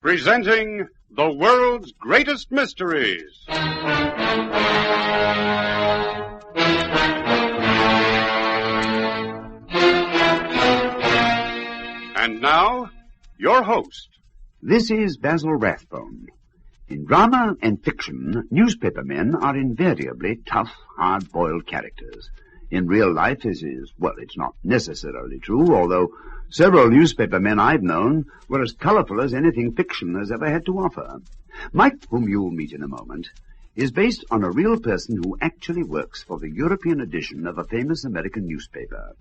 Presenting the world's greatest mysteries. And now, your host. This is Basil Rathbone. In drama and fiction, newspaper men are invariably tough, hard-boiled characters. In real life, this is, well, it's not necessarily true, although several newspaper men I've known were as colorful as anything fiction has ever had to offer. Mike, whom you'll meet in a moment, is based on a real person who actually works for the European edition of a famous American newspaper.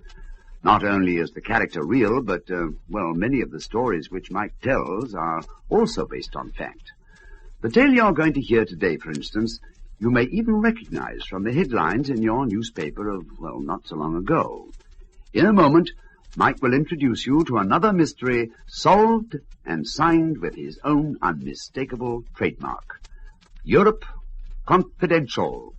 Not only is the character real, but, many of the stories which Mike tells are also based on fact. The tale you're going to hear today, for instance, you may even recognize from the headlines in your newspaper of, not so long ago. In a moment, Mike will introduce you to another mystery solved and signed with his own unmistakable trademark. Europe Confidential.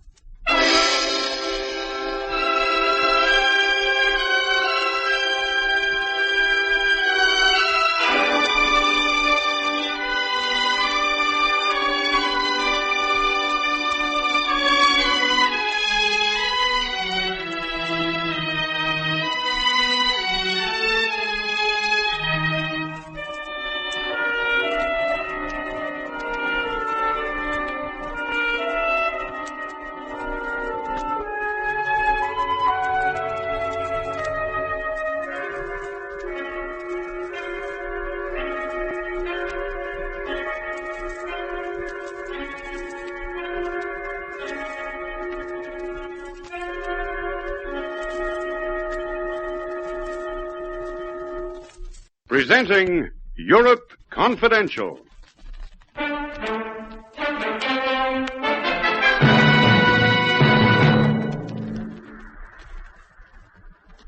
Presenting Europe Confidential.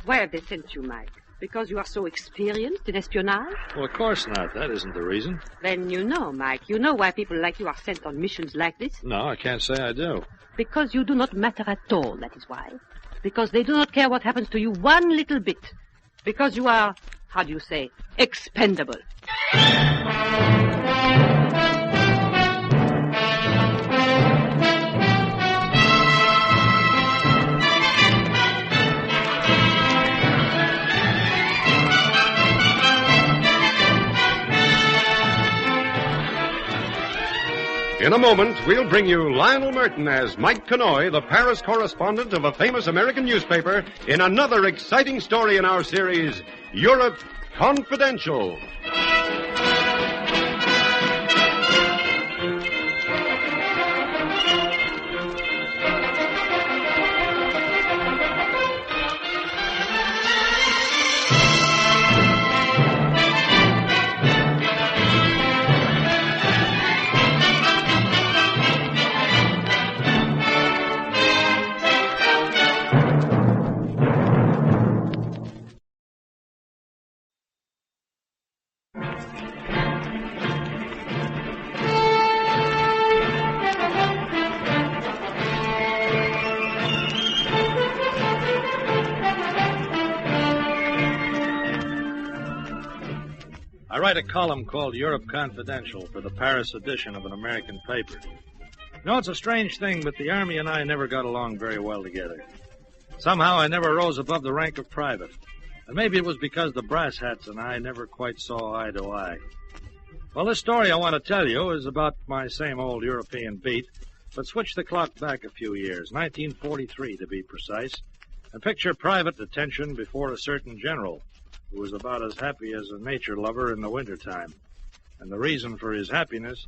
Why have they sent you, Mike? Because you are so experienced in espionage? Well, of course not. That isn't the reason. Then you know, Mike. You know why people like you are sent on missions like this? No, I can't say I do. Because you do not matter at all, that is why. Because they do not care what happens to you one little bit. Because you are, how do you say, expendable. In a moment, we'll bring you Lionel Murton as Mike Connoy, the Paris correspondent of a famous American newspaper, in another exciting story in our series, Europe Confidential. I write a column called Europe Confidential for the Paris edition of an American paper. You know, it's a strange thing, but the Army and I never got along very well together. Somehow I never rose above the rank of private. And maybe it was because the brass hats and I never quite saw eye to eye. Well, this story I want to tell you is about my same old European beat, but switch the clock back a few years, 1943 to be precise, and picture private detention before a certain general who was about as happy as a nature lover in the wintertime. And the reason for his happiness?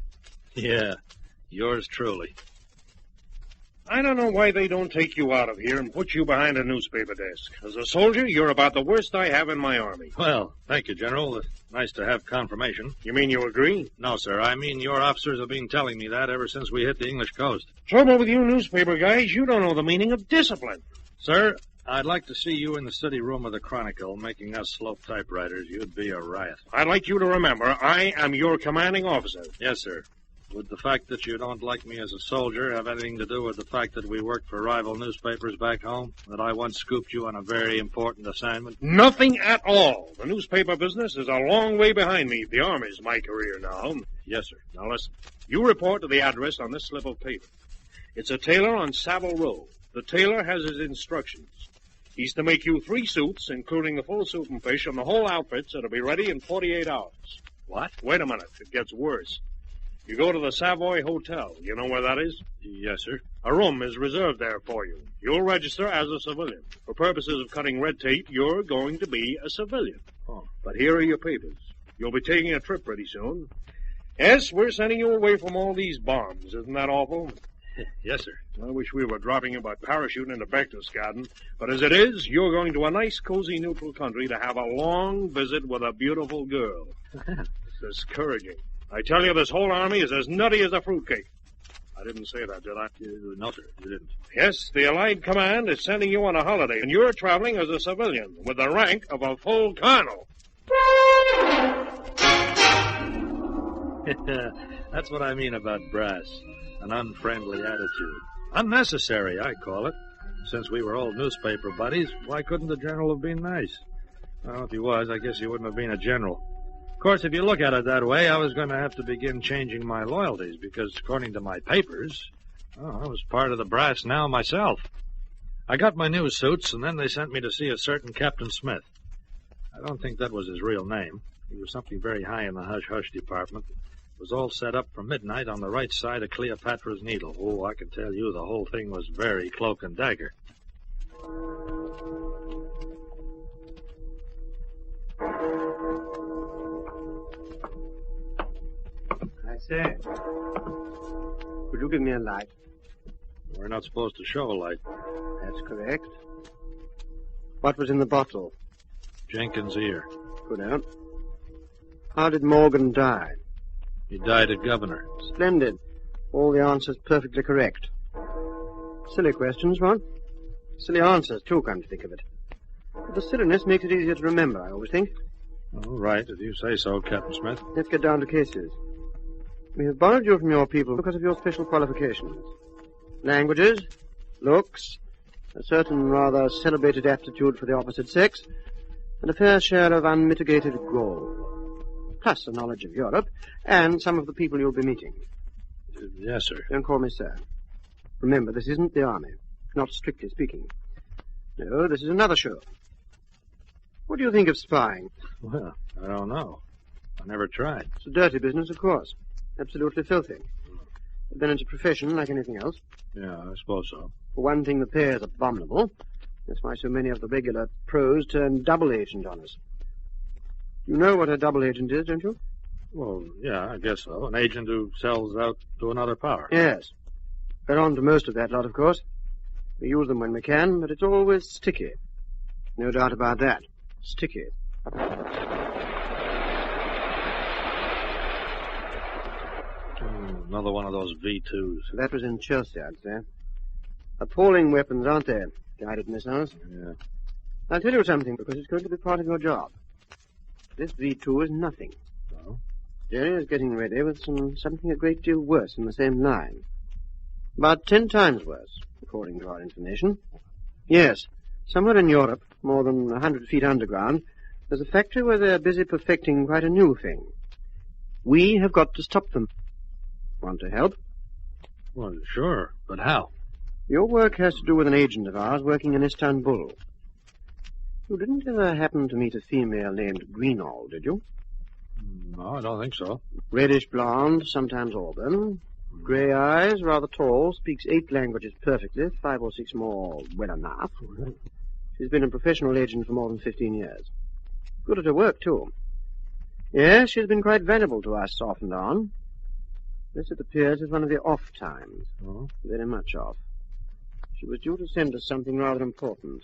Yeah, yours truly. I don't know why they don't take you out of here and put you behind a newspaper desk. As a soldier, you're about the worst I have in my army. Well, thank you, General. Nice to have confirmation. You mean you agree? No, sir. I mean your officers have been telling me that ever since we hit the English coast. Trouble with you newspaper guys, you don't know the meaning of discipline. Sir, I'd like to see you in the city room of the Chronicle making us slope typewriters. You'd be a riot. I'd like you to remember, I am your commanding officer. Yes, sir. Would the fact that you don't like me as a soldier have anything to do with the fact that we worked for rival newspapers back home? That I once scooped you on a very important assignment? Nothing at all. The newspaper business is a long way behind me. The Army's my career now. Yes, sir. Now listen. You report to the address on this slip of paper. It's a tailor on Savile Row. The tailor has his instructions. He's to make you 3 suits, including the full suit and fish, and the whole outfit, so it'll be ready in 48 hours. What? Wait a minute. It gets worse. You go to the Savoy Hotel. You know where that is? Yes, sir. A room is reserved there for you. You'll register as a civilian. For purposes of cutting red tape, you're going to be a civilian. Oh. But here are your papers. You'll be taking a trip pretty soon. Yes, we're sending you away from all these bombs. Isn't that awful? Yes, sir. I wish we were dropping you by parachute into Berchtesgaden. But as it is, you're going to a nice, cozy, neutral country to have a long visit with a beautiful girl. It's discouraging. I tell you, this whole army is as nutty as a fruitcake. I didn't say that, did I? No, sir, you didn't. Yes, the Allied Command is sending you on a holiday, and you're traveling as a civilian with the rank of a full colonel. That's what I mean about brass. An unfriendly attitude. Unnecessary, I call it. Since we were old newspaper buddies, why couldn't the general have been nice? Well, if he was, I guess he wouldn't have been a general. Of course, if you look at it that way, I was going to have to begin changing my loyalties, because according to my papers, I was part of the brass now myself. I got my new suits, and then they sent me to see a certain Captain Smith. I don't think that was his real name. He was something very high in the hush-hush department. It was all set up for midnight on the right side of Cleopatra's Needle. Oh, I can tell you the whole thing was very cloak and dagger. I say, could you give me a light? We're not supposed to show a light. That's correct. What was in the bottle? Jenkins' ear. Good out. How did Morgan die? He died at Governor. Splendid. All the answers perfectly correct. Silly questions, what? Silly answers, too, come to think of it. But the silliness makes it easier to remember, I always think. All right, if you say so, Captain Smith. Let's get down to cases. We have borrowed you from your people because of your special qualifications. Languages, looks, a certain rather celebrated aptitude for the opposite sex, and a fair share of unmitigated gall. Plus a knowledge of Europe and some of the people you'll be meeting. Yes, sir. Don't call me sir. Remember, this isn't the army, not strictly speaking. No, this is another show. What do you think of spying? Well, I don't know. I never tried. It's a dirty business, of course. Absolutely filthy. But then it's a profession like anything else. Yeah, I suppose so. For one thing, the pay is abominable. That's why so many of the regular pros turn double agent on us. You know what a double agent is, don't you? Well, yeah, I guess so. An agent who sells out to another power. Yes. We're on to most of that lot, of course. We use them when we can, but it's always sticky. No doubt about that. Sticky. Another one of those V2s. That was in Chelsea, I'd say. Appalling weapons, aren't they? Guided missiles. Yeah. I'll tell you something, because it's going to be part of your job. This V2 is nothing. Oh? Jerry is getting ready with something a great deal worse in the same line. About 10 times worse, according to our information. Yes, somewhere in Europe, more than 100 feet underground, there's a factory where they're busy perfecting quite a new thing. We have got to stop them. Want to help? Well, sure, but how? Your work has to do with an agent of ours working in Istanbul. You didn't ever happen to meet a female named Greenall, did you? No, I don't think so. Reddish blonde, sometimes auburn. Grey eyes, rather tall, speaks 8 languages perfectly, 5 or 6 more well enough. She's been a professional agent for more than 15 years. Good at her work, too. Yes, she's been quite valuable to us off and on. This, it appears, is one of the off times. Oh? Very much off. She was due to send us something rather important.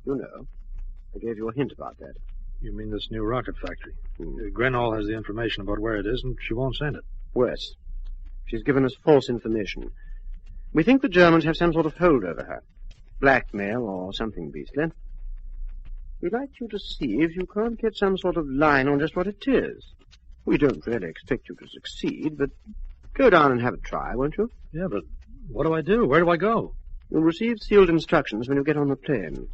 You know, I gave you a hint about that. You mean this new rocket factory? Grenoll has the information about where it is, and she won't send it. Worse. She's given us false information. We think the Germans have some sort of hold over her. Blackmail or something beastly. We'd like you to see if you can't get some sort of line on just what it is. We don't really expect you to succeed, but go down and have a try, won't you? Yeah, but what do I do? Where do I go? You'll receive sealed instructions when you get on the plane.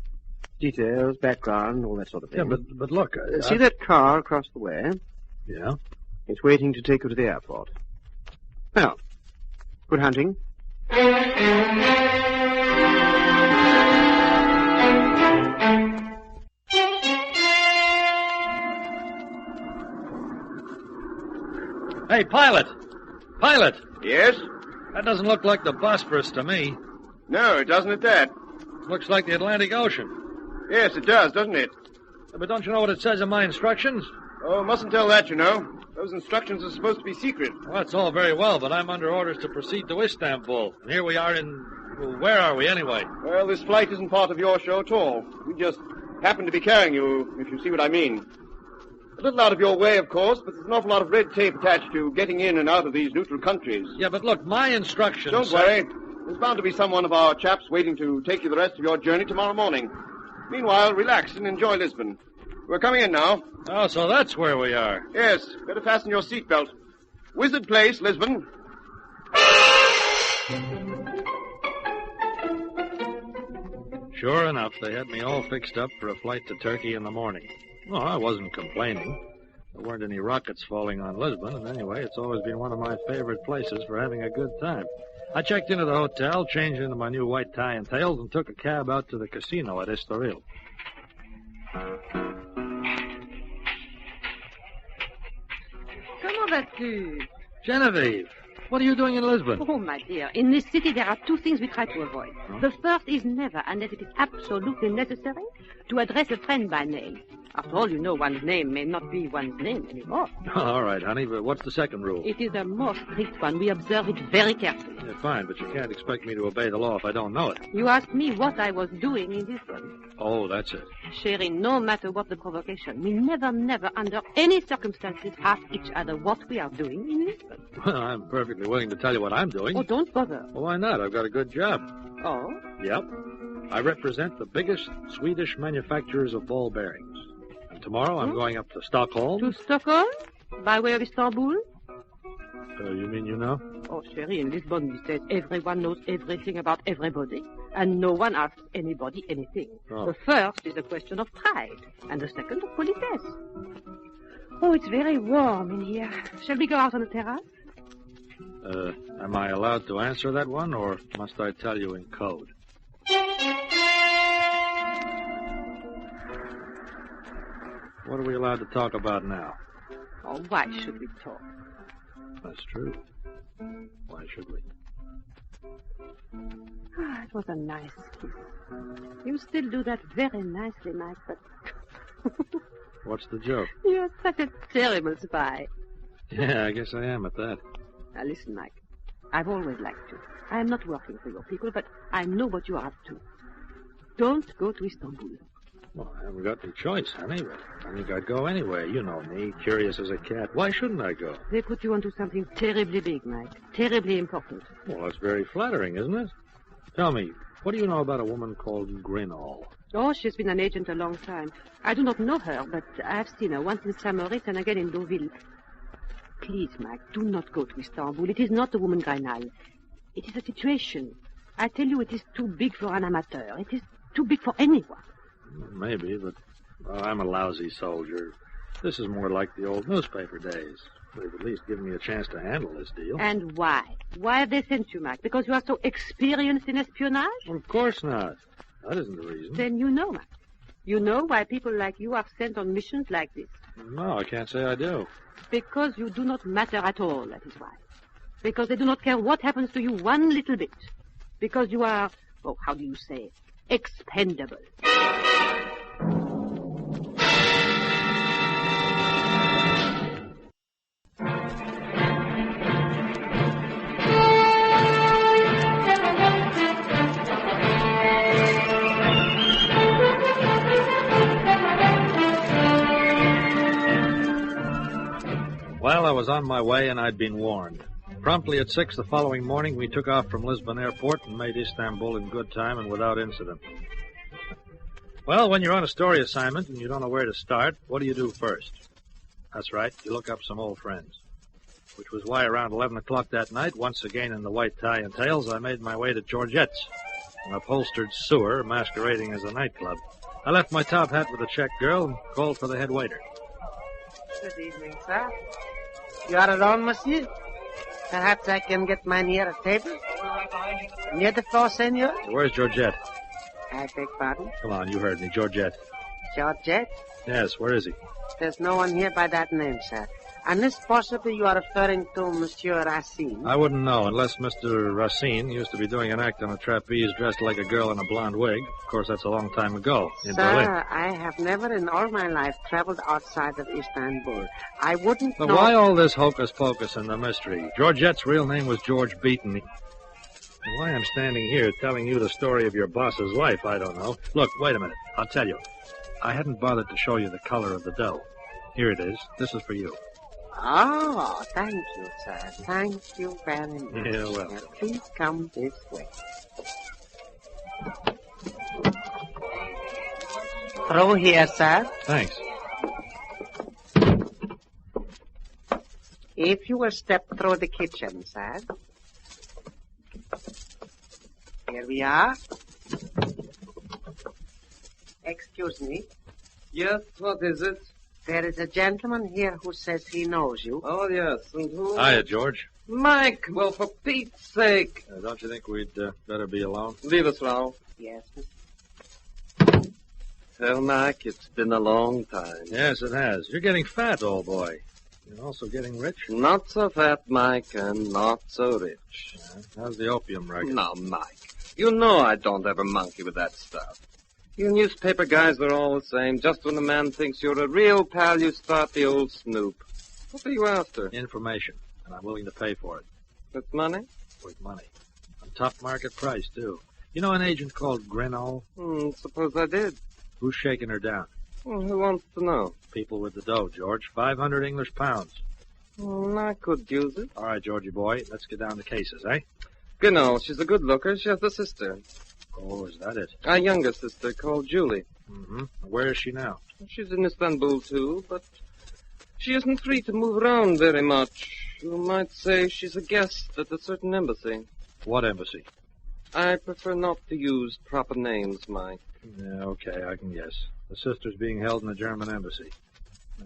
Details, background, all that sort of thing. Yeah, but look... See that car across the way? Yeah? It's waiting to take you to the airport. Well, good hunting. Hey, pilot! Pilot! Yes? That doesn't look like the Bosphorus to me. No, it doesn't at that. Looks like the Atlantic Ocean. Yes, it does, doesn't it? But don't you know what it says in my instructions? Oh, mustn't tell that, you know. Those instructions are supposed to be secret. Well, that's all very well, but I'm under orders to proceed to Istanbul. And here we are in... Well, where are we, anyway? Well, this flight isn't part of your show at all. We just happen to be carrying you, if you see what I mean. A little out of your way, of course, but there's an awful lot of red tape attached to getting in and out of these neutral countries. Yeah, but look, my instructions... Don't worry. There's bound to be some one of our chaps waiting to take you the rest of your journey tomorrow morning. Meanwhile, relax and enjoy Lisbon. We're coming in now. Oh, so that's where we are. Yes, better fasten your seatbelt. Wizard Place, Lisbon. Sure enough, they had me all fixed up for a flight to Turkey in the morning. Well, I wasn't complaining. There weren't any rockets falling on Lisbon, and anyway, it's always been one of my favorite places for having a good time. I checked into the hotel, changed into my new white tie and tails, and took a cab out to the casino at Estoril. Comment vas-tu? Genevieve, what are you doing in Lisbon? Oh, my dear, in this city there are two things we try to avoid. Huh? The first is never, unless it is absolutely necessary, to address a friend by name. After all, you know one's name may not be one's name anymore. All right, honey, but what's the second rule? It is a most strict one. We observe it very carefully. Yeah, fine, but you can't expect me to obey the law if I don't know it. You asked me what I was doing in this one. Oh, that's it. Sherry, no matter what the provocation, we never, under any circumstances, ask each other what we are doing in Lisbon. Well, I'm perfectly willing to tell you what I'm doing. Oh, don't bother. Well, why not? I've got a good job. Oh? Yep. I represent the biggest Swedish manufacturers of ball bearings. And tomorrow I'm going up to Stockholm. To Stockholm? By way of Istanbul? You mean you know? Oh, Sherry, in Lisbon, we say everyone knows everything about everybody, and no one asks anybody anything. Oh. The first is a question of pride, and the second of politesse. Oh, it's very warm in here. Shall we go out on the terrace? Am I allowed to answer that one, or must I tell you in code? What are we allowed to talk about now? Oh, why should we talk? That's true. Why should we? Ah, it was a nice kiss. You still do that very nicely, Mike, but... What's the joke? You're such a terrible spy. Yeah, I guess I am at that. Now, listen, Mike. I've always liked you. I am not working for your people, but I know what you are up to. Don't go to Istanbul. Well, I haven't got any choice, honey, but I think I'd go anyway. You know me, curious as a cat. Why shouldn't I go? They put you onto something terribly big, Mike. Terribly important. Well, that's very flattering, isn't it? Tell me, what do you know about a woman called Grinnell? Oh, she's been an agent a long time. I do not know her, but I've seen her once in Saint-Maurice and again in Deauville. Please, Mike, do not go to Istanbul. It is not the woman Grinnell. It is a situation. I tell you, it is too big for an amateur. It is too big for anyone. Maybe, but I'm a lousy soldier. This is more like the old newspaper days. They've at least given me a chance to handle this deal. And why? Why have they sent you, Mike? Because you are so experienced in espionage? Well, of course not. That isn't the reason. Then you know, Mike. You know why people like you are sent on missions like this. No, I can't say I do. Because you do not matter at all, that is why. Because they do not care what happens to you one little bit. Because you are, oh, how do you say, expendable. Well, I was on my way, and I'd been warned. Promptly at 6 the following morning, we took off from Lisbon Airport and made Istanbul in good time and without incident. Well, when you're on a story assignment and you don't know where to start, what do you do first? That's right. You look up some old friends. Which was why around 11 o'clock that night, once again in the white tie and tails, I made my way to Georgette's, an upholstered sewer masquerading as a nightclub. I left my top hat with a check girl and called for the head waiter. Good evening, sir. You are alone, monsieur? Perhaps I can get mine here at table? Near the floor, senor? Where's Georgette? I beg pardon? Come on, you heard me. Georgette. Georgette? Yes, where is he? There's no one here by that name, sir. Unless possibly you are referring to Monsieur Racine. I wouldn't know, unless Mr. Racine used to be doing an act on a trapeze dressed like a girl in a blonde wig. Of course, that's a long time ago, in Berlin. Sir, I have never in all my life traveled outside of Istanbul. I wouldn't know... But why all this hocus-pocus and the mystery? Georgette's real name was George Beaton. And why I'm standing here telling you the story of your boss's life, I don't know. Look, wait a minute. I'll tell you. I hadn't bothered to show you the color of the dough. Here it is. This is for you. Oh, thank you, sir. Thank you very much. You're welcome. Now, please come this way. Through here, sir. Thanks. If you will step through the kitchen, sir. Here we are. Excuse me. Yes, what is it? There is a gentleman here who says he knows you. Oh, yes, and who? Hiya, George. Mike, well, for Pete's sake. Don't you think we'd better be alone? Leave us now. Yes, Well, Mike, it's been a long time. Yes, it has. You're getting fat, old boy. You're also getting rich? Not so fat, Mike, and not so rich. How's the opium racket? Now, Mike, you know I don't ever monkey with that stuff. You newspaper guys are all the same. Just when a man thinks you're a real pal, you start the old snoop. What are you after? Information, and I'm willing to pay for it. With money? With money. On top market price, too. You know an agent called Grenell? Suppose I did. Who's shaking her down? Who wants to know? People with the dough, George. 500 English pounds. I could use it. All right, Georgie boy. Let's get down to cases, eh? Grenell, she's a good looker. She has a sister. Oh, is that it? A younger sister called Julie. Mm-hmm. Where is she now? She's in Istanbul, too, but she isn't free to move around very much. You might say she's a guest at a certain embassy. What embassy? I prefer not to use proper names, Mike. Yeah, okay, I can guess. The sister's being held in the German embassy.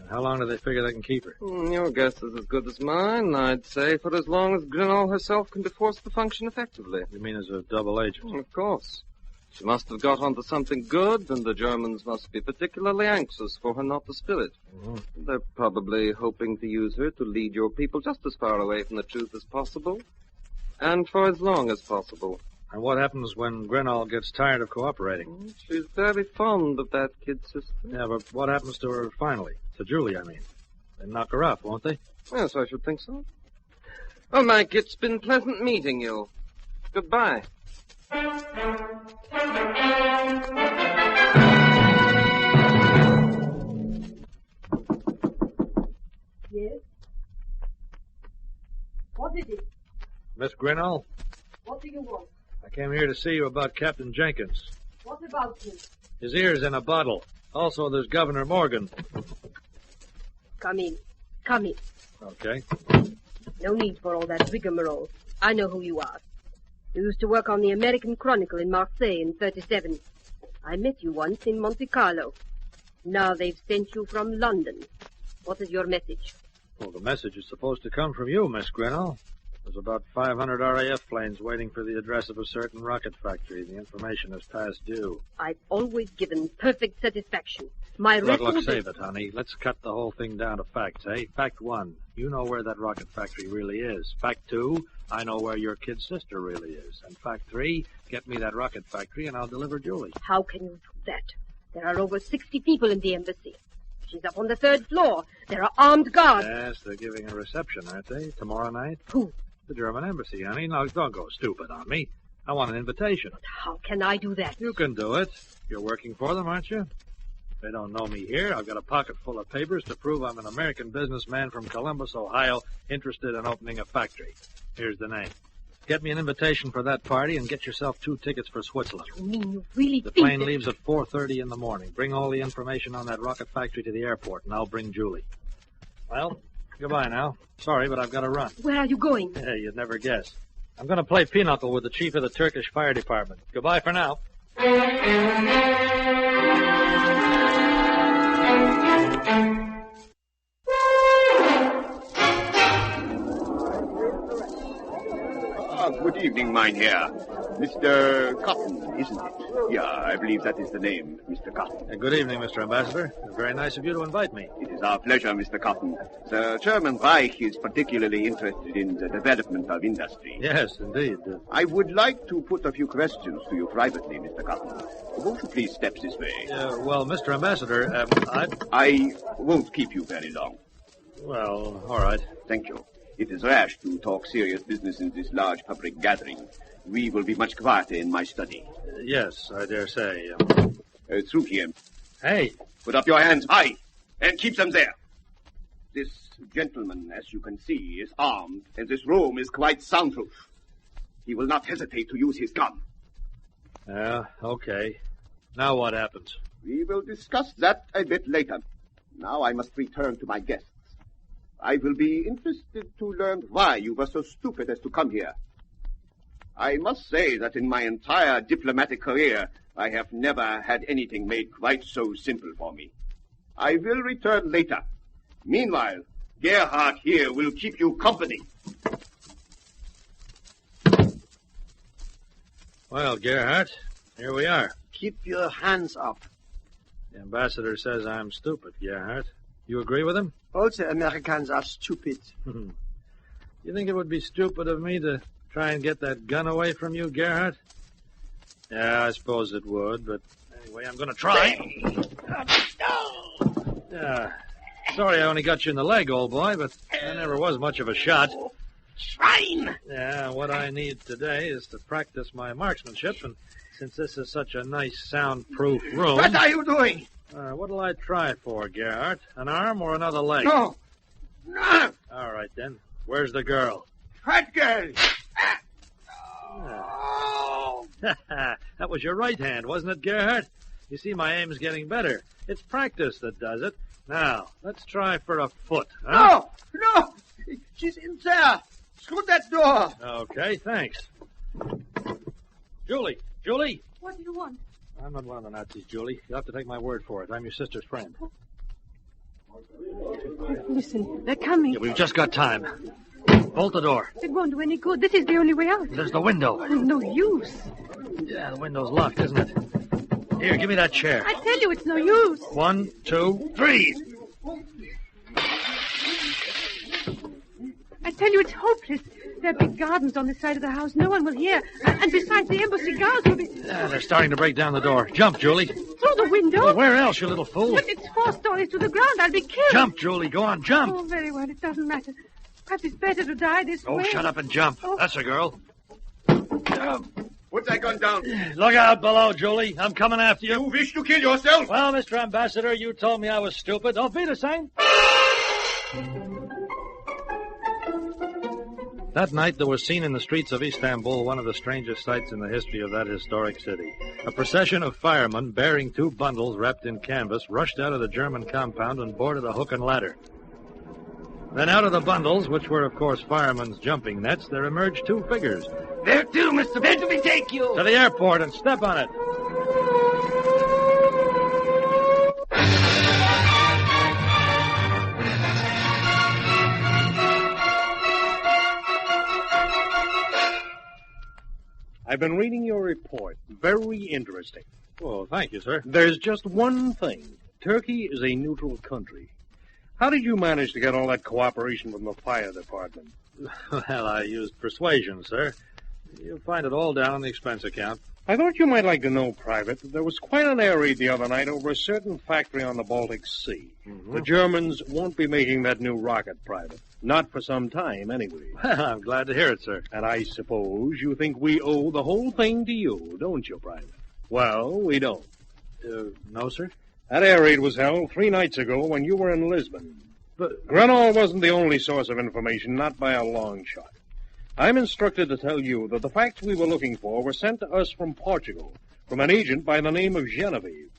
How long do they figure they can keep her? Your guess is as good as mine, I'd say, for as long as Grenell herself can be forced to function effectively. You mean as a double agent? Of course. She must have got onto something good, and the Germans must be particularly anxious for her not to spill it. Mm-hmm. They're probably hoping to use her to lead your people just as far away from the truth as possible, and for as long as possible. And what happens when Grenell gets tired of cooperating? She's very fond of that kid sister. Yeah, but what happens to her finally? To Julie, I mean. They knock her up, won't they? Yes, I should think so. Well, Mike, it's been pleasant meeting you. Goodbye. Yes? What is it? Miss Grenell? What do you want? I came here to see you about Captain Jenkins. What about him? His ear's in a bottle. Also, there's Governor Morgan. Come in. Come in. Okay. No need for all that rigmarole. I know who you are. You used to work on the American Chronicle in Marseille in '37. I met you once in Monte Carlo. Now they've sent you from London. What is your message? Well, the message is supposed to come from you, Miss Grenell. There's about 500 RAF planes waiting for the address of a certain rocket factory. The information is past due. I've always given perfect satisfaction. My Look, record... save it, honey. Let's cut the whole thing down to facts, eh? Fact 1, you know where that rocket factory really is. Fact 2, I know where your kid's sister really is. And fact 3, get me that rocket factory and I'll deliver Julie. How can you do that? There are over 60 people in the embassy. She's up on the 3rd floor. There are armed guards. Yes, they're giving a reception, aren't they? Tomorrow night? Who? The German embassy, honey. Now, don't go stupid on me. I want an invitation. But how can I do that? You can do it. You're working for them, aren't you? They don't know me here. I've got a pocket full of papers to prove I'm an American businessman from Columbus, Ohio, interested in opening a factory. Here's the name. Get me an invitation for that party and get yourself 2 tickets for Switzerland. You mean you really The think plane that... leaves at 4:30 in the morning. Bring all the information on that rocket factory to the airport, and I'll bring Julie. Well, goodbye now. Sorry, but I've got to run. Where are you going? Yeah, you'd never guess. I'm going to play pinochle with the chief of the Turkish fire department. Goodbye for now. Good evening, Mynheer. Mr. Cotton, isn't it? Yeah, I believe that is the name, Mr. Cotton. Good evening, Mr. Ambassador. Very nice of you to invite me. It is our pleasure, Mr. Cotton. The German Reich is particularly interested in the development of industry. Yes, indeed. I would like to put a few questions to you privately, Mr. Cotton. Won't you please step this way? Well, Mr. Ambassador, I won't keep you very long. Well, all right. Thank you. It is rash to talk serious business in this large public gathering. We will be much quieter in my study. Yes, I dare say. Through here. Hey. Put up your hands high and keep them there. This gentleman, as you can see, is armed, and this room is quite soundproof. He will not hesitate to use his gun. Okay. Now what happens? We will discuss that a bit later. Now I must return to my guests. I will be interested to learn why you were so stupid as to come here. I must say that in my entire diplomatic career, I have never had anything made quite so simple for me. I will return later. Meanwhile, Gerhard here will keep you company. Well, Gerhard, here we are. Keep your hands up. The ambassador says I'm stupid, Gerhard. You agree with him? All the Americans are stupid. You think it would be stupid of me to try and get that gun away from you, Gerhard? Yeah, I suppose it would, but anyway, I'm going to try. Sorry I only got you in the leg, old boy, but I never was much of a shot. Schwein! Yeah, what I need today is to practice my marksmanship, and since this is such a nice, soundproof room... What are you doing? What'll I try for, Gerhard? An arm or another leg? No. No. All right, then. Where's the girl? Fat girl. That was your right hand, wasn't it, Gerhard? You see, my aim's getting better. It's practice that does it. Now, let's try for a foot. Huh? No. She's in there. Screw that door. Okay, thanks. Julie. What do you want? I'm not one of the Nazis, Julie. You'll have to take my word for it. I'm your sister's friend. Listen, they're coming. Yeah, we've just got time. Bolt the door. It won't do any good. This is the only way out. There's the window. No use. Yeah, the window's locked, isn't it? Here, give me that chair. I tell you, it's no use. 1, 2, 3. I tell you, it's hopeless. There are big gardens on the side of the house. No one will hear. And besides, the embassy guards will be... They're starting to break down the door. Jump, Julie. Through the window? Well, where else, you little fool? But it's 4 stories to the ground. I'll be killed. Jump, Julie. Go on, jump. Oh, very well. It doesn't matter. Perhaps it's better to die this way. Oh, shut up and jump. Oh. That's a girl. Put that gun down. Look out below, Julie. I'm coming after you. You wish to kill yourself? Well, Mr. Ambassador, you told me I was stupid. Don't be the same. That night, there was seen in the streets of Istanbul one of the strangest sights in the history of that historic city. A procession of firemen bearing 2 bundles wrapped in canvas rushed out of the German compound and boarded a hook and ladder. Then out of the bundles, which were, of course, firemen's jumping nets, there emerged 2 figures. Where to, Mr. Where do we take you? To the airport and step on it. I've been reading your report. Very interesting. Oh, thank you, sir. There's just one thing. Turkey is a neutral country. How did you manage to get all that cooperation from the fire department? Well, I used persuasion, sir. You'll find it all down on the expense account. I thought you might like to know, Private, that there was quite an air raid the other night over a certain factory on the Baltic Sea. Mm-hmm. The Germans won't be making that new rocket, Private. Not for some time, anyway. Well, I'm glad to hear it, sir. And I suppose you think we owe the whole thing to you, don't you, Private? Well, we don't. No, sir? That air raid was held 3 nights ago when you were in Lisbon. But Grenell wasn't the only source of information, not by a long shot. I'm instructed to tell you that the facts we were looking for were sent to us from Portugal, from an agent by the name of Genevieve.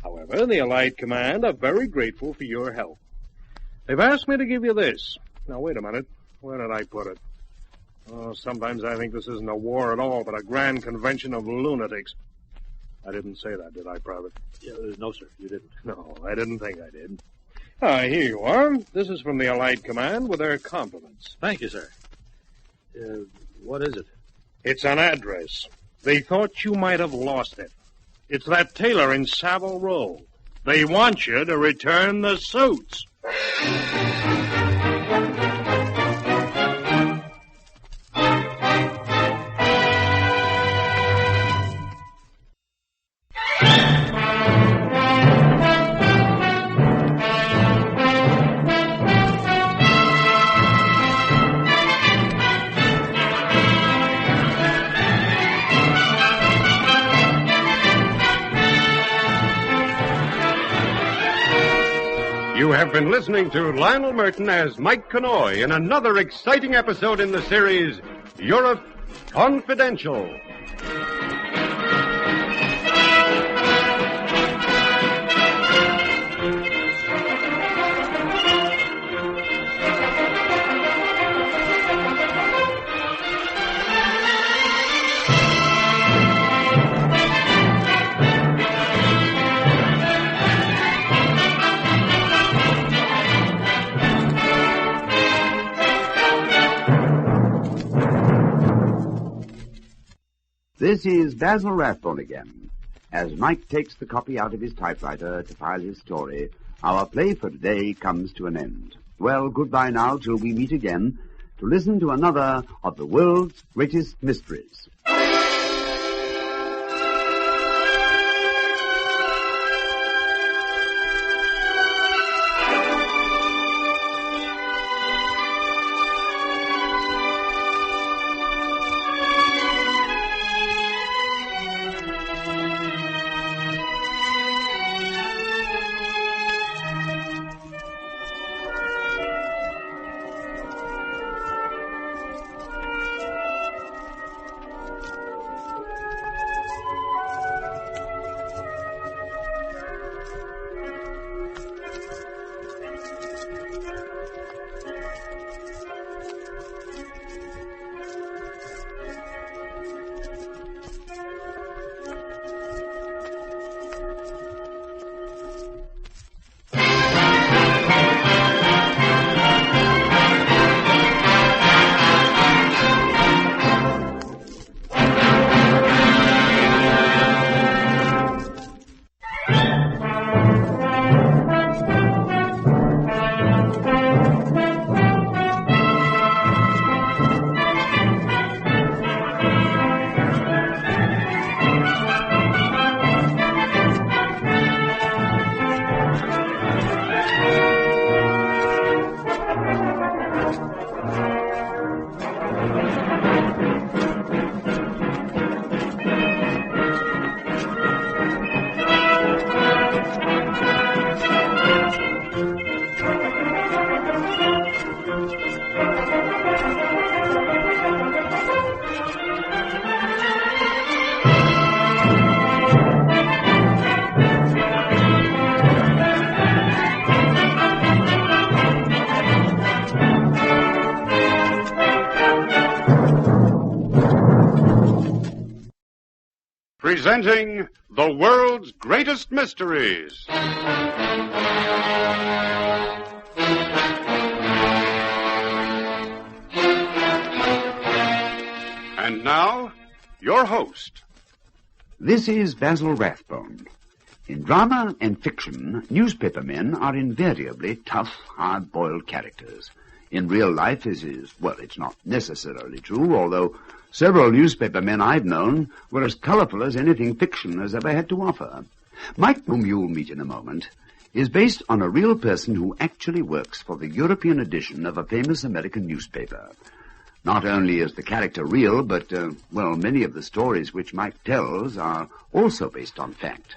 However, the Allied Command are very grateful for your help. They've asked me to give you this. Now, wait a minute. Where did I put it? Oh, sometimes I think this isn't a war at all, but a grand convention of lunatics. I didn't say that, did I, Private? No, sir, you didn't. No, I didn't think I did. Here you are. This is from the Allied Command with their compliments. Thank you, sir. What is it? It's an address. They thought you might have lost it. It's that tailor in Savile Row. They want you to return the suits. You have been listening to Lionel Murton as Mike Connoy in another exciting episode in the series, Europe Confidential. This is Basil Rathbone again. As Mike takes the copy out of his typewriter to file his story, our play for today comes to an end. Well, goodbye now till we meet again to listen to another of the world's greatest mysteries. Presenting the world's greatest mysteries. And now, your host. This is Basil Rathbone. In drama and fiction, newspaper men are invariably tough, hard-boiled characters. In real life, this is, well, it's not necessarily true, although several newspaper men I've known were as colorful as anything fiction has ever had to offer. Mike, whom you'll meet in a moment, is based on a real person who actually works for the European edition of a famous American newspaper. Not only is the character real, but, many of the stories which Mike tells are also based on fact.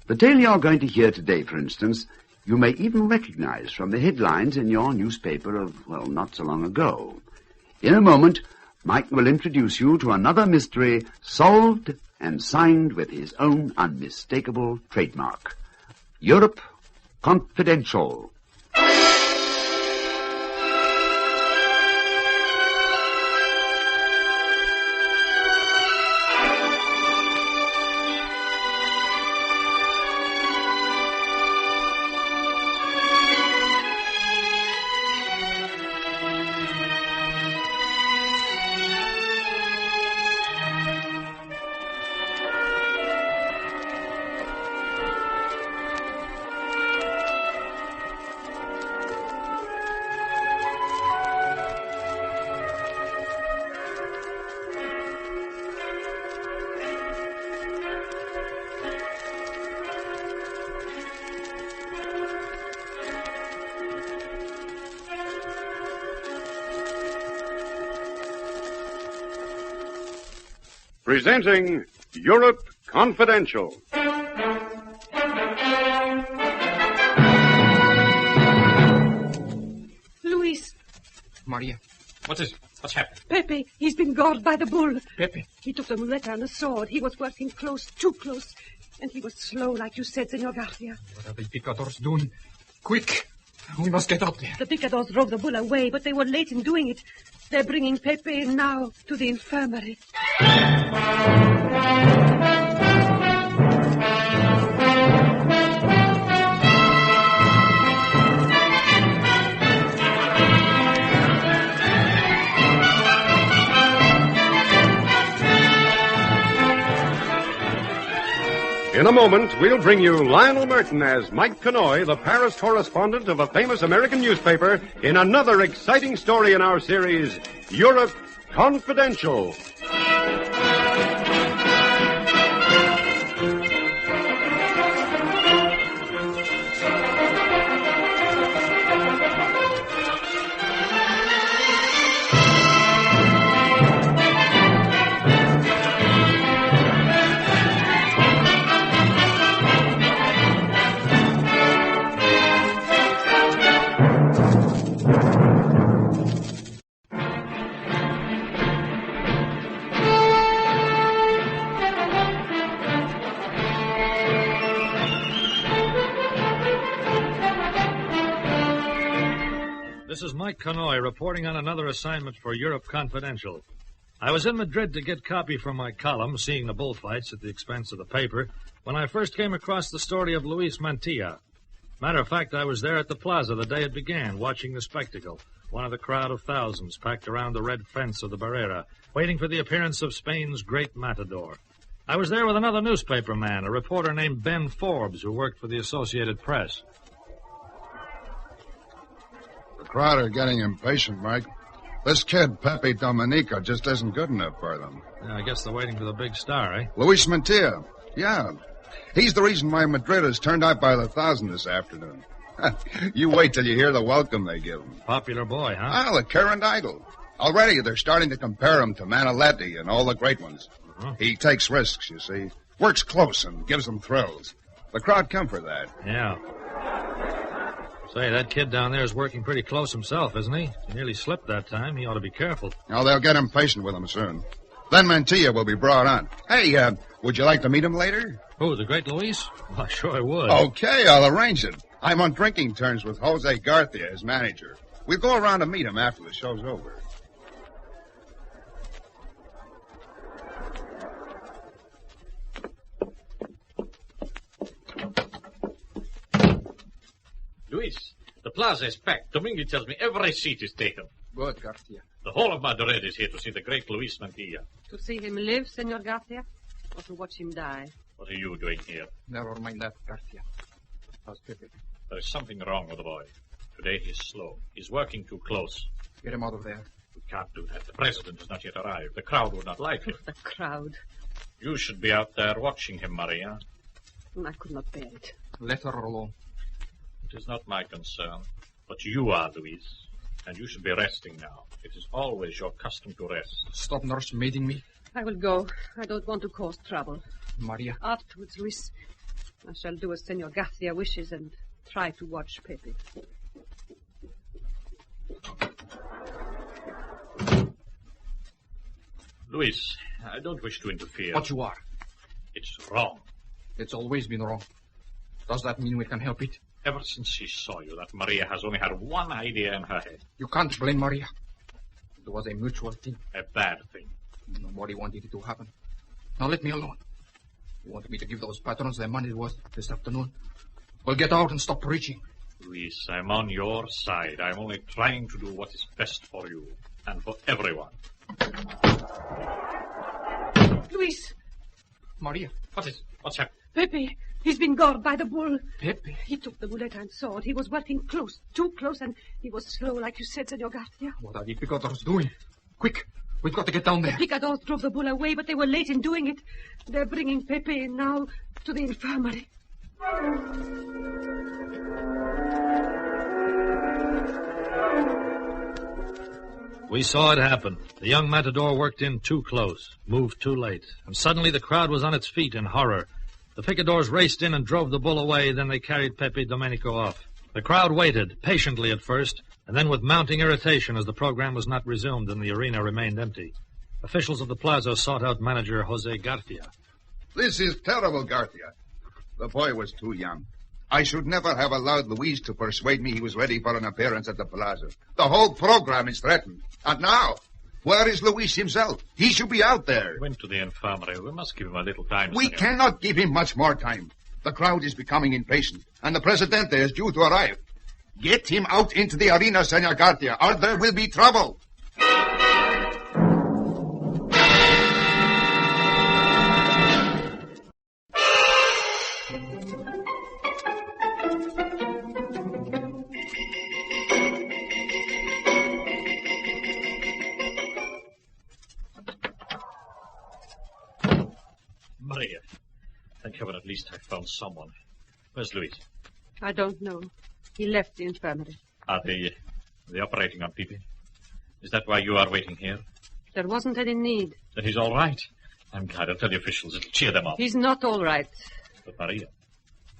The tale you're going to hear today, for instance, you may even recognize from the headlines in your newspaper of, not so long ago. In a moment, Mike will introduce you to another mystery solved and signed with his own unmistakable trademark. Europe Confidential. presenting Europe Confidential. Luis. Maria, what is it? What's happened? Pepe, he's been gored by the bull. Pepe? He took the muleta and the sword. He was working close, too close. And he was slow, like you said, Senor Garcia. What are the picadors doing? Quick! We must get out there. The picadors drove the bull away, but they were late in doing it. They're bringing Pepe now to the infirmary. In a moment, we'll bring you Lionel Murton as Mike Connoy, the Paris correspondent of a famous American newspaper, in another exciting story in our series, Europe Confidential. This is Mike Connoy reporting on another assignment for Europe Confidential. I was in Madrid to get copy for my column, seeing the bullfights at the expense of the paper, when I first came across the story of Luis Mantilla. Matter of fact, I was there at the plaza the day it began, watching the spectacle, one of the crowd of thousands packed around the red fence of the Barrera, waiting for the appearance of Spain's great matador. I was there with another newspaper man, a reporter named Ben Forbes, who worked for the Associated Press. The crowd are getting impatient, Mike. This kid, Pepe Dominica, just isn't good enough for them. Yeah, I guess they're waiting for the big star, eh? Luis Mantilla. Yeah. He's the reason why Madrid is turned out by the thousand this afternoon. You wait till you hear the welcome they give him. Popular boy, huh? Ah, the current idol. Already they're starting to compare him to Maniletti and all the great ones. Uh-huh. He takes risks, you see. Works close and gives them thrills. The crowd come for that. Yeah. Say, that kid down there is working pretty close himself, isn't he? He nearly slipped that time. He ought to be careful. Now, they'll get impatient with him soon. Then Mantilla will be brought on. Hey, would you like to meet him later? Who, the great Luis? Well, sure I would. Okay, I'll arrange it. I'm on drinking terms with Jose Garcia, his manager. We'll go around to meet him after the show's over. Luis, the plaza is packed. Domingue tells me every seat is taken. Good, Garcia. The whole of Madrid is here to see the great Luis Mantilla. To see him live, Senor Garcia, or to watch him die? What are you doing here? Never mind that, Garcia. How's Pepe? There is something wrong with the boy. Today he's slow. He's working too close. Get him out of there. We can't do that. The president has not yet arrived. The crowd would not like him. The crowd. You should be out there watching him, Maria. I could not bear it. Let her alone. It is not my concern. But you are, Luis. And you should be resting now. It is always your custom to rest. Stop nursemaiding me. I will go. I don't want to cause trouble. Maria. Afterwards, Luis, I shall do as Senor Garcia wishes and try to watch Pepe. Luis, I don't wish to interfere. But you are. It's wrong. It's always been wrong. Does that mean we can help it? Ever since she saw you, that Maria has only had one idea in her head. You can't blame Maria. It was a mutual thing. A bad thing. Nobody wanted it to happen. Now let me alone. You want me to give those patrons their money's worth this afternoon? Well, get out and stop preaching. Luis, I'm on your side. I'm only trying to do what is best for you and for everyone. Luis! Maria. What's happened? Pepe! He's been gored by the bull. Pepe? He took the muleta and sword. He was working close, too close, and he was slow, like you said, Senor Garcia. What are the picadors doing? Quick! We've got to get down there. The picadors drove the bull away, but they were late in doing it. They're bringing Pepe now to the infirmary. We saw it happen. The young matador worked in too close, moved too late, and suddenly the crowd was on its feet in horror. The picadors raced in and drove the bull away, then they carried Pepe Domenico off. The crowd waited, patiently at first, and then with mounting irritation as the program was not resumed and the arena remained empty. Officials of the plaza sought out manager Jose Garcia. This is terrible, Garcia. The boy was too young. I should never have allowed Luis to persuade me he was ready for an appearance at the plaza. The whole program is threatened. And now, where is Luis himself? He should be out there. He went to the infirmary. We must give him a little time. We cannot give him much more time. The crowd is becoming impatient, and the Presidente is due to arrive. Get him out into the arena, Senor Garcia, or there will be trouble. Maria, thank heaven at least I found someone. Where's Luis? I don't know. He left the infirmary. Are they operating on people? Is that why you are waiting here? There wasn't any need. Then he's all right. I'm glad. I'll tell the officials. It'll cheer them up. He's not all right. But Maria?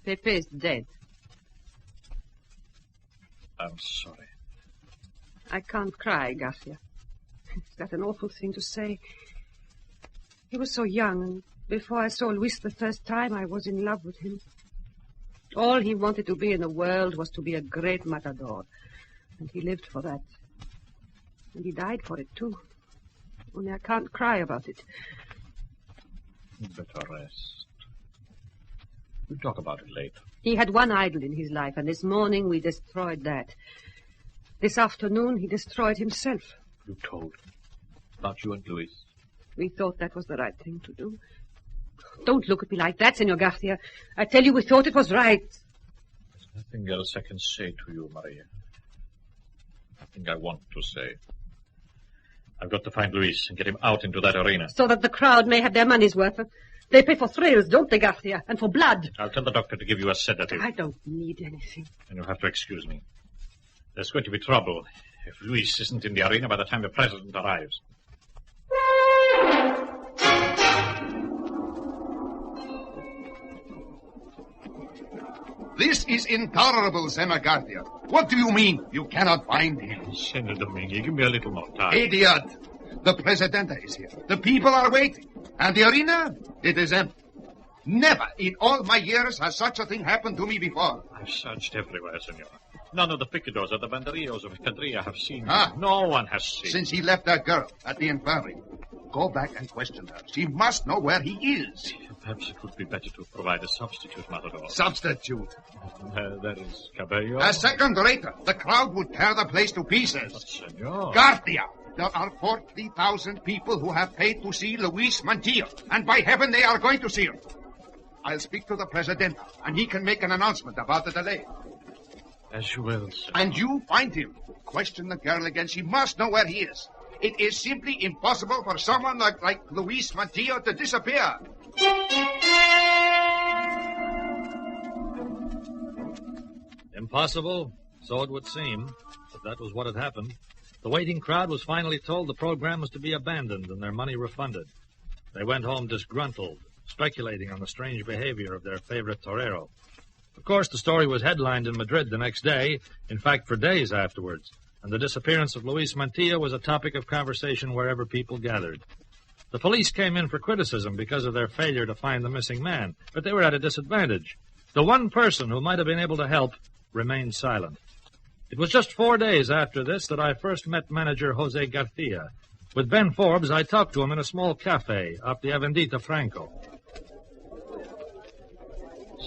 Pepe is dead. I'm sorry. I can't cry, Garcia. Is that an awful thing to say? He was so young, and before I saw Luis the first time, I was in love with him. All he wanted to be in the world was to be a great matador, and he lived for that. And he died for it, too. Only I can't cry about it. You'd better rest. We'll talk about it later. He had one idol in his life, and this morning we destroyed that. This afternoon he destroyed himself. You told me. About you and Luis. We thought that was the right thing to do. Don't look at me like that, Senor Garcia. I tell you, we thought it was right. There's nothing else I can say to you, Maria. Nothing I want to say. I've got to find Luis and get him out into that arena. So that the crowd may have their money's worth. They pay for thrills, don't they, Garcia? And for blood. I'll tell the doctor to give you a sedative. I don't need anything. And you'll have to excuse me. There's going to be trouble if Luis isn't in the arena by the time the president arrives. This is intolerable, Senor Garcia. What do you mean you cannot find him? Senor Domingue, give me a little more time. Idiot! The Presidente is here. The people are waiting. And the arena? It is empty. Never in all my years has such a thing happened to me before. I've searched everywhere, senor. None of the picadors or the banderillos of Escandria have seen Ah. him. No one has seen Since he left that girl at the infirmary. Go back and question her. She must know where he is. Perhaps it would be better to provide a substitute, Matador. Substitute? That is Cabello. A second later, the crowd would tear the place to pieces. But, senor. Garcia, there are 40,000 people who have paid to see Luis Mantillo. And by heaven, they are going to see him. I'll speak to the President, and he can make an announcement about the delay. As you will, sir. And you find him. Question the girl again. She must know where he is. It is simply impossible for someone like Luis Mantillo to disappear. Impossible? So it would seem. But that was what had happened. The waiting crowd was finally told the program was to be abandoned and their money refunded. They went home disgruntled, speculating on the strange behavior of their favorite torero. Of course, the story was headlined in Madrid the next day, in fact, for days afterwards, and the disappearance of Luis Mantillo was a topic of conversation wherever people gathered. The police came in for criticism because of their failure to find the missing man, but they were at a disadvantage. The one person who might have been able to help remained silent. It was just 4 days after this that I first met manager Jose Garcia. With Ben Forbes, I talked to him in a small cafe off the Avendita Franco.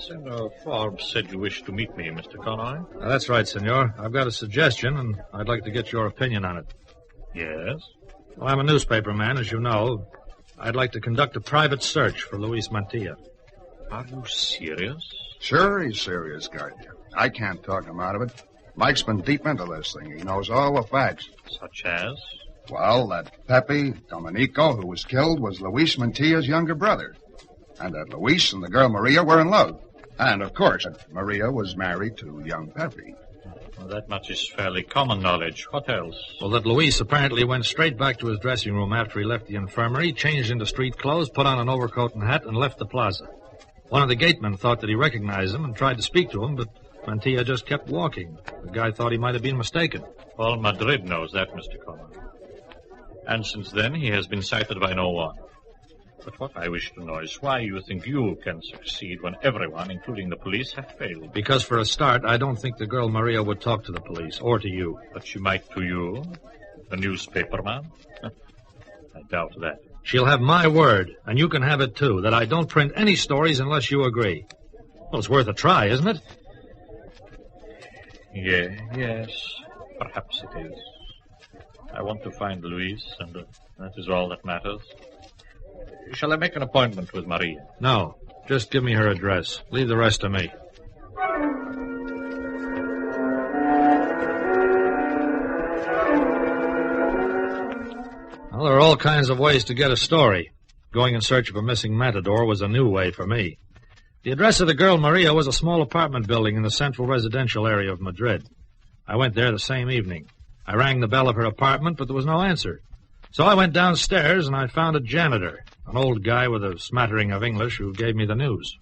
Senor Forbes said you wished to meet me, Mr. Connoy. That's right, senor. I've got a suggestion, and I'd like to get your opinion on it. Yes? Well, I'm a newspaper man, as you know. I'd like to conduct a private search for Luis Mantillo. Are you serious? Sure, he's serious, Garcia. I can't talk him out of it. Mike's been deep into this thing. He knows all the facts. Such as? Well, that Pepe Domenico who was killed was Luis Mantillo's younger brother. And that Luis and the girl Maria were in love. And, of course, Maria was married to young Pepe. Well, that much is fairly common knowledge. What else? Well, that Luis apparently went straight back to his dressing room after he left the infirmary, changed into street clothes, put on an overcoat and hat, and left the plaza. One of the gatemen thought that he recognized him and tried to speak to him, but Mantilla just kept walking. The guy thought he might have been mistaken. All Madrid knows that, Mr. Connoy. And since then, he has been cited by no one. But what I wish to know is why you think you can succeed when everyone, including the police, have failed. Because for a start, I don't think the girl Maria would talk to the police, or to you. But she might to you, the newspaper man? I doubt that. She'll have my word, and you can have it too, that I don't print any stories unless you agree. Well, it's worth a try, isn't it? Yes, perhaps it is. I want to find Luis, and that is all that matters. Shall I make an appointment with Maria? No, just give me her address. Leave the rest to me. Well, there are all kinds of ways to get a story. Going in search of a missing matador was a new way for me. The address of the girl Maria was a small apartment building in the central residential area of Madrid. I went there the same evening. I rang the bell of her apartment, but there was no answer. So I went downstairs and I found a janitor, an old guy with a smattering of English who gave me the news.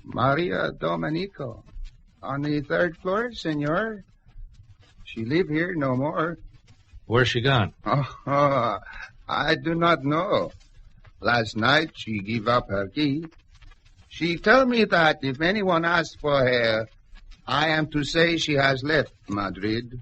Maria Domenico. On the third floor, senor. She live here no more. Where's she gone? Oh, I do not know. Last night she give up her key. She tell me that if anyone asks for her, I am to say she has left Madrid.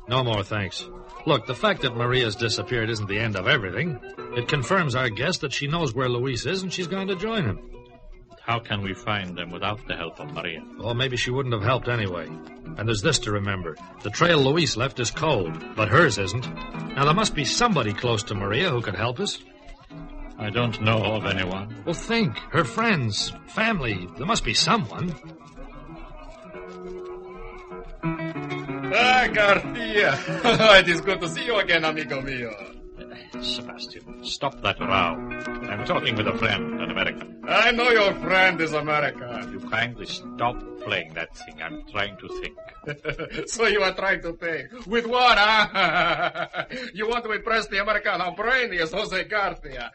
No more, thanks. Look, the fact that Maria's disappeared isn't the end of everything. It confirms our guess that she knows where Luis is and she's going to join him. How can we find them without the help of Maria? Well, maybe she wouldn't have helped anyway. And there's this to remember. The trail Luis left is cold, but hers isn't. Now, there must be somebody close to Maria who could help us. I don't know of anyone. Well, think. Her friends, family. There must be someone. Ah, Garcia. It is good to see you again, amigo mio. Sebastian, stop that row. I'm talking with a friend, an American. I know your friend is American. You kindly stop playing that thing. I'm trying to think. So you are trying to think. With what, huh? You want to impress the American brainiest Jose Garcia.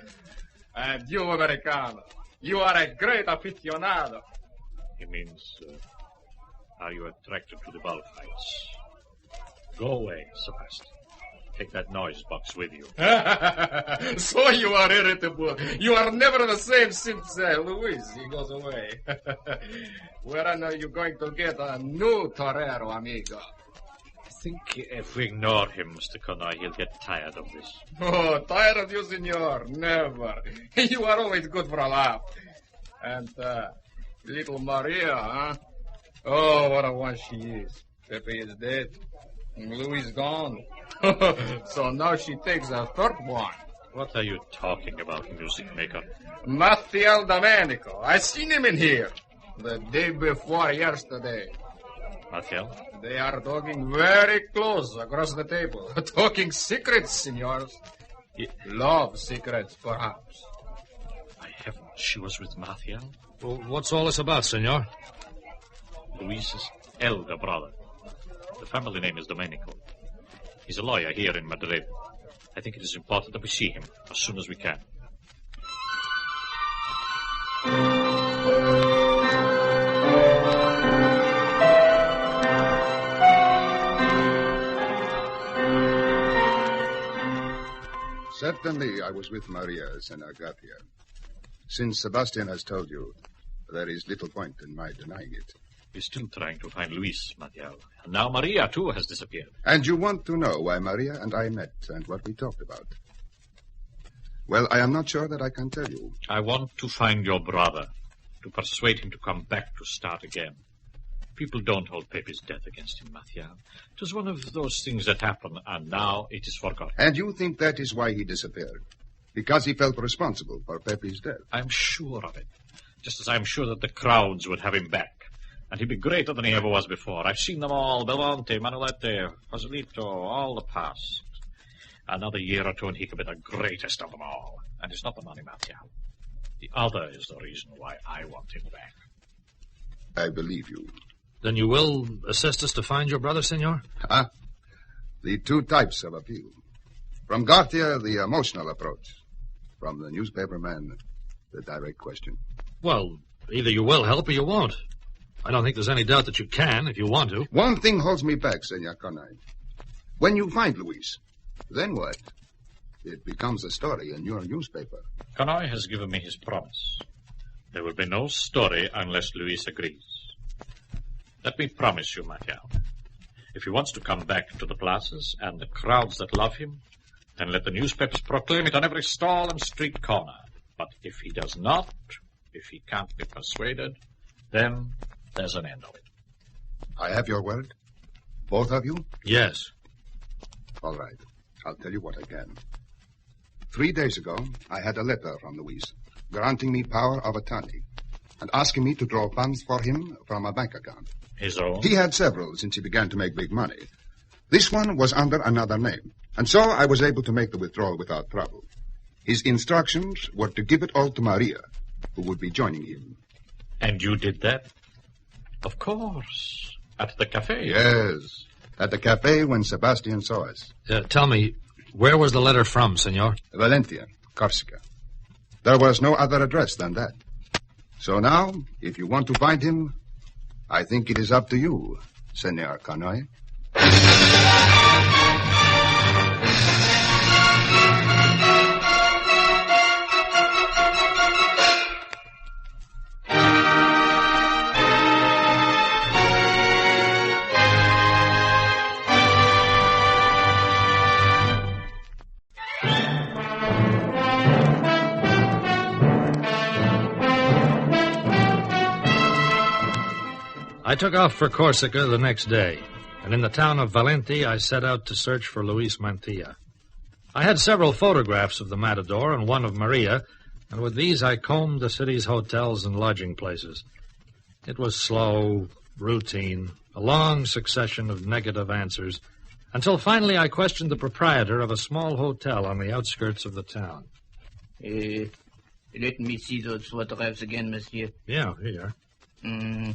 And you, Americano, you are a great aficionado. He means, are you attracted to the bullfights? Go away, Sebastian. Take that noise box with you. So you are irritable. You are never the same since Luis, he goes away. When are you going to get a new torero, amigo? I think if we ignore him, Mr. Connoy, he'll get tired of this. Oh, tired of you, senor? Never. You are always good for a laugh. And, little Maria, huh? Oh, what a one she is. Pepe is dead. Louis gone. So now she takes a third one. What are you talking about, music maker? Mathiel Domenico. I seen him in here. The day before yesterday. Mathiel? They are talking very close across the table. Talking secrets, senors. Love secrets, perhaps. By heaven, she was with Mathiel? Well, what's all this about, senor? Luis's elder brother. The family name is Domenico. He's a lawyer here in Madrid. I think it is important that we see him as soon as we can. Certainly I was with Maria, Senor Garcia. Since Sebastian has told you, there is little point in my denying it. He's still trying to find Luis, Mathieu. And now Maria, too, has disappeared. And you want to know why Maria and I met and what we talked about? Well, I am not sure that I can tell you. I want to find your brother, to persuade him to come back to start again. People don't hold Pepe's death against him, Mathieu. It was one of those things that happened, and now it is forgotten. And you think that is why he disappeared? Because he felt responsible for Pepe's death? I'm sure of it. Just as I'm sure that the crowds would have him back. And he'd be greater than he ever was before. I've seen them all, Belmonte, Manolete, Joselito, all the past. Another year or two and he could be the greatest of them all. And it's not the money, Mathieu. The other is the reason why I want him back. I believe you. Then you will assist us to find your brother, senor? Huh? The two types of appeal. From Garcia, the emotional approach. From the newspaperman, the direct question. Well, either you will help or you won't. I don't think there's any doubt that you can, if you want to. One thing holds me back, Senor Connoy. When you find Luis, then what? It becomes a story in your newspaper. Connoy has given me his promise. There will be no story unless Luis agrees. Let me promise you, Mathieu. If he wants to come back to the plazas and the crowds that love him, then let the newspapers proclaim it on every stall and street corner. But if he does not, if he can't be persuaded, then there's an end of it. I have your word? Both of you? Yes. All right. I'll tell you what I can. 3 days ago, I had a letter from Luis granting me power of attorney and asking me to draw funds for him from a bank account. His own? He had several since he began to make big money. This one was under another name, and so I was able to make the withdrawal without trouble. His instructions were to give it all to Maria, who would be joining him. And you did that? Of course. At the cafe? Yes. At the cafe when Sebastian saw us. Tell me, where was the letter from, senor? Valencia, Corsica. There was no other address than that. So now, if you want to find him, I think it is up to you, Senor Connoy. I took off for Corsica the next day, and in the town of Valenti I set out to search for Luis Mantilla. I had several photographs of the Matador and one of Maria, and with these I combed the city's hotels and lodging places. It was slow, routine, a long succession of negative answers, until finally I questioned the proprietor of a small hotel on the outskirts of the town. Let me see those photographs again, monsieur. Yeah, here you are.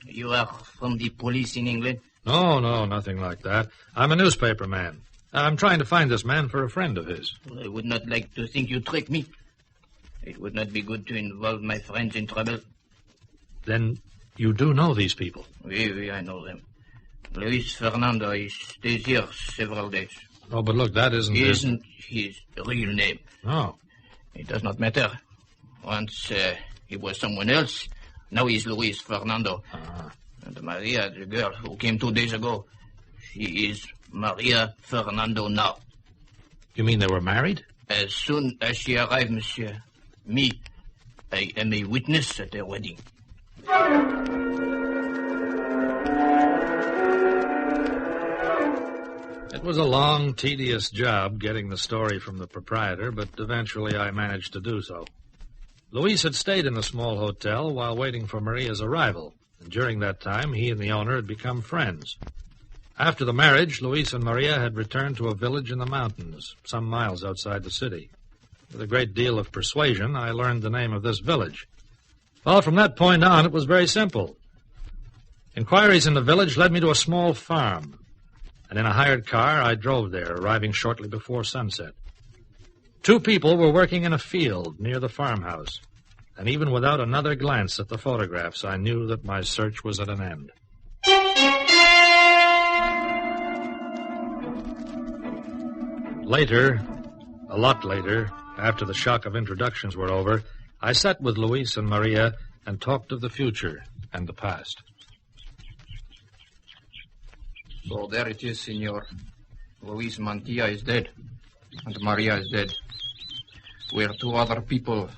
You are from the police in England? No, nothing like that. I'm a newspaper man. I'm trying to find this man for a friend of his. I would not like to think you trick me. It would not be good to involve my friends in trouble. Then you do know these people? Oui, I know them. Luis Fernando, he stays here several days. Oh, but look, that isn't his real name. Oh. It does not matter. Once he was someone else. Now he's Luis Fernando. And Maria, the girl who came 2 days ago, she is Maria Fernando now. You mean they were married? As soon as she arrived, monsieur. Me, I am a witness at their wedding. It was a long, tedious job getting the story from the proprietor, but eventually I managed to do so. Luis had stayed in the small hotel while waiting for Maria's arrival, and during that time he and the owner had become friends. After the marriage, Luis and Maria had returned to a village in the mountains, some miles outside the city. With a great deal of persuasion, I learned the name of this village. Well, from that point on, it was very simple. Inquiries in the village led me to a small farm, and in a hired car I drove there, arriving shortly before sunset. 2 people were working in a field near the farmhouse, and even without another glance at the photographs, I knew that my search was at an end. Later, a lot later, after the shock of introductions were over, I sat with Luis and Maria and talked of the future and the past. So there it is, senor. Luis Mantilla is dead, and Maria is dead. We're two other people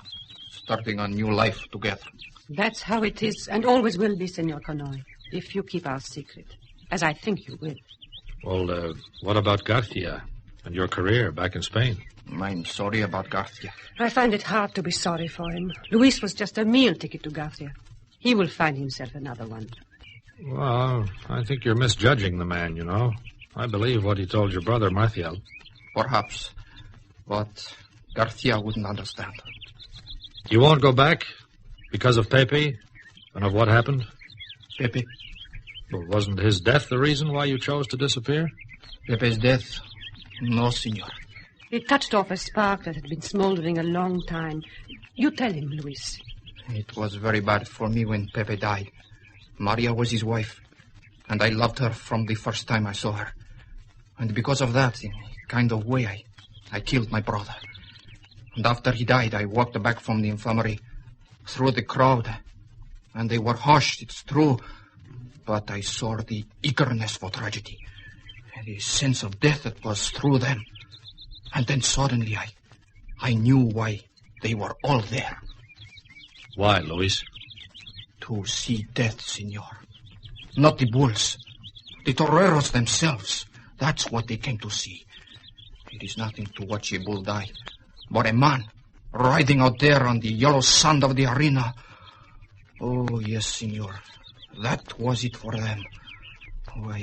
starting a new life together. That's how it is, and always will be, Senor Connoy, if you keep our secret, as I think you will. Well, what about Garcia and your career back in Spain? I'm sorry about Garcia. I find it hard to be sorry for him. Luis was just a meal ticket to Garcia. He will find himself another one. Well, I think you're misjudging the man, you know. I believe what he told your brother, Martial. Perhaps, but Garcia wouldn't understand. You won't go back because of Pepe and of what happened? Pepe? Well, wasn't his death the reason why you chose to disappear? Pepe's death? No, senor. It touched off a spark that had been smoldering a long time. You tell him, Luis. It was very bad for me when Pepe died. Maria was his wife, and I loved her from the first time I saw her. And because of that, in a kind of way, I killed my brother. And after he died, I walked back from the infirmary through the crowd. And they were hushed, it's true, but I saw the eagerness for tragedy, and the sense of death that was through them. And then suddenly I knew why they were all there. Why, Luis? To see death, senor. Not the bulls. The toreros themselves. That's what they came to see. It is nothing to watch a bull die, but a man riding out there on the yellow sand of the arena. Oh, yes, senor. That was it for them. Oh,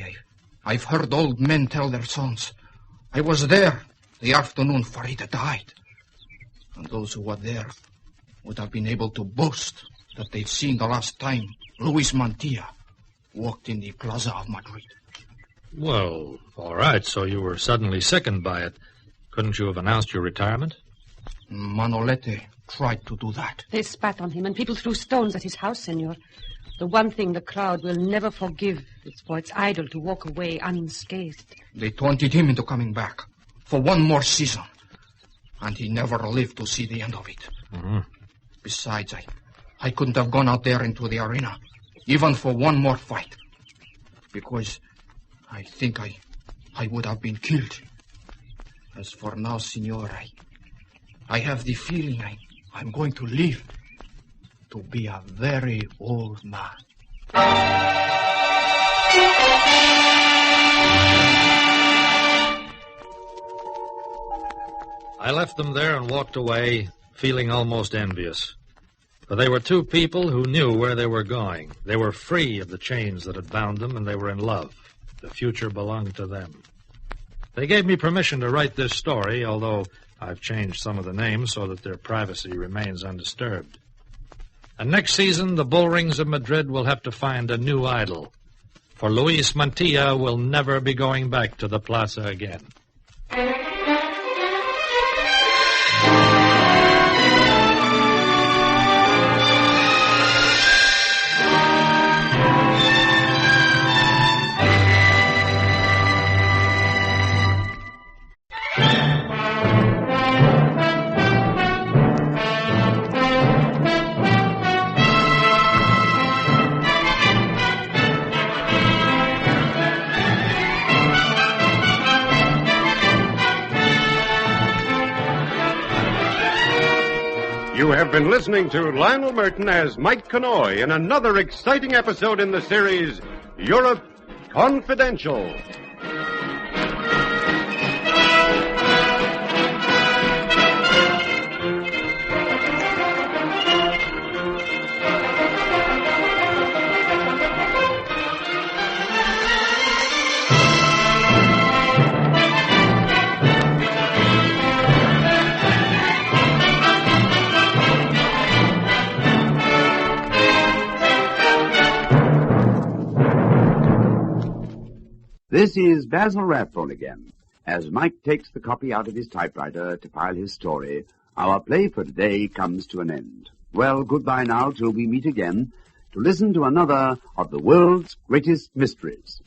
I've heard old men tell their sons. I was there the afternoon Farida died. And those who were there would have been able to boast that they'd seen the last time Luis Mantilla walked in the Plaza of Madrid. Well, all right, so you were suddenly sickened by it. Couldn't you have announced your retirement? Manolete tried to do that. They spat on him, and people threw stones at his house, senor. The one thing the crowd will never forgive is for its idol to walk away unscathed. They taunted him into coming back for one more season, and he never lived to see the end of it. Mm-hmm. Besides, I couldn't have gone out there into the arena, even for one more fight, because I think I would have been killed. As for now, senor, I have the feeling I'm going to live to be a very old man. I left them there and walked away, feeling almost envious. For they were two people who knew where they were going. They were free of the chains that had bound them, and they were in love. The future belonged to them. They gave me permission to write this story, although I've changed some of the names so that their privacy remains undisturbed. And next season, the bullrings of Madrid will have to find a new idol. For Luis Mantilla will never be going back to the plaza again. You have been listening to Lionel Murton as Mike Connoy in another exciting episode in the series, Europe Confidential. This is Basil Rathbone again. As Mike takes the copy out of his typewriter to file his story, our play for today comes to an end. Well, goodbye now till we meet again to listen to another of the world's greatest mysteries.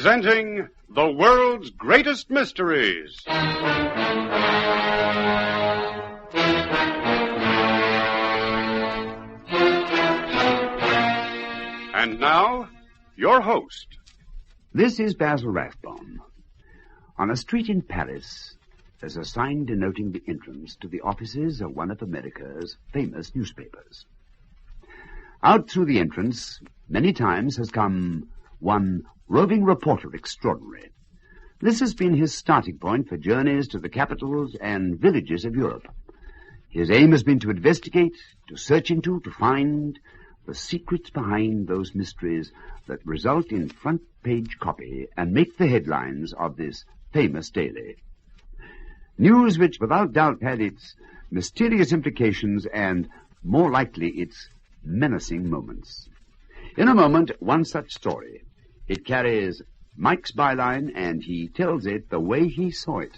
Presenting the world's greatest mysteries. And now, your host. This is Basil Rathbone. On a street in Paris, there's a sign denoting the entrance to the offices of one of America's famous newspapers. Out through the entrance, many times has come one roving reporter extraordinary. This has been his starting point for journeys to the capitals and villages of Europe. His aim has been to investigate, to search into, to find the secrets behind those mysteries that result in front-page copy and make the headlines of this famous daily. News which without doubt had its mysterious implications and, more likely, its menacing moments. In a moment, one such story. It carries Mike's byline, and he tells it the way he saw it.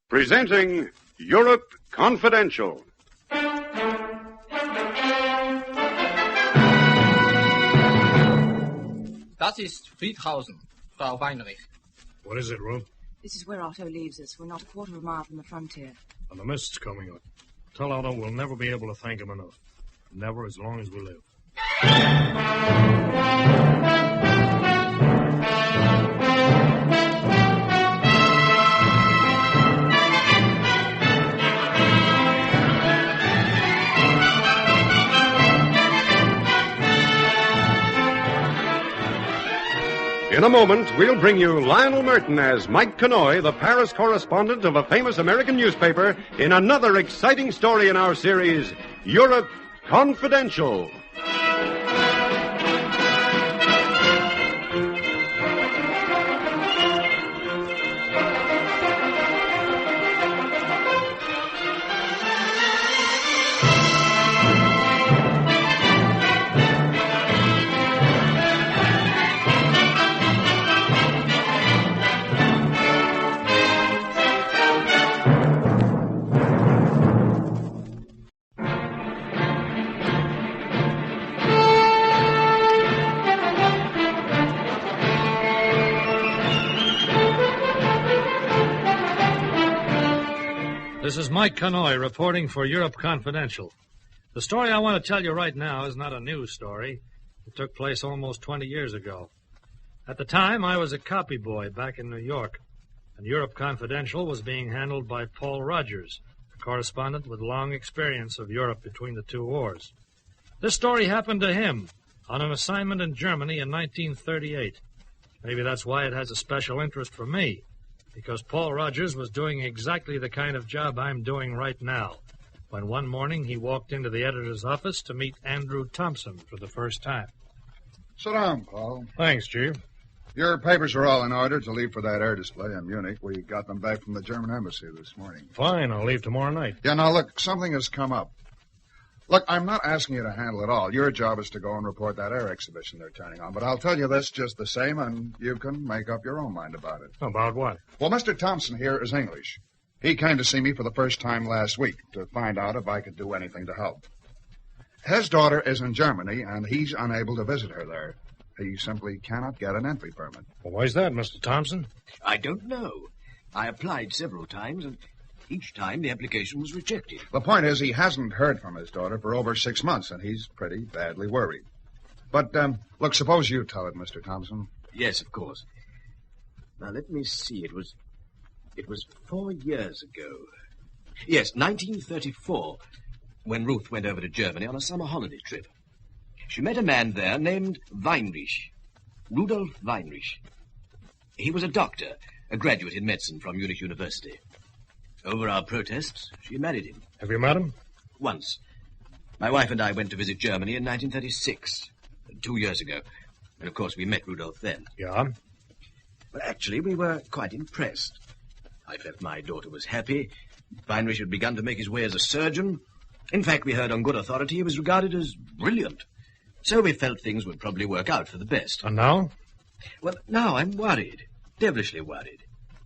Presenting Europe Confidential. Das ist Friedhausen, Frau Weinriche. What is it, Ruth? This is where Otto leaves us. We're not a quarter of a mile from the frontier. And the mist's coming up. Tell Otto we'll never be able to thank him enough. Never as long as we live. In a moment, we'll bring you Lionel Murton as Mike Connoy, the Paris correspondent of a famous American newspaper, in another exciting story in our series, Europe Confidential. This is Mike Connoy reporting for Europe Confidential. The story I want to tell you right now is not a news story. It took place almost 20 years ago. At the time, I was a copy boy back in New York, and Europe Confidential was being handled by Paul Rogers, a correspondent with long experience of Europe between the two wars. This story happened to him on an assignment in Germany in 1938. Maybe that's why it has a special interest for me, because Paul Rogers was doing exactly the kind of job I'm doing right now, when one morning he walked into the editor's office to meet Andrew Thompson for the first time. Sit down, Paul. Thanks, Chief. Your papers are all in order to leave for that air display in Munich. We got them back from the German embassy this morning. Fine, I'll leave tomorrow night. Yeah, now look, something has come up. Look, I'm not asking you to handle it all. Your job is to go and report that air exhibition they're turning on. But I'll tell you this just the same, and you can make up your own mind about it. About what? Well, Mr. Thompson here is English. He came to see me for the first time last week to find out if I could do anything to help. His daughter is in Germany, and he's unable to visit her there. He simply cannot get an entry permit. Well, why's that, Mr. Thompson? I don't know. I applied several times, and each time the application was rejected. The point is, he hasn't heard from his daughter for over 6 months, and he's pretty badly worried. But, look, suppose you tell it, Mr. Thompson. Yes, of course. Now, let me see. It was 4 years ago. Yes, 1934. when Ruth went over to Germany on a summer holiday trip. She met a man there named Weinriche, Rudolf Weinriche. He was a doctor, a graduate in medicine from Munich University. Over our protests, she married him. Have you met him? Once. My wife and I went to visit Germany in 1936, 2 years ago. And, of course, we met Rudolf then. Yeah? Well, actually, we were quite impressed. I felt my daughter was happy. Weinrich had begun to make his way as a surgeon. In fact, we heard on good authority he was regarded as brilliant. So we felt things would probably work out for the best. And now? Well, now I'm worried. Devilishly worried.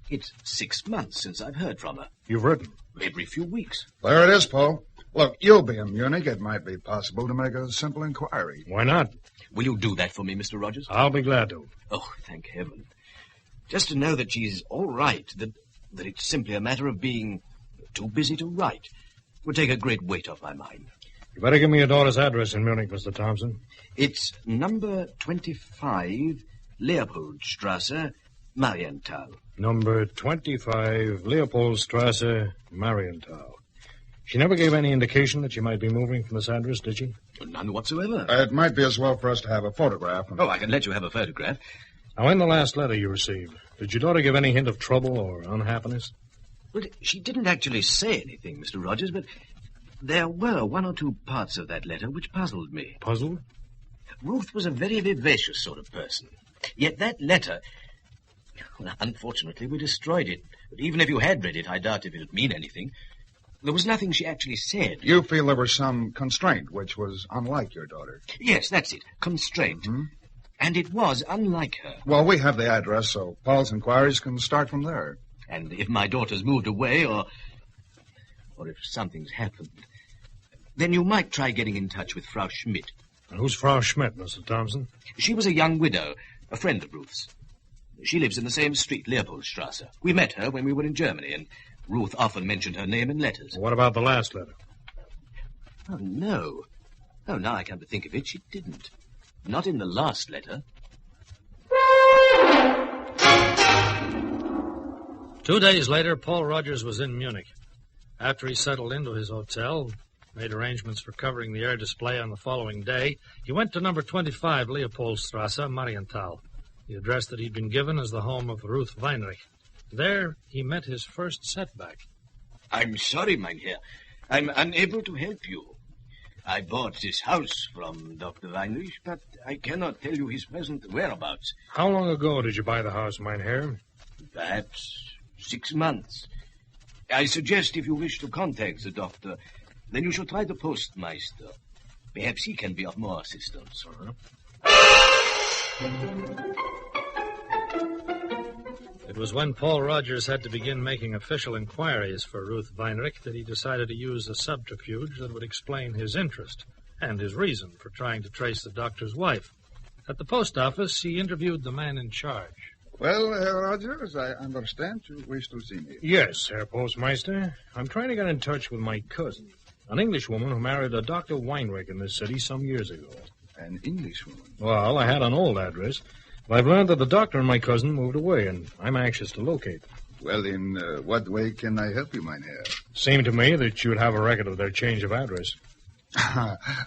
It's 6 months since I've heard from her. You've written? Every few weeks. There it is, Paul. Look, you'll be in Munich. It might be possible to make a simple inquiry. Why not? Will you do that for me, Mr. Rogers? I'll be glad to. Oh, thank heaven. Just to know that she's all right, that it's simply a matter of being too busy to write, would take a great weight off my mind. You better give me your daughter's address in Munich, Mr. Thompson. It's number 25, Leopoldstrasse, Marienthal. Number 25, Leopoldstrasse, Marienthal. She never gave any indication that she might be moving from this address, did she? None whatsoever. It might be as well for us to have a photograph. Oh, I can let you have a photograph. Now, in the last letter you received, did your daughter give any hint of trouble or unhappiness? Well, she didn't actually say anything, Mr. Rogers, but there were 1 or 2 parts of that letter which puzzled me. Puzzled? Ruth was a very vivacious sort of person. Yet that letter... Well, unfortunately, we destroyed it. But even if you had read it, I doubt if it would mean anything. There was nothing she actually said. You feel there was some constraint which was unlike your daughter? Yes, that's it. Constraint. Mm-hmm. And it was unlike her. Well, we have the address, so Paul's inquiries can start from there. And if my daughter's moved away, or if something's happened, then you might try getting in touch with Frau Schmidt. And who's Frau Schmidt, Mr. Thompson? She was a young widow, a friend of Ruth's. She lives in the same street, Leopoldstrasse. We met her when we were in Germany, and Ruth often mentioned her name in letters. What about the last letter? Oh, no. Oh, now I come to think of it, she didn't. Not in the last letter. 2 days later, Paul Rogers was in Munich. After he settled into his hotel, made arrangements for covering the air display on the following day, he went to number 25, Leopoldstrasse, Marienthal, the address that he'd been given as the home of Ruth Weinrich. There, he met his first setback. I'm sorry, mein Herr. I'm unable to help you. I bought this house from Dr. Weinrich, but I cannot tell you his present whereabouts. How long ago did you buy the house, mein Herr? Perhaps 6 months. I suggest if you wish to contact the doctor, then you should try the postmeister. Perhaps he can be of more assistance. It was when Paul Rogers had to begin making official inquiries for Ruth Weinrich that he decided to use a subterfuge that would explain his interest and his reason for trying to trace the doctor's wife. At the post office, he interviewed the man in charge. Well, Herr Rogers, I understand you wish to see me. Yes, Herr Postmeister. I'm trying to get in touch with my cousin, an Englishwoman who married a Dr. Weinrich in this city some years ago. An Englishwoman? Well, I had an old address. But I've learned that the doctor and my cousin moved away, and I'm anxious to locate them. Well, in what way can I help you, mein Herr? Seemed to me that you'd have a record of their change of address.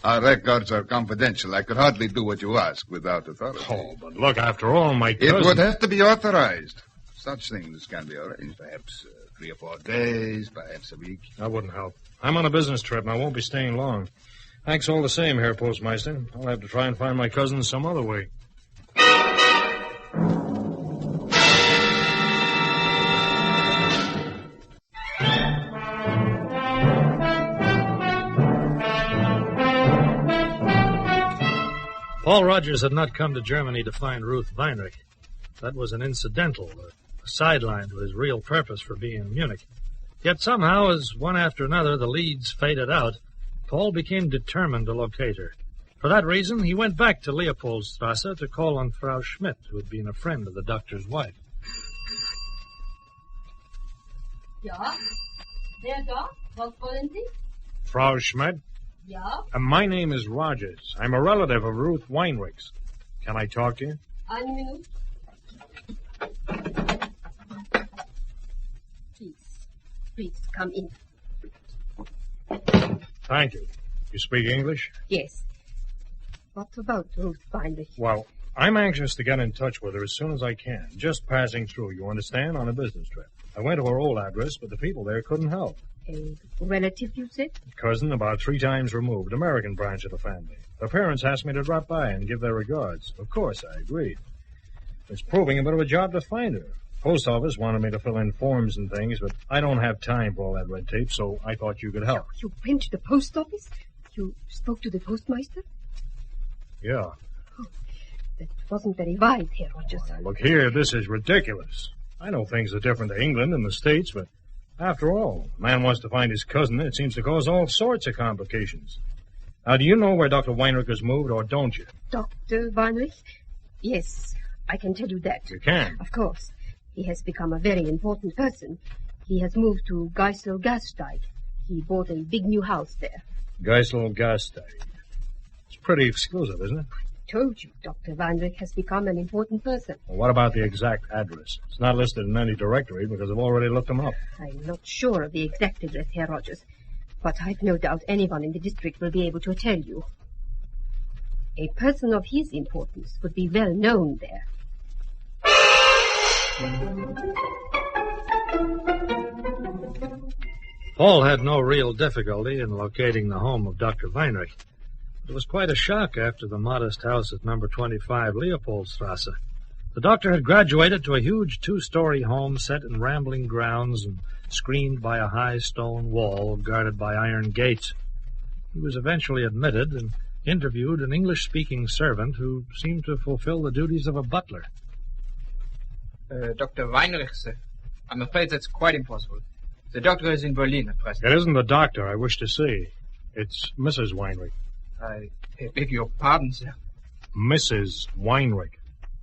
Our records are confidential. I could hardly do what you ask without authority. Oh, but look, after all, my cousin... It would have to be authorized. Such things can be arranged, perhaps 3 or 4 days, perhaps a week. That wouldn't help. I'm on a business trip, and I won't be staying long. Thanks all the same, Herr Postmeister. I'll have to try and find my cousin some other way. Paul Rogers had not come to Germany to find Ruth Weinrich. That was an incidental, a sideline to his real purpose for being in Munich. Yet somehow, as one after another the leads faded out, Paul became determined to locate her. For that reason, he went back to Leopoldstrasse to call on Frau Schmidt, who had been a friend of the doctor's wife. Ja, wer da? Was wollen Sie? Frau Schmidt? Ja? My name is Rogers. I'm a relative of Ruth Weinrich's. Can I talk to you? Eine Minute. Please, come in. Thank you. You speak English? Yes. What about Ruth Weinriche? Well, I'm anxious to get in touch with her as soon as I can. Just passing through, you understand, on a business trip. I went to her old address, but the people there couldn't help. A relative, you said? Cousin, about 3 times removed, American branch of the family. Her parents asked me to drop by and give their regards. Of course, I agreed. It's proving a bit of a job to find her. Post office wanted me to fill in forms and things, but I don't have time for all that red tape, so I thought you could help. You went to the post office? You spoke to the postmaster? Yeah. That wasn't very wise, Herr Rogers. Look here, this is ridiculous. I know things are different to England and the States, but after all, a man wants to find his cousin, and it seems to cause all sorts of complications. Now, do you know where Dr. Weinriche has moved, or don't you? Dr. Weinrich? Yes, I can tell you that. You can? Of course. He has become a very important person. He has moved to Geiselgasteig. He bought a big new house there. Geiselgasteig. It's pretty exclusive, isn't it? I told you, Dr. Weinrich has become an important person. Well, what about the exact address? It's not listed in any directory because I've already looked them up. I'm not sure of the exact address, Herr Rogers, but I've no doubt anyone in the district will be able to tell you. A person of his importance would be well known there. Paul had no real difficulty in locating the home of Dr. Weinrich. It was quite a shock after the modest house at number 25 Leopoldstrasse. The doctor had graduated to a huge 2-story home set in rambling grounds and screened by a high stone wall guarded by iron gates. He was eventually admitted and interviewed an English-speaking servant who seemed to fulfill the duties of a butler. Dr. Weinrich, sir. I'm afraid that's quite impossible. The doctor is in Berlin at present. It isn't the doctor I wish to see. It's Mrs. Weinrich. I beg your pardon, sir. Mrs. Weinrich.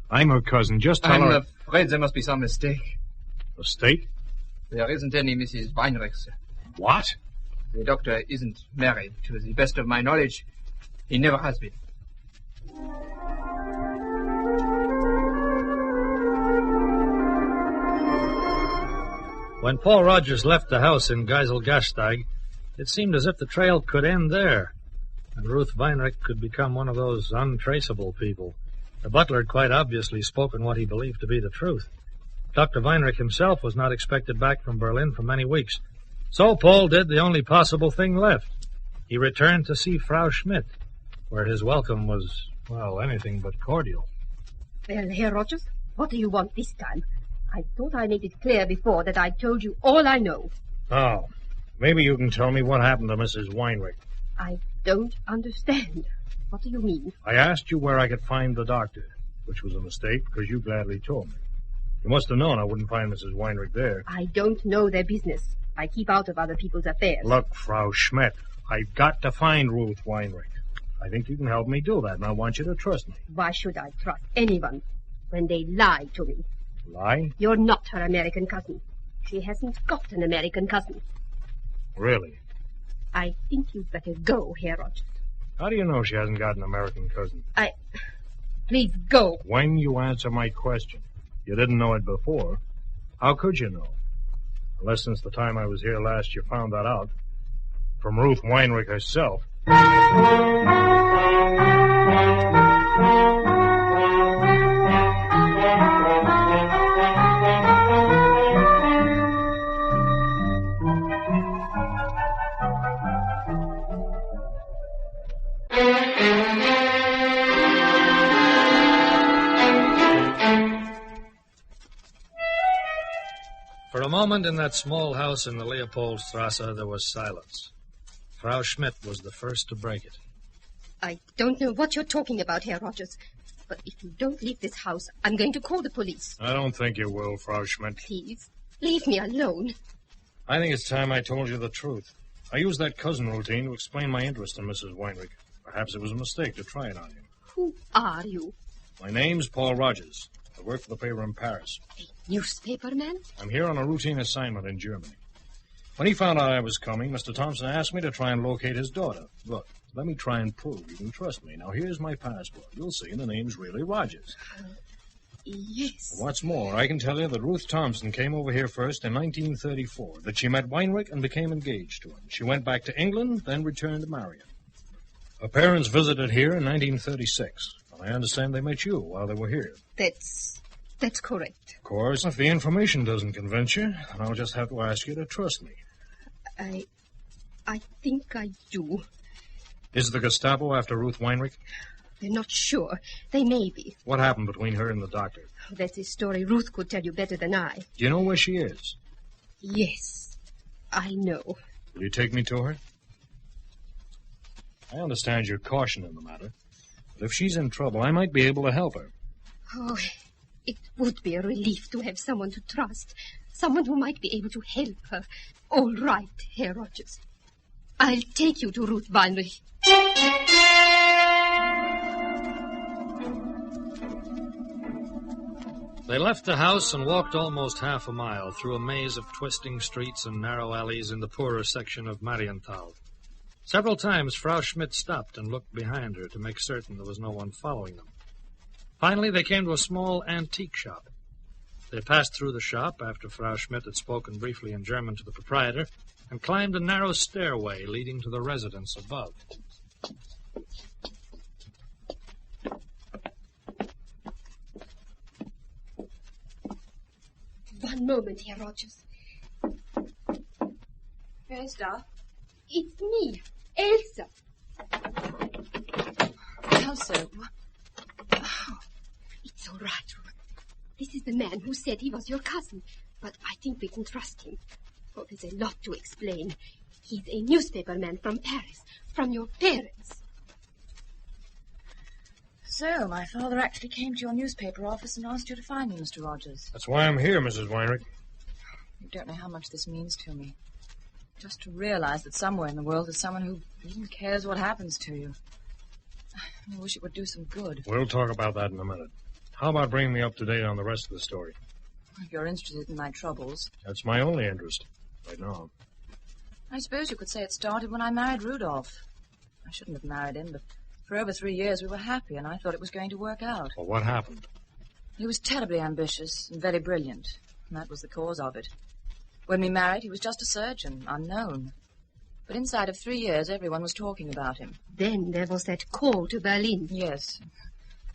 I'm her cousin. Just tell her... I'm afraid there must be some mistake. Mistake? There isn't any Mrs. Weinrich, sir. What? The doctor isn't married. To the best of my knowledge, he never has been. When Paul Rogers left the house in Geiselgasteig, it seemed as if the trail could end there, and Ruth Weinrich could become one of those untraceable people. The butler had quite obviously spoken what he believed to be the truth. Dr. Weinrich himself was not expected back from Berlin for many weeks. So Paul did the only possible thing left. He returned to see Frau Schmidt, where his welcome was, well, anything but cordial. Well, Herr Rogers, what do you want this time? I thought I made it clear before that I told you all I know. Oh, maybe you can tell me what happened to Mrs. Weinrich. I don't understand. What do you mean? I asked you where I could find the doctor, which was a mistake because you gladly told me. You must have known I wouldn't find Mrs. Weinrich there. I don't know their business. I keep out of other people's affairs. Look, Frau Schmidt, I've got to find Ruth Weinrich. I think you can help me do that, and I want you to trust me. Why should I trust anyone when they lie to me? Lie? You're not her American cousin. She hasn't got an American cousin. Really? I think you'd better go, Herr Rogers. How do you know she hasn't got an American cousin? Please go. When you answer my question. You didn't know it before. How could you know? Unless since the time I was here last you found that out. From Ruth Weinrich herself. For a moment in that small house in the Leopoldstrasse, there was silence. Frau Schmidt was the first to break it. I don't know what you're talking about, Herr Rogers, but if you don't leave this house, I'm going to call the police. I don't think you will, Frau Schmidt. Please, leave me alone. I think it's time I told you the truth. I used that cousin routine to explain my interest in Mrs. Weinrich. Perhaps it was a mistake to try it on you. Who are you? My name's Paul Rogers. I work for the paper in Paris. A newspaper man? I'm here on a routine assignment in Germany. When he found out I was coming, Mr. Thompson asked me to try and locate his daughter. Look, let me try and prove you can trust me. Now, here's my passport. You'll see the name's really Rogers. Yes. What's more, I can tell you that Ruth Thompson came over here first in 1934, that she met Weinriche and became engaged to him. She went back to England, then returned to marry him. Her parents visited here in 1936. I understand they met you while they were here. That's correct. Of course, if the information doesn't convince you, then I'll just have to ask you to trust me. I think I do. Is the Gestapo after Ruth Weinriche? They're not sure. They may be. What happened between her and the doctor? That's a story Ruth could tell you better than I. Do you know where she is? Yes, I know. Will you take me to her? I understand your caution in the matter, but if she's in trouble, I might be able to help her. Oh, it would be a relief to have someone to trust, someone who might be able to help her. All right, Herr Rogers. I'll take you to Ruth Weinriche. They left the house and walked almost half a mile through a maze of twisting streets and narrow alleys in the poorer section of Marienthal. Several times Frau Schmidt stopped and looked behind her to make certain there was no one following them. Finally, they came to a small antique shop. They passed through the shop after Frau Schmidt had spoken briefly in German to the proprietor and climbed a narrow stairway leading to the residence above. One moment, Herr Rogers. Wer ist da? It's me, Elsa. Elsa, Oh, it's all right, Ruth. This is the man who said he was your cousin, but I think we can trust him. Oh, there's a lot to explain. He's a newspaper man from Paris, from your parents. So, my father actually came to your newspaper office and asked you to find me, Mr. Rogers. That's why I'm here, Mrs. Weinriche. You don't know how much this means to me. Just to realize that somewhere in the world there's someone who even cares what happens to you. I wish it would do some good. We'll talk about that in a minute. How about bringing me up to date on the rest of the story? If you're interested in my troubles. That's my only interest right now. I suppose you could say it started when I married Rudolph. I shouldn't have married him, but for over 3 years we were happy, and I thought it was going to work out. Well, what happened? He was terribly ambitious and very brilliant, and that was the cause of it. When we married, he was just a surgeon, unknown. But inside of 3 years, everyone was talking about him. Then there was that call to Berlin. Yes.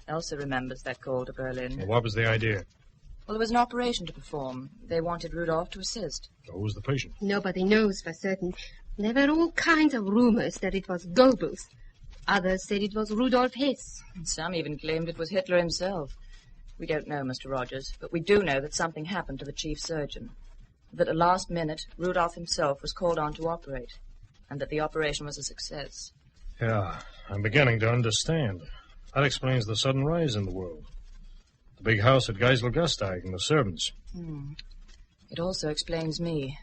Elsa remembers that call to Berlin. Well, what was the idea? Well, there was an operation to perform. They wanted Rudolph to assist. So who was the patient? Nobody knows for certain. There were all kinds of rumors that it was Goebbels. Others said it was Rudolf Hess. And some even claimed it was Hitler himself. We don't know, Mr. Rogers, but we do know that something happened to the chief surgeon. That at the last minute, Rudolph himself was called on to operate, and that the operation was a success. Yeah, I'm beginning to understand. That explains the sudden rise in the world. The big house at Geiselgasteig and the servants. It also explains me.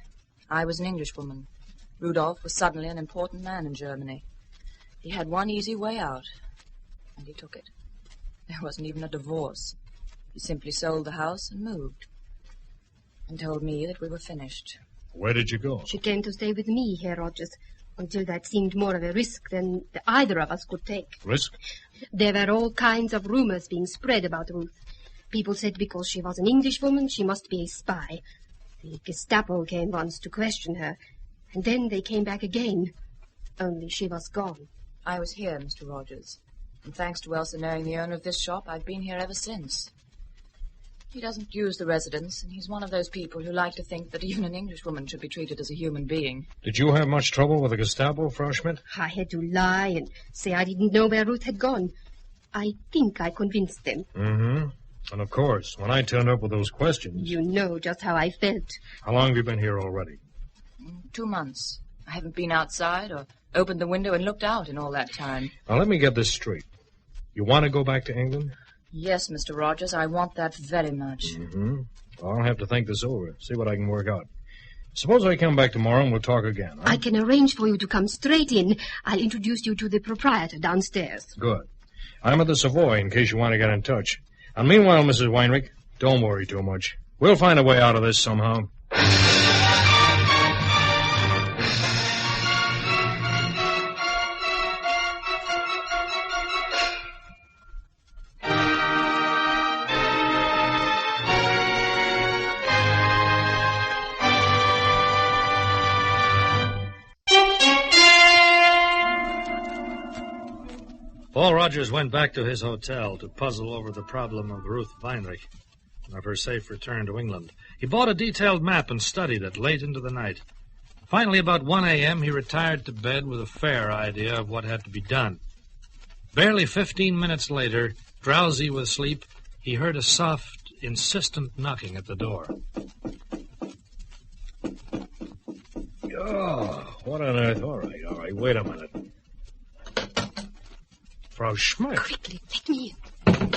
I was an Englishwoman. Rudolph was suddenly an important man in Germany. He had one easy way out, and he took it. There wasn't even a divorce. He simply sold the house and moved, and told me that we were finished. Where did you go? She came to stay with me, Herr Rogers, until that seemed more of a risk than either of us could take. Risk? There were all kinds of rumors being spread about Ruth. People said because she was an Englishwoman, she must be a spy. The Gestapo came once to question her, and then they came back again. Only she was gone. I was here, Mr. Rogers, and thanks to Elsa knowing the owner of this shop, I've been here ever since. He doesn't use the residence, and he's one of those people who like to think that even an Englishwoman should be treated as a human being. Did you have much trouble with the Gestapo, Frau Schmidt? I had to lie and say I didn't know where Ruth had gone. I think I convinced them. Mm-hmm. And of course, when I turned up with those questions... You know just how I felt. How long have you been here already? 2 months. I haven't been outside or opened the window and looked out in all that time. Now, let me get this straight. You want to go back to England? Yes, Mr. Rogers, I want that very much. Mm-hmm. Well, I'll have to think this over, see what I can work out. Suppose I come back tomorrow and we'll talk again, huh? I can arrange for you to come straight in. I'll introduce you to the proprietor downstairs. Good. I'm at the Savoy in case you want to get in touch. And meanwhile, Mrs. Weinriche, don't worry too much. We'll find a way out of this somehow. Paul Rogers went back to his hotel to puzzle over the problem of Ruth Weinriche and of her safe return to England. He bought a detailed map and studied it late into the night. Finally, about 1 a.m., he retired to bed with a fair idea of what had to be done. Barely 15 minutes later, drowsy with sleep, he heard a soft, insistent knocking at the door. Oh, what on earth? All right. Wait a minute. Frau Schmidt. Quickly, let me in.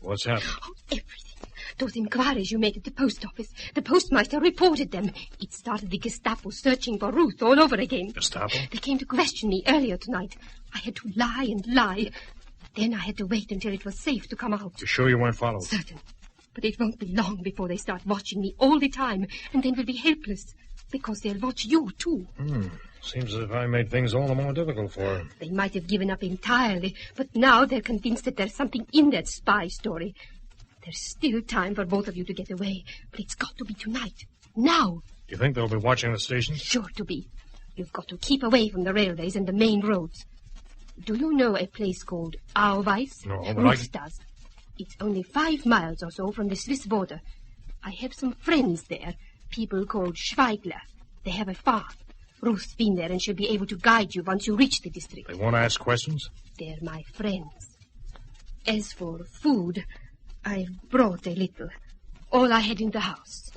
What's happened? Oh, everything. Those inquiries you made at the post office. The postmaster reported them. It started the Gestapo searching for Ruth all over again. Gestapo? They came to question me earlier tonight. I had to lie and lie. Then I had to wait until it was safe to come out. You sure you weren't followed? Certain. But it won't be long before they start watching me all the time, and then we'll be helpless. Because they'll watch you, too. Seems as if I made things all the more difficult for her. They might have given up entirely, but now they're convinced that there's something in that spy story. There's still time for both of you to get away, but it's got to be tonight. Now. Do you think they'll be watching the station? Sure to be. You've got to keep away from the railways and the main roads. Do you know a place called Auweis? No, but Ruth does. It's only 5 miles or so from the Swiss border. I have some friends there, people called Schweigler. They have a farm. Ruth's been there and she'll be able to guide you once you reach the district. They won't ask questions? They're my friends. As for food, I've brought a little. All I had in the house.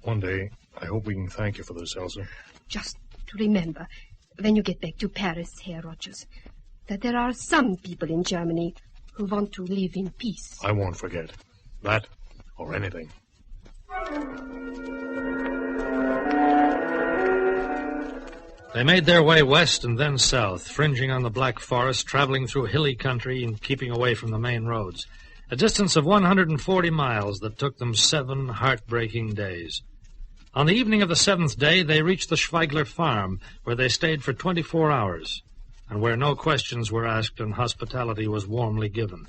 One day, I hope we can thank you for this, Elsa. Just to remember, when you get back to Paris, Herr Rogers, that there are some people in Germany who want to live in peace. I won't forget. That or anything. They made their way west and then south, fringing on the Black Forest, traveling through hilly country and keeping away from the main roads. A distance of 140 miles that took them 7 heartbreaking days. On the evening of the 7th day, they reached the Schweigler farm, where they stayed for 24 hours, and where no questions were asked and hospitality was warmly given.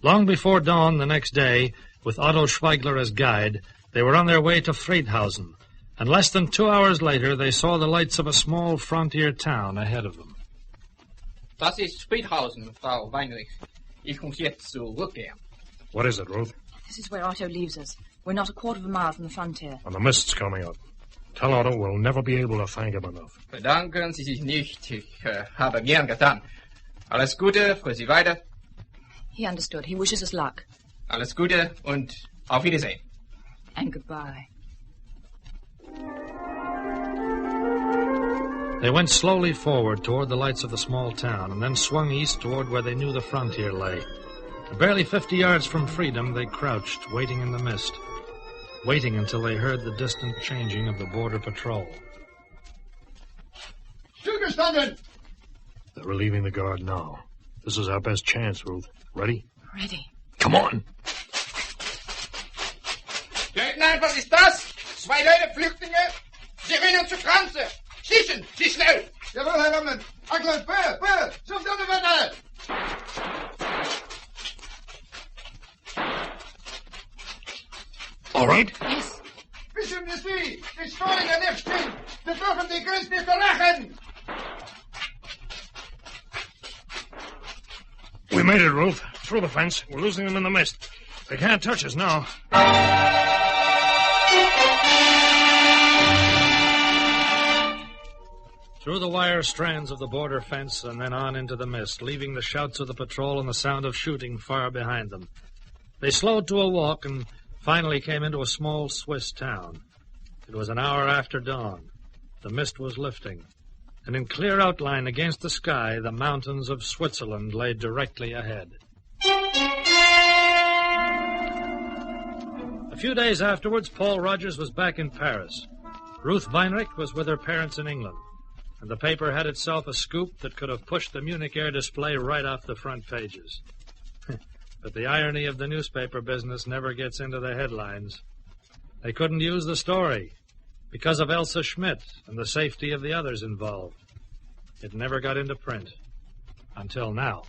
Long before dawn the next day, with Otto Schweigler as guide, they were on their way to Friedhausen, and less than 2 hours later, they saw the lights of a small frontier town ahead of them. Das ist Friedhausen, Frau Weinrich. Ich muss jetzt zurückgehen. What is it, Ruth? This is where Otto leaves us. We're not a quarter of a mile from the frontier. And the mist's coming up. Tell Otto we'll never be able to thank him enough. Bedanken Sie sich nicht. Ich habe gern getan. Alles Gute für Sie weiter. He understood. He wishes us luck. Alles Gute und auf Wiedersehen. And goodbye. They went slowly forward toward the lights of the small town and then swung east toward where they knew the frontier lay. Barely 50 yards from freedom, they crouched, waiting in the mist, waiting until they heard the distant changing of the border patrol. Zugestanden! They're relieving the guard now. This is our best chance, Ruth. Ready? Ready. Come on! Leutnant, was ist das? 2 Leute, Flüchtlinge. Sie rennen zu Franze. Schießen, Sie schnell. Jawohl, Herr Leutnant. Agland, Böhr, zum Donnerwetter! All right? Yes. Wissen Sie, die Spanier nicht sind. Sie dürfen die Grenze nicht verlachen. We made it, Ruth. Through the fence. We're losing them in the mist. They can't touch us now. Through the wire strands of the border fence and then on into the mist, leaving the shouts of the patrol and the sound of shooting far behind them. They slowed to a walk and finally came into a small Swiss town. It was an hour after dawn. The mist was lifting, and in clear outline against the sky, the mountains of Switzerland lay directly ahead. A few days afterwards, Paul Rogers was back in Paris. Ruth Weinriche was with her parents in England, and the paper had itself a scoop that could have pushed the Munich air display right off the front pages. But the irony of the newspaper business never gets into the headlines. They couldn't use the story because of Elsa Schmidt and the safety of the others involved. It never got into print. Until now.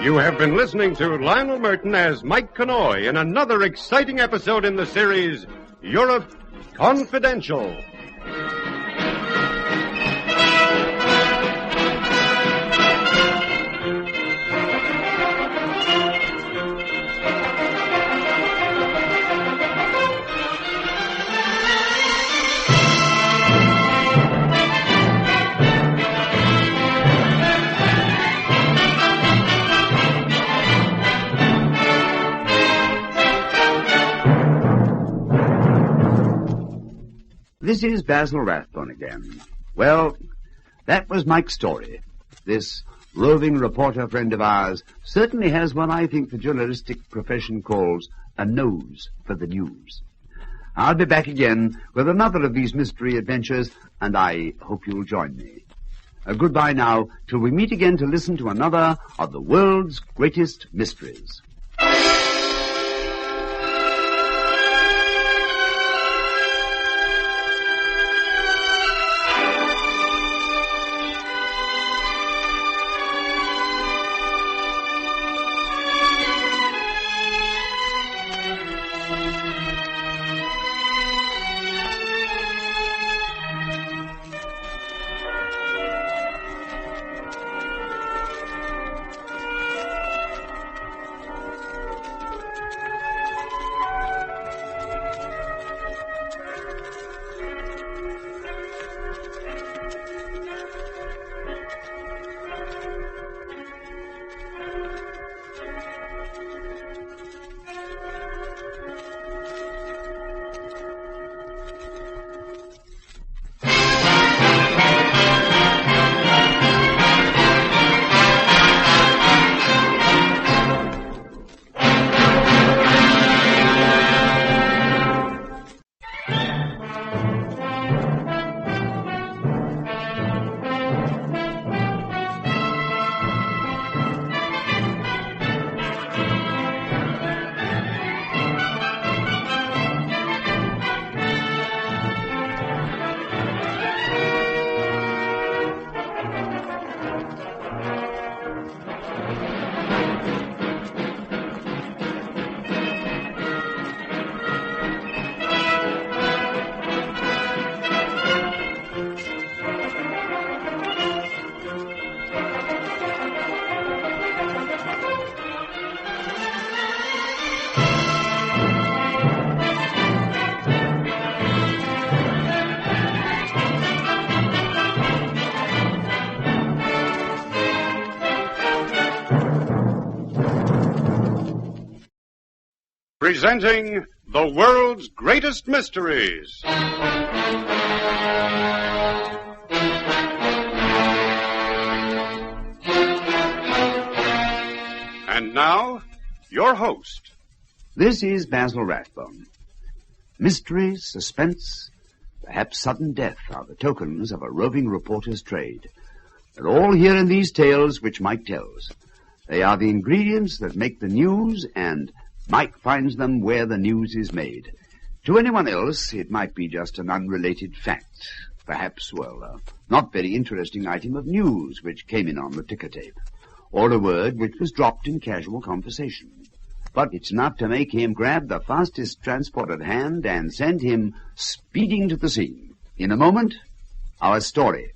You have been listening to Lionel Murton as Mike Connoy in another exciting episode in the series, Europe Confidential. This is Basil Rathbone again. Well, that was Mike's story. This roving reporter friend of ours certainly has what I think the journalistic profession calls a nose for the news. I'll be back again with another of these mystery adventures, and I hope you'll join me. Goodbye now, till we meet again to listen to another of the world's greatest mysteries. Presenting the world's greatest mysteries. And now, your host. This is Basil Rathbone. Mystery, suspense, perhaps sudden death are the tokens of a roving reporter's trade. They're all here in these tales which Mike tells. They are the ingredients that make the news, and Mike finds them where the news is made. To anyone else, it might be just an unrelated fact. Perhaps, not very interesting item of news which came in on the ticker tape. Or a word which was dropped in casual conversation. But it's enough to make him grab the fastest transport at hand and send him speeding to the scene. In a moment, our story.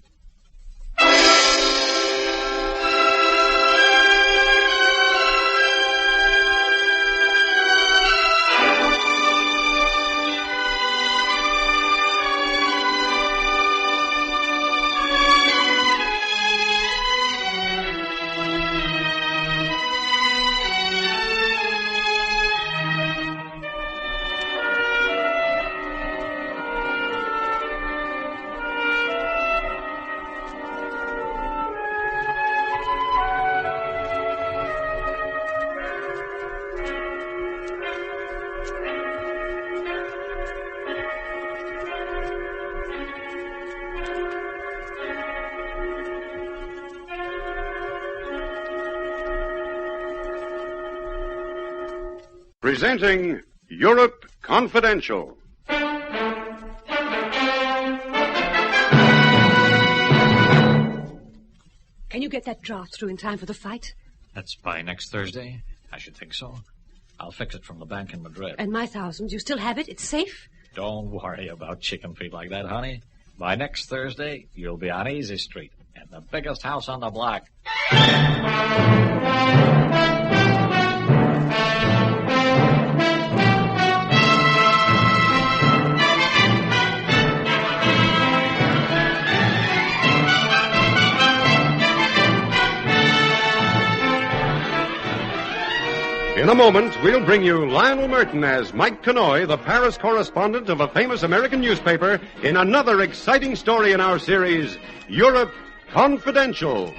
Presenting Europe Confidential. Can you get that draft through in time for the fight? That's by next Thursday? I should think so. I'll fix it from the bank in Madrid. And my thousands, you still have it? It's safe? Don't worry about chicken feet like that, honey. By next Thursday, you'll be on Easy Street, in the biggest house on the block. In a moment, we'll bring you Lionel Murton as Mike Connoy, the Paris correspondent of a famous American newspaper, in another exciting story in our series, Europe Confidential.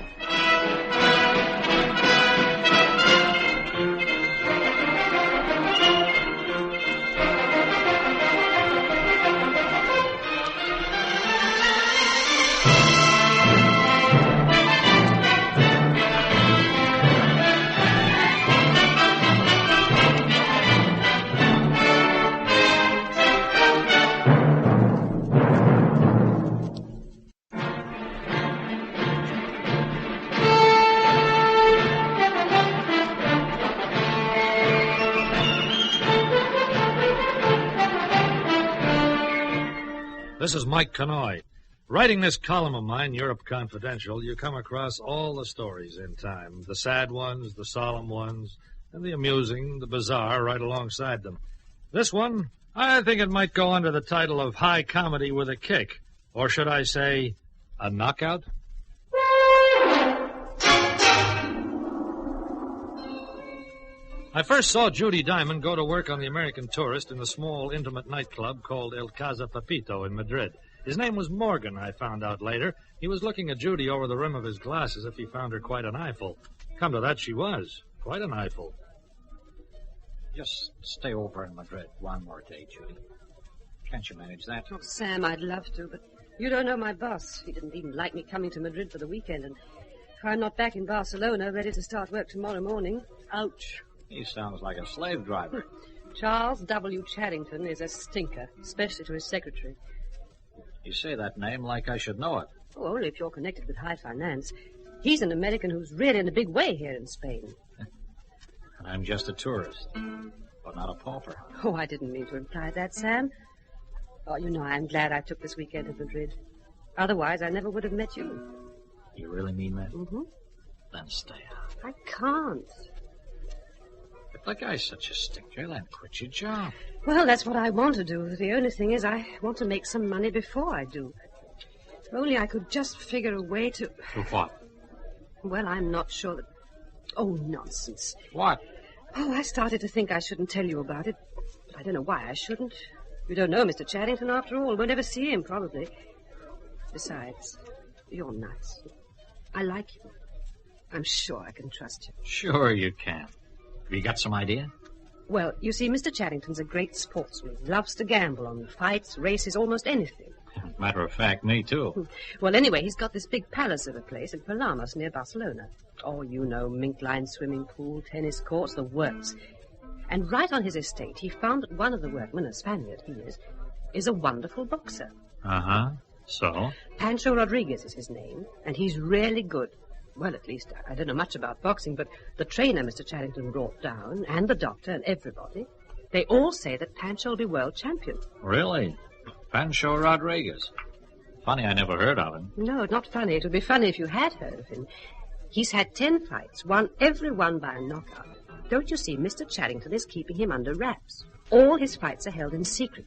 This is Mike Connoy. Writing this column of mine, Europe Confidential, you come across all the stories in time. The sad ones, the solemn ones, and the amusing, the bizarre right alongside them. This one, I think it might go under the title of High Comedy with a Kick. Or should I say, a knockout? I first saw Judy Diamond go to work on the American Tourist in the small, intimate nightclub called El Casa Pepito in Madrid. His name was Morgan, I found out later. He was looking at Judy over the rim of his glasses if he found her quite an eyeful. Come to that, she was. Quite an eyeful. Just stay over in Madrid one more day, Judy. Can't you manage that? Oh, Sam, I'd love to, but you don't know my boss. He didn't even like me coming to Madrid for the weekend, and if I'm not back in Barcelona, ready to start work tomorrow morning, ouch. He sounds like a slave driver. Charles W. Charrington is a stinker, especially to his secretary. You say that name like I should know it. Oh, only if you're connected with high finance. He's an American who's really in a big way here in Spain. And I'm just a tourist, but not a pauper. Oh, I didn't mean to imply that, Sam. Oh, you know, I'm glad I took this weekend to Madrid. Otherwise, I never would have met you. You really mean that? Mm-hmm. Then stay out. I can't. If the guy's such a stinker, then quit your job. Well, that's what I want to do. The only thing is I want to make some money before I do. If only I could just figure a way to... To what? Well, I'm not sure that... Oh, nonsense. What? Oh, I started to think I shouldn't tell you about it. But I don't know why I shouldn't. You don't know Mr. Charrington, after all. We'll never see him, probably. Besides, you're nuts. I like you. I'm sure I can trust you. Sure you can. Have you got some idea? Well, you see, Mr. Charrington's a great sportsman. Loves to gamble on fights, races, almost anything. Matter of fact, me too. Well, anyway, he's got this big palace of a place in Palamos near Barcelona. Oh, you know, mink-lined swimming pool, tennis courts, the works. And right on his estate, he found that one of the workmen, a Spaniard he is a wonderful boxer. Uh-huh. So? Pancho Rodriguez is his name, and he's really good. Well, at least, I don't know much about boxing, but the trainer Mr. Charrington brought down, and the doctor, and everybody, they all say that Pancho will be world champion. Really? Pancho Rodriguez. Funny I never heard of him. No, not funny. It would be funny if you had heard of him. He's had 10 fights, won every one by a knockout. Don't you see, Mr. Charrington is keeping him under wraps. All his fights are held in secret,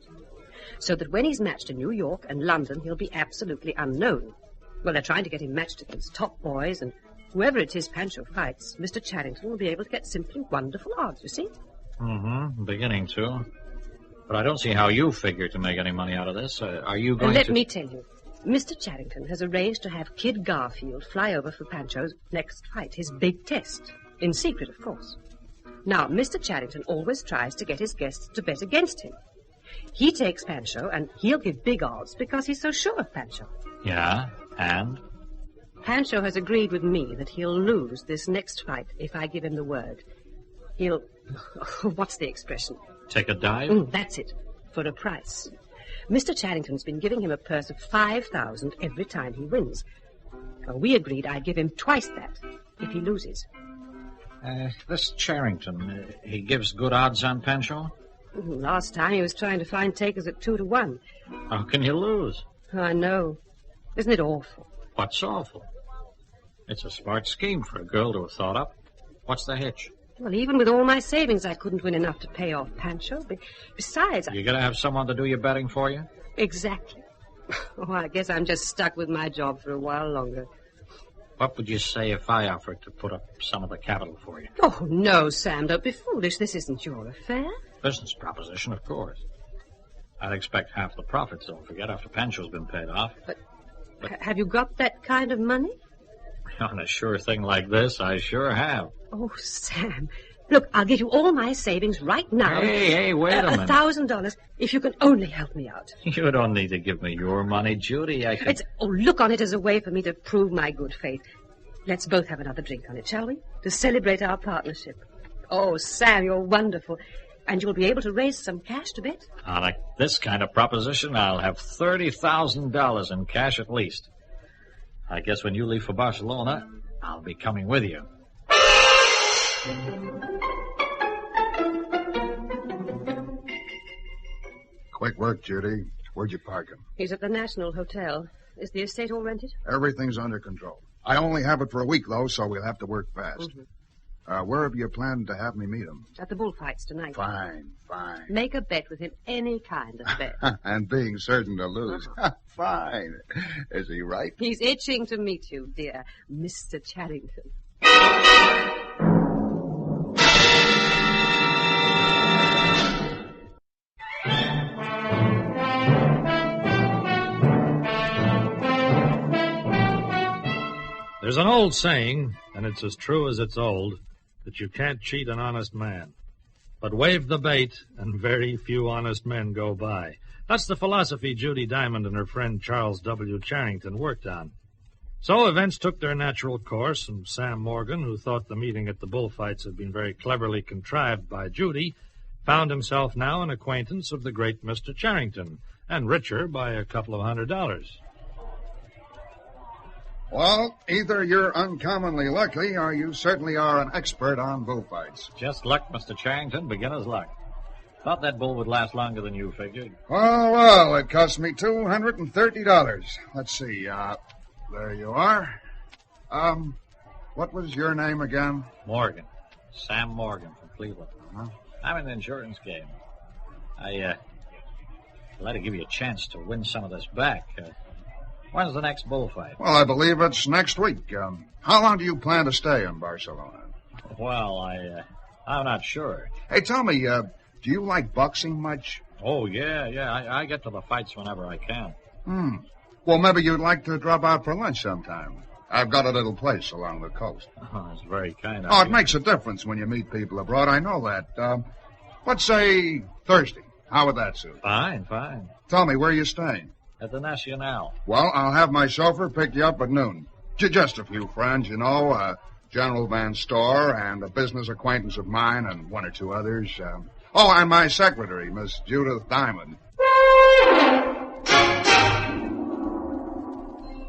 so that when he's matched in New York and London, he'll be absolutely unknown. Well, they're trying to get him matched against top boys, and whoever it is Pancho fights, Mr. Charrington will be able to get simply wonderful odds, you see? Mm-hmm, beginning to. But I don't see how you figure to make any money out of this. Are you going to... Let me tell you. Mr. Charrington has arranged to have Kid Garfield fly over for Pancho's next fight, his big test. In secret, of course. Now, Mr. Charrington always tries to get his guests to bet against him. He takes Pancho, and he'll give big odds because he's so sure of Pancho. Yeah, and? Pancho has agreed with me that he'll lose this next fight if I give him the word. He'll... What's the expression? Take a dive? That's it. For a price. Mr. Charrington's been giving him a purse of $5,000 every time he wins. Well, we agreed I'd give him twice that if he loses. This Charrington, he gives good odds on Pancho? Last time he was trying to find takers at 2 to 1. How can you lose? I know. Isn't it awful? What's awful? It's a smart scheme for a girl to have thought up. What's the hitch? Well, even with all my savings, I couldn't win enough to pay off Pancho. Besides... You gotta have someone to do your betting for you? Exactly. Oh, I guess I'm just stuck with my job for a while longer. What would you say if I offered to put up some of the capital for you? Oh, no, Sam, don't be foolish. This isn't your affair. Business proposition, of course. I'd expect half the profits, don't forget, after Pancho's been paid off. But have you got that kind of money? On a sure thing like this, I sure have. Oh, Sam. Look, I'll give you all my savings right now. Hey, wait a minute. $1,000, if you can only help me out. You don't need to give me your money, Judy. I can... look on it as a way for me to prove my good faith. Let's both have another drink on it, shall we? To celebrate our partnership. Oh, Sam, you're wonderful. And you'll be able to raise some cash to bet. On this kind of proposition, I'll have $30,000 in cash at least. I guess when you leave for Barcelona, I'll be coming with you. Quick work, Judy. Where'd you park him? He's at the National Hotel. Is the estate all rented? Everything's under control. I only have it for a week, though, so we'll have to work fast. Mm-hmm. Where have you planned to have me meet him? At the bullfights tonight. Fine. Make a bet with him, any kind of bet. And being certain to lose. Fine. Is he right? He's itching to meet you, dear Mr. Charrington. There's an old saying, and it's as true as it's old, that you can't cheat an honest man. But wave the bait, and very few honest men go by. That's the philosophy Judy Diamond and her friend Charles W. Charrington worked on. So events took their natural course, and Sam Morgan, who thought the meeting at the bullfights had been very cleverly contrived by Judy, found himself now an acquaintance of the great Mr. Charrington, and richer by a couple of $100. Well, either you're uncommonly lucky, or you certainly are an expert on bullfights. Just luck, Mr. Charrington, beginner's luck. Thought that bull would last longer than you figured. Well, it cost me $230. Let's see, there you are. What was your name again? Morgan. Sam Morgan from Cleveland. Uh-huh. I'm in the insurance game. I'd like to give you a chance to win some of this back. When's the next bullfight? Well, I believe it's next week. How long do you plan to stay in Barcelona? Well, I'm not sure. Hey, tell me, do you like boxing much? Oh, yeah. I get to the fights whenever I can. Well, maybe you'd like to drop out for lunch sometime. I've got a little place along the coast. Oh, that's very kind of you. you. It makes a difference when you meet people abroad. I know that. Let's say Thursday. How would that suit? Fine. Tell me, where are you staying? At the Nacional. Well, I'll have my chauffeur pick you up at noon. Just a few friends, you know, General Van Store and a business acquaintance of mine and one or two others. And my secretary, Miss Judy Diamond.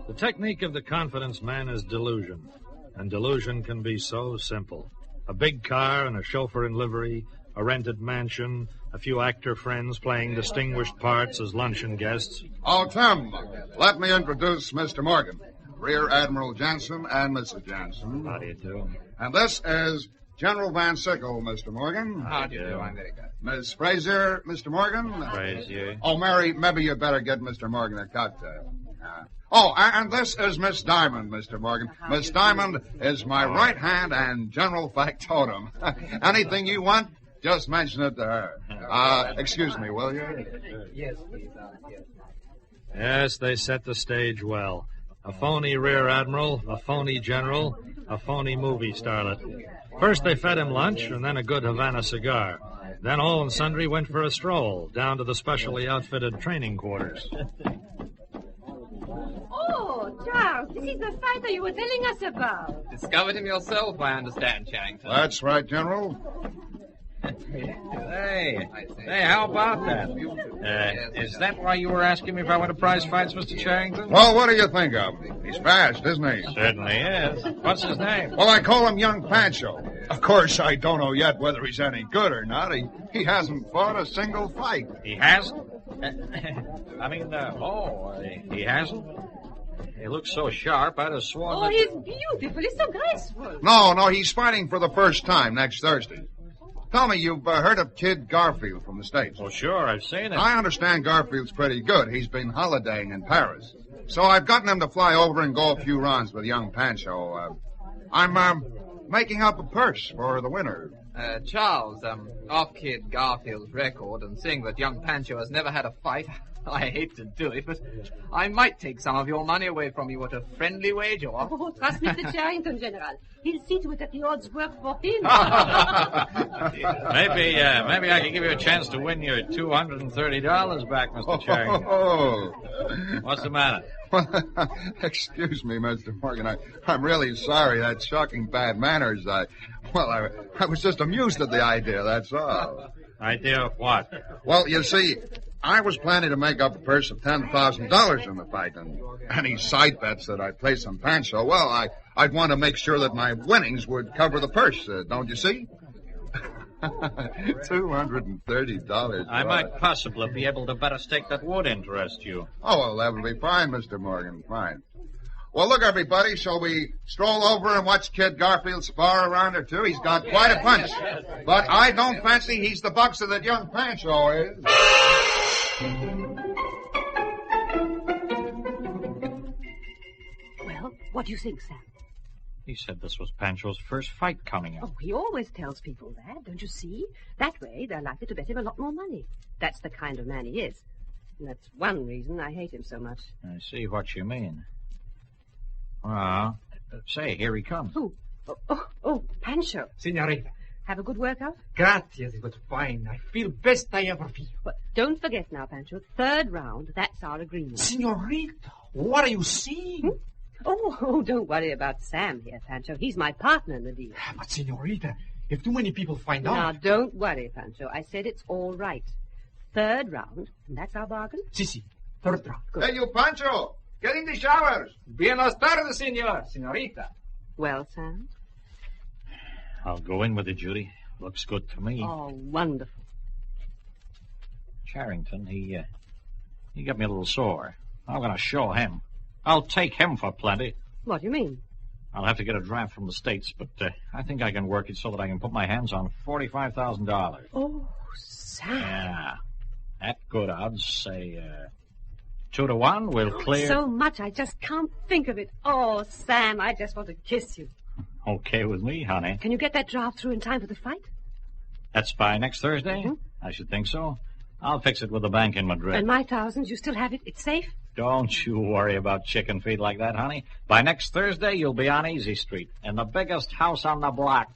The technique of the confidence man is delusion, and delusion can be so simple. A big car and a chauffeur in livery, a rented mansion, a few actor friends playing distinguished parts as luncheon guests. Oh, Tim, let me introduce Mr. Morgan, Rear Admiral Jansen and Mrs. Jansen. How do you do? And this is General Van Sickle, Mr. Morgan. How do you do? I'm very good. Miss Frazier, Mr. Morgan. Frazier. Oh, Mary, maybe you'd better get Mr. Morgan a cocktail. And this is Miss Diamond, Mr. Morgan. Miss Diamond is my right hand and general factotum. Anything you want, just mention it to her. Excuse me, will you? Yes, please. Yes, they set the stage well. A phony rear admiral, a phony general, a phony movie starlet. First they fed him lunch, and then a good Havana cigar. Then all and sundry went for a stroll down to the specially outfitted training quarters. Oh, Charles, this is the fighter you were telling us about. Discovered him yourself, I understand, Charrington. That's right, General. Hey, how about that? Is that why you were asking me if I went to prize fights, Mr. Charrington? Well, what do you think of him? He's fast, isn't he? Certainly is. What's his name? Well, I call him Young Pancho. Of course, I don't know yet whether he's any good or not. He hasn't fought a single fight. He hasn't? He hasn't? He looks so sharp, I'd have sworn Oh, that... he's beautiful. He's so graceful. No, he's fighting for the first time next Thursday. Tell me, you've heard of Kid Garfield from the States? Oh, sure, I've seen it. I understand Garfield's pretty good. He's been holidaying in Paris. So I've gotten him to fly over and go a few rounds with young Pancho. I'm making up a purse for the winner. Charles, off Kid Garfield's record and seeing that young Pancho has never had a fight, I hate to do it, but I might take some of your money away from you at a friendly wager. Oh, trust Mr. Charrington, General. He'll see to it that the odds work for him. Maybe I can give you a chance to win your $230 back, Mr. Charrington. Oh. What's the matter? Excuse me, Mr. Morgan. I'm really sorry. That's shocking bad manners. I was just amused at the idea, that's all. Idea of what? Well, you see, I was planning to make up a purse of $10,000 in the fight, and any side bets that I place on Pancho, well, I'd want to make sure that my winnings would cover the purse, don't you see? $230. I might possibly be able to bet a stake that would interest you. Oh, well, that would be fine, Mr. Morgan, fine. Well, look, everybody, shall we stroll over and watch Kid Garfield spar a round or two? He's got quite a punch. But I don't fancy he's the boxer that young Pancho is. Well, what do you think, Sam? He said this was Pancho's first fight coming up. Oh, he always tells people that, don't you see? That way, they're likely to bet him a lot more money. That's the kind of man he is. And that's one reason I hate him so much. I see what you mean. Well, say, here he comes. Who? Oh, Pancho. Senorita. Have a good workout? Gracias, it was fine. I feel best I ever feel. Well, don't forget now, Pancho. Third round, that's our agreement. Senorita, what are you seeing? Oh, don't worry about Sam here, Pancho. He's my partner in the deal. But, Senorita, if too many people find out... Now, don't worry, Pancho. I said it's all right. Third round, and that's our bargain? Si, third round. Good. Hey, you Pancho, get in the showers. Buenos tardes, senor, senorita. Well, Sam? I'll go in with it, Judy. Looks good to me. Oh, wonderful. Charrington, he got me a little sore. I'm going to show him. I'll take him for plenty. What do you mean? I'll have to get a draft from the States, but I think I can work it so that I can put my hands on $45,000. Oh, Sam. Yeah. At good odds, say 2-1, we'll clear... So much, I just can't think of it. Oh, Sam, I just want to kiss you. Okay with me, honey. Can you get that draft through in time for the fight? That's by next Thursday? Mm-hmm. I should think so. I'll fix it with the bank in Madrid. And my thousands, you still have it? It's safe? Don't you worry about chicken feed like that, honey. By next Thursday, you'll be on Easy Street, in the biggest house on the block.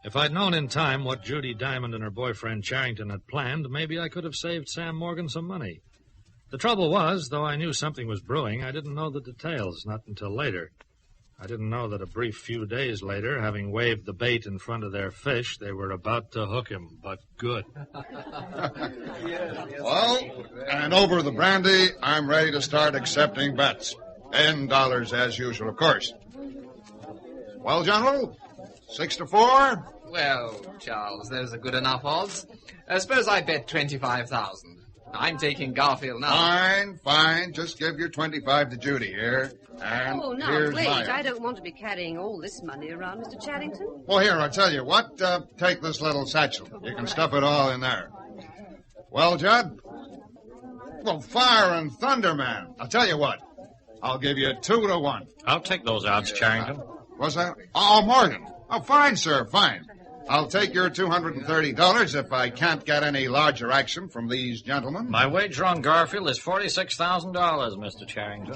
If I'd known in time what Judy Diamond and her boyfriend Charrington had planned, maybe I could have saved Sam Morgan some money. The trouble was, though I knew something was brewing, I didn't know the details, not until later. I didn't know that a brief few days later, having waved the bait in front of their fish, they were about to hook him, but good. Well, and over the brandy, I'm ready to start accepting bets. $10 as usual, of course. Well, General, 6-4? Well, Charles, those are good enough odds. Suppose I bet 25,000. I'm taking Garfield now. Fine. Just give your 25 to Judy here. And Oh, no, here's wait. mine. I don't want to be carrying all this money around, Mr. Charrington. Well, here, I'll tell you what. Take this little satchel. You can stuff it all in there. Well, Judd? Well, fire and thunder, man. I'll tell you what. I'll give you 2-1. I'll take those odds, Charrington. What's that? Oh, Morgan. Oh, fine, sir, fine. I'll take your $230 if I can't get any larger action from these gentlemen. My wager on Garfield is $46,000, Mr. Charrington.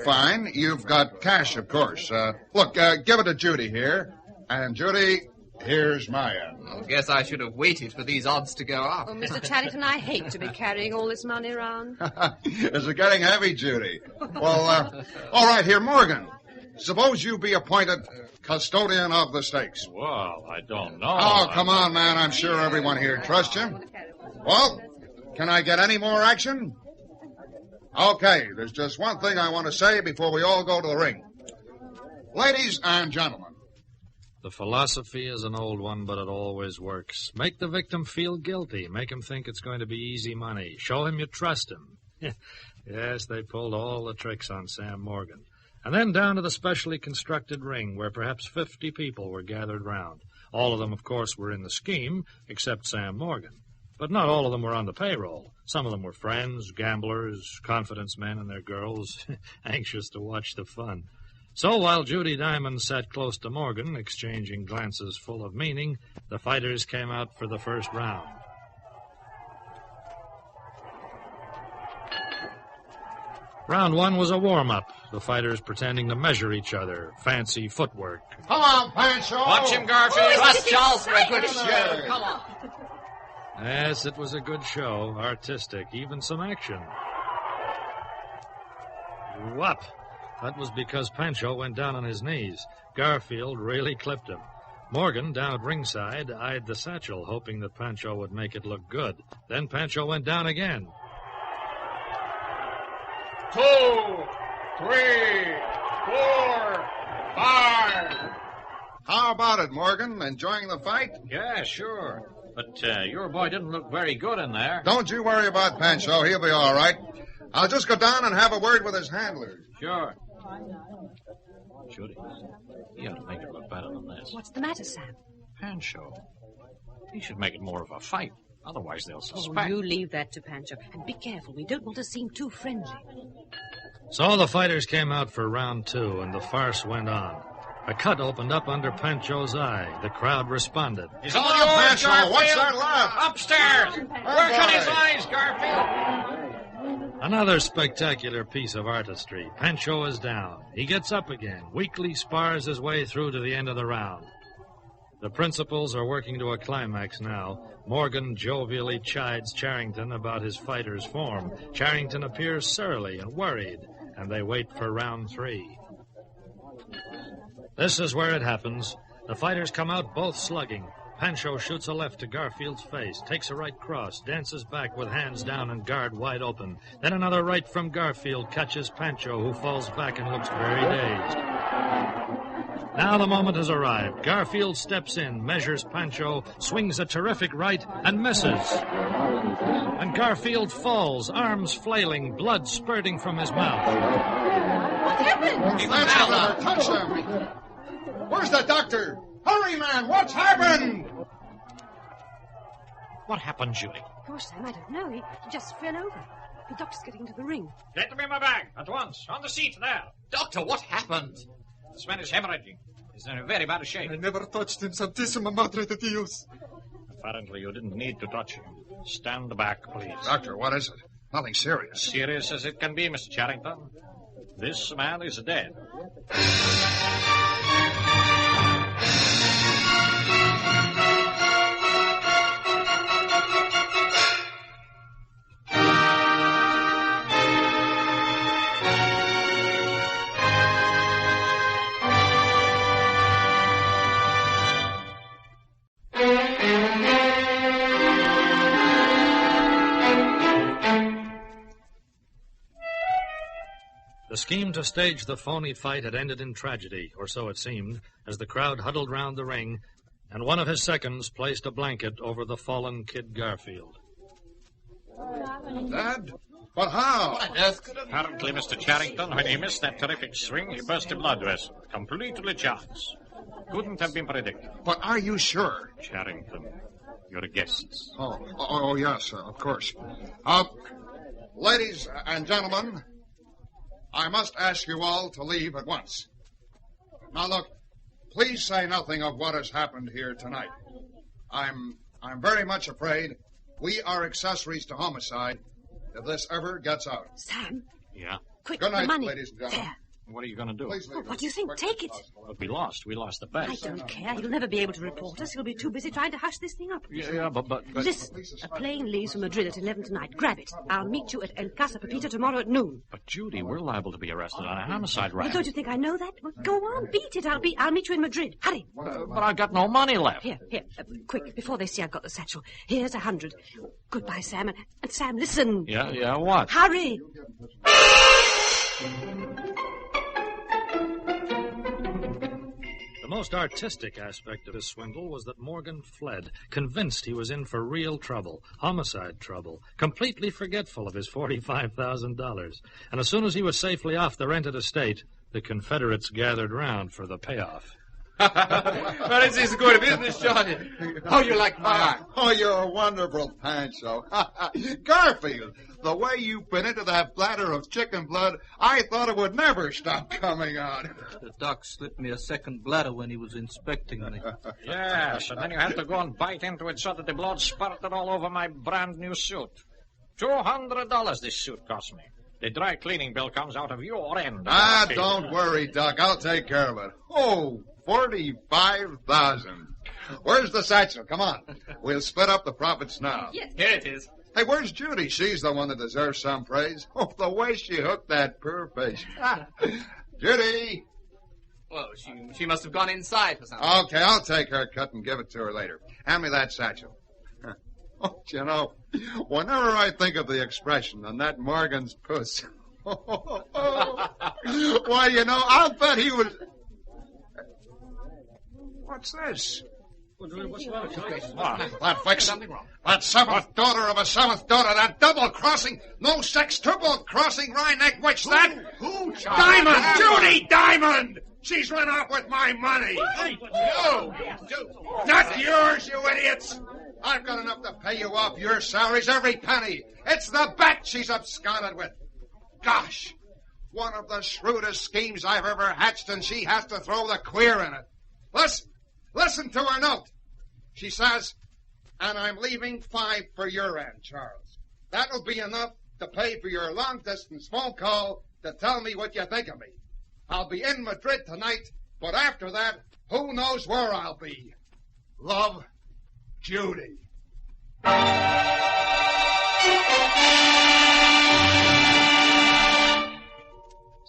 Fine. You've got cash, of course. Look, give it to Judy here. And, Judy, here's my end. I guess I should have waited for these odds to go up. Oh, Mr. Charrington, I hate to be carrying all this money around. Is it getting heavy, Judy? Well, all right, here, Morgan. suppose you be appointed custodian of the stakes. Well, I don't know. Oh, come on, man. I'm sure everyone here trusts you. Well, can I get any more action? Okay, there's just one thing I want to say before we all go to the ring. Ladies and gentlemen. The philosophy is an old one, but it always works. Make the victim feel guilty. Make him think it's going to be easy money. Show him you trust him. Yes, they pulled all the tricks on Sam Morgan. And then down to the specially constructed ring, where perhaps 50 people were gathered round. All of them, of course, were in the scheme, except Sam Morgan. But not all of them were on the payroll. Some of them were friends, gamblers, confidence men and their girls, anxious to watch the fun. So while Judy Diamond sat close to Morgan, exchanging glances full of meaning, the fighters came out for the first round. Round one was a warm-up, the fighters pretending to measure each other, fancy footwork. Come on, Pancho! Watch him, Garfield. Trust Charles for a good show. Come on. Yes, it was a good show, artistic, even some action. Whoop! That was because Pancho went down on his knees. Garfield really clipped him. Morgan, down at ringside, eyed the satchel, hoping that Pancho would make it look good. Then Pancho went down again. 2, 3, 4, 5. How about it, Morgan? Enjoying the fight? Yeah, sure. But your boy didn't look very good in there. Don't you worry about Pancho. He'll be all right. I'll just go down and have a word with his handlers. Sure. Judy, you ought to make it look better than this. What's the matter, Sam? Pancho. He should make it more of a fight. Otherwise, they'll Oh, suspect. you leave that to Pancho. And be careful. We don't want to seem too friendly. So the fighters came out for round two, and the farce went on. A cut opened up under Pancho's eye. The crowd responded. He's all yours, Pancho. Garfield. What's that laugh? Upstairs. Work on his eyes, Garfield. Another spectacular piece of artistry. Pancho is down. He gets up again, weakly spars his way through to the end of the round. The principals are working to a climax now. Morgan jovially chides Charrington about his fighter's form. Charrington appears surly and worried, and they wait for round three. This is where it happens. The fighters come out both slugging. Pancho shoots a left to Garfield's face, takes a right cross, dances back with hands down and guard wide open. Then another right from Garfield catches Pancho, who falls back and looks very dazed. Now the moment has arrived. Garfield steps in, measures Pancho, swings a terrific right, and misses. And Garfield falls, arms flailing, blood spurting from his mouth. What happened? Pancho never touched him. Where's the doctor? Hurry, man! What's happened? What happened, Judy? Gosh, Sam, I don't know. He just fell over. The doctor's getting into the ring. Get me my bag at once. On the seat there. Doctor, what happened? This man is hemorrhaging. He's in a very bad shape. I never touched him, Santissima Madre de Dios. Apparently, you didn't need to touch him. Stand back, please. Doctor, what is it? Nothing serious. Serious as it can be, Mr. Charrington. This man is dead. The scheme to stage the phony fight had ended in tragedy, or so it seemed, as the crowd huddled round the ring, and one of his seconds placed a blanket over the fallen Kid Garfield. Dad? But how? What on earth could have... Apparently, Mr. Charrington, when he missed that terrific swing, he burst a blood vessel. Completely chance. Couldn't have been predicted. But are you sure? Charrington, your guests. Oh, yes, of course. Ladies and gentlemen, I must ask you all to leave at once. Now, look, please say nothing of what has happened here tonight. I'm very much afraid we are accessories to homicide if this ever gets out. Sam? Yeah? Quick, Good night, the money. ladies and gentlemen. There. What are you going to do? What do you think? Take it. But we lost. We lost the bet. I don't care. He'll never be able to report us. He'll be too busy trying to hush this thing up. Yeah, but... Listen, a plane leaves from Madrid at 11 tonight. Grab it. I'll meet you at El Casa Pepita tomorrow at noon. But, Judy, we're liable to be arrested on a homicide rap. Well, don't you think I know that? Well, go on, beat it. I'll meet you in Madrid. Hurry. But I've got no money left. Here. Quick, before they see I've got the satchel. Here's 100. Goodbye, Sam. And Sam, listen. Yeah, what? Hurry. The most artistic aspect of his swindle was that Morgan fled, convinced he was in for real trouble, homicide trouble, completely forgetful of his $45,000. And as soon as he was safely off the rented estate, the Confederates gathered round for the payoff. Well, this is good business, Johnny. How you like my art? Oh, you're a wonderful Pancho. Garfield, the way you bit into that bladder of chicken blood, I thought it would never stop coming out. The doc slipped me a second bladder when he was inspecting me. Yes, and then you had to go and bite into it so that the blood spurted all over my brand new suit. $200 this suit cost me. The dry cleaning bill comes out of your end. Don't worry, Doc. I'll take care of it. Oh, 45,000. Where's the satchel? Come on. We'll split up the profits now. Yes. Here it is. Hey, where's Judy? She's the one that deserves some praise. Oh, the way she hooked that poor patient. Judy! Well, she must have gone inside for something. Okay, I'll take her cut and give it to her later. Hand me that satchel. Oh, you know, whenever I think of the expression on that Morgan's puss, why, you know, I'll bet he was... What's this? That vixen, that seventh daughter of a seventh daughter, that double-crossing, no-sex triple-crossing wry-necked witch, that... Who? Diamond! Judy Diamond! She's run off with my money! You! Not yours, you idiots! I've got enough to pay you off your salaries, every penny. It's the bet she's absconded with. Gosh, one of the shrewdest schemes I've ever hatched, and she has to throw the queer in it. Listen to her note. She says, and I'm leaving 5 for your end, Charles. That'll be enough to pay for your long-distance phone call to tell me what you think of me. I'll be in Madrid tonight, but after that, who knows where I'll be. Love, Judy.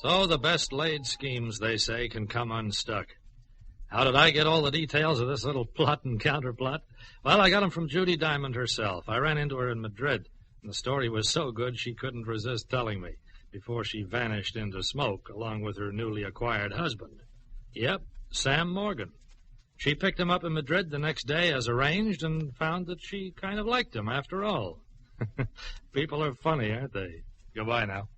So the best laid schemes, they say, can come unstuck. How did I get all the details of this little plot and counterplot? Well, I got them from Judy Diamond herself. I ran into her in Madrid, and the story was so good she couldn't resist telling me before she vanished into smoke along with her newly acquired husband. Yep, Sam Morgan. She picked him up in Madrid the next day as arranged and found that she kind of liked him after all. People are funny, aren't they? Goodbye now.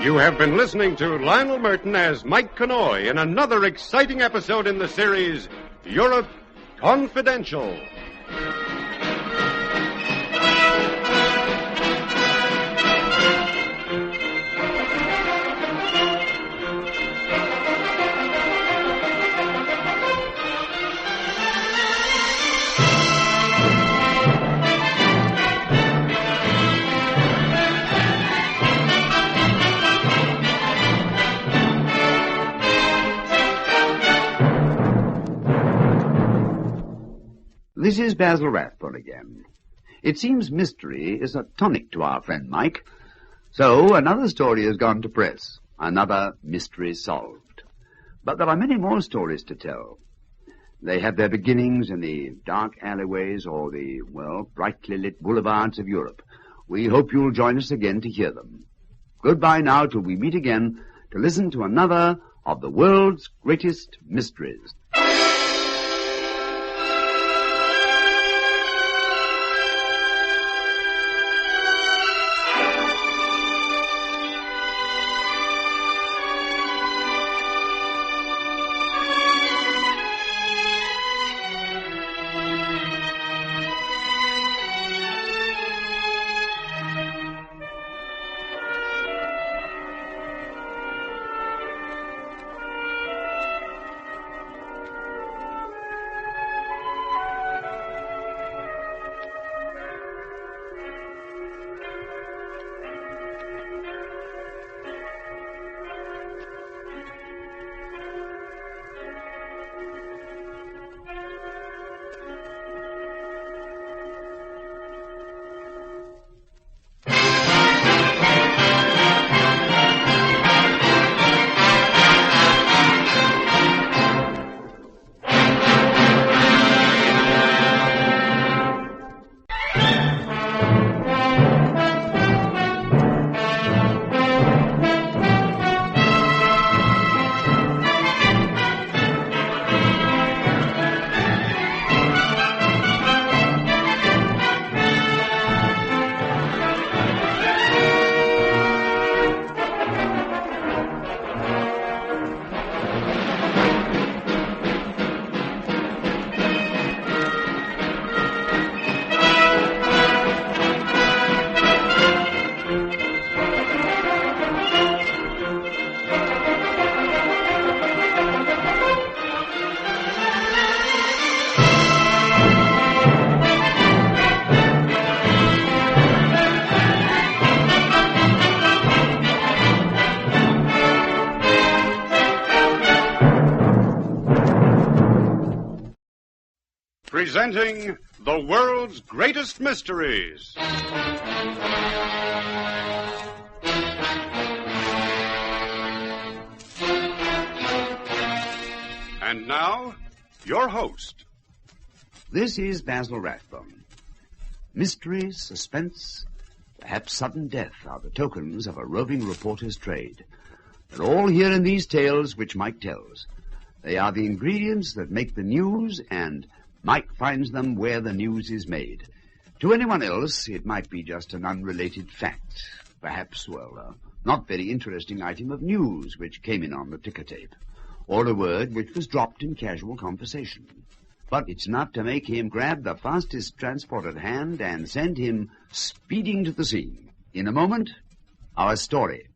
You have been listening to Lionel Murton as Mike Connoy in another exciting episode in the series, Europe Confidential. This is Basil Rathbone again. It seems mystery is a tonic to our friend Mike. So another story has gone to press, another mystery solved. But there are many more stories to tell. They have their beginnings in the dark alleyways or the, brightly lit boulevards of Europe. We hope you'll join us again to hear them. Goodbye now till we meet again to listen to another of the world's greatest mysteries. Presenting the world's greatest mysteries. And now, your host. This is Basil Rathbone. Mystery, suspense, perhaps sudden death are the tokens of a roving reporter's trade. They're all here in these tales which Mike tells. They are the ingredients that make the news, and Mike finds them where the news is made. To anyone else, it might be just an unrelated fact. Perhaps, a not very interesting item of news which came in on the ticker tape. Or a word which was dropped in casual conversation. But it's enough to make him grab the fastest transport at hand and send him speeding to the scene. In a moment, our story.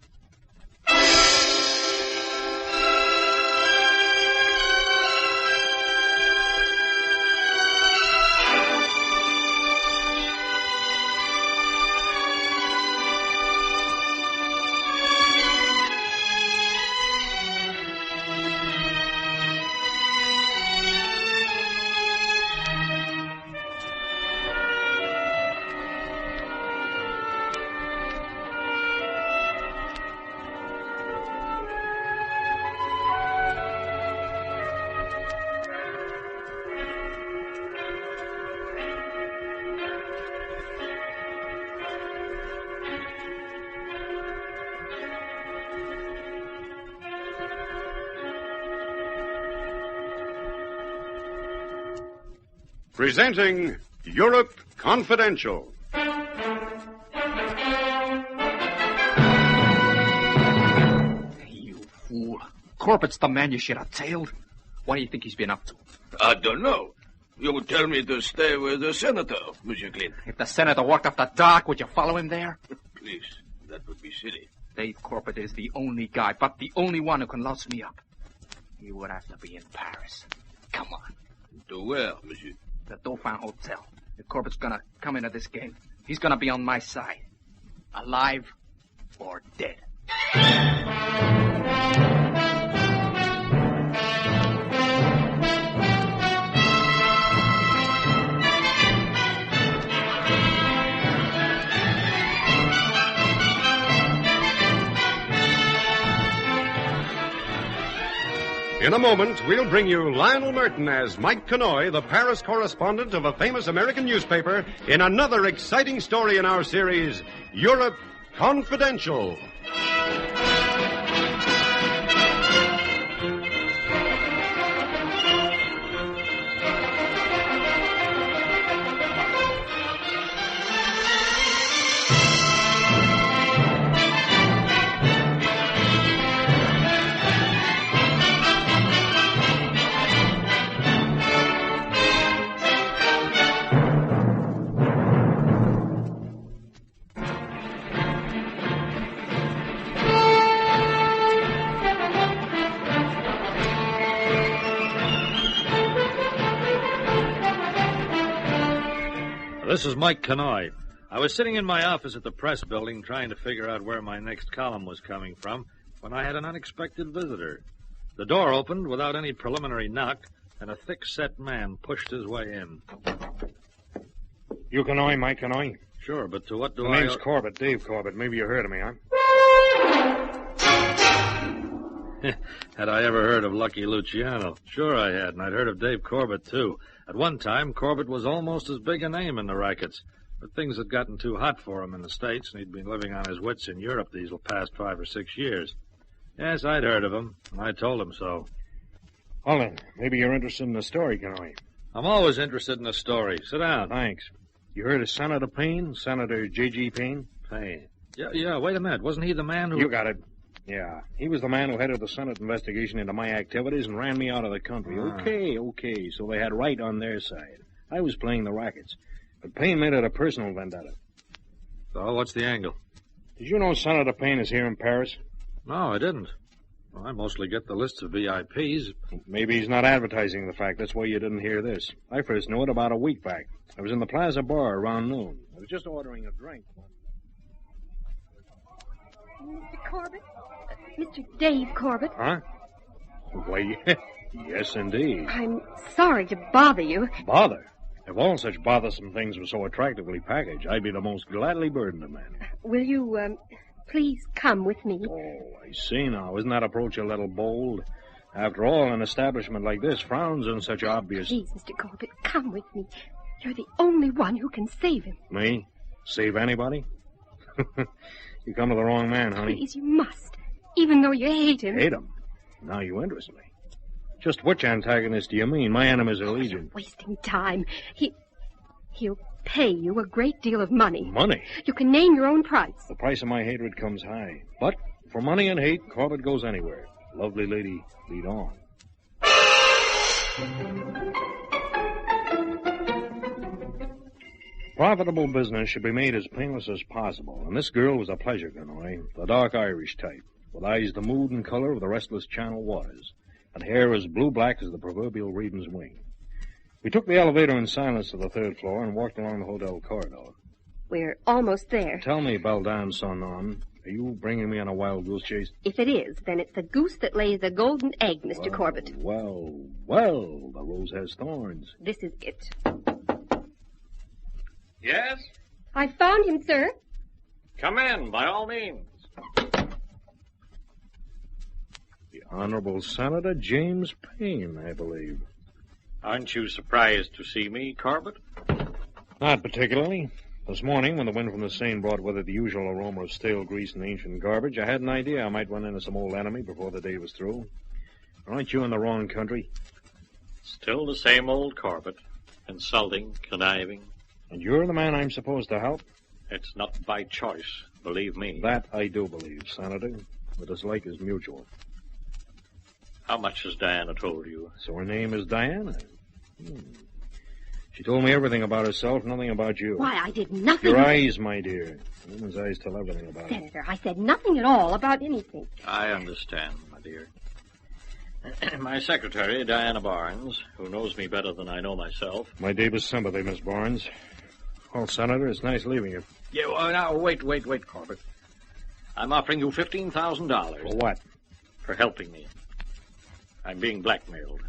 Presenting Europe Confidential. You fool. Corbett's the man you should have tailed. What do you think he's been up to? I don't know. You would tell me to stay with the senator, Monsieur Clint. If the senator walked off the dock, would you follow him there? Please, that would be silly. Dave Corbett is the only guy, but the only one who can louse me up. He would have to be in Paris. Come on. To where, Monsieur? The Dauphin Hotel. If Corbett's gonna come into this game, he's gonna be on my side. Alive or dead. In a moment, we'll bring you Lionel Murton as Mike Connoy, the Paris correspondent of a famous American newspaper, in another exciting story in our series, Europe Confidential. This is Mike Connoy. I was sitting in my office at the press building trying to figure out where my next column was coming from when I had an unexpected visitor. The door opened without any preliminary knock, and a thick-set man pushed his way in. You Connoy, Mike Connoy? Sure, but to what do My name's Corbett, Dave Corbett. Maybe you heard of me, huh? Had I ever heard of Lucky Luciano? Sure I had, and I'd heard of Dave Corbett, too. At one time, Corbett was almost as big a name in the rackets, but things had gotten too hot for him in the States, and he'd been living on his wits in Europe these past 5 or 6 years. Yes, I'd heard of him, and I told him so. Well, then, maybe you're interested in the story, Connoy. I'm always interested in a story. Sit down. Thanks. You heard of Senator Payne? Senator J.G. Payne? Payne. Yeah, wait a minute. Wasn't he the man who... You got it. Yeah, he was the man who headed the Senate investigation into my activities and ran me out of the country. Okay, so they had right on their side. I was playing the rackets. But Payne made it a personal vendetta. So, what's the angle? Did you know Senator Payne is here in Paris? No, I didn't. Well, I mostly get the lists of VIPs. Maybe he's not advertising the fact. That's why you didn't hear this. I first knew it about a week back. I was in the Plaza Bar around noon. I was just ordering a drink. Mr. Corbett? Mr. Dave Corbett? Huh? Why, Yes, indeed. I'm sorry to bother you. Bother? If all such bothersome things were so attractively packaged, I'd be the most gladly burdened of men. Will you, please come with me? Oh, I see now. Isn't that approach a little bold? After all, an establishment like this frowns on such obvious... Please, Mr. Corbett, come with me. You're the only one who can save him. Me? Save anybody? You come to the wrong man, honey. Please, you must. Even though you hate him. Hate him? Now you interest me. Just which antagonist do you mean? My enemies are legion. Wasting time. He'll pay you a great deal of money. Money? You can name your own price. The price of my hatred comes high. But for money and hate, Corbett goes anywhere. Lovely lady, lead on. Profitable business should be made as painless as possible, and this girl was a pleasure, Connoy, the dark Irish type, with eyes the mood and color of the restless Channel waters, and hair as blue-black as the proverbial raven's wing. We took the elevator in silence to the third floor and walked along the hotel corridor. We're almost there. Tell me, Baldan Sonon, are you bringing me on a wild goose chase? If it is, then it's the goose that lays the golden egg, Mr. Corbett. Well, the rose has thorns. This is it. Yes? I found him, sir. Come in, by all means. The Honorable Senator James Payne, I believe. Aren't you surprised to see me, Corbett? Not particularly. This morning, when the wind from the Seine brought with it the usual aroma of stale grease and ancient garbage, I had an idea I might run into some old enemy before the day was through. Aren't you in the wrong country? Still the same old Corbett. Insulting, conniving. And you're the man I'm supposed to help? It's not by choice, believe me. That I do believe, Senator. The dislike is mutual. How much has Diana told you? So her name is Diana. She told me everything about herself, nothing about you. Why, I did nothing. Your eyes, my dear. A woman's eyes tell everything about it. Senator, I said nothing at all about anything. I understand, my dear. My secretary, Diana Barnes, who knows me better than I know myself. My deepest sympathy, Miss Barnes. Well, Senator, it's nice leaving you. Yeah, well, now, wait, Corbett. I'm offering you $15,000. For what? For helping me. I'm being blackmailed.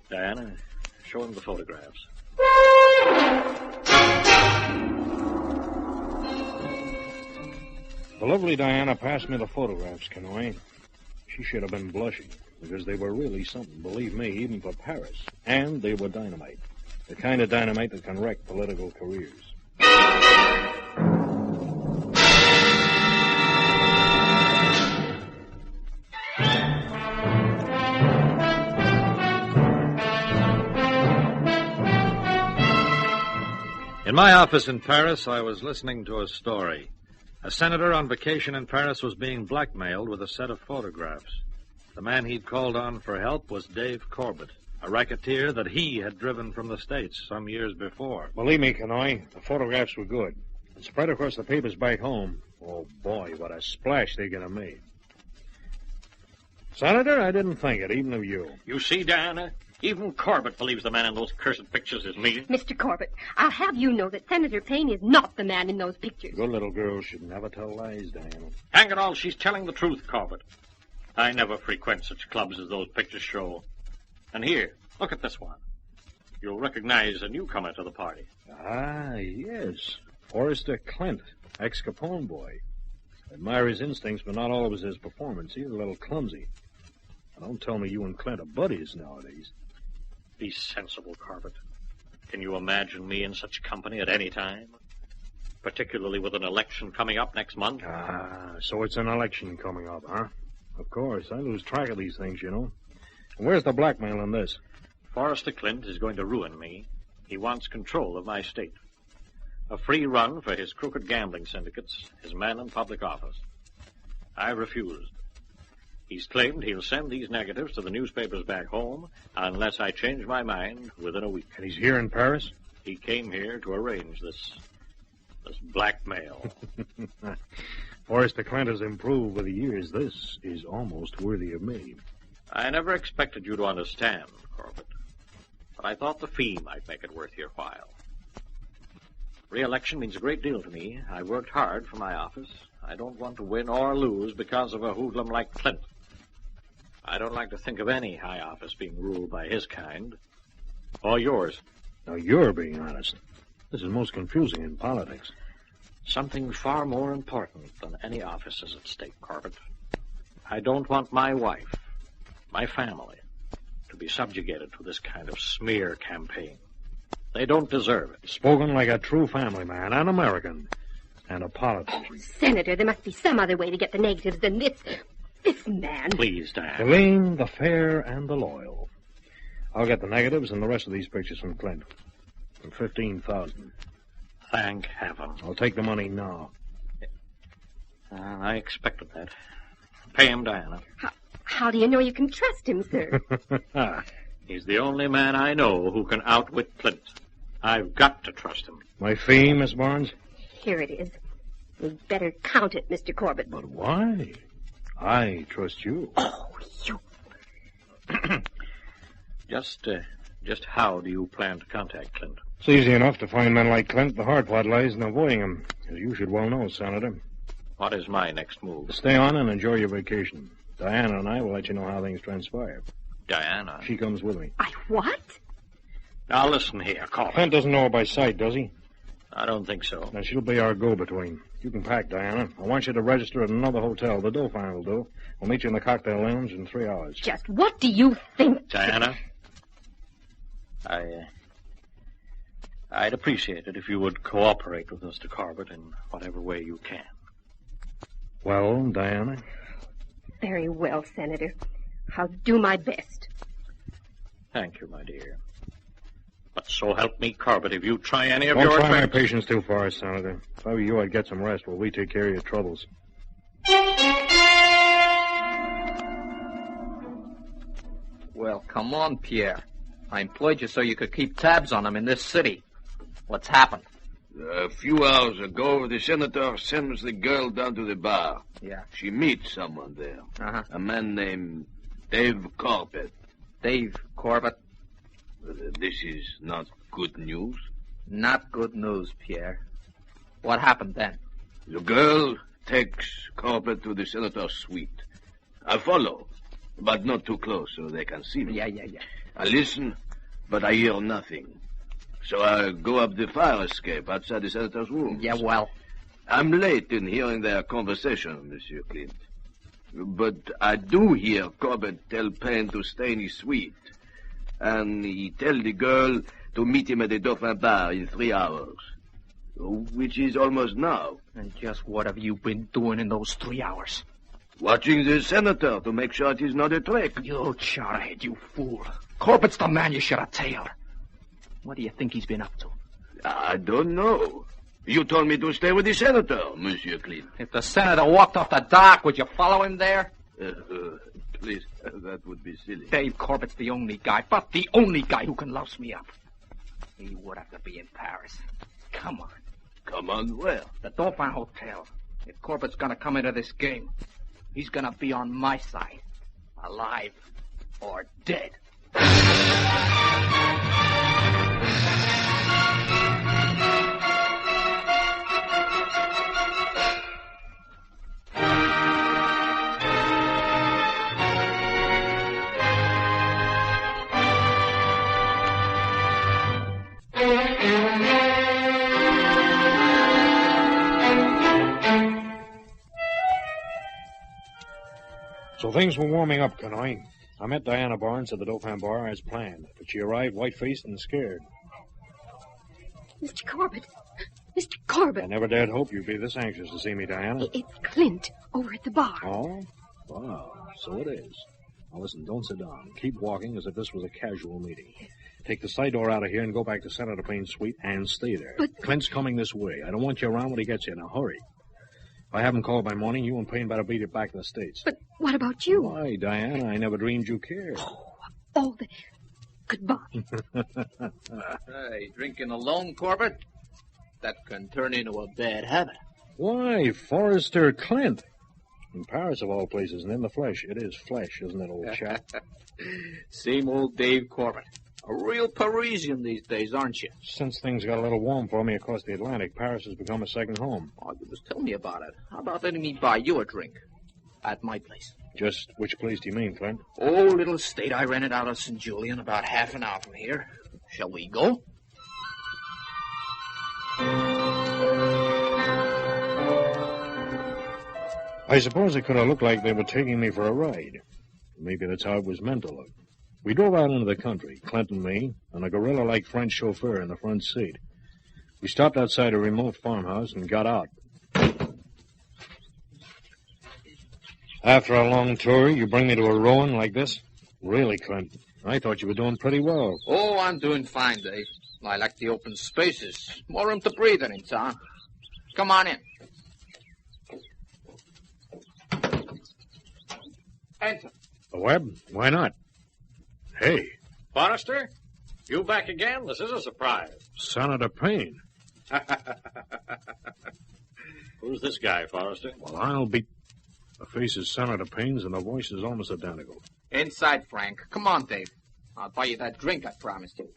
Diana, show him the photographs. The lovely Diana passed me the photographs, Connoy. She should have been blushing, because they were really something, believe me, even for Paris. And they were dynamite. The kind of dynamite that can wreck political careers. In my office in Paris, I was listening to a story. A senator on vacation in Paris was being blackmailed with a set of photographs. The man he'd called on for help was Dave Corbett, a racketeer that he had driven from the States some years before. Believe me, Connoy, the photographs were good. And spread across the papers back home, oh, boy, what a splash they're going to make. Senator, I didn't think it, even of you. You see, Diana? Even Corbett believes the man in those cursed pictures is me. Mr. Corbett, I'll have you know that Senator Payne is not the man in those pictures. Good little girl should never tell lies, Diana. Hang it all, she's telling the truth, Corbett. I never frequent such clubs as those pictures show. And here, look at this one. You'll recognize a newcomer to the party. Ah, yes. Forrester Clint, ex-Capone boy. Admire his instincts, but not always his performance. He's a little clumsy. Now, don't tell me you and Clint are buddies nowadays. Be sensible, Corbett. Can you imagine me in such company at any time? Particularly with an election coming up next month? Ah, so it's an election coming up, huh? Of course. I lose track of these things, you know. And where's the blackmail in this? Forrester Clint is going to ruin me. He wants control of my state. A free run for his crooked gambling syndicates, his men in public office. I refused. He's claimed he'll send these negatives to the newspapers back home unless I change my mind within a week. And he's here in Paris? He came here to arrange this blackmail. Forrester Clint has improved with the years. This is almost worthy of me. I never expected you to understand, Corbett. But I thought the fee might make it worth your while. Re-election means a great deal to me. I've worked hard for my office. I don't want to win or lose because of a hoodlum like Clint. I don't like to think of any high office being ruled by his kind. Or yours. Now, you're being honest. This is most confusing in politics. Something far more important than any office is at stake, Corbett. I don't want my wife, my family, to be subjugated to this kind of smear campaign. They don't deserve it. Spoken like a true family man, an American, and a politician. Oh, Senator, there must be some other way to get the negatives than this man. Please, Diane. Helene, the fair and the loyal. I'll get the negatives and the rest of these pictures from Clint. For $15,000. Thank heaven. I'll take the money now. I expected that. Pay him, Diana. How do you know you can trust him, sir? He's the only man I know who can outwit Clint. I've got to trust him. My fee, Miss Barnes? Here it is. We'd better count it, Mr. Corbett. But why? I trust you. Oh, you... Just how do you plan to contact Clint? It's easy enough to find men like Clint. The hard part lies in avoiding him, as you should well know, Senator. What is my next move? Stay on and enjoy your vacation. Diana and I will let you know how things transpire. Diana? She comes with me. What? Now listen here, Corbett. Clint doesn't know her by sight, does he? I don't think so. Then she'll be our go-between. You can pack, Diana. I want you to register at another hotel. The Dauphin will do. We'll meet you in the cocktail lounge in 3 hours. Just what do you think? Diana? I'd appreciate it if you would cooperate with Mr. Corbett in whatever way you can. Well, Diana? Very well, Senator. I'll do my best. Thank you, my dear. But so help me, Corbett, if you try any of Don't your try my tricks... patience too far, Senator. If I were you, I'd get some rest while we take care of your troubles. Well, come on, Pierre. I employed you so you could keep tabs on him in this city. What's happened? A few hours ago, the senator sends the girl down to the bar. Yeah. She meets someone there. Uh-huh. A man named Dave Corbett. Dave Corbett? This is not good news. Not good news, Pierre. What happened then? The girl takes Corbett to the senator's suite. I follow, but not too close so they can see me. Yeah. I listen, but I hear nothing. So I go up the fire escape outside the senator's room. Yeah, well. I'm late in hearing their conversation, Monsieur Clint. But I do hear Corbett tell Payne to stay in his suite. And he tell the girl to meet him at the Dauphin bar in 3 hours. Which is almost now. And just what have you been doing in those 3 hours? Watching the senator to make sure it is not a trick. You charhead, you fool. Corbett's the man you should have tailed. What do you think he's been up to? I don't know. You told me to stay with the senator, Monsieur Clint. If the senator walked off the dock, would you follow him there? Please, that would be silly. Dave Corbett's the only guy, but the only guy who can louse me up. He would have to be in Paris. Come on. Come on where? The Dauphin Hotel. If Corbett's gonna come into this game, he's gonna be on my side. Alive or dead. So things were warming up, Connoy. I met Diana Barnes at the Dauphin bar as planned, but she arrived white-faced and scared. Mr. Corbett. Mr. Corbett. I never dared hope you'd be this anxious to see me, Diana. It's Clint over at the bar. Oh? Wow. So it is. Now listen, don't sit down. Keep walking as if this was a casual meeting. Take the side door out of here and go back to Senator Payne's suite and stay there. But... Clint's coming this way. I don't want you around when he gets here. Now hurry. If I haven't called by morning, you and Payne better beat it back in the States. But what about you? Why, Diana, I never dreamed you cared. Oh, goodbye. Hey, drinking alone, Corbett? That can turn into a bad habit. Why, Forrester Clint. In Paris, of all places, and in the flesh. It is flesh, isn't it, old chap? Same old Dave Corbett. A real Parisian these days, aren't you? Since things got a little warm for me across the Atlantic, Paris has become a second home. Oh, you was telling me about it. How about letting me buy you a drink? At my place. Just which place do you mean, Clint? Oh, little estate I rented out of St. Julian about half an hour from here. Shall we go? I suppose it could have looked like they were taking me for a ride. Maybe that's how it was meant to look. We drove out into the country, Clint and me, and a gorilla-like French chauffeur in the front seat. We stopped outside a remote farmhouse and got out. After a long tour, you bring me to a ruin like this? Really, Clint, I thought you were doing pretty well. Oh, I'm doing fine, Dave. I like the open spaces. More room to breathe in town. Come on in. Enter. A web? Why not? Hey. Forrester? You back again? This is a surprise. Senator Payne. Who's this guy, Forrester? Well, I'll be... The face is Senator Payne's and the voice is almost identical. Inside, Frank. Come on, Dave. I'll buy you that drink I promised you.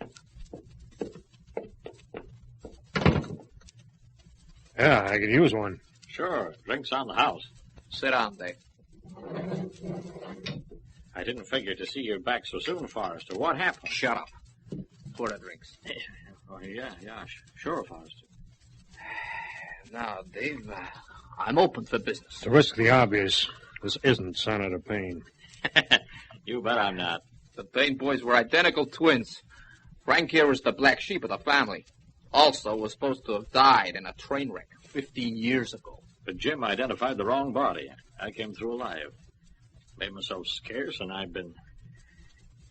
Yeah, I could use one. Sure. Drinks on the house. Sit down, Dave. I didn't figure to see you back so soon, Forrester. What happened? Shut up. Pour the drinks. Oh, yeah, sure, Forrester. Now, Dave, I'm open for business. To risk the obvious, this isn't Senator Payne. You bet I'm not. The Payne boys were identical twins. Frank here was the black sheep of the family. Also was supposed to have died in a train wreck 15 years ago. But Jim identified the wrong body. I came through alive. Made myself scarce, and I've been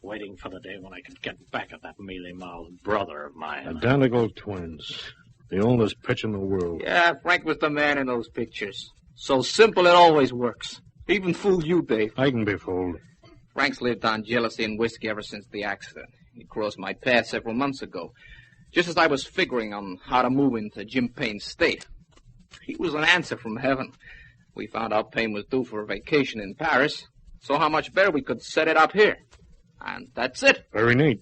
waiting for the day when I could get back at that mealy-mouthed brother of mine. Identical twins. The oldest pitch in the world. Yeah, Frank was the man in those pictures. So simple it always works. Even fooled you, Dave. I can be fooled. Frank's lived on jealousy and whiskey ever since the accident. He crossed my path several months ago, just as I was figuring on how to move into Jim Payne's state. He was an answer from heaven. We found out Payne was due for a vacation in Paris, so how much better we could set it up here. And that's it. Very neat.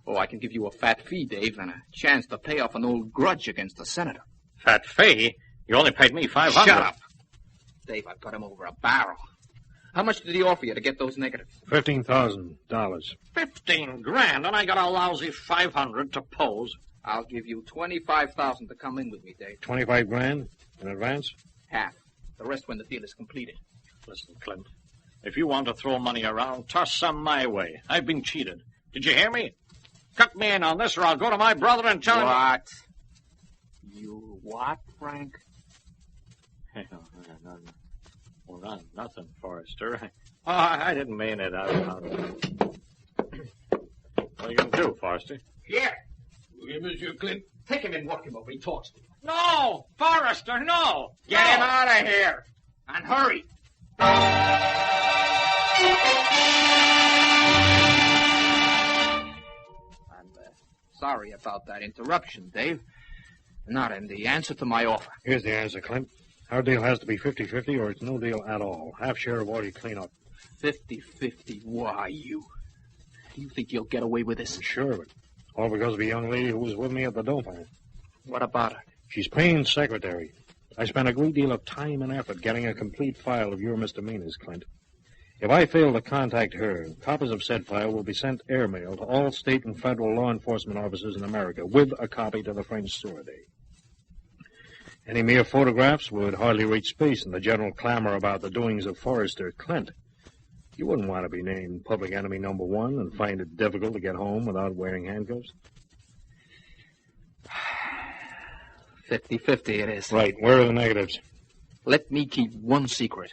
Oh, I can give you a fat fee, Dave, and a chance to pay off an old grudge against the senator. Fat fee? You only paid me $500. Shut up. Dave, I put him over a barrel. How much did he offer you to get those negatives? $15,000. $15,000, and I got a lousy $500 to pose. I'll give you $25,000 to come in with me, Dave. $25,000 in advance? Half. The rest when the deal is completed. Listen, Clint, if you want to throw money around, toss some my way. I've been cheated. Did you hear me? Cut me in on this, or I'll go to my brother and tell him... What? You what, Frank? Well, nothing, Forrester. Oh, I didn't mean it. What are you going to do, Forrester? Here. Monsieur Clint. Take him and walk him over. He talks to you. No! Forrester, no! Get him out of here. And hurry. I'm sorry about that interruption, Dave. Not in the answer to my offer. Here's the answer, Clint. Our deal has to be 50-50 or it's no deal at all. Half share of all you clean up. 50-50? Why, you? Do you think you'll get away with this? Sure, but all because of a young lady who was with me at the Dauphin. What about her? She's Payne's secretary. I spent a great deal of time and effort getting a complete file of your misdemeanors, Clint. If I fail to contact her, copies of said file will be sent airmail to all state and federal law enforcement officers in America, with a copy to the French Sûreté. Any mere photographs would hardly reach space in the general clamor about the doings of Forrester Clint. You wouldn't want to be named public enemy number 1 and find it difficult to get home without wearing handcuffs. 50-50 it is. Right. Where are the negatives? Let me keep one secret.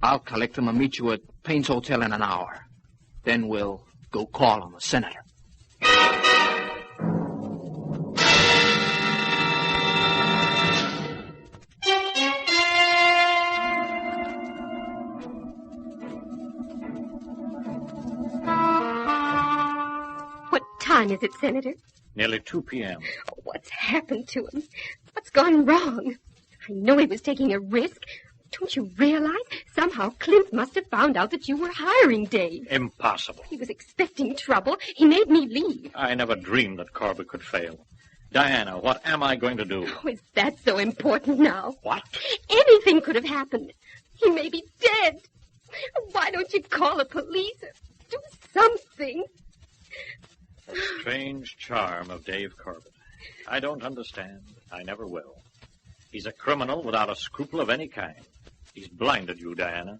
I'll collect them and meet you at Payne's Hotel in an hour. Then we'll go call on the senator. What time is it, Senator? Nearly 2 p.m. Oh, what's happened to him? What's gone wrong? I know he was taking a risk. Don't you realize? Somehow Clint must have found out that you were hiring Dave. Impossible. He was expecting trouble. He made me leave. I never dreamed that Corbett could fail. Diana, what am I going to do? Oh, is that so important now? What? Anything could have happened. He may be dead. Why don't you call the police or do something? The strange charm of Dave Corbett. I don't understand. I never will. He's a criminal without a scruple of any kind. He's blinded you, Diana.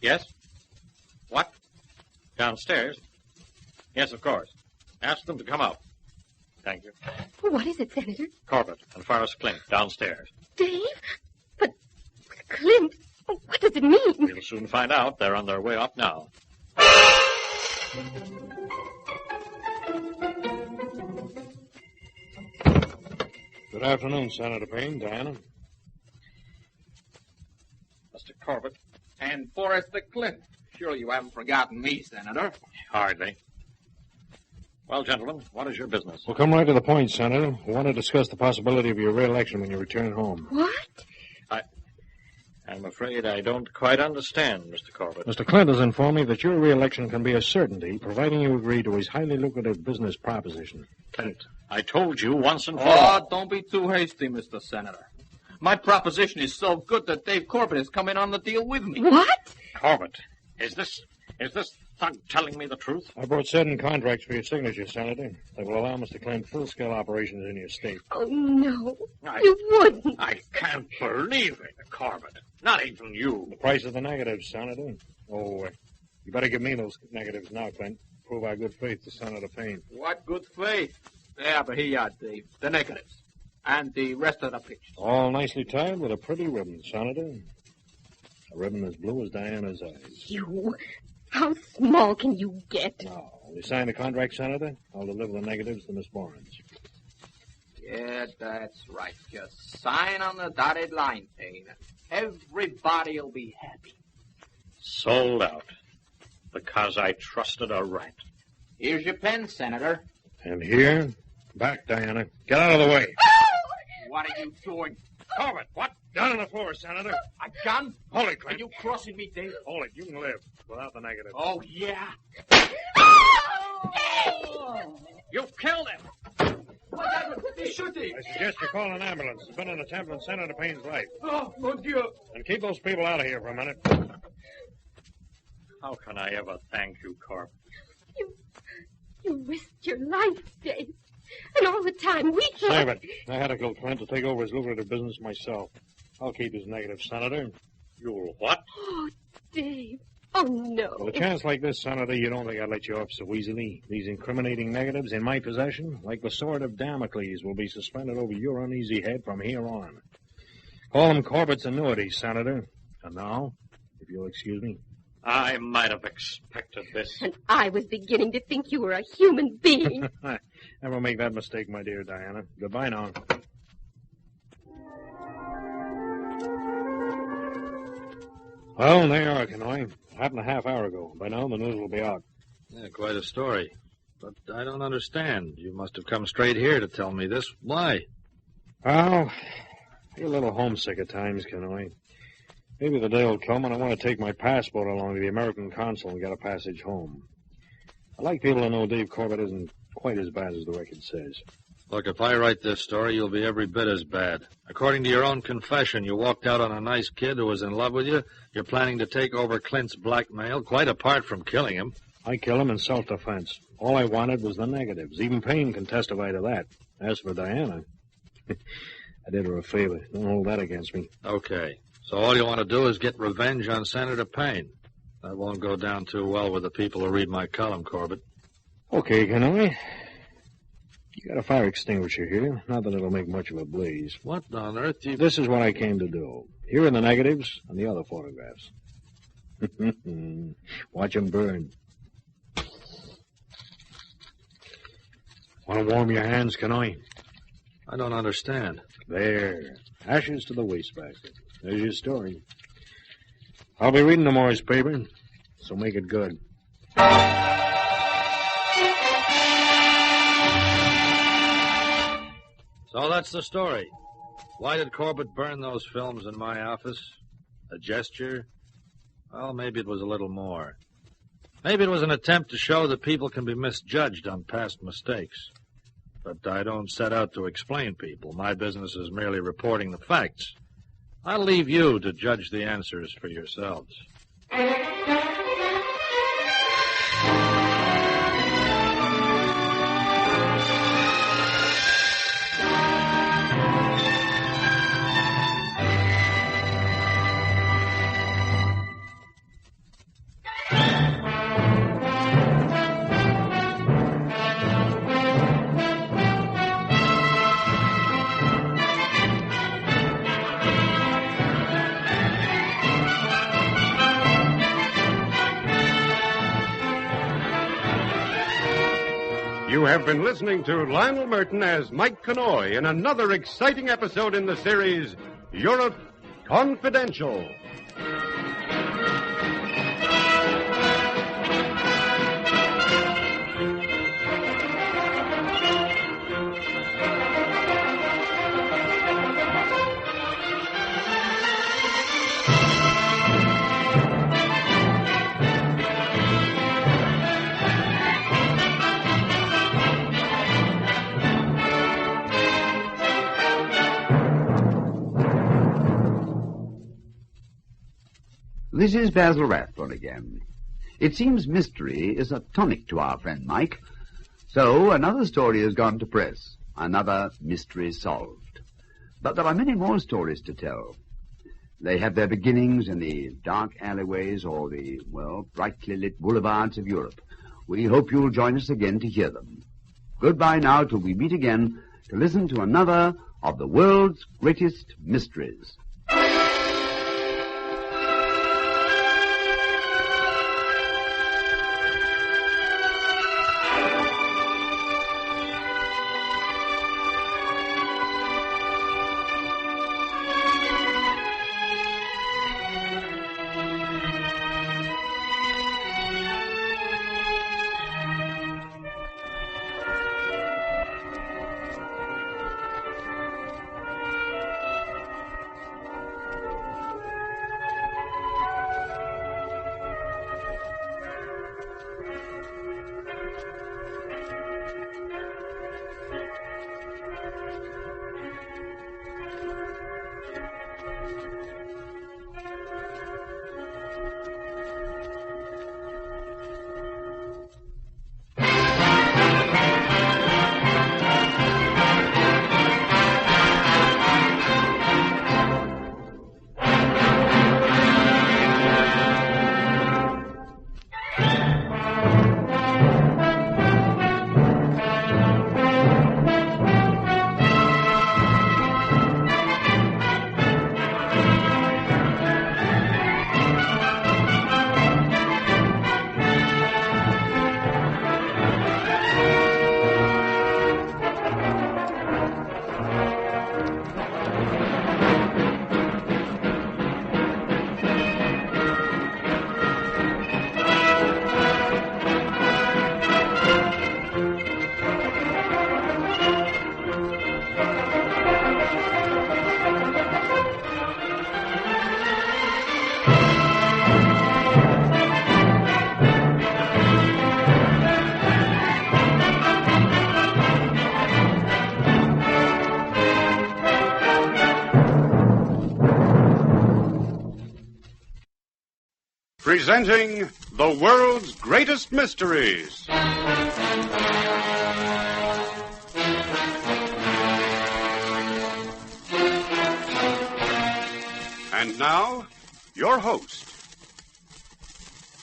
Yes? What? Downstairs? Yes, of course. Ask them to come out. Thank you. What is it, Senator? Corbett and Ferris Clint, downstairs. Dave? But Clint, what does it mean? We'll soon find out. They're on their way up now. Good afternoon, Senator Payne. Diana. Mr. Corbett. And Forrester Clint. Surely you haven't forgotten me, Senator. Hardly. Well, gentlemen, what is your business? We'll come right to the point, Senator. We want to discuss the possibility of your re-election when you return home. What? I'm afraid I don't quite understand, Mr. Corbett. Mr. Clint has informed me that your re-election can be a certainty, providing you agree to his highly lucrative business proposition. Clint, I told you once and for all. Oh, don't be too hasty, Mr. Senator. My proposition is so good that Dave Corbett has come in on the deal with me. What? Corbett, is this thug telling me the truth? I brought certain contracts for your signature, Senator, that will allow Mr. Clint full-scale operations in your state. Oh, no. You wouldn't. I can't believe it, Corbett. Not even you. The price of the negatives, Senator. Oh, you better give me those negatives now, Clint. Prove our good faith to Senator Payne. What good faith? Yeah, but here you are, Dave. The negatives. And the rest of the pictures. All nicely tied with a pretty ribbon, Senator. A ribbon as blue as Diana's eyes. You... How small can you get? Now, will you sign the contract, Senator? I'll deliver the negatives to Miss Barnes. Yeah, that's right. Just sign on the dotted line, Payne. Everybody'll be happy. Sold out. Because I trusted a rat. Here's your pen, Senator. And here, back, Diana. Get out of the way. What are you doing? Corbett, what? Down on the floor, Senator. A gun? Hold it, Clint. Are you crossing me, Dave? Hold it. You can live without the negative. Oh, yeah. You killed him. What happened? He shoot him. I suggest you call an ambulance. There's been an attempt on Senator Payne's life. Oh, mon Dieu. And keep those people out of here for a minute. How can I ever thank you, Corbett? You risked your life, Dave. And all the time we tried... Save it. I had to kill Clint to take over his lucrative business myself. I'll keep his negative, Senator. You'll what? Oh, Dave. Oh, no. With a chance like this, Senator, you don't think I'd let you off so easily. These incriminating negatives in my possession, like the sword of Damocles, will be suspended over your uneasy head from here on. Call them Corbett's annuities, Senator. And now, if you'll excuse me. I might have expected this. And I was beginning to think you were a human being. Never make that mistake, my dear Diana. Goodbye now. Well, there you are, Connoy. Happened a half hour ago. By now, the news will be out. Yeah, quite a story. But I don't understand. You must have come straight here to tell me this. Why? Well, I get a little homesick at times, Connoy. Maybe the day will come when I want to take my passport along to the American consul and get a passage home. I like people to know Dave Corbett isn't quite as bad as the record says. Look, if I write this story, you'll be every bit as bad. According to your own confession, you walked out on a nice kid who was in love with you. You're planning to take over Clint's blackmail, quite apart from killing him. I killed him in self-defense. All I wanted was the negatives. Even Payne can testify to that. As for Diana, I did her a favor. Don't hold that against me. Okay. So all you want to do is get revenge on Senator Payne. That won't go down too well with the people who read my column, Corbett. Okay, Connoy. You got a fire extinguisher here. Not that it'll make much of a blaze. What on earth do you... This is what I came to do. Here are the negatives and the other photographs. Watch them burn. Want to warm your hands, Connoy? I don't understand. There. Ashes to the wastebasket. There's your story. I'll be reading tomorrow's paper, so make it good. So that's the story. Why did Corbett burn those films in my office? A gesture? Well, maybe it was a little more. Maybe it was an attempt to show that people can be misjudged on past mistakes. But I don't set out to explain people. My business is merely reporting the facts. I'll leave you to judge the answers for yourselves. You have been listening to Lionel Murton as Mike Connoy in another exciting episode in the series, Europe Confidential. This is Basil Rathbone again. It seems mystery is a tonic to our friend Mike. So another story has gone to press, another mystery solved. But there are many more stories to tell. They have their beginnings in the dark alleyways or the, brightly lit boulevards of Europe. We hope you'll join us again to hear them. Goodbye now till we meet again to listen to another of the world's greatest mysteries. Presenting the world's greatest mysteries. And now, your host.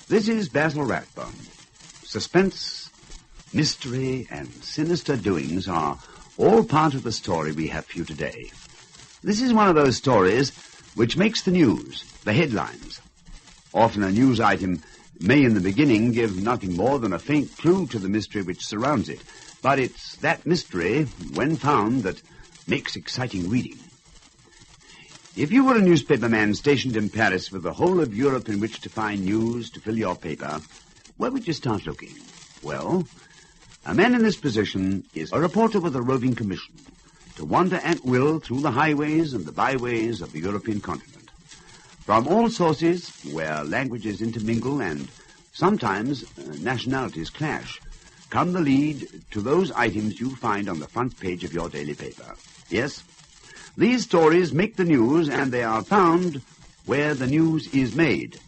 This is Basil Rathbone. Suspense, mystery, and sinister doings are all part of the story we have for you today. This is one of those stories which makes the news, the headlines. Often a news item may in the beginning give nothing more than a faint clue to the mystery which surrounds it. But it's that mystery, when found, that makes exciting reading. If you were a newspaper man stationed in Paris with the whole of Europe in which to find news to fill your paper, where would you start looking? Well, a man in this position is a reporter with a roving commission to wander at will through the highways and the byways of the European continent. From all sources, where languages intermingle and sometimes nationalities clash, come the lead to those items you find on the front page of your daily paper. Yes, These stories make the news, and they are found where the news is made.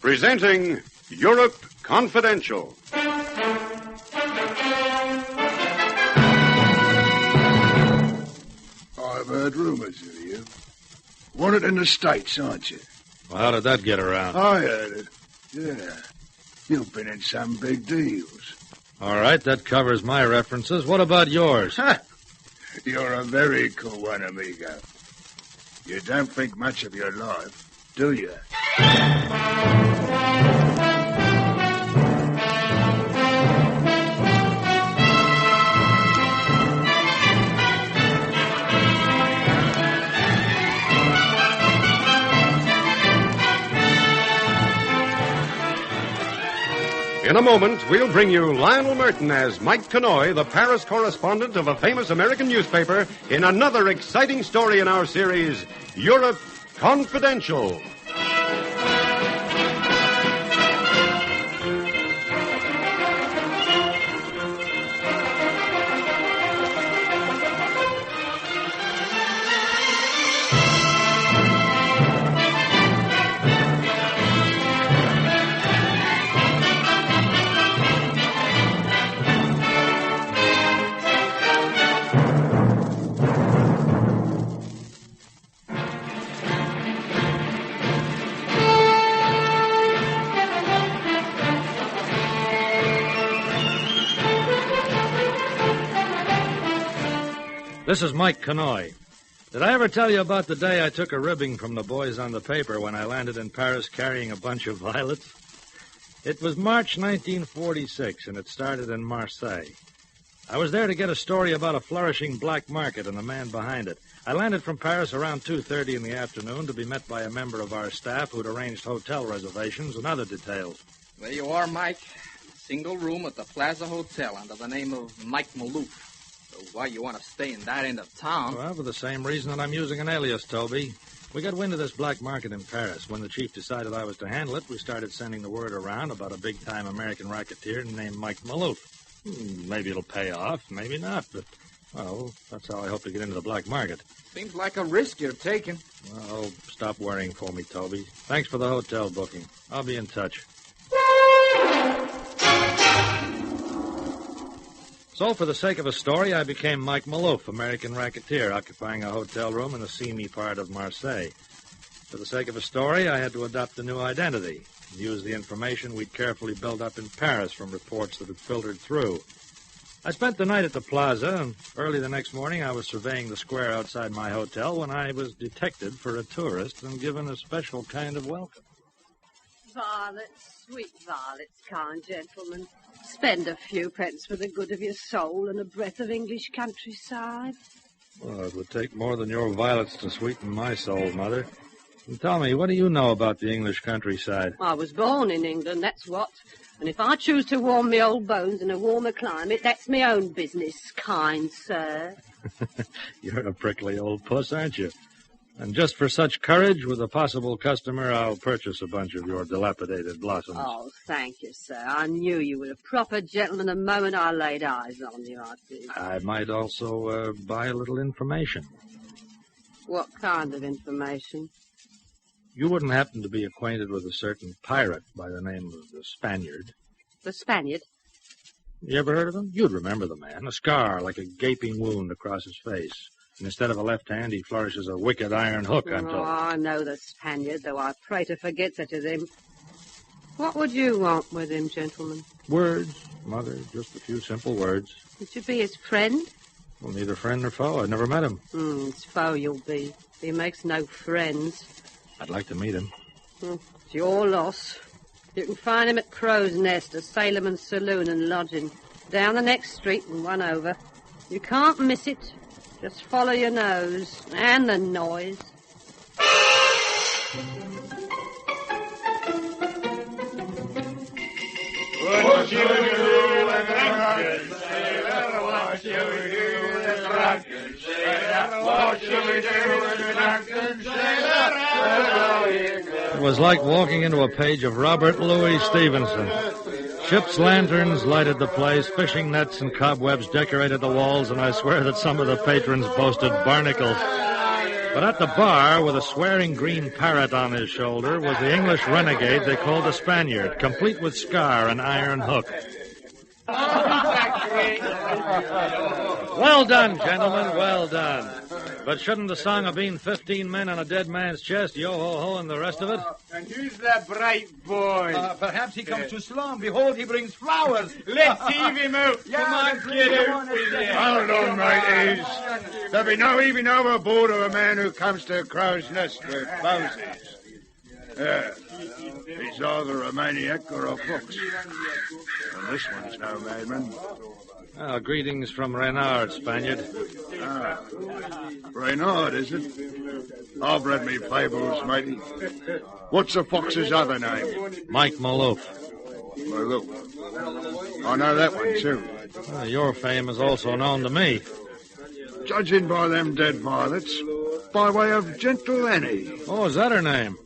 Presenting Europe Confidential. I've heard rumors of you. Wanted in the States, aren't you? Well, how did that get around? I heard it. Yeah. You've been in some big deals. All right, that covers my references. What about yours? You're a very cool one, amigo. You don't think much of your life, do you? In a moment, we'll bring you Lionel Murton as Mike Connoy, the Paris correspondent of a famous American newspaper, in another exciting story in our series, Europe Confidential. This is Mike Connoy. Did I ever tell you about the day I took a ribbing from the boys on the paper when I landed in Paris carrying a bunch of violets? It was March 1946, and it started in Marseille. I was there to get a story about a flourishing black market and the man behind it. I landed from Paris around 2:30 in the afternoon to be met by a member of our staff who'd arranged hotel reservations and other details. There you are, Mike. Single room at the Plaza Hotel under the name of Mike Maloof. So why you want to stay in that end of town? Well, for the same reason that I'm using an alias, Toby. We got wind of this black market in Paris. When the chief decided I was to handle it, we started sending the word around about a big-time American racketeer named Mike Maloof. Maybe it'll pay off, maybe not, but, well, that's how I hope to get into the black market. Seems like a risk you're taking. Well, stop worrying for me, Toby. Thanks for the hotel booking. I'll be in touch. So, for the sake of a story, I became Mike Maloof, American racketeer, occupying a hotel room in the seamy part of Marseille. For the sake of a story, I had to adopt a new identity and use the information we'd carefully built up in Paris from reports that had filtered through. I spent the night at the plaza, and early the next morning I was surveying the square outside my hotel when I was detected for a tourist and given a special kind of welcome. Violets, sweet violets, kind gentlemen. Spend a few pence for the good of your soul and a breath of English countryside. Well, it would take more than your violets to sweeten my soul, Mother. And tell me, what do you know about the English countryside? I was born in England, that's what. And if I choose to warm me old bones in a warmer climate, that's my own business, kind sir. You're a prickly old puss, aren't you? And just for such courage, with a possible customer, I'll purchase a bunch of your dilapidated blossoms. Oh, thank you, sir. I knew you were a proper gentleman the moment I laid eyes on you, I did. I might also buy a little information. What kind of information? You wouldn't happen to be acquainted with a certain pirate by the name of the Spaniard? The Spaniard? You ever heard of him? You'd remember the man. A scar like a gaping wound across his face. And instead of a left hand, he flourishes a wicked iron hook, I'm told. Oh, I know the Spaniard, though I pray to forget such as him. What would you want with him, gentlemen? Words, Mother. Just a few simple words. Would you be his friend? Well, neither friend nor foe. I've never met him. His foe you'll be. He makes no friends. I'd like to meet him. It's your loss. You can find him at Crow's Nest, a sailorman's saloon and lodging. Down the next street and one over. You can't miss it. Just follow your nose and the noise. What you do with drunken sailor? What you do with drunken sailor? What you do with drunken sailor? It was like walking into a page of Robert Louis Stevenson. Ship's lanterns lighted the place, fishing nets and cobwebs decorated the walls, and I swear that some of the patrons boasted barnacles. But at the bar, with a swearing green parrot on his shoulder, was the English renegade they called the Spaniard, complete with scar and iron hook. Well done, gentlemen, well done. But shouldn't the song have been 15 men on a dead man's chest, yo-ho-ho, and the rest of it? And who's that bright boy? Perhaps he comes too slow. Behold, he brings flowers. Let's heave him out. Come on, get out with you. Hold on, mateys. There'll be no heaving overboard of a man who comes to Crow's Nest with posies. He's either a maniac or a fox. And this one's no madman. Greetings from Reynard, Spaniard. Reynard, is it? I've read me fables, matey. What's the fox's other name? Mike Maloof. Maloof. I know that one, too. Your fame is also known to me. Judging by them dead violets, by way of Gentle Annie. Oh, is that her name?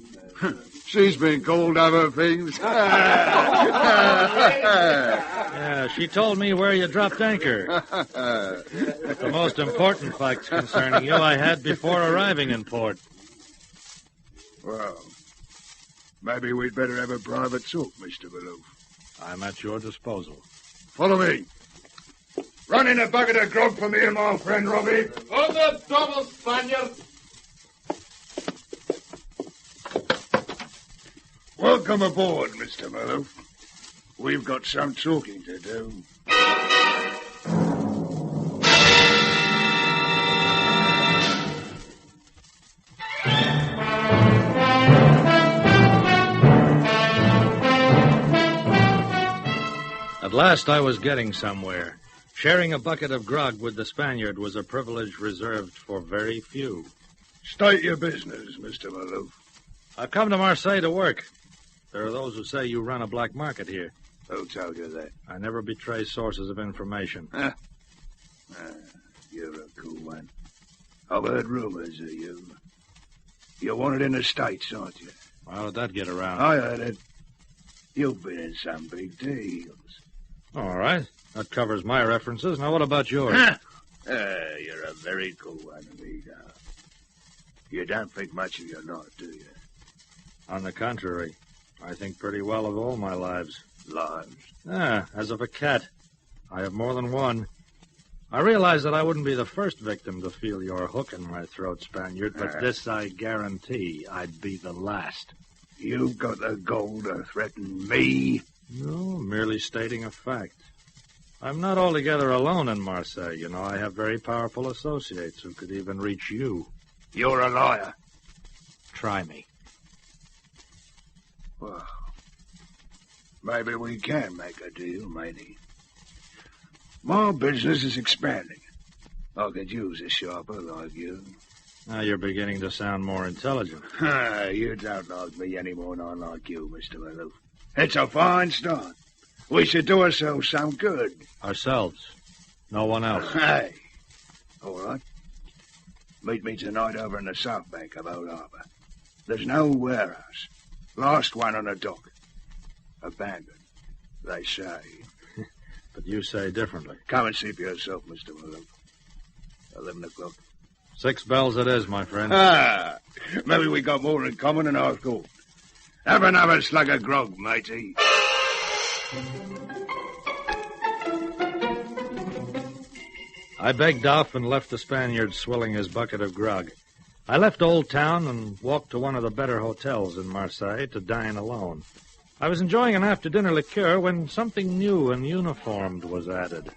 She's been called other things. Yeah, she told me where you dropped anchor. The most important facts concerning you I had before arriving in port. Well, maybe we'd better have a private talk, Mr. Maloof. I'm at your disposal. Follow me. Run in a bucket of grog for me and my friend Robbie. On the double, Spaniard. Welcome aboard, Mr. Maloof. We've got some talking to do. At last I was getting somewhere. Sharing a bucket of grog with the Spaniard was a privilege reserved for very few. State your business, Mr. Maloof. I've come to Marseille to work. There are those who say you run a black market here. Who told you that? I never betray sources of information. You're a cool one. I've heard rumors of you. You're wanted in the States, aren't you? How did that get around? I heard it. You've been in some big deals. All right. That covers my references. Now, what about yours? You're a very cool one, amigo. You don't think much of your lot, do you? On the contrary, I think pretty well of all my lives. Lives? As of a cat. I have more than one. I realize that I wouldn't be the first victim to feel your hook in my throat, Spaniard, but this I guarantee I'd be the last. You've got the gall to threaten me? No, merely stating a fact. I'm not altogether alone in Marseille, you know. I have very powerful associates who could even reach you. You're a liar. Try me. Well, maybe we can make a deal, matey. My business is expanding. I could use a sharper like you. Now you're beginning to sound more intelligent. You don't like me any more than I like you, Mr. Maloof. It's a fine start. We should do ourselves some good. Ourselves. No one else. Hey. All right. Meet me tonight over in the south bank of Old Harbor. There's no warehouse. Last one on the dock. Abandoned, they say. But you say differently. Come and see for yourself, Mr. Maloof. 11 o'clock. 6 bells it is, my friend. Maybe we got more in common than I thought. Have another slug of grog, matey. I begged off and left the Spaniard swilling his bucket of grog. I left Old Town and walked to one of the better hotels in Marseille to dine alone. I was enjoying an after-dinner liqueur when something new and uniformed was added.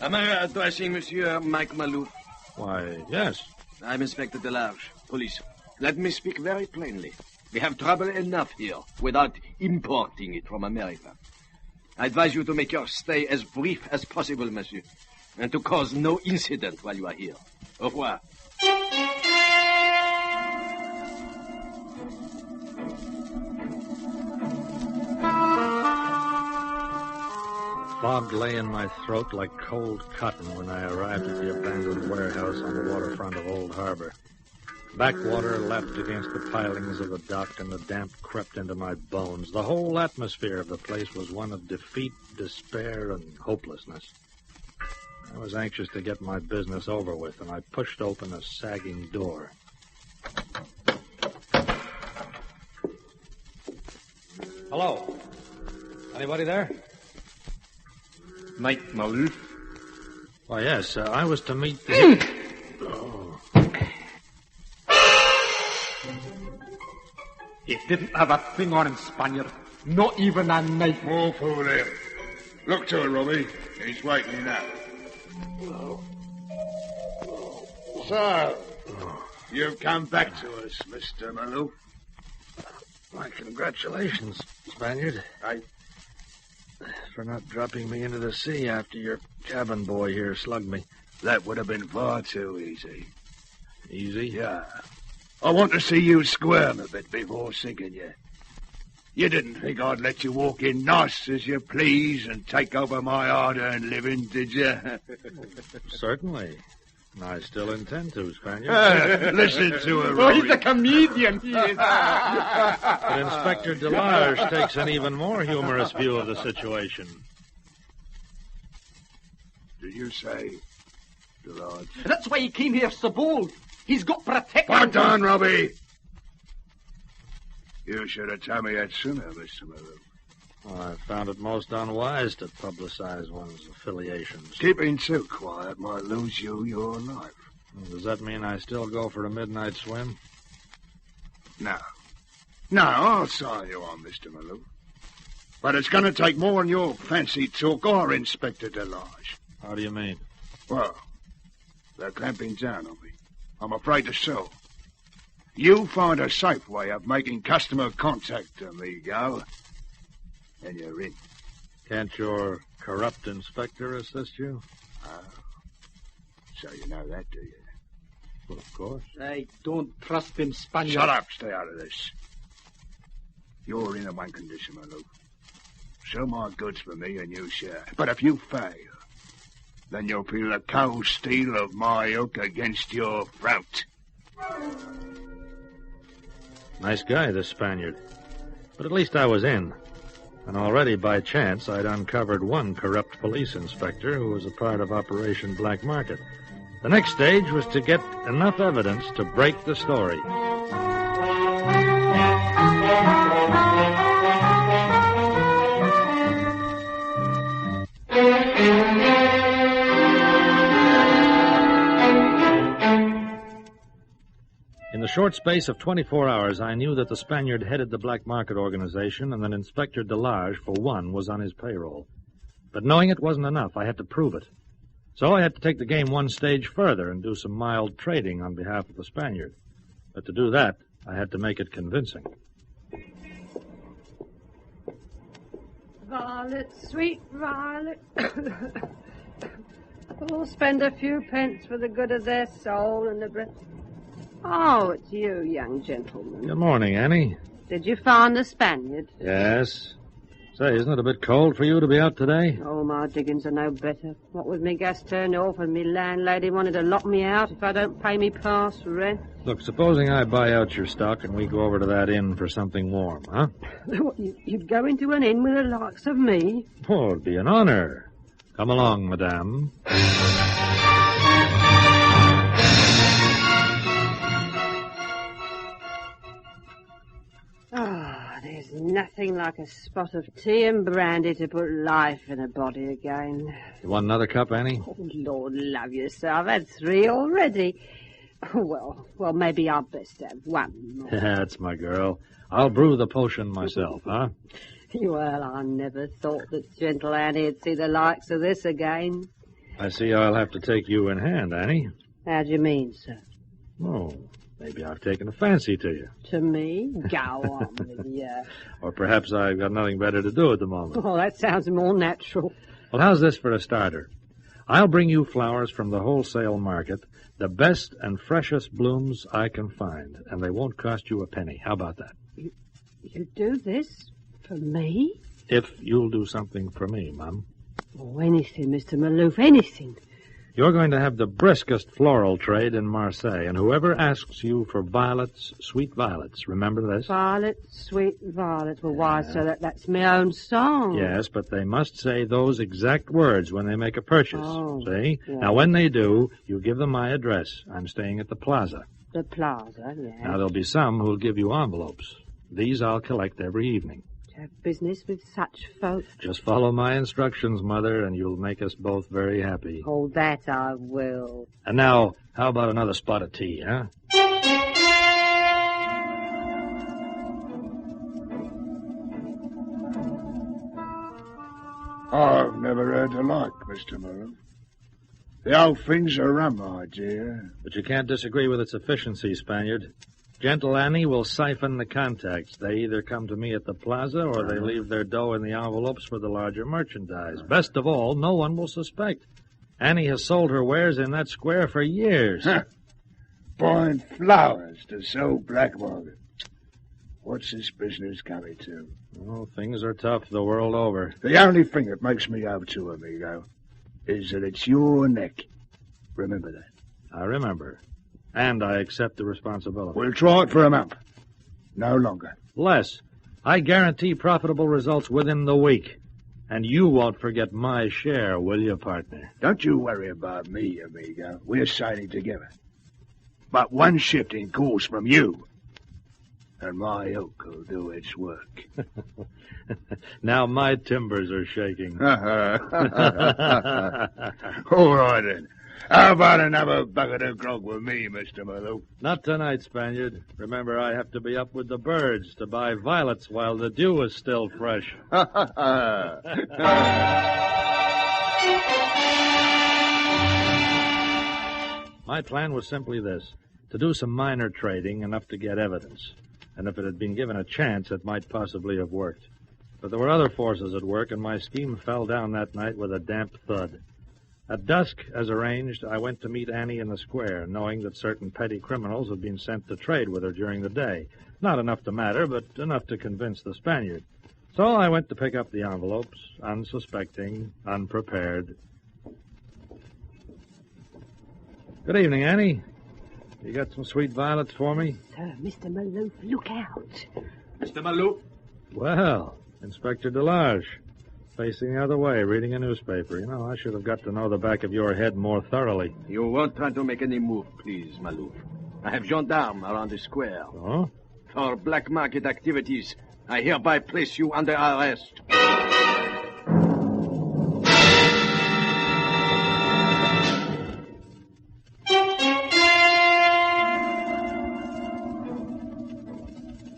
Am I addressing Monsieur Mike Malou? Why, yes. I'm Inspector Delarge, police. Let me speak very plainly. We have trouble enough here without importing it from America. I advise you to make your stay as brief as possible, monsieur, and to cause no incident while you are here. Au revoir. Fog lay in my throat like cold cotton when I arrived at the abandoned warehouse on the waterfront of Old Harbor. Backwater lapped against the pilings of the dock, and the damp crept into my bones. The whole atmosphere of the place was one of defeat, despair, and hopelessness. I was anxious to get my business over with, and I pushed open a sagging door. Hello? Anybody there? Mike Malou? Why, yes, I was to meet the... He didn't have a thing on him, Spaniard. Not even a knife. More fool him. Look to it, Robbie. He's waking up. So, you've come back to us, Mr. Malou. My congratulations, Spaniard. For not dropping me into the sea after your cabin boy here slugged me. That would have been far too easy. Easy? Yeah. I want to see you squirm a bit before sinking you. You didn't think I'd let you walk in nice as you please and take over my hard-earned living, did you? Certainly. I still intend to, Spaniard. Listen to her, Oh, he's a comedian, he is. But Inspector Delarge takes an even more humorous view of the situation. Did you say Delarge? That's why he came here so bold. He's got protection. Put down, Robbie. You should have told me that sooner, Mr. Malou. Well, I found it most unwise to publicize one's affiliations. Keeping too quiet might lose you your life. Does that mean I still go for a midnight swim? No. No, I'll sign you on, Mr. Malou. But it's going to take more than your fancy talk or Inspector Delarge. How do you mean? Well, they're clamping down on me. I'm afraid to so. You find a safe way of making customer contact, amigo, and you're in. Can't your corrupt inspector assist you? So you know that, do you? Well, of course. I don't trust him, Spaniard. Shut up. Stay out of this. You're in on one condition, my love. Show my goods for me and you share. But if you fail, then you'll feel the cold steel of my hook against your throat. Nice guy, this Spaniard. But at least I was in. And already by chance I'd uncovered one corrupt police inspector who was a part of Operation Black Market. The next stage was to get enough evidence to break the story. In the short space of 24 hours, I knew that the Spaniard headed the black market organization and that Inspector Delarge, for one, was on his payroll. But knowing it wasn't enough. I had to prove it. So I had to take the game one stage further and do some mild trading on behalf of the Spaniard. But to do that, I had to make it convincing. Violet, sweet Violet. Who'll spend a few pence for the good of their soul and the breath. Oh, it's you, young gentleman. Good morning, Annie. Did you find the Spaniard? Yes. Say, isn't it a bit cold for you to be out today? Oh, my diggings are no better. What with me gas turned off and me landlady wanted to lock me out if I don't pay me past rent. Look, supposing I buy out your stock and we go over to that inn for something warm, huh? What, you'd go into an inn with the likes of me? Oh, it'd be an honor. Come along, madame. There's nothing like a spot of tea and brandy to put life in a body again. You want another cup, Annie? Oh, Lord love you, sir. I've had 3 already. Well, maybe I'd best have one. That's my girl. I'll brew the potion myself, huh? Well, I never thought that gentle Annie'd see the likes of this again. I see I'll have to take you in hand, Annie. How do you mean, sir? Oh, maybe I've taken a fancy to you. To me? Go on with you. Or perhaps I've got nothing better to do at the moment. Oh, that sounds more natural. Well, how's this for a starter? I'll bring you flowers from the wholesale market, the best and freshest blooms I can find, and they won't cost you a penny. How about that? You do this for me? If you'll do something for me, Mum. Oh, anything, Mr. Maloof, anything. You're going to have the briskest floral trade in Marseille, and whoever asks you for violets, sweet violets, remember this? Violets, sweet violets. Well, why, sir, that's my own song. Yes, but they must say those exact words when they make a purchase. Oh, see? yeah. Now, when they do, you give them my address. I'm staying at the Plaza. The Plaza, yes. Now, there'll be some who'll give you envelopes. These I'll collect every evening. Have business with such folk. Just follow my instructions, Mother, and you'll make us both very happy. Oh, that I will. And now, how about another spot of tea, huh? I've never heard the like, Mr. Murray. The whole thing's a rum idea. But you can't disagree with its efficiency, Spaniard. Gentle Annie will siphon the contacts. They either come to me at the Plaza or they leave their dough in the envelopes for the larger merchandise. Best of all, no one will suspect. Annie has sold her wares in that square for years. Huh. Buying flowers to sell black market. What's this business coming to? Oh, things are tough the world over. The only thing that makes me out to, amigo, is that it's your neck. Remember that. I remember. And I accept the responsibility. We'll try it for a month. No longer. Less. I guarantee profitable results within the week. And you won't forget my share, will you, partner? Don't you worry about me, amigo. We're sailing together. But one shift in course from you, and my oak will do its work. Now my timbers are shaking. All right, then. How about another bucket of grog with me, Mr. Maloof? Not tonight, Spaniard. Remember, I have to be up with the birds to buy violets while the dew is still fresh. My plan was simply this, to do some minor trading, enough to get evidence. And if it had been given a chance, it might possibly have worked. But there were other forces at work, and my scheme fell down that night with a damp thud. At dusk, as arranged, I went to meet Annie in the square, knowing that certain petty criminals had been sent to trade with her during the day. Not enough to matter, but enough to convince the Spaniard. So I went to pick up the envelopes, unsuspecting, unprepared. Good evening, Annie. You got some sweet violets for me? Sir, Mr. Maloof, look out. Mr. Maloof? Well, Inspector Delarge. Facing the other way, reading a newspaper. You know, I should have got to know the back of your head more thoroughly. You won't try to make any move, please, Maloof. I have gendarmes around the square. Oh? For black market activities, I hereby place you under arrest.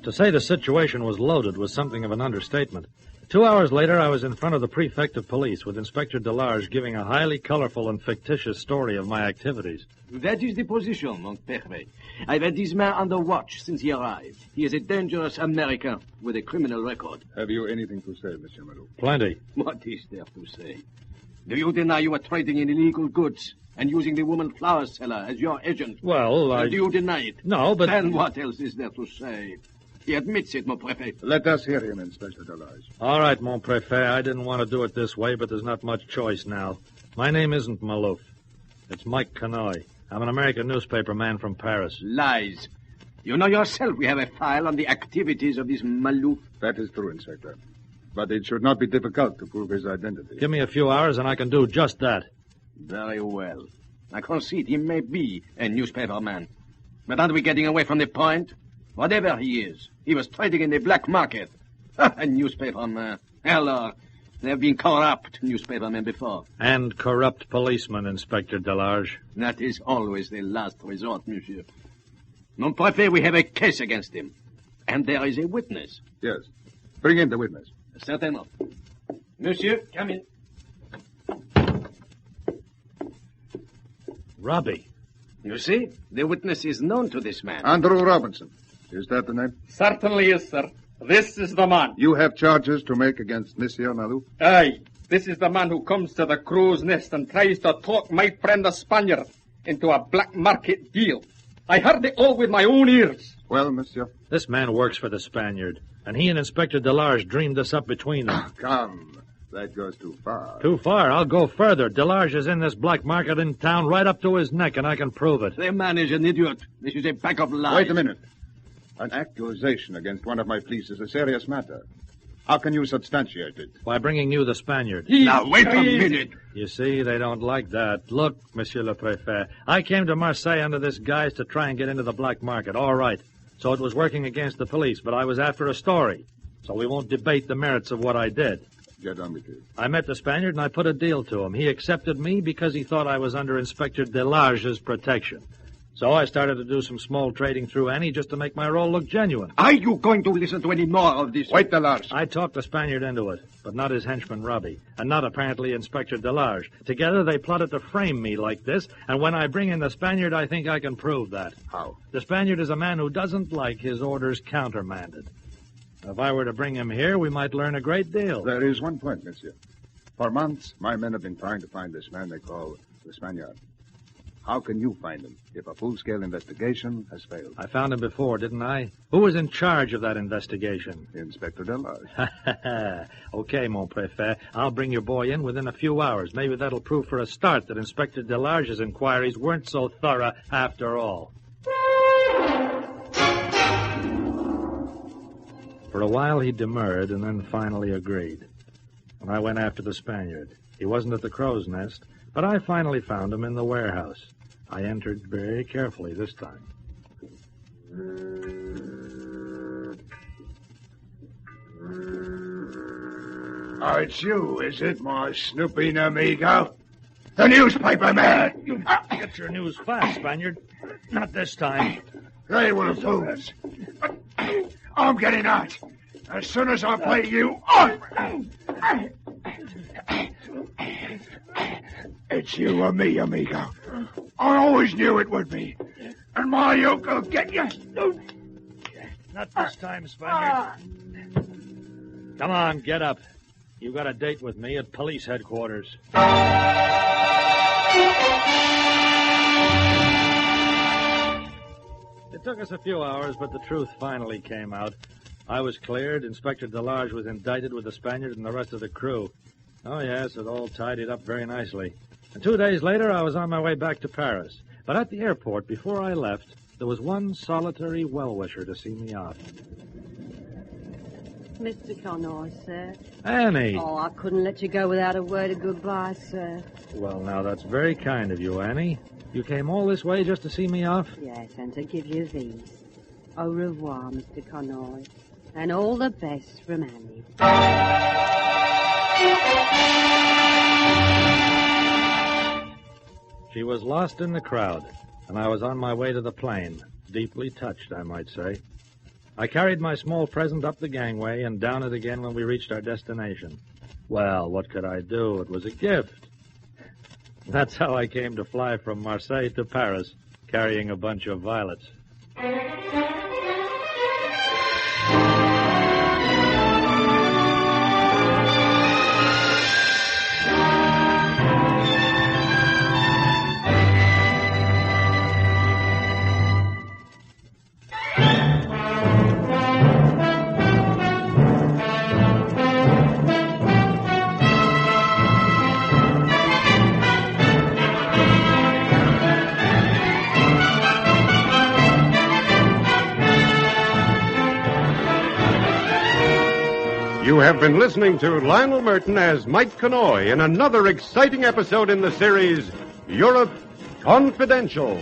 To say the situation was loaded was something of an understatement. 2 hours later, I was in front of the prefect of police with Inspector Delarge giving a highly colorful and fictitious story of my activities. That is the position, mon perfect. I've had this man under watch since he arrived. He is a dangerous American with a criminal record. Have you anything to say, Monsieur Maloof? Plenty. What is there to say? Do you deny you are trading in illegal goods and using the woman flower seller as your agent? Well, Do you deny it? No, but... Then what else is there to say? He admits it, mon préfet. Let us hear him, Inspector Delarge. All right, mon préfet. I didn't want to do it this way, but there's not much choice now. My name isn't Maloof. It's Mike Connoy. I'm an American newspaper man from Paris. Lies. You know yourself we have a file on the activities of this Maloof. That is true, Inspector. But it should not be difficult to prove his identity. Give me a few hours and I can do just that. Very well. I concede he may be a newspaper man. But aren't we getting away from the point? Whatever he is, he was trading in the black market. A newspaper man. Hello. There have been corrupt newspapermen before. And corrupt policemen, Inspector Delarge. That is always the last resort, monsieur. Mon préfet, we have a case against him. And there is a witness. Yes. Bring in the witness. Certainly. Monsieur, come in. Robbie. You see, the witness is known to this man. Andrew Robinson. Is that the name? Certainly is, sir. This is the man. You have charges to make against Monsieur Malou? Aye. This is the man who comes to the crow's nest and tries to talk my friend the Spaniard into a black market deal. I heard it all with my own ears. Well, monsieur? This man works for the Spaniard, and he and Inspector Delarge dreamed this up between them. Come. That goes too far. Too far? I'll go further. Delarge is in this black market in town right up to his neck, and I can prove it. The man is an idiot. This is a pack of lies. Wait a minute. An accusation against one of my police is a serious matter. How can you substantiate it? By bringing you the Spaniard. Now, wait a minute. You see, they don't like that. Look, Monsieur le Préfet, I came to Marseille under this guise to try and get into the black market. All right. So it was working against the police, but I was after a story. So we won't debate the merits of what I did. Get on with it. I met the Spaniard and I put a deal to him. He accepted me because he thought I was under Inspector Delarge's protection. So I started to do some small trading through Annie just to make my role look genuine. Are you going to listen to any more of this? Wait, Delarge. I talked the Spaniard into it, but not his henchman, Robbie, and not apparently Inspector Delarge. Together, they plotted to frame me like this, and when I bring in the Spaniard, I think I can prove that. How? The Spaniard is a man who doesn't like his orders countermanded. If I were to bring him here, we might learn a great deal. There is one point, monsieur. For months, my men have been trying to find this man they call the Spaniard. How can you find him if a full-scale investigation has failed? I found him before, didn't I? Who was in charge of that investigation? Inspector Delarge. Okay, mon préfet. I'll bring your boy in within a few hours. Maybe that'll prove for a start that Inspector Delarge's inquiries weren't so thorough after all. For a while he demurred and then finally agreed. When I went after the Spaniard, he wasn't at the crow's nest, but I finally found him in the warehouse. I entered very carefully this time. Oh, it's you, is it, my snooping amigo? The newspaper man! Get your news fast, Spaniard. Not this time. They will fools. I'm getting out. As soon as I play you on. It's you or me, amigo. I always knew it would be. And my yoke will get you. Not this time, Spaniard. Come on, get up. You've got a date with me at police headquarters. It took us a few hours, but the truth finally came out. I was cleared. Inspector Delarge was indicted with the Spaniard and the rest of the crew. Oh, yes, it all tidied up very nicely. And 2 days later, I was on my way back to Paris. But at the airport, before I left, there was one solitary well-wisher to see me off. Mr. Connoy, sir. Annie! Oh, I couldn't let you go without a word of goodbye, sir. Well, now, that's very kind of you, Annie. You came all this way just to see me off? Yes, and to give you these. Au revoir, Mr. Connoy. And all the best from Annie. She was lost in the crowd, and I was on my way to the plane, deeply touched, I might say. I carried my small present up the gangway and down it again when we reached our destination. Well, what could I do? It was a gift. That's how I came to fly from Marseille to Paris, carrying a bunch of violets. You have been listening to Lionel Murton as Mike Connoy in another exciting episode in the series, Europe Confidential.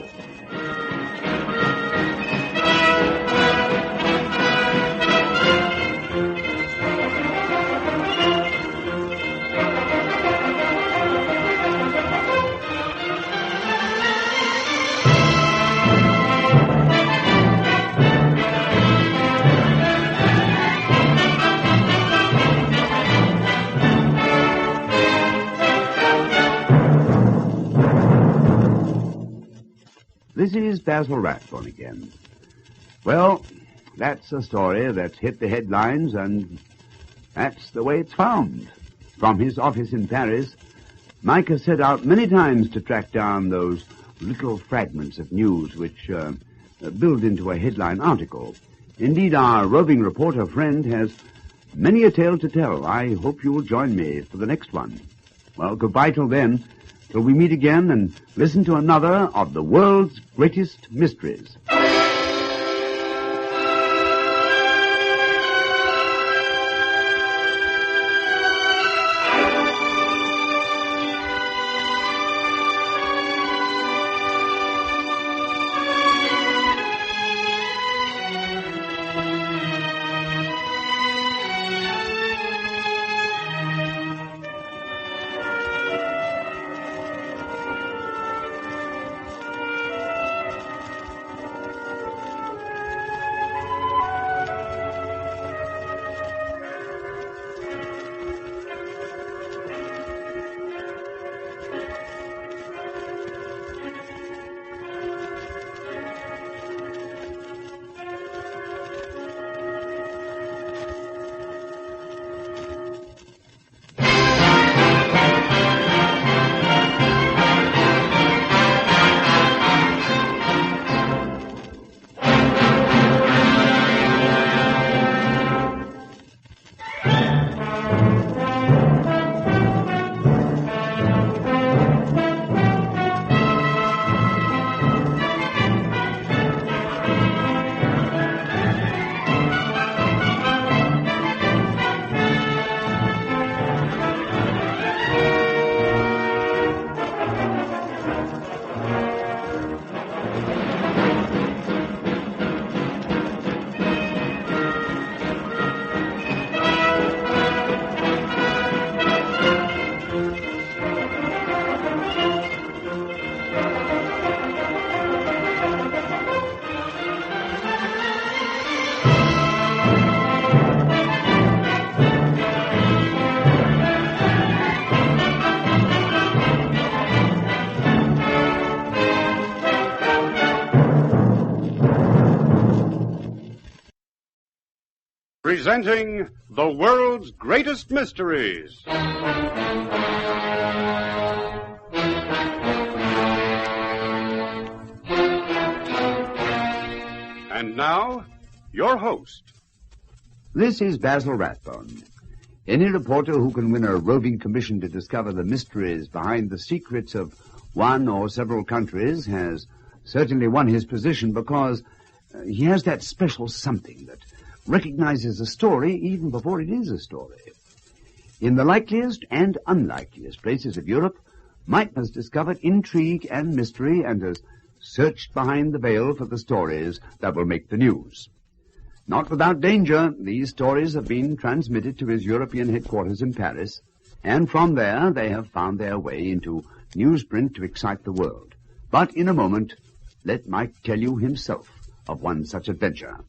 This is Basil Rathbone again. Well, that's a story that's hit the headlines, and that's the way it's found. From his office in Paris, Mike has set out many times to track down those little fragments of news which build into a headline article. Indeed, our roving reporter friend has many a tale to tell. I hope you will join me for the next one. Well, goodbye till then, till we meet again and listen to another of the world's greatest mysteries. Presenting the world's greatest mysteries. And now, your host. This is Basil Rathbone. Any reporter who can win a roving commission to discover the mysteries behind the secrets of one or several countries has certainly won his position because he has that special something that recognizes a story even before it is a story. In the likeliest and unlikeliest places of Europe, Mike has discovered intrigue and mystery and has searched behind the veil for the stories that will make the news. Not without danger, these stories have been transmitted to his European headquarters in Paris, and from there they have found their way into newsprint to excite the world. But in a moment, let Mike tell you himself of one such adventure.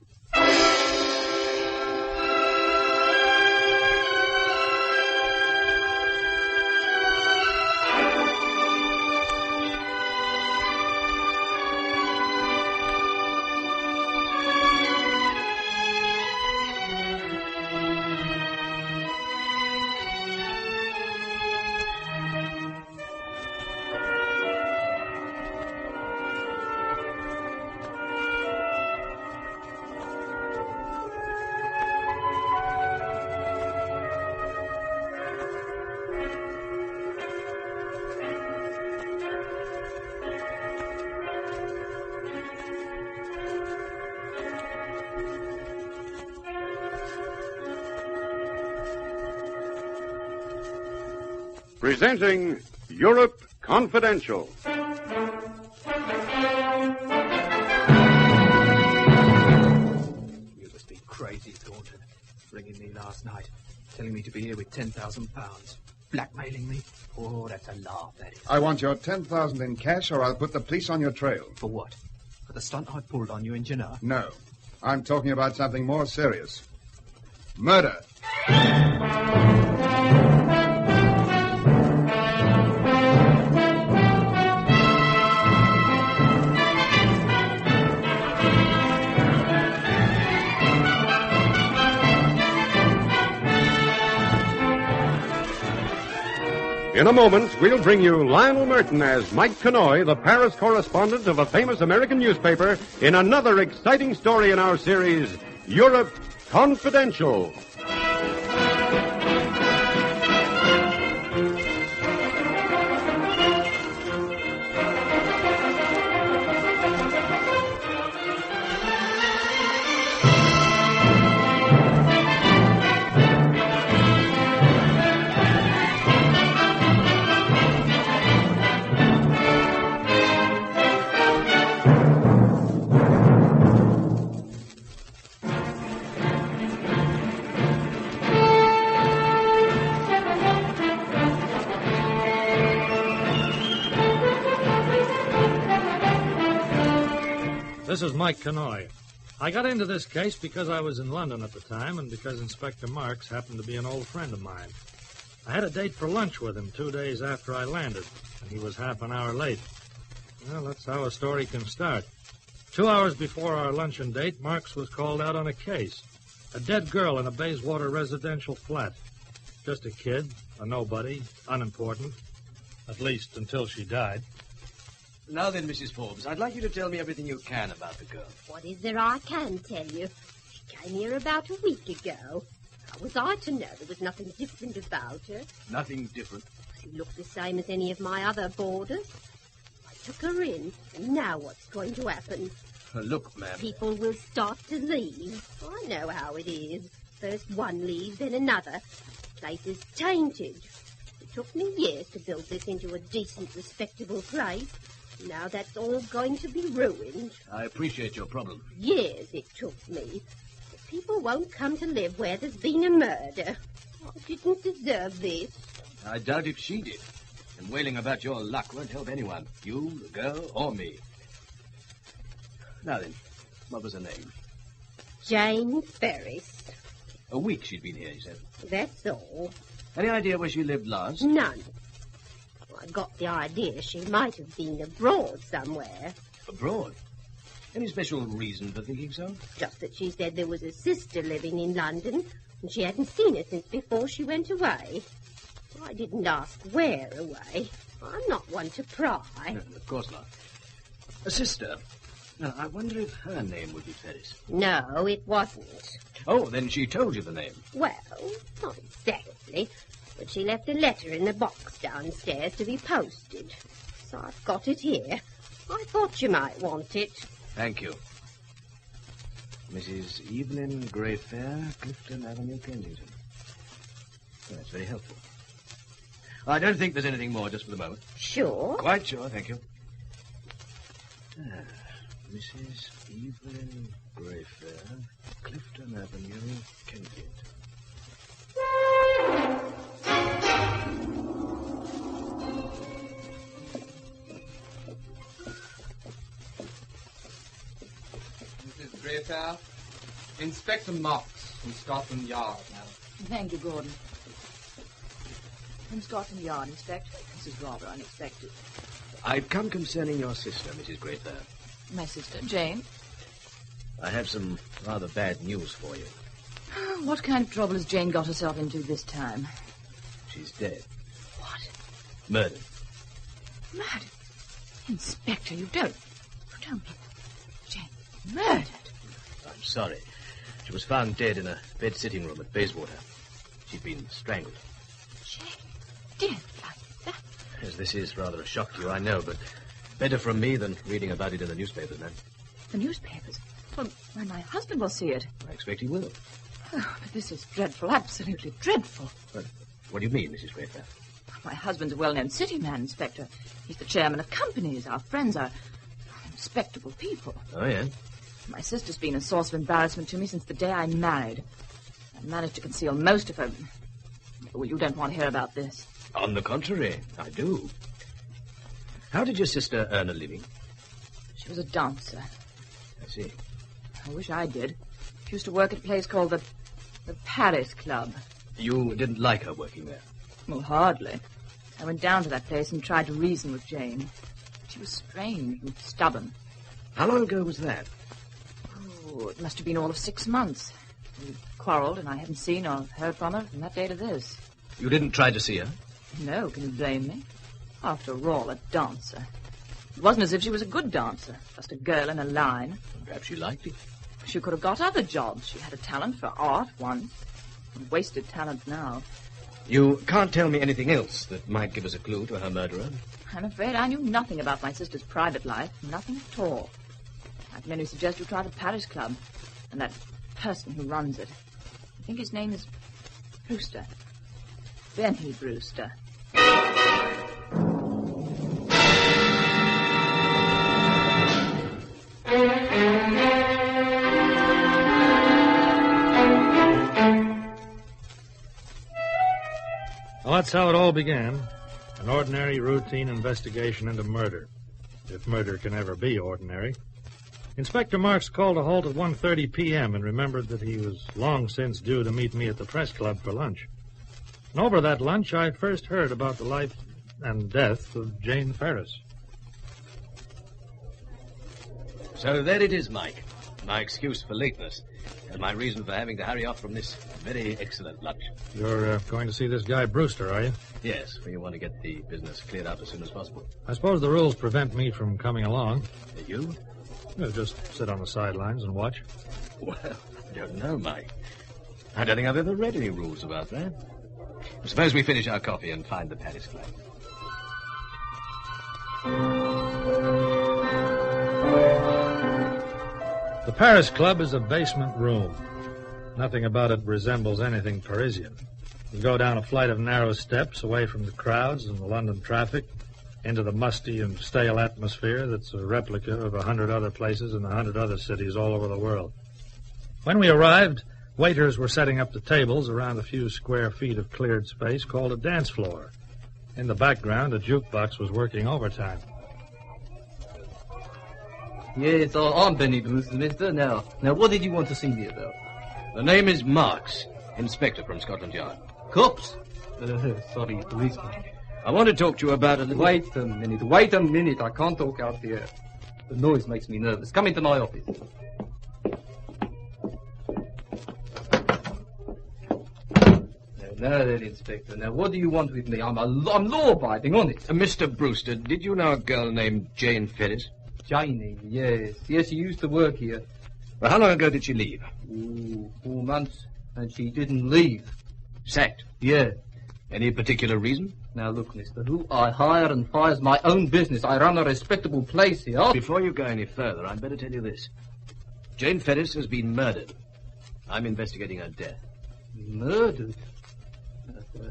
Presenting Europe Confidential. You must be crazy, Thornton. Ringing me last night, telling me to be here with £10,000. Blackmailing me? Oh, that's a laugh, that is. I want your 10,000 in cash, or I'll put the police on your trail. For what? For the stunt I pulled on you in Genoa? No. I'm talking about something more serious. Murder. In a moment, we'll bring you Lionel Murton as Mike Connoy, the Paris correspondent of a famous American newspaper, in another exciting story in our series, Europe Confidential. This is Mike Connoy. I got into this case because I was in London at the time and because Inspector Marks happened to be an old friend of mine. I had a date for lunch with him 2 days after I landed, and he was half an hour late. Well, that's how a story can start. 2 hours before our luncheon date, Marks was called out on a case. A dead girl in a Bayswater residential flat. Just a kid, a nobody, unimportant. At least until she died. Now then, Mrs. Forbes, I'd like you to tell me everything you can about the girl. What is there I can tell you? She came here about a week ago. How was I to know there was nothing different about her? Nothing different? She looked the same as any of my other boarders. I took her in, and now what's going to happen? Look, ma'am. People will start to leave. I know how it is. First one leaves, then another. The place is tainted. It took me years to build this into a decent, respectable place. Now that's all going to be ruined. I appreciate your problem. Years it took me. The people won't come to live where there's been a murder. I didn't deserve this. I doubt if she did. And wailing about your luck won't help anyone. You, the girl, or me. Now then, what was her name? Jane Ferris. A week she'd been here, you said? That's all. Any idea where she lived last? None. I got the idea she might have been abroad somewhere. Abroad? Any special reason for thinking so? Just that she said there was a sister living in London, and she hadn't seen her since before she went away. I didn't ask where away. I'm not one to pry. No, of course not. A sister. Now, I wonder if her name would be Ferris. No, it wasn't. Oh, then she told you the name. Well, not exactly. But she left a letter in the box downstairs to be posted. So I've got it here. I thought you might want it. Thank you. Mrs. Evelyn Greyfair, Clifton Avenue, Kensington. Oh, that's very helpful. I don't think there's anything more just for the moment. Sure? Quite sure, thank you. Mrs. Evelyn Greyfair, Clifton Avenue, Kensington. Mrs. Greyfair, Inspector Marks from Scotland Yard, madam. Thank you, Gordon. From Scotland Yard, Inspector. This is rather unexpected. I've come concerning your sister, Mrs. Greyfair. My sister, Jane. I have some rather bad news for you. What kind of trouble has Jane got herself into this time? She's dead. What? Murdered. Murdered? Inspector, you don't mean... Jane, murdered? I'm sorry. She was found dead in a bed sitting room at Bayswater. She'd been strangled. Jane, dead like that? Yes, this is rather a shock to you, I know, but better from me than reading about it in the newspapers, ma'am. The newspapers? Well, when my husband will see it. I expect he will. Oh, but this is dreadful, absolutely dreadful. But what do you mean, Mrs. Greyfair? My husband's a well-known city man, Inspector. He's the chairman of companies. Our friends are respectable people. Oh, yeah? My sister's been a source of embarrassment to me since the day I married. I managed to conceal most of her... Well, you don't want to hear about this. On the contrary, I do. How did your sister earn a living? She was a dancer. I see. I wish I did. She used to work at a place called the Paris Club. You didn't like her working there? Well, hardly. I went down to that place and tried to reason with Jane. She was strange and stubborn. How long ago was that? Oh, it must have been all of 6 months. We quarreled, and I haven't seen or heard from her from that day to this. You didn't try to see her? No, can you blame me? After all, a dancer. It wasn't as if she was a good dancer, just a girl in a line. Perhaps she liked it. She could have got other jobs. She had a talent for art once. And wasted talent now. You can't tell me anything else that might give us a clue to her murderer? I'm afraid I knew nothing about my sister's private life. Nothing at all. I can only suggest you try the Paris Club. And that person who runs it. I think his name is Brewster. Benny Brewster. Well, that's how it all began. An ordinary, routine investigation into murder. If murder can ever be ordinary. Inspector Marks called a halt at 1:30 p.m. and remembered that he was long since due to meet me at the press club for lunch. And over that lunch, I first heard about the life and death of Jane Ferris. So there it is, Mike. My excuse for lateness. And my reason for having to hurry off from this very excellent lunch. You're going to see this guy Brewster, are you? Yes, we want to get the business cleared up as soon as possible. I suppose the rules prevent me from coming along. You? Just sit on the sidelines and watch. Well, I don't know, Mike. I don't think I've ever read any rules about that. Suppose we finish our coffee and find the Paris Club. The Paris Club is a basement room. Nothing about it resembles anything Parisian. You go down a flight of narrow steps away from the crowds and the London traffic into the musty and stale atmosphere that's a replica of 100 other places in 100 other cities all over the world. When we arrived, waiters were setting up the tables around a few square feet of cleared space called a dance floor. In the background, a jukebox was working overtime. Yes, I'm Benny Brewster, mister. Now, what did you want to see me about? The name is Marks, Inspector from Scotland Yard. Cops? Sorry, policeman. I want to talk to you about a little... Wait a minute. I can't talk out here. The noise makes me nervous. Come into my office. Now then, Inspector. Now, what do you want with me? I'm law-abiding, honest. Mr. Brewster, did you know a girl named Jane Ferris? Jane, yes. Yes, she used to work here. Well, how long ago did she leave? 4 months, and she didn't leave. Sacked? Yeah. Any particular reason? Now, look, mister, who I hire and fire's my own business. I run a respectable place here. Before you go any further, I'd better tell you this. Jane Ferris has been murdered. I'm investigating her death. Murdered?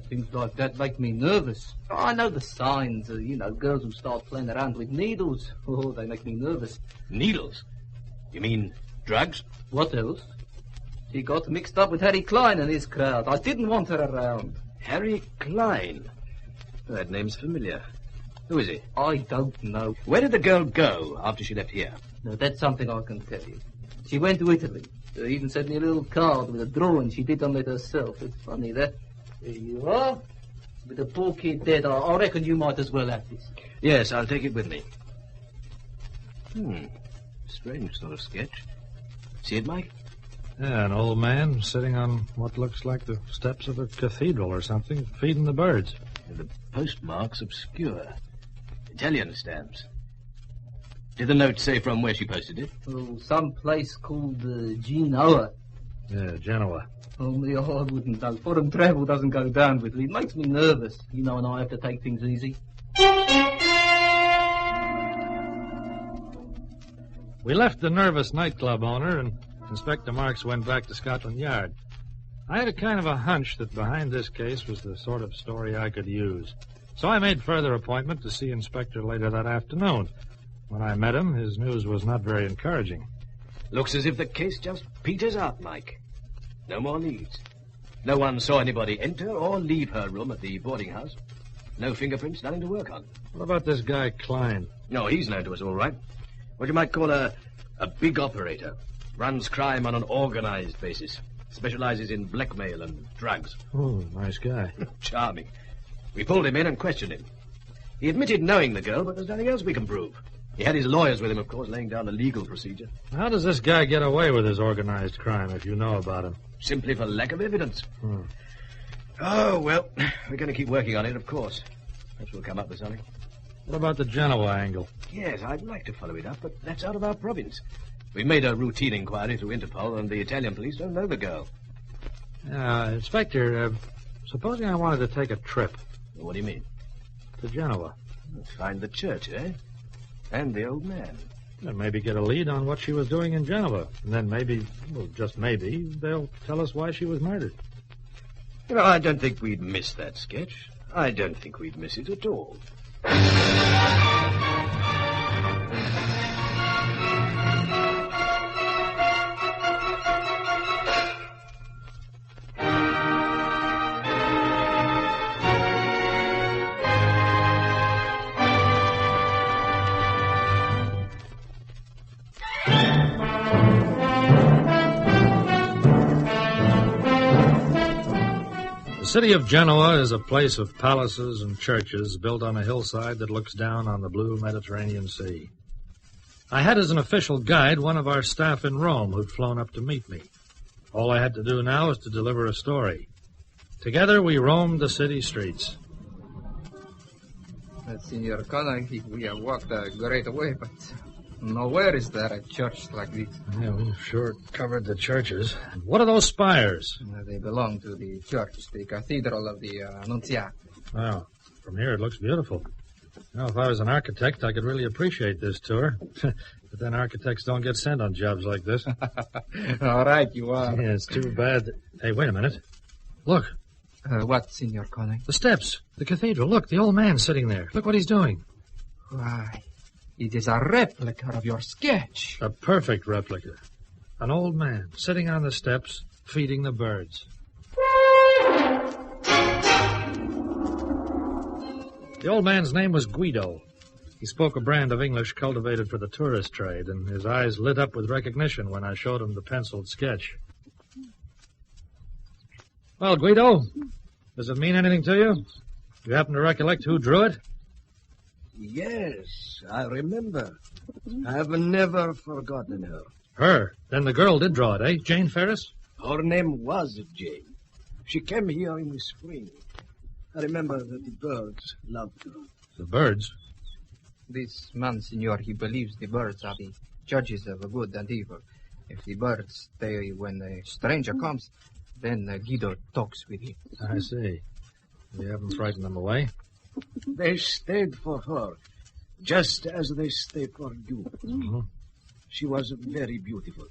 Things like that make me nervous. I know the signs, girls who start playing around with needles. Oh, they make me nervous. Needles? You mean drugs? What else? She got mixed up with Harry Klein and his crowd. I didn't want her around. Harry Klein? That name's familiar. Who is he? I don't know. Where did the girl go after she left here? No, that's something I can tell you. She went to Italy. They even sent me a little card with a drawing she did on it herself. It's funny, that. There you are. With the poor kid dead, I reckon you might as well have this. Yes, I'll take it with me. Strange sort of sketch. See it, Mike? Yeah, an old man sitting on what looks like the steps of a cathedral or something, feeding the birds. And the postmark's obscure. Italian stamps. Did the note say from where she posted it? Oh, some place called Genoa. Yeah, Genoa. Only I wouldn't know. Foreign travel doesn't go down with me. It makes me nervous, and I have to take things easy. We left the nervous nightclub owner, and Inspector Marks went back to Scotland Yard. I had a kind of a hunch that behind this case was the sort of story I could use. So I made further appointment to see Inspector later that afternoon. When I met him, his news was not very encouraging. Looks as if the case just peters out, Mike. No more leads. No one saw anybody enter or leave her room at the boarding house. No fingerprints, nothing to work on. What about this guy Klein? No, he's known to us all right. What you might call a big operator. Runs crime on an organized basis. Specializes in blackmail and drugs. Oh, nice guy. Charming. We pulled him in and questioned him. He admitted knowing the girl, but there's nothing else we can prove. He had his lawyers with him, of course, laying down the legal procedure. How does this guy get away with his organized crime, if you know about him? Simply for lack of evidence. Oh, well, we're going to keep working on it, of course. Perhaps we'll come up with something. What about the Genoa angle? Yes, I'd like to follow it up, but that's out of our province. We've made a routine inquiry through Interpol, and the Italian police don't know the girl. Inspector, supposing I wanted to take a trip. What do you mean? To Genoa. Find the church, eh? And the old man. And maybe get a lead on what she was doing in Genoa. And then maybe, well, just maybe, they'll tell us why she was murdered. You know, I don't think we'd miss that sketch. I don't think we'd miss it at all. The city of Genoa is a place of palaces and churches built on a hillside that looks down on the blue Mediterranean Sea. I had as an official guide one of our staff in Rome who'd flown up to meet me. All I had to do now was to deliver a story. Together we roamed the city streets. Signor Connoy, we have walked a great way, but nowhere is there a church like this. Yeah, we sure covered the churches. What are those spires? They belong to the church, the cathedral of the Annunziata. Wow, from here it looks beautiful. You know, if I was an architect, I could really appreciate this tour. But then architects don't get sent on jobs like this. All right, you are. Yeah, it's too bad. Hey, wait a minute. Look. What, Signor Connoy? The steps. The cathedral. Look, the old man sitting there. Look what he's doing. Why, it is a replica of your sketch. A perfect replica. An old man sitting on the steps, feeding the birds. The old man's name was Guido. He spoke a brand of English cultivated for the tourist trade, and his eyes lit up with recognition when I showed him the penciled sketch. Well, Guido, does it mean anything to you? You happen to recollect who drew it? Yes, I remember. I have never forgotten her. Her? Then the girl did draw it, eh? Jane Ferris? Her name was Jane. She came here in the spring. I remember that the birds loved her. The birds? This man, Signor, he believes the birds are the judges of good and evil. If the birds stay when a stranger comes, then Guido talks with him. I see. You haven't frightened them away? They stayed for her, just as they stay for you. Mm-hmm. She was very beautiful,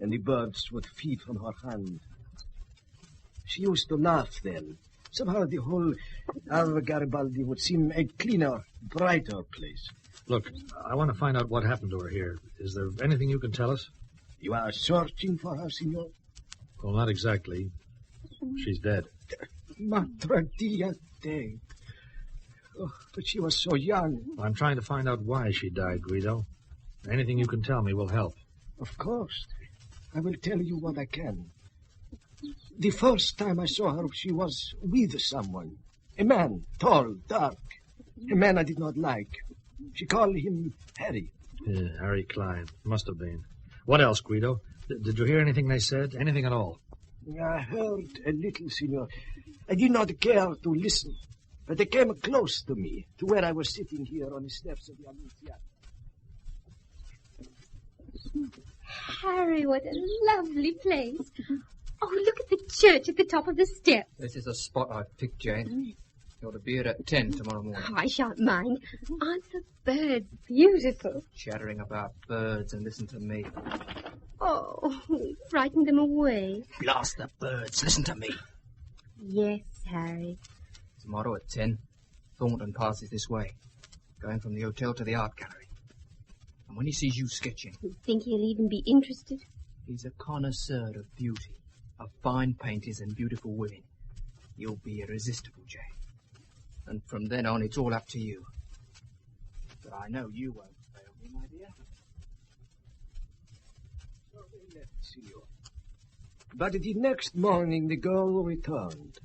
and the birds would feed from her hand. She used to laugh then. Somehow the whole Garibaldi would seem a cleaner, brighter place. Look, I want to find out what happened to her here. Is there anything you can tell us? You are searching for her, Signor? Well, not exactly. She's dead. Madre Diate. Oh, but she was so young. I'm trying to find out why she died, Guido. Anything you can tell me will help. Of course. I will tell you what I can. The first time I saw her, she was with someone. A man, tall, dark. A man I did not like. She called him Harry. Yeah, Harry Klein. Must have been. What else, Guido? Did you hear anything they said? Anything at all? I heard a little, Signor. I did not care to listen. But they came close to me, to where I was sitting here on the steps of the Annunziata. Harry, what a lovely place. Oh, look at the church at the top of the steps. This is a spot I've picked, Jane. You're to be here at 10 tomorrow morning. Oh, I shan't mind. Aren't the birds beautiful? Chattering about birds and listen to me. Oh, we frightened them away. Blast the birds. Listen to me. Yes, Harry. Tomorrow at 10, Thornton passes this way, going from the hotel to the art gallery. And when he sees you sketching... You think he'll even be interested? He's a connoisseur of beauty, of fine painters and beautiful women. You'll be irresistible, Jane. And from then on, it's all up to you. But I know you won't fail me, my dear. So they left, Signor. But the next morning, the girl returned.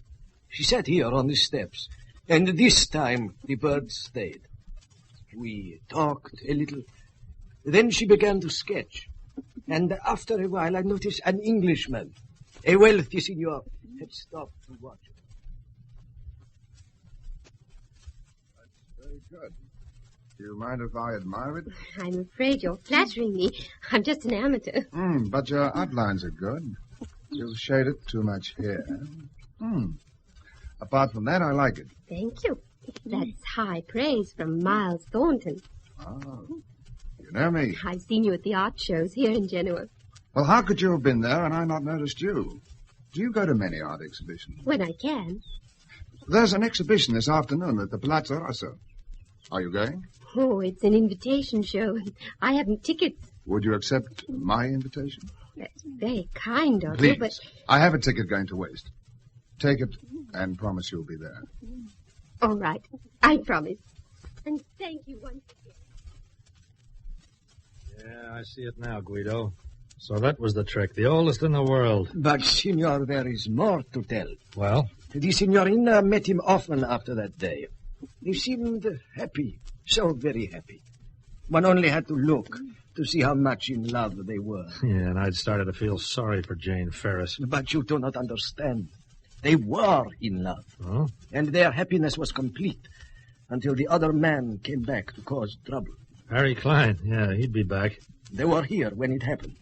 She sat here on the steps, and this time the birds stayed. We talked a little. Then she began to sketch. And after a while, I noticed an Englishman, a wealthy signor, had stopped to watch her. Good. Do you mind if I admire it? I'm afraid you're flattering me. I'm just an amateur. But your outlines are good. You've shaded too much here. Apart from that, I like it. Thank you. That's high praise from Miles Thornton. Oh, you know me. I've seen you at the art shows here in Genoa. Well, how could you have been there and I not noticed you? Do you go to many art exhibitions? When I can. There's an exhibition this afternoon at the Palazzo Rosso. Are you going? Oh, it's an invitation show. I haven't tickets. Would you accept my invitation? That's very kind of Please. you, but... I have a ticket going to waste. Take it and promise you'll be there. All right. I promise. And thank you once again. Yeah, I see it now, Guido. So that was the trick, the oldest in the world. But, Signor, there is more to tell. Well? The Signorina met him often after that day. They seemed happy, so very happy. One only had to look to see how much in love they were. Yeah, and I'd started to feel sorry for Jane Ferris. But you do not understand. They were in love. Huh? And their happiness was complete until the other man came back to cause trouble. Harry Klein, yeah, he'd be back. They were here when it happened.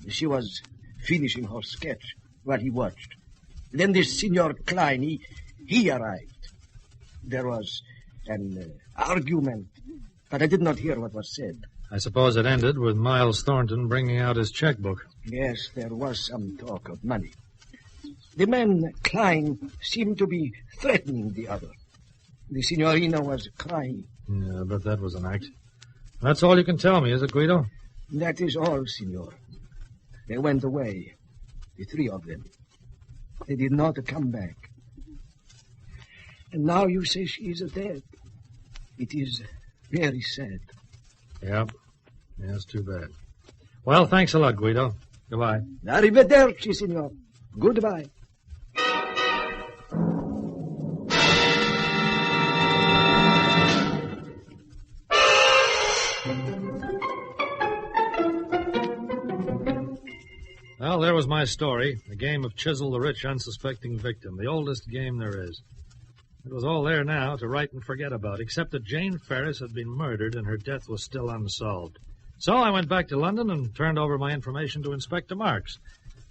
She was finishing her sketch while he watched. Then this Signor Klein, he arrived. There was an argument, but I did not hear what was said. I suppose it ended with Miles Thornton bringing out his checkbook. Yes, there was some talk of money. The man, Klein, seemed to be threatening the other. The Signorina was crying. Yeah, but that was an act. That's all you can tell me, is it, Guido? That is all, Signor. They went away, the three of them. They did not come back. And now you say she is dead. It is very sad. Yep. Yeah, it's too bad. Well, thanks a lot, Guido. Goodbye. Arrivederci, Signor. Goodbye. Well, there was my story. The game of Chisel the Rich Unsuspecting Victim. The oldest game there is. It was all there now to write and forget about, except that Jane Ferris had been murdered and her death was still unsolved. So I went back to London and turned over my information to Inspector Marks.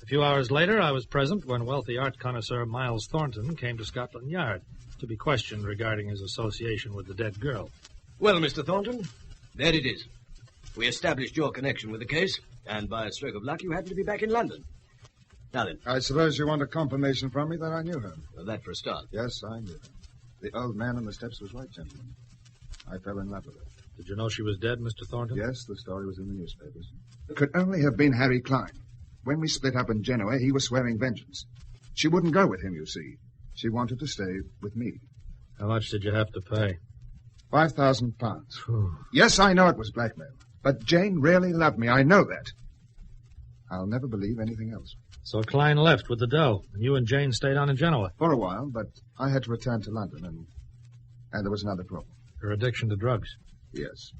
A few hours later, I was present when wealthy art connoisseur Miles Thornton came to Scotland Yard to be questioned regarding his association with the dead girl. Well, Mr. Thornton, there it is. We established your connection with the case, and by a stroke of luck, you happen to be back in London. Now then. I suppose you want a confirmation from me that I knew her. Well, that for a start. Yes, I knew her. The old man on the steps was right, gentlemen. I fell in love with her. Did you know she was dead, Mr. Thornton? Yes, the story was in the newspapers. It could only have been Harry Klein. When we split up in Genoa, he was swearing vengeance. She wouldn't go with him, you see. She wanted to stay with me. How much did you have to pay? £5,000. Yes, I know it was blackmail. But Jane really loved me. I know that. I'll never believe anything else. So Klein left with the dough, and you and Jane stayed on in Genoa? For a while, but I had to return to London, and there was another problem. Her addiction to drugs? Yes.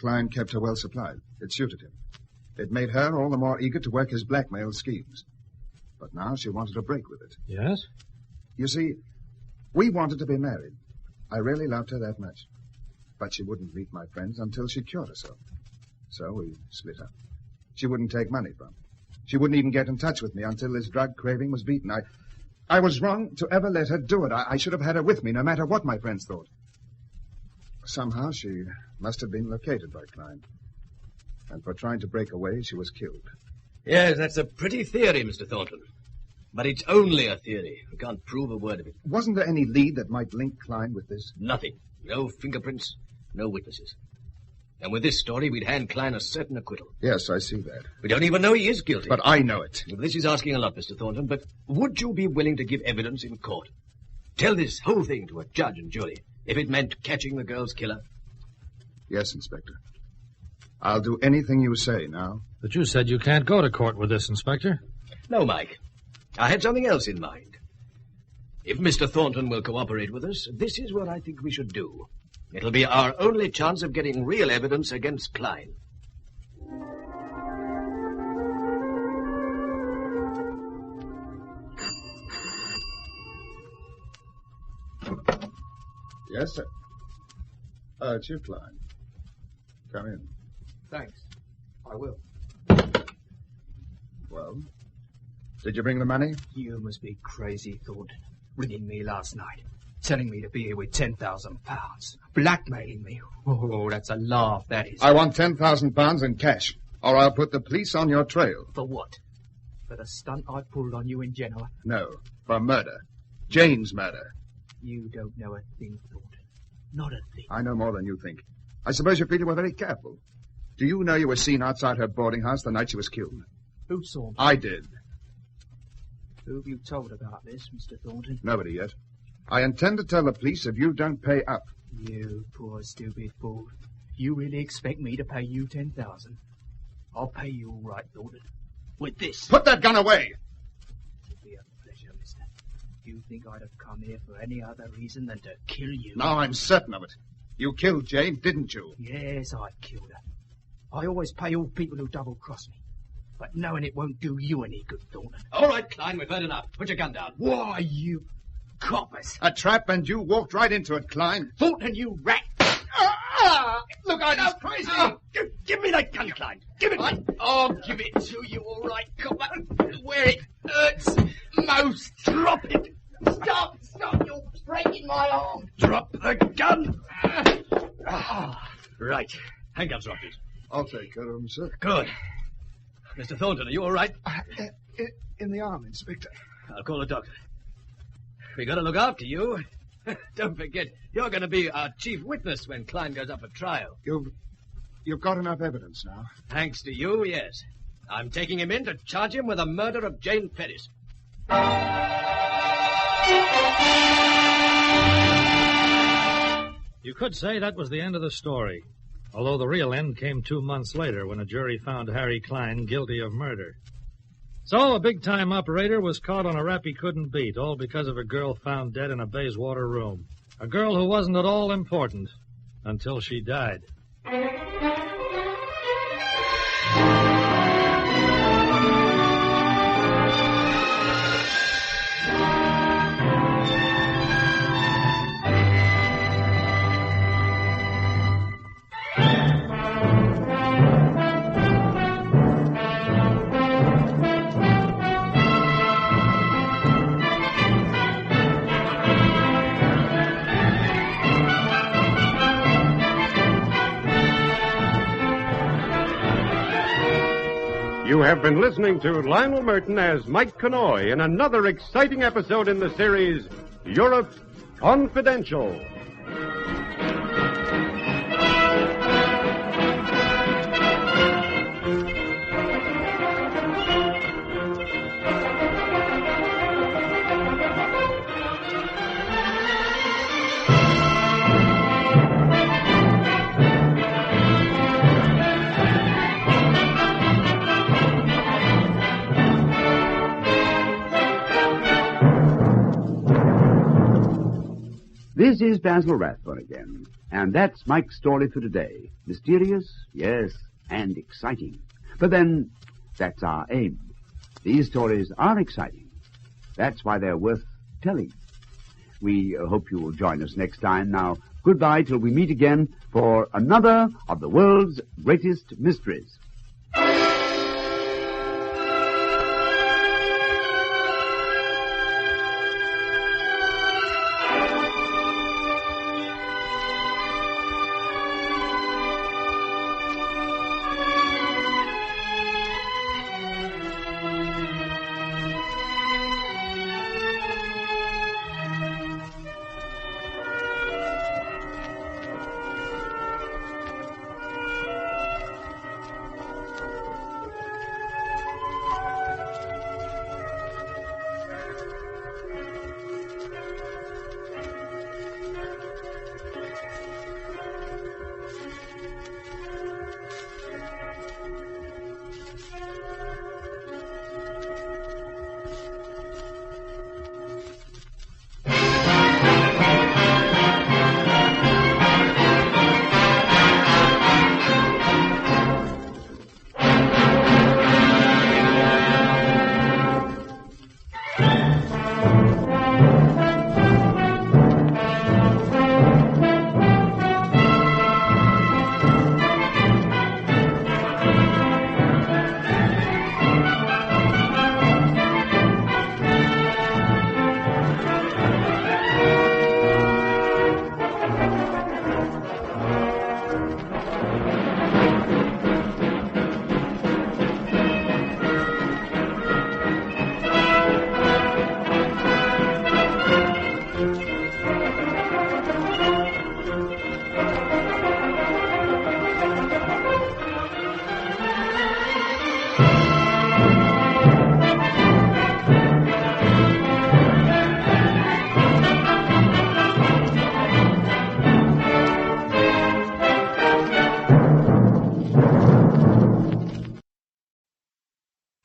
Klein kept her well supplied. It suited him. It made her all the more eager to work his blackmail schemes. But now she wanted a break with it. Yes? You see, we wanted to be married. I really loved her that much. But she wouldn't meet my friends until she cured herself. So we split up. She wouldn't take money from me. She wouldn't even get in touch with me until this drug craving was beaten. I was wrong to ever let her do it. I should have had her with me, no matter what my friends thought. Somehow she must have been located by Klein. And for trying to break away, she was killed. Yes, that's a pretty theory, Mr. Thornton. But it's only a theory. We can't prove a word of it. Wasn't there any lead that might link Klein with this? Nothing. No fingerprints, no witnesses. And with this story, we'd hand Klein a certain acquittal. Yes, I see that. We don't even know he is guilty. But I know it. This is asking a lot, Mr. Thornton, but would you be willing to give evidence in court? Tell this whole thing to a judge and jury, if it meant catching the girl's killer? Yes, Inspector. I'll do anything you say now. But you said you can't go to court with this, Inspector. No, Mike. I had something else in mind. If Mr. Thornton will cooperate with us, this is what I think we should do. It'll be our only chance of getting real evidence against Klein. Yes, sir. It's you, Klein. Come in. Thanks. I will. Well, did you bring the money? You must be crazy, Thornton. Ringing me last night. Telling me to be here with £10,000. Blackmailing me. Oh, that's a laugh, that is. I want £10,000 in cash, or I'll put the police on your trail. For what? For the stunt I pulled on you in Genoa? No, for murder. Jane's murder. You don't know a thing, Thornton. Not a thing. I know more than you think. I suppose you feel you were very careful. Do you know you were seen outside her boarding house the night she was killed? Who saw me? I did. Who have you told about this, Mr. Thornton? Nobody yet. I intend to tell the police if you don't pay up. You poor stupid fool. You really expect me to pay you 10,000? I'll pay you all right, Thornton. With this. Put that gun away! It'll be a pleasure, mister. You think I'd have come here for any other reason than to kill you? Now I'm certain of it. You killed Jane, didn't you? Yes, I killed her. I always pay all people who double-cross me. But knowing it won't do you any good, Thornton. All right, Klein, we've heard enough. Put your gun down. Why, you coppers. A trap, and you walked right into it, Klein. Thornton, you rat. Look out, he's crazy. Give me that gun, Klein. Give it. I'll give it to you, all right, copper. Where it hurts most. Drop it. Stop. You're breaking my arm. Drop the gun. Right. Handcuffs off, please. I'll take care of him, sir. Good. Mr. Thornton, are you all right? In the arm, Inspector. I'll call the doctor. We got to look after you. Don't forget, you're going to be our chief witness when Klein goes up for trial. You've got enough evidence now. Thanks to you, yes. I'm taking him in to charge him with the murder of Jane Ferris. You could say that was the end of the story, although the real end came 2 months later when a jury found Harry Klein guilty of murder. So a big-time operator was caught on a rap he couldn't beat, all because of a girl found dead in a Bayswater room. A girl who wasn't at all important until she died. You have been listening to Lionel Murton as Mike Connoy in another exciting episode in the series, Europe Confidential. This is Basil Rathbone again, and that's Mike's story for today. Mysterious, yes, and exciting. But then, that's our aim. These stories are exciting. That's why they're worth telling. We hope you will join us next time. Now, goodbye till we meet again for another of the world's greatest mysteries.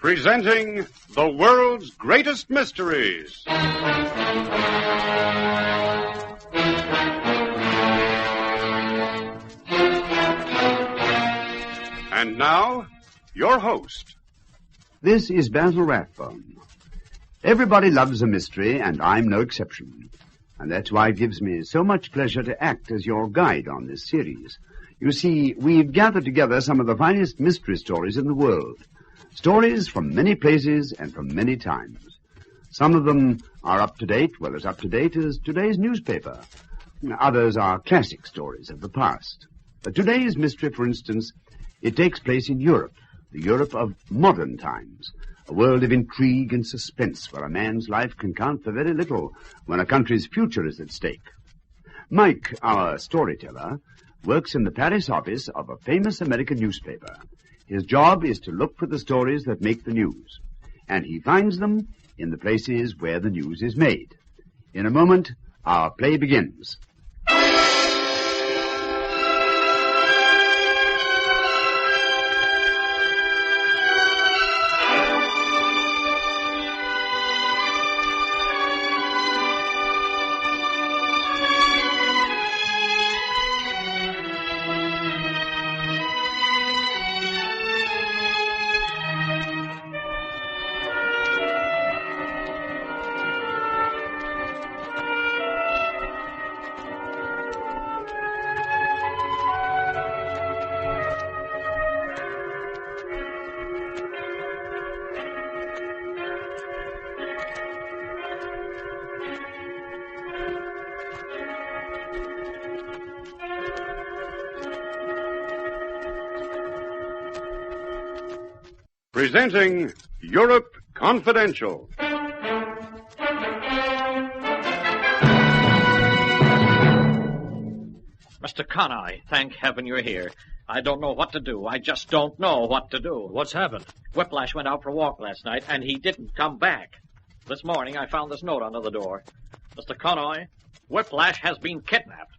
Presenting the world's greatest mysteries. And now, your host. This is Basil Rathbone. Everybody loves a mystery, and I'm no exception. And that's why it gives me so much pleasure to act as your guide on this series. You see, we've gathered together some of the finest mystery stories in the world. Stories from many places and from many times. Some of them are up to date, well, as up to date as today's newspaper. Others are classic stories of the past. But today's mystery, for instance, it takes place in Europe, the Europe of modern times, a world of intrigue and suspense where a man's life can count for very little when a country's future is at stake. Mike, our storyteller, works in the Paris office of a famous American newspaper. His job is to look for the stories that make the news, and he finds them in the places where the news is made. In a moment, our play begins. Presenting Europe Confidential. Mr. Connoy, thank heaven you're here. I don't know what to do. I just don't know what to do. What's happened? Whiplash went out for a walk last night, and he didn't come back. This morning, I found this note under the door. Mr. Connoy, Whiplash has been kidnapped.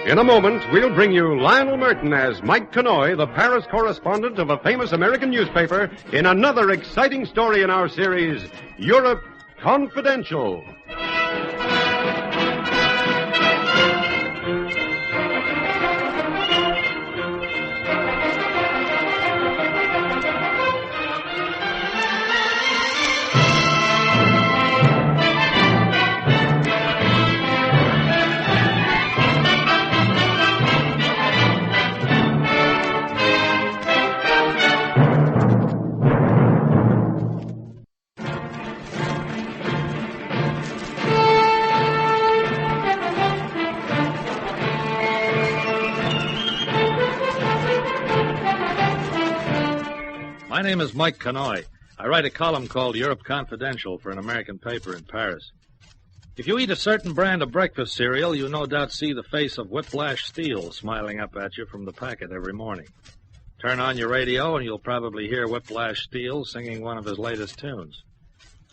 In a moment, we'll bring you Lionel Murton as Mike Connoy, the Paris correspondent of a famous American newspaper, in another exciting story in our series, Europe Confidential. My name is Mike Connoy. I write a column called Europe Confidential for an American paper in Paris. If you eat a certain brand of breakfast cereal, you no doubt see the face of Whiplash Steele smiling up at you from the packet every morning. Turn on your radio and you'll probably hear Whiplash Steele singing one of his latest tunes.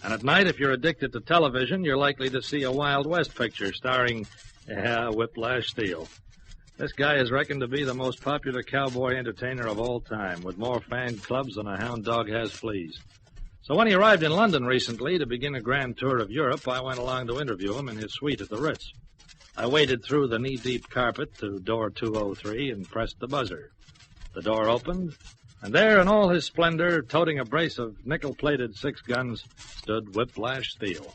And at night, if you're addicted to television, you're likely to see a Wild West picture starring Whiplash Steele. This guy is reckoned to be the most popular cowboy entertainer of all time, with more fan clubs than a hound dog has fleas. So when he arrived in London recently to begin a grand tour of Europe, I went along to interview him in his suite at the Ritz. I waded through the knee-deep carpet to door 203 and pressed the buzzer. The door opened, and there in all his splendor, toting a brace of nickel-plated 6 guns, stood Whiplash Steele.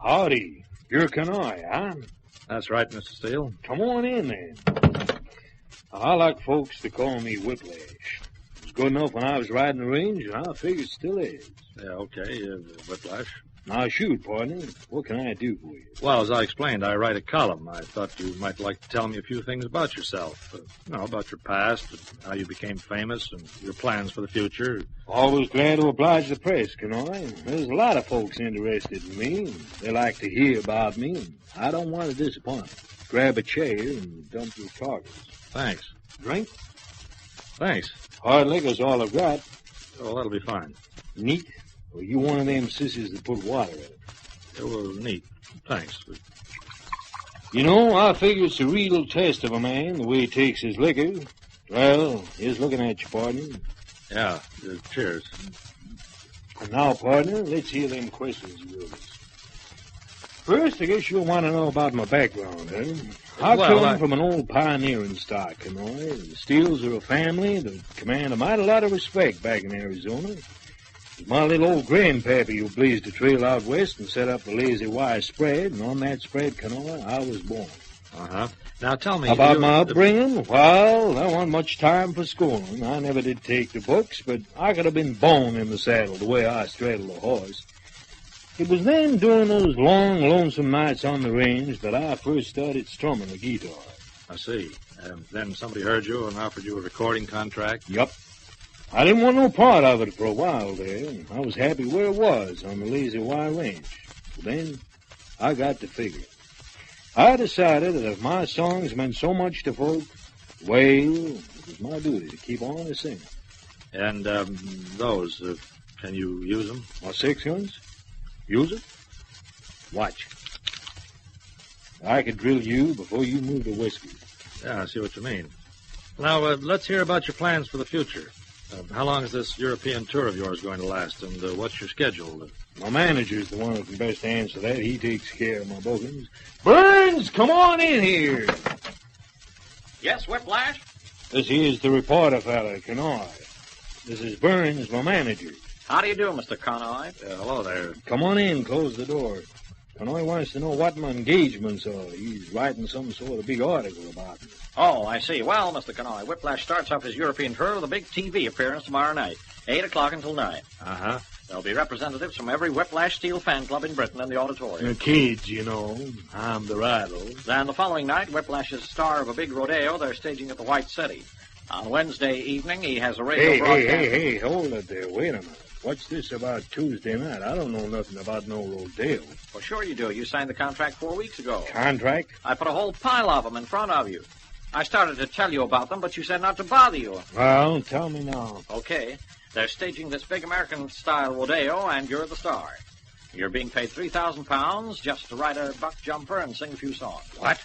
Howdy. You're Connoy, huh? That's right, Mr. Steele. Come on in, then. I like folks to call me Whiplash. It was good enough when I was riding the range, and I figure it still is. Yeah, okay, Whiplash. Now, shoot, partner. What can I do for you? Well, as I explained, I write a column. I thought you might like to tell me a few things about yourself. About your past, how you became famous, and your plans for the future. Always glad to oblige the press, Connoy. There's a lot of folks interested in me, and they like to hear about me, and I don't want to disappoint. Grab a chair and dump your cargoes. Thanks. Drink? Thanks. Hard liquor's all I've got. Oh, that'll be fine. Neat? Or you one of them sissies that put water in it? It was neat. Thanks. You know, I figure it's a real test of a man, the way he takes his liquor. Well, here's looking at you, partner. Yeah, cheers. And now, partner, let's hear them questions of yours. First, I guess you'll want to know about my background, eh? I come from an old pioneering stock, Connoy. The Steeles are a family that command a mighty lot of respect back in Arizona. It was my little old grandpappy who blazed a trail out west and set up the Lazy Y spread, and on that spread, Connoy, I was born. Uh-huh. Now tell me... About my upbringing? Well, there wasn't much time for schooling. I never did take the books, but I could have been born in the saddle the way I straddled a horse. It was then, during those long, lonesome nights on the range, that I first started strumming the guitar. I see. Then somebody heard you and offered you a recording contract? Yup. I didn't want no part of it for a while there. I was happy where it was on the Lazy Y Range. But then, I got to figuring. I decided that if my songs meant so much to folk, well, it was my duty to keep on singing. And those, can you use them? My 6 guns? Use it? Watch. I could drill you before you move the whiskey. Yeah, I see what you mean. Now, let's hear about your plans for the future. How long is this European tour of yours going to last, and what's your schedule? My manager's the one who can best answer that. He takes care of my bookings. Burns, come on in here. Yes, Whiplash? This here's the reporter fella, Connoy. This is Burns, my manager. How do you do, Mr. Connoy? Hello there. Come on in, close the door. Connoy wants to know what my engagements are. He's writing some sort of big article about me. Oh, I see. Well, Mr. Connoy, Whiplash starts off his European tour with a big TV appearance tomorrow night, 8 o'clock until 9. Uh-huh. There'll be representatives from every Whiplash Steele fan club in Britain in the auditorium. The kids, you know. I'm the rival. Then the following night, Whiplash is star of a big rodeo they're staging at the White City. On Wednesday evening, he has a radio broadcast... Hey, hold it there. Wait a minute. What's this about Tuesday night? I don't know nothing about no rodeo. Well, sure you do. You signed the contract 4 weeks ago. Contract? I put a whole pile of them in front of you. I started to tell you about them, but you said not to bother you. Well, tell me now. Okay. They're staging this big American-style rodeo, and you're the star. You're being paid £3,000 just to ride a buck jumper and sing a few songs. What?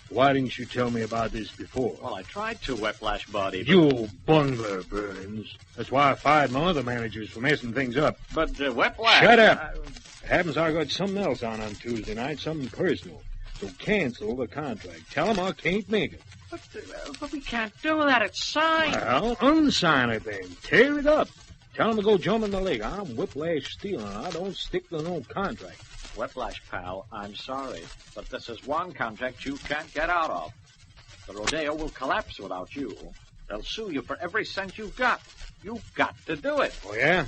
Why didn't you tell me about this before? Well, I tried to, Whiplash buddy. But... You bungler, Burns. That's why I fired my other managers for messing things up. But, Whiplash... Shut up. It happens I got something else on Tuesday night, something personal. So cancel the contract. Tell them I can't make it. But we can't do that. It's signed. Well, unsign it then. Tear it up. Tell them to go jump in the lake. I'm Whiplash Steele, and I don't stick to no contract. Whiplash, pal, I'm sorry, but this is one contract you can't get out of. The rodeo will collapse without you. They'll sue you for every cent you've got. You've got to do it. Oh, yeah?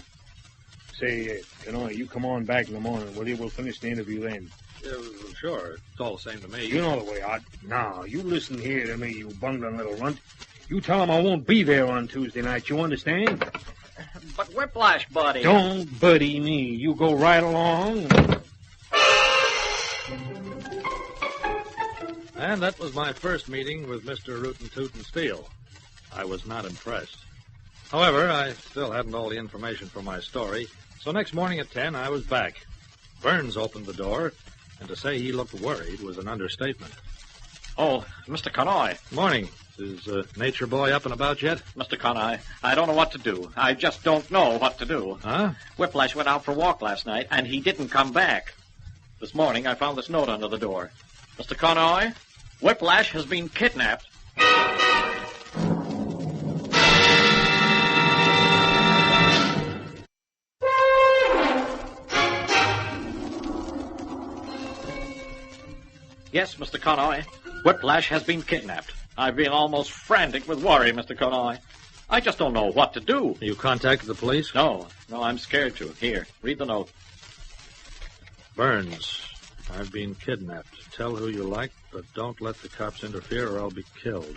Say, Connoy, you come on back in the morning, will you? We'll finish the interview then. Sure. It's all the same to me. You know the way out. Now, you listen here to me, you bungling little runt. You tell them I won't be there on Tuesday night, you understand? But Whiplash, buddy... Don't buddy me. You go right along... And that was my first meeting with Mr. Rootin' Tootin' Steele. I was not impressed. However, I still hadn't all the information for my story, so next morning at 10, I was back. Burns opened the door, and to say he looked worried was an understatement. Oh, Mr. Connoy. Morning. Is Nature Boy up and about yet? Mr. Connoy, I don't know what to do. I just don't know what to do. Huh? Whiplash went out for a walk last night, and he didn't come back. This morning, I found this note under the door. Mr. Connoy, Whiplash has been kidnapped. Yes, Mr. Connoy, Whiplash has been kidnapped. I've been almost frantic with worry, Mr. Connoy. I just don't know what to do. You contacted the police? No, I'm scared to. Here, read the note. Burns, I've been kidnapped. Tell who you like, but don't let the cops interfere or I'll be killed.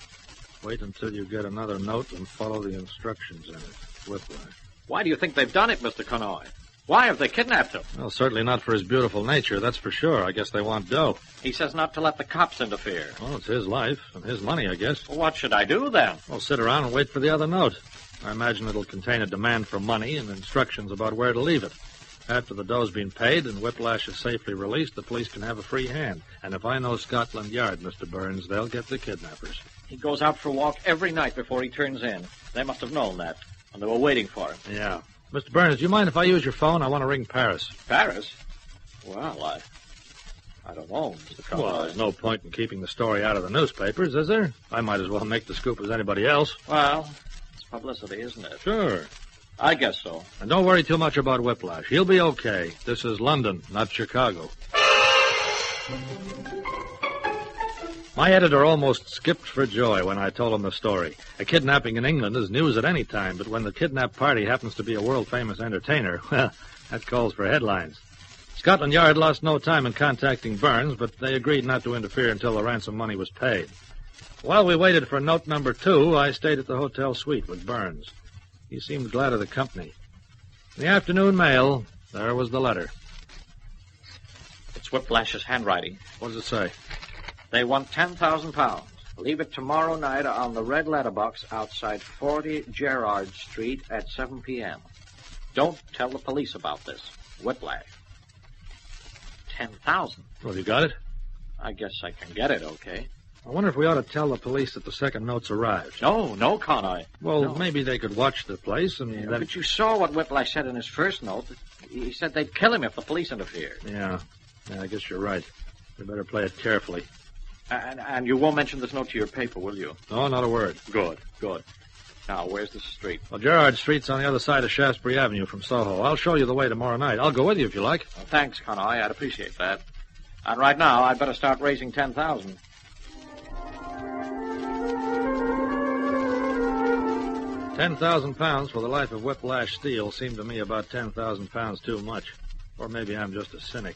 Wait until you get another note and follow the instructions in it. Whiplash. Why do you think they've done it, Mr. Connoy? Why have they kidnapped him? Well, certainly not for his beautiful nature, that's for sure. I guess they want dough. He says not to let the cops interfere. Well, it's his life and his money, I guess. Well, what should I do, then? Well, sit around and wait for the other note. I imagine it'll contain a demand for money and instructions about where to leave it. After the dough's been paid and Whiplash is safely released, the police can have a free hand. And if I know Scotland Yard, Mr. Burns, they'll get the kidnappers. He goes out for a walk every night before he turns in. They must have known that, and they were waiting for him. Yeah. Mr. Burns, do you mind if I use your phone? I want to ring Paris. Paris? Well, I don't know, Mr. Connoy. Well, there's no point in keeping the story out of the newspapers, is there? I might as well make the scoop as anybody else. Well, it's publicity, isn't it? Sure. I guess so. And don't worry too much about Whiplash. He'll be okay. This is London, not Chicago. My editor almost skipped for joy when I told him the story. A kidnapping in England is news at any time, but when the kidnapped party happens to be a world-famous entertainer, well, that calls for headlines. Scotland Yard lost no time in contacting Burns, but they agreed not to interfere until the ransom money was paid. While we waited for note number 2, I stayed at the hotel suite with Burns. He seemed glad of the company. In the afternoon mail, there was the letter. It's Whiplash's handwriting. What does it say? They want £10,000. Leave it tomorrow night on the red letterbox outside 40 Gerrard Street at 7 p.m. Don't tell the police about this. Whiplash. 10,000. Well, you got it? I guess I can get it, okay. I wonder if we ought to tell the police that the second note's arrived. No, Connoy. Well, no. Maybe they could watch the place and then... But you saw what Whiplash said in his first note. He said they'd kill him if the police interfered. Yeah, I guess you're right. We better play it carefully. And you won't mention this note to your paper, will you? No, not a word. Good. Now, where's the street? Well, Gerrard Street's on the other side of Shaftesbury Avenue from Soho. I'll show you the way tomorrow night. I'll go with you if you like. Well, thanks, Connoy. I'd appreciate that. And right now, I'd better start raising 10,000. £10,000 for the life of Whiplash Steele seemed to me about £10,000 too much. Or maybe I'm just a cynic.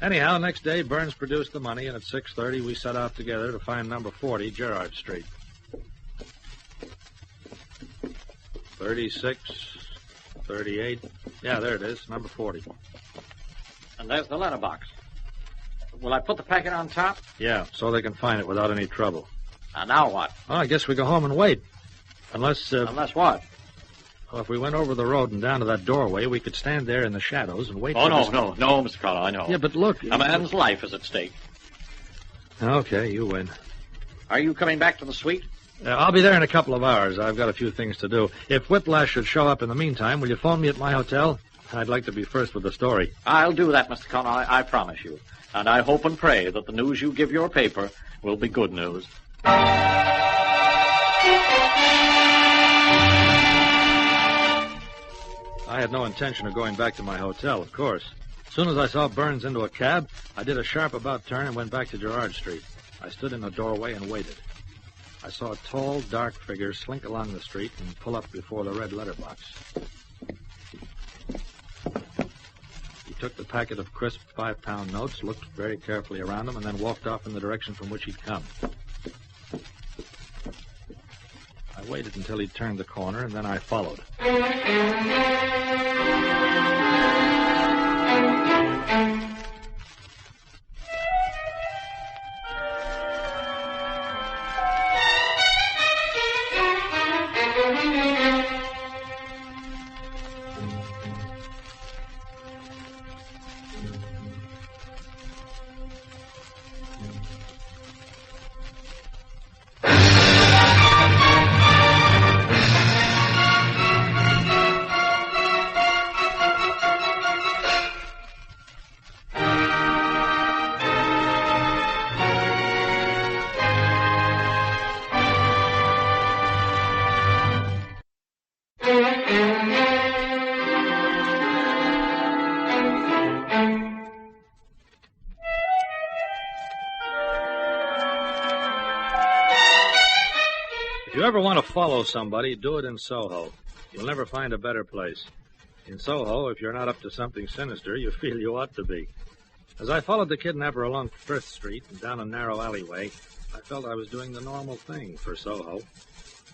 Anyhow, next day, Burns produced the money, and at 6:30 we set out together to find number 40, Gerrard Street. 36, 38. Yeah, there it is, number 40. And there's the letterbox. Will I put the packet on top? Yeah, so they can find it without any trouble. And now what? Well, I guess we go home and wait. Unless... Unless what? Well, if we went over the road and down to that doorway, we could stand there in the shadows and wait for... No, Mr. Connoy, I know. Yeah, but look... A man's life is at stake. Okay, you win. Are you coming back to the suite? I'll be there in a couple of hours. I've got a few things to do. If Whiplash should show up in the meantime, will you phone me at my hotel? I'd like to be first with the story. I'll do that, Mr. Connoy, I promise you. And I hope and pray that the news you give your paper will be good news. I had no intention of going back to my hotel, of course. As soon as I saw Burns into a cab, I did a sharp about turn and went back to Gerrard Street. I stood in the doorway and waited. I saw a tall, dark figure slink along the street and pull up before the red letterbox. He took the packet of crisp 5-pound notes, looked very carefully around them, and then walked off in the direction from which he'd come. I waited until he turned the corner, and then I followed. If you ever want to follow somebody, do it in Soho. You'll never find a better place. In Soho, if you're not up to something sinister, you feel you ought to be. As I followed the kidnapper along Firth Street and down a narrow alleyway, I felt I was doing the normal thing for Soho.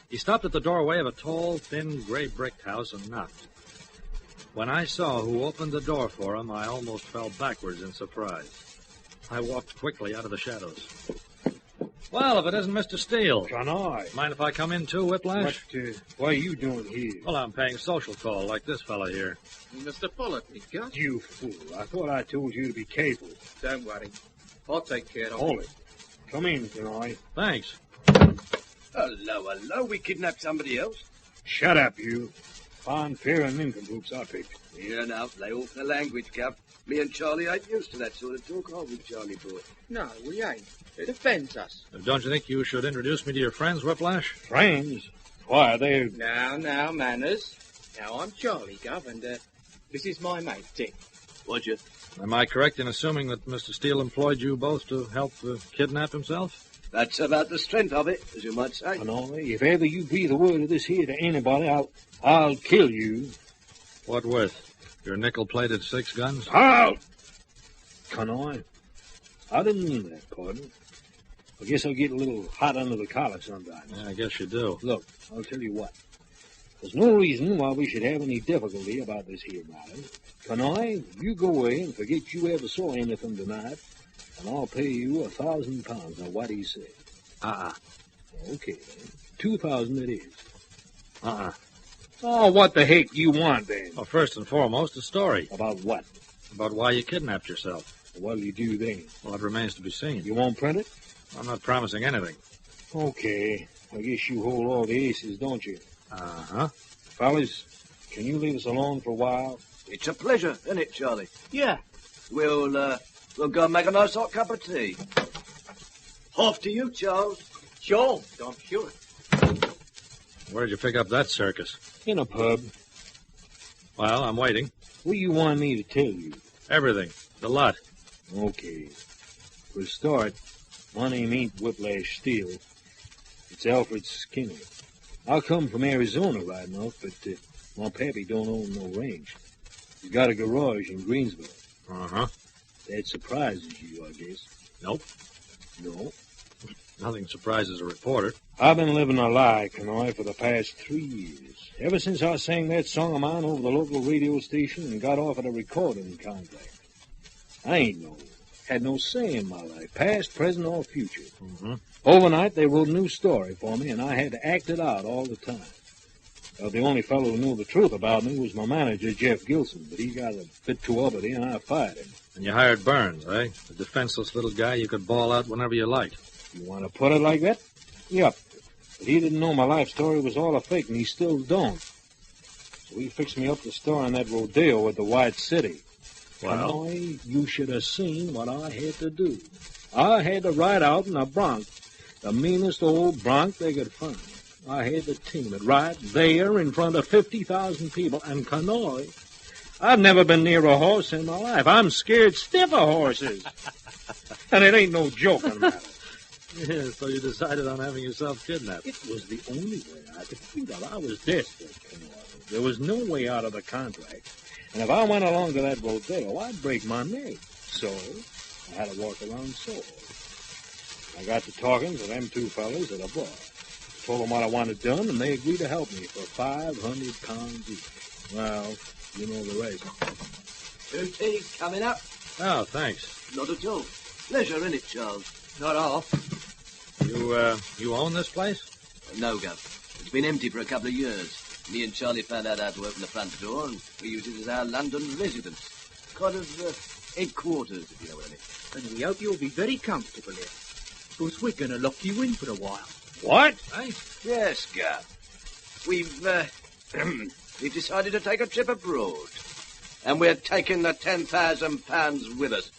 He stopped at the doorway of a tall, thin, gray brick house and knocked. When I saw who opened the door for him, I almost fell backwards in surprise. I walked quickly out of the shadows. Well, if it isn't Mr. Steele. Connoy. Mind if I come in too, Whiplash? What are you doing here? Well, I'm paying social call like this fella here. Mr. Bullock, Gus? You fool. I thought I told you to be careful. Don't worry. I'll take care of Hold it. Come in, Connoy. Thanks. Hello. We kidnapped somebody else. Shut up, you. Fine pair of nincompoops I picked. Here now, lay off the language, Cap. Me and Charlie ain't used to that sort of talk, are we, Charlie boy? No, we ain't. It offends us. Don't you think you should introduce me to your friends, Whiplash? Friends? Why, they're... Now, manners. Now, I'm Charlie, Gov, and this is my mate, Dick. Would you? Am I correct in assuming that Mr. Steele employed you both to help kidnap himself? That's about the strength of it, as you might say. Connoy, if ever you breathe a word of this here to anybody, I'll kill you. What with? Your nickel-plated 6 guns? Out! Connoy, I didn't mean that, pardon. I guess I get a little hot under the collar sometimes. Yeah, I guess you do. Look, I'll tell you what. There's no reason why we should have any difficulty about this here matter. Connoy, you go away and forget you ever saw anything tonight, and I'll pay you £1,000. Now, what do you say? Okay, then. 2,000 it is. Oh, what the heck you want, then? Well, first and foremost, a story. About what? About why you kidnapped yourself. What'll you do then? Well, it remains to be seen. You won't print it? I'm not promising anything. Okay. I guess you hold all the aces, don't you? Fellas, can you leave us alone for a while? It's a pleasure, isn't it, Charlie? Yeah. We'll go and make a nice hot cup of tea. Off to you, Charles. Sure, I'm sure. Where'd you pick up that circus? In a pub. Well, I'm waiting. What do you want me to tell you? Everything. The lot. Okay. For a start, my name ain't Whiplash Steele. It's Alfred Skinner. I come from Arizona right enough, but my pappy don't own no ranch. He's got a garage in Greensboro. That surprises you, I guess. Nope. No? Nothing surprises a reporter. I've been living a lie, Connoy, for the past 3 years. Ever since I sang that song of mine over the local radio station and got offered a recording contract. I ain't had no say in my life, past, present, or future. Overnight, they wrote a new story for me, and I had to act it out all the time. Well, the only fellow who knew the truth about me was my manager, Jeff Gilson, but he got a bit too uppity, and I fired him. And you hired Burns, eh? A defenseless little guy you could bawl out whenever you liked. You want to put it like that? Yep. But he didn't know my life story was all a fake, and he still don't. So he fixed me up the story on that rodeo at the White City. Well? Connoy, you should have seen what I had to do. I had to ride out in a bronc, the meanest old bronc they could find. I had to team it right there in front of 50,000 people. And Connoy, I've never been near a horse in my life. I'm scared stiff of horses. And it ain't no joking about it. Yeah, so you decided on having yourself kidnapped. It was the only way I could think of. I was desperate, Connoy. There was no way out of the contract. And if I went along to that rodeo, I'd break my neck. So I had to walk around sore. I got to talking to them two fellas at a bar. Told them what I wanted done, and they agreed to help me for £500 each. Well, you know the rest. Two teas coming up? Oh, thanks. Not at all. Pleasure, innit, Charles? Not half. You own this place? No, Gov. It's been empty for a couple of years. Me and Charlie found out how to open the front door, and we used it as our London residence. Kind of headquarters, if you know what I mean. And we hope you'll be very comfortable here. Because we're going to lock you in for a while. What? Hey? Yes, Gov. We've decided to take a trip abroad. And we're taking the £10,000 with us.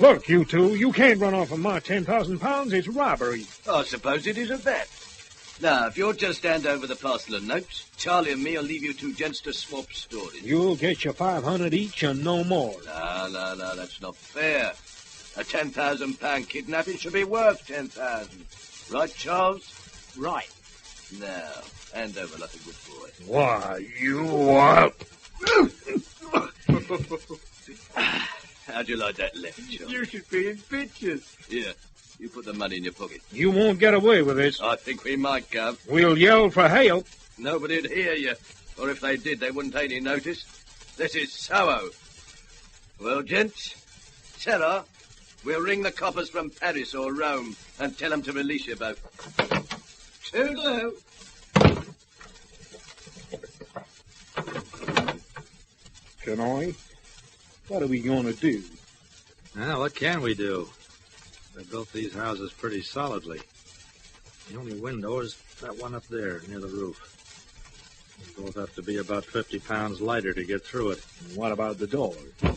Look, you two, you can't run off of my 10,000 pounds. It's robbery. I suppose it isn't that. Now, if you'll just hand over the parcel of notes, Charlie and me'll leave you two gents to swap stories. You'll get your 500 each and no more. No, that's not fair. A £10,000 kidnapping should be worth 10,000. Right, Charles? Right. Now, hand over like a good boy. Why, you are... How'd you like that left, Charles? You should be in pictures. Here, you put the money in your pocket. You won't get away with this. I think we might, Gov. We'll yell for help. Nobody'd hear you. Or if they did, they wouldn't take any notice. This is Soho. Well, gents, Sarah, we'll ring the coppers from Paris or Rome and tell them to release you both. Toodaloo. Connoy, what are we going to do? Now, what can we do? They built these houses pretty solidly. The only window is that one up there near the roof. They both have to be about 50 pounds lighter to get through it. And what about the door? Yeah.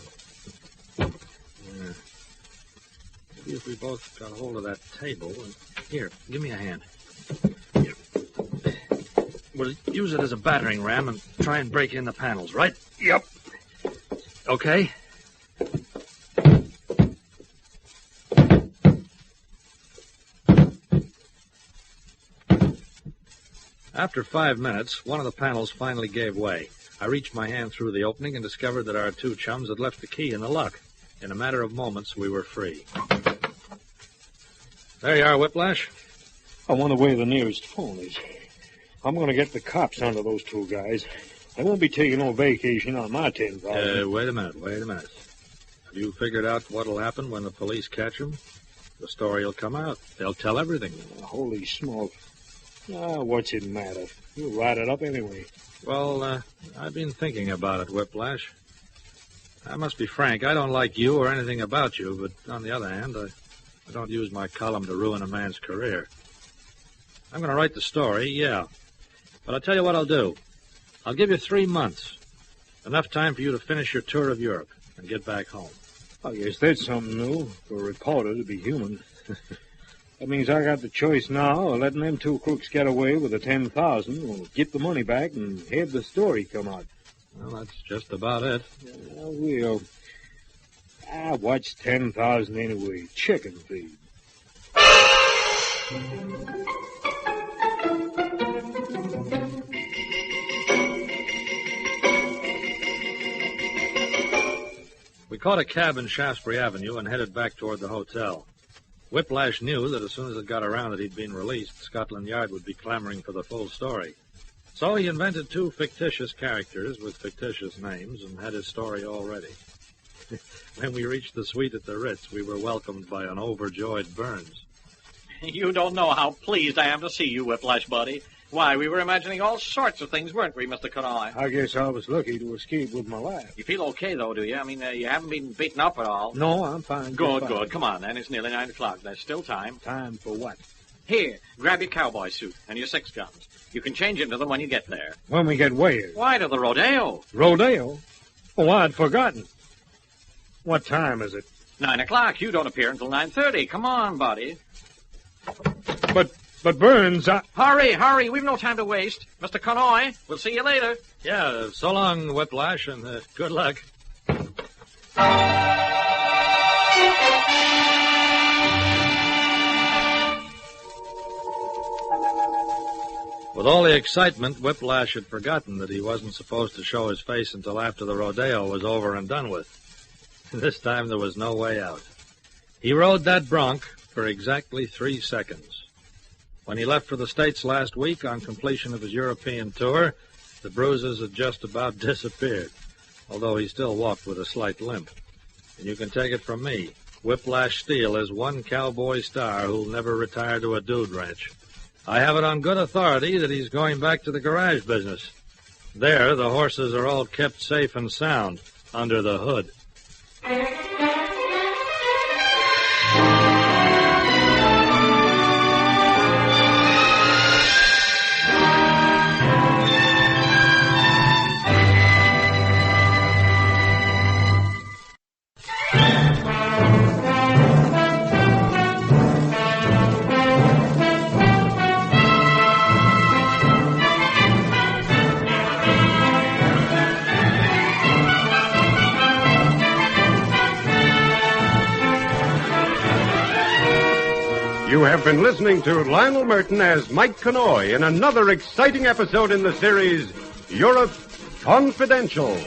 Maybe if we both got a hold of that table. Here, give me a hand. Here. We'll use it as a battering ram and try and break in the panels, right? Yep. Okay. After 5 minutes, one of the panels finally gave way. I reached my hand through the opening and discovered that our two chums had left the key in the lock. In a matter of moments, we were free. There you are, Whiplash. I wonder where the nearest phone is. I'm going to get the cops onto those two guys. I won't be taking no vacation on my 10,000. Wait a minute. Have you figured out what'll happen when the police catch them? The story will come out. They'll tell everything. Holy smoke. What's it matter? You'll write it up anyway. Well, I've been thinking about it, Whiplash. I must be frank. I don't like you or anything about you, but on the other hand, I don't use my column to ruin a man's career. I'm going to write the story, yeah. But I'll tell you what I'll do. I'll give you 3 months. Enough time for you to finish your tour of Europe and get back home. I guess that's something new for a reporter to be human. That means I got the choice now of letting them two crooks get away with the 10,000 or get the money back and have the story come out. Well, that's just about it. What's 10,000 anyway? Chicken feed. We caught a cab in Shaftesbury Avenue and headed back toward the hotel. Whiplash knew that as soon as it got around that he'd been released, Scotland Yard would be clamoring for the full story. So he invented 2 fictitious characters with fictitious names and had his story all ready. When we reached the suite at the Ritz, we were welcomed by an overjoyed Burns. You don't know how pleased I am to see you, Whiplash, buddy. Why, we were imagining all sorts of things, weren't we, Mr. Connoy? I guess I was lucky to escape with my life. You feel okay, though, do you? I mean, you haven't been beaten up at all. No, I'm fine. Good. Come on, then. It's nearly 9 o'clock. There's still time. Time for what? Here, grab your cowboy suit and your 6 guns. You can change into them when you get there. When we get where? Why, to the rodeo. Rodeo? Oh, I'd forgotten. What time is it? 9 o'clock. You don't appear until 9:30. Come on, buddy. But Burns, Hurry. We've no time to waste. Mr. Connoy, we'll see you later. Yeah, so long, Whiplash, and good luck. With all the excitement, Whiplash had forgotten that he wasn't supposed to show his face until after the rodeo was over and done with. This time there was no way out. He rode that bronc for exactly 3 seconds. When he left for the States last week on completion of his European tour, the bruises had just about disappeared, although he still walked with a slight limp. And you can take it from me, Whiplash Steele is one cowboy star who'll never retire to a dude ranch. I have it on good authority that he's going back to the garage business. There, the horses are all kept safe and sound under the hood. have been listening to Lionel Murton as Mike Connoy in another exciting episode in the series, Europe Confidential.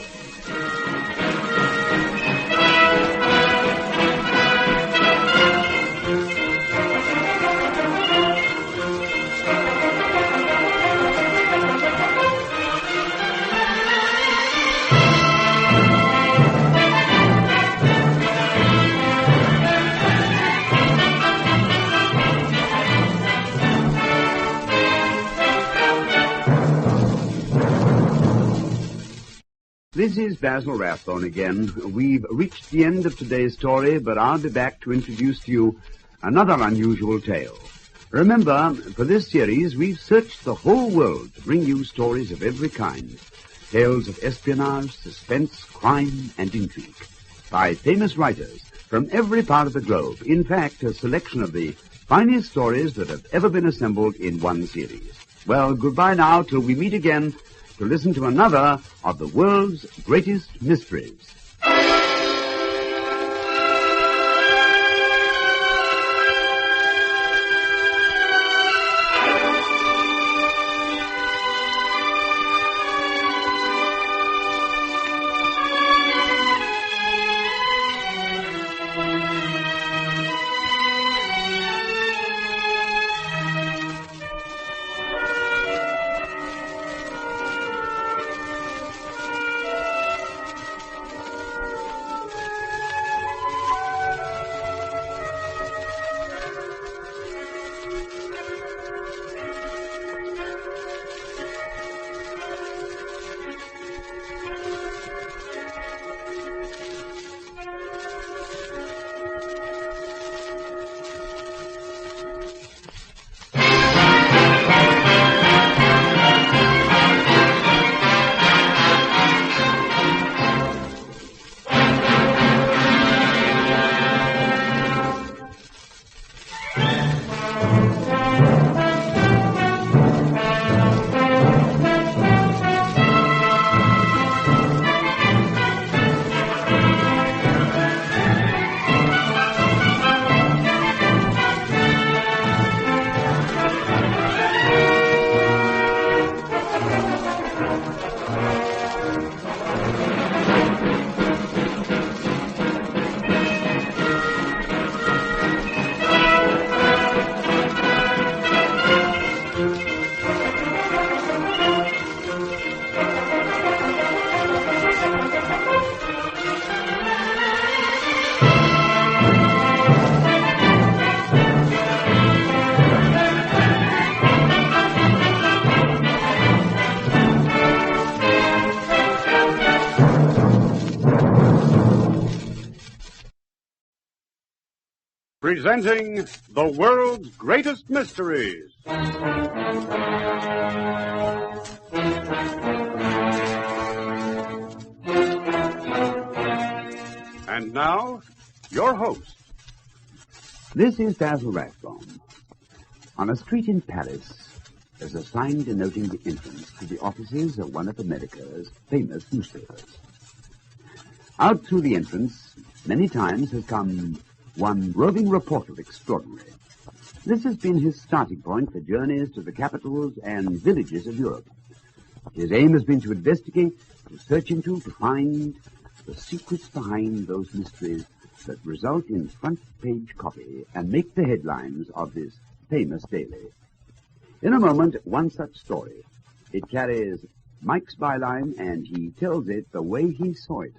This is Basil Rathbone again. We've reached the end of today's story, but I'll be back to introduce to you another unusual tale. Remember, for this series, we've searched the whole world to bring you stories of every kind. Tales of espionage, suspense, crime, and intrigue by famous writers from every part of the globe. In fact, a selection of the finest stories that have ever been assembled in one series. Well, goodbye now till we meet again to listen to another of the world's greatest mysteries. Presenting the world's greatest mysteries. And now, your host. This is Basil Rathbone. On a street in Paris, there's a sign denoting the entrance to the offices of one of America's famous newspapers. Out through the entrance, many times has come one roving reporter extraordinary. This has been his starting point for journeys to the capitals and villages of Europe. His aim has been to investigate, to search into, to find the secrets behind those mysteries that result in front-page copy and make the headlines of his famous daily. In a moment, one such story. It carries Mike's byline, and he tells it the way he saw it.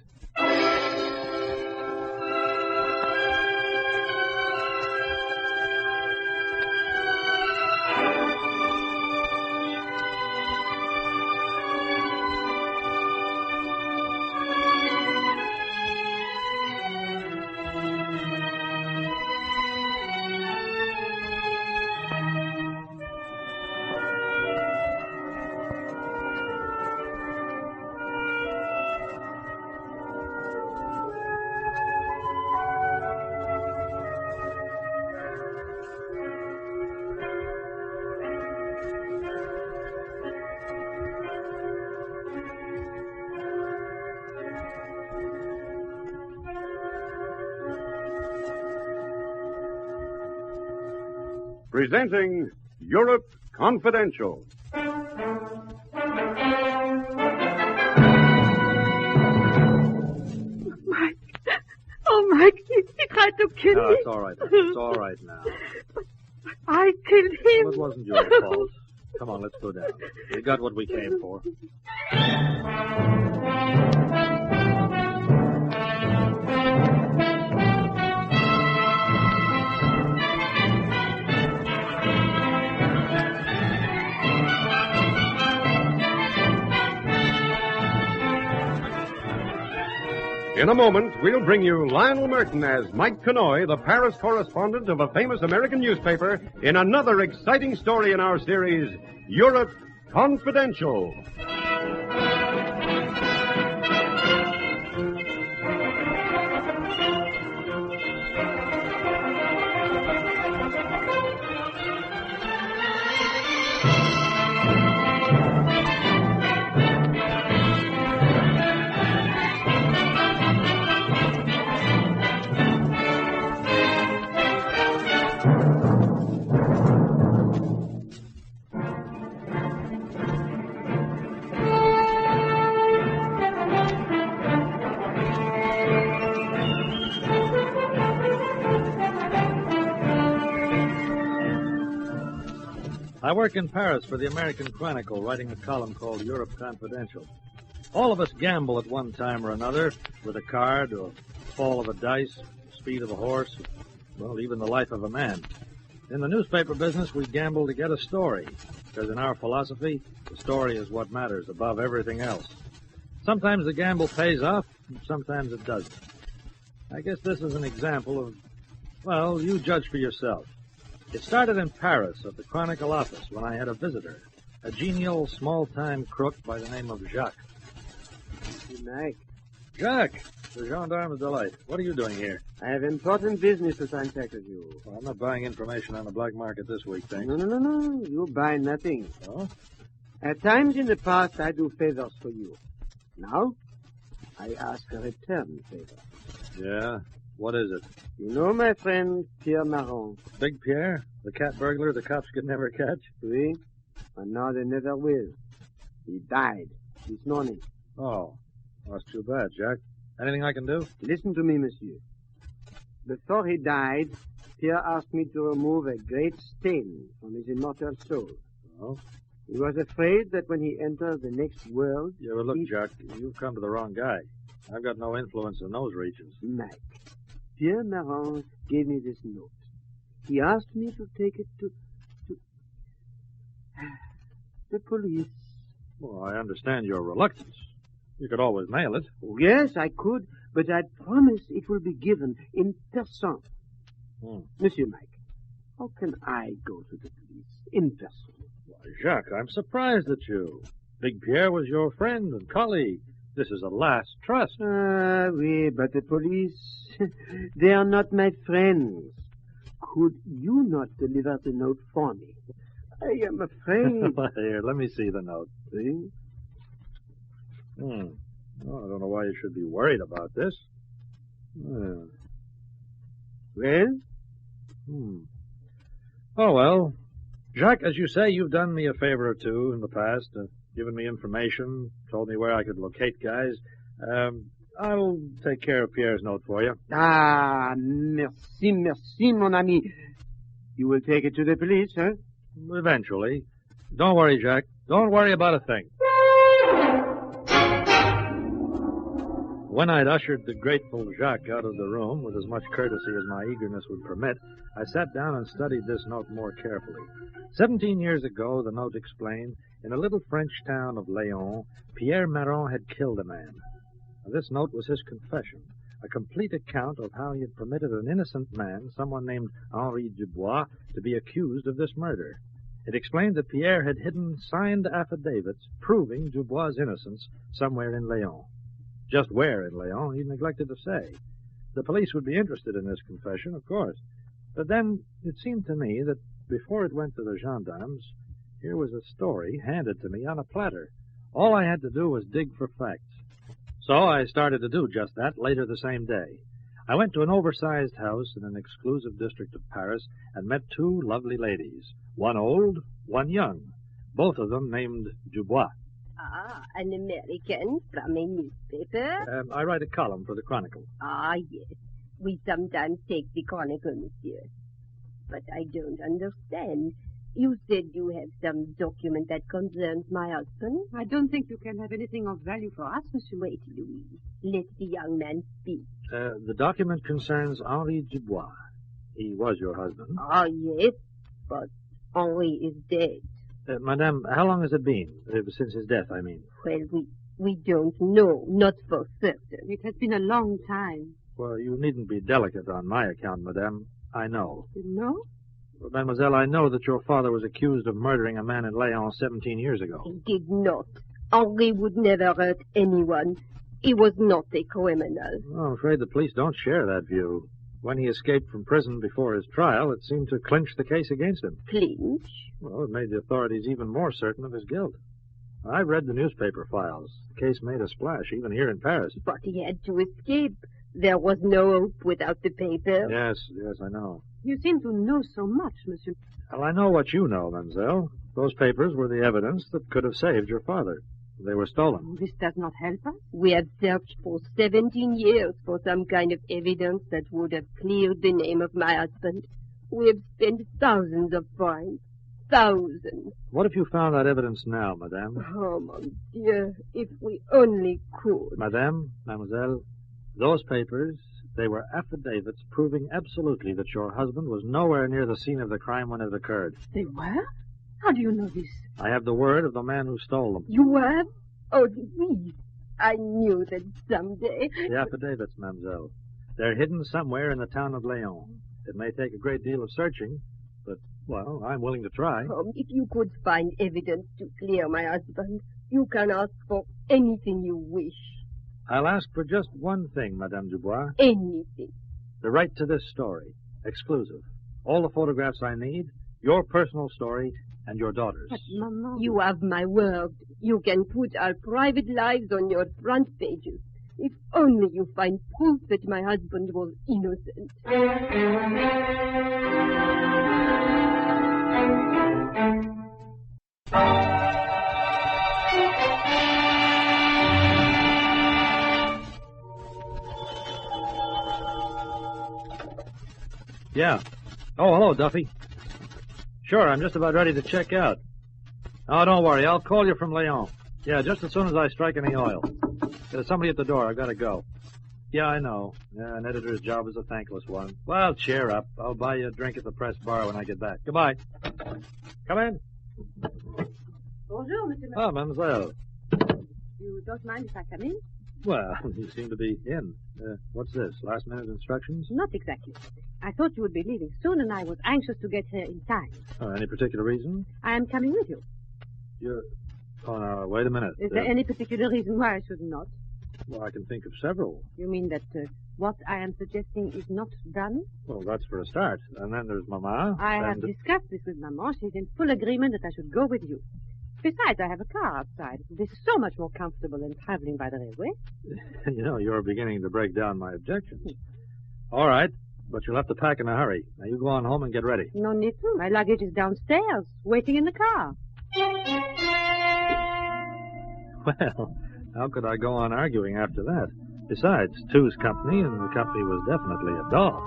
presenting Europe Confidential. Oh, Mike, he tried to kill No, me. it's all right. It's all right now. I killed him. Well, it wasn't your fault. Come on, let's go down. We got what we came for. In a moment, we'll bring you Lionel Murton as Mike Connoy, the Paris correspondent of a famous American newspaper, in another exciting story in our series, Europe Confidential. I work in Paris for the American Chronicle, writing a column called Europe Confidential. All of us gamble at one time or another, with a card, or fall of a dice, speed of a horse, well, even the life of a man. In the newspaper business, we gamble to get a story, because in our philosophy, the story is what matters above everything else. Sometimes the gamble pays off, and sometimes it doesn't. I guess this is an example of, well, you judge for yourself. It started in Paris at the Chronicle office when I had a visitor, a genial, small-time crook by the name of Jacques. Mike. Jacques, the gendarme's delight. What are you doing here? I have important business to contact with you. Well, I'm not buying information on the black market this week, thanks. No. You buy nothing. Oh? At times in the past, I do favors for you. Now, I ask a return favor. Yeah? What is it? You know my friend Pierre Marron? Big Pierre? The cat burglar the cops could never catch? Oui, and now they never will. He died this morning. Oh, that's too bad, Jack. Anything I can do? Listen to me, monsieur. Before he died, Pierre asked me to remove a great stain from his immortal soul. Oh? He was afraid that when he enters the next world... Yeah, but look, Jack, you've come to the wrong guy. I've got no influence in those regions. Mike, Pierre Marron gave me this note. He asked me to take it to the police. Well, I understand your reluctance. You could always mail it. Oh, yes, I could, but I promise it will be given in person. Monsieur Mike, how can I go to the police in person? Why, Jacques, I'm surprised at you. Big Pierre was your friend and colleague. This is a last trust. Oui, but the police, they are not my friends. Could you not deliver the note for me? I am afraid. Here, let me see the note. See? Well, I don't know why you should be worried about this. Well? Oh, well. Jacques, as you say, you've done me a favor or two in the past, given me information, told me where I could locate guys. I'll take care of Pierre's note for you. Ah, merci, mon ami. You will take it to the police, huh? Eventually. Don't worry, Jacques. Don't worry about a thing. When I'd ushered the grateful Jacques out of the room with as much courtesy as my eagerness would permit, I sat down and studied this note more carefully. 17 years ago, the note explained, in a little French town of Léon, Pierre Marron had killed a man. Now, this note was his confession, a complete account of how he had permitted an innocent man, someone named Henri Dubois, to be accused of this murder. It explained that Pierre had hidden signed affidavits proving Dubois' innocence somewhere in Léon. Just where in Léon, he neglected to say. The police would be interested in this confession, of course. But then it seemed to me that before it went to the gendarmes, here was a story handed to me on a platter. All I had to do was dig for facts. So I started to do just that later the same day. I went to an oversized house in an exclusive district of Paris and met two lovely ladies, one old, one young, both of them named Dubois. Ah, an American from a newspaper? I write a column for the Chronicle. Ah, yes. We sometimes take the Chronicle, monsieur. But I don't understand. You said you have some document that concerns my husband? I don't think you can have anything of value for us, monsieur. Wait, Louise. Let the young man speak. The document concerns Henri Dubois. He was your husband. Ah, yes, but Henri is dead. Madame, how long has it been? Since his death, I mean. Well, we don't know. Not for certain. It has been a long time. Well, you needn't be delicate on my account, madame. I know. You know? Well, mademoiselle, I know that your father was accused of murdering a man in Léon 17 years ago. He did not. Henri would never hurt anyone. He was not a criminal. Well, I'm afraid the police don't share that view. When he escaped from prison before his trial, it seemed to clinch the case against him. Clinch? Well, it made the authorities even more certain of his guilt. I read the newspaper files. The case made a splash, even here in Paris. But he had to escape. There was no hope without the paper. Yes, I know. You seem to know so much, monsieur. Well, I know what you know, mademoiselle. Those papers were the evidence that could have saved your father. They were stolen. This does not help us. We have searched for 17 years for some kind of evidence that would have cleared the name of my husband. We have spent thousands of francs. Thousands. What if you found that evidence now, madame? Oh, mon Dieu, if we only could. Madame, mademoiselle, those papers, they were affidavits proving absolutely that your husband was nowhere near the scene of the crime when it occurred. They were? How do you know this? I have the word of the man who stole them. You have? Oh, Louise, I knew that someday. The affidavits, mademoiselle. They're hidden somewhere in the town of Léon. It may take a great deal of searching, but, well, I'm willing to try. Oh, if you could find evidence to clear my husband, you can ask for anything you wish. I'll ask for just one thing, Madame Dubois. Anything. The right to this story. Exclusive. All the photographs I need, your personal story, and your daughter's. But, Mama... You have my word. You can put our private lives on your front pages. If only you find proof that my husband was innocent. Yeah. Oh, hello, Duffy. Sure, I'm just about ready to check out. Oh, don't worry. I'll call you from Léon. Yeah, just as soon as I strike any oil. There's somebody at the door. I've got to go. Yeah, I know. Yeah, an editor's job is a thankless one. Well, cheer up. I'll buy you a drink at the press bar when I get back. Goodbye. Come in. Bonjour, Monsieur. Oh, mademoiselle. You don't mind if I come in? Well, you seem to be in. What's this? Last-minute instructions? Not exactly. I thought you would be leaving soon, and I was anxious to get here in time. Any particular reason? I am coming with you. You're... Oh, now, wait a minute. Is there any particular reason why I should not? Well, I can think of several. You mean that what I am suggesting is not done? Well, that's for a start. And then there's Mama. I have discussed this with Maman. She's in full agreement that I should go with you. Besides, I have a car outside. This is so much more comfortable than traveling by the railway. You know, you're beginning to break down my objections. All right, but you'll have to pack in a hurry. Now, you go on home and get ready. No need to. My luggage is downstairs, waiting in the car. Well, how could I go on arguing after that? Besides, two's company, and the company was definitely a doll.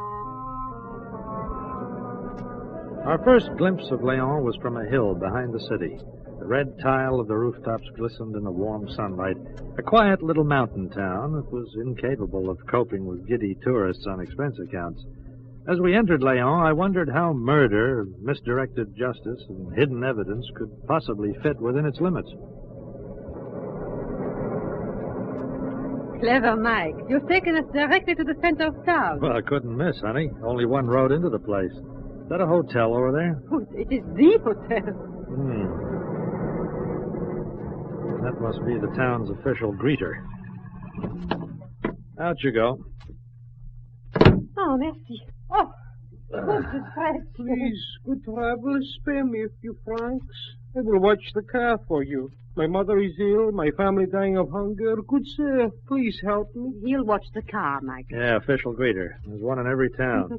Our first glimpse of Léon was from a hill behind the city. The red tile of the rooftops glistened in the warm sunlight. A quiet little mountain town that was incapable of coping with giddy tourists on expense accounts. As we entered Léon, I wondered how murder, misdirected justice, and hidden evidence could possibly fit within its limits. Clever, Mike. You've taken us directly to the center of town. Well, I couldn't miss, honey. Only one road into the place. Is that a hotel over there? Oh, it is the hotel. That must be the town's official greeter. Out you go. Oh, merci. Oh, good Fred. Please, good travel. Spare me a few francs. I will watch the car for you. My mother is ill, my family dying of hunger. Good sir, please help me. He'll watch the car, Mike. Yeah, official greeter. There's one in every town.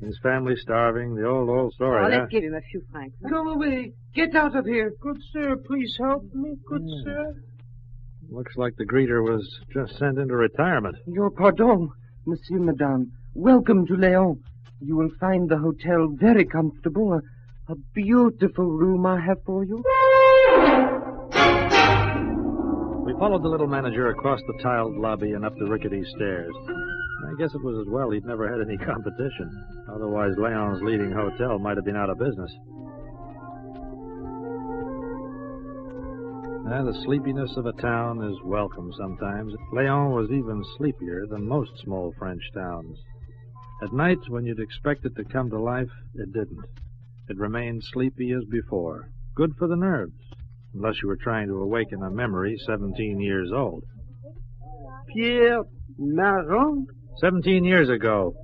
His family starving, the old story, Let's give him a few francs. Huh? Go away. Get out of here. Good sir, please help me. Good sir. Looks like the greeter was just sent into retirement. Your pardon, monsieur, madame. Welcome to Léon. You will find the hotel very comfortable. A beautiful room I have for you. We followed the little manager across the tiled lobby and up the rickety stairs. I guess it was as well he'd never had any competition. Otherwise, Léon's leading hotel might have been out of business. The sleepiness of a town is welcome sometimes. Léon was even sleepier than most small French towns. At night, when you'd expect it to come to life, it didn't. It remained sleepy as before. Good for the nerves, unless you were trying to awaken a memory 17 years old. Pierre Marron? 17 years ago.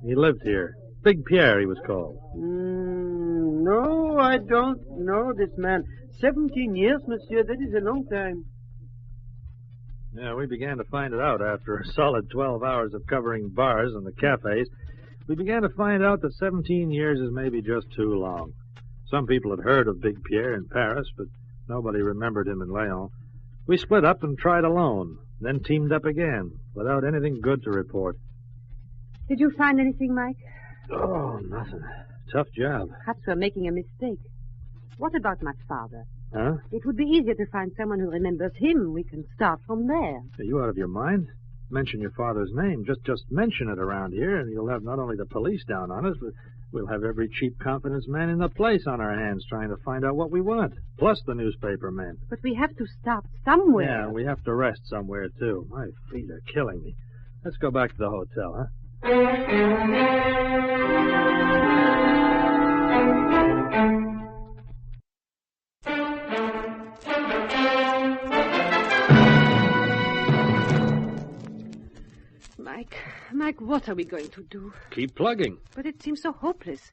He lived here. Big Pierre, he was called. No, I don't know this man. 17 years, monsieur, that is a long time. Yeah, we began to find it out after a solid 12 hours of covering bars and the cafes. We began to find out that 17 years is maybe just too long. Some people had heard of Big Pierre in Paris, but nobody remembered him in Léon. We split up and tried alone, then teamed up again, without anything good to report. Did you find anything, Mike? Oh, nothing. Tough job. Perhaps we're making a mistake. What about my father? Huh? It would be easier to find someone who remembers him. We can start from there. Are you out of your mind? Mention your father's name. Just mention it around here, and you'll have not only the police down on us, but we'll have every cheap confidence man in the place on our hands trying to find out what we want, plus the newspaper men. But we have to start somewhere. Yeah, we have to rest somewhere, too. My feet are killing me. Let's go back to the hotel, huh? Mike, what are we going to do? Keep plugging. But it seems so hopeless.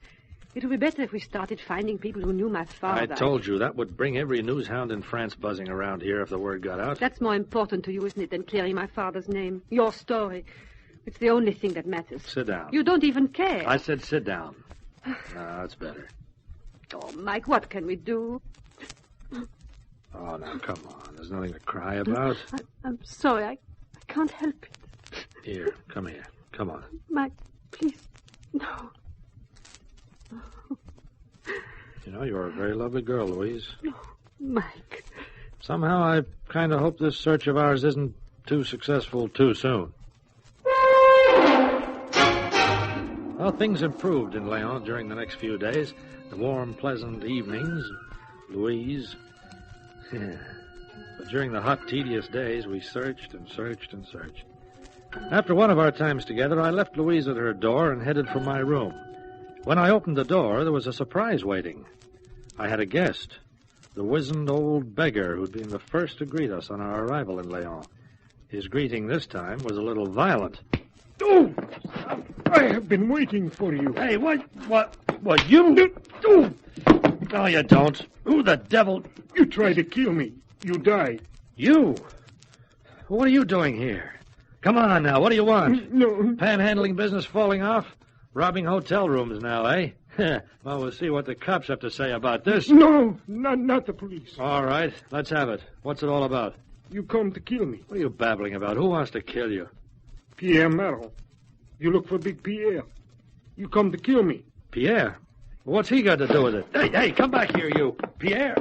It would be better if we started finding people who knew my father. I told you, that would bring every news hound in France buzzing around here if the word got out. That's more important to you, isn't it, than clearing my father's name? Your story. It's the only thing that matters. Sit down. You don't even care. I said sit down. No, that's better. Oh, Mike, what can we do? Oh, now, come on. There's nothing to cry about. I'm sorry. I can't help it. Here, come here. Come on. Mike, please, no. You know, you're a very lovely girl, Louise. No, Mike. Somehow I kind of hope this search of ours isn't too successful too soon. Well, things improved in Léon during the next few days. The warm, pleasant evenings, Louise. But during the hot, tedious days, we searched and searched and searched. After one of our times together, I left Louise at her door and headed for my room. When I opened the door, there was a surprise waiting. I had a guest, the wizened old beggar who'd been the first to greet us on our arrival in Léon. His greeting this time was a little violent. Oh! I have been waiting for you. Hey, what you do? Oh! No, you don't. Who the devil? You tried to kill me. You died. You? What are you doing here? Come on now, what do you want? No. Panhandling business falling off? Robbing hotel rooms now, eh? Well, we'll see what the cops have to say about this. No, not the police. All right, let's have it. What's it all about? You come to kill me. What are you babbling about? Who wants to kill you? Pierre Marron. You look for Big Pierre. You come to kill me. Pierre? What's he got to do with it? Hey, come back here, you. Pierre?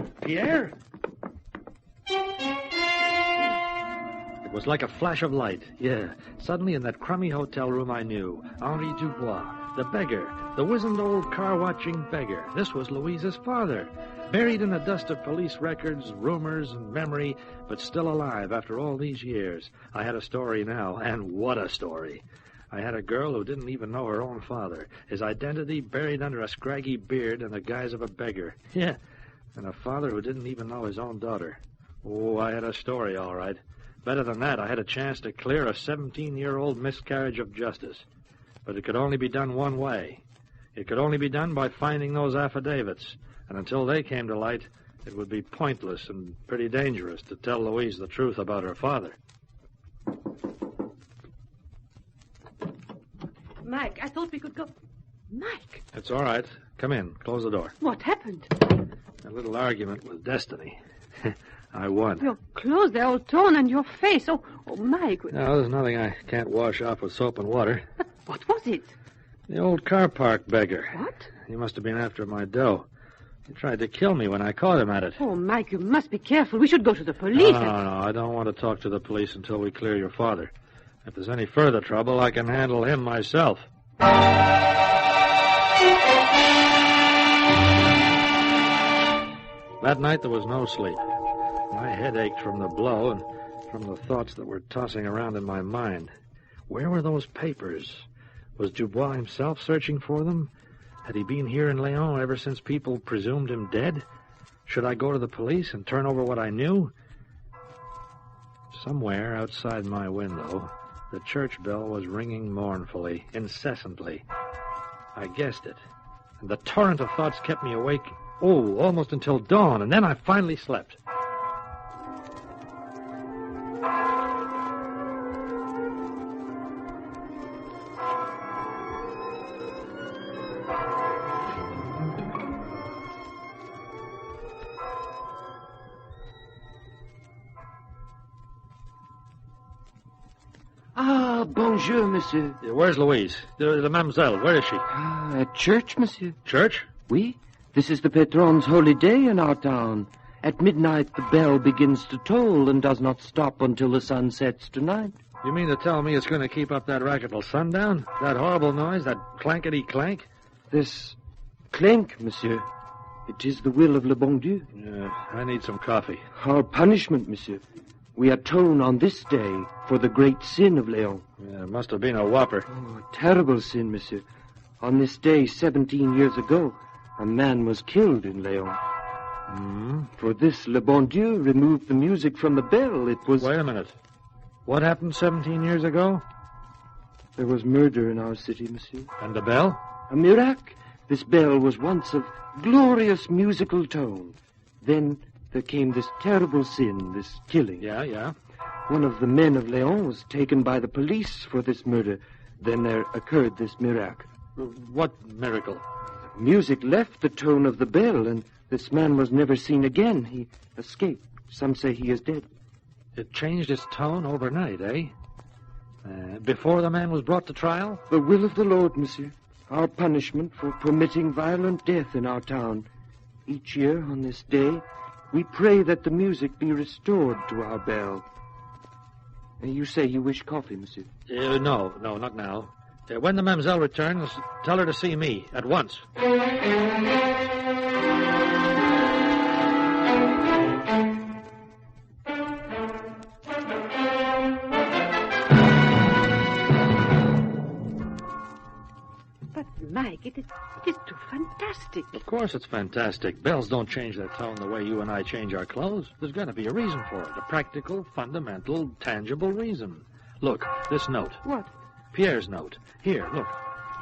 It was like a flash of light. Yeah. Suddenly in that crummy hotel room I knew. Henri Dubois, the beggar, the wizened old car-watching beggar. This was Louise's father. Buried in the dust of police records, rumors, and memory, but still alive after all these years. I had a story now, and what a story. I had a girl who didn't even know her own father. His identity buried under a scraggy beard and the guise of a beggar. Yeah. And a father who didn't even know his own daughter. Oh, I had a story, all right. Better than that, I had a chance to clear a 17-year-old miscarriage of justice. But it could only be done one way. It could only be done by finding those affidavits. And until they came to light, It would be pointless and pretty dangerous to tell Louise the truth about her father. Mike, I thought we could go... Mike! It's all right. Come in. Close the door. What happened? A little argument with destiny. I won. Your clothes, they're all torn, and your face. Oh, Mike. No, there's nothing I can't wash off with soap and water. What was it? The old car park beggar. What? He must have been after my dough. He tried to kill me when I caught him at it. Oh, Mike, you must be careful. We should go to the police. No, I don't want to talk to the police until we clear your father. If there's any further trouble, I can handle him myself. That night there was no sleep. My head ached from the blow and from the thoughts that were tossing around in my mind. Where were those papers? Was Dubois himself searching for them? Had he been here in Leon ever since people presumed him dead? Should I go to the police and turn over what I knew? Somewhere outside my window, the church bell was ringing mournfully, incessantly. I guessed it, and the torrent of thoughts kept me awake, almost until dawn, and then I finally slept. Ah, bonjour, monsieur. Where's Louise? The mademoiselle, where is she? At church, monsieur. Church? Oui. This is the patron's holy day in our town. At midnight, the bell begins to toll and does not stop until the sun sets tonight. You mean to tell me it's going to keep up that racket till sundown? That horrible noise, that clankety-clank? This clank, monsieur. It is the will of le bon Dieu. I need some coffee. Our punishment, monsieur. We atone on this day for the great sin of Leon. It must have been a whopper. Oh, a terrible sin, monsieur. On this day, 17 years ago, a man was killed in Leon. For this, le bon Dieu removed the music from the bell. It was... Wait a minute. What happened 17 years ago? There was murder in our city, monsieur. And the bell? A miracle. This bell was once of glorious musical tone. Then there came this terrible sin, this killing. Yeah. One of the men of Leon was taken by the police for this murder. Then there occurred this miracle. What miracle? Music left the tone of the bell, and this man was never seen again. He escaped. Some say he is dead. It changed its tone overnight, eh? Before the man was brought to trial? The will of the Lord, monsieur. Our punishment for permitting violent death in our town. Each year on this day, we pray that the music be restored to our bell. You say you wish coffee, monsieur? No, not now. When the mademoiselle returns, tell her to see me at once. But, Mike, it is too fantastic. Of course it's fantastic. Bells don't change their tone the way you and I change our clothes. There's got to be a reason for it. A practical, fundamental, tangible reason. Look, this note. What? Pierre's note. Here, look.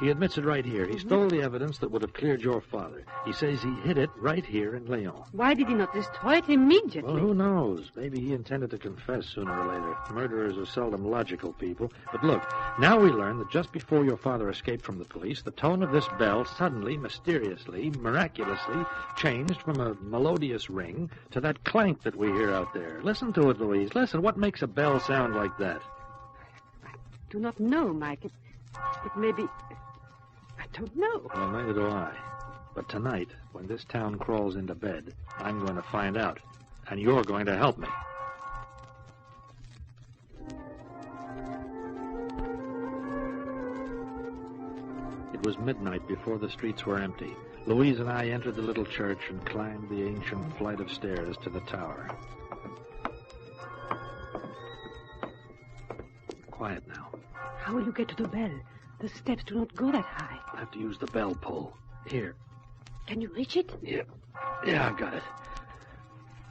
He admits it right here. He stole the evidence that would have cleared your father. He says he hid it right here in Leon. Why did he not destroy it immediately? Well, who knows? Maybe he intended to confess sooner or later. Murderers are seldom logical people. But look, now we learn that just before your father escaped from the police, the tone of this bell suddenly, mysteriously, miraculously changed from a melodious ring to that clank that we hear out there. Listen to it, Louise. Listen. What makes a bell sound like that? I do not know, Mike. It may be... I don't know. Well, neither do I. But tonight, when this town crawls into bed, I'm going to find out. And you're going to help me. It was midnight before the streets were empty. Louise and I entered the little church and climbed the ancient flight of stairs to the tower. Quiet now. How will you get to the bell? The steps do not go that high. I'll have to use the bell pull. Here. Can you reach it? Yeah, I got it.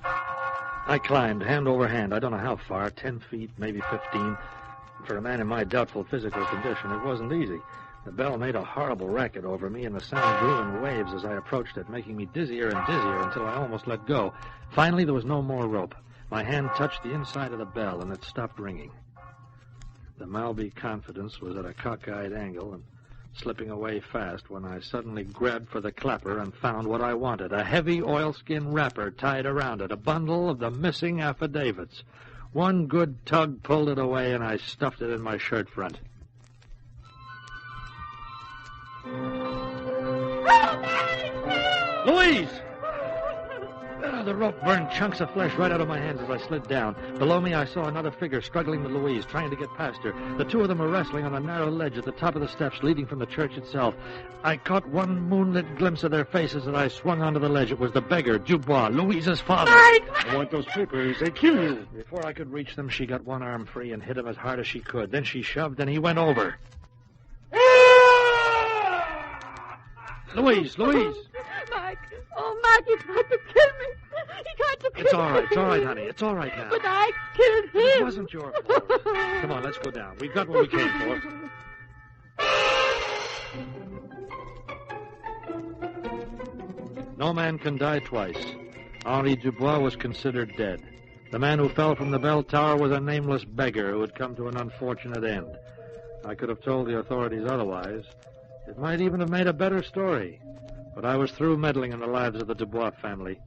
I climbed hand over hand. I don't know how far, 10 feet, maybe 15. For a man in my doubtful physical condition, it wasn't easy. The bell made a horrible racket over me, and the sound grew in waves as I approached it, making me dizzier and dizzier until I almost let go. Finally, there was no more rope. My hand touched the inside of the bell, and it stopped ringing. The Malby Confidence was at a cockeyed angle and slipping away fast when I suddenly grabbed for the clapper and found what I wanted, a heavy oilskin wrapper tied around it, a bundle of the missing affidavits. One good tug pulled it away, and I stuffed it in my shirt front. Louise! The rope burned chunks of flesh right out of my hands as I slid down. Below me, I saw another figure struggling with Louise, trying to get past her. The two of them were wrestling on a narrow ledge at the top of the steps leading from the church itself. I caught one moonlit glimpse of their faces as I swung onto the ledge. It was the beggar, Dubois, Louise's father. I want those papers. They kill you. Before I could reach them, she got one arm free and hit him as hard as she could. Then she shoved, and he went over. Louise! Mike! Oh, Mike, he tried to kill me. He tried to kill me. It's all right, honey. It's all right now. But I killed him. It wasn't your fault. Come on, let's go down. We've got what we came for. No man can die twice. Henri Dubois was considered dead. The man who fell from the bell tower was a nameless beggar who had come to an unfortunate end. I could have told the authorities otherwise. It might even have made a better story. But I was through meddling in the lives of the Dubois family.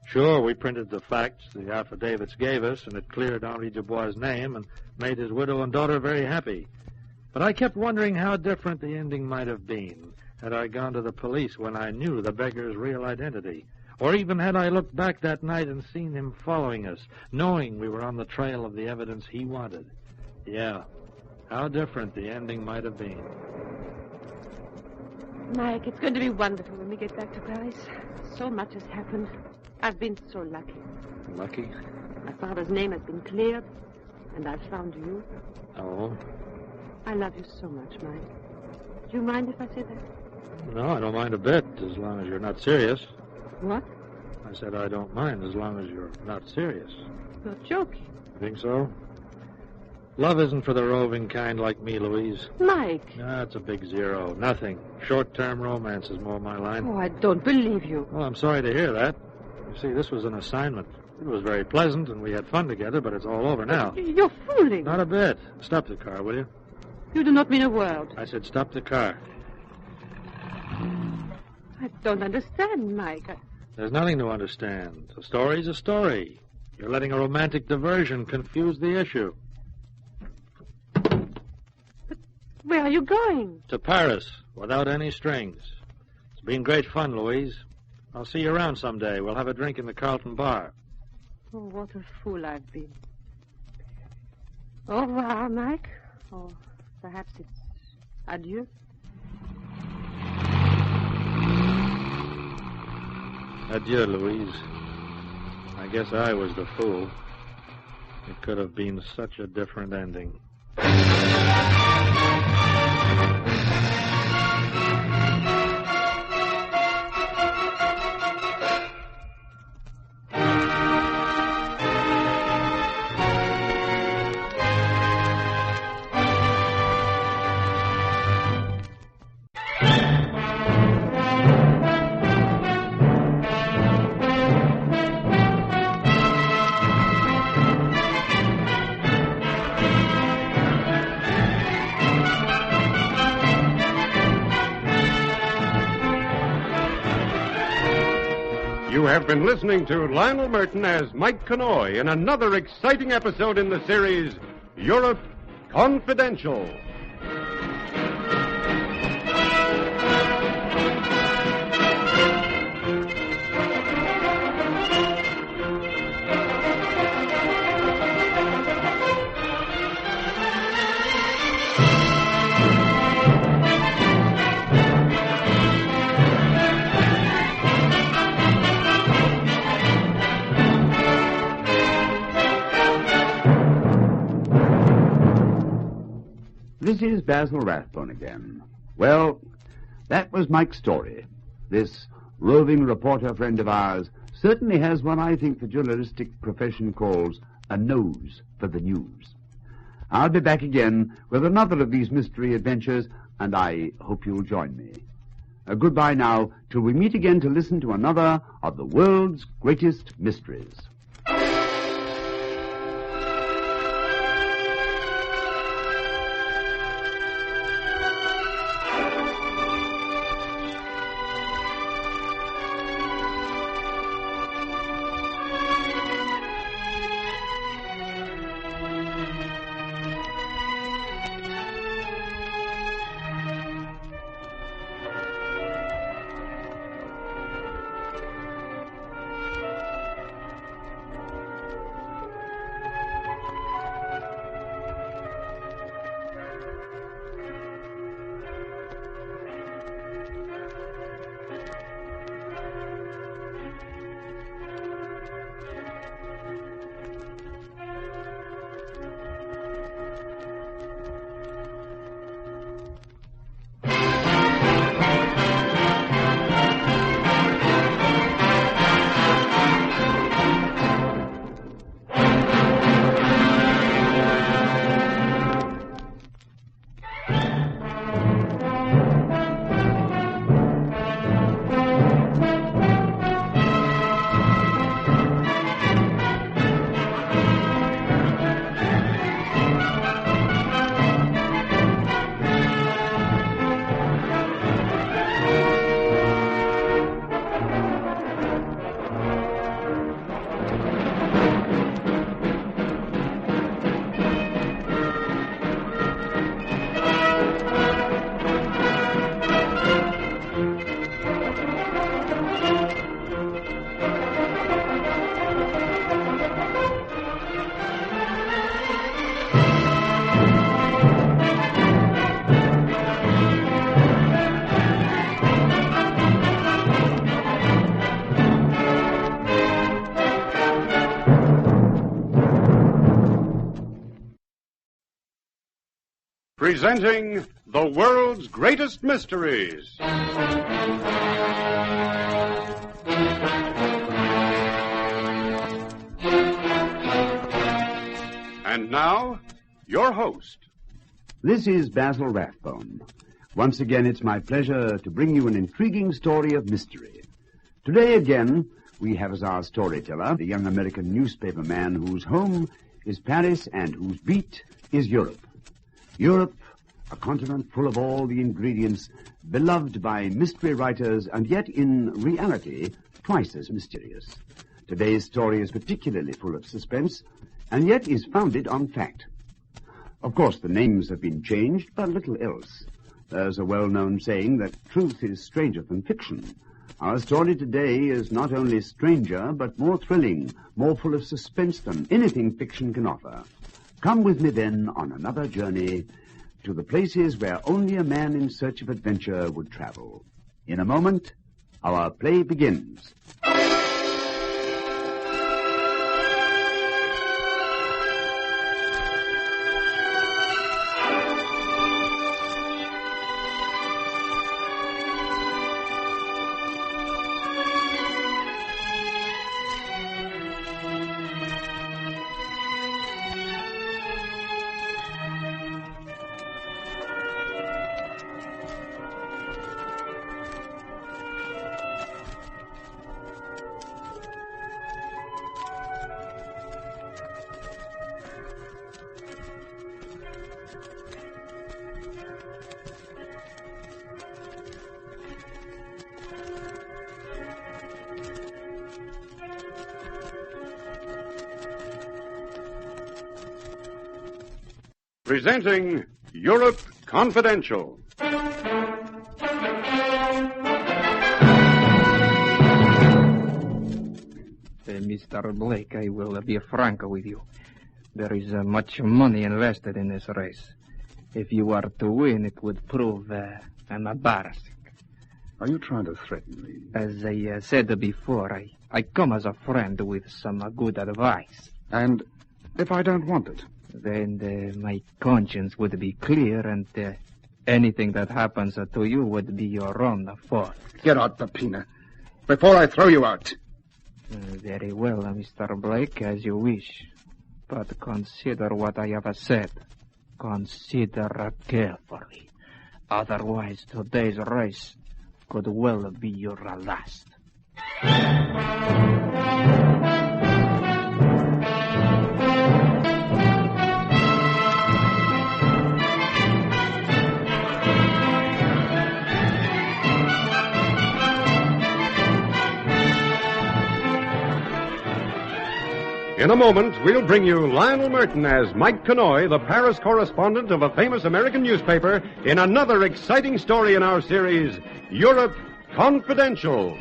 Sure, we printed the facts the affidavits gave us, and it cleared Henri Dubois' name and made his widow and daughter very happy. But I kept wondering how different the ending might have been had I gone to the police when I knew the beggar's real identity. Or even had I looked back that night and seen him following us, knowing we were on the trail of the evidence he wanted. Yeah, how different the ending might have been. Mike, it's going to be wonderful when we get back to Paris. So much has happened. I've been so lucky. Lucky? My father's name has been cleared, and I've found you. Oh? I love you so much, Mike. Do you mind if I say that? No, I don't mind a bit, as long as you're not serious. What? I said I don't mind, as long as you're not serious. You're joking. Think so? Love isn't for the roving kind like me, Louise. Mike. That's a big zero. Nothing. Short-term romance is more my line. Oh, I don't believe you. Well, I'm sorry to hear that. You see, this was an assignment. It was very pleasant, and we had fun together, but it's all over now. You're fooling. Not a bit. Stop the car, will you? You do not mean a word. I said stop the car. I don't understand, Mike. There's nothing to understand. A story's a story. You're letting a romantic diversion confuse the issue. Where are you going? To Paris, without any strings. It's been great fun, Louise. I'll see you around someday. We'll have a drink in the Carlton Bar. Oh, what a fool I've been. Au revoir, Mike. Or perhaps it's adieu. Adieu, Louise. I guess I was the fool. It could have been such a different ending. You have been listening to Lionel Murton as Mike Connoy in another exciting episode in the series, Europe Confidential. This is Basil Rathbone again. Well, that was Mike's story. This roving reporter friend of ours certainly has what I think the journalistic profession calls a nose for the news. I'll be back again with another of these mystery adventures, and I hope you'll join me. Goodbye now, till we meet again to listen to another of the world's greatest mysteries. Presenting the world's greatest mysteries. And now, your host. This is Basil Rathbone. Once again, it's my pleasure to bring you an intriguing story of mystery. Today again, we have as our storyteller the young American newspaper man whose home is Paris and whose beat is Europe. Europe, a continent full of all the ingredients beloved by mystery writers and yet in reality twice as mysterious. Today's story is particularly full of suspense and yet is founded on fact. Of course, the names have been changed, but little else. There's a well-known saying that truth is stranger than fiction. Our story today is not only stranger, but more thrilling, more full of suspense than anything fiction can offer. Come with me, then, on another journey to the places where only a man in search of adventure would travel. In a moment, our play begins. Presenting Europe Confidential. Mr. Blake, I will be frank with you. There is much money invested in this race. If you are to win, it would prove embarrassing. Are you trying to threaten me? As I said before, I come as a friend with some good advice. And if I don't want it? Then my conscience would be clear, and anything that happens to you would be your own fault. Get out, Peppina, before I throw you out. Very well, Mr. Blake, as you wish. But consider what I have said. Consider carefully. Otherwise, today's race could well be your last. In a moment, we'll bring you Lionel Murton as Mike Connoy, the Paris correspondent of a famous American newspaper, in another exciting story in our series, Europe Confidential.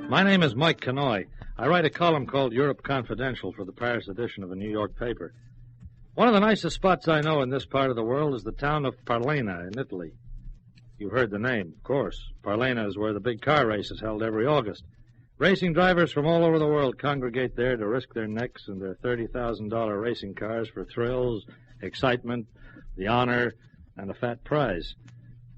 My name is Mike Connoy. I write a column called Europe Confidential for the Paris edition of a New York paper. One of the nicest spots I know in this part of the world is the town of Parlena in Italy. You've heard the name, of course. Parlena is where the big car race is held every August. Racing drivers from all over the world congregate there to risk their necks and their $30,000 racing cars for thrills, excitement, the honor, and a fat prize.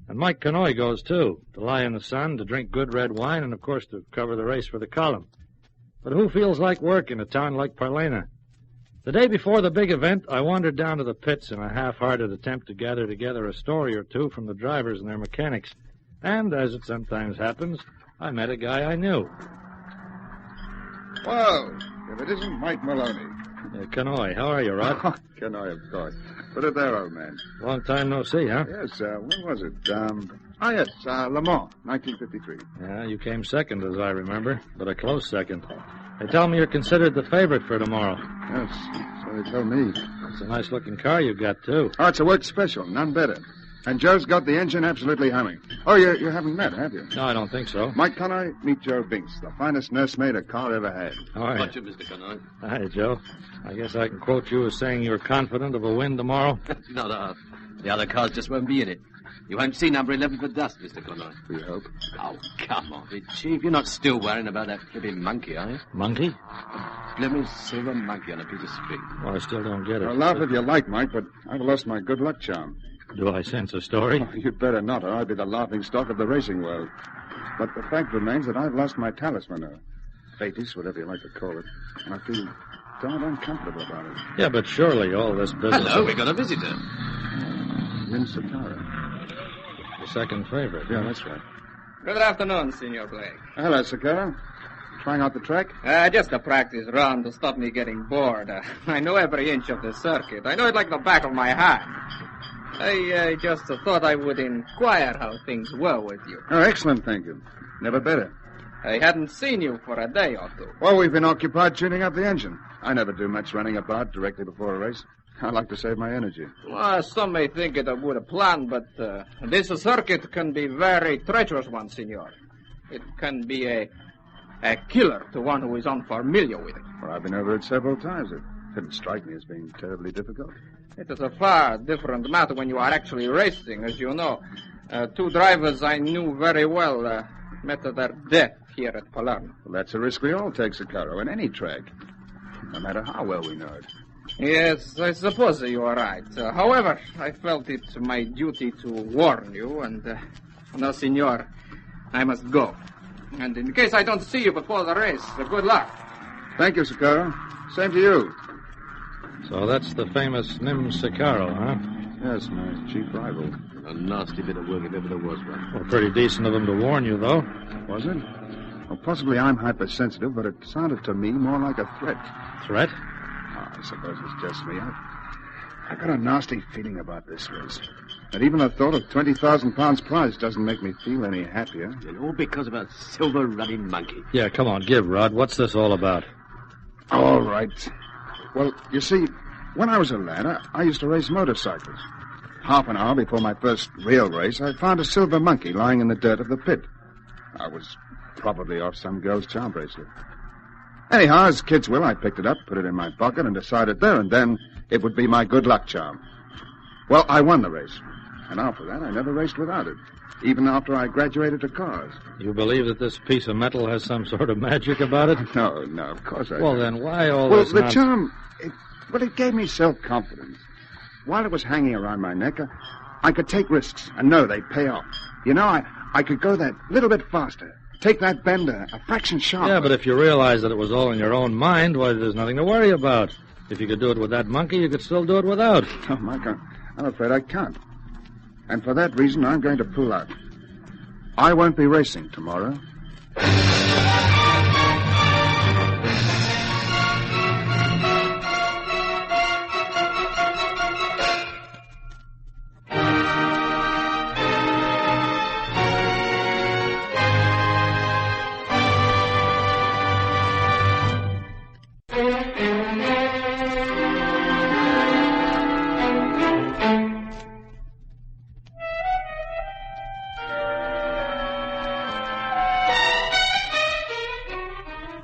And Mike Connoy goes, too, to lie in the sun, to drink good red wine, and, of course, to cover the race for the column. But who feels like work in a town like Parlena? The day before the big event, I wandered down to the pits in a half-hearted attempt to gather together a story or two from the drivers and their mechanics. And, as it sometimes happens, I met a guy I knew. Well, if it isn't Mike Maloney. Connoy, how are you, Rod? Connoy, of course. Put it there, old man. Long time no see, huh? Yes, when was it? Yes, Le Mans, 1953. Yeah, you came second, as I remember, but a close second. They tell me you're considered the favorite for tomorrow. Yes, so they tell me. It's a nice-looking car you've got, too. Oh, it's a work special, none better. And Joe's got the engine absolutely humming. Oh, you haven't met, have you? No, I don't think so. Mike Connoy, meet Joe Binks, the finest nursemaid a car ever had. All right. Watch it, Mr. Connoy. Hi, Joe. I guess I can quote you as saying you're confident of a win tomorrow? No. The other cars just won't be in it. You won't see number 11 for dust, Mr. Connoy. We hope. Oh, come on, Chief. You're not still worrying about that flipping monkey, are you? Monkey? A flipping silver monkey on a piece of string. Well, I still don't get it. Well, laugh if you like, Mike, but I've lost my good luck charm. Do I sense a story? Oh, you'd better not, or I'll be the laughing stock of the racing world. But the fact remains that I've lost my talisman, or fatis, whatever you like to call it. And I feel darn uncomfortable about it. Yeah, but surely all this business... Hello, we got a visitor. Min Sakara. The second favorite. Yeah, that's right. Good afternoon, Senor Blake. Hello, Sakara. Trying out the track? Just a practice run to stop me getting bored. I know every inch of the circuit. I know it like the back of my hand. I just thought I would inquire how things were with you. Oh, excellent, thank you. Never better. I hadn't seen you for a day or two. Well, we've been occupied tuning up the engine. I never do much running about directly before a race. I like to save my energy. Well, some may think it a good plan, but this circuit can be very treacherous one, senor. It can be a killer to one who is unfamiliar with it. Well, I've been over it several times. It didn't strike me as being terribly difficult. It is a far different matter when you are actually racing, as you know. Two drivers I knew very well met their death here at Palermo. Well, that's a risk we all take, Sakaro, in any track, no matter how well we know it. Yes, I suppose you are right. However, I felt it my duty to warn you, and now, senor, I must go. And in case I don't see you before the race, good luck. Thank you, Sakaro. Same to you. So that's the famous Nim Sicaro, huh? Yes, my chief rival. A nasty bit of work if ever there was one. Well, pretty decent of him to warn you, though. Was it? Well, possibly I'm hypersensitive, but it sounded to me more like a threat. Threat? Oh, I suppose it's just me. I've got a nasty feeling about this race. And even the thought of 20,000 pounds prize doesn't make me feel any happier. And all because of a silver running monkey. Yeah, come on, give, Rod. What's this all about? All right. Well, you see, when I was a lad, I used to race motorcycles. Half an hour before my first real race, I found a silver monkey lying in the dirt of the pit. I was probably off some girl's charm bracelet. Anyhow, as kids will, I picked it up, put it in my pocket, and decided there and then it would be my good luck charm. Well, I won the race. And after that, I never raced without it, even after I graduated to cars. You believe that this piece of metal has some sort of magic about it? No, of course I Well, don't. then why all Well, this the nonsense? charm, it gave me self-confidence. While it was hanging around my neck, I could take risks and know they'd pay off. You know, I could go that little bit faster, take that bend a fraction sharper. Yeah, but if you realize that it was all in your own mind, why, there's nothing to worry about. If you could do it with that monkey, you could still do it without. Oh, Mike, I'm afraid I can't. And for that reason, I'm going to pull out. I won't be racing tomorrow.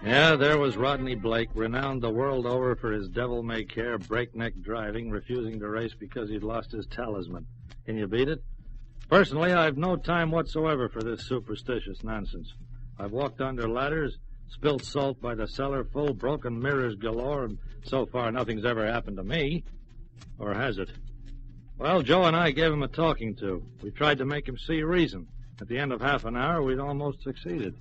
Yeah, there was Rodney Blake, renowned the world over for his devil-may-care, breakneck driving, refusing to race because he'd lost his talisman. Can you beat it? Personally, I've no time whatsoever for this superstitious nonsense. I've walked under ladders, spilt salt by the cellar full, broken mirrors galore, and so far nothing's ever happened to me. Or has it? Well, Joe and I gave him a talking to. We tried to make him see reason. At the end of half an hour, we'd almost succeeded.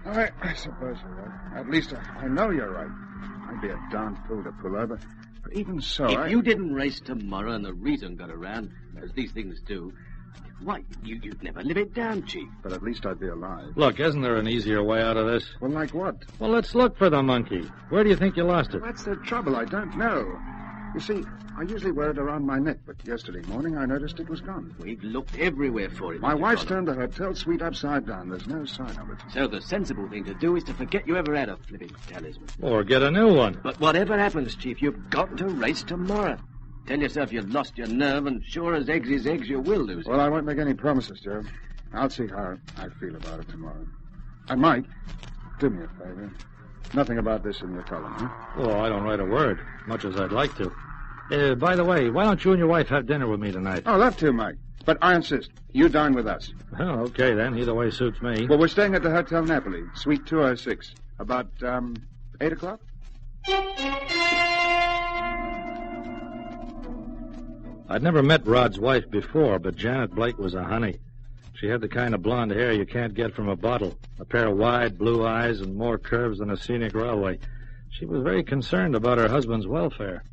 I suppose you're right. At least I know you're right. I'd be a darn fool to pull over. But even so, If you didn't race tomorrow and the reason got around, as these things do, why, you'd never live it down, Chief. But at least I'd be alive. Look, isn't there an easier way out of this? Well, like what? Well, let's look for the monkey. Where do you think you lost it? That's the trouble. I don't know. You see, I usually wear it around my neck, but yesterday morning I noticed it was gone. We've looked everywhere for it. My Mr. wife's Connoy. turned the hotel suite upside down. There's no sign of it. So the sensible thing to do is to forget you ever had a flipping talisman. Or get a new one. But whatever happens, Chief, you've got to race tomorrow. Tell yourself you've lost your nerve, and sure as eggs is eggs, you will lose it. Well, I won't make any promises, Joe. I'll see how I feel about it tomorrow. And Mike, do me a favor. Nothing about this in your column, huh? Oh, I don't write a word, much as I'd like to. By the way, why don't you and your wife have dinner with me tonight? Oh, love to, Mike. But I insist. You dine with us. Oh, okay, then. Either way suits me. Well, we're staying at the Hotel Napoli, Suite 206. About, 8 o'clock? I'd never met Rod's wife before, but Janet Blake was a honey. She had the kind of blonde hair you can't get from a bottle, a pair of wide blue eyes and more curves than a scenic railway. She was very concerned about her husband's welfare.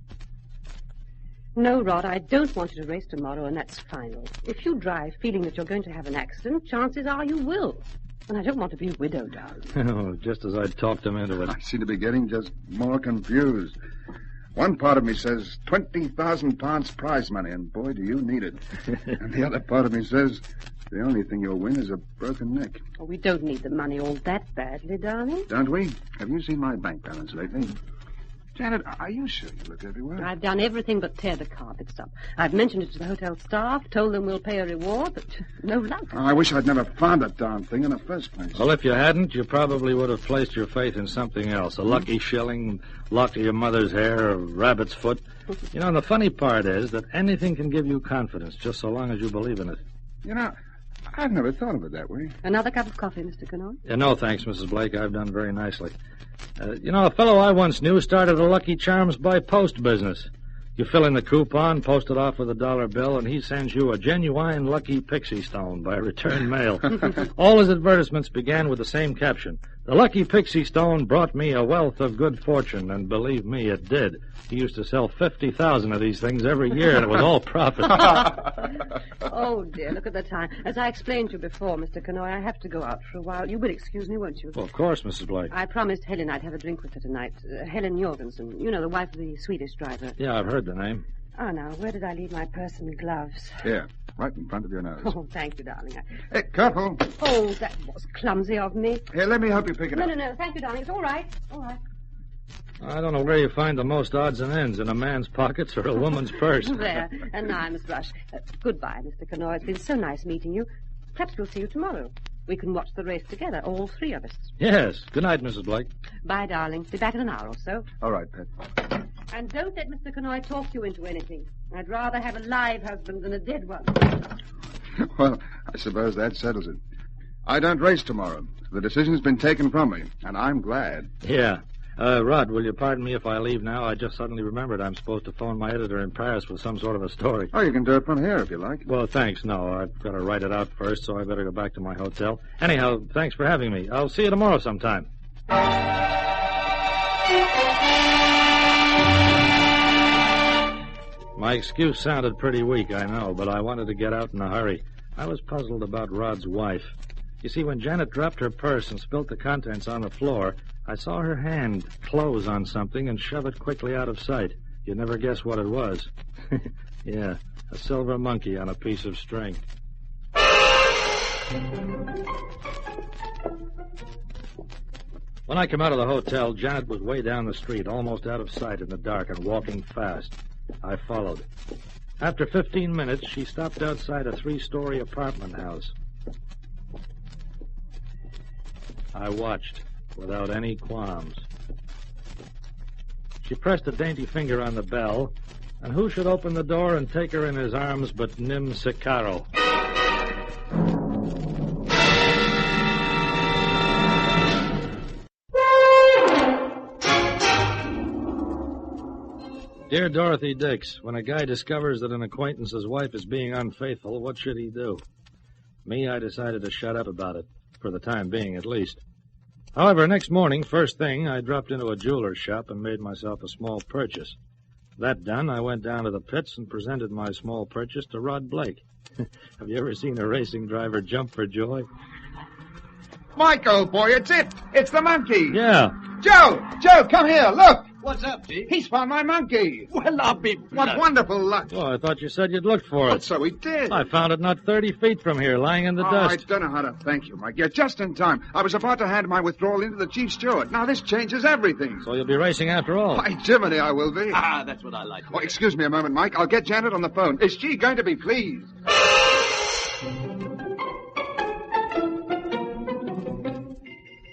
No, Rod, I don't want you to race tomorrow, and that's final. If you drive feeling that you're going to have an accident, chances are you will. And I don't want to be a widow, darling. Oh, just as I'd talked him into it. I seem to be getting just more confused. One part of me says 20,000 pounds prize money, and boy, do you need it. And the other part of me says the only thing you'll win is a broken neck. Oh, we don't need the money all that badly, darling. Don't we? Have you seen my bank balance lately? Janet, are you sure you look everywhere? I've done everything but tear the carpets up. I've mentioned it to the hotel staff, told them we'll pay a reward, but no luck. I wish I'd never found that darn thing in the first place. Well, if you hadn't, you probably would have placed your faith in something else. A lucky shilling, lock of your mother's hair, a rabbit's foot. You know, the funny part is that anything can give you confidence, just so long as you believe in it. You know, I've never thought of it that way. Another cup of coffee, Mr. Connoy? No, thanks, Mrs. Blake. I've done very nicely. You know, a fellow I once knew started a Lucky Charms by post business. You fill in the coupon, post it off with a dollar bill, and he sends you a genuine Lucky Pixie Stone by return mail. All his advertisements began with the same caption. The Lucky Pixie Stone brought me a wealth of good fortune, and believe me, it did. He used to sell 50,000 of these things every year, and it was all profit. Oh, dear, look at the time. As I explained to you before, Mr. Connoy, I have to go out for a while. You will excuse me, won't you? Well, of course, Mrs. Blake. I promised Helen I'd have a drink with her tonight. Helen Jorgensen, you know, the wife of the Swedish driver. Yeah, I've heard the name. Oh, now, where did I leave my purse and gloves? Here, right in front of your nose. Oh, thank you, darling. Hey, careful. Oh, that was clumsy of me. Here, let me help you pick it up. No, thank you, darling. It's all right. All right. I don't know where you find the most odds and ends, in a man's pockets or a woman's purse. There. And now I must rush. Goodbye, Mr. Connoy. It's been so nice meeting you. Perhaps we'll see you tomorrow. We can watch the race together, all three of us. Yes. Good night, Mrs. Blake. Bye, darling. Be back in an hour or so. All right, Pet. And don't let Mr. Connoy talk you into anything. I'd rather have a live husband than a dead one. Well, I suppose that settles it. I don't race tomorrow. The decision's been taken from me, and I'm glad. Yeah. Rod, will you pardon me if I leave now? I just suddenly remembered I'm supposed to phone my editor in Paris with some sort of a story. Oh, you can do it from here if you like. Well, thanks. No, I've got to write it out first, so I better go back to my hotel. Anyhow, thanks for having me. I'll see you tomorrow sometime. My excuse sounded pretty weak, I know, but I wanted to get out in a hurry. I was puzzled about Rod's wife. You see, when Janet dropped her purse and spilt the contents on the floor, I saw her hand close on something and shove it quickly out of sight. You'd never guess what it was. Yeah, a silver monkey on a piece of string. When I came out of the hotel, Janet was way down the street, almost out of sight in the dark and walking fast. I followed. After 15 minutes, she stopped outside a 3-story apartment house. I watched without any qualms. She pressed a dainty finger on the bell, and who should open the door and take her in his arms but Nim Sicaro? Dear Dorothy Dix, when a guy discovers that an acquaintance's wife is being unfaithful, what should he do? Me, I decided to shut up about it, for the time being at least. However, next morning, first thing, I dropped into a jeweler's shop and made myself a small purchase. That done, I went down to the pits and presented my small purchase to Rod Blake. Have you ever seen a racing driver jump for joy? Mike, old boy, it's it. It's the monkey. Yeah. Joe, come here. Look. What's up, G? He's found my monkey. Well, I'll be... What wonderful luck. Oh, I thought you said you'd looked for it. Well, so he did. I found it not 30 feet from here, lying in the dust. I don't know how to thank you, Mike. You're just in time. I was about to hand my withdrawal in to the chief steward. Now this changes everything. So you'll be racing after all. By Jiminy, I will be. Ah, that's what I like. Oh, excuse me a moment, Mike. I'll get Janet on the phone. Is she going to be pleased?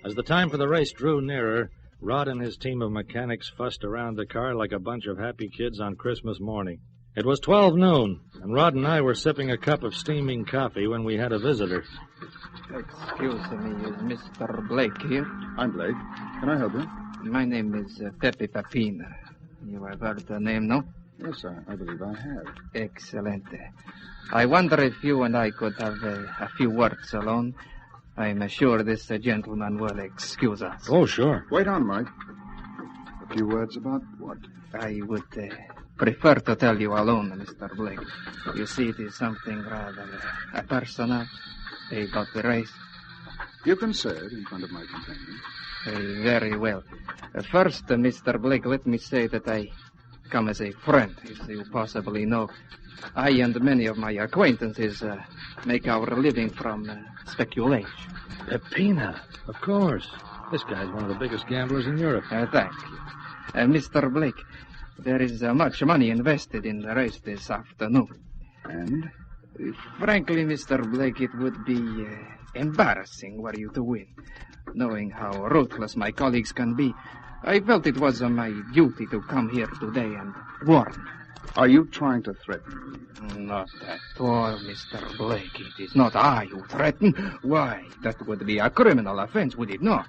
As the time for the race drew nearer, Rod and his team of mechanics fussed around the car like a bunch of happy kids on Christmas morning. It was 12 noon, and Rod and I were sipping a cup of steaming coffee when we had a visitor. Excuse me, is Mr. Blake here? I'm Blake. Can I help you? My name is Pepe Papin. You have heard the name, no? Yes, sir. I believe I have. Excellent. I wonder if you and I could have a few words alone. I'm sure this gentleman will excuse us. Oh, sure. Wait on, Mike. A few words about what? I would prefer to tell you alone, Mr. Blake. You see, it is something rather personal about the race. You can say it in front of my companion. Very well. First, Mr. Blake, let me say that I come as a friend, as you possibly know. I and many of my acquaintances make our living from speculation. Pepina, of course. This guy's one of the biggest gamblers in Europe. Thank you. Mr. Blake, there is much money invested in the race this afternoon. And? Frankly, Mr. Blake, it would be embarrassing were you to win. Knowing how ruthless my colleagues can be, I felt it was my duty to come here today and warn you. Are you trying to threaten me? Not at all, Mr. Blake. It is not I who threaten. Why, that would be a criminal offense, would it not?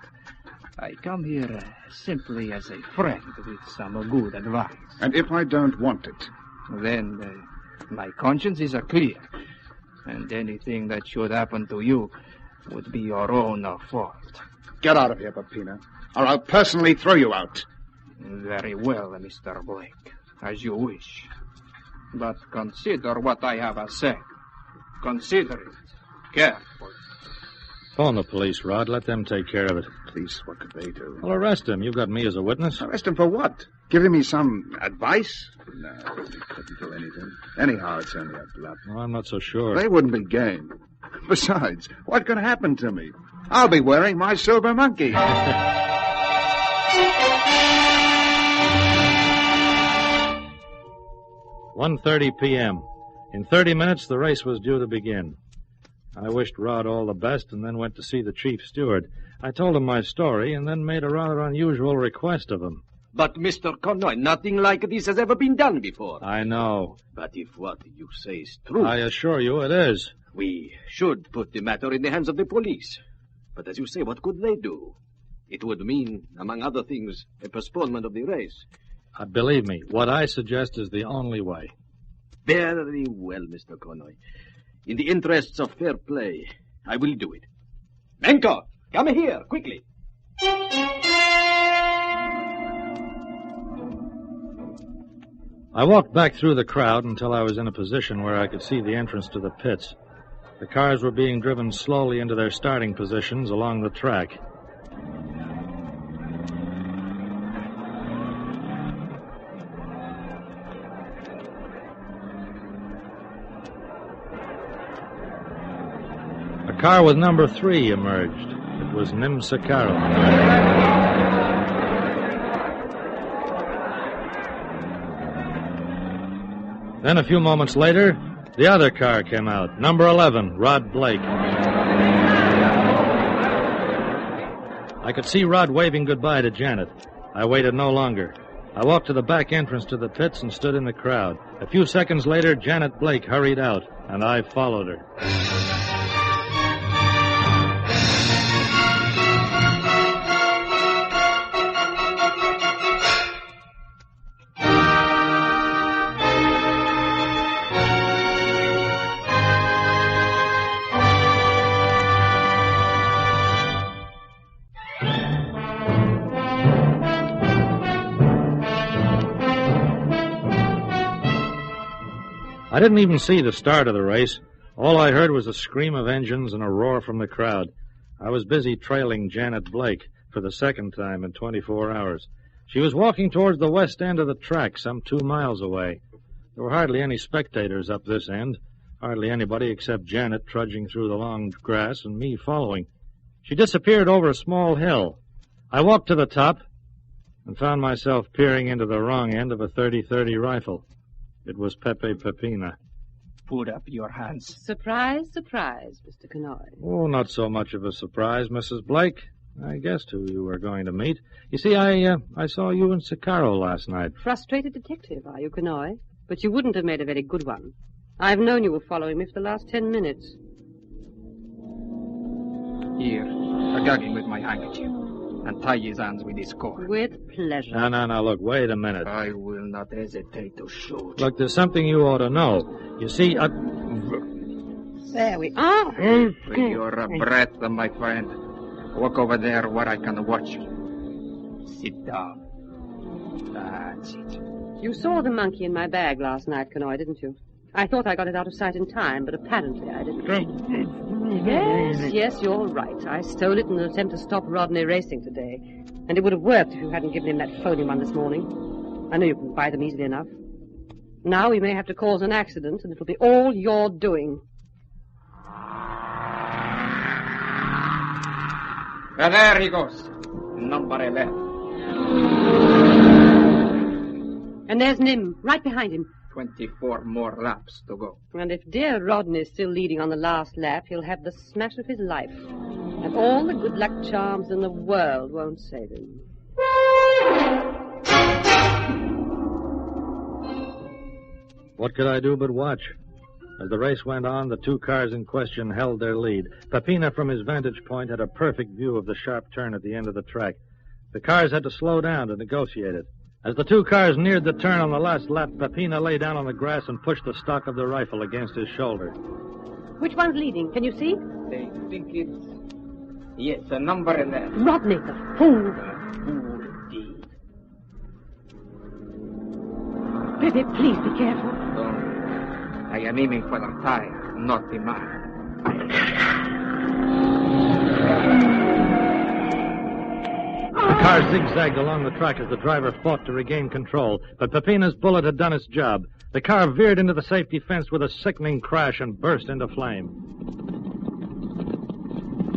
I come here simply as a friend with some good advice. And if I don't want it? Then my conscience is clear. And anything that should happen to you would be your own fault. Get out of here, Peppino, or I'll personally throw you out. Very well, Mr. Blake. As you wish. But consider what I have said. Consider it carefully. Phone the police, Rod. Let them take care of it. Police? What could they do? Well, arrest him. You've got me as a witness. Arrest him for what? Giving me some advice? No, they couldn't do anything. Anyhow, it's only a bluff. Well, I'm not so sure. They wouldn't be game. Besides, what could happen to me? I'll be wearing my silver monkey. 1:30 p.m. In 30 minutes, the race was due to begin. I wished Rod all the best and then went to see the chief steward. I told him my story and then made a rather unusual request of him. But, Mr. Connoy, nothing like this has ever been done before. I know. But if what you say is true... I assure you it is. We should put the matter in the hands of the police. But as you say, what could they do? It would mean, among other things, a postponement of the race. Believe me, what I suggest is the only way. Very well, Mr. Connoy. In the interests of fair play, I will do it. Menko, come here, quickly. I walked back through the crowd until I was in a position where I could see the entrance to the pits. The cars were being driven slowly into their starting positions along the track. A car with number 3 emerged. It was Nim Sakaro. Then a few moments later, the other car came out. Number 11, Rod Blake. I could see Rod waving goodbye to Janet. I waited no longer. I walked to the back entrance to the pits and stood in the crowd. A few seconds later, Janet Blake hurried out, and I followed her. I didn't even see the start of the race. All I heard was a scream of engines and a roar from the crowd. I was busy trailing Janet Blake for the second time in 24 hours. She was walking towards the west end of the track, some 2 miles away. There were hardly any spectators up this end, hardly anybody except Janet trudging through the long grass and me following. She disappeared over a small hill. I walked to the top and found myself peering into the wrong end of a .30-30 rifle. It was Pepe Pepina. Put up your hands. Surprise, surprise, Mr. Connoy. Oh, not so much of a surprise, Mrs. Blake. I guessed who you were going to meet. You see, I saw you and Sakaro last night. Frustrated detective, are you, Connoy? But you wouldn't have made a very good one. I've known you were following me for the last 10 minutes. Here, gag him with my handkerchief, and tie his hands with this cord. With pleasure. No, look, wait a minute. I will not hesitate to shoot. Look, there's something you ought to know. You see, There we are. With your breath, my friend. Walk over there where I can watch you. Sit down. That's it. You saw the monkey in my bag last night, Connoy, didn't you? I thought I got it out of sight in time, but apparently I didn't. Yes, you're right. I stole it in an attempt to stop Rodney racing today. And it would have worked if you hadn't given him that phony one this morning. I know you can buy them easily enough. Now we may have to cause an accident, and it'll be all your doing. Well, there he goes. Number 11. And there's Nim, right behind him. 24 more laps to go. And if dear Rodney's still leading on the last lap, he'll have the smash of his life. And all the good luck charms in the world won't save him. What could I do but watch? As the race went on, the 2 cars in question held their lead. Pepina, from his vantage point, had a perfect view of the sharp turn at the end of the track. The cars had to slow down to negotiate it. As the 2 cars neared the turn on the last lap, Pepina lay down on the grass and pushed the stock of the rifle against his shoulder. Which one's leading? Can you see? They think it's... Yes, a number 11. Rodney, the fool. Fool indeed. Pepe, please be careful. Don't. I am aiming for the tire, not the man. The car zigzagged along the track as the driver fought to regain control, but Pepina's bullet had done its job. The car veered into the safety fence with a sickening crash and burst into flame.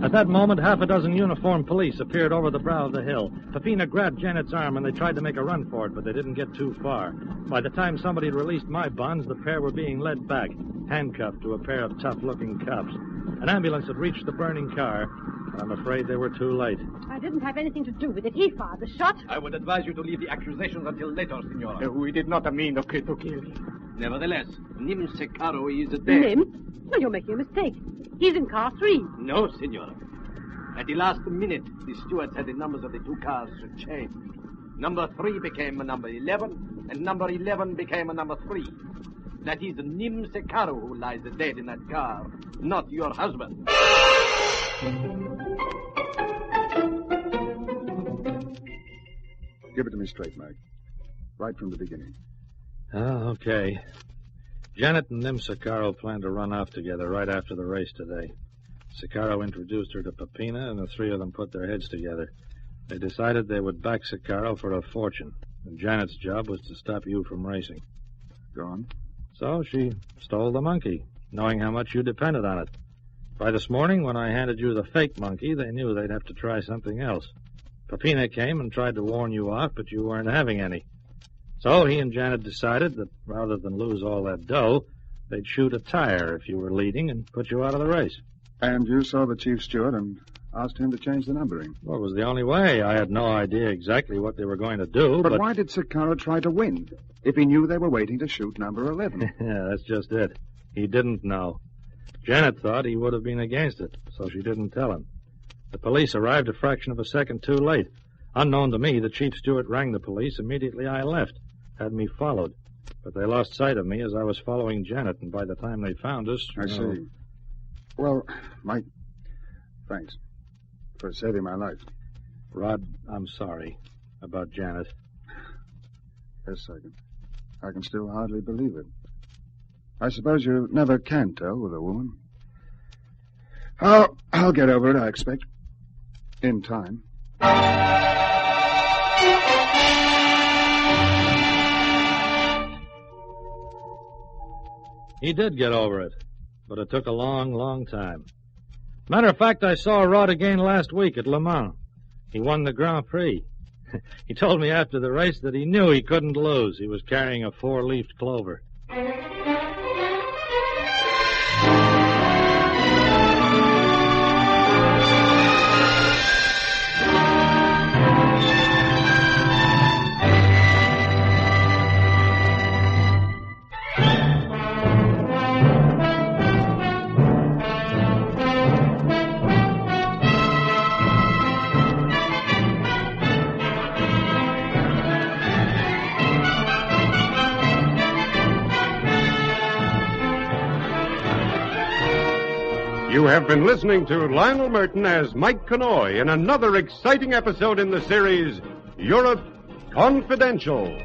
At that moment, half a dozen uniformed police appeared over the brow of the hill. Pepina grabbed Janet's arm, and they tried to make a run for it, but they didn't get too far. By the time somebody had released my bonds, the pair were being led back, handcuffed to a pair of tough-looking cops. An ambulance had reached the burning car, but I'm afraid they were too late. I didn't have anything to do with it. He fired the shot. I would advise you to leave the accusations until later, Senora. We did not mean to kill Nevertheless, Nim Secaro is dead. Nim? No, you're making a mistake. He's in car 3. No, Senora. At the last minute, the stewards had the numbers of the two cars changed. Number 3 became a number 11, and number 11 became a number 3. That is Nim Secaro who lies dead in that car, not your husband. Give it to me straight, Mike. Right from the beginning. Oh, okay. Janet and Nim Secaro planned to run off together right after the race today. Secaro introduced her to Peppina, and the three of them put their heads together. They decided they would back Secaro for a fortune, and Janet's job was to stop you from racing. Go on. So she stole the monkey, knowing how much you depended on it. By this morning, when I handed you the fake monkey, they knew they'd have to try something else. Peppina came and tried to warn you off, but you weren't having any. So he and Janet decided that rather than lose all that dough, they'd shoot a tire if you were leading and put you out of the race. And you saw the chief steward and asked him to change the numbering. Well, it was the only way. I had no idea exactly what they were going to do, But why did Secaro try to win if he knew they were waiting to shoot number 11? Yeah, that's just it. He didn't know. Janet thought he would have been against it, so she didn't tell him. The police arrived a fraction of a second too late. Unknown to me, the chief steward rang the police immediately I left, had me followed. But they lost sight of me as I was following Janet, and by the time they found us... I see. Well, Mike, thanks for saving my life. Rod, I'm sorry about Janet. Yes, I can still hardly believe it. I suppose you never can tell with a woman. I'll get over it, I expect. In time. He did get over it, but it took a long, long time. Matter of fact, I saw Rod again last week at Le Mans. He won the Grand Prix. He told me after the race that he knew he couldn't lose. He was carrying a 4-leafed clover. You have been listening to Lionel Murton as Mike Connoy in another exciting episode in the series, Europe Confidential.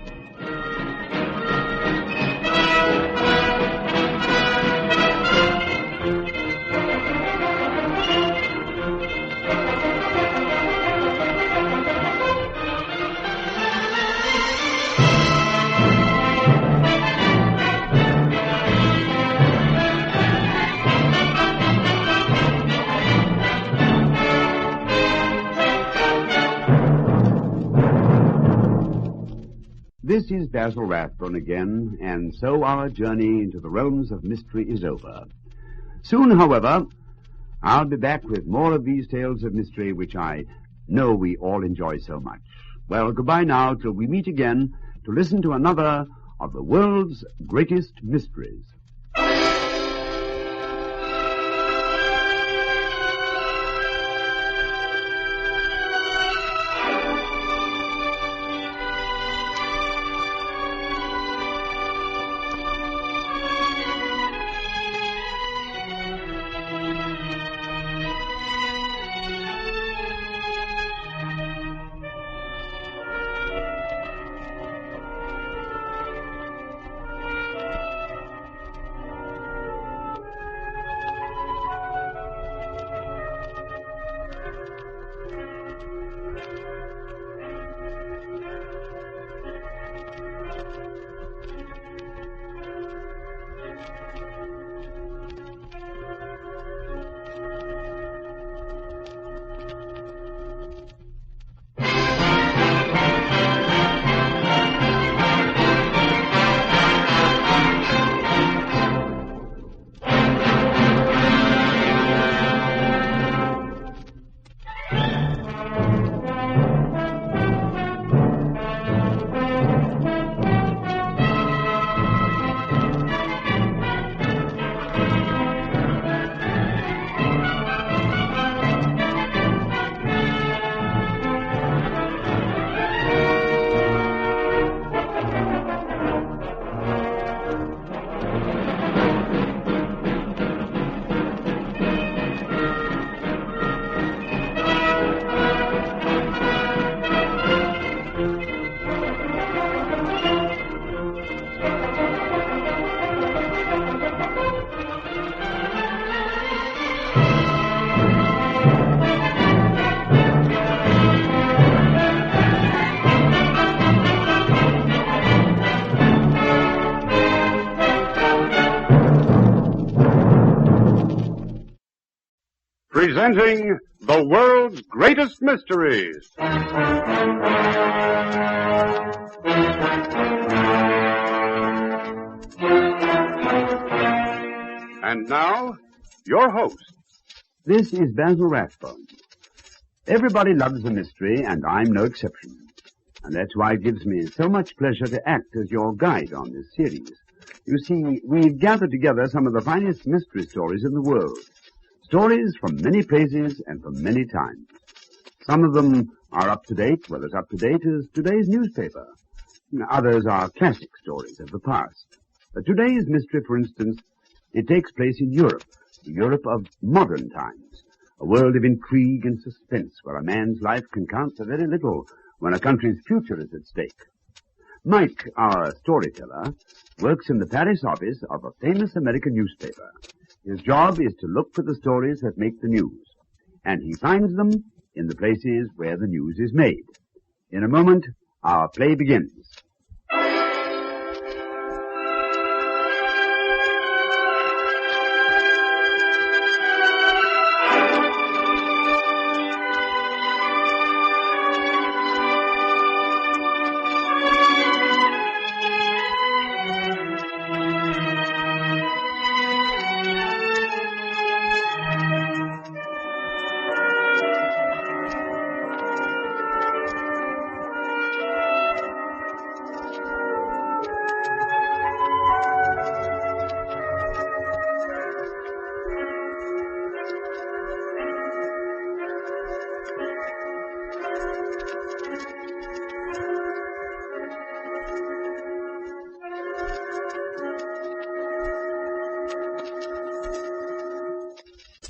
This is Basil Rathbone again, and so our journey into the realms of mystery is over. Soon, however, I'll be back with more of these tales of mystery which I know we all enjoy so much. Well, goodbye now till we meet again to listen to another of the world's greatest mysteries. presenting the world's greatest mysteries. And now, your host. This is Basil Rathbone. Everybody loves a mystery, and I'm no exception. And that's why it gives me so much pleasure to act as your guide on this series. You see, we've gathered together some of the finest mystery stories in the world. Stories from many places and from many times. Some of them are up to date, well as up to date as today's newspaper. Others are classic stories of the past. But today's mystery, for instance, it takes place in Europe, the Europe of modern times, a world of intrigue and suspense where a man's life can count for very little when a country's future is at stake. Mike, our storyteller, works in the Paris office of a famous American newspaper. His job is to look for the stories that make the news, and he finds them in the places where the news is made. In a moment, our play begins.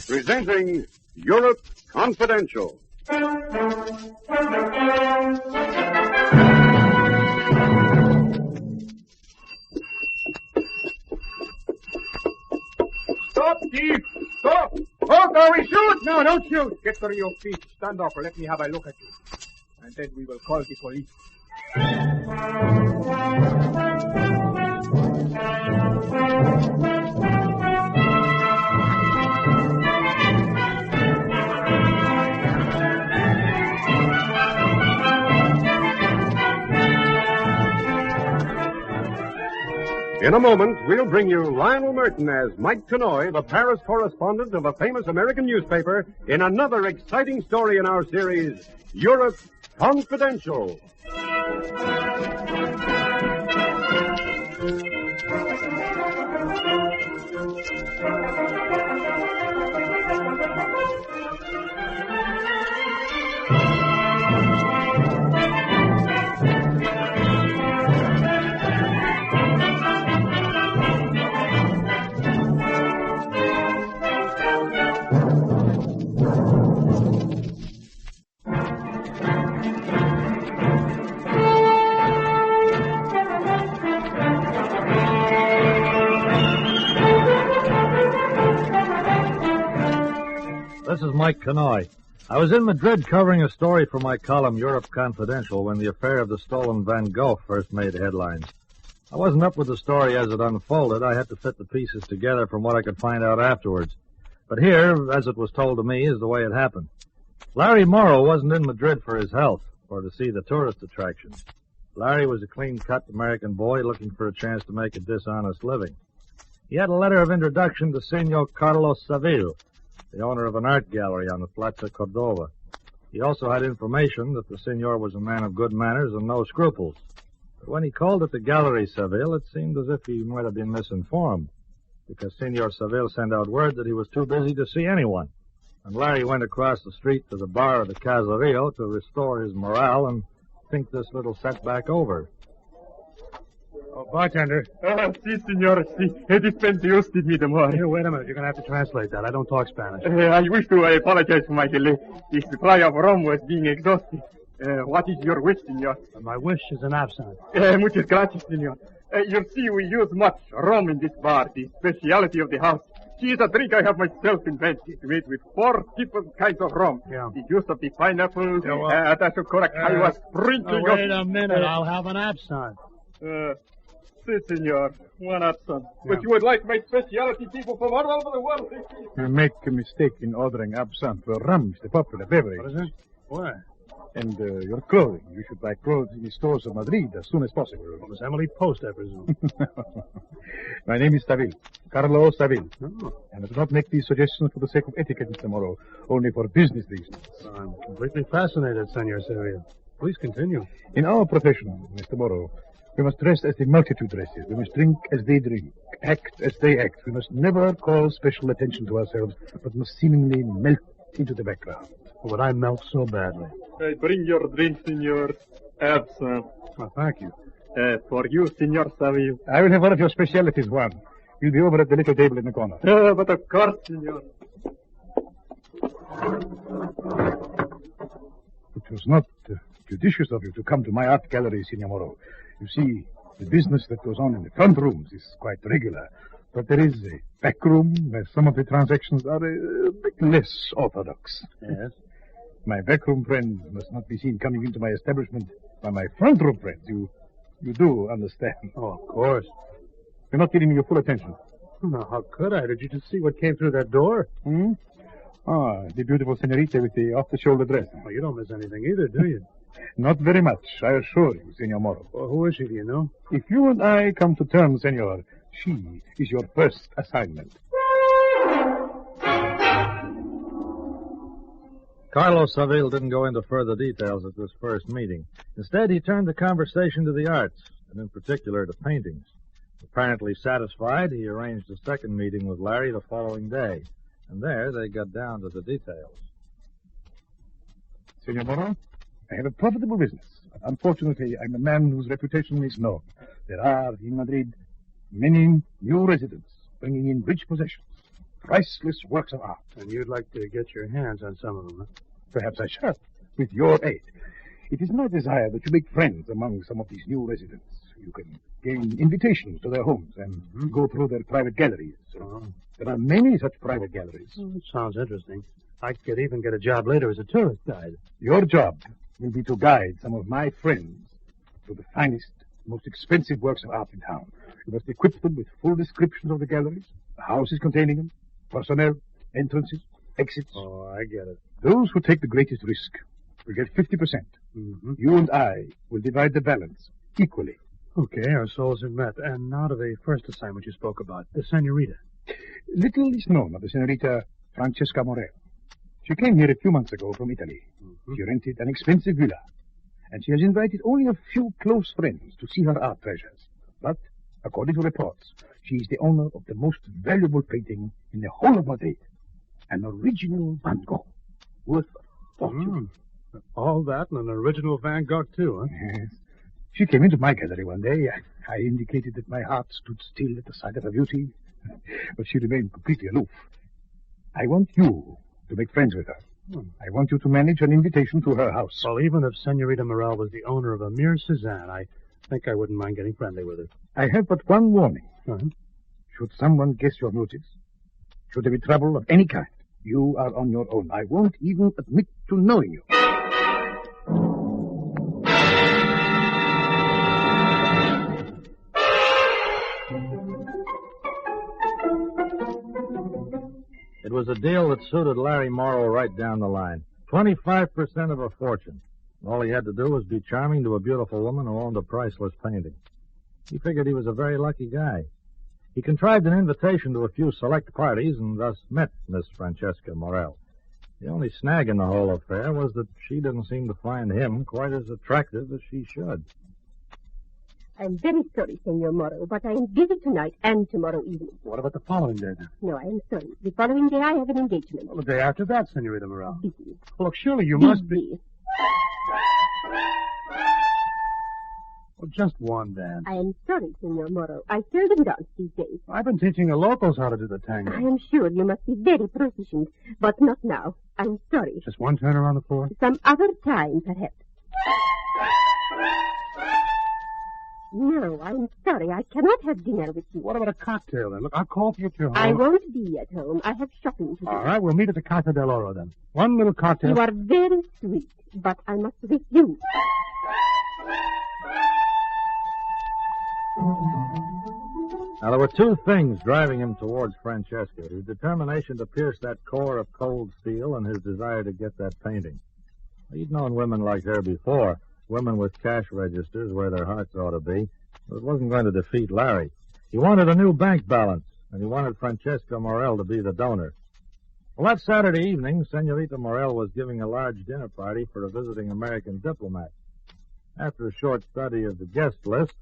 Presenting Europe Confidential. Stop, thief! Stop! Oh, are we shoot? No, don't shoot. Get to your feet. Stand up or let me have a look at you. And then we will call the police. In a moment, we'll bring you Lionel Murton as Mike Connoy, the Paris correspondent of a famous American newspaper, in another exciting story in our series, Europe Confidential. This is Mike Connoy. I was in Madrid covering a story for my column, Europe Confidential, when the affair of the stolen Van Gogh first made headlines. I wasn't up with the story as it unfolded. I had to fit the pieces together from what I could find out afterwards. But here, as it was told to me, is the way it happened. Larry Morrow wasn't in Madrid for his health, or to see the tourist attractions. Larry was a clean-cut American boy looking for a chance to make a dishonest living. He had a letter of introduction to Senor Carlos Saville, the owner of an art gallery on the Plaza Cordova. He also had information that the senor was a man of good manners and no scruples. But when he called at the gallery Saville, it seemed as if he might have been misinformed, because Senor Saville sent out word that he was too busy to see anyone. And Larry went across the street to the bar of the Caserio to restore his morale and think this little setback over. Oh, bartender. Si, senor, si. Dispense usted me the more. Here, wait a minute. You're going to have to translate that. I don't talk Spanish. I wish to apologize for my delay. The supply of rum was being exhausted. What is your wish, senor? My wish is an absinthe. Muchas gracias, senor. You see, we use much rum in this bar, the specialty of the house. She is a drink I have myself invented, made with 4 different kinds of rum. Yeah. The juice of the pineapple, that's correct. I was drinking wait a minute, I'll have an absinthe. Si, senor. One absent. But you would like my specialty people from all over the world. You make a mistake in ordering absinthe for rum, the popular beverage. What is it? Why? And your clothing. You should buy clothes in the stores of Madrid as soon as possible. Miss Emily Post, I presume. My name is Saville. Carlo Saville. Oh. And I do not make these suggestions for the sake of etiquette, Mr. Moreau, only for business reasons. I'm completely fascinated, Senor Saville. Please continue. In our profession, Mr. Moreau, we must dress as the multitude dresses. We must drink as they drink, act as they act. We must never call special attention to ourselves, but must seemingly melt into the background. Would I melt so badly? Bring your drink, senor. Absinthe. Oh, thank you. For you, Senor Saville. I will have one of your specialities, Juan. You'll be over at the little table in the corner. But of course, senor. It was not judicious of you to come to my art gallery, Signor Moreau. You see, the business that goes on in the front rooms is quite regular. But there is a back room where some of the transactions are a bit less orthodox. Yes? My back room friends must not be seen coming into my establishment by my front room friends. You do understand. Oh, of course. You're not giving me your full attention. No, how could I? Did you just see what came through that door? Hmm? Ah, the beautiful senorita with the off-the-shoulder dress. Oh, you don't miss anything either, do you? Not very much, I assure you, Senor Moreau. Well, who is she, do you know? If you and I come to terms, Senor, she is your first assignment. Carlos Saville didn't go into further details at this first meeting. Instead, he turned the conversation to the arts, and in particular to paintings. Apparently satisfied, he arranged a second meeting with Larry the following day, and there they got down to the details. Senor Moreau, I have a profitable business. Unfortunately, I'm a man whose reputation is known. There are, in Madrid, many new residents bringing in rich possessions, priceless works of art. And you'd like to get your hands on some of them, huh? Perhaps I shall, with your aid. It is my desire that you make friends among some of these new residents. You can gain invitations to their homes and go through their private galleries. There are many such private galleries. It sounds interesting. I could even get a job later as a tourist guide. Your job will be to guide some of my friends to the finest, most expensive works of art in town. You must equip them with full descriptions of the galleries, the houses containing them, personnel, entrances, exits. Oh, I get it. Those who take the greatest risk will get 50%. You and I will divide the balance equally. Okay, our souls have met. And now to the first assignment you spoke about, the senorita. Little is known of the senorita Francesca Morel. She came here a few months ago from Italy. She rented an expensive villa, and she has invited only a few close friends to see her art treasures. But, according to reports, she is the owner of the most valuable painting in the whole of Madrid, an original Van Gogh, worth a fortune. All that and an original Van Gogh, too, huh? Yes. She came into my gallery one day. I indicated that my heart stood still at the sight of her beauty, but she remained completely aloof. I want you to make friends with her. I want you to manage an invitation to her house. Well, even if Senorita Morel was the owner of a mere Cézanne, I think I wouldn't mind getting friendly with her. I have but one warning. Should someone guess your motives, should there be trouble of any kind, you are on your own. I won't even admit to knowing you. It was a deal that suited Larry Morrow right down the line. 25% of a fortune. All he had to do was be charming to a beautiful woman who owned a priceless painting. He figured he was a very lucky guy. He contrived an invitation to a few select parties and thus met Miss Francesca Morel. The only snag in the whole affair was that she didn't seem to find him quite as attractive as she should. I'm very sorry, Senor Morrow, but I am busy tonight and tomorrow evening. What about the following day, then? No, I am sorry. The following day I have an engagement. Well, the day after that, Senorita Morel. Busy. Well, look, surely you must be... Well, just one dance. I am sorry, Senor Morrow. I seldom dance these days. I've been teaching the locals how to do the tango. I am sure you must be very proficient, but not now. I'm sorry. Just one turn around the floor? Some other time, perhaps. No, I'm sorry. I cannot have dinner with you. What about a cocktail, then? Look, I'll call for you at your home. I won't be at home. I have shopping to do. All right, we'll meet at the Casa del Oro, then. One little cocktail. You are very sweet, but I must refuse. Now, there were two things driving him towards Francesca, his determination to pierce that core of cold steel and his desire to get that painting. He'd known women like her before, women with cash registers where their hearts ought to be, but it wasn't going to defeat Larry. He wanted a new bank balance, and he wanted Francesca Morel to be the donor. Well, that Saturday evening, Senorita Morel was giving a large dinner party for a visiting American diplomat. After a short study of the guest list,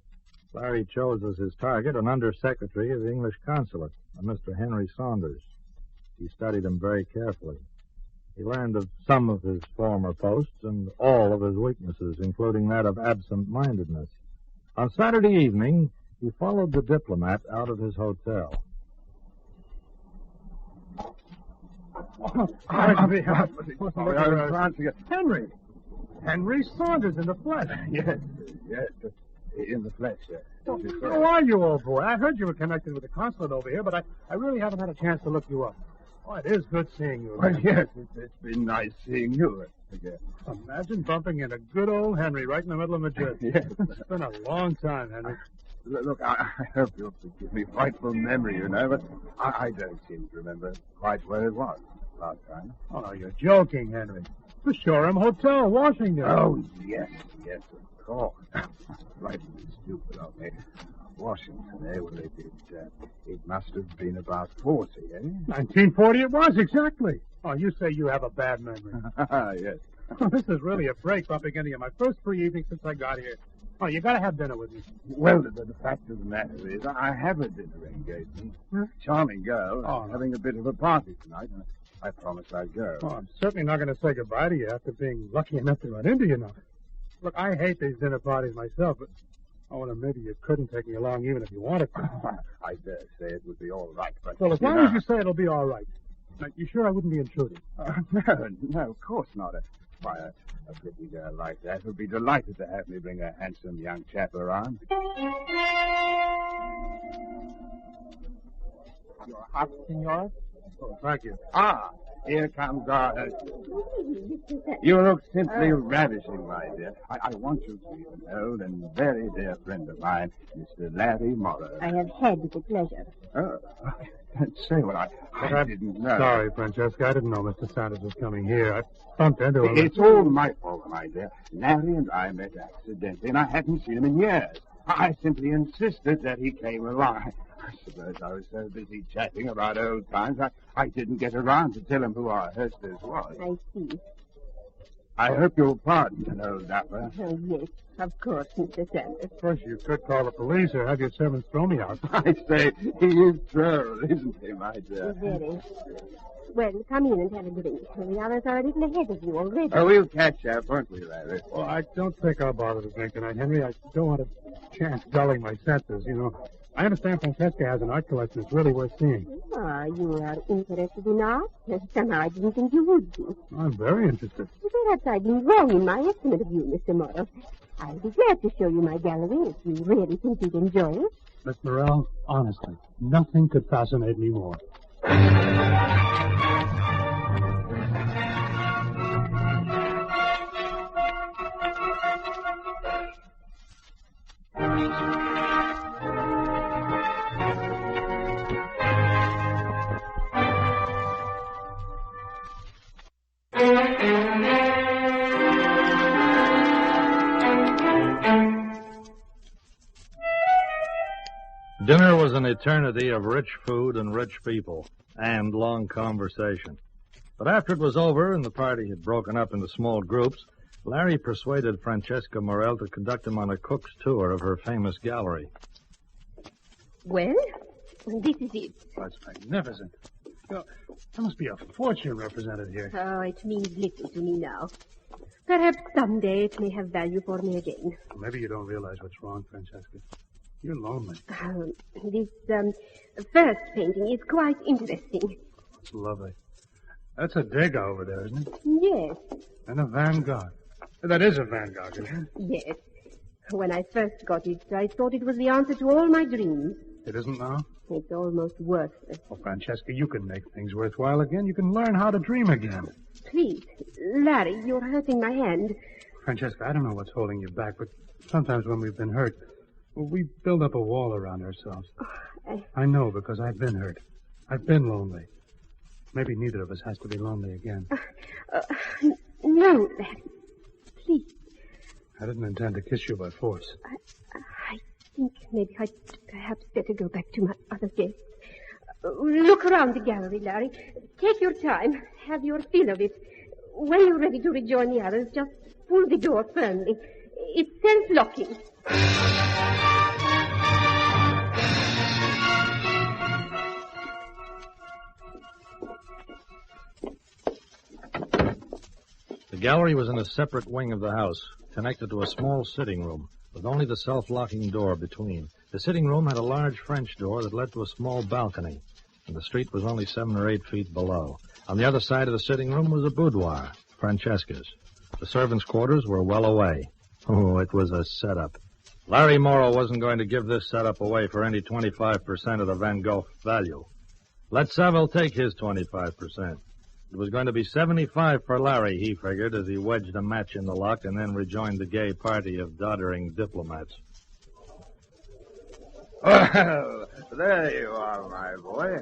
Larry chose as his target an undersecretary of the English consulate, a Mr. Henry Saunders. He studied him very carefully. He learned of some of his former posts and all of his weaknesses, including that of absent-mindedness. On Saturday evening, he followed the diplomat out of his hotel. Henry! Henry Saunders in the flesh. Yes, in the flesh, yes. How are you, old boy? I heard you were connected with the consulate over here, but I really haven't had a chance to look you up. Oh, it is good seeing you again. Well, yes, it's been nice seeing you again. Imagine bumping into good old Henry right in the middle of Madrid. Yes. It's been a long time, Henry. Look, I hope you'll forgive me. Frightful memory, you know, but I don't seem to remember quite where it was last time. Oh, no, you're joking, Henry. The Shoreham Hotel, Washington. Oh, yes, of course. Right, stupid of me. Washington, eh? Well, it must have been about 40, eh? 1940 it was, exactly. Oh, you say you have a bad memory. Yes. Oh, this is really a break bumping into you. My first free evening since I got here. Oh, you gotta have dinner with me. Well, the fact of the matter is, I have a dinner engagement. Charming girl. Oh, having a bit of a party tonight. I promised I'd go. Oh, I'm certainly not going to say goodbye to you after being lucky enough to run into you now. Look, I hate these dinner parties myself, but well, maybe you couldn't take me along even if you wanted to. I dare say it would be all right, but... Well, as long as you say it'll be all right. Now, you sure I wouldn't be intruding? No, of course not. Why, a pretty girl like that would be delighted to have me bring a handsome young chap around. Your hot, senor? Oh, thank you. Ah, here comes our host. You look simply ravishing, my dear. I want you to meet an old and very dear friend of mine, Mr. Larry Morrow. I have had the pleasure. Oh, say what I didn't know. Sorry, Francesca. I didn't know Mr. Sanders was coming here. I bumped into him. It's all my fault, my dear. Larry and I met accidentally, and I hadn't seen him in years. I simply insisted that he came along. I suppose I was so busy chatting about old times, I didn't get around to tell him who our hostess was. I see. I hope you'll pardon an old dapper. Oh, yes, of course, Mr. Sanders. First, you could call the police or have your servants throw me out. I say, he is droll, isn't he, my dear? Very. Well, come in and have a drink. The others are a little ahead of you already. Oh, we'll catch up, won't we, Larry? Well, I don't think I'll bother to drink tonight, Henry. I don't want a chance dulling my senses, you know. I understand Francesca has an art collection that's really worth seeing. Ah, you are interested in art? Somehow I didn't think you would be. I'm very interested. Perhaps I've been wrong in my estimate of you, Mr. Morrow. I'll be glad to show you my gallery if you really think you'd enjoy it. Miss Morel, honestly, nothing could fascinate me more. Dinner was an eternity of rich food and rich people, and long conversation. But after it was over and the party had broken up into small groups, Larry persuaded Francesca Morel to conduct him on a cook's tour of her famous gallery. Well, this is it. That's magnificent. There must be a fortune represented here. Oh, it means little to me now. Perhaps someday it may have value for me again. Maybe you don't realize what's wrong, Francesca. You're lonely. This first painting is quite interesting. It's lovely. That's a Degas over there, isn't it? Yes. And a Van Gogh. That is a Van Gogh, isn't it? Yes. When I first got it, I thought it was the answer to all my dreams. It isn't now? It's almost worthless. Oh, Francesca, you can make things worthwhile again. You can learn how to dream again. Please, Larry, you're hurting my hand. Francesca, I don't know what's holding you back, but sometimes when we've been hurt, Well, we build up a wall around ourselves. I know, because I've been hurt. I've been lonely. Maybe neither of us has to be lonely again. No, Larry. Please. I didn't intend to kiss you by force. I think maybe I'd perhaps better go back to my other guests. Look around the gallery, Larry. Take your time. Have your feel of it. When you're ready to rejoin the others, just pull the door firmly. It's self-locking. The gallery was in a separate wing of the house, connected to a small sitting room, with only the self-locking door between. The sitting room had a large French door that led to a small balcony, and the street was only 7 or 8 feet below. On the other side of the sitting room was a boudoir, Francesca's. The servants' quarters were well away. Oh, it was a setup. Larry Morrow wasn't going to give this setup away for any 25% of the Van Gogh value. Let Saville take his 25%. It was going to be 75 for Larry, he figured, as he wedged a match in the lock and then rejoined the gay party of doddering diplomats. Well, there you are, my boy.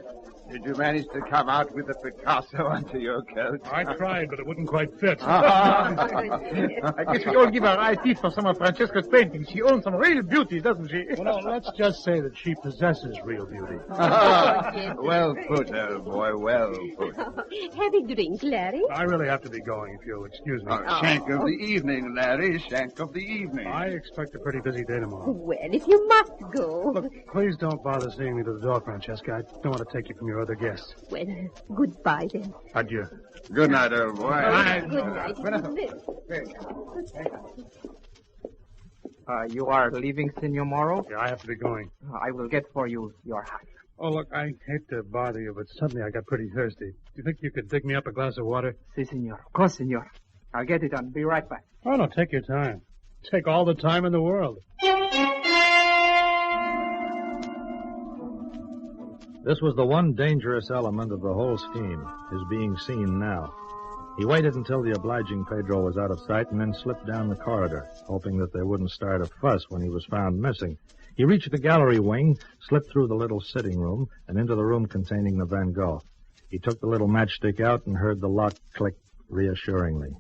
Did you manage to come out with the Picasso under your coat? I tried, but it wouldn't quite fit. I guess we all give our eye teeth for some of Francesca's paintings. She owns some real beauty, doesn't she? Well, no, let's just say that she possesses real beauty. Well put, old boy, well put. Have a drink, Larry. I really have to be going, if you'll excuse me. Shank of the evening, Larry, shank of the evening. I expect a pretty busy day tomorrow. Well, if you must go. Look, please don't bother seeing me to the door, Francesca. I don't want to take you from your other guests. Well, goodbye, then. Adieu. Good night, old boy. Good night. You are leaving, Senor Morrow? Yeah, I have to be going. I will get for you your hat. Oh, look, I hate to bother you, but suddenly I got pretty thirsty. Do you think you could dig me up a glass of water? Si, senor. Of course, senor. I'll get it and be right back. Oh, no, take your time. Take all the time in the world. This was the one dangerous element of the whole scheme, his being seen now. He waited until the obliging Pedro was out of sight and then slipped down the corridor, hoping that they wouldn't start a fuss when he was found missing. He reached the gallery wing, slipped through the little sitting room, and into the room containing the Van Gogh. He took the little matchstick out and heard the lock click reassuringly.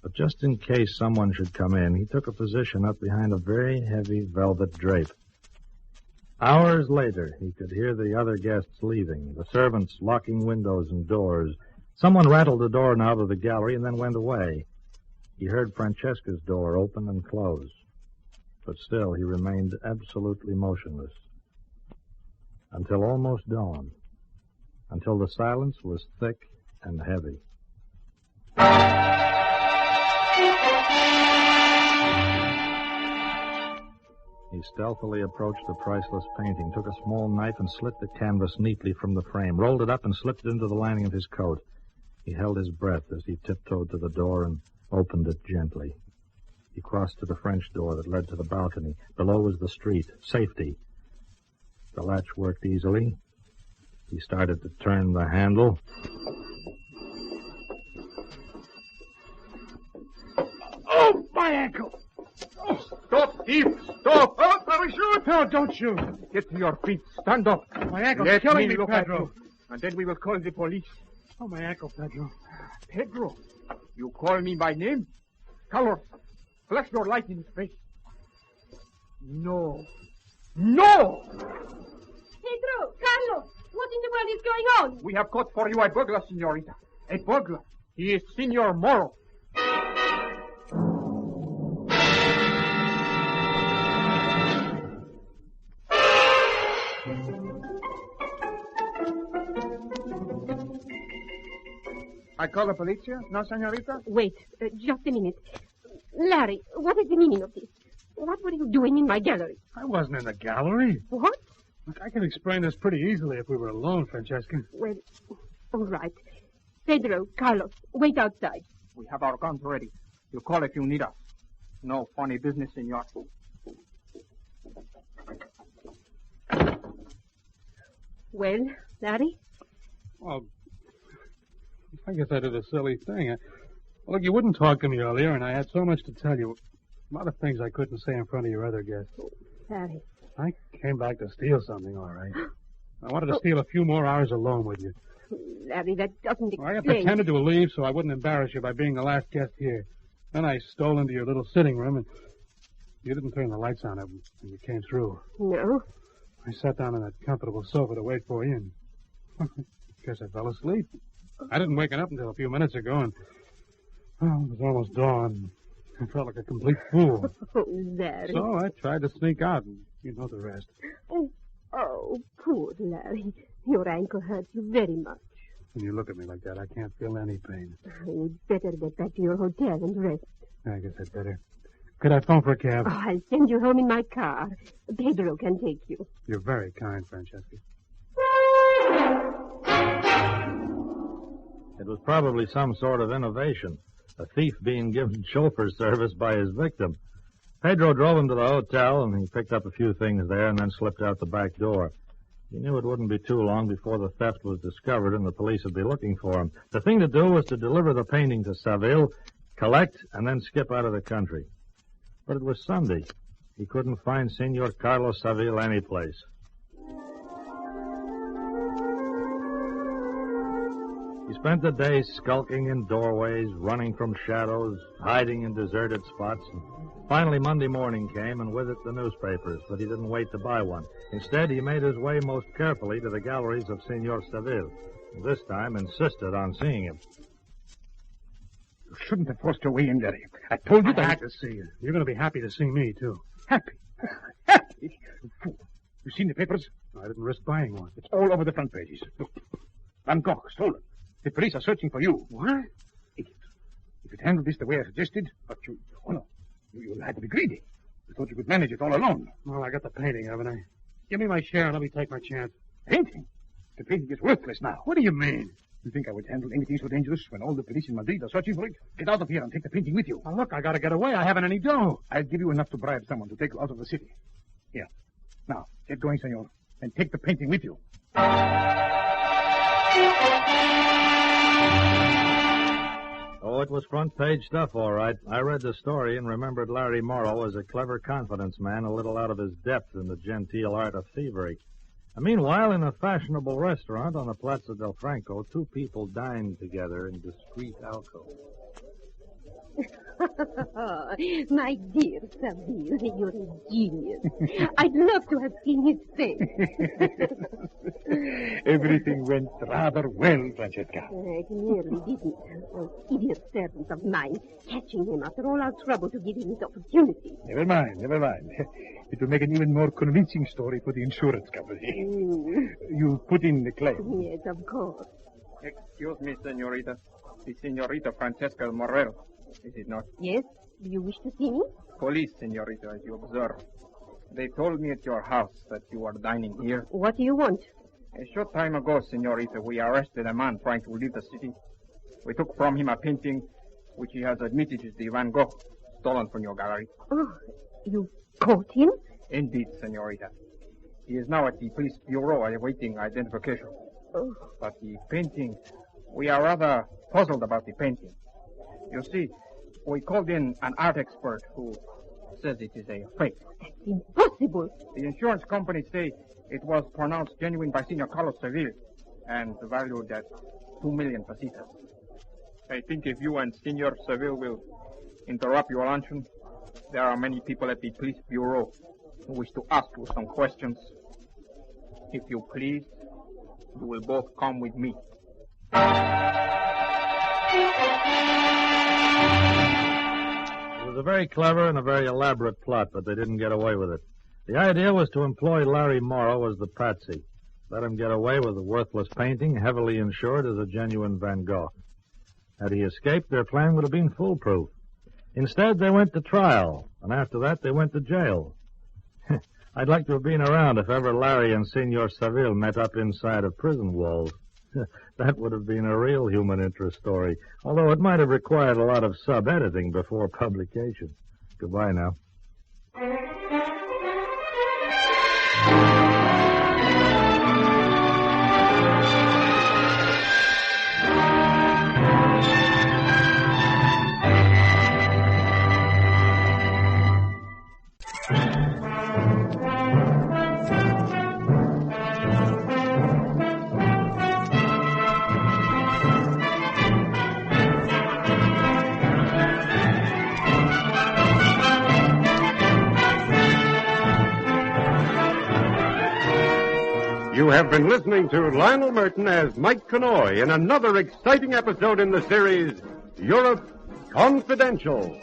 But just in case someone should come in, he took a position up behind a very heavy velvet drape. Hours later, he could hear the other guests leaving, the servants locking windows and doors. Someone rattled the doorknob of the gallery and then went away. He heard Francesca's door open and close. But still, he remained absolutely motionless. Until almost dawn. Until the silence was thick and heavy. He stealthily approached the priceless painting, took a small knife and slit the canvas neatly from the frame, rolled it up and slipped it into the lining of his coat. He held his breath as he tiptoed to the door and opened it gently. He crossed to the French door that led to the balcony. Below was the street. Safety. The latch worked easily. He started to turn the handle. Oh, my ankle! Oh, stop, thief! Stop! Oh, let me shoot! No, don't shoot. Get to your feet. Stand up. My ankle's Let killing me me, look Pedro. at you, and then we will call the police. Oh, my ankle, Pedro. Pedro, you call me by name? Carlos, flash your light in his face. No. No! Pedro, Carlos, what in the world is going on? We have caught for you a burglar, senorita. A burglar. He is Senor Morrow. I call the policia? No, senorita? Wait, just a minute. Larry, what is the meaning of this? What were you doing in my gallery? I wasn't in the gallery. What? Look, I can explain this pretty easily if we were alone, Francesca. Well, all right. Pedro, Carlos, wait outside. We have our guns ready. You call if you need us. No funny business, senor. Well, Larry? Well, I guess I did a silly thing. Look, you wouldn't talk to me earlier, and I had so much to tell you. A lot of things I couldn't say in front of your other guests. Harry? I came back to steal something, all right. I wanted to steal a few more hours alone with you. Larry, that doesn't explain... I pretended to leave so I wouldn't embarrass you by being the last guest here. Then I stole into your little sitting room, and you didn't turn the lights on when you came through. No? I sat down on that comfortable sofa to wait for you, and guess I fell asleep. I didn't wake up until a few minutes ago, and it was almost dawn. I felt like a complete fool. Oh, Larry. So I tried to sneak out, and you know the rest. Oh, poor Larry. Your ankle hurts you very much. When you look at me like that, I can't feel any pain. You'd better get back to your hotel and rest. I guess I'd better. Could I phone for a cab? Oh, I'll send you home in my car. Pedro can take you. You're very kind, Francesca. It was probably some sort of innovation. A thief being given chauffeur service by his victim. Pedro drove him to the hotel, and he picked up a few things there and then slipped out the back door. He knew it wouldn't be too long before the theft was discovered and the police would be looking for him. The thing to do was to deliver the painting to Seville, collect, and then skip out of the country. But it was Sunday. He couldn't find Senor Carlos Seville anyplace. He spent the day skulking in doorways, running from shadows, hiding in deserted spots. And finally, Monday morning came, and with it the newspapers, but he didn't wait to buy one. Instead, he made his way most carefully to the galleries of Senor Seville, and this time insisted on seeing him. You shouldn't have forced your way in, Larry. I told you I had to see you. You're going to be happy to see me, too. Happy? Happy? You fool. You seen the papers? I didn't risk buying one. It's all over the front pages. Look. Van Gogh, stolen. The police are searching for you. What? Idiot. If you'd handled this the way I suggested, but you... Oh, no. You had to be greedy. You thought you could manage it all alone. Well, I got the painting, haven't I? Give me my share and let me take my chance. Painting? The painting is worthless now. What do you mean? You think I would handle anything so dangerous when all the police in Madrid are searching for it? Get out of here and take the painting with you. Now, look, I gotta get away. I haven't any dough. I'll give you enough to bribe someone to take you out of the city. Here. Now, get going, senor, and take the painting with you. Oh, it was front-page stuff, all right. I read the story and remembered Larry Morrow as a clever confidence man, a little out of his depth in the genteel art of thievery. And meanwhile, in a fashionable restaurant on the Plaza del Franco, two people dined together in discreet alcoves. My dear Seville, you're a genius. I'd love to have seen his face. Everything went rather well, Francesca. It nearly didn't. Those idiot servants of mine catching him after all our trouble to give him his opportunity. Never mind, never mind. It will make an even more convincing story for the insurance company. You put in the claim. Yes, of course. Excuse me, senorita. The senorita Francesca Morel, is it not? Yes? Do you wish to see me? Police, senorita, as you observe. They told me at your house that you are dining here. What do you want? A short time ago, senorita, we arrested a man trying to leave the city. We took from him a painting which he has admitted is the Van Gogh, stolen from your gallery. Oh, you caught him? Indeed, senorita. He is now at the police bureau awaiting identification. Oh. But the painting, we are rather puzzled about the painting. You see, we called in an art expert who says it is a fake. That's impossible. The insurance company say it was pronounced genuine by Senor Carlos Seville and valued at 2 million pesetas. I think if you and Senor Seville will interrupt your luncheon, there are many people at the police bureau who wish to ask you some questions. If you please, you will both come with me. It was a very clever and a very elaborate plot, but they didn't get away with it. The idea was to employ Larry Morrow as the patsy. Let him get away with a worthless painting, heavily insured as a genuine Van Gogh. Had he escaped, their plan would have been foolproof. Instead, they went to trial, and after that, they went to jail. I'd like to have been around if ever Larry and Senor Seville met up inside of prison walls. That would have been a real human interest story, although it might have required a lot of sub-editing before publication. Goodbye now. have been listening to Lionel Murton as Mike Connoy in another exciting episode in the series, Europe Confidential.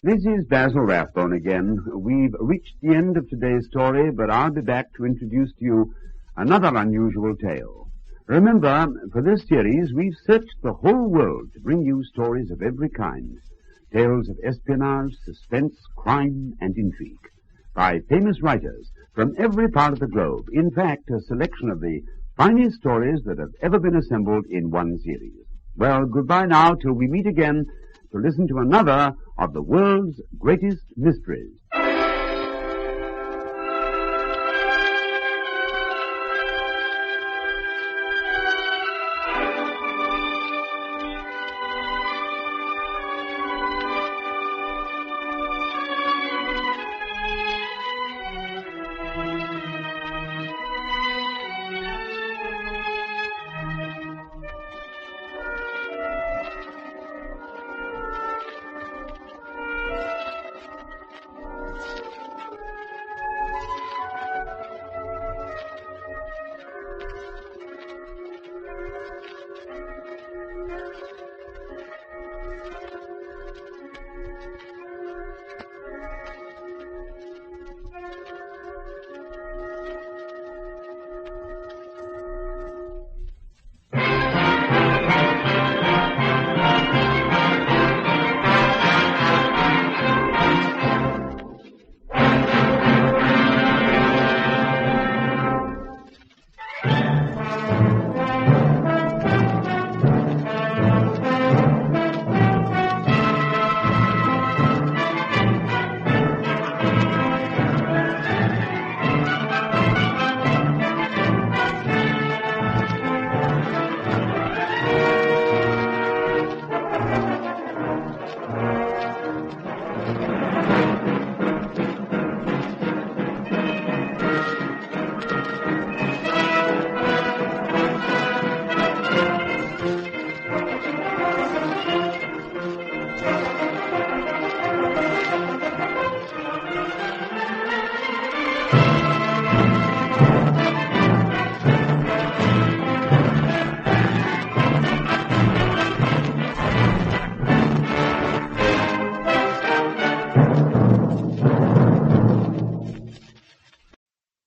This is Basil Rathbone again. We've reached the end of today's story, but I'll be back to introduce to you another unusual tale. Remember, for this series, we've searched the whole world to bring you stories of every kind. Tales of espionage, suspense, crime, and intrigue. By famous writers from every part of the globe. In fact, a selection of the finest stories that have ever been assembled in one series. Well, goodbye now till we meet again to listen to another of the world's greatest mysteries.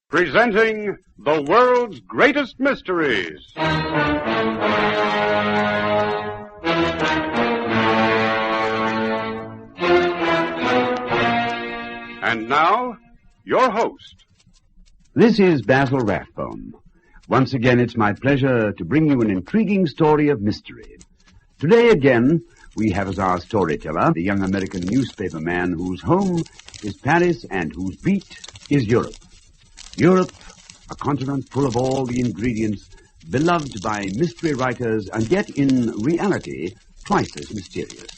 Presenting the world's greatest mysteries. And now, your host. This is Basil Rathbone. Once again, it's my pleasure to bring you an intriguing story of mystery. Today again, we have as our storyteller the young American newspaper man whose home is Paris and whose beat is Europe. Europe, a continent full of all the ingredients beloved by mystery writers and yet in reality twice as mysterious.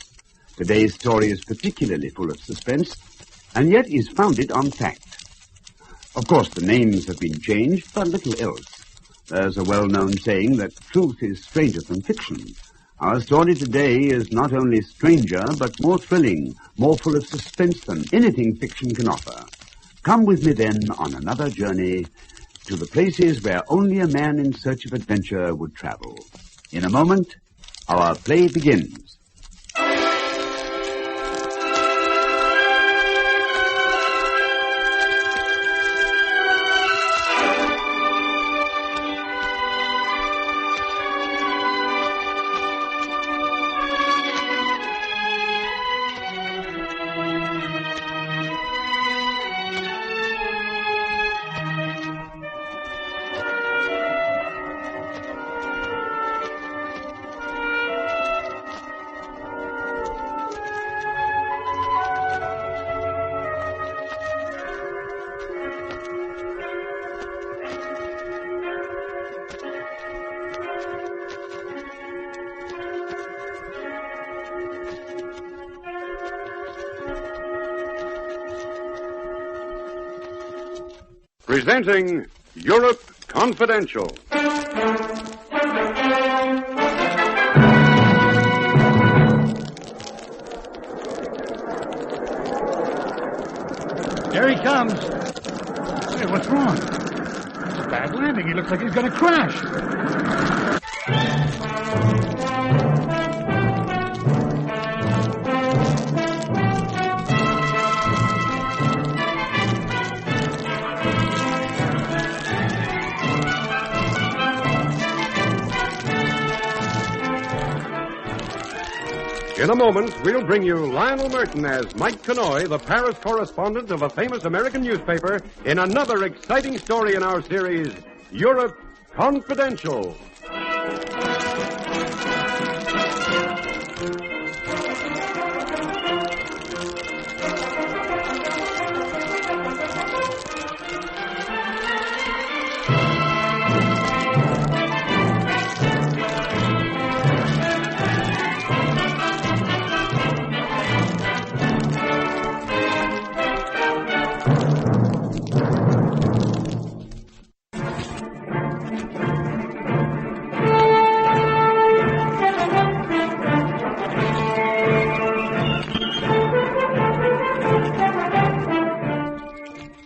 Today's story is particularly full of suspense and yet is founded on fact. Of course, the names have been changed, but little else. There's a well-known saying that truth is stranger than fiction. Our story today is not only stranger, but more thrilling, more full of suspense than anything fiction can offer. Come with me then on another journey to the places where only a man in search of adventure would travel. In a moment, our play begins. presenting Europe Confidential. Here he comes. Hey, what's wrong? It's a bad landing. He looks like he's going to crash. In a moment, we'll bring you Lionel Murton as Mike Connoy, the Paris correspondent of a famous American newspaper, in another exciting story in our series, Europe Confidential.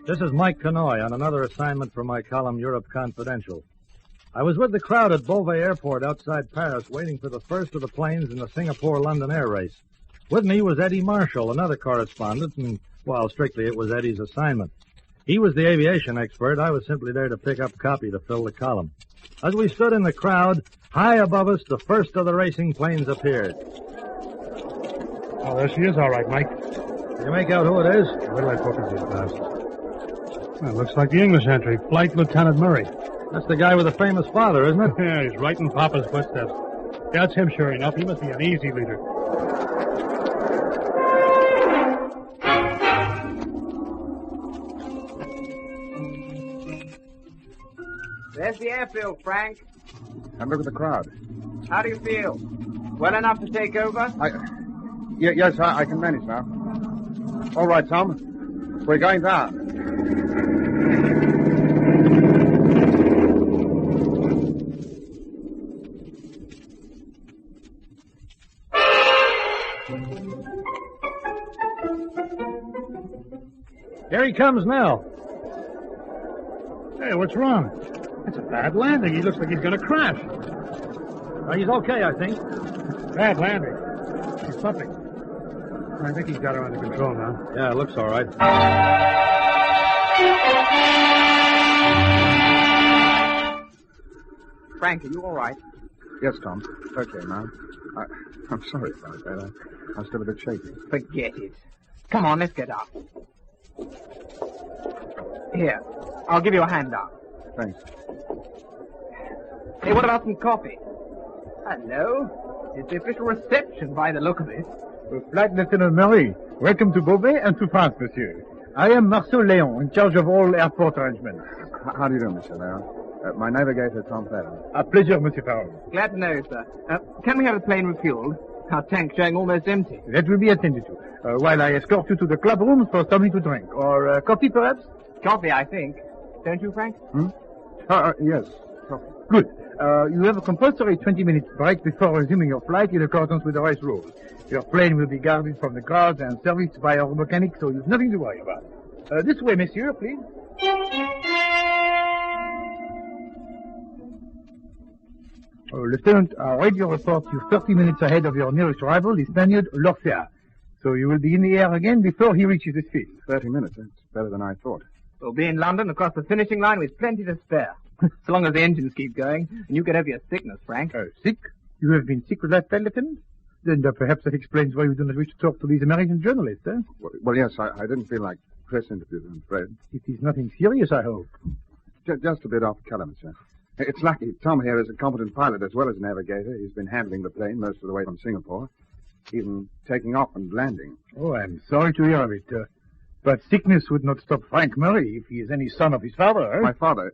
This is Mike Connoy on another assignment for my column, Europe Confidential. I was with the crowd at Beauvais Airport outside Paris waiting for the first of the planes in the Singapore-London air race. With me was Eddie Marshall, another correspondent, and, well, strictly it was Eddie's assignment. He was the aviation expert. I was simply there to pick up copy to fill the column. As we stood in the crowd, high above us, the first of the racing planes appeared. Oh, there she is, all right, Mike. Can you make out who it is? Where do I focus these glasses? Well, looks like the English entry, Flight Lieutenant Murray. That's the guy with the famous father, isn't it? Yeah, he's right in Papa's footsteps. Yeah, it's him, sure enough. He must be an easy leader. There's the airfield, Frank. And look at the crowd. How do you feel? Well enough to take over? Yes, I can manage now. All right, Tom. We're going down. Here he comes now. Hey, what's wrong? It's a bad landing. He looks like he's going to crash. He's okay, I think. Bad landing. He's puffing. I think he's got her under control now. Yeah, it looks all right. Frank, are you all right? Yes, Tom. Okay, now. I'm sorry about that. I'm still a bit shaky. Forget it. Come on, let's get up. Here, I'll give you a hand up. Thanks. Hey, what about some coffee? Hello. It's the official reception by the look of it. Flight Lieutenant Murray, welcome to Beauvais and to France, monsieur. I am Marceau Léon, in charge of all airport arrangements. How do you do, Monsieur Léon? My navigator, Tom Farrell. A pleasure, Monsieur Farrell. Glad to know, sir. Can we have the plane refueled? Our tank's showing almost empty. That will be attended to. While I escort you to the club room for something to drink. Or coffee, perhaps? Coffee, I think. Don't you, Frank? Yes. Coffee. Good. You have a compulsory 20-minute break before resuming your flight in accordance with the race rules. Your plane will be guarded from the guards and serviced by our mechanic, so you've nothing to worry about. This way, monsieur, please. Lieutenant, our radio reports you 30 minutes ahead of your nearest rival, the Spaniard L'Orfea. So you will be in the air again before he reaches his feet. 30 minutes. That's better than I thought. We'll be in London across the finishing line with plenty to spare. So long as the engines keep going, and you get over your sickness, Frank. Sick? You have been sick with that, Lieutenant? Then perhaps that explains why you do not wish to talk to these American journalists, eh? Well, yes, I didn't feel like press interviews, I'm afraid. It is nothing serious, I hope. Just a bit off color, monsieur. It's lucky. Tom here is a competent pilot as well as navigator. He's been handling the plane most of the way from Singapore, even taking off and landing. Oh, I'm sorry to hear of it. But sickness would not stop Frank Murray if he is any son of his father, eh? My father?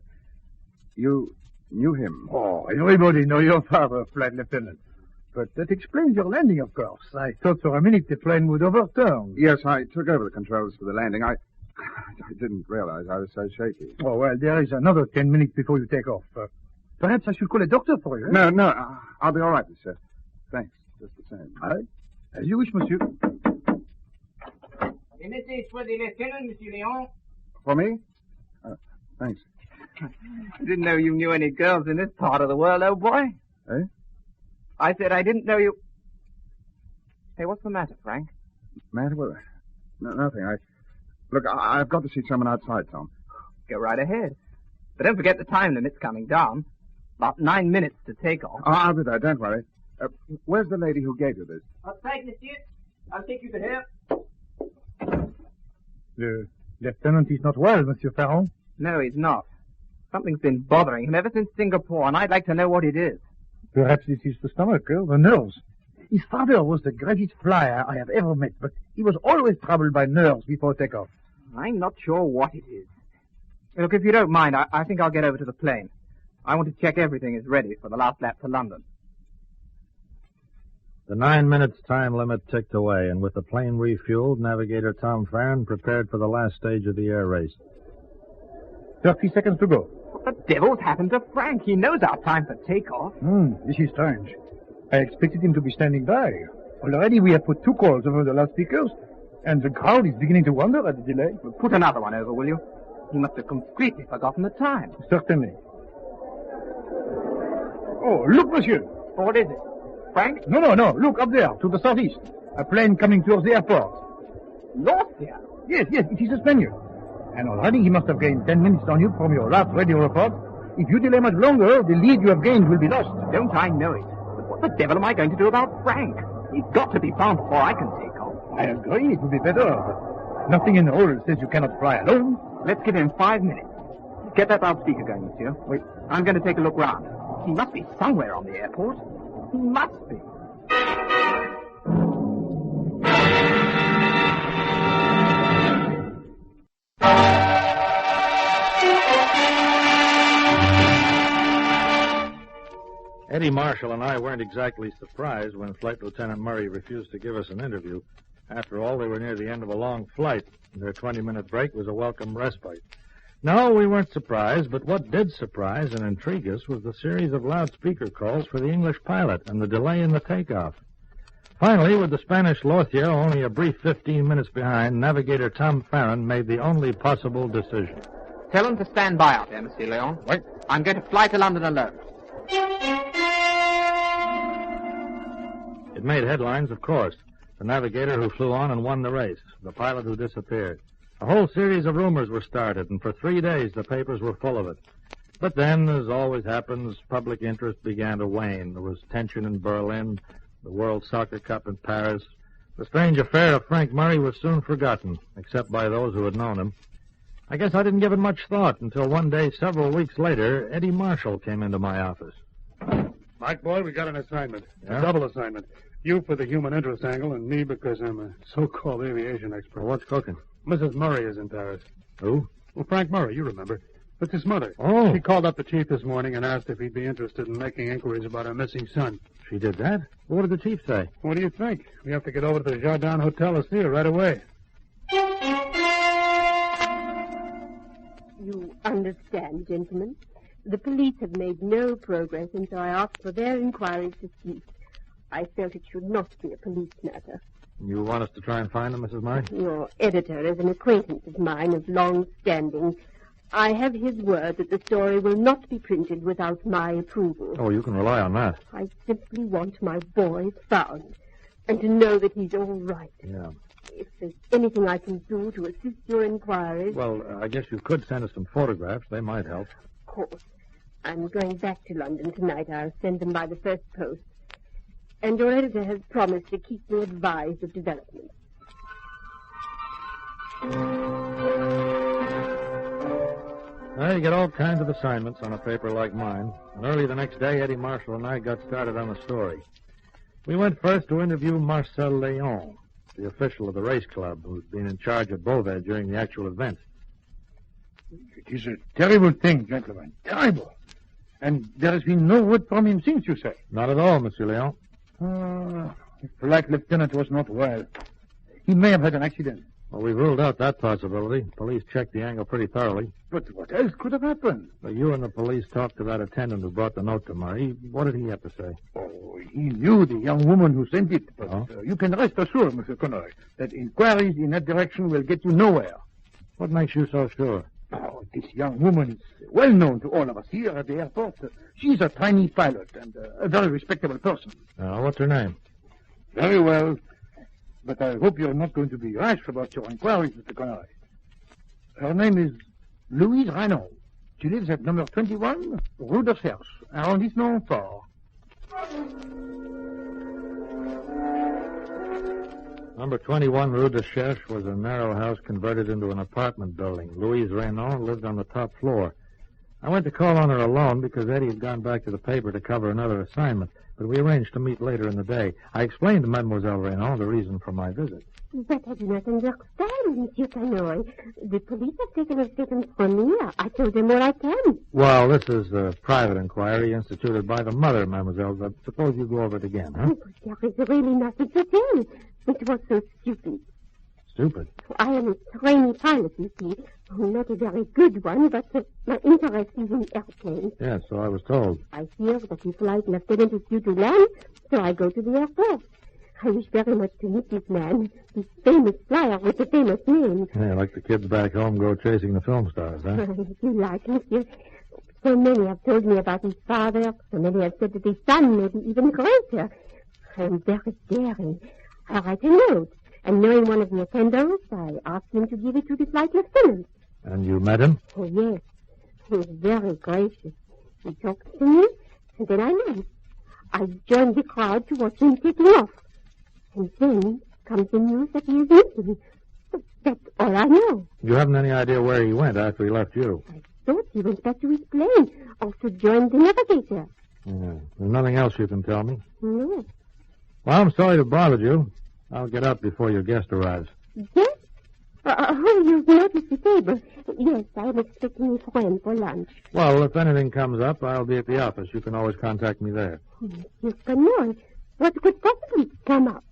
You knew him? Oh, everybody knows your father, Flight Lieutenant. But that explains your landing, of course. I thought for a minute the plane would overturn. Yes, I took over the controls for the landing. I I didn't realize I was so shaky. Oh, well, there is another 10 minutes before you take off. Perhaps I should call a doctor for you. No, I'll be all right, monsieur. Thanks, just the same. All right. As you wish, monsieur. A message for the lieutenant, Monsieur Leon. For me? Thanks. I didn't know you knew any girls in this part of the world, old boy. Eh? I said I didn't know you... Hey, what's the matter, Frank? Matter? Well, nothing. Look, I've got to see someone outside, Tom. Go right ahead. But don't forget the time limit's coming down. About 9 minutes to take off. I'll be there, don't worry. Where's the lady who gave you this? Outside, monsieur. I'll take you to her. The lieutenant is not well, Monsieur Ferron. No, he's not. Something's been bothering him ever since Singapore, and I'd like to know what it is. Perhaps it is the stomach, the nerves. His father was the greatest flyer I have ever met, but he was always troubled by nerves before takeoff. I'm not sure what it is. Look, if you don't mind, I think I'll get over to the plane. I want to check everything is ready for the last lap to London. The 9 minutes time limit ticked away, and with the plane refueled, navigator Tom Farron prepared for the last stage of the air race. 30 seconds to go. What the devil's happened to Frank? He knows our time for takeoff. This is strange. I expected him to be standing by. Already we have put 2 calls over the loudspeakers, and the crowd is beginning to wonder at the delay. Well, put another one over, will you? He must have completely forgotten the time. Certainly. Oh, look, monsieur. What is it? Frank? No. Look, up there, to the southeast. A plane coming towards the airport. Lost here? Yes, it is a Spaniard. And already he must have gained 10 minutes on you from your last radio report. If you delay much longer, the lead you have gained will be lost. Don't I know it? But what the devil am I going to do about Frank? He's got to be found before I can take off. I agree, it would be better, but nothing in the world says you cannot fly alone. Let's give him 5 minutes. Get that loudspeaker going, monsieur. Wait, I'm going to take a look round. He must be somewhere on the airport. He must be. Eddie Marshall and I weren't exactly surprised when Flight Lieutenant Murray refused to give us an interview. After all, they were near the end of a long flight, and their 20-minute break was a welcome respite. No, we weren't surprised, but what did surprise and intrigue us was the series of loudspeaker calls for the English pilot and the delay in the takeoff. Finally, with the Spanish Lothier only a brief 15 minutes behind, navigator Tom Farron made the only possible decision. Tell him to stand by out there, Monsieur Leon. Wait. I'm going to fly to London alone. It made headlines, of course. The navigator who flew on and won the race. The pilot who disappeared. A whole series of rumors were started, and for 3 days the papers were full of it. But then, as always happens, public interest began to wane. There was tension in Berlin, the World Soccer Cup in Paris. The strange affair of Frank Murray was soon forgotten, except by those who had known him. I guess I didn't give it much thought until one day, several weeks later, Eddie Marshall came into my office. Mike, boy, we got an assignment. Yeah? A double assignment. You for the human interest angle, and me because I'm a so-called aviation expert. Well, what's cooking? Mrs. Murray is in Paris. Who? Well, Frank Murray, you remember. It's his mother. Oh. She called up the chief this morning and asked if he'd be interested in making inquiries about her missing son. She did that? What did the chief say? What do you think? We have to get over to the Jardin Hotel to see her right away. You understand, gentlemen. The police have made no progress, and so I asked for their inquiries to cease. I felt it should not be a police matter. You want us to try and find him, Mrs. Murray? Your editor is an acquaintance of mine of long standing. I have his word that the story will not be printed without my approval. Oh, you can rely on that. I simply want my boy found, and to know that he's all right. Yeah. If there's anything I can do to assist your inquiries... Well, I guess you could send us some photographs. They might help. Of course. I'm going back to London tonight. I'll send them by the first post. And your editor has promised to keep me advised of developments. Well, you get all kinds of assignments on a paper like mine. And early the next day, Eddie Marshall and I got started on the story. We went first to interview Marcel Léon, the official of the race club who'd been in charge of Beauvais during the actual event. It is a terrible thing, gentlemen. Terrible. And there has been no word from him since, you say? Not at all, Monsieur Léon. If the Lieutenant was not well, he may have had an accident. Well, we ruled out that possibility. Police checked the angle pretty thoroughly. But what else could have happened? But you and the police talked to that attendant who brought the note to Murray. What did he have to say? Oh, he knew the young woman who sent it. But you can rest assured, Mr. Connoy, that inquiries in that direction will get you nowhere. What makes you so sure? Oh, this young woman is well known to all of us here at the airport. She's a tiny pilot and a very respectable person. What's her name? Very well. But I hope you're not going to be rash about your inquiries, Mr. Connoy. Her name is Louise Raynald. She lives at number 21, Rue de Ferris, Arrondissement 4. Number 21 Rue de Cherche was a narrow house converted into an apartment building. Louise Raynald lived on the top floor. I went to call on her alone because Eddie had gone back to the paper to cover another assignment, but we arranged to meet later in the day. I explained to Mademoiselle Raynald the reason for my visit. But I do not understand, Monsieur Connoy. The police have taken a statement from me. I told them what I can. Well, this is a private inquiry instituted by the mother, Mademoiselle. But suppose you go over it again, huh? But there is really nothing to tell. It was so stupid. Stupid? I am a trainee pilot, you see. Not a very good one, but my interest is in airplanes. Yes, so I was told. I hear that the flight lieutenant is due to land, so I go to the airport. I wish very much to meet this man, this famous flyer with the famous name. Yeah, like the kids back home go chasing the film stars, huh? If you like, monsieur. So many have told me about his father. So many have said that his son may be even greater. I am very daring. I write a note, and knowing one of the attendants, I asked him to give it to the flight lieutenant. And you met him? Oh, yes. He was very gracious. He talked to me, and then I left. I joined the crowd to watch him taking off. And then comes the news that he is missing. That's all I know. You haven't any idea where he went after he left you? I thought he went back to his plane, or to join the navigator. Yeah. There's nothing else you can tell me? No. Well, I'm sorry to bother you. I'll get up before your guest arrives. Yes? Oh, you've noticed the table. Yes, I am expecting a friend for lunch. Well, if anything comes up, I'll be at the office. You can always contact me there. You can know what could possibly come up.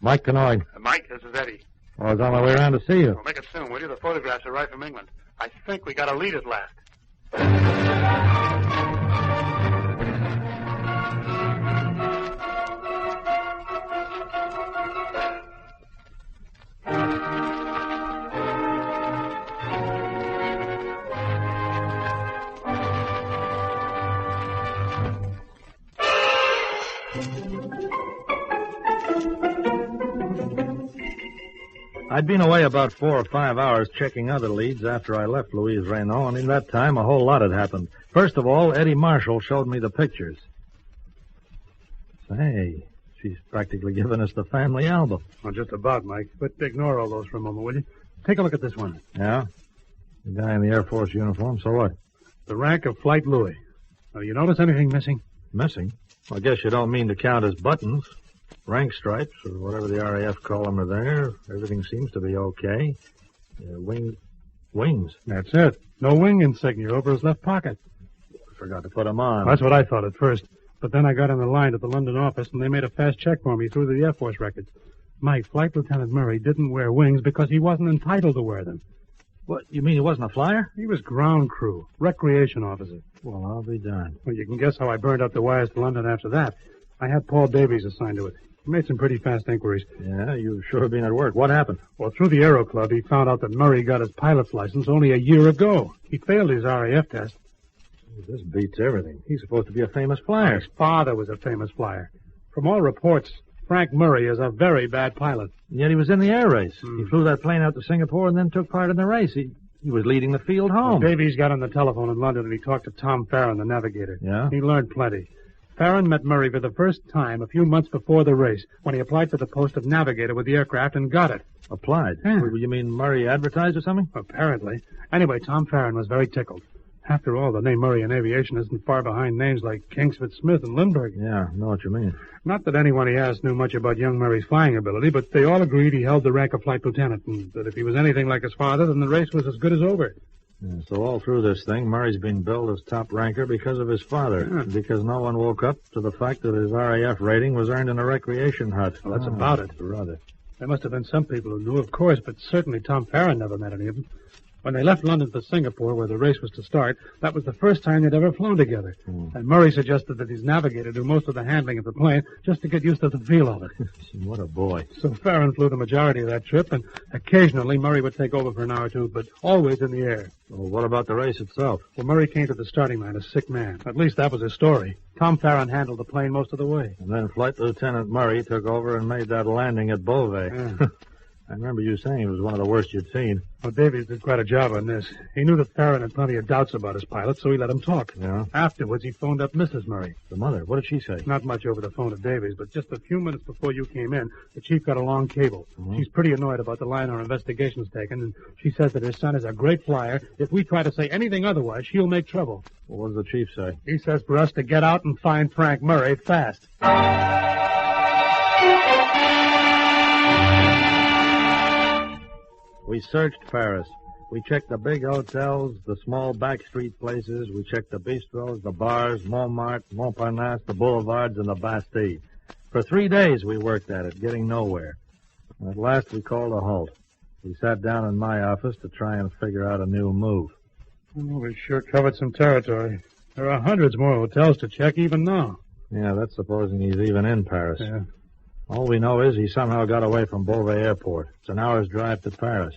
Mike Connoy. Mike, this is Eddie. I was on my way around to see you. Well, make it soon, will you? The photographs arrived from England. I think we got a lead at last. I'd been away about 4 or 5 hours checking other leads after I left Louise Raynald, and in that time a whole lot had happened. First of all, Eddie Marshall showed me the pictures. Say, she's practically given us the family album. Well, just about, Mike. But ignore all those for a moment, will you? Take a look at this one. Yeah? The guy in the Air Force uniform, so what? The rank of Flight Louis. Now, you notice anything missing? Missing? Well, I guess you don't mean to count as buttons. Rank stripes, or whatever the RAF call them, are there. Everything seems to be okay. Wings. That's it. No wing insignia over his left pocket. Forgot to put them on. That's what I thought at first. But then I got on the line at the London office, and they made a fast check for me through the Air Force records. Mike, Flight Lieutenant Murray didn't wear wings because he wasn't entitled to wear them. What, you mean he wasn't a flyer? He was ground crew, recreation officer. Well, I'll be darned. Well, you can guess how I burned up the wires to London after that. I had Paul Davies assigned to it. He made some pretty fast inquiries. Yeah, you've sure been at work. What happened? Well, through the Aero Club, he found out that Murray got his pilot's license only a year ago. He failed his RAF test. This beats everything. He's supposed to be a famous flyer. His father was a famous flyer. From all reports, Frank Murray is a very bad pilot. And yet he was in the air race. He flew that plane out to Singapore and then took part in the race. He was leading the field home. Well, Davies got on the telephone in London and he talked to Tom Farron, the navigator. Yeah? He learned plenty. Farron met Murray for the first time a few months before the race when he applied for the post of navigator with the aircraft and got it. Applied? Yeah. You mean Murray advertised or something? Apparently. Anyway, Tom Farron was very tickled. After all, the name Murray in aviation isn't far behind names like Kingsford Smith and Lindbergh. Yeah, I know what you mean. Not that anyone he asked knew much about young Murray's flying ability, but they all agreed he held the rank of flight lieutenant, and that if he was anything like his father, then the race was as good as over. Yeah, so all through this thing, Murray's been billed as top ranker because of his father, because no one woke up to the fact that his RAF rating was earned in a recreation hut. Well, that's about it. Brother. There must have been some people who knew, of course, but certainly Tom Farron never met any of them. When they left London for Singapore, where the race was to start, that was the first time they'd ever flown together. And Murray suggested that his navigator do most of the handling of the plane just to get used to the feel of it. What a boy. So Farron flew the majority of that trip, and occasionally Murray would take over for an hour or two, but always in the air. Well, what about the race itself? Well, Murray came to the starting line a sick man. At least that was his story. Tom Farron handled the plane most of the way. And then Flight Lieutenant Murray took over and made that landing at Beauvais. Yeah. I remember you saying it was one of the worst you'd seen. Well, Davies did quite a job on this. He knew that Farron had plenty of doubts about his pilot, so he let him talk. Yeah? Afterwards, he phoned up Mrs. Murray. The mother? What did she say? Not much over the phone to Davies, but just a few minutes before you came in, the chief got a long cable. She's pretty annoyed about the line our investigation's taken, and she says that her son is a great flyer. If we try to say anything otherwise, she'll make trouble. Well, what does the chief say? He says for us to get out and find Frank Murray fast. We searched Paris. We checked the big hotels, the small backstreet places. We checked the bistros, the bars, Montmartre, Montparnasse, the boulevards, and the Bastille. For 3 days we worked at it, getting nowhere. And at last we called a halt. We sat down in my office to try and figure out a new move. Well, we sure covered some territory. There are hundreds more hotels to check even now. Yeah, that's supposing he's even in Paris. Yeah. All we know is he somehow got away from Beauvais Airport. It's an hour's drive to Paris.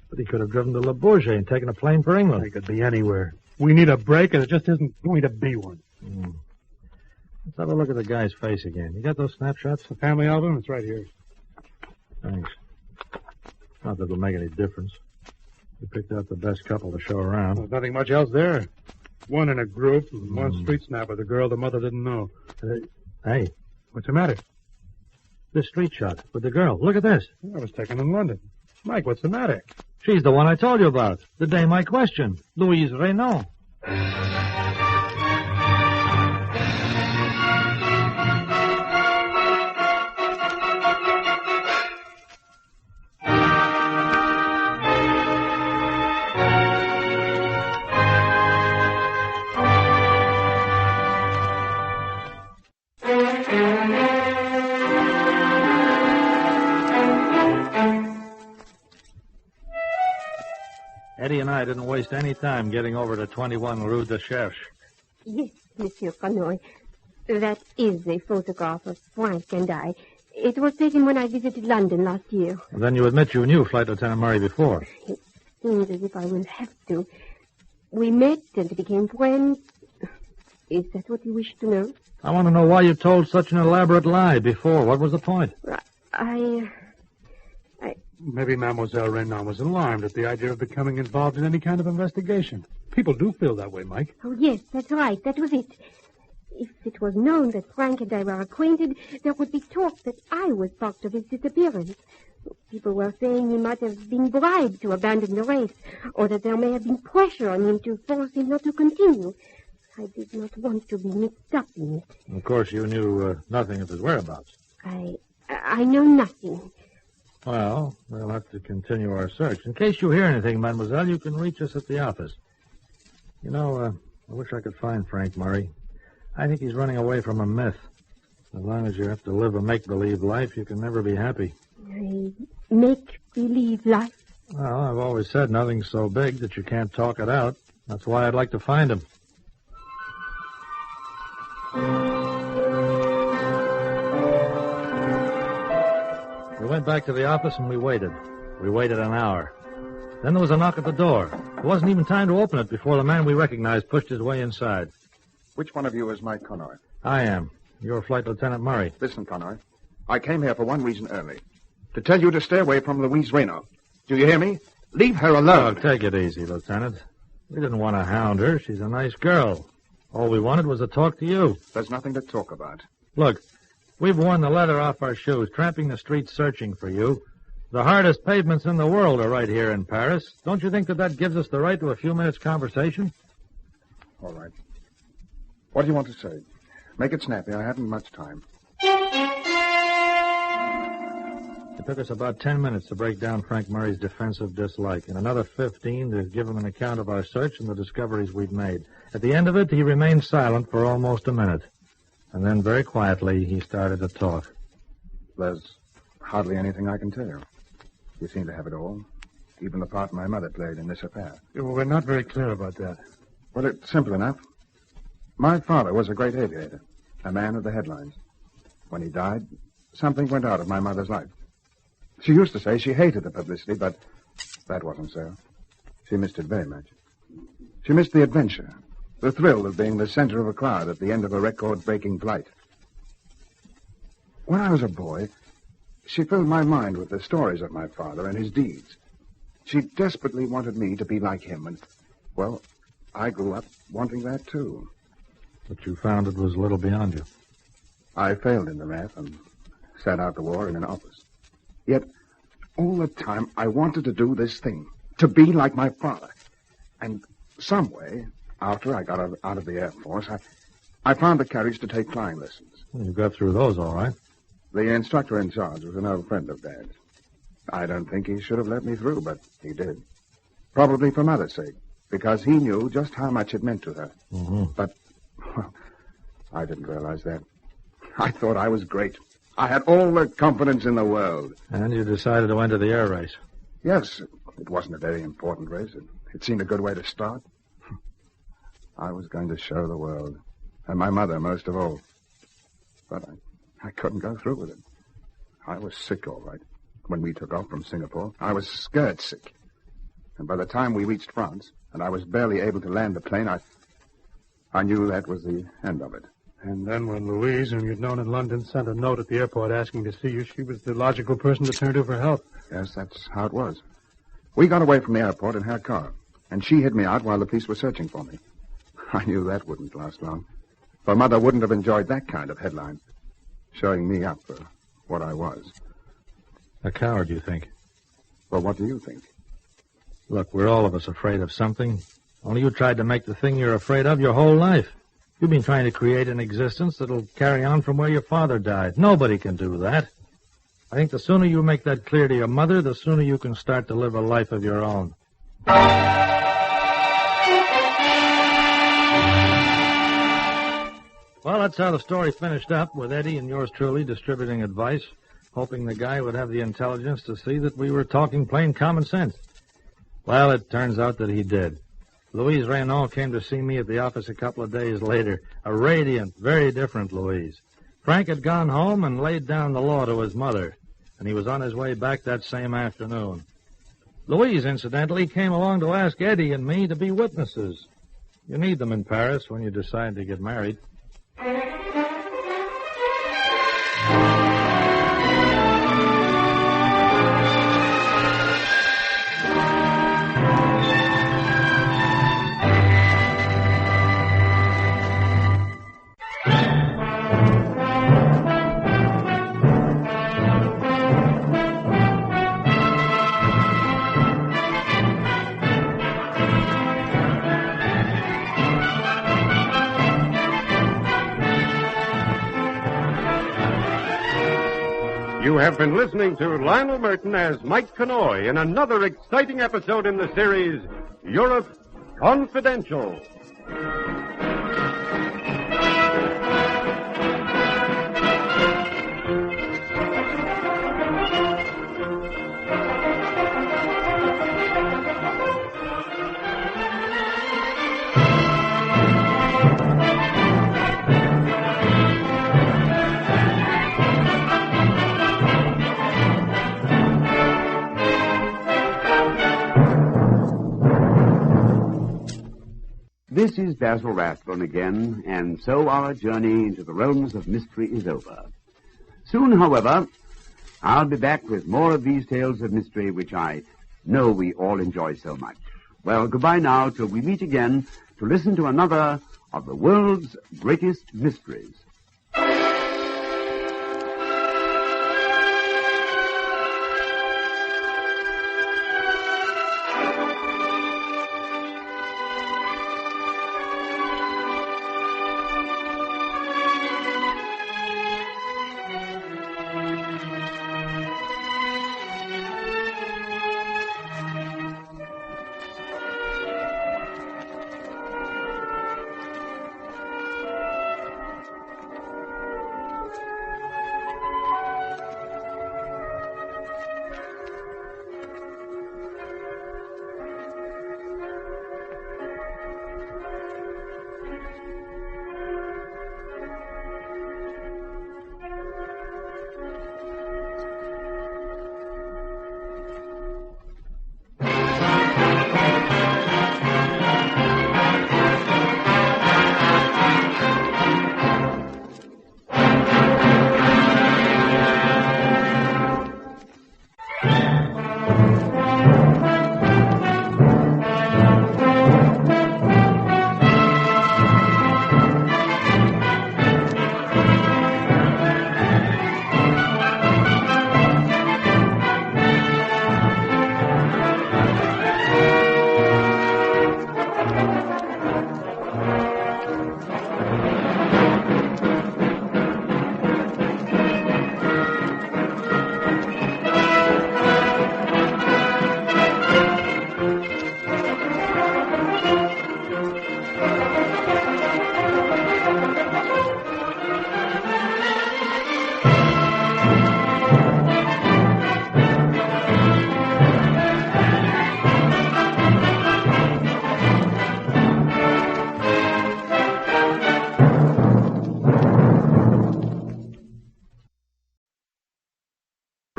But he could have driven to Le Bourget and taken a plane for England. He could be anywhere. We need a break, and it just isn't going to be one. Let's have a look at the guy's face again. You got those snapshots? The family album? It's right here. Thanks. Not that it'll make any difference. We picked out the best couple to show around. There's nothing much else there. One in a group, and one street snapper, the girl the mother didn't know. Hey. What's the matter? This street shot with the girl. Look at this. I was taken in London. Mike, what's the matter? She's the one I told you about. The dame I questioned. Louise Renaud. Eddie and I didn't waste any time getting over to 21 Rue de Cherche. Yes, Monsieur Connoy. That is a photograph of Frank and I. It was taken when I visited London last year. And then you admit you knew Flight Lieutenant Murray before. It seems as if I will have to. We met and became friends. Is that what you wish to know? I want to know why you told such an elaborate lie before. What was the point? Maybe Mademoiselle Renaud was alarmed at the idea of becoming involved in any kind of investigation. People do feel that way, Mike. Oh, yes, that's right. That was it. If it was known that Frank and I were acquainted, there would be talk that I was part of his disappearance. People were saying he might have been bribed to abandon the race, or that there may have been pressure on him to force him not to continue. I did not want to be mixed up in it. Of course, you knew nothing of his whereabouts. I know nothing. Well, we'll have to continue our search. In case you hear anything, mademoiselle, you can reach us at the office. You know, I wish I could find Frank Murray. I think he's running away from a myth. As long as you have to live a make-believe life, you can never be happy. A make-believe life? Well, I've always said nothing's so big that you can't talk it out. That's why I'd like to find him. We went back to the office and we waited. We waited an hour. Then there was a knock at the door. There wasn't even time to open it before the man we recognized pushed his way inside. Which one of you is Mike Connoy? I am. You're Flight Lieutenant Murray. Listen, Connoy. I came here for one reason only. To tell you to stay away from Louise Renaud. Do you hear me? Leave her alone. Oh, take it easy, Lieutenant. We didn't want to hound her. She's a nice girl. All we wanted was to talk to you. There's nothing to talk about. Look, we've worn the leather off our shoes, tramping the streets searching for you. The hardest pavements in the world are right here in Paris. Don't you think that gives us the right to a few minutes' conversation? All right. What do you want to say? Make it snappy. I haven't much time. It took us about 10 minutes to break down Frank Murray's defensive dislike, and another 15 to give him an account of our search and the discoveries we'd made. At the end of it, he remained silent for almost a minute. And then, very quietly, he started to talk. There's hardly anything I can tell you. You seem to have it all, even the part my mother played in this affair. Yeah, well, we're not very clear about that. Well, it's simple enough. My father was a great aviator, a man of the headlines. When he died, something went out of my mother's life. She used to say she hated the publicity, but that wasn't so. She missed it very much. She missed the adventure, the thrill of being the center of a crowd at the end of a record-breaking flight. When I was a boy, she filled my mind with the stories of my father and his deeds. She desperately wanted me to be like him, and, well, I grew up wanting that, too. But you found it was a little beyond you. I failed in the RAF and sat out the war in an office. Yet, all the time, I wanted to do this thing, to be like my father. And some way, after I got out of the Air Force, I found the courage to take flying lessons. Well, you got through those all right. The instructor in charge was an old friend of Dad's. I don't think he should have let me through, but he did. Probably for Mother's sake, because he knew just how much it meant to her. Mm-hmm. But, well, I didn't realize that. I thought I was great. I had all the confidence in the world. And you decided to enter the air race. Yes, it wasn't a very important race. It seemed a good way to start. I was going to show the world, and my mother most of all. But I couldn't go through with it. I was sick, all right, when we took off from Singapore. I was scared sick. And by the time we reached France, and I was barely able to land the plane, I knew that was the end of it. And then when Louise, whom you'd known in London, sent a note at the airport asking to see you, she was the logical person to turn to for help. Yes, that's how it was. We got away from the airport in her car, and she hid me out while the police were searching for me. I knew that wouldn't last long. For Mother wouldn't have enjoyed that kind of headline, showing me up for what I was. A coward, you think? Well, what do you think? Look, we're all of us afraid of something. Only you tried to make the thing you're afraid of your whole life. You've been trying to create an existence that'll carry on from where your father died. Nobody can do that. I think the sooner you make that clear to your mother, the sooner you can start to live a life of your own. Well, that's how the story finished up, with Eddie and yours truly distributing advice, hoping the guy would have the intelligence to see that we were talking plain common sense. Well, it turns out that he did. Louise Raynaud came to see me at the office a couple of days later, a radiant, very different Louise. Frank had gone home and laid down the law to his mother, and he was on his way back that same afternoon. Louise, incidentally, came along to ask Eddie and me to be witnesses. You need them in Paris when you decide to get married. You have been listening to Lionel Murton as Mike Connoy in another exciting episode in the series, Europe Confidential. This is Basil Rathbone again, and so our journey into the realms of mystery is over. Soon, however, I'll be back with more of these tales of mystery which I know we all enjoy so much. Well, goodbye now till we meet again to listen to another of the world's greatest mysteries.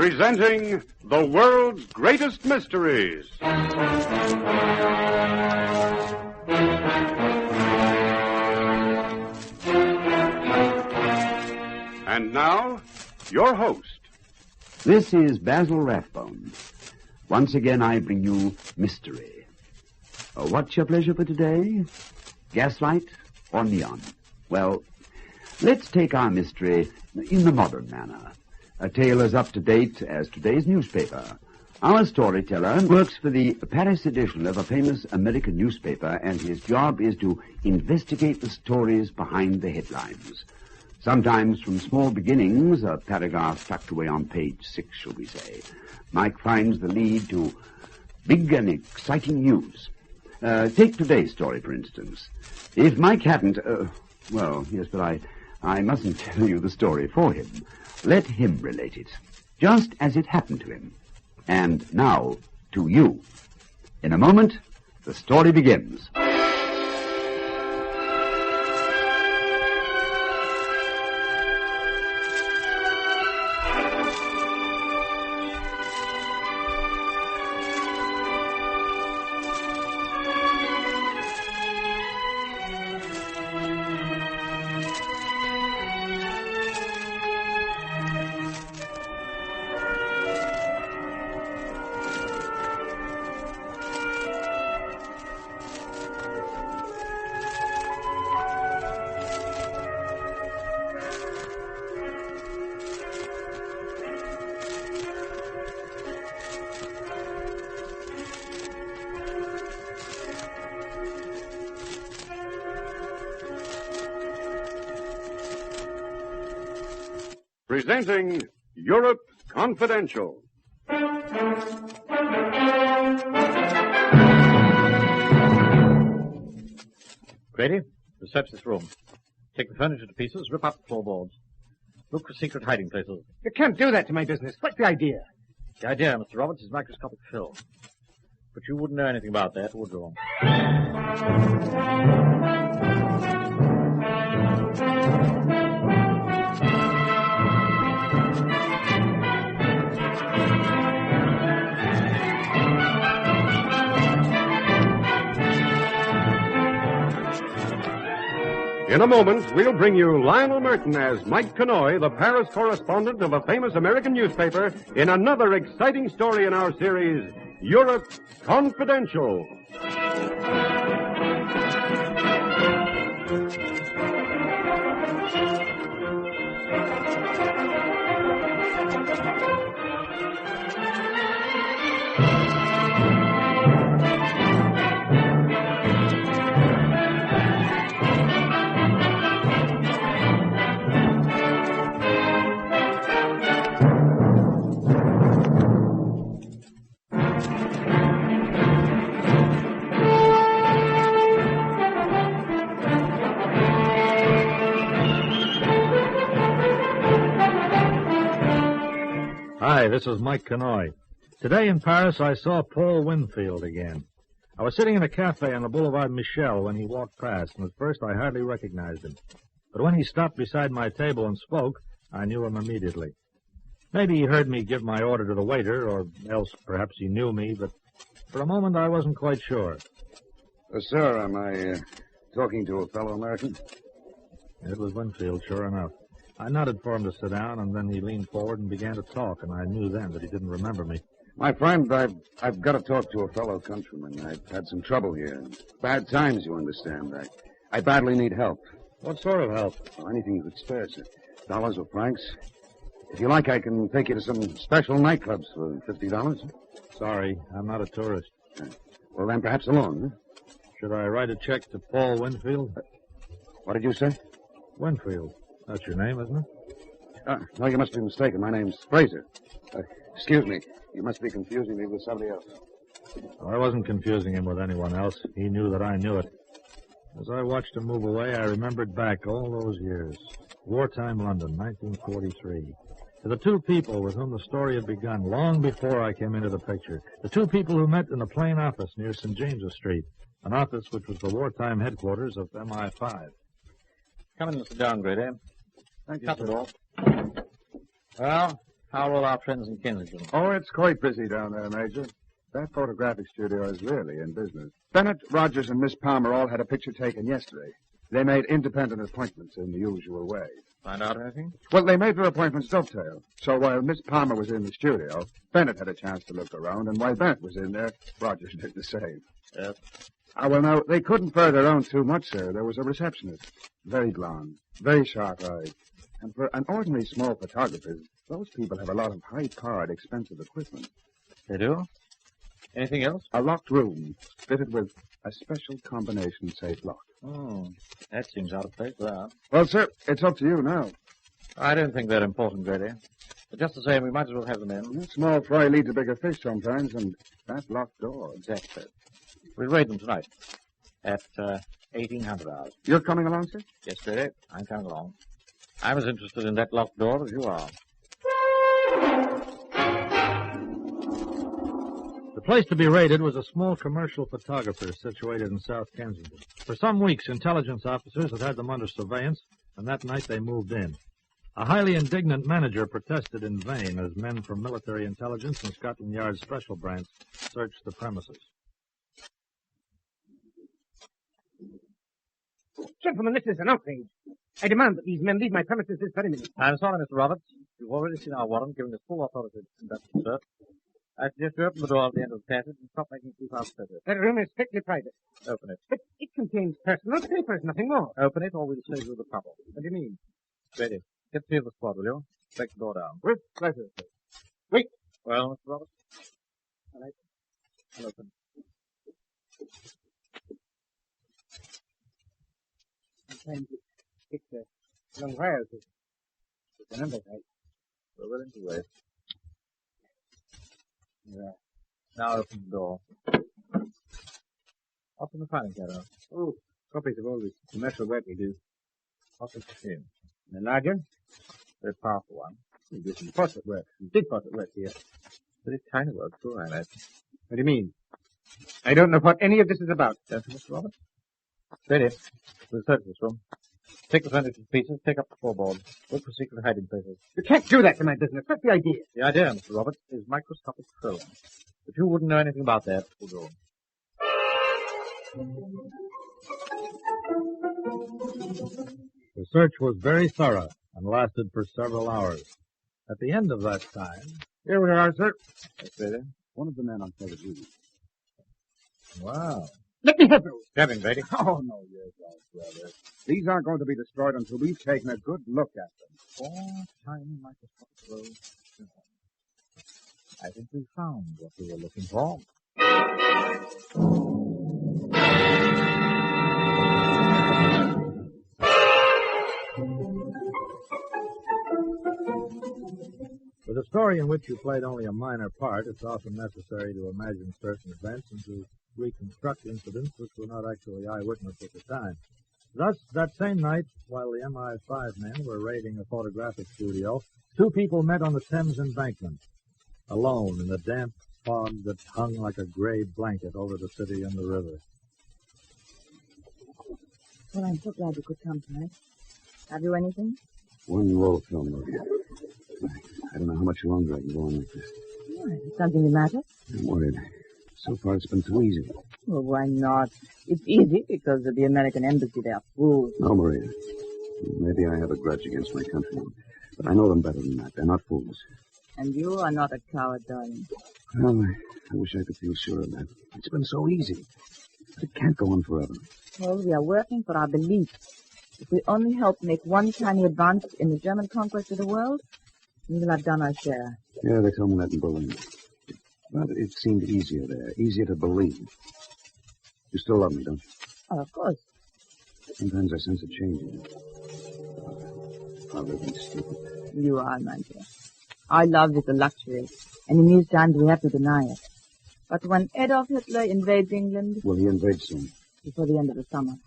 presenting the world's greatest mysteries. And now, your host. This is Basil Rathbone. Once again, I bring you mystery. What's your pleasure for today? Gaslight or neon? Well, let's take our mystery in the modern manner. A tale as up-to-date as today's newspaper. Our storyteller works for the Paris edition of a famous American newspaper, and his job is to investigate the stories behind the headlines. Sometimes from small beginnings, a paragraph tucked away on page 6, shall we say, Mike finds the lead to big and exciting news. Take today's story, for instance. If Mike hadn't... well, yes, but I mustn't tell you the story for him. Let him relate it, just as it happened to him. And now, to you. In a moment, the story begins. Presenting Europe Confidential. Grady, research this room. Take the furniture to pieces, rip up the floorboards. Look for secret hiding places. You can't do that to my business. What's the idea? The idea, Mr. Roberts, is microscopic film. But you wouldn't know anything about that, would you? In a moment, we'll bring you Lionel Murton as Mike Connoy, the Paris correspondent of a famous American newspaper, in another exciting story in our series, Europe Confidential. Hi, this is Mike Connoy. Today in Paris, I saw Paul Winfield again. I was sitting in a cafe on the Boulevard Michel when he walked past, and at first I hardly recognized him. But when he stopped beside my table and spoke, I knew him immediately. Maybe he heard me give my order to the waiter, or else perhaps he knew me, but for a moment I wasn't quite sure. Sir, am I talking to a fellow American? It was Winfield, sure enough. I nodded for him to sit down, and then he leaned forward and began to talk, and I knew then that he didn't remember me. My friend, I've got to talk to a fellow countryman. I've had some trouble here. Bad times, you understand. I badly need help. What sort of help? Well, anything you could spare, sir. Dollars or francs. If you like, I can take you to some special nightclubs for $50. Sorry, I'm not a tourist. Well, then perhaps a loan, huh? Should I write a check to Paul Winfield? What did you say? Winfield. That's your name, isn't it? No, you must be mistaken. My name's Fraser. Excuse me. You must be confusing me with somebody else. Well, I wasn't confusing him with anyone else. He knew that I knew it. As I watched him move away, I remembered back all those years. Wartime London, 1943. To the two people with whom the story had begun long before I came into the picture. The two people who met in the plain office near St. James's Street. An office which was the wartime headquarters of MI5. Come in and sit down, Grady. Thank you, Cut sir. it off. Well, How are all our friends in Kensington? Oh, it's quite busy down there, Major. That photographic studio is really in business. Bennett, Rogers, and Miss Palmer all had a picture taken yesterday. They made independent appointments in the usual way. Find out anything? Well, they made their appointments dovetail. So while Miss Palmer was in the studio, Bennett had a chance to look around, and while Bennett was in there, Rogers did the same. Yes. Well, now, they couldn't further on too much, sir. There was a receptionist. Very blonde, very sharp-eyed. And for an ordinary small photographer, those people have a lot of high-powered, expensive equipment. They do? Anything else? A locked room, fitted with a special combination safe lock. Oh, that seems out of place there. Well, sir, it's up to you now. I don't think they're important, really. But just the same, we might as well have them in. Small fry leads to bigger fish sometimes, and that locked door. Exactly. We'll raid them tonight at 1800 hours. You're coming along, sir? Yes, Freddie. I'm coming along. I'm as interested in that locked door as you are. The place to be raided was a small commercial photographer situated in South Kensington. For some weeks, intelligence officers had had them under surveillance, and that night they moved in. A highly indignant manager protested in vain as men from military intelligence and Scotland Yard's special branch searched the premises. Gentlemen, this is an outrage. I demand that these men leave my premises this very minute. I'm sorry, Mr. Roberts. You've already seen our warrant giving us full authority to conduct the search. I suggest you open the door at the end of the passage and stop making too fast progress. That room is strictly private. Open it. But it contains personal papers, nothing more. Open it, or we'll save you the trouble. What do you mean? Ready. Get three of the squad, will you? Break the door down. With pleasure, sir. Wait. Well, Mr. Roberts? All right. I'll open. Sometimes it's a long while to remember that. We're willing to wait. Yeah. Now open the door. Open the filing cabinet. Oh, copies of all this commercial work we do. What's the machine? The larger? Very powerful one. We do some portrait work. Some big portrait work here. Very tiny work, too, I imagine. What do you mean? I don't know what any of this is about. Don't you, Mr. Roberts? Ready. We'll search this room. Take the furniture to pieces, take up the floorboards, look for secret hiding places. You can't do that to my business. What's the idea? The idea, Mr. Roberts, is microscopic drilling. If you wouldn't know anything about that, we'll go. The search was very thorough and lasted for several hours. At the end of that time... Here we are, sir. That's ready. One of the men on further duty. Wow. Let me have those. Grab him, Brady. Oh, no, yes, brother. These aren't going to be destroyed until we've taken a good look at them. 4 tiny microscopic rows. I think we found what we were looking for. With a story in which you played only a minor part, it's often necessary to imagine certain events and to reconstruct incidents which were not actually eyewitness at the time. Thus, that same night, while the MI5 men were raiding a photographic studio, 2 people met on the Thames embankment, alone in the damp fog that hung like a gray blanket over the city and the river. Well, I'm so glad you could come tonight. Have you anything? One roll film, Maria. I don't know how much longer I can go on like this. Why, is something the matter? I'm worried. So far, it's been too easy. Well, why not? It's easy because of the American embassy. They are fools. No, Maria. Maybe I have a grudge against my countrymen, but I know them better than that. They're not fools. And you are not a coward, darling. Well, I wish I could feel sure of that. It's been so easy. But it can't go on forever. Well, we are working for our beliefs. If we only help make one tiny advance in the German conquest of the world, we will have done our share. Yeah, they told me that in Berlin. But it seemed easier there, easier to believe. You still love me, don't you? Oh, of course. Sometimes I sense a change in you. Probably been stupid. You are, my dear. Our love is a luxury, and in these times we have to deny it. But when Adolf Hitler invades England... Will he invade soon? Before the end of the summer.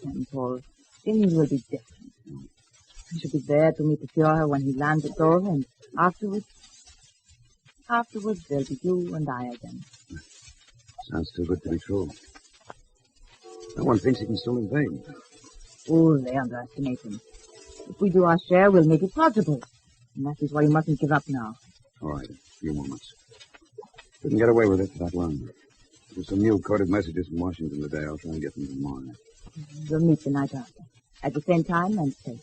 And Paul, things will be different. I shall be there to meet the Führer when he lands at Gogh, and afterwards there'll be you and I again. Sounds too good to be true. No one thinks he can still invade. Oh, they underestimate him. If we do our share, we'll make it possible. And that is why you mustn't give up now. All right, a few moments. Didn't get away with it for that long. There's some new coded messages from Washington today. I'll try and get them tomorrow. We'll meet the night after. At the same time and safe.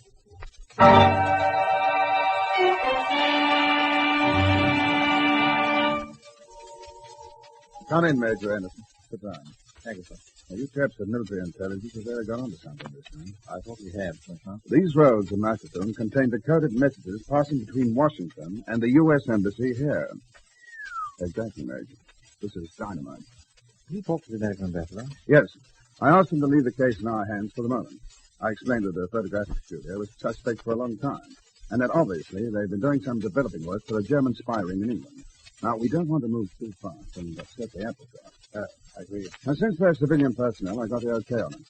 Come in, Major Anderson. Sit down. Thank you, sir. Now, you chaps at military intelligence have really got onto something this time. I thought we had, sir. These rolls of Macedon contain decoded messages passing between Washington and the U.S. Embassy here. Exactly, Major. This is dynamite. You talked to the American ambassador? Yes. I asked him to leave the case in our hands for the moment. I explained that the photographic studio was suspect for a long time, and that obviously they've been doing some developing work for a German spy ring in England. Now, we don't want to move too fast and upset the apple cart. I agree. Now, since they're civilian personnel, I got the okay on them.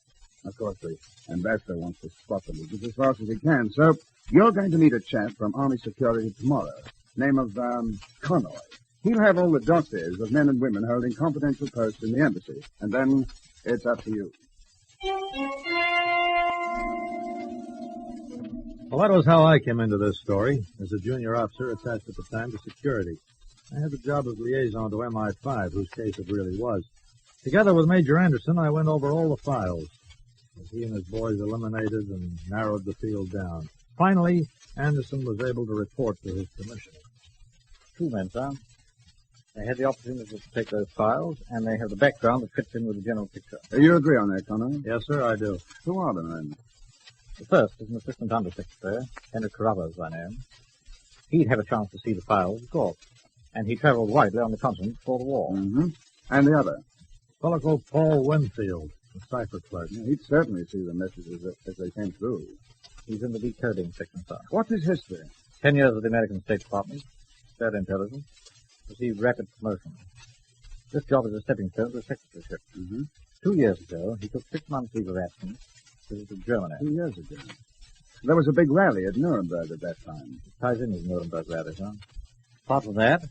Of course, the ambassador wants to spot the movement as fast as he can, so you're going to meet a chap from Army Security tomorrow, name of, Connoy. He'll have all the dossiers of men and women holding confidential posts in the embassy, and then it's up to you. Well, that was how I came into this story, as a junior officer attached at the time to security. I had the job of liaison to MI5, whose case it really was. Together with Major Anderson, I went over all the files, as he and his boys eliminated and narrowed the field down. Finally, Anderson was able to report to his commissioner. 2 men, sir. They had the opportunity to take those files, and they have the background that fits in with the general picture. You agree on that, Connoy? Yes, sir, I do. Who are the men? The first is an assistant undersecretary, Henry Dubois by name. He'd have a chance to see the files, of course, and he travelled widely on the continent before the war. Mm-hmm. And the other? A fellow called Paul Winfield, a cipher clerk. Yeah, he'd certainly see the messages as they came through. He's in the decoding section, sir. What's his history? 10 years with the American State Department, third intelligence, received rapid promotion. This job is a stepping stone to a secretaryship. Mm-hmm. 2 years ago, he took 6 months' leave of absence to visit Germany. 2 years ago. There was a big rally at Nuremberg at that time. It ties in with Nuremberg rally, sir. Apart from that,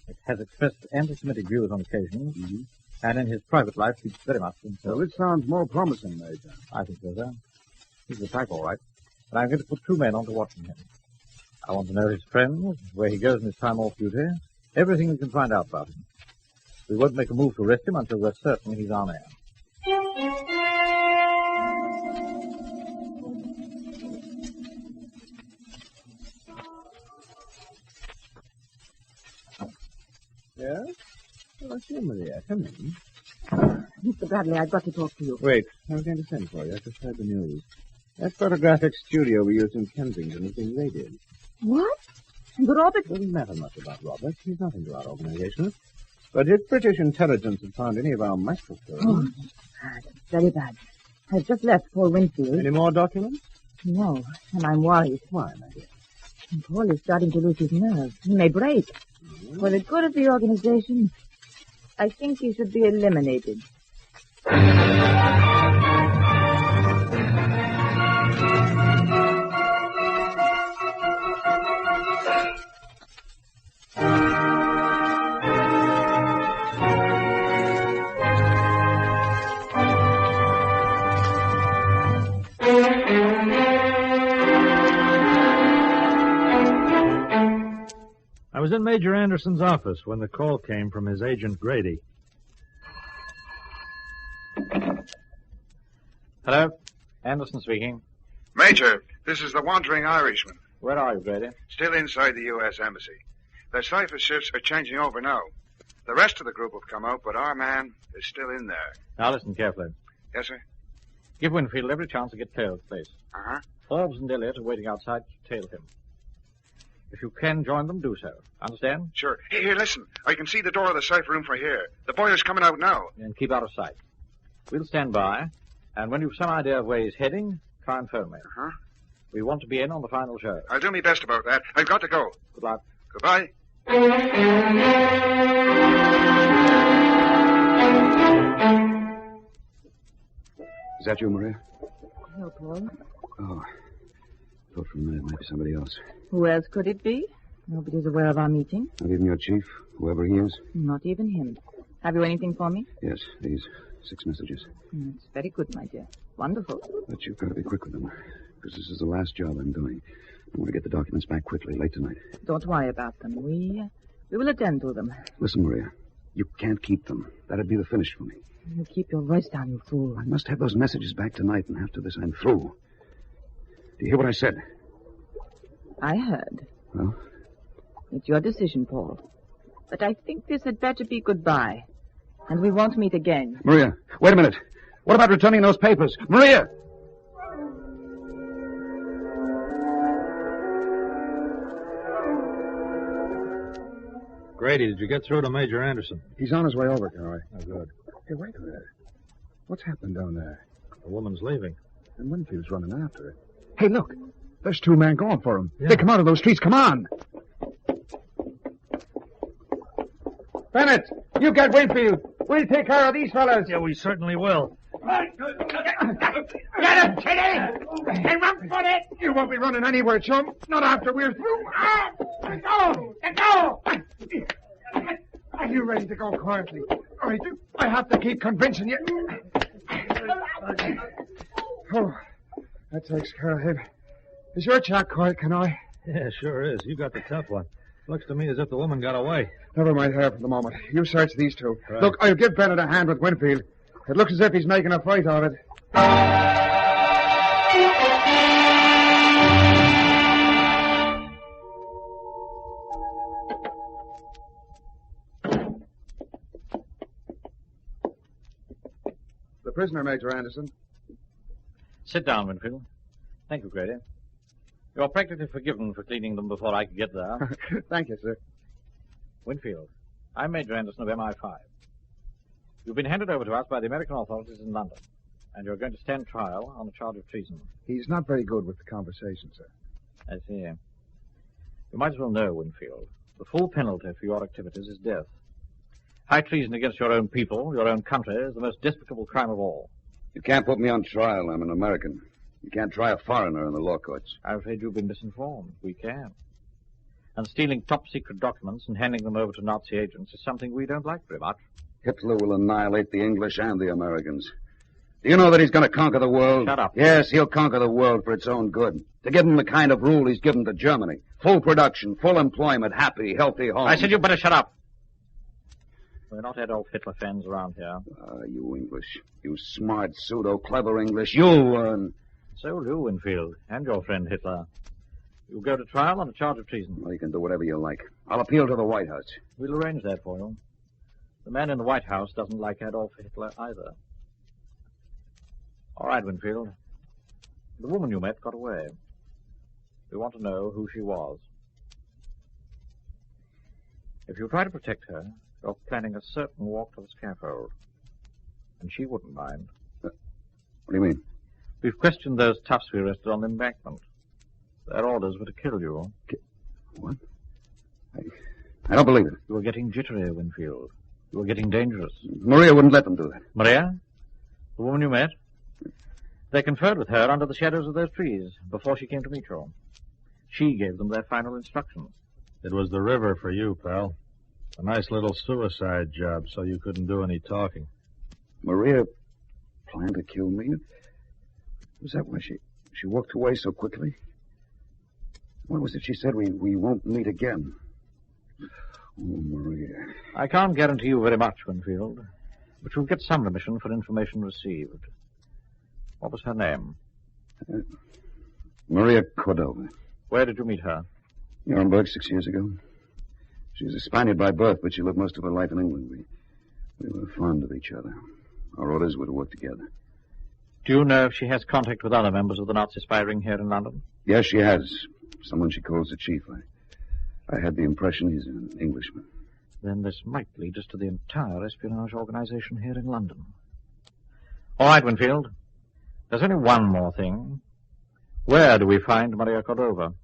it has expressed anti-Semitic views on occasion, and in his private life keeps very much to himself. Well, it sounds more promising, Major. I think so, sir. He's the type, all right. But I'm going to put 2 men on to watching him. I want to know his friends, where he goes in his time off duty, everything we can find out about him. We won't make a move to arrest him until we're certain he's our man. Yes? Well, I see Maria. Come in. Mr. Bradley, I've got to talk to you. Wait. I was going to send for you. I just heard the news. That photographic studio we used in Kensington has been raided. What? And Robert? Doesn't matter much about Robert. He's not into our organization. But if British intelligence had found any of our microfilms... Oh, bad. Very bad. I've just left Paul Winfield. Any more documents? No, and I'm worried. Why, my dear? And Paul is starting to lose his nerve. He may break. For the good of the organization, I think he should be eliminated. I was in Major Anderson's office when the call came from his agent, Grady. Hello? Anderson speaking. Major, this is the Wandering Irishman. Where are you, Grady? Still inside the U.S. Embassy. Their cipher shifts are changing over now. The rest of the group have come out, but our man is still in there. Now listen carefully. Yes, sir? Give Winfield every chance to get clear of the place. Uh-huh. Forbes and Elliot are waiting outside to tail him. If you can join them, do so. Understand? Sure. Here, listen. I can see the door of the cipher room from here. The boiler's coming out now. And keep out of sight. We'll stand by, and when you've some idea of where he's heading, try and phone me. Uh-huh. We want to be in on the final show. I'll do my best about that. I've got to go. Good luck. Goodbye. Is that you, Maria? Hello, Paul. Oh. Thought for a minute it might be somebody else. Who else could it be? Nobody's aware of our meeting. Not even your chief, whoever he is? Not even him. Have you anything for me? Yes, these 6 messages. It's very good, my dear. Wonderful. But you've got to be quick with them, because this is the last job I'm doing. I want to get the documents back quickly, late tonight. Don't worry about them. We will attend to them. Listen, Maria, you can't keep them. That'd be the finish for me. You keep your voice down, you fool. I must have those messages back tonight, and after this I'm through. Do you hear what I said? I heard. Well? It's your decision, Paul. But I think this had better be goodbye. And we won't meet again. Maria, wait a minute. What about returning those papers? Maria! Grady, did you get through to Major Anderson? He's on his way over, Connoy. Oh, good. Hey, wait a minute. What's happened down there? The woman's leaving. And Winfield's running after it. Hey, look. There's two men going for him. Yeah. They come out of those streets. Come on. Bennett, you get Winfield. We'll take care of these fellas. Yeah, we certainly will. Get him, Teddy! Hey, run for it! You won't be running anywhere, chum. Not after we're through. Let go! Let go! Are you ready to go quietly? All right, I have to keep convincing you. Oh, that takes care of him. Is your chat quiet, Connoy? Yeah, sure is. You got the tough one. Looks to me as if the woman got away. Never mind her for the moment. You search these two. Right. Look, I'll give Bennett a hand with Winfield. It looks as if he's making a fight of it. The prisoner, Major Anderson. Sit down, Winfield. Thank you, Grady. You're practically forgiven for cleaning them before I could get there. Thank you, sir. Winfield, I'm Major Anderson of MI5. You've been handed over to us by the American authorities in London, and you're going to stand trial on a charge of treason. He's not very good with the conversation, sir. I see. You might as well know, Winfield, the full penalty for your activities is death. High treason against your own people, your own country, is the most despicable crime of all. You can't put me on trial. I'm an American. You can't try a foreigner in the law courts. I'm afraid you've been misinformed. We can. And stealing top-secret documents and handing them over to Nazi agents is something we don't like very much. Hitler will annihilate the English and the Americans. Do you know that he's going to conquer the world? Shut up. Yes, he'll conquer the world for its own good. To give him the kind of rule he's given to Germany. Full production, full employment, happy, healthy homes. I said you better shut up. We're not Adolf Hitler fans around here. You English. You smart, pseudo-clever English. You, So will you, Winfield, and your friend Hitler. You'll go to trial on a charge of treason. Well, you can do whatever you like. I'll appeal to the White House. We'll arrange that for you. The man in the White House doesn't like Adolf Hitler either. All right, Winfield. The woman you met got away. We want to know who she was. If you try to protect her, you're planning a certain walk to the scaffold. And she wouldn't mind. What do you mean? We've questioned those toughs we arrested on the embankment. Their orders were to kill you. What? I don't believe it. You were getting jittery, Winfield. You were getting dangerous. Maria wouldn't let them do that. Maria? The woman you met? They conferred with her under the shadows of those trees before she came to meet you. She gave them their final instructions. It was the river for you, pal. A nice little suicide job, so you couldn't do any talking. Maria planned to kill me? Was that why she walked away so quickly? What was it she said? We won't meet again. Oh, Maria. I can't guarantee you very much, Winfield, but you'll get some remission for information received. What was her name? Maria Cordova. Where did you meet her? Nuremberg 6 years ago. She was a Spaniard by birth, but she lived most of her life in England. We were fond of each other. Our orders were to work together. Do you know if she has contact with other members of the Nazi spy ring here in London? Yes, she has. Someone she calls the chief. I had the impression he's an Englishman. Then this might lead us to the entire espionage organization here in London. All right, Winfield. There's only one more thing. Where do we find Maria Cordova?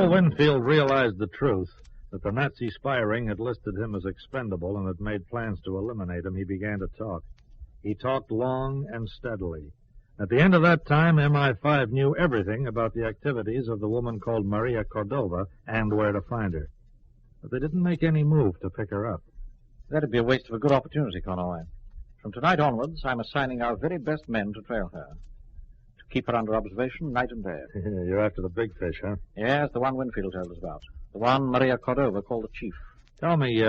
Winfield realized the truth, that the Nazi spy ring had listed him as expendable and had made plans to eliminate him. He began to talk. He talked long and steadily. At the end of that time, MI5 knew everything about the activities of the woman called Maria Cordova and where to find her. But they didn't make any move to pick her up. That'd be a waste of a good opportunity, Connoy. From tonight onwards, I'm assigning our very best men to trail her. To keep her under observation night and day. You're after the big fish, huh? Yes, the one Winfield told us about. The one Maria Cordova called the chief. Tell me,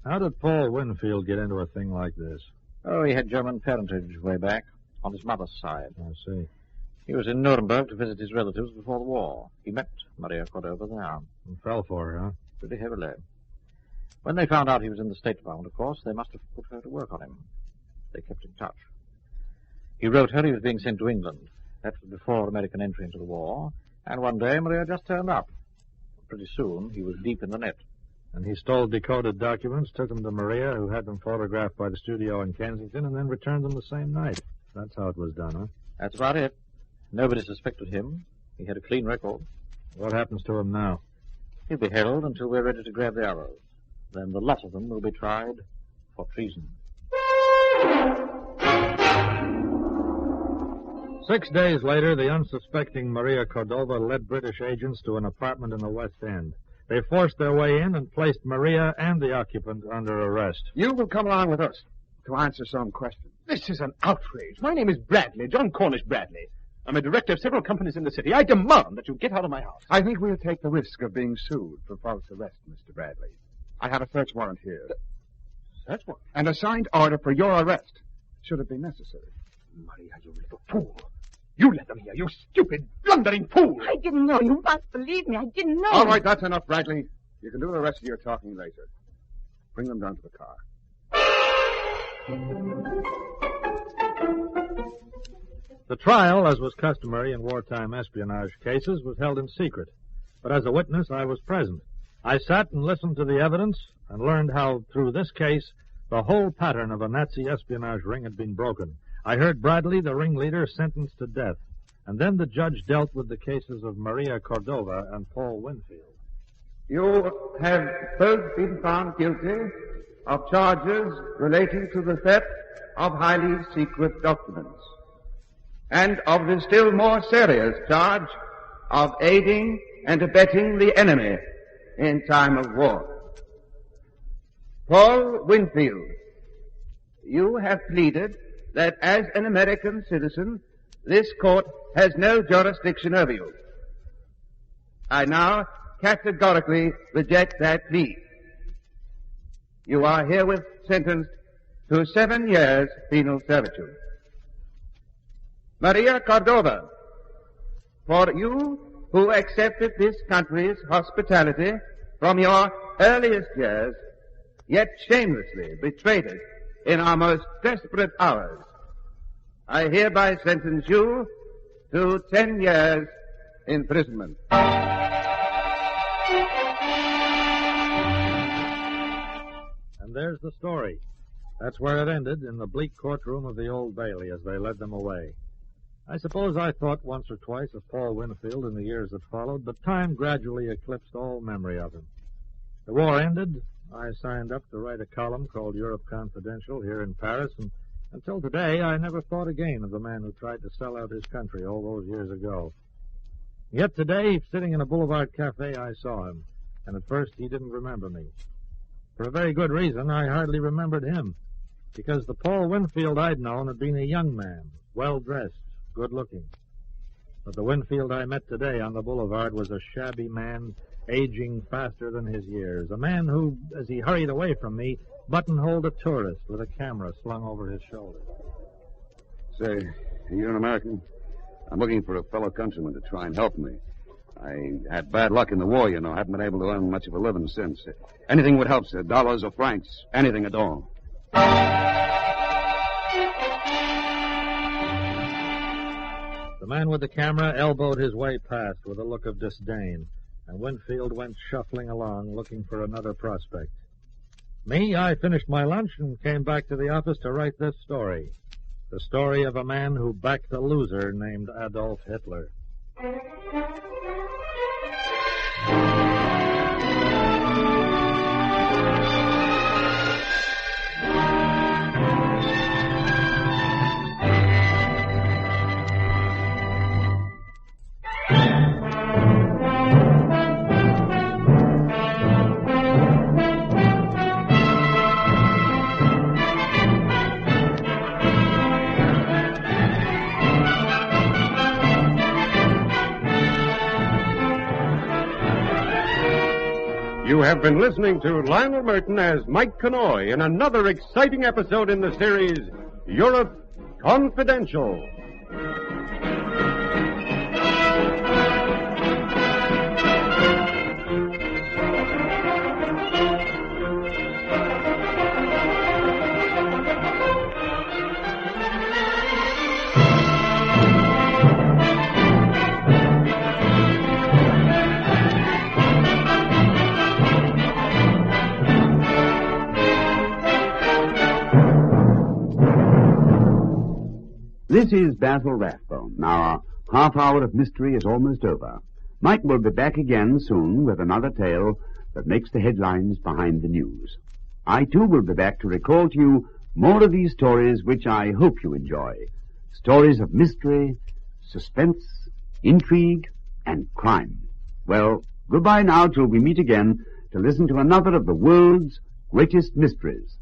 how did Paul Winfield get into a thing like this? Oh, he had German parentage way back, on his mother's side. I see. He was in Nuremberg to visit his relatives before the war. He met Maria Cordova there. And fell for her, huh? Pretty heavily. When they found out he was in the State Department, of course, they must have put her to work on him. They kept in touch. He wrote her he was being sent to England. That was before American entry into the war. And one day, Maria just turned up. Pretty soon, he was deep in the net. And he stole decoded documents, took them to Maria, who had them photographed by the studio in Kensington, and then returned them the same night. That's how it was done, huh? That's about it. Nobody suspected him. He had a clean record. What happens to him now? He'll be held until we're ready to grab the arrows. Then the lot of them will be tried for treason. 6 days later, the unsuspecting Maria Cordova led British agents to an apartment in the West End. They forced their way in and placed Maria and the occupant under arrest. You will come along with us to answer some questions. This is an outrage. My name is Bradley, John Cornish Bradley. I'm a director of several companies in the city. I demand that you get out of my house. I think we'll take the risk of being sued for false arrest, Mr. Bradley. I have a search warrant here. Search warrant? And a signed order for your arrest, should it be necessary. Maria, you little fool. You let them here, you stupid, blundering fool. I didn't know. You must believe me. I didn't know. All right, that's enough, Bradley. You can do the rest of your talking later. Bring them down to the car. The trial, as was customary in wartime espionage cases, was held in secret. But as a witness, I was present. I sat and listened to the evidence and learned how, through this case, the whole pattern of a Nazi espionage ring had been broken. I heard Bradley, the ringleader, sentenced to death. And then the judge dealt with the cases of Maria Cordova and Paul Winfield. You have both been found guilty of charges relating to the theft of highly secret documents and of the still more serious charge of aiding and abetting the enemy in time of war. Paul Winfield, you have pleaded that as an American citizen, this court has no jurisdiction over you. I now categorically reject that plea. You are herewith sentenced to 7 years penal servitude. Maria Cordova, for you who accepted this country's hospitality from your earliest years, yet shamelessly betrayed it in our most desperate hours, I hereby sentence you to 10 years imprisonment. And there's the story. That's where it ended, in the bleak courtroom of the Old Bailey as they led them away. I suppose I thought once or twice of Paul Winfield in the years that followed, but time gradually eclipsed all memory of him. The war ended. I signed up to write a column called Europe Confidential here in Paris, and until today I never thought again of the man who tried to sell out his country all those years ago. Yet today, sitting in a boulevard cafe, I saw him, and at first he didn't remember me. For a very good reason, I hardly remembered him, because the Paul Winfield I'd known had been a young man, well-dressed, good-looking. But the Winfield I met today on the boulevard was a shabby man, aging faster than his years. A man who, as he hurried away from me, buttonholed a tourist with a camera slung over his shoulder. Say, you're an American? I'm looking for a fellow countryman to try and help me. I had bad luck in the war, you know. Haven't been able to earn much of a living since. Anything would help, sir. Dollars or francs. Anything at all. The man with the camera elbowed his way past with a look of disdain, and Winfield went shuffling along looking for another prospect. Me, I finished my lunch and came back to the office to write this story. The story of a man who backed a loser named Adolf Hitler. have been listening to Lionel Murton as Mike Connoy in another exciting episode in the series, Europe Confidential. This is Basil Rathbone. Our half hour of mystery is almost over. Mike will be back again soon with another tale that makes the headlines behind the news. I, too, will be back to recall to you more of these stories which I hope you enjoy. Stories of mystery, suspense, intrigue, and crime. Well, goodbye now till we meet again to listen to another of the world's greatest mysteries.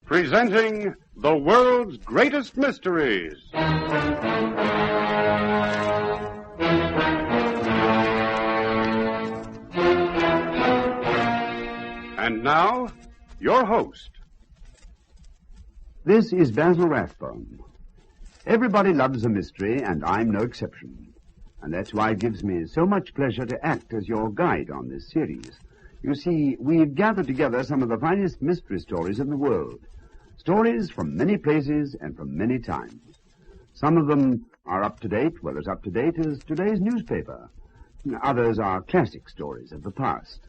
Presenting the world's greatest mysteries. And now, your host. This is Basil Rathbone. Everybody loves a mystery, and I'm no exception. And that's why it gives me so much pleasure to act as your guide on this series. You see, we've gathered together some of the finest mystery stories in the world. Stories from many places and from many times. Some of them are up to date, well as up to date as today's newspaper. Others are classic stories of the past.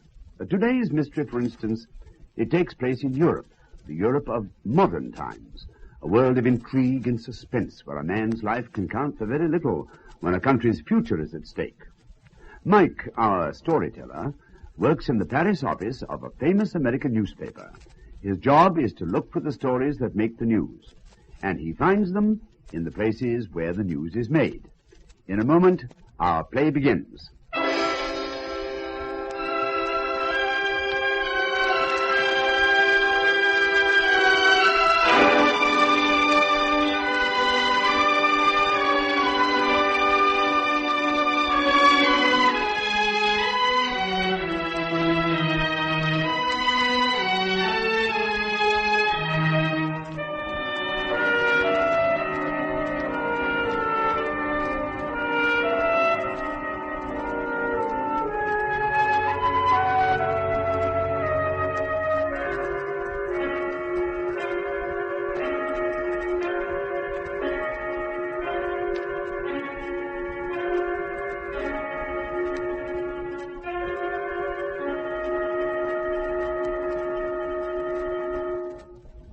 Today's mystery, for instance, it takes place in Europe, the Europe of modern times, a world of intrigue and suspense where a man's life can count for very little when a country's future is at stake. Mike, our storyteller, works in the Paris office of a famous American newspaper. His job is to look for the stories that make the news, and he finds them in the places where the news is made. In a moment, our play begins.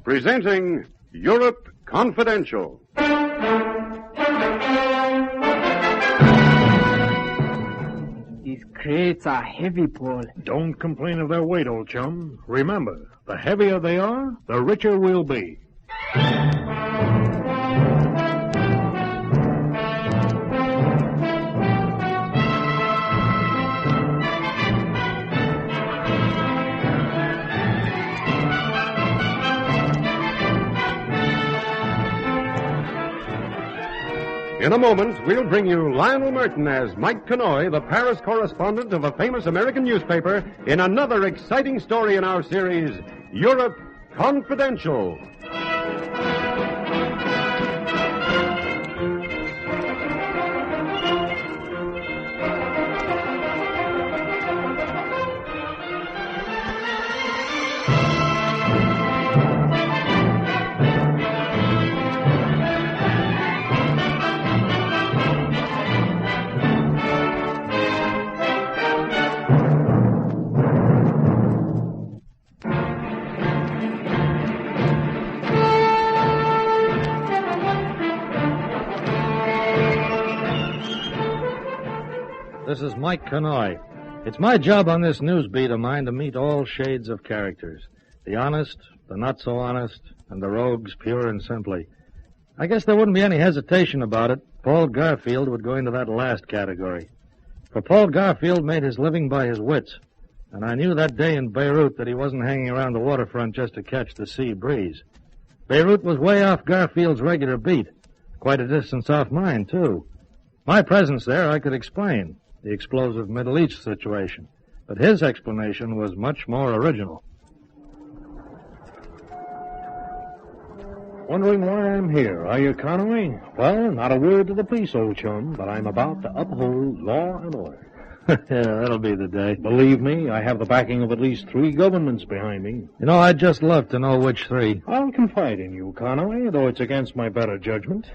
presenting Europe Confidential. These crates are heavy, Paul. Don't complain of their weight, old chum. Remember, the heavier they are, the richer we'll be. In a moment, we'll bring you Lionel Murton as Mike Connoy, the Paris correspondent of a famous American newspaper, in another exciting story in our series, Europe Confidential. This is Mike Connoy. It's my job on this news beat of mine to meet all shades of characters. The honest, the not so honest, and the rogues pure and simply. I guess there wouldn't be any hesitation about it. Paul Garfield would go into that last category. For Paul Garfield made his living by his wits. And I knew that day in Beirut that he wasn't hanging around the waterfront just to catch the sea breeze. Beirut was way off Garfield's regular beat. Quite a distance off mine, too. My presence there I could explain. The explosive Middle East situation. But his explanation was much more original. Wondering why I'm here, are you, Connoy? Well, not a word to the police, old chum, but I'm about to uphold law and order. Yeah, that'll be the day. Believe me, I have the backing of at least 3 governments behind me. You know, I'd just love to know which 3. I'll confide in you, Connoy, though it's against my better judgment.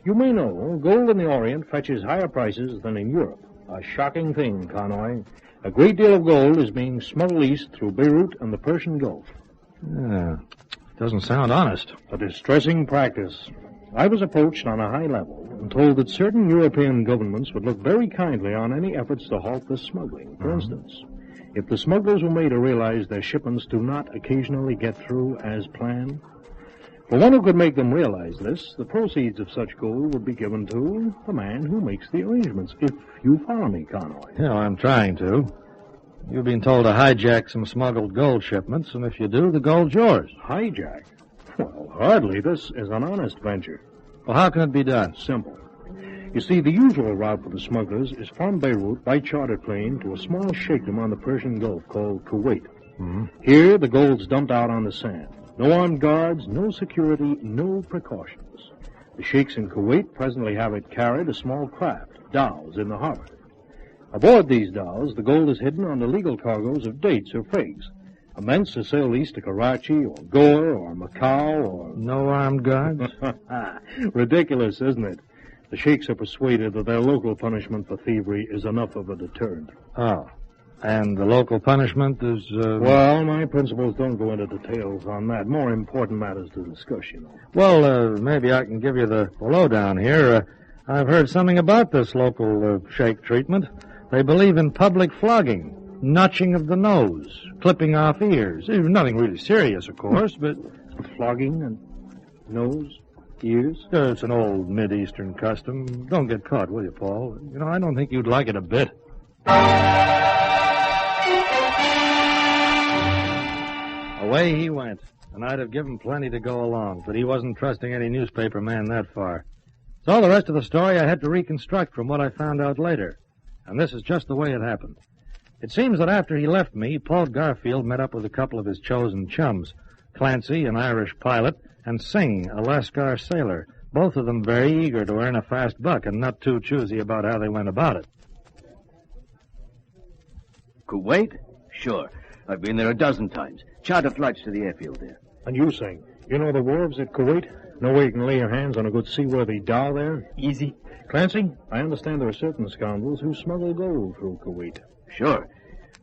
You may know, gold in the Orient fetches higher prices than in Europe. A shocking thing, Connoy. A great deal of gold is being smuggled east through Beirut and the Persian Gulf. Yeah, doesn't sound honest. A distressing practice. I was approached on a high level and told that certain European governments would look very kindly on any efforts to halt this smuggling. For instance, if the smugglers were made to realize their shipments do not occasionally get through as planned. For one who could make them realize this, the proceeds of such gold would be given to the man who makes the arrangements, if you follow me, Connoy. Yeah, I'm trying to. You've been told to hijack some smuggled gold shipments, and if you do, the gold's yours. Hijack? Well, hardly. This is an honest venture. Well, how can it be done? Simple. You see, the usual route for the smugglers is from Beirut by charter plane to a small sheikhdom on the Persian Gulf called Kuwait. Mm-hmm. Here, the gold's dumped out on the sand. No armed guards, no security, no precautions. The sheikhs in Kuwait presently have it carried a small craft, dhows, in the harbor. Aboard these dhows, the gold is hidden on the legal cargoes of dates or figs, immense to sail east to Karachi or Goa or Macau or... No armed guards? Ridiculous, isn't it? The sheikhs are persuaded that their local punishment for thievery is enough of a deterrent. Oh. And the local punishment is... Well, my principles don't go into details on that. More important matters to discuss, you know. Well, maybe I can give you the lowdown here. I've heard something about this local sheikh treatment. They believe in public flogging, notching of the nose, clipping off ears. Nothing really serious, of course, but... Flogging and nose, ears? It's an old Mid-Eastern custom. Don't get caught, will you, Paul? You know, I don't think you'd like it a bit. Away he went, and I'd have given plenty to go along, but he wasn't trusting any newspaper man that far. So the rest of the story I had to reconstruct from what I found out later, and this is just the way it happened. It seems that after he left me, Paul Garfield met up with a couple of his chosen chums, Clancy, an Irish pilot, and Singh, a Lascar sailor, both of them very eager to earn a fast buck and not too choosy about how they went about it. Kuwait? Sure. I've been there a dozen times. Charter flights to the airfield there. And you, Singh, you know the wharves at Kuwait? No way you can lay your hands on a good seaworthy dhow there? Easy. Clancy, I understand there are certain scoundrels who smuggle gold through Kuwait. Sure.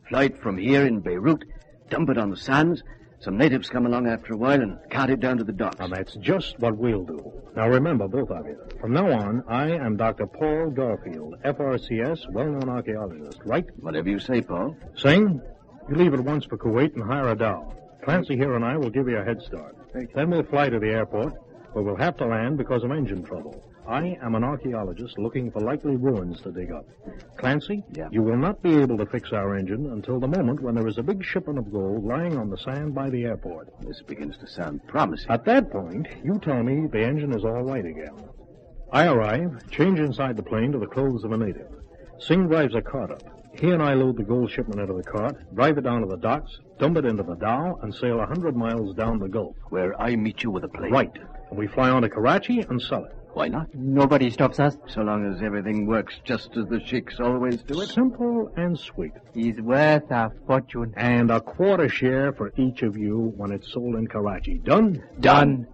Flight from here in Beirut, dump it on the sands, Some natives come along after a while and cart it down to the docks. Now, that's just what we'll do. Now, remember, both of you, from now on, I am Dr. Paul Garfield, FRCS, well-known archaeologist, right? Whatever you say, Paul. Sing, you leave at once for Kuwait and hire a dhow. Clancy here and I will give you a head start. Then we'll fly to the airport, where we'll have to land because of engine trouble. I am an archaeologist looking for likely ruins to dig up. Clancy, you will not be able to fix our engine until the moment when there is a big shipment of gold lying on the sand by the airport. This begins to sound promising. At that point, you tell me the engine is all right again. I arrive, change inside the plane to the clothes of a native. Singh drives a cart up. He and I load the gold shipment into the cart, drive it down to the docks, dump it into the dhow, and sail 100 miles down the Gulf. Where I meet you with a plane. Right. And we fly on to Karachi and sell it. Why not? Nobody stops us. So long as everything works just as the sheiks always do it. Simple and sweet. He's worth a fortune. And a quarter share for each of you when it's sold in Karachi. Done? Done.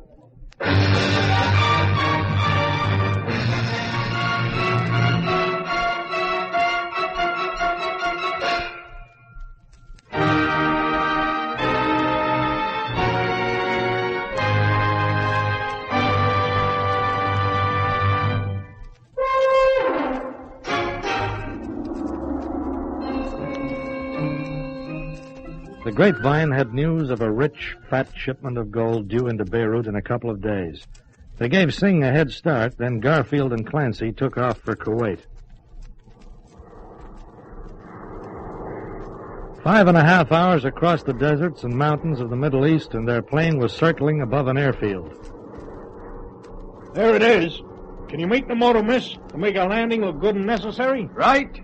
The grapevine had news of a rich, fat shipment of gold due into Beirut in a couple of days. They gave Singh a head start, then Garfield and Clancy took off for Kuwait. 5.5 hours across the deserts and mountains of the Middle East, and their plane was circling above an airfield. There it is. Can you make the motor, miss, to make our landing look good and necessary? Right.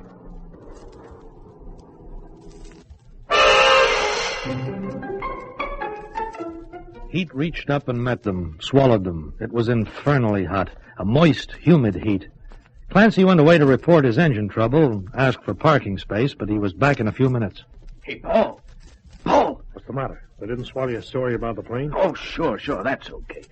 Heat reached up and met them, swallowed them. It was infernally hot, a moist, humid heat. Clancy went away to report his engine trouble, asked for parking space, but he was back in a few minutes. Hey, Paul. Paul! What's the matter? They didn't swallow your story about the plane? Oh, sure, that's okay.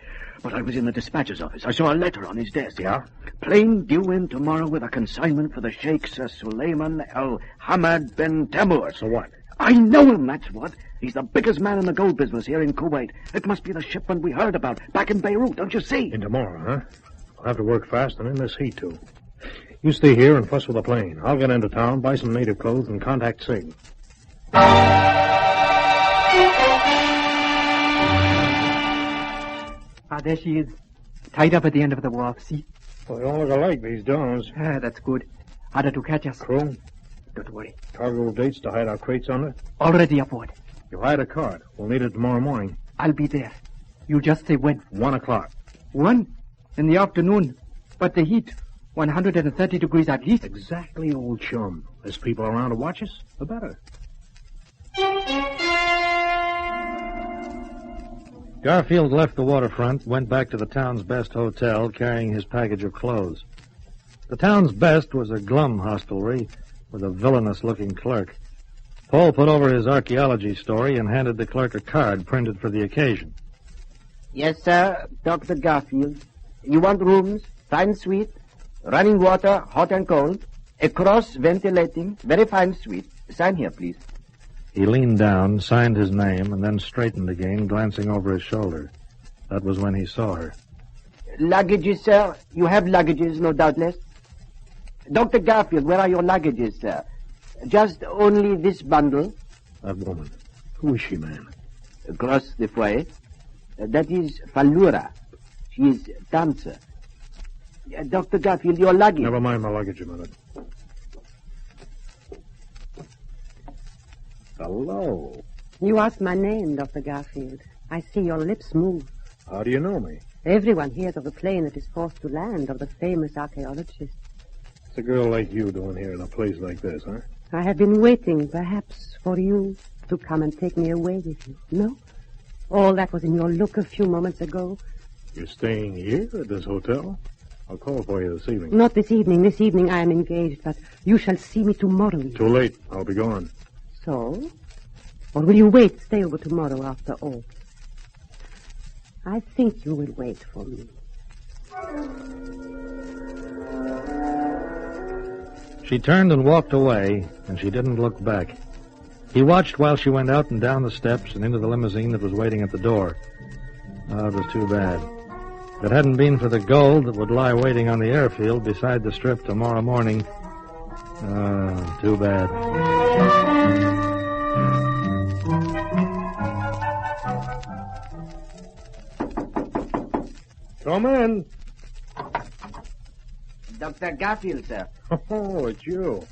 But I was in the dispatcher's office. I saw a letter on his desk. Yeah? Plane due in tomorrow with a consignment for the Sheikh Sir Suleiman Al-Hamad bin Tamur. So what? I know him, that's what. He's the biggest man in the gold business here in Kuwait. It must be the shipment we heard about back in Beirut, don't you see? In tomorrow, huh? I'll have to work fast and in this heat, too. You stay here and fuss with the plane. I'll get into town, buy some native clothes, and contact Singh. There she is. Tied up at the end of the wharf, see? Well, they all look alike, these domes. That's good. Harder to catch us. Crew? Don't worry. Cargo of dates to hide our crates under? Already aboard. You hired a cart. We'll need it tomorrow morning. I'll be there. You just say when. 1 o'clock. 1? In the afternoon. But the heat, 130 degrees at least. Exactly, old chum. There's people around to watch us, the better. Garfield left the waterfront, went back to the town's best hotel, carrying his package of clothes. The town's best was a glum hostelry with a villainous-looking clerk. Paul put over his archaeology story and handed the clerk a card printed for the occasion. Yes, sir, Dr. Garfield. You want rooms, fine suite, running water, hot and cold, a cross-ventilating, very fine suite. Sign here, please. He leaned down, signed his name, and then straightened again, glancing over his shoulder. That was when he saw her. Luggages, sir. You have luggages, no doubtless. Dr. Garfield, where are your luggages, sir? Just only this bundle. That woman. Who is she, man? Across the foyer. That is Falura. She is dancer. Dr. Garfield, your luggage. Never mind my luggage a minute. Hello. You asked my name, Dr. Garfield. I see your lips move. How do you know me? Everyone hears of the plane that is forced to land, of the famous archaeologist. What's a girl like you doing here in a place like this, huh? I have been waiting, perhaps, for you to come and take me away with you. No? All that was in your look a few moments ago. You're staying here at this hotel? I'll call for you this evening. Not this evening. This evening I am engaged, but you shall see me tomorrow. Too late. I'll be gone. So? Or will you wait, stay over tomorrow after all? I think you will wait for me. She turned and walked away, and she didn't look back. He watched while she went out and down the steps and into the limousine that was waiting at the door. Oh, it was too bad. If it hadn't been for the gold that would lie waiting on the airfield beside the strip tomorrow morning, too bad. Come in. Dr. Garfield, sir. Oh, it's you.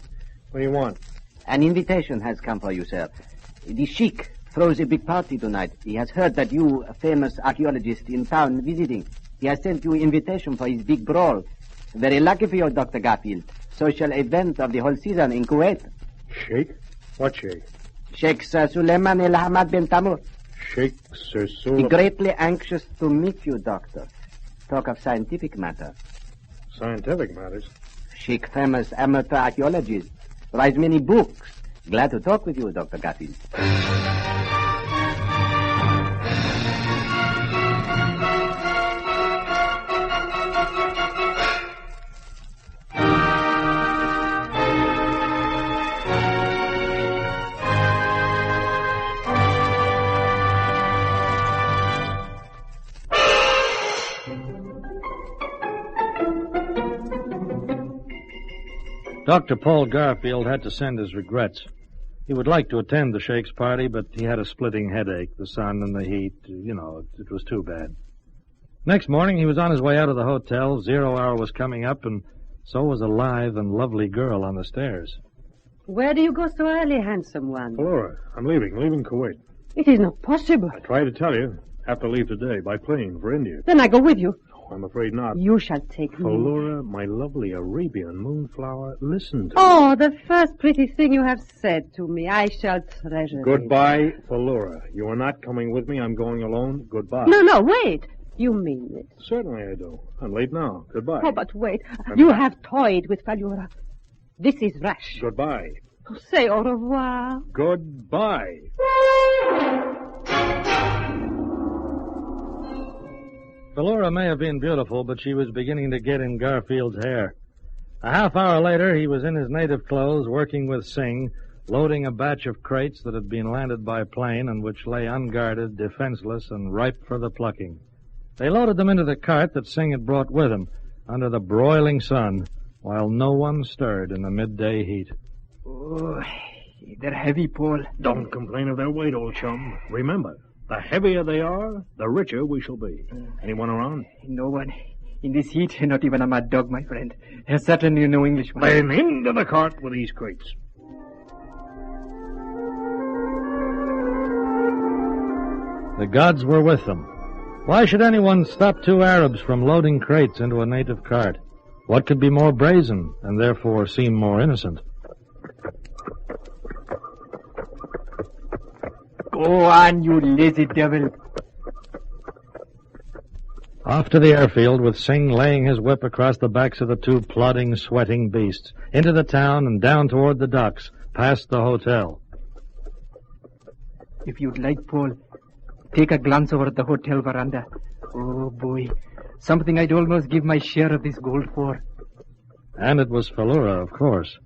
What do you want? An invitation has come for you, sir. The Sheik throws a big party tonight. He has heard that you, a famous archaeologist in town, visiting. He has sent you invitation for his big brawl. Very lucky for you, Dr. Garfield. Social event of the whole season in Kuwait. Sheikh? What Sheikh? Sheikh Sir Suleiman El Hamad bin Tamur. Sheikh Sir Suleiman. Greatly anxious to meet you, Doctor. Talk of scientific matter. Scientific matters? Sheikh, famous amateur archaeologist. Writes many books. Glad to talk with you, Dr. Garfield. Dr. Paul Garfield had to send his regrets. He would like to attend the Sheikh's party, but he had a splitting headache, the sun and the heat. It was too bad. Next morning, he was on his way out of the hotel. 0 hour was coming up, and so was a live and lovely girl on the stairs. Where do you go so early, handsome one? Flora, I'm leaving Kuwait. It is not possible. I tried to tell you. Have to leave today by plane for India. Then I go with you. I'm afraid not. You shall take me. Flora, my lovely Arabian moonflower, listen to me. Oh, the first pretty thing you have said to me. I shall treasure it. Goodbye, Flora. You are not coming with me. I'm going alone. Goodbye. No, wait. You mean it? Certainly I do. I'm late now. Goodbye. Oh, but wait. You have toyed with Falura. This is rash. Goodbye. Say au revoir. Goodbye. Flora may have been beautiful, but she was beginning to get in Garfield's hair. A half hour later, he was in his native clothes, working with Singh, loading a batch of crates that had been landed by plane and which lay unguarded, defenseless, and ripe for the plucking. They loaded them into the cart that Singh had brought with him, under the broiling sun, while no one stirred in the midday heat. Oh, they're heavy, Paul. Don't complain of their weight, old chum. Remember, the heavier they are, the richer we shall be. Anyone around? No one. In this heat, not even a mad dog, my friend. Certainly no Englishman. Then into the cart with these crates. The gods were with them. Why should anyone stop two Arabs from loading crates into a native cart? What could be more brazen, and therefore seem more innocent? Go on, you lazy devil. Off to the airfield, with Singh laying his whip across the backs of the two plodding, sweating beasts, into the town and down toward the docks, past the hotel. If you'd like, Paul, take a glance over at the hotel veranda. Oh, boy. Something I'd almost give my share of this gold for. And it was Falura, of course.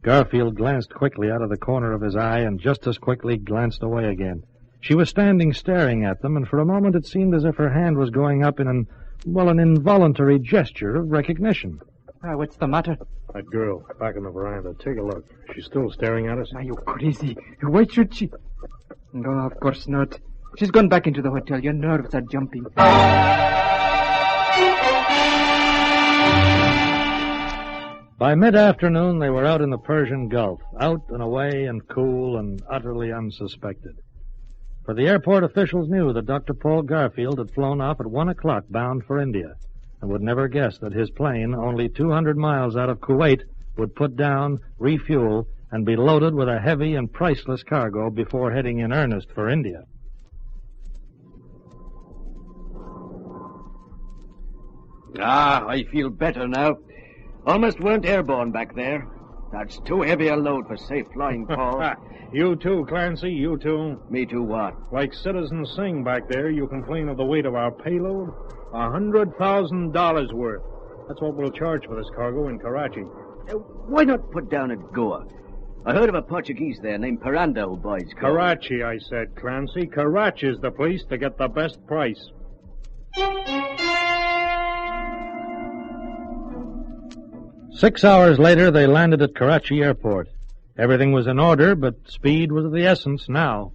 Garfield glanced quickly out of the corner of his eye and just as quickly glanced away again. She was standing staring at them, and for a moment it seemed as if her hand was going up in an involuntary gesture of recognition. What's the matter? That girl, back in the veranda. Take a look. She's still staring at us. Are you crazy? Why should she? No, of course not. She's gone back into the hotel. Your nerves are jumping. By mid-afternoon, they were out in the Persian Gulf, out and away and cool and utterly unsuspected. For the airport officials knew that Dr. Paul Garfield had flown off at 1 o'clock bound for India, and would never guess that his plane, only 200 miles out of Kuwait, would put down, refuel, and be loaded with a heavy and priceless cargo before heading in earnest for India. I feel better now. Almost weren't airborne back there. That's too heavy a load for safe flying, Paul. You too, Clancy, you too. Me too what? Like Citizen Singh back there, you complain of the weight of our payload? $100,000 worth. That's what we'll charge for this cargo in Karachi. Why not put down at Goa? I heard of a Portuguese there named Piranda who buys gold. Karachi, I said, Clancy. Karachi's the place to get the best price. 6 hours later, they landed at Karachi Airport. Everything was in order, but speed was of the essence now.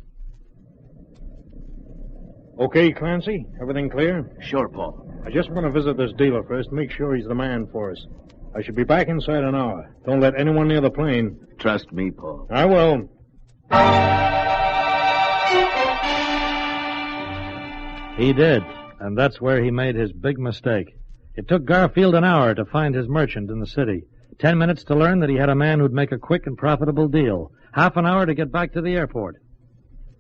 Okay, Clancy? Everything clear? Sure, Paul. I just want to visit this dealer first, make sure he's the man for us. I should be back inside an hour. Don't let anyone near the plane. Trust me, Paul. I will. He did, and that's where he made his big mistake. It took Garfield an hour to find his merchant in the city. 10 minutes to learn that he had a man who'd make a quick and profitable deal. Half an hour to get back to the airport.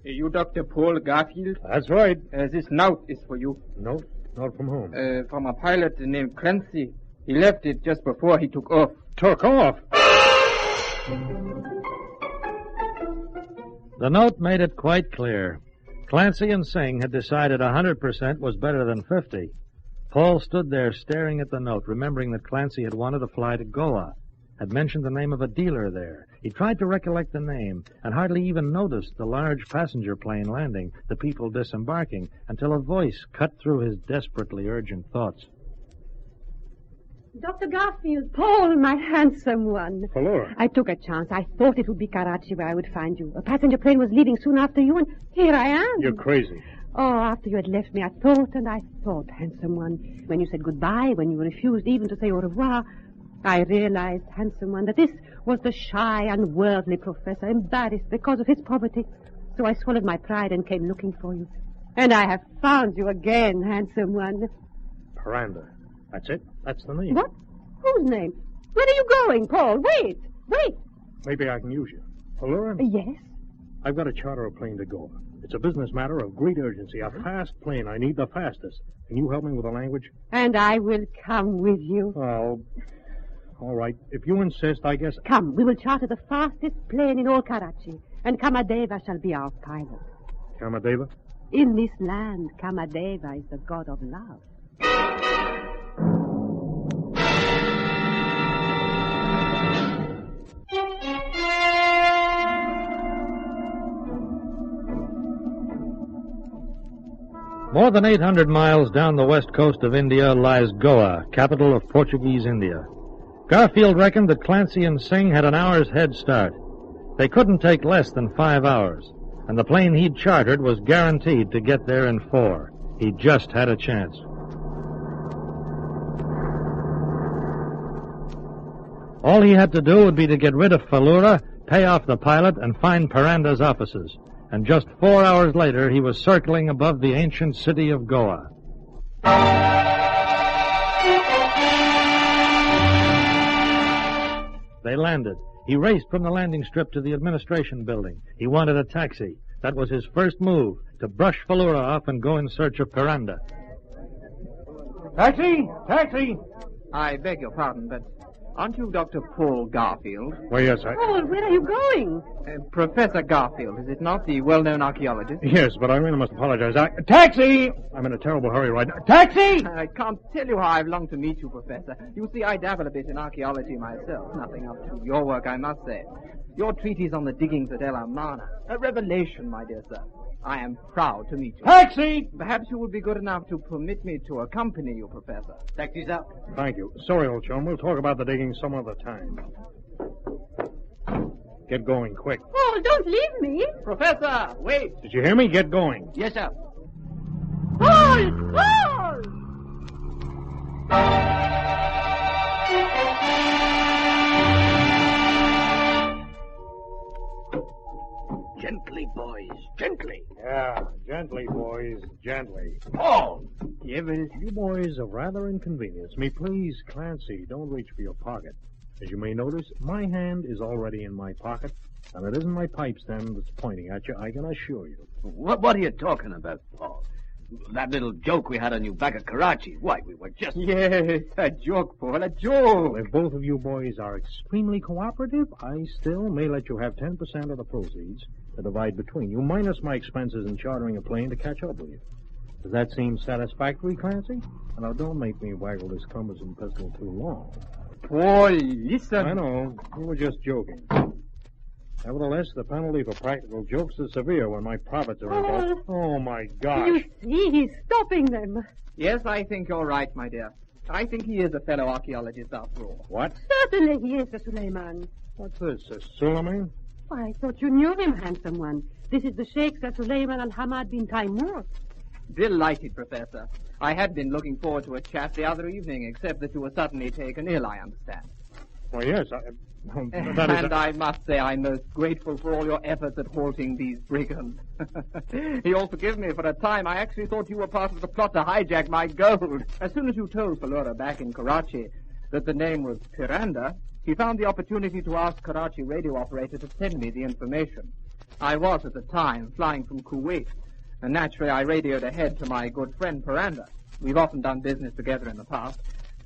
You Dr. Paul Garfield? That's right. This note is for you. No, not from whom? From a pilot named Clancy. He left it just before he took off. Took off? The note made it quite clear. Clancy and Singh had decided 100% was better than 50. Paul stood there staring at the note, remembering that Clancy had wanted to fly to Goa, had mentioned the name of a dealer there. He tried to recollect the name, and hardly even noticed the large passenger plane landing, the people disembarking, until a voice cut through his desperately urgent thoughts. Dr. Garfield, Paul, my handsome one. Hello. I took a chance. I thought it would be Karachi where I would find you. A passenger plane was leaving soon after you, and here I am. You're crazy. Oh, after you had left me, I thought and I thought, handsome one. When you said goodbye, when you refused even to say au revoir, I realized, handsome one, that this was the shy, unworldly professor, embarrassed because of his poverty. So I swallowed my pride and came looking for you. And I have found you again, handsome one. Piranda. That's it? That's the name. What? Whose name? Where are you going, Paul? Wait. Maybe I can use you. Hello? Yes? I've got to charter a plane to Gogh. It's a business matter of great urgency. A fast plane. I need the fastest. Can you help me with the language? And I will come with you. Oh, all right. If you insist, I guess... Come, we will charter the fastest plane in all Karachi. And Kamadeva shall be our pilot. Kamadeva? In this land, Kamadeva is the god of love. More than 800 miles down the west coast of India lies Goa, capital of Portuguese India. Garfield reckoned that Clancy and Singh had an hour's head start. They couldn't take less than 5 hours, and the plane he'd chartered was guaranteed to get there in 4. He just had a chance. All he had to do would be to get rid of Falura, pay off the pilot, and find Piranda's offices. And just 4 hours later, he was circling above the ancient city of Goa. They landed. He raced from the landing strip to the administration building. He wanted a taxi. That was his first move, to brush Falura off and go in search of Piranda. Taxi! Taxi! I beg your pardon, but aren't you Dr. Paul Garfield? Well, yes, I... Paul, where are you going? Professor Garfield, is it not, the well-known archaeologist? Yes, but I really must apologize. Taxi! I'm in a terrible hurry right now. Taxi! I can't tell you how I've longed to meet you, Professor. You see, I dabble a bit in archaeology myself. Nothing up to your work, I must say. Your treatise on the diggings at El Amana. A revelation, my dear sir. I am proud to meet you. Taxi! Perhaps you would be good enough to permit me to accompany you, Professor. Taxi's up. Thank you. Sorry, old chum. We'll talk about the digging some other time. Get going, quick. Paul, don't leave me. Professor, wait. Did you hear me? Get going. Yes, sir. Paul! Paul! Gently, boys, gently. Yeah, gently, boys, gently. Paul! Yeah, well, you boys have rather inconvenienced me. Please, Clancy, don't reach for your pocket. As you may notice, my hand is already in my pocket, and it isn't my pipe stem that's pointing at you, I can assure you. What are you talking about, Paul? That little joke we had on you back at Karachi. Why, we were just... Yes, a joke, Paul, a joke. Well, if both of you boys are extremely cooperative, I still may let you have 10% of the proceeds to divide between you, minus my expenses in chartering a plane to catch up with you. Does that seem satisfactory, Clancy? Now, don't make me waggle this cumbersome pistol too long. Paul, listen. I know. We were just joking. Nevertheless, the penalty for practical jokes is severe when my profits are involved. Oh, my gosh. You see, he's stopping them. Yes, I think you're right, my dear. I think he is a fellow archaeologist after all. What? Certainly he is, Sir Suleiman. What's this, a Suleiman? Why, I thought you knew him, handsome one. This is the Sheikh Sir Suleiman al-Hamad bin Taimur. Delighted, Professor. I had been looking forward to a chat the other evening, except that you were suddenly taken ill, I understand. Well, yes, I must say I'm most grateful for all your efforts at halting these brigands. You'll forgive me, for a time I actually thought you were part of the plot to hijack my gold. As soon as you told Falura back in Karachi that the name was Piranda, he found the opportunity to ask Karachi radio operator to send me the information. I was, at the time, flying from Kuwait, and naturally I radioed ahead to my good friend Piranda. We've often done business together in the past.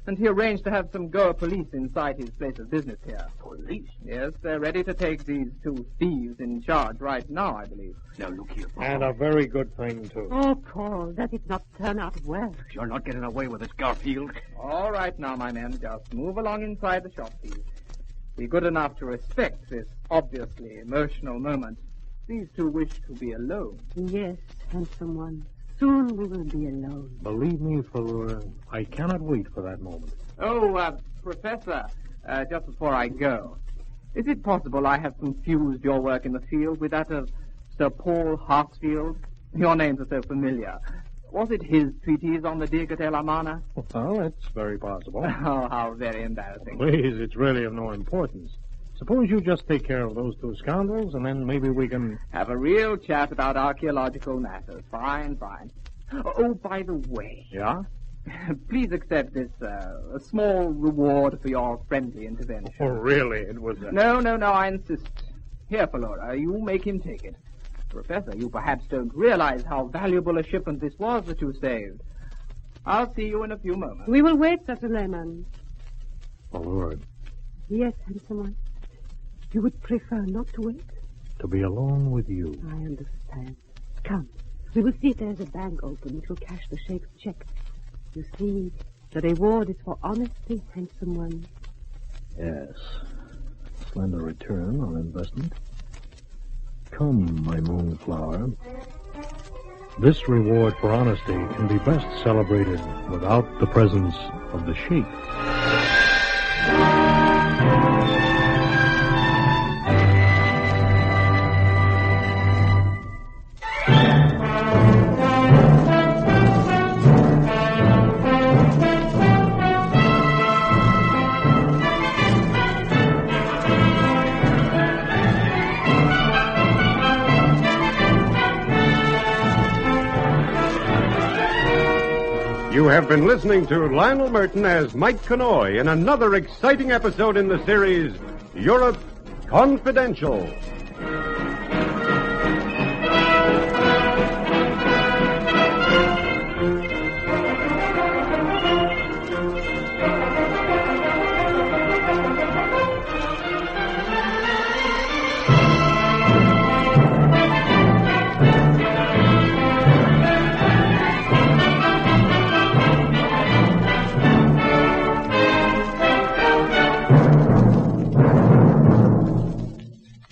And he arranged to have some Gogh police inside his place of business here. Police? Yes, they're ready to take these two thieves in charge right now, I believe. Now, look here, Paul. And a very good thing, too. Oh, Paul, that did not turn out well. You're not getting away with it, Garfield. All right now, my men. Just move along inside the shop, please. Be good enough to respect this obviously emotional moment. These two wish to be alone. Yes, handsome one. Soon we will be alone. Believe me, Falura, I cannot wait for that moment. Oh, Professor, just before I go, is it possible I have confused your work in the field with that of Sir Paul Hartsfield? Your names are so familiar. Was it his treatise on the dig at El Amana? Well, it's very possible. Oh, how very embarrassing. Please, it's really of no importance. Suppose you just take care of those two scoundrels, and then maybe we can... have a real chat about archaeological matters. Fine, fine. Oh, by the way... Yeah? Please accept this, a small reward for your friendly intervention. Oh, really? It was... No, I insist. Here, Falura, you make him take it. Professor, you perhaps don't realize how valuable a shipment this was that you saved. I'll see you in a few moments. We will wait, Sir Suleiman. Oh, Lord. Yes, handsome one. You would prefer not to wait? To be alone with you. I understand. Come. We will see if there's a bank open which will cash the Sheikh's check. You see, the reward is for honesty, handsome one. Yes. Slender return on investment. Come, my moonflower. This reward for honesty can be best celebrated without the presence of the Sheikh. You have been listening to Lionel Murton as Mike Connoy in another exciting episode in the series, Europe Confidential.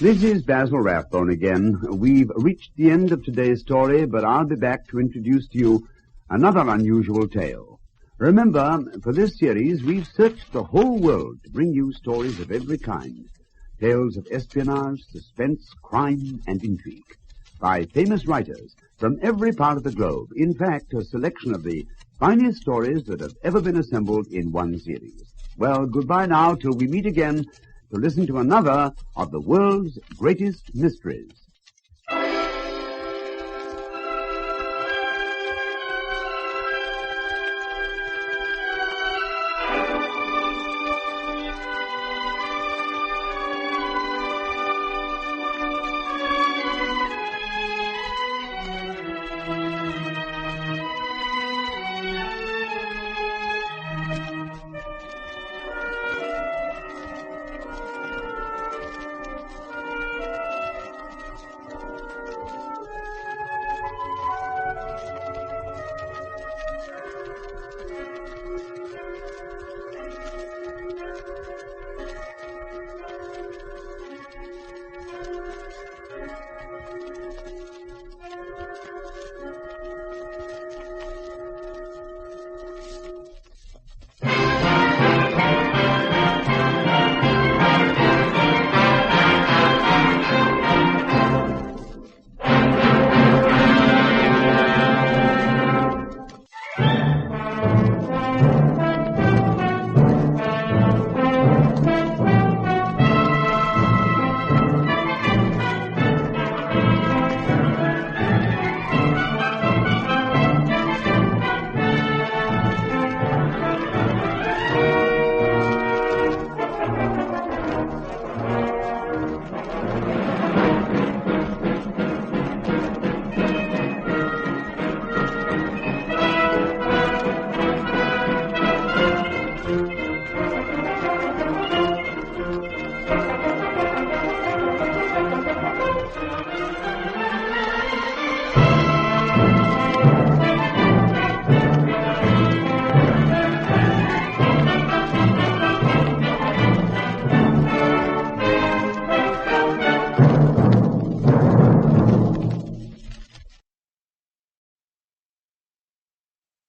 This is Basil Rathbone again. We've reached the end of today's story, but I'll be back to introduce to you another unusual tale. Remember, for this series, we've searched the whole world to bring you stories of every kind. Tales of espionage, suspense, crime, and intrigue. By famous writers from every part of the globe. In fact, a selection of the finest stories that have ever been assembled in one series. Well, goodbye now till we meet again to listen to another of the world's greatest mysteries.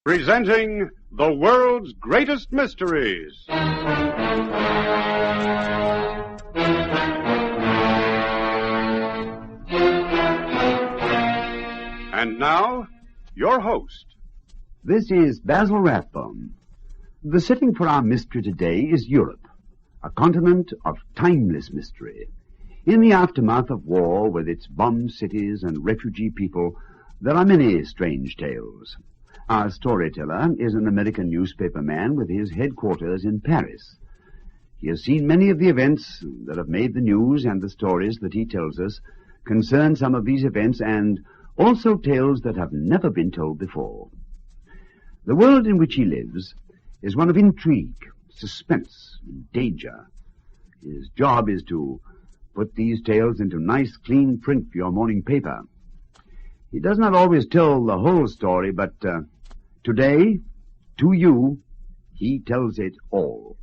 Presenting the world's greatest mysteries. And now, your host. This is Basil Rathbone. The setting for our mystery today is Europe, a continent of timeless mystery. In the aftermath of war, with its bombed cities and refugee people, there are many strange tales. Our storyteller is an American newspaper man with his headquarters in Paris. He has seen many of the events that have made the news, and the stories that he tells us concern some of these events and also tales that have never been told before. The world in which he lives is one of intrigue, suspense, and danger. His job is to put these tales into nice, clean print for your morning paper. He does not always tell the whole story, but today, to you, he tells it all.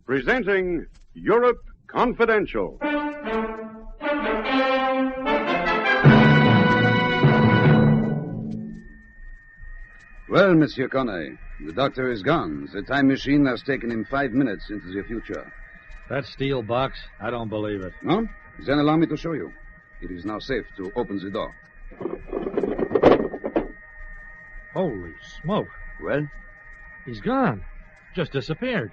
Presenting Europe Confidential. Well, Monsieur Connoy, the doctor is gone. The time machine has taken him 5 minutes into the future. That steel box? I don't believe it. No? Then allow me to show you. It is now safe to open the door. Holy smoke. Well? He's gone. Just disappeared.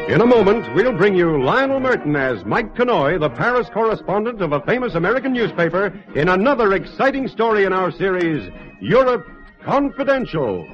In a moment, we'll bring you Lionel Murton as Mike Connoy, the Paris correspondent of a famous American newspaper, in another exciting story in our series, Europe Confidential.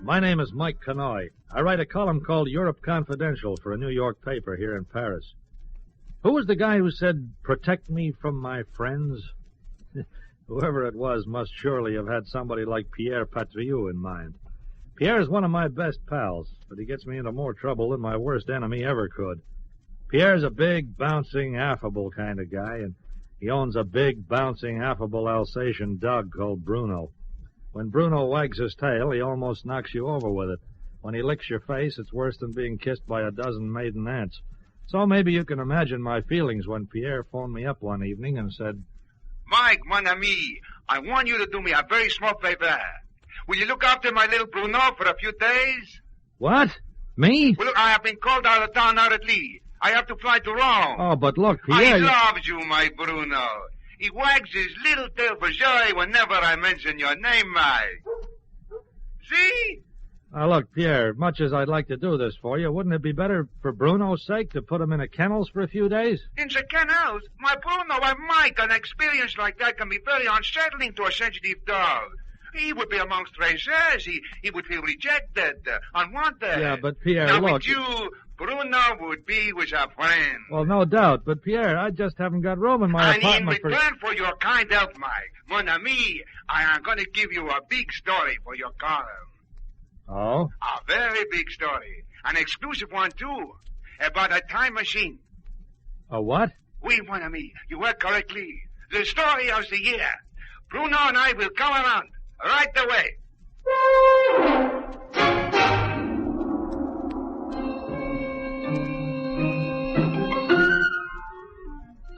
My name is Mike Connoy. I write a column called Europe Confidential for a New York paper here in Paris. Who was the guy who said, "Protect me from my friends"? Whoever it was must surely have had somebody like Pierre Patriou in mind. Pierre is one of my best pals, but he gets me into more trouble than my worst enemy ever could. Pierre's a big, bouncing, affable kind of guy, and he owns a big, bouncing, affable Alsatian dog called Bruno. When Bruno wags his tail, he almost knocks you over with it. When he licks your face, it's worse than being kissed by a dozen maiden aunts. So maybe you can imagine my feelings when Pierre phoned me up one evening and said, "Mike, mon ami, I want you to do me a very small favor. Will you look after my little Bruno for a few days?" "What? Me?" "Well, look, I have been called out of town hurriedly. I have to fly to Rome." "Oh, but look, Pierre..." "I love you, my Bruno. He wags his little tail for joy whenever I mention your name, Mike. See?" Look, Pierre, much as I'd like to do this for you, wouldn't it be better for Bruno's sake to put him in a kennels for a few days? "In the kennels? My Bruno, Mike, an experience like that can be very unsettling to a sensitive dog. He would be among strangers. He would feel rejected, unwanted. Yeah, but Pierre, now, look... with you, Bruno would be with a friend. Well, no doubt. But, Pierre, I just haven't got room in my And in apartment return for your kind help, Mike, mon ami, I am going to give you a big story for your column. Oh? A very big story. An exclusive one, too. About a time machine. A what? Oui, mon ami, you heard correctly. The story of the year. Bruno and I will come around right away.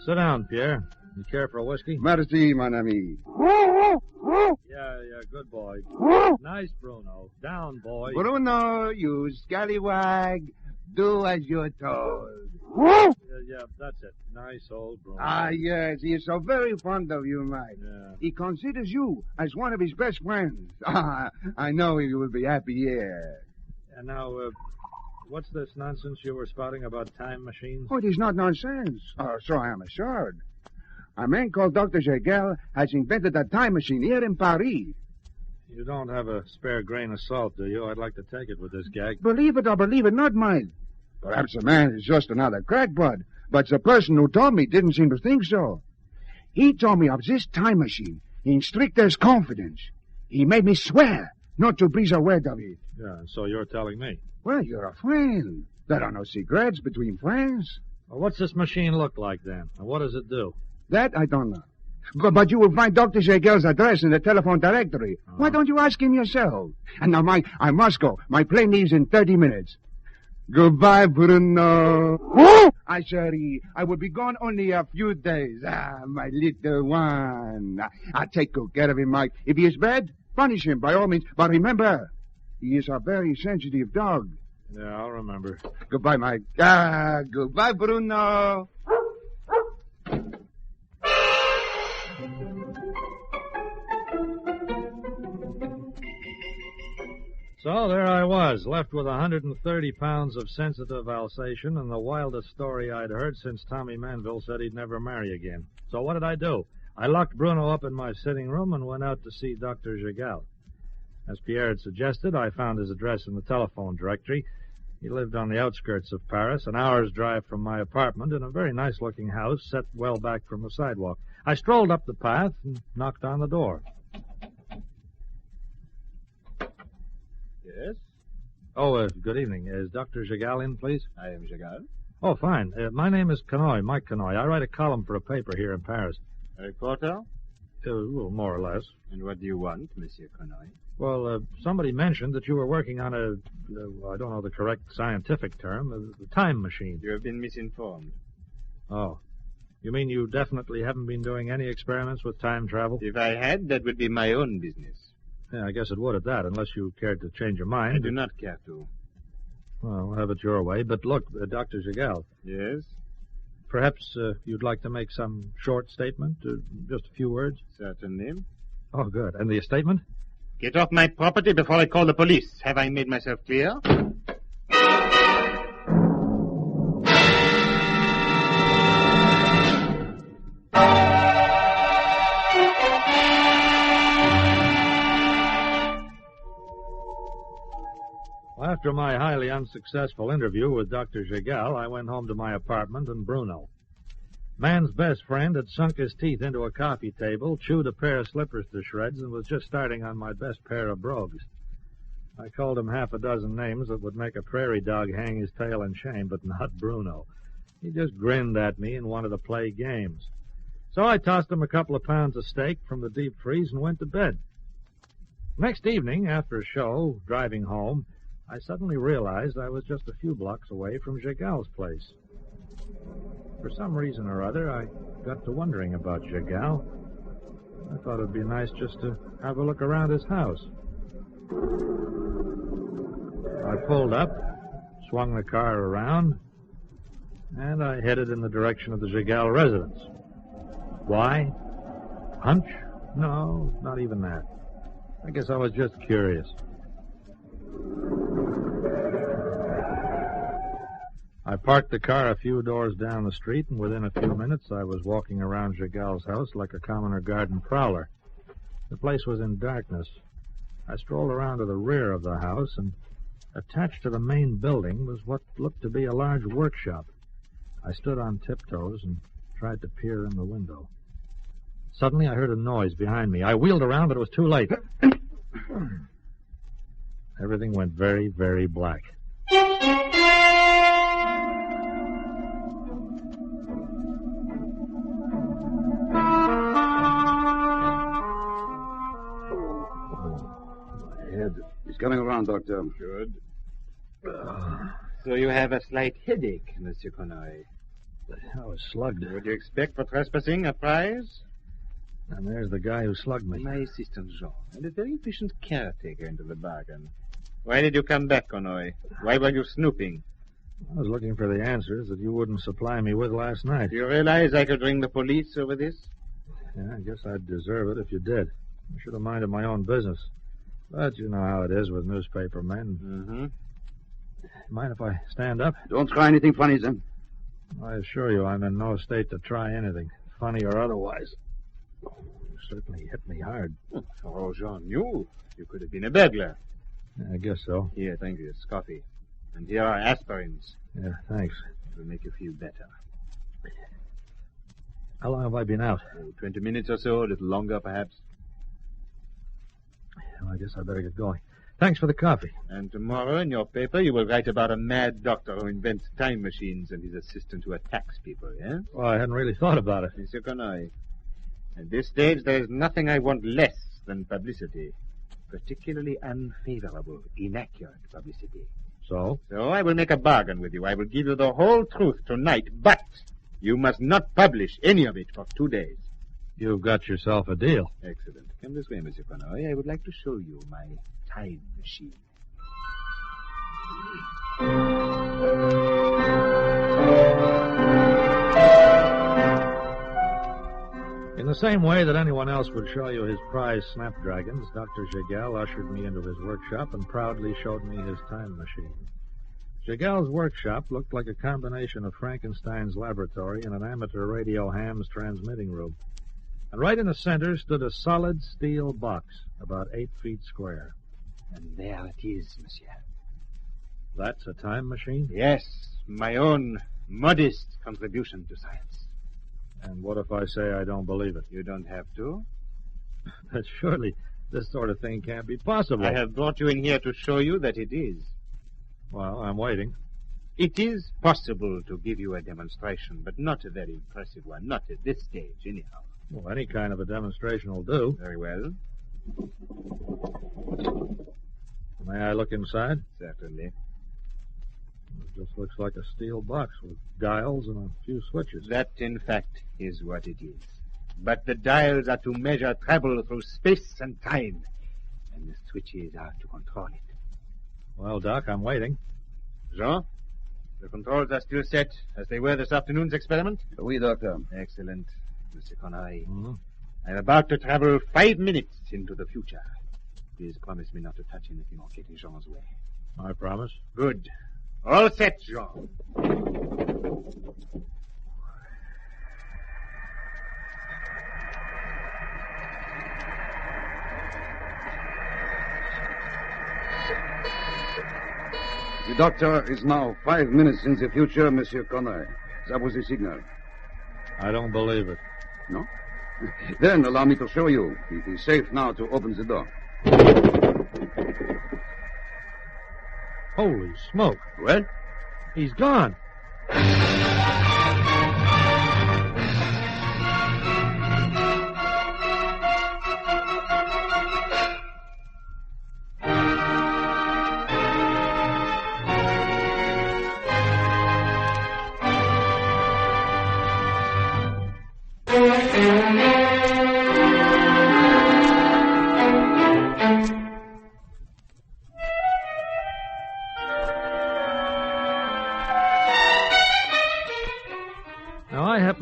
Sit down, Pierre. You care for a whiskey? Merci, mon ami. Yeah, good boy. Nice, Bruno. Down, boy. Bruno, you scallywag, do as you're told. Yeah, that's it. Nice old Bruno. Ah, yes, he is so very fond of you, Mike. Yeah. He considers you as one of his best friends. Ah, I know he will be happy here. And now, what's this nonsense you were spouting about time machines? Oh, it is not nonsense. So I am assured. A man called Dr. Gogh has invented a time machine here in Paris. You don't have a spare grain of salt, do you? I'd like to take it with this gag. Believe it or believe it not, Mike. Perhaps the man is just another crackpot, but the person who told me didn't seem to think so. He told me of this time machine in strictest confidence. He made me swear not to breathe a word of it. Yeah, so you're telling me. Well, you're a friend. There are no secrets between friends. Well, what's this machine look like, then? And what does it do? That I don't know. But you will find Dr. Gogh's address in the telephone directory. Why don't you ask him yourself? And now, Mike, I must go. My plane leaves in 30 minutes. Goodbye, Bruno. I sorry. I will be gone only a few days. Ah, my little one. I'll take good care of him, Mike. If he is bad, punish him by all means. But remember, he is a very sensitive dog. Yeah, I'll remember. Goodbye, Mike. Ah, goodbye, Bruno. So there I was, left with 130 pounds of sensitive Alsatian and the wildest story I'd heard since Tommy Manville said he'd never marry again. So what did I do? I locked Bruno up in my sitting room and went out to see Dr. Gogh. As Pierre had suggested, I found his address in the telephone directory. He lived on the outskirts of Paris, an hour's drive from my apartment, in a very nice-looking house set well back from the sidewalk. I strolled up the path and knocked on the door. Yes? Oh, good evening. Is Dr. Gogh in, please? I am Gogh. Oh, fine. My name is Connoy, Mike Connoy. I write a column for a paper here in Paris. A reporter? Well, more or less. And what do you want, Monsieur Connoy? Well, somebody mentioned that you were working on I don't know the correct scientific term, a time machine. You have been misinformed. Oh. You mean you definitely haven't been doing any experiments with time travel? If I had, that would be my own business. Yeah, I guess it would at that, unless you cared to change your mind. I do not care to. Well, have it your way. But look, Dr. Gogh. Yes? Perhaps you'd like to make some short statement, just a few words? Certainly. Oh, good. And the statement? Get off my property before I call the police. Have I made myself clear? After my highly unsuccessful interview with Dr. Gogh, I went home to my apartment and Bruno. Man's best friend had sunk his teeth into a coffee table, chewed a pair of slippers to shreds, and was just starting on my best pair of brogues. I called him half a dozen names that would make a prairie dog hang his tail in shame, but not Bruno. He just grinned at me and wanted to play games. So I tossed him a couple of pounds of steak from the deep freeze and went to bed. Next evening, after a show, driving home, I suddenly realized I was just a few blocks away from Gogh's place. For some reason or other, I got to wondering about Gogh. I thought it'd be nice just to have a look around his house. I pulled up, swung the car around, and I headed in the direction of the Gogh residence. Why? Hunch? No, not even that. I guess I was just curious. I parked the car a few doors down the street, and within a few minutes I was walking around Gogh's house like a commoner garden prowler. The place was in darkness. I strolled around to the rear of the house and Attached to the main building was what looked to be a large workshop. I stood on tiptoes and tried to peer in the window. Suddenly, I heard a noise behind me. I wheeled around, but it was too late. Everything went very, very black. He's coming around, Doctor. Good. So you have a slight headache, Monsieur Connoy. I was slugged. Would you expect for trespassing a prize? And there's the guy who slugged me. My assistant, Jean, and a very efficient caretaker into the bargain. Why did you come back, Connoy? Why were you snooping? I was looking for the answers that you wouldn't supply me with last night. Do you realize I could ring the police over this? Yeah, I guess I'd deserve it if you did. I should have minded my own business. But you know how it is with newspaper men. Mm-hmm. Mind if I stand up? Don't try anything funny, then. I assure you I'm in no state to try anything, funny or otherwise. You certainly hit me hard. Oh, Jean knew. You could have been a burglar. I guess so. Here, thank you. It's coffee. And here are aspirins. Yeah, thanks. It will make you feel better. How long have I been out? 20 minutes or so, a little longer, perhaps. Well, I guess I better get going. Thanks for the coffee. And tomorrow in your paper you will write about a mad doctor who invents time machines and his assistant who attacks people, yes? Well, I hadn't really thought about it. Monsieur Connoy, at this stage there is nothing I want less than publicity. Particularly unfavorable, inaccurate publicity. So? So I will make a bargain with you. I will give you the whole truth tonight, but you must not publish any of it for 2 days. You've got yourself a deal. Excellent. Come this way, Monsieur Connoy. I would like to show you my time machine. In the same way that anyone else would show you his prize snapdragons, Dr. Gogh ushered me into his workshop and proudly showed me his time machine. Gogh's workshop looked like a combination of Frankenstein's laboratory and an amateur radio ham's transmitting room. And right in the center stood a solid steel box, about 8 feet square. And there it is, monsieur. That's a time machine? Yes, my own modest contribution to science. And what if I say I don't believe it? You don't have to. But surely this sort of thing can't be possible. I have brought you in here to show you that it is. Well, I'm waiting. It is possible to give you a demonstration, but not a very impressive one. Not at this stage, anyhow. Well, any kind of a demonstration will do. Very well. May I look inside? Certainly. It just looks like a steel box with dials and a few switches. That, in fact, is what it is. But the dials are to measure travel through space and time, and the switches are to control it. Well, Doc, I'm waiting. Jean, the controls are still set as they were this afternoon's experiment? Oui, Doctor. Excellent. Monsieur Connoy, Mm-hmm. I'm about to travel 5 minutes into the future. Please promise me not to touch anything or get in Jean's way. I promise. Good. All set, Jean. The doctor is now 5 minutes in the future, Monsieur Connoy. That was the signal. I don't believe it. No? Then allow me to show you. It is safe now to open the door. Holy smoke. Well? He's gone.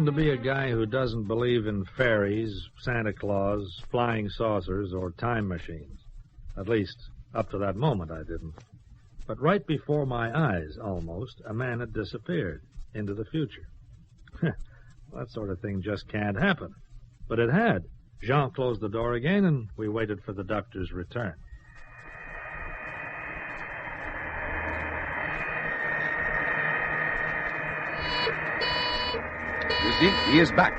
To be a guy who doesn't believe in fairies, Santa Claus, flying saucers, or time machines. At least, up to that moment, I didn't. But right before my eyes, almost, a man had disappeared into the future. That sort of thing just can't happen. But it had. Jean closed the door again, and we waited for the doctor's return. You see, he is back.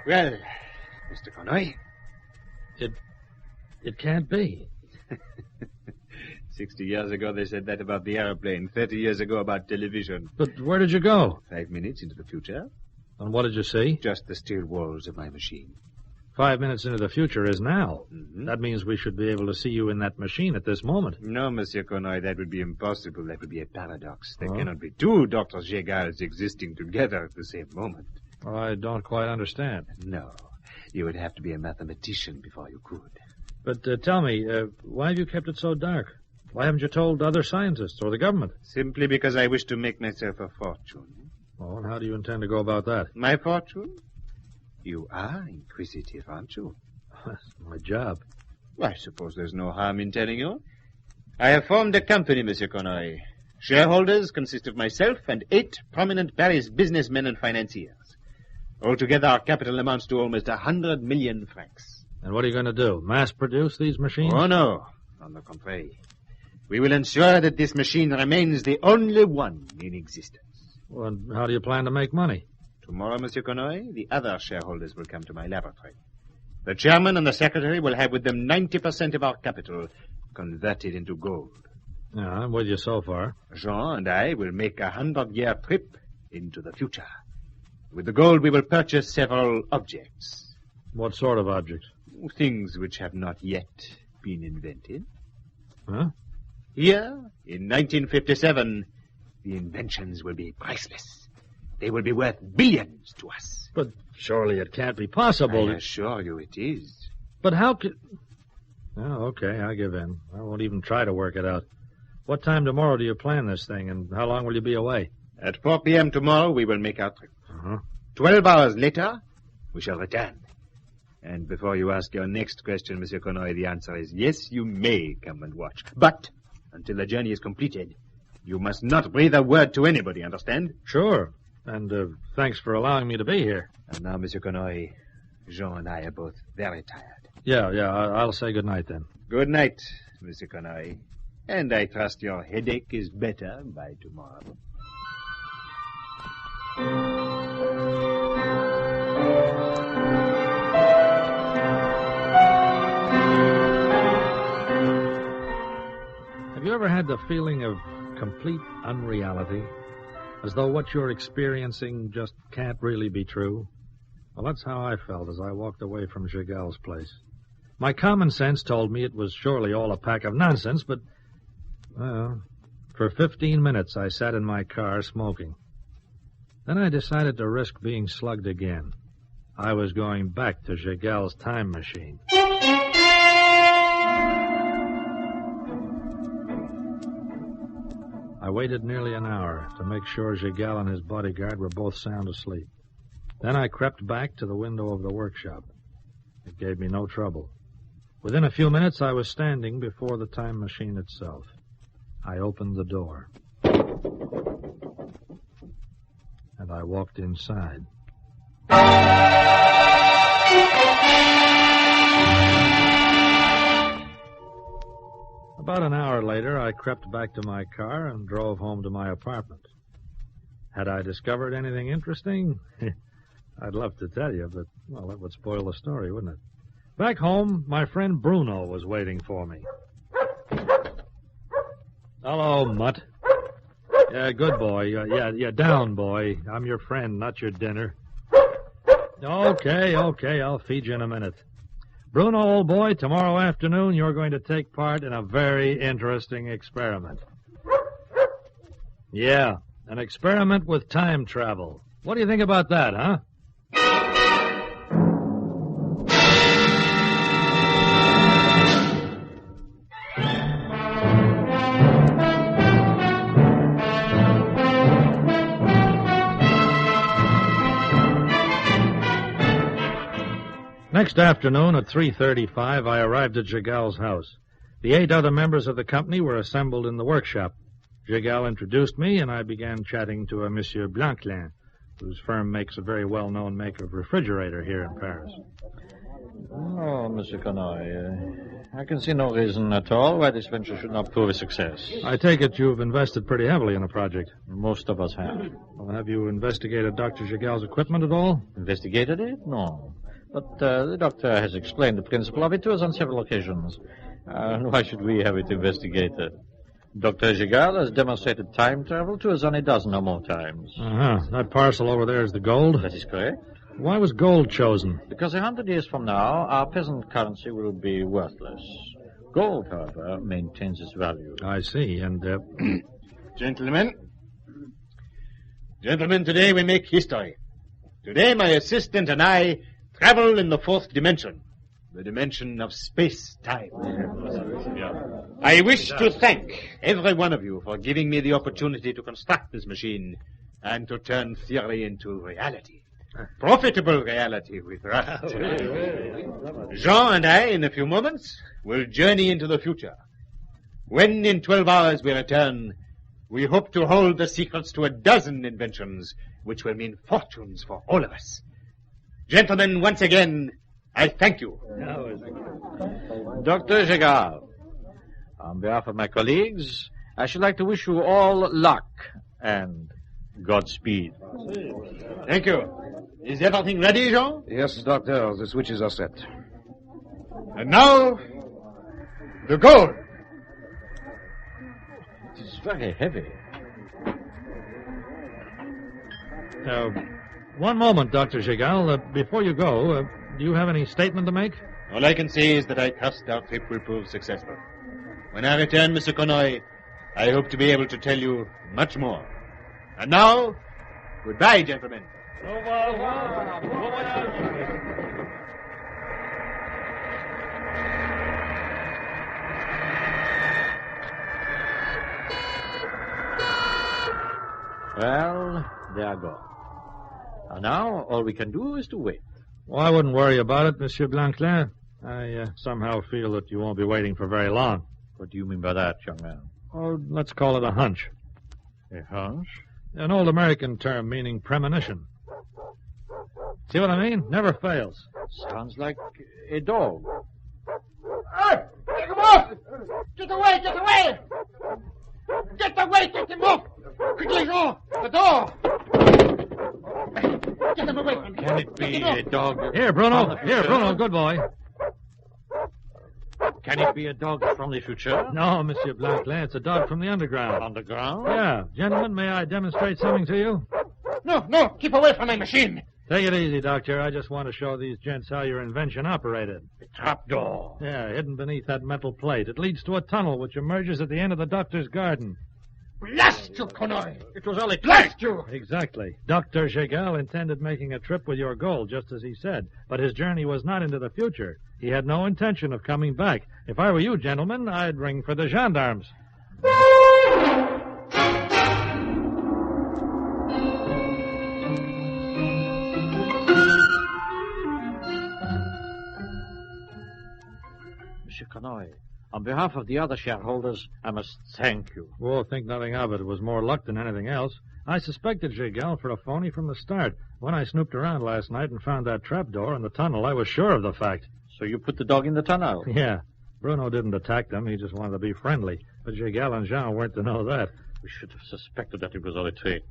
Well, Mr. Connoy. It can't be. 60 years ago they said that about the airplane. 30 years ago about television. But where did you go? 5 minutes into the future. And what did you see? Just the steel walls of my machine. 5 minutes into the future is now. Mm-hmm. That means we should be able to see you in that machine at this moment. No, Monsieur Connoy, that would be impossible. That would be a paradox. There cannot be two Dr. Gégals existing together at the same moment. Well, I don't quite understand. No. You would have to be a mathematician before you could. But tell me, why have you kept it so dark? Why haven't you told other scientists or the government? Simply because I wish to make myself a fortune. Oh, and how do you intend to go about that? My fortune? You are inquisitive, aren't you? That's my job. Well, I suppose there's no harm in telling you. I have formed a company, Monsieur Connoy. Shareholders consist of myself and 8 prominent Paris businessmen and financiers. Altogether, our capital amounts to almost 100 million francs. And what are you going to do? Mass produce these machines? Oh, no. On the contrary. We will ensure that this machine remains the only one in existence. Well, and how do you plan to make money? Tomorrow, Monsieur Connoy, the other shareholders will come to my laboratory. The chairman and the secretary will have with them 90% of our capital converted into gold. Yeah, I'm with you so far. Jean and I will make a 100-year trip into the future. With the gold, we will purchase several objects. What sort of objects? Things which have not yet been invented. Huh? Here, in 1957, the inventions will be priceless. They will be worth billions to us. But surely it can't be possible. I assure you it is. But how could... Oh, okay, I give in. I won't even try to work it out. What time tomorrow do you plan this thing, and how long will you be away? At 4 p.m. tomorrow, we will make our trip. Uh-huh. 12 hours later, we shall return. And before you ask your next question, Monsieur Connoy, the answer is yes, you may come and watch. But until the journey is completed, you must not breathe a word to anybody, understand? Sure. And thanks for allowing me to be here. And now, Monsieur Connoy, Jean and I are both very tired. Yeah, I'll say good night then. Good night, Monsieur Connoy. And I trust your headache is better by tomorrow. Have you ever had the feeling of complete unreality? As though what you're experiencing just can't really be true? Well, that's how I felt as I walked away from Gégals' place. My common sense told me it was surely all a pack of nonsense, but, well, for 15 minutes I sat in my car smoking. Then I decided to risk being slugged again. I was going back to Gégals' time machine. I waited nearly an hour to make sure Gégals and his bodyguard were both sound asleep. Then I crept back to the window of the workshop. It gave me no trouble. Within a few minutes, I was standing before the time machine itself. I opened the door. And I walked inside. About an hour later, I crept back to my car and drove home to my apartment. Had I discovered anything interesting? I'd love to tell you, but, well, that would spoil the story, wouldn't it? Back home, my friend Bruno was waiting for me. Hello, Mutt. Yeah, good boy. Yeah, down, boy. I'm your friend, not your dinner. Okay, I'll feed you in a minute. Bruno, old boy, tomorrow afternoon you're going to take part in a very interesting experiment. Yeah, an experiment with time travel. What do you think about that, huh? Next afternoon at 3:35, I arrived at Gégals' house. The 8 other members of the company were assembled in the workshop. Gégals introduced me, and I began chatting to a Monsieur Blanclin, whose firm makes a very well-known maker of refrigerator here in Paris. Oh, Monsieur Connoy, I can see no reason at all why this venture should not prove a success. I take it you've invested pretty heavily in the project. Most of us have. Well, have you investigated Dr. Giggal's equipment at all? Investigated it? No. But the doctor has explained the principle of it to us on several occasions. Why should we have it investigated? Dr. Giggal has demonstrated time travel to us on a dozen or more times. Uh-huh. That parcel over there is the gold? That is correct. Why was gold chosen? Because 100 years from now, our present currency will be worthless. Gold, however, maintains its value. I see, and, Gentlemen, today we make history. Today my assistant and I travel in the fourth dimension, the dimension of space-time. I wish to thank every one of you for giving me the opportunity to construct this machine and to turn theory into reality. Profitable reality with Rath. Jean and I, in a few moments, will journey into the future. When in 12 hours we return, we hope to hold the secrets to a dozen inventions, which will mean fortunes for all of us. Gentlemen, once again, I thank you. Dr. Giggal, on behalf of my colleagues, I should like to wish you all luck and Godspeed. Thank you. Is everything ready, Jean? Yes, Doctor. The switches are set. And now, the gold. It is very heavy. One moment, Dr. Giggal. Before you go, do you have any statement to make? All I can say is that I trust our trip will prove successful. When I return, Mr. Connoy, I hope to be able to tell you much more. And now, goodbye, gentlemen. Well, they are gone. And now, all we can do is to wait. Well, I wouldn't worry about it, Monsieur Blanclair. I somehow feel that you won't be waiting for very long. What do you mean by that, young man? Oh, let's call it a hunch. A hunch? An old American term meaning premonition. See what I mean? Never fails. Sounds like a dog. Hey! Take him off! Get away! Get away! Get away! Get him off! Quickly, Jean! The door! Get him away from me! Can it be a dog? Here, Bruno. Here, Bruno. Good boy. Can it be a dog from the future? No, Monsieur Blanclair. It's a dog from the underground. Underground? Yeah. Gentlemen, may I demonstrate something to you? No. Keep away from my machine. Take it easy, Doctor. I just want to show these gents how your invention operated. A trapdoor. Yeah, hidden beneath that metal plate. It leads to a tunnel which emerges at the end of the doctor's garden. Blast you, Connoy! It was only... Blast you! Exactly. Dr. Giggal intended making a trip with your gold, just as he said. But his journey was not into the future. He had no intention of coming back. If I were you, gentlemen, I'd ring for the gendarmes. Monsieur Connoy, on behalf of the other shareholders, I must thank you. Oh, think nothing of it. It was more luck than anything else. I suspected Giggal for a phony from the start. When I snooped around last night and found that trapdoor in the tunnel, I was sure of the fact. So you put the dog in the tunnel? Yeah. Bruno didn't attack them. He just wanted to be friendly. But Giggal and Jean weren't to know that. We should have suspected that it was all a trick.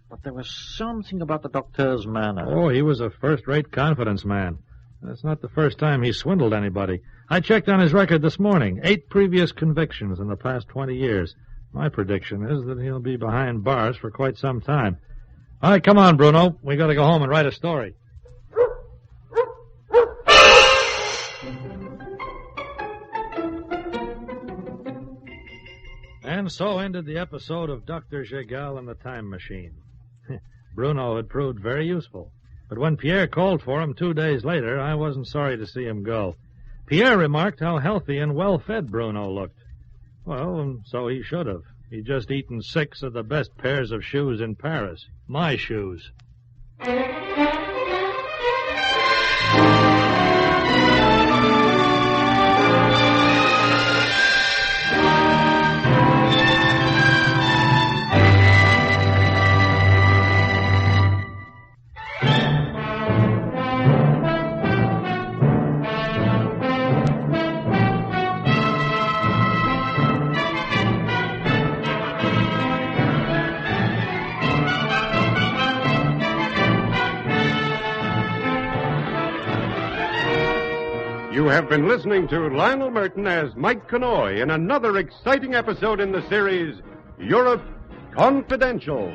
But there was something about the doctor's manner. Oh, he was a first-rate confidence man. That's not the first time he swindled anybody. I checked on his record this morning. 8 previous convictions in the past 20 years. My prediction is that he'll be behind bars for quite some time. All right, come on, Bruno. We got to go home and write a story. And so ended the episode of Dr. Giggal and the Time Machine. Bruno had proved very useful. But when Pierre called for him 2 days later, I wasn't sorry to see him go. Pierre remarked how healthy and well-fed Bruno looked. Well, and so he should have. He'd just eaten 6 of the best pairs of shoes in Paris. My shoes. have been listening to Lionel Murton as Mike Connoy in another exciting episode in the series, Europe Confidential.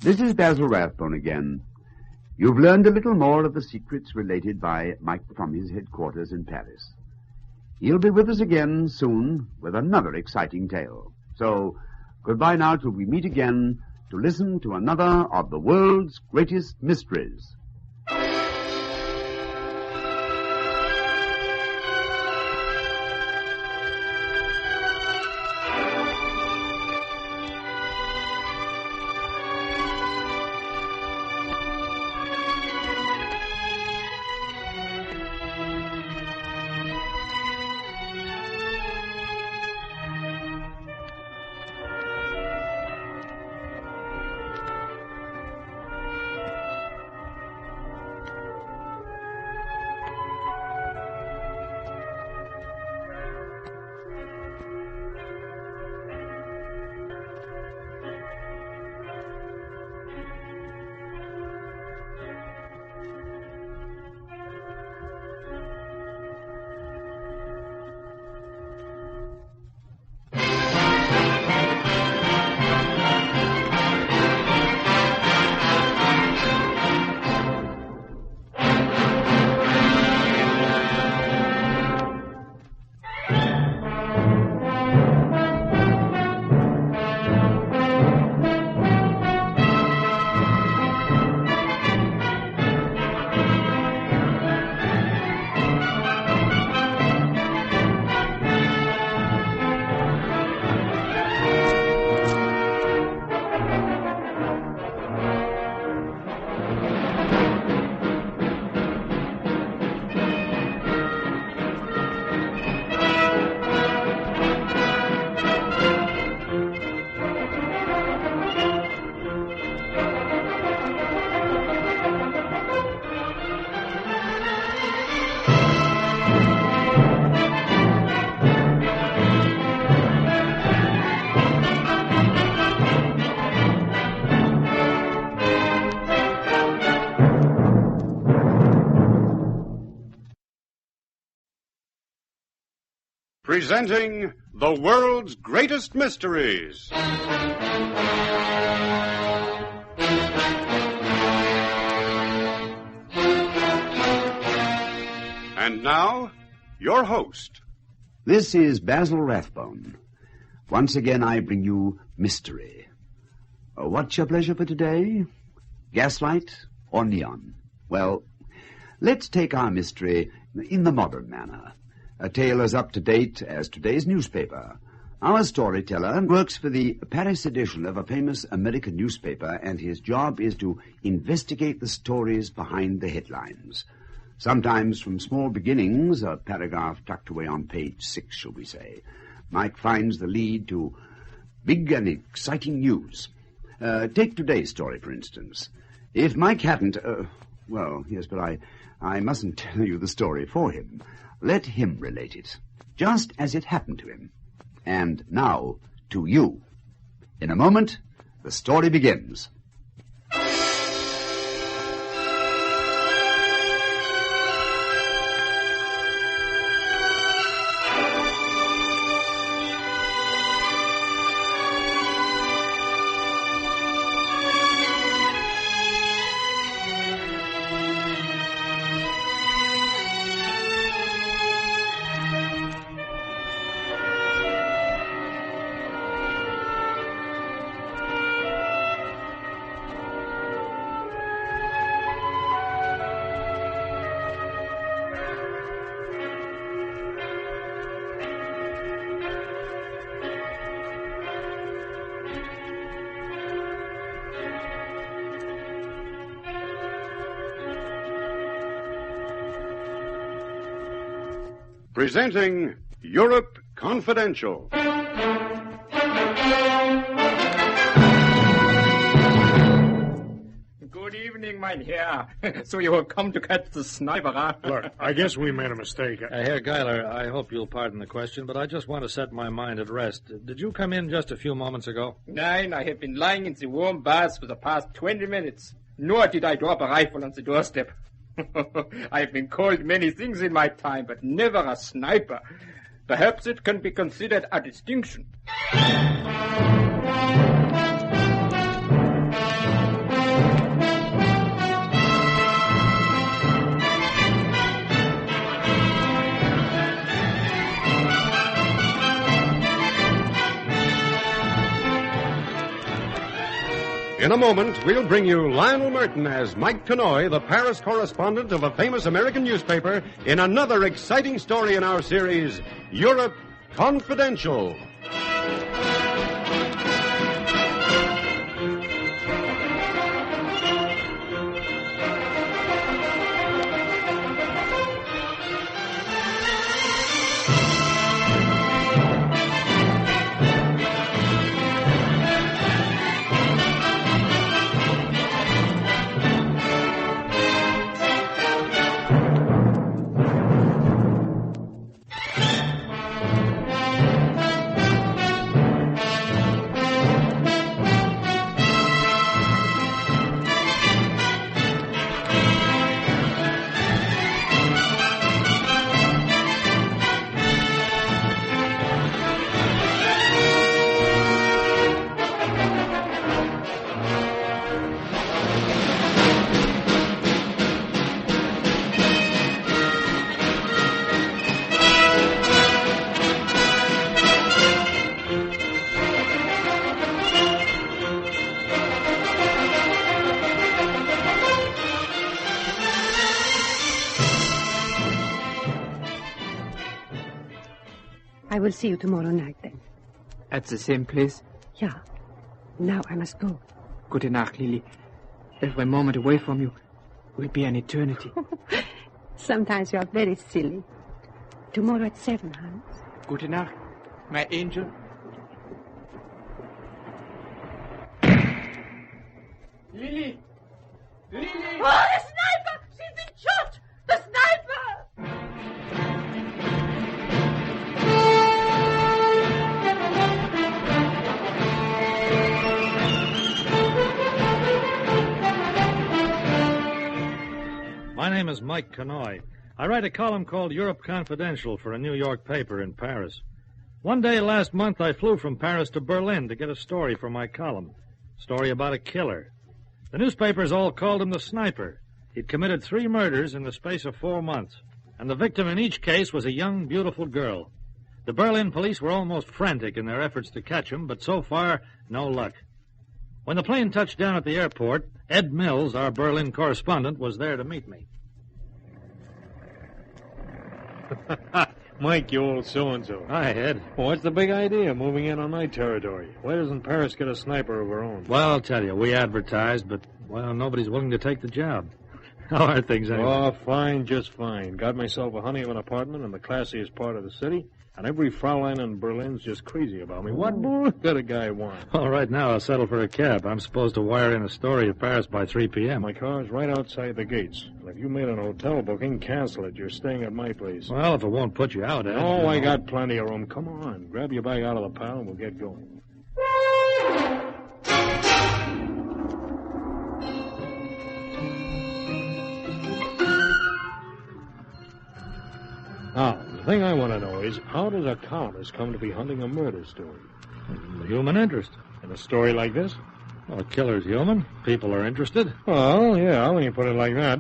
This is Basil Rathbone again. You've learned a little more of the secrets related by Mike from his headquarters in Paris. He'll be with us again soon with another exciting tale. So, goodbye now till we meet again to listen to another of the world's greatest mysteries. Presenting the world's greatest mysteries. And now, your host. This is Basil Rathbone. Once again, I bring you mystery. What's your pleasure for today? Gaslight or neon? Well, let's take our mystery in the modern manner. A tale as up-to-date as today's newspaper. Our storyteller works for the Paris edition of a famous American newspaper, and his job is to investigate the stories behind the headlines. Sometimes from small beginnings, a paragraph tucked away on page 6, shall we say, Mike finds the lead to big and exciting news. Take today's story, for instance. If Mike hadn't... well, yes, but I mustn't tell you the story for him. Let him relate it, just as it happened to him. And now, to you. In a moment, the story begins. presenting Europe Confidential. Good evening, mein Herr. So you have come to catch the sniper, huh? Look, I guess we made a mistake. Herr Geiler, I hope you'll pardon the question, but I just want to set my mind at rest. Did you come in just a few moments ago? Nein, I have been lying in the warm bath for the past 20 minutes. Nor did I drop a rifle on the doorstep. I have been called many things in my time, but never a sniper. Perhaps it can be considered a distinction. In a moment, we'll bring you Lionel Murton as Mike Connoy, the Paris correspondent of a famous American newspaper, in another exciting story in our series, Europe Confidential. I will see you tomorrow night, then. At the same place? Yeah. Now I must go. Gute Nacht, Lily. Every moment away from you will be an eternity. Sometimes you are very silly. Tomorrow at 7, Hans. Gute Nacht, my angel. Lily! Lily! Oh, the sniper! She's been shot! The sniper! My name is Mike Connoy. I write a column called Europe Confidential for a New York paper in Paris. One day last month, I flew from Paris to Berlin to get a story for my column. Story about a killer. The newspapers all called him the Sniper. He'd committed 3 murders in the space of 4 months, and the victim in each case was a young, beautiful girl. The Berlin police were almost frantic in their efforts to catch him, but so far, no luck. When the plane touched down at the airport, Ed Mills, our Berlin correspondent, was there to meet me. Mike, you old so-and-so. Hi, Ed. Well, what's the big idea, moving in on my territory? Why doesn't Paris get a sniper of her own? Well, I'll tell you, we advertised, but, well, nobody's willing to take the job. How are things anyway? Oh, fine, just fine. Got myself a honey of an apartment in the classiest part of the city, and every Fraulein in Berlin's just crazy about me. What more could a guy want? All right, now I'll settle for a cab. I'm supposed to wire in a story to Paris by 3 p.m. My car's right outside the gates. And if you made an hotel booking, cancel it. You're staying at my place. Well, if it won't put you out, Ed. Oh, I got plenty of room. Come on. Grab your bag out of the pile and we'll get going. Now, the thing I want to know is, how does a columnist come to be hunting a murder story? Human interest. In a story like this? Well, a killer's human. People are interested. Well, yeah, when you put it like that.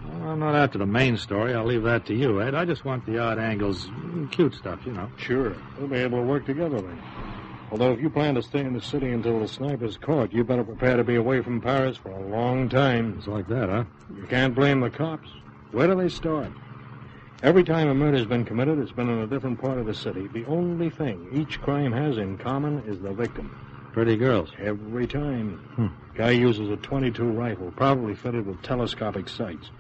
Well, I'm not after the main story. I'll leave that to you, Ed. I just want the odd angles, cute stuff, you know. Sure. We'll be able to work together then. Although if you plan to stay in the city until the sniper's caught, you better prepare to be away from Paris for a long time. It's like that, huh? You can't blame the cops. Where do they start? Every time a murder's been committed, it's been in a different part of the city. The only thing each crime has in common is the victim. Pretty girls. Every time. Guy uses a .22 rifle, probably fitted with telescopic sights.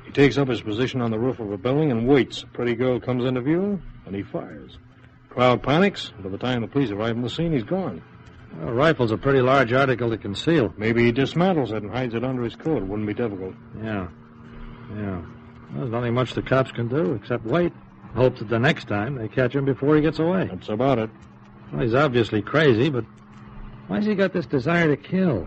He takes up his position on the roof of a building and waits. A pretty girl comes into view, and he fires. Crowd panics. By the time the police arrive on the scene, he's gone. Well, a rifle's a pretty large article to conceal. Maybe he dismantles it and hides it under his coat. It wouldn't be difficult. Yeah. Well, there's nothing much the cops can do except wait. Hope that the next time they catch him before he gets away. That's about it. Well, he's obviously crazy, but why's he got this desire to kill?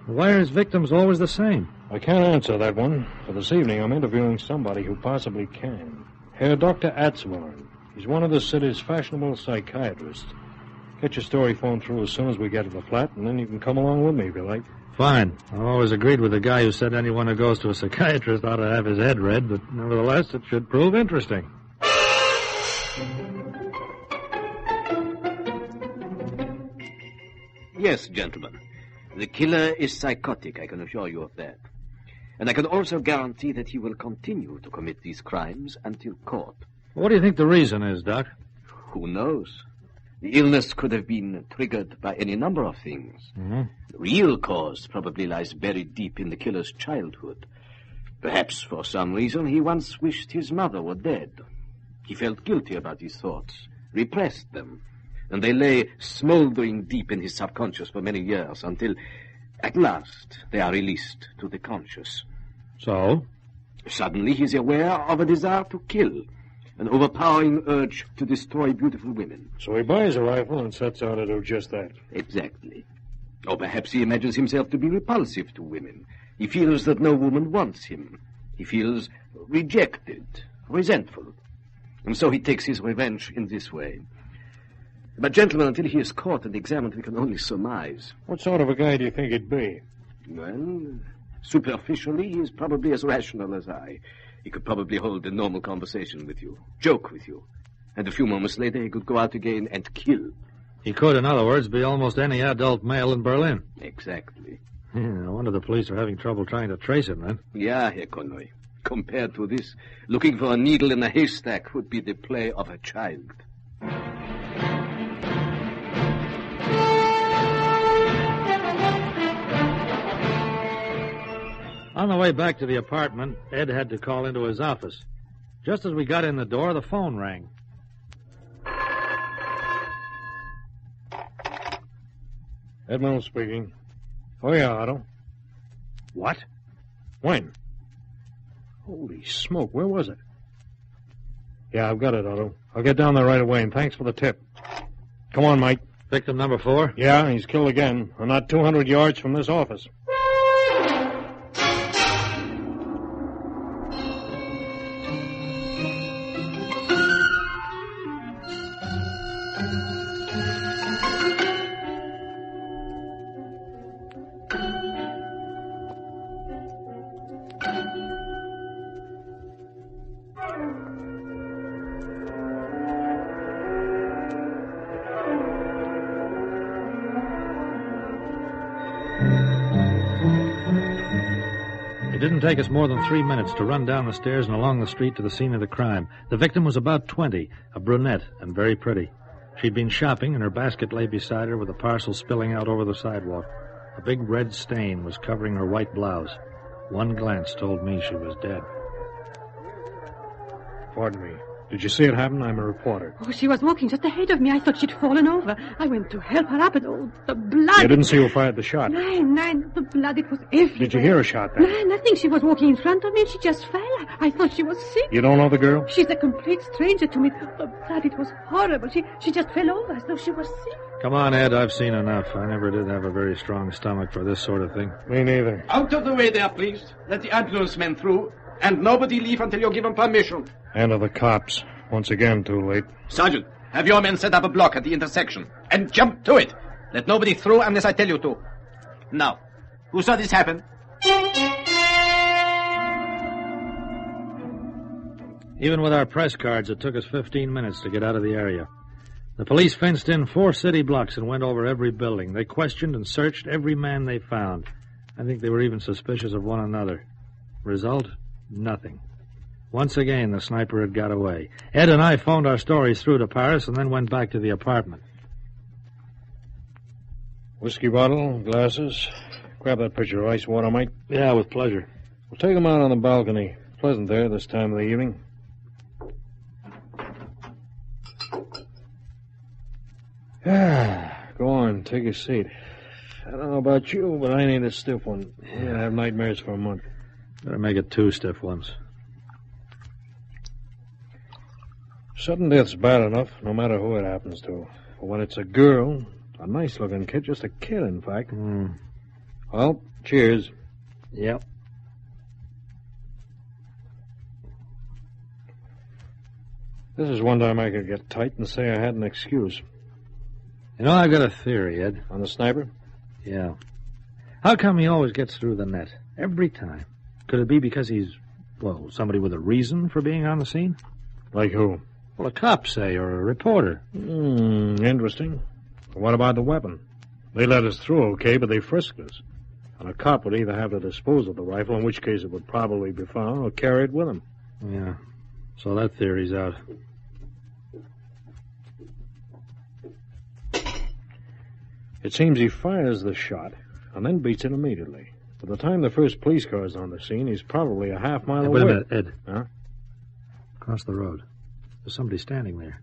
Why are his victims always the same? I can't answer that one. For this evening, I'm interviewing somebody who possibly can. Herr Dr. Atzwarn. He's one of the city's fashionable psychiatrists. Get your story phoned through as soon as we get to the flat, and then you can come along with me if you like. Fine. I've always agreed with the guy who said anyone who goes to a psychiatrist ought to have his head read, but nevertheless, it should prove interesting. Yes, gentlemen. The killer is psychotic, I can assure you of that. And I can also guarantee that he will continue to commit these crimes until caught. What do you think the reason is, Doc? Who knows? The illness could have been triggered by any number of things. Mm-hmm. The real cause probably lies buried deep in the killer's childhood. Perhaps for some reason he once wished his mother were dead. He felt guilty about his thoughts, repressed them, and they lay smoldering deep in his subconscious for many years until, at last, they are released to the conscious. So? Suddenly he's aware of a desire to kill, an overpowering urge to destroy beautiful women. So he buys a rifle and sets out to do just that. Exactly. Or perhaps he imagines himself to be repulsive to women. He feels that no woman wants him. He feels rejected, resentful. And so he takes his revenge in this way. But, gentlemen, until he is caught and examined, we can only surmise. What sort of a guy do you think he'd be? Well, superficially, he is probably as rational as I. He could probably hold a normal conversation with you, joke with you. And a few moments later, he could go out again and kill. He could, in other words, be almost any adult male in Berlin. Exactly. Yeah, no wonder the police are having trouble trying to trace him, then. Yeah, Herr Connoy. Compared to this, looking for a needle in a haystack would be the play of a child. On the way back to the apartment, Ed had to call into his office. Just as we got in the door, the phone rang. Edmund speaking. Oh, yeah, Otto. What? When? Holy smoke, where was it? Yeah, I've got it, Otto. I'll get down there right away, and thanks for the tip. Come on, Mike. Victim number 4? Yeah, he's killed again. We're not 200 yards from this office. It didn't take us more than 3 minutes to run down the stairs and along the street to the scene of the crime. The victim was about 20, a brunette, and very pretty. She'd been shopping, and her basket lay beside her with a parcel spilling out over the sidewalk. A big red stain was covering her white blouse. One glance told me she was dead. Pardon me. Did you see it happen? I'm a reporter. Oh, she was walking just ahead of me. I thought she'd fallen over. I went to help her up, and oh, the blood. You didn't see who fired the shot? Nein, the blood, it was everywhere. Did you hear a shot then? No, nothing. She was walking in front of me, and she just fell. I thought she was sick. You don't know the girl? She's a complete stranger to me. The blood, it was horrible. She just fell over as though she was sick. Come on, Ed, I've seen enough. I never did have a very strong stomach for this sort of thing. Me neither. Out of the way there, please. Let the ambulance men through, and nobody leave until you're given permission. And of the cops. Once again, too late. Sergeant, have your men set up a block at the intersection, and jump to it. Let nobody through unless I tell you to. Now, who saw this happen? Even with our press cards, it took us 15 minutes to get out of the area. The police fenced in 4 city blocks and went over every building. They questioned and searched every man they found. I think they were even suspicious of one another. Result? Nothing. Once again, the sniper had got away. Ed and I phoned our stories through to Paris and then went back to the apartment. Whiskey bottle, glasses. Grab that pitcher of ice water, Mike. Yeah, with pleasure. We'll take them out on the balcony. pleasant there this time of the evening. Go on, take a seat. I don't know about you, but I need a stiff one. I'm gonna have nightmares for a month. Better make it 2 stiff ones. Sudden death's bad enough, no matter who it happens to. But when it's a girl, a nice-looking kid, just a kid, in fact. Well, cheers. Yep. This is one time I could get tight and say I had an excuse. You know, I've got a theory, Ed. On the sniper? Yeah. How come he always gets through the net? Every time. Could it be because he's, well, somebody with a reason for being on the scene? Like who? Well, a cop, say, or a reporter. Interesting. What about the weapon? They let us through, okay, but they frisked us. And a cop would either have to dispose of the rifle, in which case it would probably be found, or carry it with him. Yeah. So that theory's out. It seems he fires the shot, and then beats it immediately. By the time the first police car is on the scene, he's probably a half-mile away. Wait a minute, Ed. Huh? Across the road. There's somebody standing there.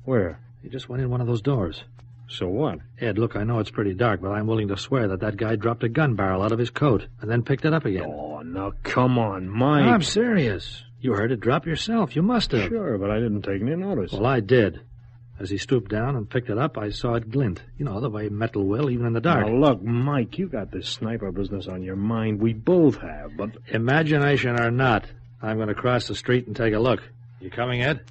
Where? He just went in one of those doors. So what? Ed, look, I know it's pretty dark, but I'm willing to swear that guy dropped a gun barrel out of his coat and then picked it up again. Oh, now, come on, Mike. I'm serious. You heard it drop yourself. You must have. Sure, but I didn't take any notice. Well, I did. As he stooped down and picked it up, I saw it glint. You know, the way metal will, even in the dark. Now, look, Mike, you got this sniper business on your mind. We both have, but... Imagination or not, I'm going to cross the street and take a look. You coming, Ed?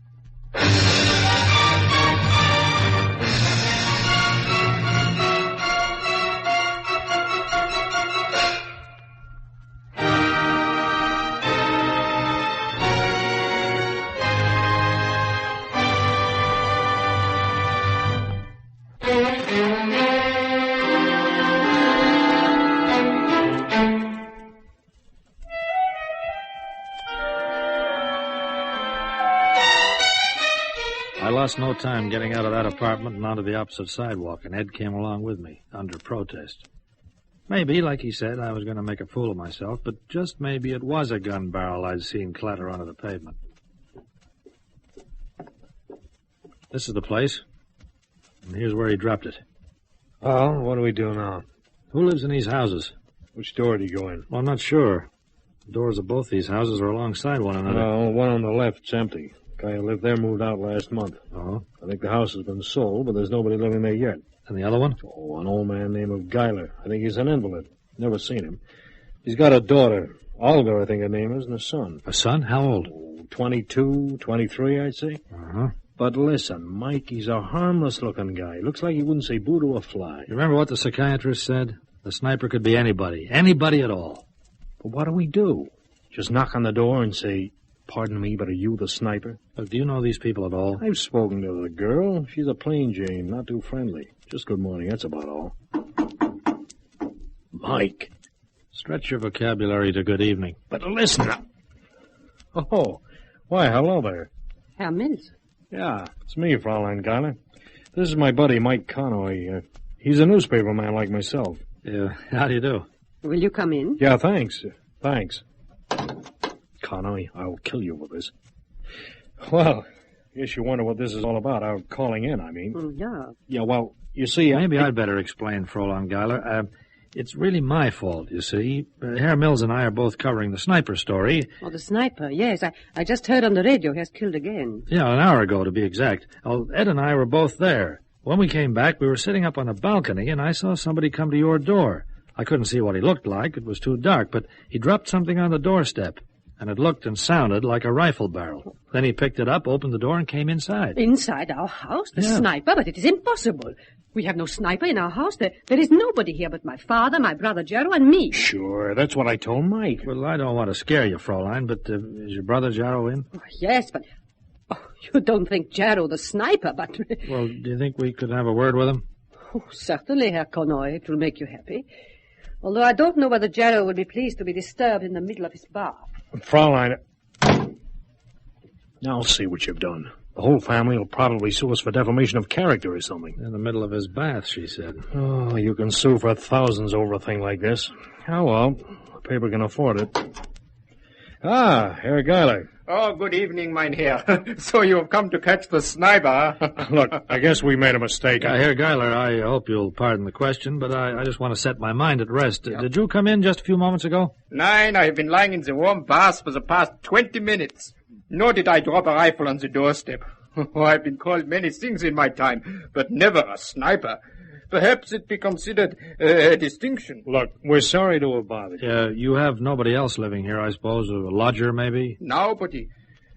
I lost no time getting out of that apartment and onto the opposite sidewalk, and Ed came along with me, under protest. Maybe, like he said, I was going to make a fool of myself, but just maybe it was a gun barrel I'd seen clatter onto the pavement. This is the place, and here's where he dropped it. Well, what do we do now? Who lives in these houses? Which door do you go in? Well, I'm not sure. The doors of both these houses are alongside one another. Well, one on the left's empty. Guy who lived there moved out last month. Oh? I think the house has been sold, but there's nobody living there yet. And the other one? Oh, an old man named Guyler. I think he's an invalid. Never seen him. He's got a daughter. Olga, I think her name is, and a son. A son? How old? 22, 23, I'd say. Uh-huh. But listen, Mike, he's a harmless-looking guy. Looks like he wouldn't say boo to a fly. You remember what the psychiatrist said? The sniper could be anybody. Anybody at all. But what do we do? Just knock on the door and say, "Pardon me, but are you the sniper?" Look, do you know these people at all? I've spoken to the girl. She's a plain Jane, not too friendly. Just good morning, that's about all. Mike. Stretch your vocabulary to good evening. But listen now. Oh, why, hello there. Herr Mills. Yeah, it's me, Fraulein Guyler. This is my buddy, Mike Connoy. He's a newspaper man like myself. Yeah, how do you do? Will you come in? Yeah, thanks. Thanks. Connoy, I'll kill you with this. Well, guess you wonder what this is all about. Our calling in, I mean. Yeah. Yeah, well, you see... Maybe I'd better explain, Fraulein Guyler. It's really my fault, you see. Herr Mills and I are both covering the sniper story. Oh, the sniper, yes. I just heard on the radio he has killed again. Yeah, an hour ago, to be exact. Well, Ed and I were both there. When we came back, we were sitting up on a balcony, and I saw somebody come to your door. I couldn't see what he looked like. It was too dark, but he dropped something on the doorstep, and it looked and sounded like a rifle barrel. Then he picked it up, opened the door, and came inside. Inside our house? The Yeah. sniper? But it is impossible. We have no sniper in our house. There is nobody here but my father, my brother Jero, and me. Sure, that's what I told Mike. Well, I don't want to scare you, Fraulein, but is your brother Jero in? Oh, yes, but... Oh, you don't think Jero the sniper, but... Well, do you think we could have a word with him? Oh, certainly, Herr Connoy. It will make you happy. Although I don't know whether Jero will be pleased to be disturbed in the middle of his bath. Fraulein... Now I'll see what you've done. The whole family will probably sue us for defamation of character or something. In the middle of his bath, she said. Oh, you can sue for thousands over a thing like this. Oh, well, the paper can afford it. Ah, Herr Geiler. Oh, good evening, mein Herr. So you have come to catch the sniper, huh? Look, I guess we made a mistake. Herr Geiler, I hope you'll pardon the question, but I just want to set my mind at rest. Did you come in just a few moments ago? Nein, I have been lying in the warm bath for the past 20 minutes. Nor did I drop a rifle on the doorstep. Oh, I've been called many things in my time, but never a sniper. Perhaps it be considered a distinction. Look, we're sorry to have bothered you. You have nobody else living here, I suppose? A lodger, maybe? Nobody.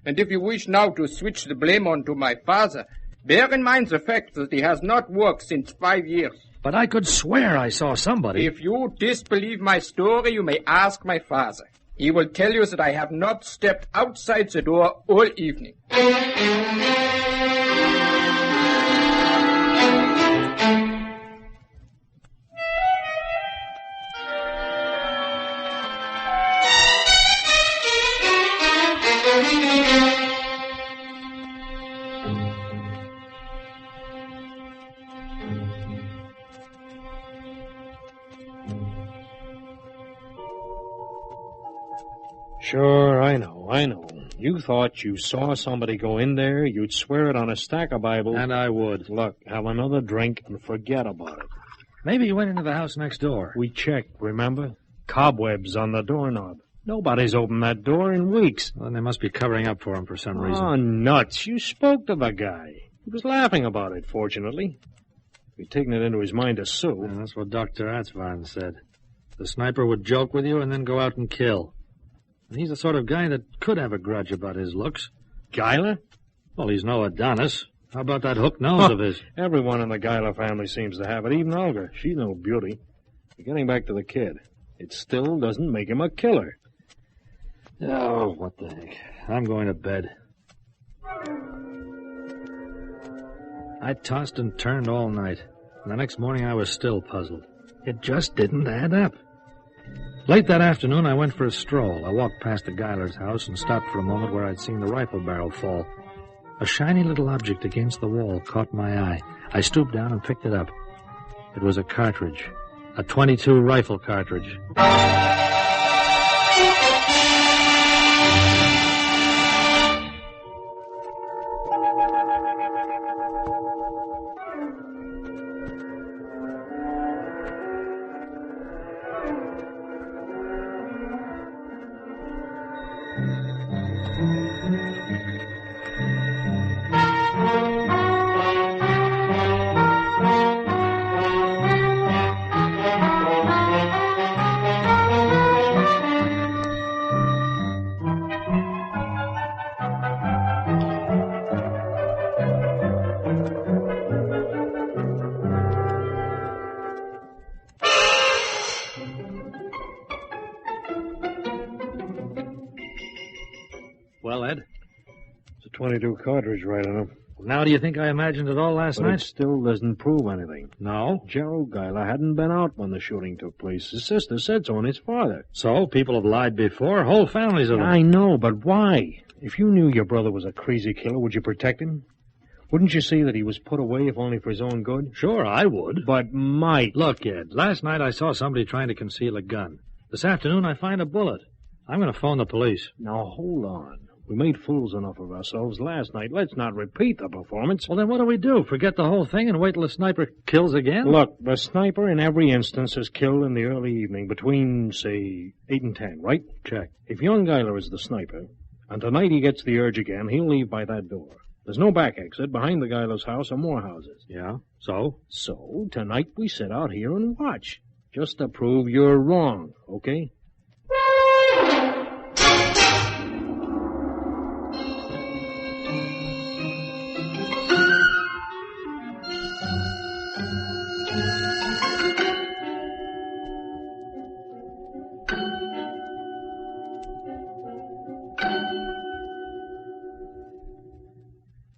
And if you wish now to switch the blame onto my father, bear in mind the fact that he has not worked since 5 years. But I could swear I saw somebody. If you disbelieve my story, you may ask my father. He will tell you that I have not stepped outside the door all evening. Sure, I know. You thought you saw somebody go in there, you'd swear it on a stack of Bibles. And I would. Look, have another drink and forget about it. Maybe he went into the house next door. We checked, remember? Cobwebs on the doorknob. Nobody's opened that door in weeks. Well, then they must be covering up for him for some reason. Oh, nuts. You spoke to the guy. He was laughing about it, fortunately. He'd taken it into his mind to sue. Yeah, that's what Dr. Atzvan said. The sniper would joke with you and then go out and kill. And he's the sort of guy that could have a grudge about his looks. Geiler? Well, he's no Adonis. How about that hook nose of his? Everyone in the Geiler family seems to have it, even Olga. She's no beauty. But getting back to the kid, it still doesn't make him a killer. Oh, what the heck. I'm going to bed. I tossed and turned all night. And the next morning I was still puzzled. It just didn't add up. Late that afternoon, I went for a stroll. I walked past the Geiler's house and stopped for a moment where I'd seen the rifle barrel fall. A shiny little object against the wall caught my eye. I stooped down and picked it up. It was a cartridge. A .22 rifle cartridge. Well, Ed? It's a .22 cartridge right on him. Now do you think I imagined it all last night? It still doesn't prove anything. No? Gerald Geiler hadn't been out when the shooting took place. His sister said so, and his father. So? People have lied before? Whole families of them. I know, but why? If you knew your brother was a crazy killer, would you protect him? Wouldn't you see that he was put away if only for his own good? Sure, I would. But Mike... Look, Ed, last night I saw somebody trying to conceal a gun. This afternoon I find a bullet. I'm going to phone the police. Now, hold on. We made fools enough of ourselves last night. Let's not repeat the performance. Well, then what do we do? Forget the whole thing and wait till the sniper kills again? Look, the sniper in every instance is killed in the early evening between, say, 8 and 10, right? Check. If young Geiler is the sniper, and tonight he gets the urge again, he'll leave by that door. There's no back exit. Behind the Geiler's house are more houses. Yeah? So? So, tonight we sit out here and watch. Just to prove you're wrong, okay?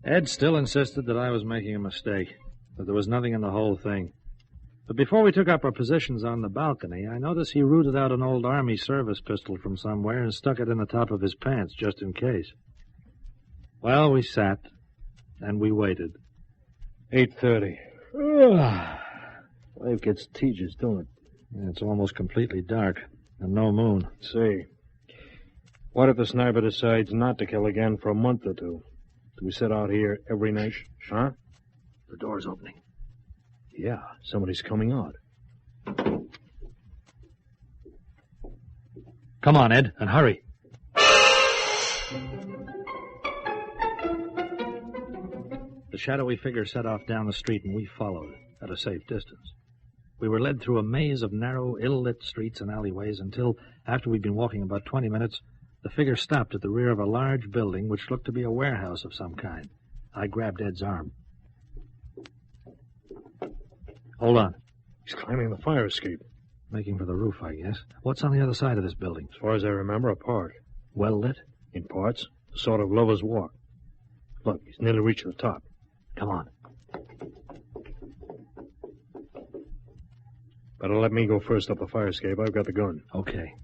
Ed still insisted that I was making a mistake, that there was nothing in the whole thing. But before we took up our positions on the balcony, I noticed he rooted out an old Army service pistol from somewhere and stuck it in the top of his pants, just in case. Well, we sat, and we waited. 8:30. Life gets tedious, don't it? It's almost completely dark, and no moon. Say, what if the sniper decides not to kill again for a month or two? Do we sit out here every night? Huh? The door's opening. Yeah, somebody's coming out. Come on, Ed, and hurry. The shadowy figure set off down the street, and we followed at a safe distance. We were led through a maze of narrow, ill-lit streets and alleyways until, after we'd been walking about 20 minutes, the figure stopped at the rear of a large building which looked to be a warehouse of some kind. I grabbed Ed's arm. Hold on. He's climbing the fire escape. Making for the roof, I guess. What's on the other side of this building? As far as I remember, a park. Well lit? In parts. A sort of lover's walk. Look, he's nearly reached the top. Come on. Better let me go first up the fire escape. I've got the gun. Okay.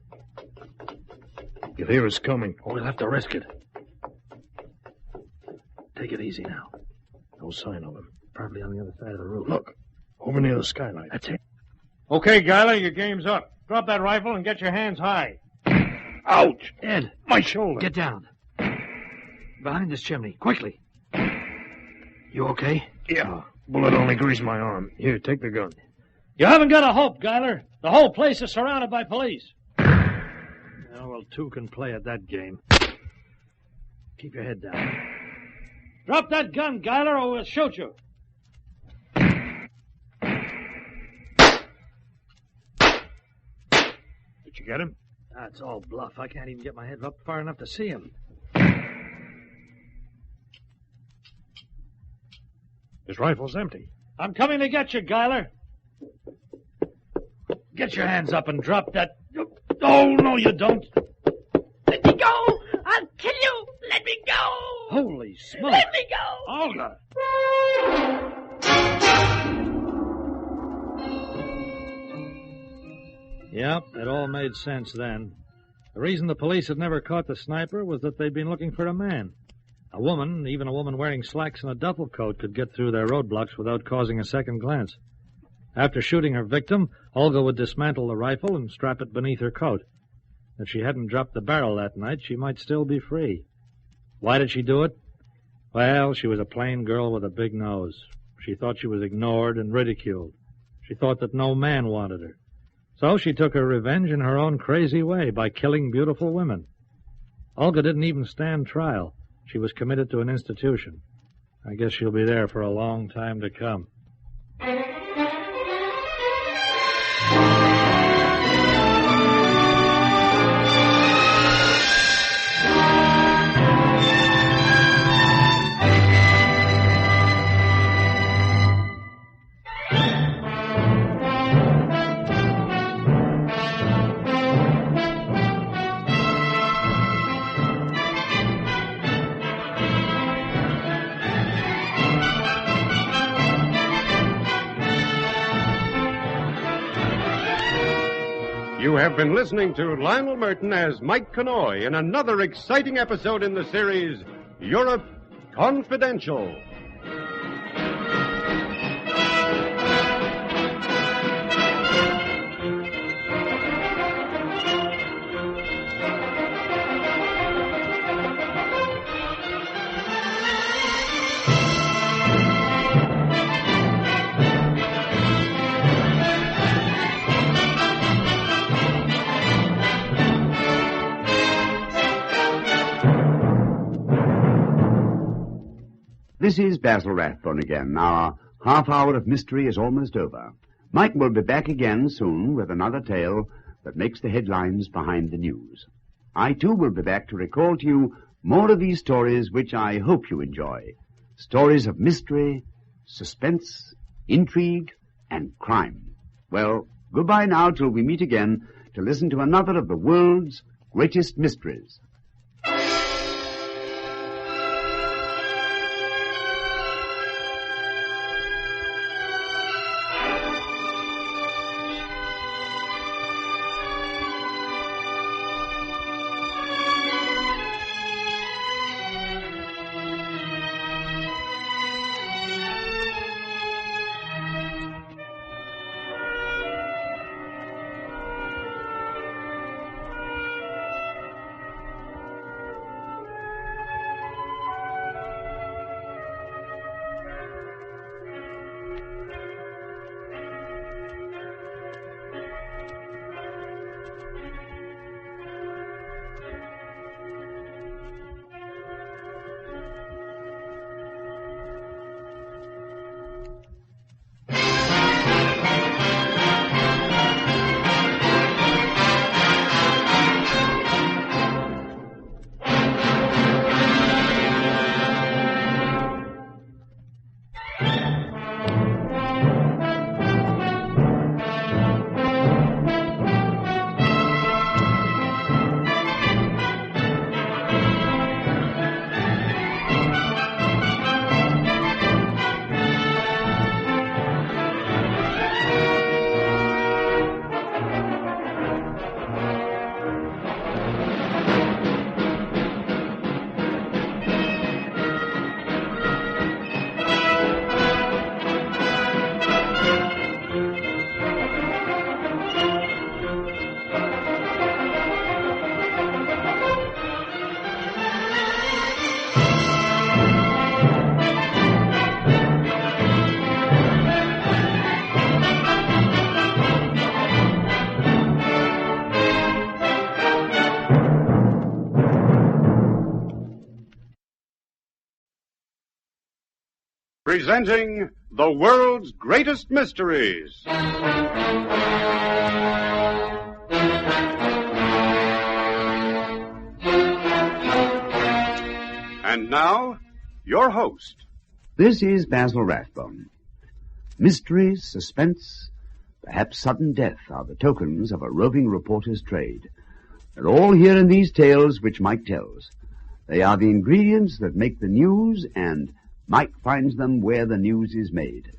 You'll hear us coming. Oh, we'll have to risk it. Take it easy now. No sign of him. Probably on the other side of the roof. Look, over near the skylight. That's it. Okay, Guyler, your game's up. Drop that rifle and get your hands high. Ouch! Ed! My shoulder! Get down. Behind this chimney. Quickly. You okay? Yeah. Bullet only grazed my arm. Here, take the gun. You haven't got a hope, Guyler. The whole place is surrounded by police. Oh, well, two can play at that game. Keep your head down. Drop that gun, Guyler, or we'll shoot you. Did you get him? That's all bluff. I can't even get my head up far enough to see him. His rifle's empty. I'm coming to get you, Guyler. Get your hands up and drop that... Oh, no, you don't. Let me go! I'll kill you! Let me go! Holy smoke! Let me go! Olga! Yep, it all made sense then. The reason the police had never caught the sniper was that they'd been looking for a man. A woman, even a woman wearing slacks and a duffel coat, could get through their roadblocks without causing a second glance. After shooting her victim, Olga would dismantle the rifle and strap it beneath her coat. If she hadn't dropped the barrel that night, she might still be free. Why did she do it? Well, she was a plain girl with a big nose. She thought she was ignored and ridiculed. She thought that no man wanted her. So she took her revenge in her own crazy way by killing beautiful women. Olga didn't even stand trial. She was committed to an institution. I guess she'll be there for a long time to come. You have been listening to Lionel Murton as Mike Connoy in another exciting episode in the series, Europe Confidential. This is Basil Rathbone again. Our half hour of mystery is almost over. Mike will be back again soon with another tale that makes the headlines behind the news. I, too, will be back to recall to you more of these stories which I hope you enjoy. Stories of mystery, suspense, intrigue, and crime. Well, goodbye now till we meet again to listen to another of the world's greatest mysteries. presenting the world's greatest mysteries. And now, your host. This is Basil Rathbone. Mystery, suspense, perhaps sudden death are the tokens of a roving reporter's trade. They're all here in these tales which Mike tells. They are the ingredients that make the news, and Mike finds them where the news is made.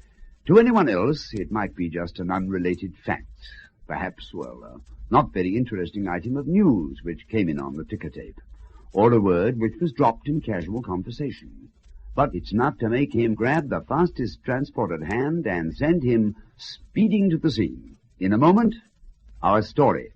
To anyone else, it might be just an unrelated fact. Perhaps, a not very interesting item of news which came in on the ticker tape. Or a word which was dropped in casual conversation. But it's enough to make him grab the fastest transport at hand and send him speeding to the scene. In a moment, our story.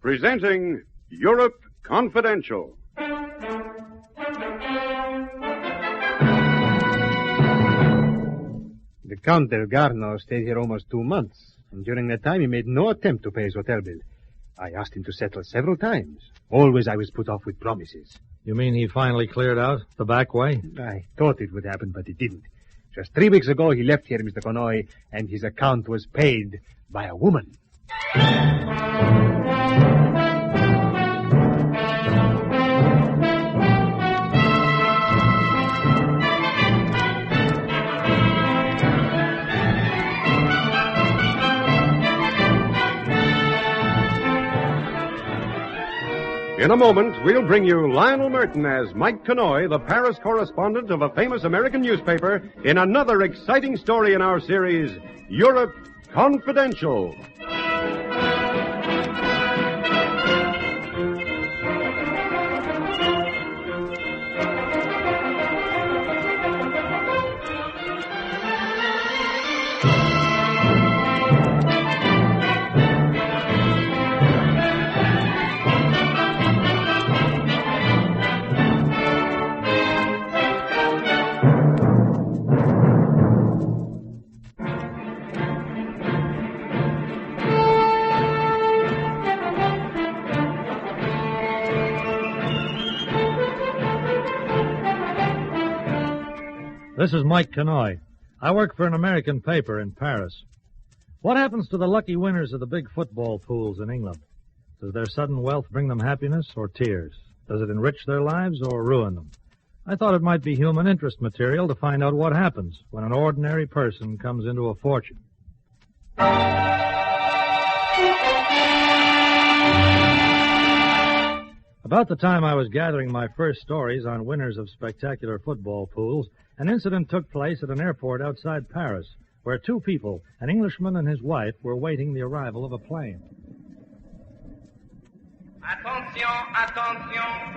Presenting Europe Confidential. The Count del Garno stayed here almost 2 months, and during that time he made no attempt to pay his hotel bill. I asked him to settle several times. Always I was put off with promises. You mean he finally cleared out the back way? I thought it would happen, but it didn't. Just 3 weeks ago he left here, Mr. Connoy, and his account was paid by a woman. In a moment, we'll bring you Lionel Murton as Mike Connoy, the Paris correspondent of a famous American newspaper, in another exciting story in our series, Europe Confidential. This is Mike Connoy. I work for an American paper in Paris. What happens to the lucky winners of the big football pools in England? Does their sudden wealth bring them happiness or tears? Does it enrich their lives or ruin them? I thought it might be human interest material to find out what happens when an ordinary person comes into a fortune. About the time I was gathering my first stories on winners of spectacular football pools, an incident took place at an airport outside Paris, where 2 people, an Englishman and his wife, were waiting the arrival of a plane. Attention, attention.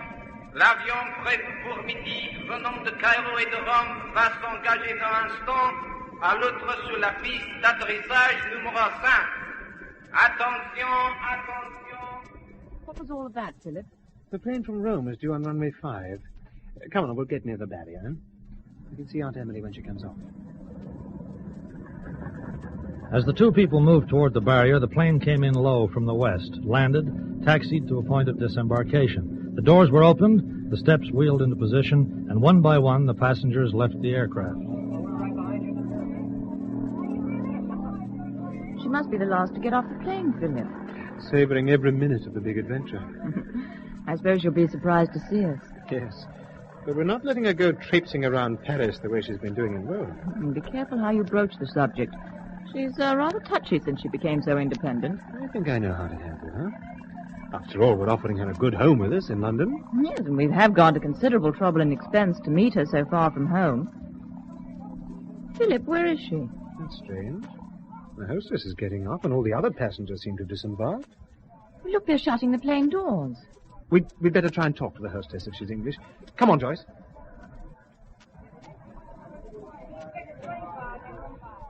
L'avion prévu pour midi, venant de Cairo et de Rome, va s'engager dans un instant à l'autre sur la piste d'atterrissage numéro 5. Attention, attention. What was all of that, Philip? The plane from Rome is due on runway 5. Come on, we'll get near the barrier. You can see Aunt Emily when she comes off. As the 2 people moved toward the barrier, the plane came in low from the west, landed, taxied to a point of disembarkation. The doors were opened, the steps wheeled into position, and one by one the passengers left the aircraft. She must be the last to get off the plane, Philip. Savoring every minute of the big adventure. I suppose you'll be surprised to see us. Yes. But we're not letting her go traipsing around Paris the way she's been doing in Rome. And be careful how you broach the subject. She's rather touchy since she became so independent. I think I know how to handle her. After all, we're offering her a good home with us in London. Yes, and we have gone to considerable trouble and expense to meet her so far from home. Philip, where is she? That's strange. The hostess is getting off, and all the other passengers seem to have disembarked. Look, they're shutting the plane doors. We'd better try and talk to the hostess if she's English. Come on, Joyce.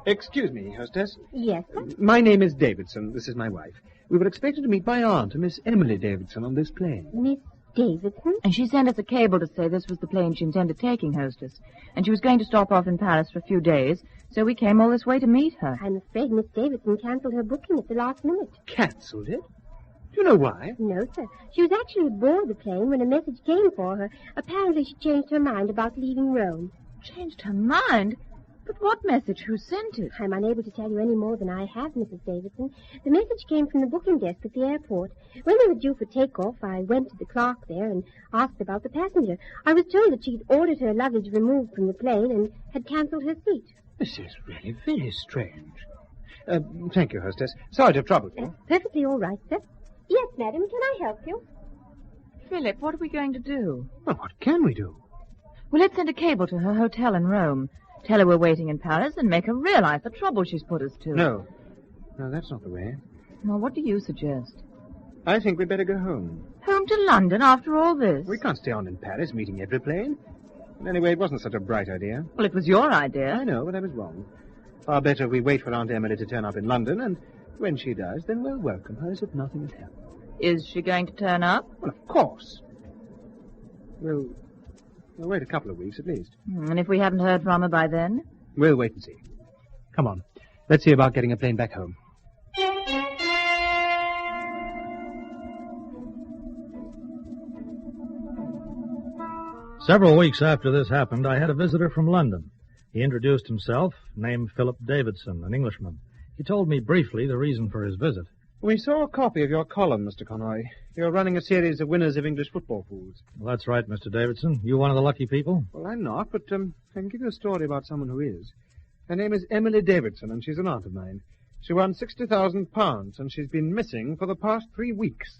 Excuse me, hostess. Yes, sir? My name is Davidson. This is my wife. We were expected to meet my aunt, Miss Emily Davidson, on this plane. Miss Davidson? And she sent us a cable to say this was the plane she intended taking, hostess. And she was going to stop off in Paris for a few days, so we came all this way to meet her. I'm afraid Miss Davidson cancelled her booking at the last minute. Cancelled it? Do you know why? No, sir. She was actually aboard the plane when a message came for her. Apparently she changed her mind about leaving Rome. Changed her mind? But what message? Who sent it? I'm unable to tell you any more than I have, Mrs. Davidson. The message came from the booking desk at the airport. When we were due for takeoff, I went to the clerk there and asked about the passenger. I was told that she'd ordered her luggage removed from the plane and had cancelled her seat. This is really very strange. Thank you, hostess. Sorry to have troubled you. Perfectly all right, sir. Yes, madam. Can I help you? Philip, what are we going to do? Well, what can we do? Well, let's send a cable to her hotel in Rome. Tell her we're waiting in Paris and make her realize the trouble she's put us to. No, that's not the way. Well, what do you suggest? I think we'd better go home. Home to London after all this? We can't stay on in Paris meeting every plane. Anyway, it wasn't such a bright idea. Well, it was your idea. I know, but I was wrong. Far better we wait for Aunt Emily to turn up in London, and when she does, then we'll welcome her as if nothing had happened. Is she going to turn up? Well, of course. We'll wait a couple of weeks at least. And if we haven't heard from her by then? We'll wait and see. Come on. Let's see about getting a plane back home. Several weeks after this happened, I had a visitor from London. He introduced himself, named Philip Davidson, an Englishman. He told me briefly the reason for his visit. We saw a copy of your column, Mr. Connoy. You're running a series of winners of English football fools. Well, that's right, Mr. Davidson. You one of the lucky people? Well, I'm not, but I can give you a story about someone who is. Her name is Emily Davidson, and she's an aunt of mine. She won £60,000, and she's been missing for the past 3 weeks.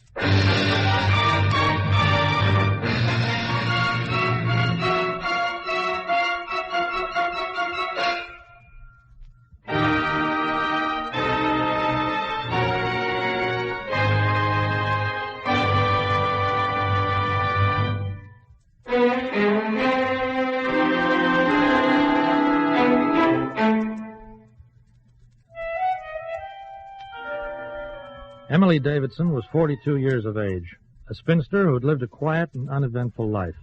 Emily Davidson was 42 years of age, a spinster who had lived a quiet and uneventful life.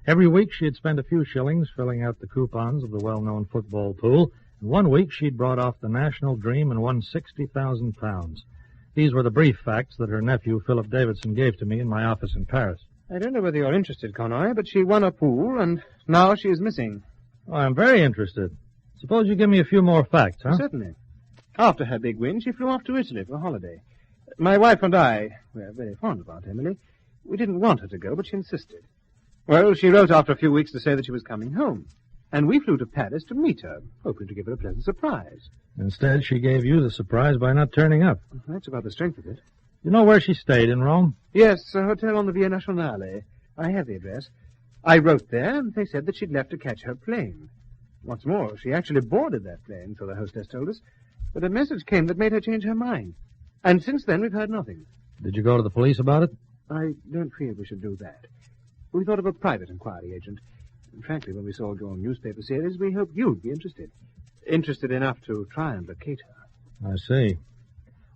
Every week she had spent a few shillings filling out the coupons of the well-known football pool, and one week she'd brought off the national dream and won £60,000. These were the brief facts that her nephew, Philip Davidson, gave to me in my office in Paris. I don't know whether you're interested, Connoy, but she won a pool, and now she is missing. Oh, I'm very interested. Suppose you give me a few more facts, huh? Certainly. After her big win, she flew off to Italy for a holiday. My wife and I were very fond of Aunt Emily. We didn't want her to go, but she insisted. Well, she wrote after a few weeks to say that she was coming home. And we flew to Paris to meet her, hoping to give her a pleasant surprise. Instead, she gave you the surprise by not turning up. That's about the strength of it. You know where she stayed in Rome? Yes, a hotel on the Via Nazionale. I have the address. I wrote there, and they said that she'd left to catch her plane. What's more, she actually boarded that plane, so the hostess told us. But a message came that made her change her mind. And since then, we've heard nothing. Did you go to the police about it? I don't feel we should do that. We thought of a private inquiry agent. And frankly, when we saw your newspaper series, we hoped you'd be interested. Interested enough to try and locate her. I see.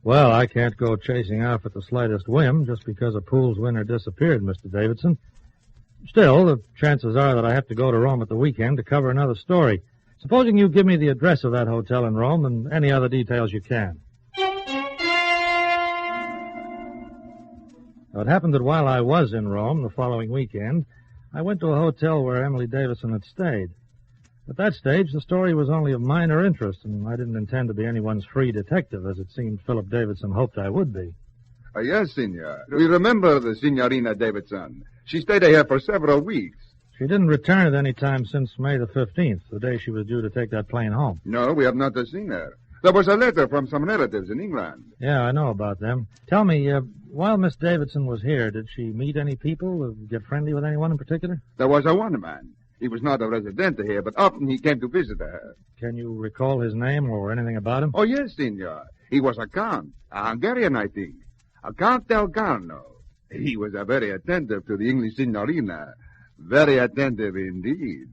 Well, I can't go chasing off at the slightest whim just because a pool's winner disappeared, Mr. Davidson. Still, the chances are that I have to go to Rome at the weekend to cover another story. Supposing you give me the address of that hotel in Rome and any other details you can. It happened that while I was in Rome the following weekend, I went to a hotel where Emily Davidson had stayed. At that stage, the story was only of minor interest, and I didn't intend to be anyone's free detective, as it seemed Philip Davidson hoped I would be. Yes, Signor. We remember the Signorina Davidson. She stayed here for several weeks. She didn't return at any time since May the 15th, the day she was due to take that plane home. No, we have not seen her. There was a letter from some relatives in England. Yeah, I know about them. Tell me, while Miss Davidson was here, did she meet any people, get friendly with anyone in particular? There was a one man. He was not a resident here, but often he came to visit her. Can you recall his name or anything about him? Oh, yes, senor. He was a count, a Hungarian, I think. A Count Delgarno. He was very attentive to the English signorina. Very attentive indeed.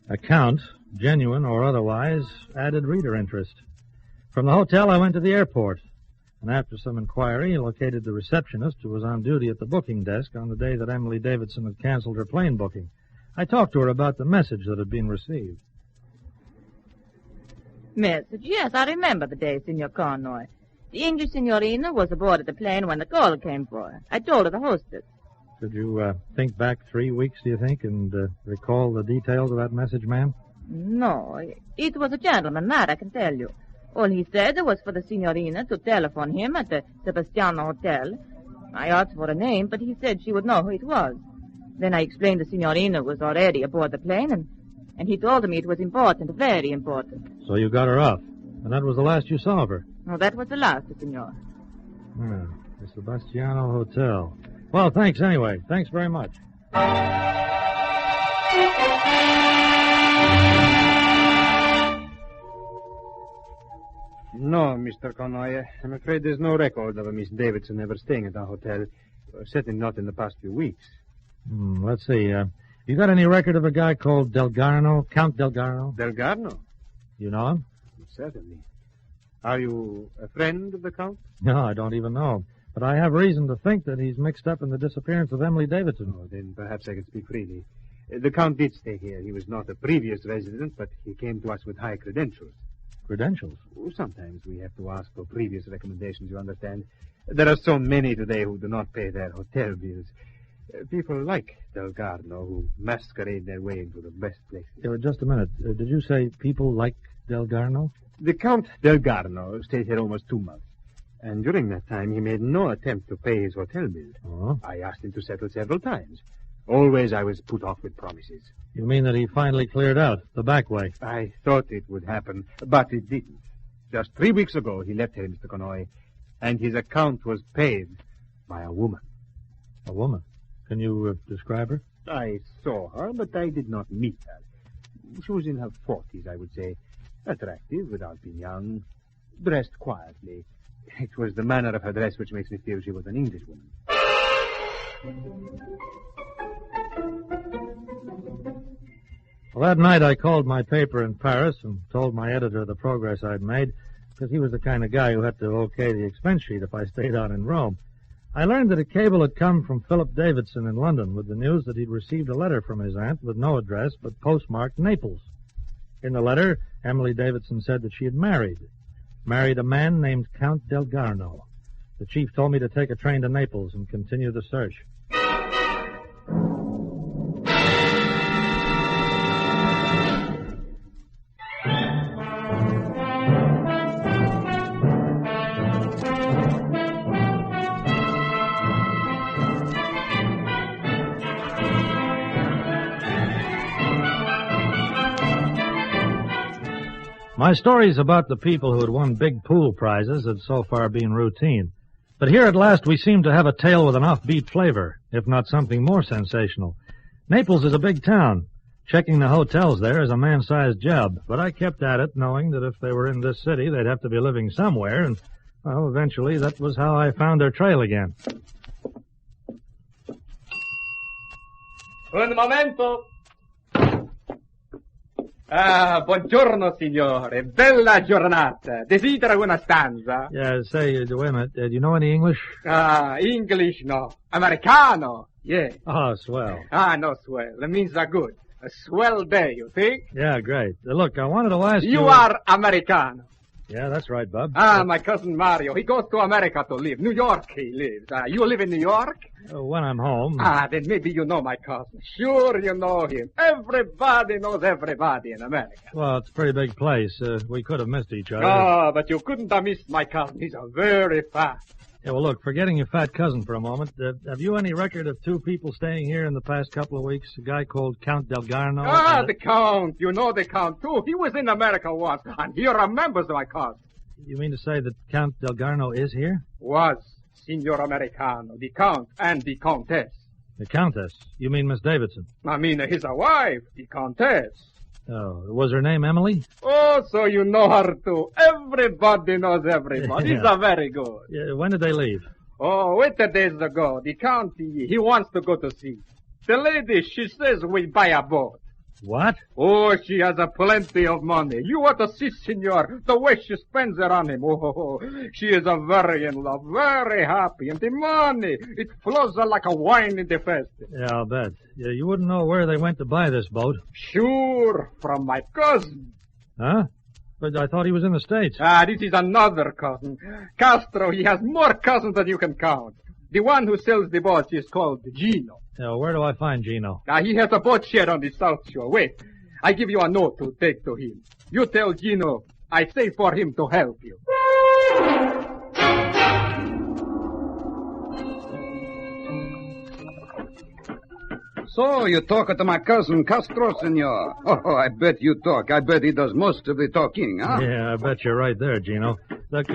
A count, genuine or otherwise, added reader interest. From the hotel, I went to the airport, and after some inquiry, located the receptionist who was on duty at the booking desk on the day that Emily Davidson had canceled her plane booking. I talked to her about the message that had been received. Message? Yes, I remember the day, Signor Connoy. The English signorina was aboard the plane when the call came for her. I told her the hostess. Could you think back 3 weeks, do you think, and recall the details of that message, ma'am? No, it was a gentleman, that I can tell you. All he said was for the signorina to telephone him at the Sebastiano Hotel. I asked for a name, but he said she would know who it was. Then I explained the signorina was already aboard the plane, and he told me it was important, very important. So you got her off, and that was the last you saw of her? No, that was the last, Signor. The Sebastiano Hotel. Well, thanks anyway. Thanks very much. No, Mr. Connoy. I'm afraid there's no record of a Miss Davidson ever staying at our hotel. Certainly not in the past few weeks. Let's see. You got any record of a guy called Delgarno, Count Delgarno? Delgarno? You know him? Certainly. Are you a friend of the Count? No, I don't even know him. But I have reason to think that he's mixed up in the disappearance of Emily Davidson. Oh, then perhaps I can speak freely. The Count did stay here. He was not a previous resident, but he came to us with high credentials. Credentials? Sometimes we have to ask for previous recommendations, you understand. There are so many today who do not pay their hotel bills. People like Delgarno who masquerade their way into the best places. Yeah, just a minute. Did you say people like Delgarno? The Count Delgarno stayed here almost 2 months. And during that time, he made no attempt to pay his hotel bill. Oh? I asked him to settle several times. Always I was put off with promises. You mean that he finally cleared out, the back way? I thought it would happen, but it didn't. Just 3 weeks ago, he left here, Mr. Connoy, and his account was paid by a woman. A woman? Can you describe her? I saw her, but I did not meet her. She was in her 40s, I would say. Attractive, without being young. Dressed quietly. It was the manner of her dress which makes me feel she was an Englishwoman. Well, that night I called my paper in Paris and told my editor the progress I'd made, because he was the kind of guy who had to okay the expense sheet if I stayed on in Rome. I learned that a cable had come from Philip Davidson in London with the news that he'd received a letter from his aunt with no address but postmarked Naples. In the letter, Emily Davidson said that she had married a man named Count Delgarno. The chief told me to take a train to Naples and continue the search. My stories about the people who had won big pool prizes had so far been routine. But here at last we seem to have a tale with an offbeat flavor, if not something more sensational. Naples is a big town. Checking the hotels there is a man-sized job, but I kept at it knowing that if they were in this city, they'd have to be living somewhere, and, well, eventually that was how I found their trail again. Un momento. Ah, buongiorno, signore. Bella giornata. Desidera una stanza? Yeah, say, wait a minute. Do you know any English? Ah, English, no. Americano. Yeah. Oh, swell. Ah, no swell. That means good. A swell day, you think? Yeah, great. Look, I wanted to ask you... You are Americano. Yeah, that's right, Bub. Ah, my cousin Mario. He goes to America to live. New York he lives. You live in New York? When I'm home. Ah, then maybe you know my cousin. Sure you know him. Everybody knows everybody in America. Well, it's a pretty big place. We could have missed each other. Ah, but you couldn't have missed my cousin. He's a very fast. Yeah, well, look, forgetting your fat cousin for a moment, have you any record of two people staying here in the past couple of weeks? A guy called Count Delgarno? Ah, the Count. You know the Count, too. He was in America once, and he remembers my cousin. You mean to say that Count Delgarno is here? Was Signor Americano, the Count, and the Countess. The Countess? You mean Miss Davidson? I mean, his wife, the Countess. Oh, was her name Emily? Oh, so you know her, too. Everybody knows everybody. Yeah. It's a very good. Yeah, when did they leave? Oh, wait a days ago. The Count, he wants to go to sea. The lady, she says we buy a boat. What? Oh, she has a plenty of money. You ought to see, senor, the way she spends it on him. Oh, she is a very in love, very happy. And the money, it flows like a wine in the festival. Yeah, I'll bet. Yeah, you wouldn't know where they went to buy this boat. Sure, from my cousin. Huh? But I thought he was in the States. Ah, this is another cousin. Castro, he has more cousins than you can count. The one who sells the boats is called Gino. Yeah, where do I find Gino? He has a boat shed on the South Shore. Wait, I give you a note to take to him. You tell Gino I say for him to help you. So, you talk to my cousin Castro, senor. Oh, I bet you talk. I bet he does most of the talking, huh? Yeah, I bet you're right there, Gino. Look,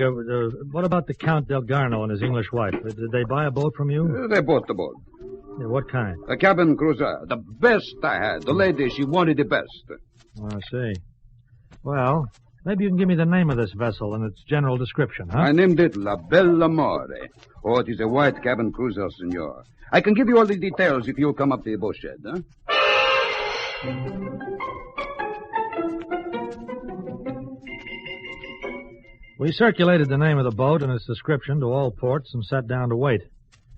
what about the Count Delgarno and his English wife? Did they buy a boat from you? They bought the boat. Yeah, what kind? A cabin cruiser. The best I had. The lady, she wanted the best. Oh, I see. Well, maybe you can give me the name of this vessel and its general description, huh? I named it La Bella More. Oh, it is a white cabin cruiser, senor. I can give you all the details if you'll come up to the boat shed, huh? We circulated the name of the boat and its description to all ports and sat down to wait.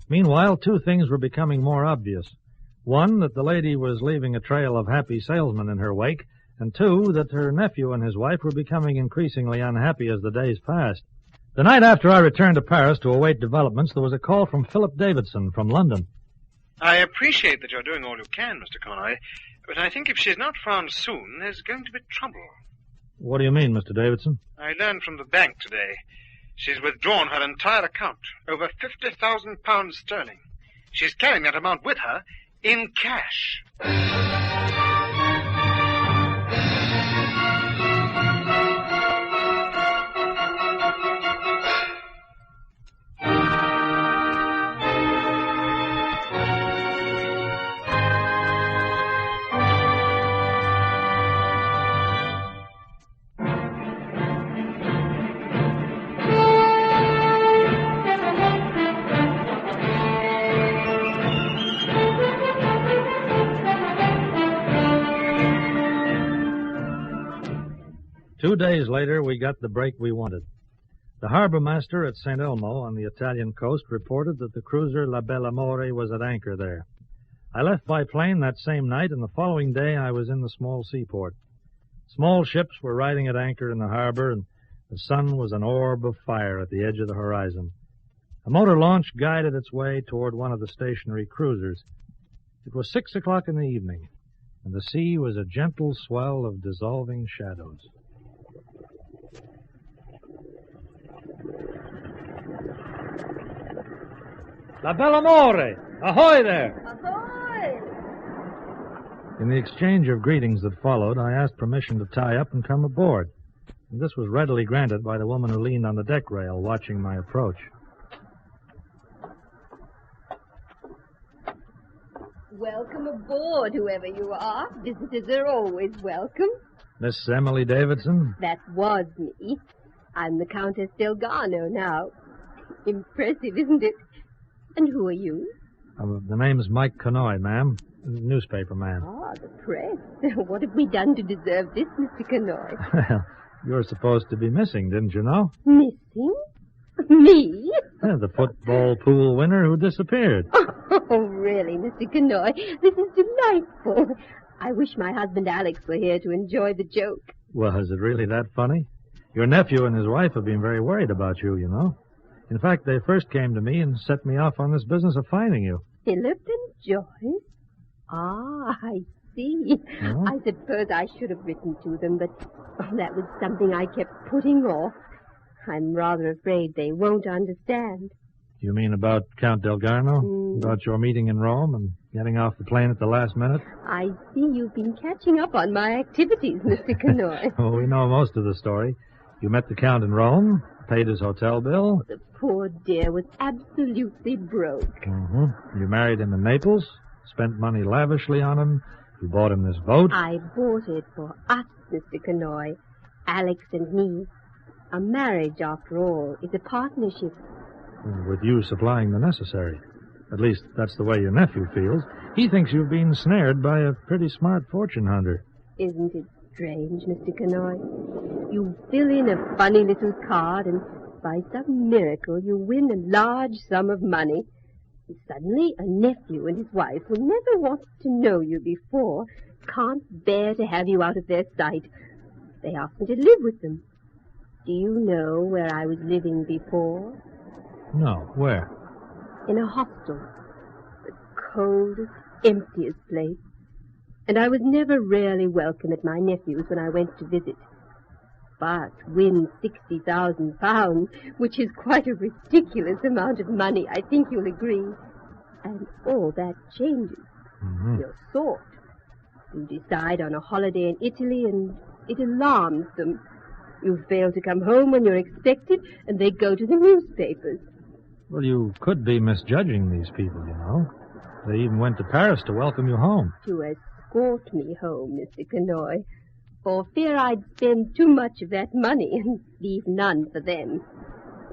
Meanwhile, two things were becoming more obvious. One, that the lady was leaving a trail of happy salesmen in her wake, and two, that her nephew and his wife were becoming increasingly unhappy as the days passed. The night after I returned to Paris to await developments, there was a call from Philip Davidson from London. I appreciate that you're doing all you can, Mr. Connoy, but I think if she's not found soon, there's going to be trouble. What do you mean, Mr. Davidson? I learned from the bank today. She's withdrawn her entire account, over £50,000 sterling. She's carrying that amount with her in cash. Two days later, we got the break we wanted. The harbor master at St. Elmo on the Italian coast reported that the cruiser La Bella More was at anchor there. I left by plane that same night, and the following day I was in the small seaport. Small ships were riding at anchor in the harbor, and the sun was an orb of fire at the edge of the horizon. A motor launch guided its way toward one of the stationary cruisers. It was 6 o'clock in the evening, and the sea was a gentle swell of dissolving shadows. La Bella More! Ahoy there! Ahoy! In the exchange of greetings that followed, I asked permission to tie up and come aboard. And this was readily granted by the woman who leaned on the deck rail, watching my approach. Welcome aboard, whoever you are. Visitors are always welcome. Miss Emily Davidson? That was me. I'm the Countess Delgarno now. Impressive, isn't it? And who are you? The name's Mike Connoy, ma'am. Newspaper man. Ah, the press. What have we done to deserve this, Mr. Connoy? Well, you were supposed to be missing, didn't you know? Missing? Me? Yeah, the football pool winner who disappeared. Oh, really, Mr. Connoy? This is delightful. I wish my husband Alex were here to enjoy the joke. Well, is it really that funny? Your nephew and his wife have been very worried about you, you know. In fact, they first came to me and set me off on this business of finding you. Philip and Joyce? Ah, I see. Oh? I suppose I should have written to them, but that was something I kept putting off. I'm rather afraid they won't understand. You mean about Count Delgarno? About your meeting in Rome and getting off the plane at the last minute? I see you've been catching up on my activities, Mr. Connoy. Oh, we know most of the story. You met the Count in Rome, paid his hotel bill. The poor dear was absolutely broke. You married him in Naples, spent money lavishly on him. You bought him this boat. I bought it for us, Mr. Connoy. Alex and me. A marriage, after all, is a partnership. With you supplying the necessary. At least, that's the way your nephew feels. He thinks you've been snared by a pretty smart fortune hunter. Isn't it strange, Mr. Connoy? You fill in a funny little card, and by some miracle you win a large sum of money. And suddenly, a nephew and his wife, who never wanted to know you before, can't bear to have you out of their sight. They asked me to live with them. Do you know where I was living before? No, where? In a hostel. The coldest, emptiest place. And I was never really welcome at my nephew's when I went to visit. But win £60,000, which is quite a ridiculous amount of money, I think you'll agree. And all that changes. Your sort. You decide on a holiday in Italy, and it alarms them. You fail to come home when you're expected, and they go to the newspapers. Well, you could be misjudging these people, you know. They even went to Paris to welcome you home. To escort me home, Mr. Connoy, for fear I'd spend too much of that money and leave none for them.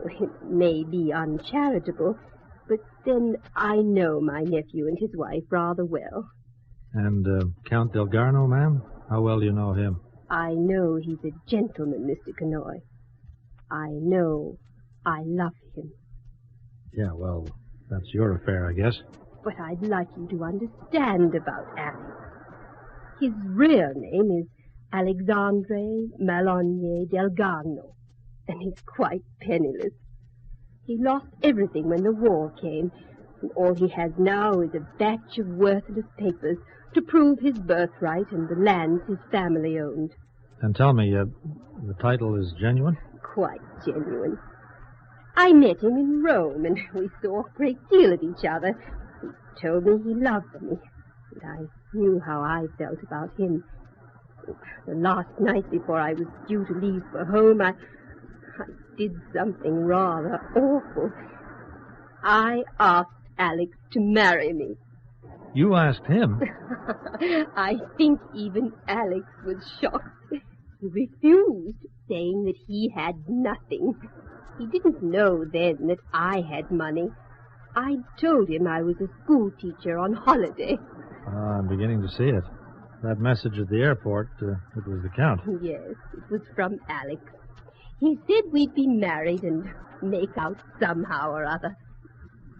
It may be uncharitable, but then I know my nephew and his wife rather well. And Count Delgarno, ma'am? How well do you know him? I know he's a gentleman, Mr. Connoy. I know I love him. Yeah, well, that's your affair, I guess. But I'd like you to understand about Alex. His real name is Alexandre Malonnier Delgarno, and he's quite penniless. He lost everything when the war came, and all he has now is a batch of worthless papers to prove his birthright and the lands his family owned. And tell me, the title is genuine? Quite genuine. I met him in Rome, and we saw a great deal of each other. He told me he loved me, and I knew how I felt about him. The last night before I was due to leave for home, I did something rather awful. I asked Alex to marry me. You asked him? I think even Alex was shocked. He refused, saying that he had nothing. He didn't know then that I had money. I told him I was a school teacher on holiday. I'm beginning to see it. That message at the airport, it was the Count. Yes, it was from Alex. He said we'd be married and make out somehow or other.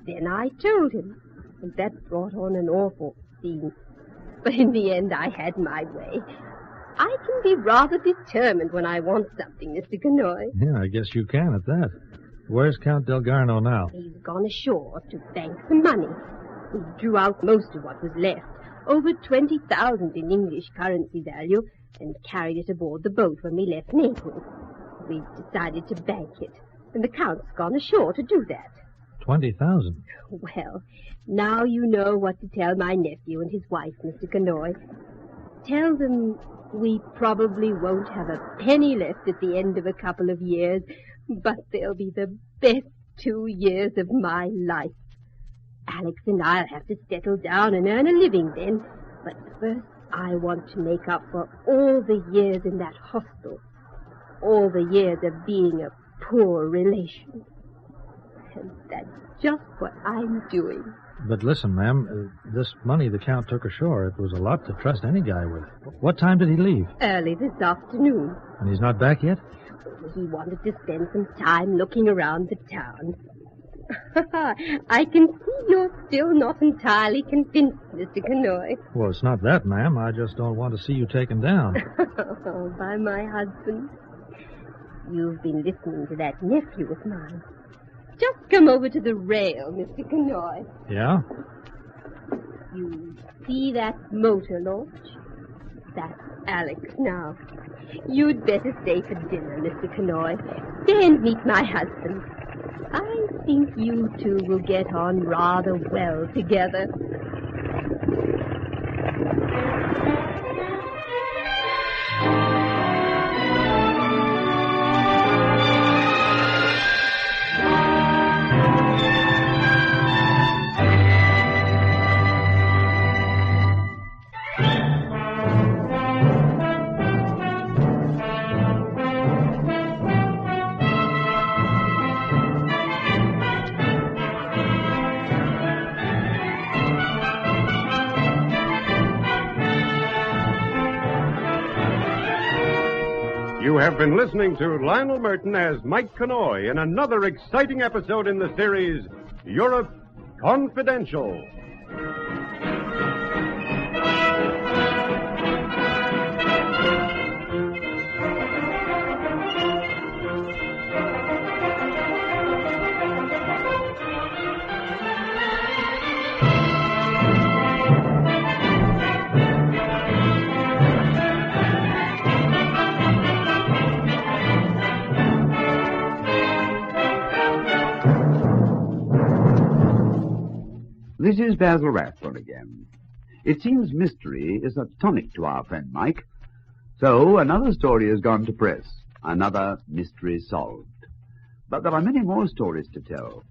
Then I told him, and that brought on an awful scene. But in the end, I had my way. I can be rather determined when I want something, Mr. Connoy. Yeah, I guess you can at that. Where's Count Delgarno now? He's gone ashore to bank some money. He drew out most of what was left, over 20,000 in English currency value, and carried it aboard the boat when we left Naples. We decided to bank it, and the Count's gone ashore to do that. 20,000? Well, now you know what to tell my nephew and his wife, Mr. Connoy. Tell them we probably won't have a penny left at the end of a couple of years, but they'll be the best 2 years of my life. Alex and I'll have to settle down and earn a living then, but first I want to make up for all the years in that hostel, all the years of being a poor relation. And that's just what I'm doing. But listen, ma'am, this money the Count took ashore, it was a lot to trust any guy with. What time did he leave? Early this afternoon. And he's not back yet? He wanted to spend some time looking around the town. I can see you're still not entirely convinced, Mr. Connoy. Well, it's not that, ma'am. I just don't want to see you taken down. By my husband. You've been listening to that nephew of mine. Just come over to the rail, Mr. Connoy. Yeah? You see that motor launch? That's Alex now. You'd better stay for dinner, Mr. Connoy. Stay and meet my husband. I think you two will get on rather well together. You have been listening to Lionel Murton as Mike Connoy in another exciting episode in the series, Europe Confidential. This is Basil Rathbone again. It seems mystery is a tonic to our friend Mike. So another story has gone to press, another mystery solved. But there are many more stories to tell.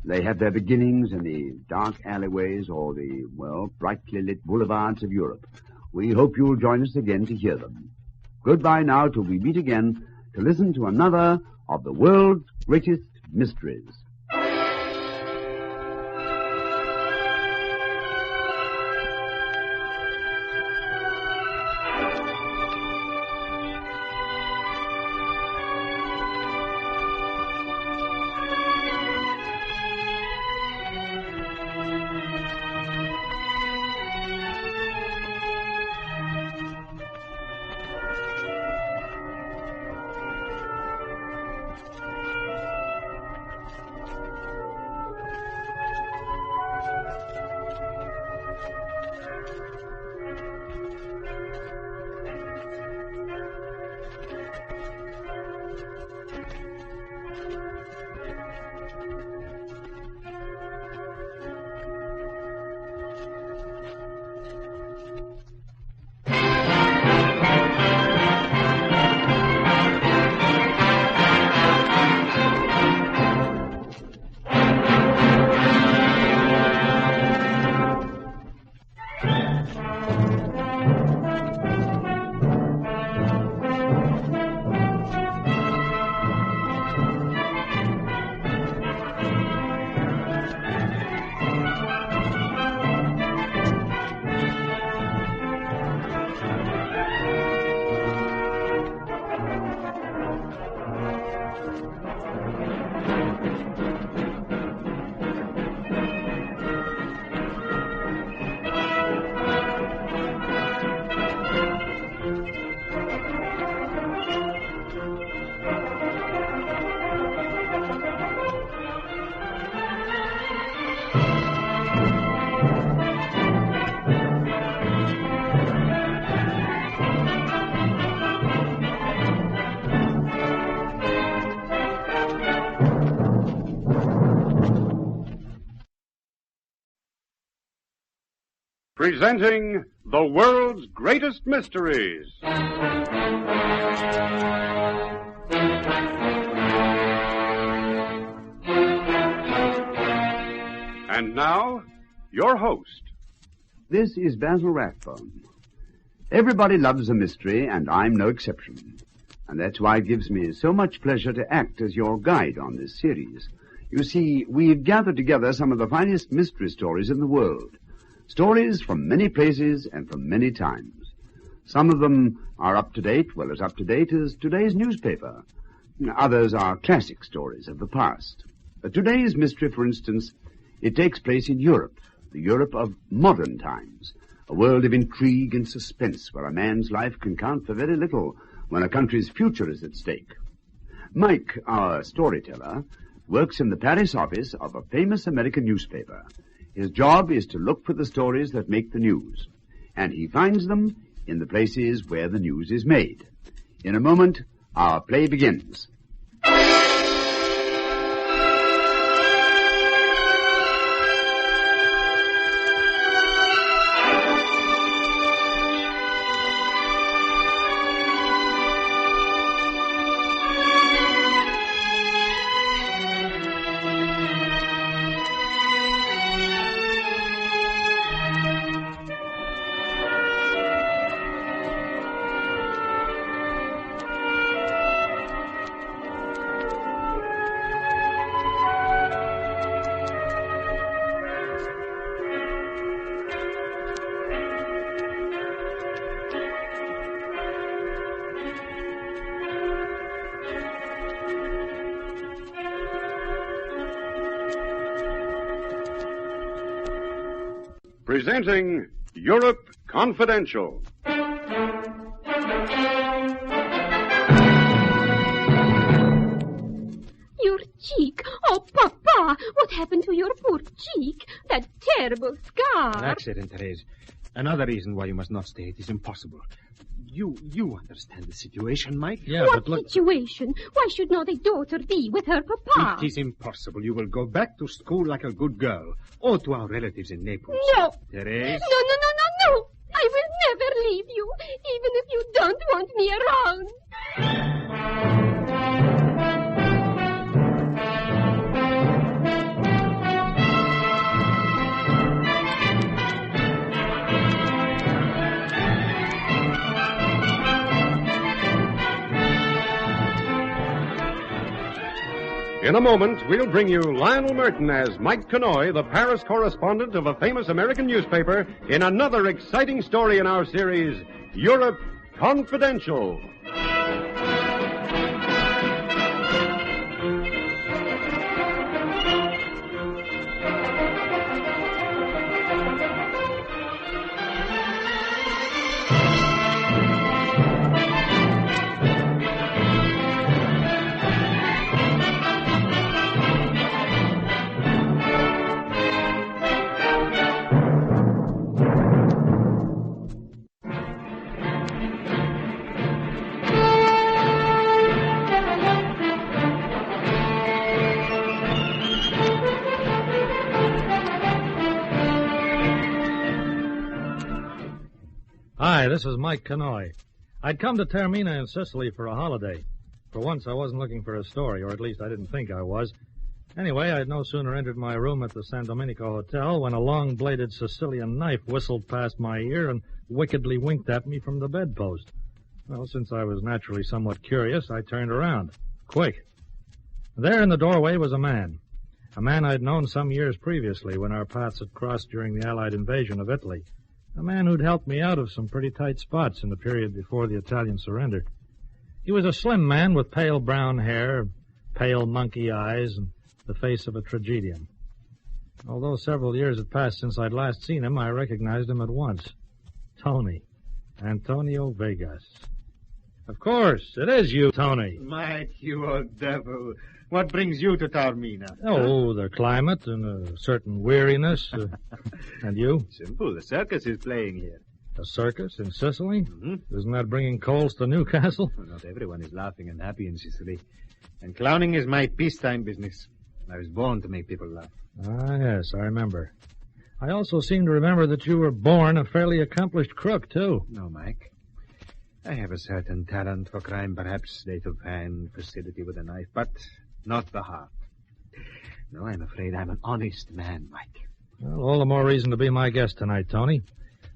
They have their beginnings in the dark alleyways or the, brightly lit boulevards of Europe. We hope you'll join us again to hear them. Goodbye now till we meet again to listen to another of the world's greatest mysteries. Presenting the world's greatest mysteries. And now, your host. This is Basil Rathbone. Everybody loves a mystery, and I'm no exception. And that's why it gives me so much pleasure to act as your guide on this series. You see, we've gathered together some of the finest mystery stories in the world. Stories from many places and from many times. Some of them are up to date as today's newspaper. Others are classic stories of the past. Today's mystery, for instance, it takes place in Europe, the Europe of modern times, a world of intrigue and suspense where a man's life can count for very little when a country's future is at stake. Mike, our storyteller, works in the Paris office of a famous American newspaper. His job is to look for the stories that make the news, and he finds them in the places where the news is made. In a moment, our play begins. presenting Europe Confidential. Your cheek. Oh, Papa, what happened to your poor cheek? That terrible scar. An accident, Therese. Another reason why you must not stay. It is impossible. You understand the situation, Mike? Yeah, what but look... situation? Why should not a daughter be with her papa? It is impossible. You will go back to school like a good girl. Or to our relatives in Naples. No. Therese? No. I will never leave you, even if you don't want me around. In a moment, we'll bring you Lionel Murton as Mike Connoy, the Paris correspondent of a famous American newspaper, in another exciting story in our series, Europe Confidential. Hi, this is Mike Connoy. I'd come to Taormina in Sicily for a holiday. For once, I wasn't looking for a story, or at least I didn't think I was. Anyway, I'd no sooner entered my room at the San Domenico Hotel when a long-bladed Sicilian knife whistled past my ear and wickedly winked at me from the bedpost. Well, since I was naturally somewhat curious, I turned around. Quick. There in the doorway was a man I'd known some years previously when our paths had crossed during the Allied invasion of Italy. A man who'd helped me out of some pretty tight spots in the period before the Italian surrender. He was a slim man with pale brown hair, pale monkey eyes, and the face of a tragedian. Although several years had passed since I'd last seen him, I recognized him at once. Tony. Antonio Vegas. Of course, it is you, Tony. Mike, you old devil. What brings you to Taormina? Oh, the climate and a certain weariness. And you? Simple. The circus is playing here. A circus in Sicily? Mm-hmm. Isn't that bringing coals to Newcastle? Well, not everyone is laughing and happy in Sicily. And clowning is my peacetime business. I was born to make people laugh. Ah, yes, I remember. I also seem to remember that you were born a fairly accomplished crook, too. No, Mike. I have a certain talent for crime, perhaps sleight of hand, facility with a knife, but not the heart. No, I'm afraid I'm an honest man, Mike. Well, all the more reason to be my guest tonight, Tony.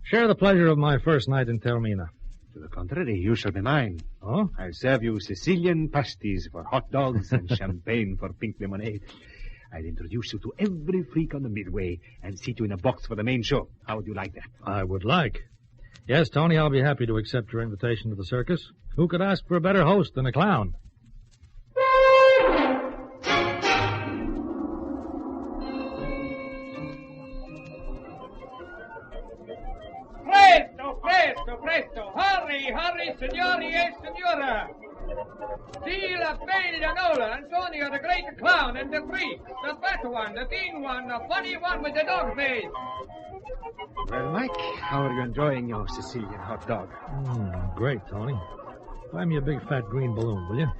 Share the pleasure of my first night in Taormina. To the contrary, you shall be mine. Oh? I'll serve you Sicilian pasties for hot dogs and champagne for pink lemonade. I'll introduce you to every freak on the Midway and seat you in a box for the main show. How would you like that? I would like. Yes, Tony, I'll be happy to accept your invitation to the circus. Who could ask for a better host than a clown? Presto! Hurry, signori e signora! See la bella Nola, Antonio the great clown and the freak, the fat one, the thin one, the funny one with the dog face. Well, Mike, how are you enjoying your Sicilian hot dog? Great, Tony. Buy me a big fat green balloon, will you?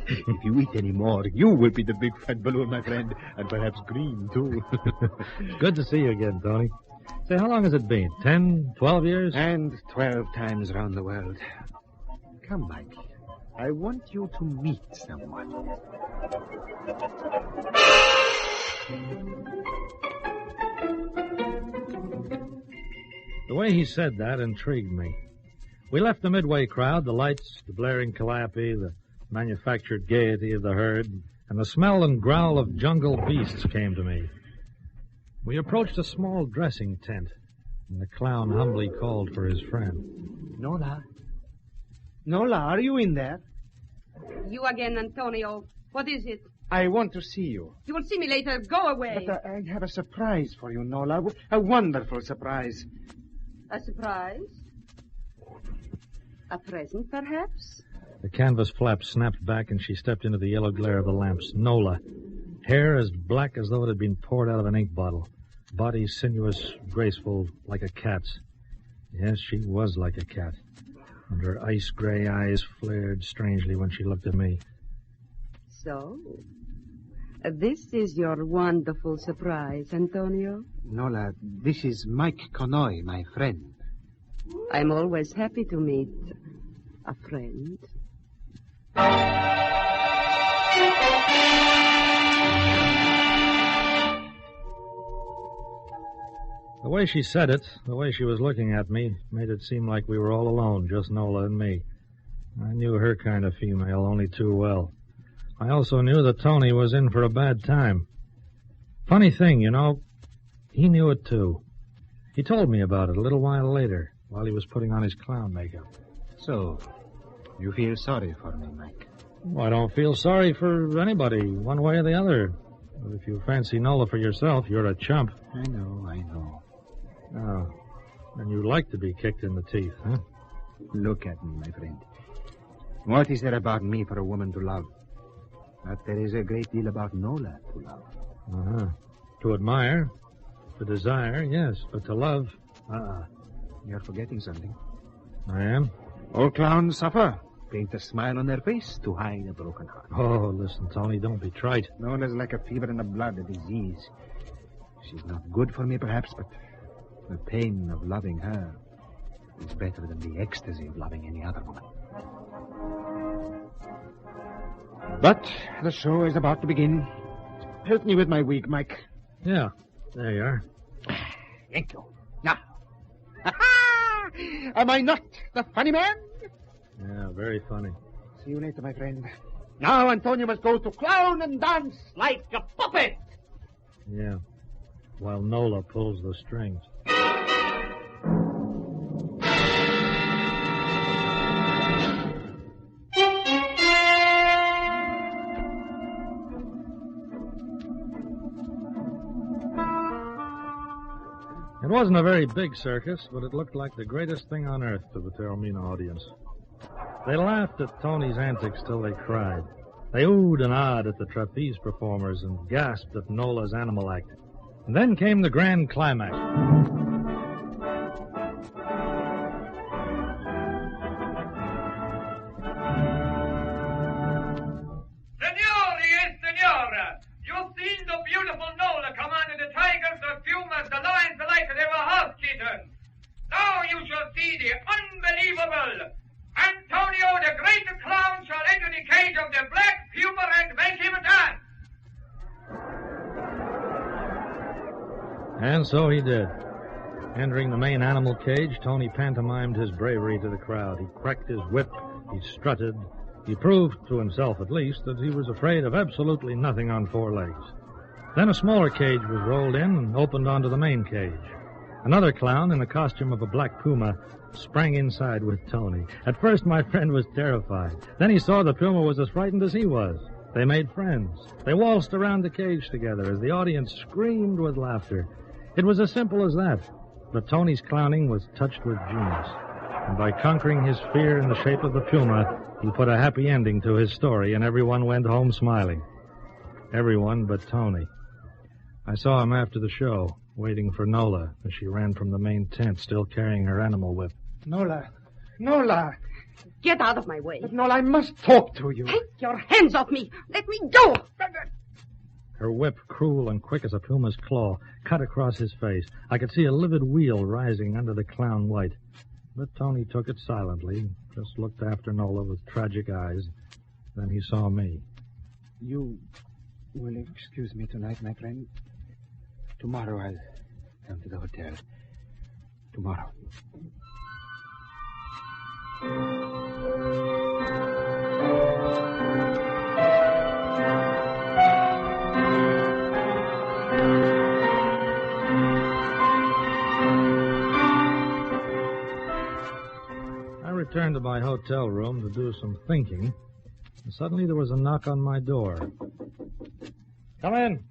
If you eat any more, you will be the big fat balloon, my friend, and perhaps green, too. Good to see you again, Tony. Say, how long has it been? 10, 12 years? And 12 times around the world. Come, Mike. I want you to meet someone. The way he said that intrigued me. We left the Midway crowd, the lights, the blaring calliope, the manufactured gaiety of the herd, and the smell and growl of jungle beasts came to me. We approached a small dressing tent, and the clown humbly called for his friend. Nola? Nola, are you in there? You again, Antonio. What is it? I want to see you. You will see me later. Go away. But I have a surprise for you, Nola. A wonderful surprise. A surprise? A present, perhaps? The canvas flap snapped back, and she stepped into the yellow glare of the lamps. Nola. Hair as black as though it had been poured out of an ink bottle. Body sinuous, graceful, like a cat's. Yes, she was like a cat. And her ice-gray eyes flared strangely when she looked at me. So, this is your wonderful surprise, Antonio? Nola, this is Mike Connoy, my friend. I'm always happy to meet a friend. The way she said it, the way she was looking at me, made it seem like we were all alone, just Nola and me. I knew her kind of female only too well. I also knew that Tony was in for a bad time. Funny thing, you know, he knew it too. He told me about it a little while later, while he was putting on his clown makeup. So, you feel sorry for me, Mike? Well, I don't feel sorry for anybody, one way or the other. But if you fancy Nola for yourself, you're a chump. I know. Oh, and you like to be kicked in the teeth, huh? Look at me, my friend. What is there about me for a woman to love? But there is a great deal about Nola to love. Uh-huh. To admire, to desire, yes, but to love, You're forgetting something. I am? All clowns suffer. Paint a smile on their face to hide a broken heart. Oh, listen, Tony, don't be trite. Nola's like a fever in the blood, a disease. She's not good for me, perhaps, but the pain of loving her is better than the ecstasy of loving any other woman. But the show is about to begin. Help me with my wig, Mike. Yeah, there you are. Thank you. Now. Am I not the funny man? Yeah, very funny. See you later, my friend. Now Antonio must go to clown and dance like a puppet. Yeah, while Nola pulls the strings. It wasn't a very big circus, but it looked like the greatest thing on earth to the Taormina audience. They laughed at Tony's antics till they cried. They oohed and ahed at the trapeze performers and gasped at Nola's animal act. And then came the grand climax. Signori and signora, you've seen the beautiful Nola commanding the tigers, the pumas, the lions, the like they were house kittens. Now you shall see the unbelievable. Antonio, the great clown, shall enter the cage of the black puma and make him dance. And so he did. Entering the main animal cage, Tony pantomimed his bravery to the crowd. He cracked his whip, he strutted. He proved, to himself at least, that he was afraid of absolutely nothing on four legs. Then a smaller cage was rolled in and opened onto the main cage. Another clown, in the costume of a black puma, sprang inside with Tony. At first, my friend was terrified. Then he saw the puma was as frightened as he was. They made friends. They waltzed around the cage together as the audience screamed with laughter. It was as simple as that. But Tony's clowning was touched with genius. And by conquering his fear in the shape of the puma, he put a happy ending to his story, and everyone went home smiling. Everyone but Tony. I saw him after the show, waiting for Nola as she ran from the main tent, still carrying her animal whip. Nola! Get out of my way. But Nola, I must talk to you. Take your hands off me. Let me go. Her whip, cruel and quick as a puma's claw, cut across his face. I could see a livid wheal rising under the clown white. But Tony took it silently, just looked after Nola with tragic eyes. Then he saw me. You will excuse me tonight, my friend. Tomorrow I'll come to the hotel. Tomorrow. I returned to my hotel room to do some thinking, and suddenly there was a knock on my door. Come in.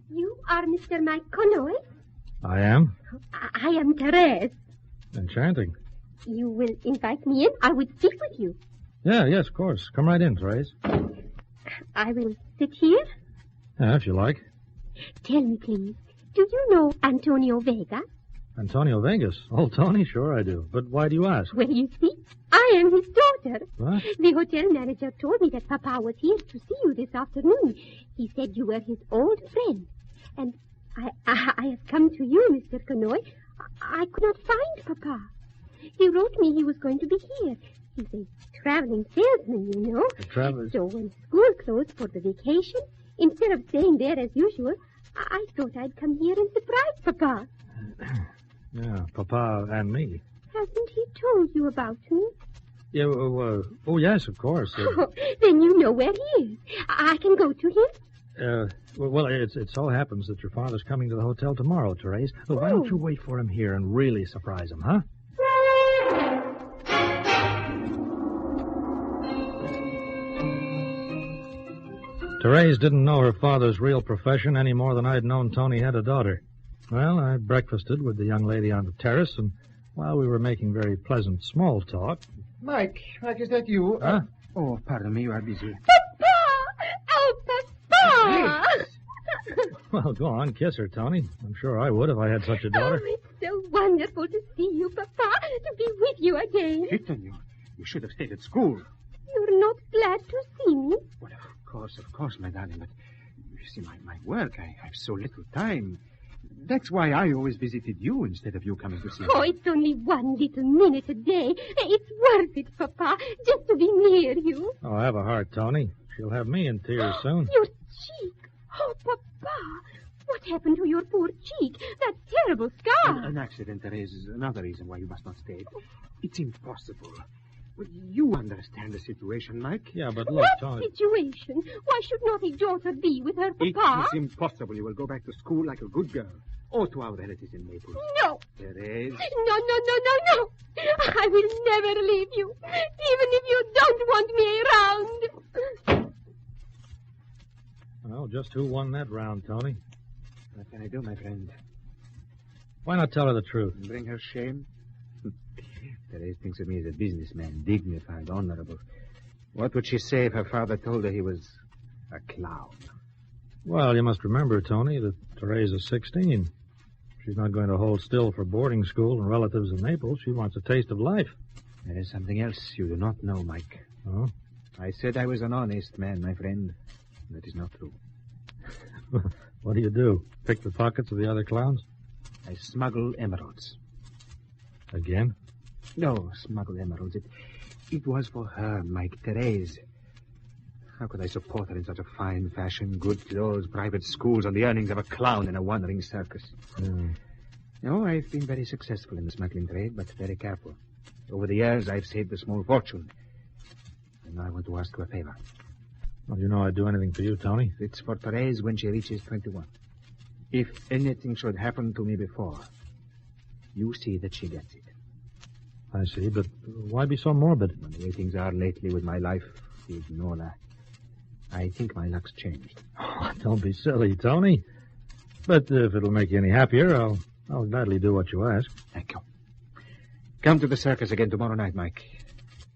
You are Mr. Mike Connoy? I am. I am Therese. Enchanting. You will invite me in? I would speak with you. Yes, of course. Come right in, Therese. I will sit here? Yeah, if you like. Tell me, please, do you know Antonio Vega? Antonio Vegas? Oh, Tony, sure I do. But why do you ask? Well, you see, I am his daughter. What? The hotel manager told me that Papa was here to see you this afternoon. He said you were his old friend. And I have come to you, Mr. Connoy. I could not find Papa. He wrote me he was going to be here. He's a traveling salesman, you know. So when school closed for the vacation, instead of staying there as usual, I thought I'd come here and surprise Papa. Yeah, Papa and me. Hasn't he told you about me? Yeah, oh, yes, of course. Then you know where he is. I can go to him. Well, it so happens that your father's coming to the hotel tomorrow, Therese. Well, why don't you wait for him here and really surprise him, huh? Therese didn't know her father's real profession any more than I'd known Tony had a daughter. Well, I breakfasted with the young lady on the terrace, and while we were making very pleasant small talk... Mike, is that you? Huh? Oh, pardon me, you are busy. Papa! Oh, Papa! Well, go on, kiss her, Tony. I'm sure I would if I had such a daughter. Oh, it's so wonderful to see you, Papa, to be with you again. Kitten, you should have stayed at school. You're not glad to see me? Well, of course, my darling, but you see, my work, I have so little time. That's why I always visited you instead of you coming to see me. Oh, it's only 1 little minute a day. It's worth it, Papa, just to be near you. Oh, have a heart, Tony. She'll have me in tears soon. Your cheek. Oh, Papa, what happened to your poor cheek? That terrible scar. An accident, Therese, is another reason why you must not stay. It's impossible. Well, you understand the situation, Mike. Yeah, but look, what Tony... situation? Why should not a daughter be with her Papa? It is impossible. You will go back to school like a good girl. Or to our relatives in Naples. No. Therese. No. I will never leave you, even if you don't want me around. Well, just who won that round, Tony? What can I do, my friend? Why not tell her the truth? Bring her shame? Therese thinks of me as a businessman, dignified, honorable. What would she say if her father told her he was a clown? Well, you must remember, Tony, that Therese is 16. She's not going to hold still for boarding school and relatives in Naples. She wants a taste of life. There is something else you do not know, Mike. Oh? I said I was an honest man, my friend. That is not true. What do? Pick the pockets of the other clowns? I smuggle emeralds. Again? No, smuggle emeralds. It was for her, Mike, Therese. How could I support her in such a fine fashion, good clothes, private schools, on the earnings of a clown in a wandering circus? No, I've been very successful in the smuggling trade, but very careful. Over the years, I've saved a small fortune. And now I want to ask you a favor. Well, you know I'd do anything for you, Tony. It's for Therese when she reaches 21. If anything should happen to me before, you see that she gets it. I see, but why be so morbid? When the way things are lately with my life, Ignora, I think my luck's changed. Oh, don't be silly, Tony. But if it'll make you any happier, I'll gladly do what you ask. Thank you. Come to the circus again tomorrow night, Mike.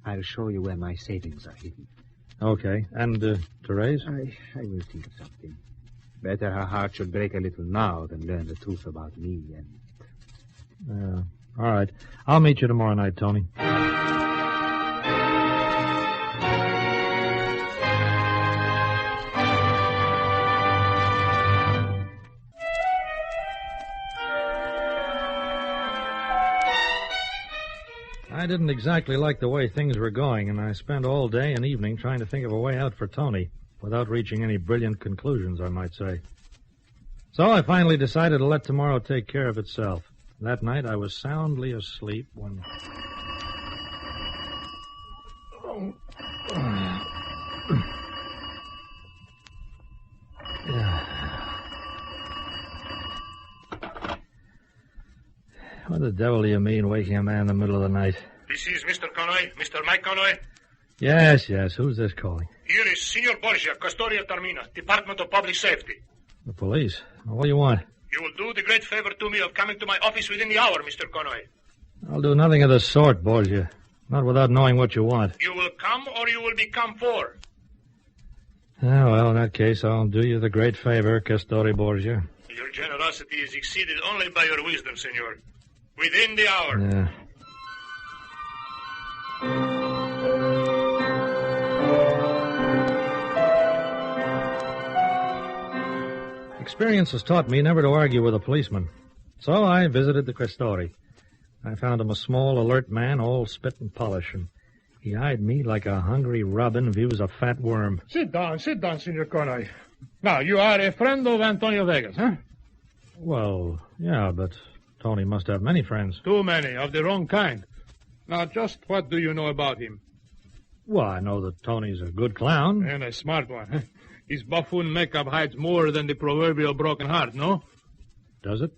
I'll show you where my savings are hidden. Okay. And, Therese? I will think of something. Better her heart should break a little now than learn the truth about me and... All right. I'll meet you tomorrow night, Tony. I didn't exactly like the way things were going, and I spent all day and evening trying to think of a way out for Tony, without reaching any brilliant conclusions, I might say. So I finally decided to let tomorrow take care of itself. That night I was soundly asleep when... What the devil do you mean, waking a man in the middle of the night? This is Mr. Connoy, Mr. Mike Connoy. Yes. Who's this calling? Here is Senor Borgia, Custodia Termina, Department of Public Safety. The police? What do you want? You will do the great favor to me of coming to my office within the hour, Mr. Connoy. I'll do nothing of the sort, Borgia. Not without knowing what you want. You will come or you will be come for. Ah, well, in that case, I'll do you the great favor, Custode Borgia. Your generosity is exceeded only by your wisdom, senor. Within the hour. Yeah. Experience has taught me never to argue with a policeman. So I visited the Questore. I found him a small, alert man, all spit and polish, and he eyed me like a hungry robin views a fat worm. Sit down, Senor Connoy. Now, you are a friend of Antonio Vegas, huh? Well, yeah, but Tony must have many friends. Too many, of the wrong kind. Now, just what do you know about him? Well, I know that Tony's a good clown. And a smart one, huh? His buffoon makeup hides more than the proverbial broken heart, no? Does it?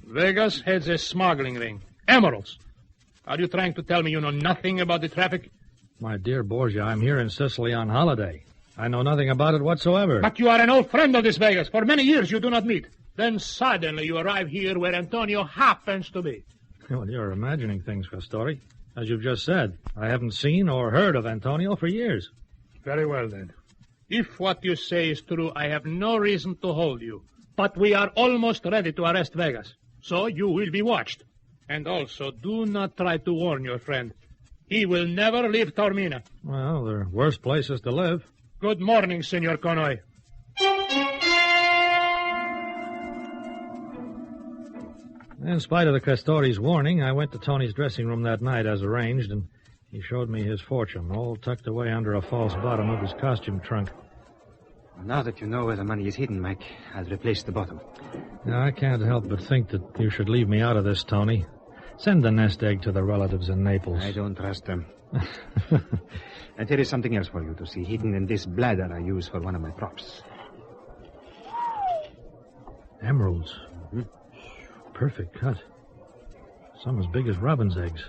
Vegas has a smuggling ring. Emeralds. Are you trying to tell me you know nothing about the traffic? My dear Borgia, I'm here in Sicily on holiday. I know nothing about it whatsoever. But you are an old friend of this Vegas. For many years you do not meet. Then suddenly you arrive here where Antonio happens to be. Well, you're imagining things, Custode. As you've just said, I haven't seen or heard of Antonio for years. Very well, then. If what you say is true, I have no reason to hold you. But we are almost ready to arrest Vegas. So you will be watched. And also, do not try to warn your friend. He will never leave Taormina. Well, there are worse places to live. Good morning, Senor Connoy. In spite of the Custode's warning, I went to Tony's dressing room that night as arranged, and he showed me his fortune, all tucked away under a false bottom of his costume trunk. Now that you know where the money is hidden, Mike, I'll replace the bottom. Now, I can't help but think that you should leave me out of this, Tony. Send the nest egg to the relatives in Naples. I don't trust them. And there is something else for you to see, hidden in this bladder I use for one of my props. Emeralds. Mm-hmm. Perfect cut. Some as big as robin's eggs.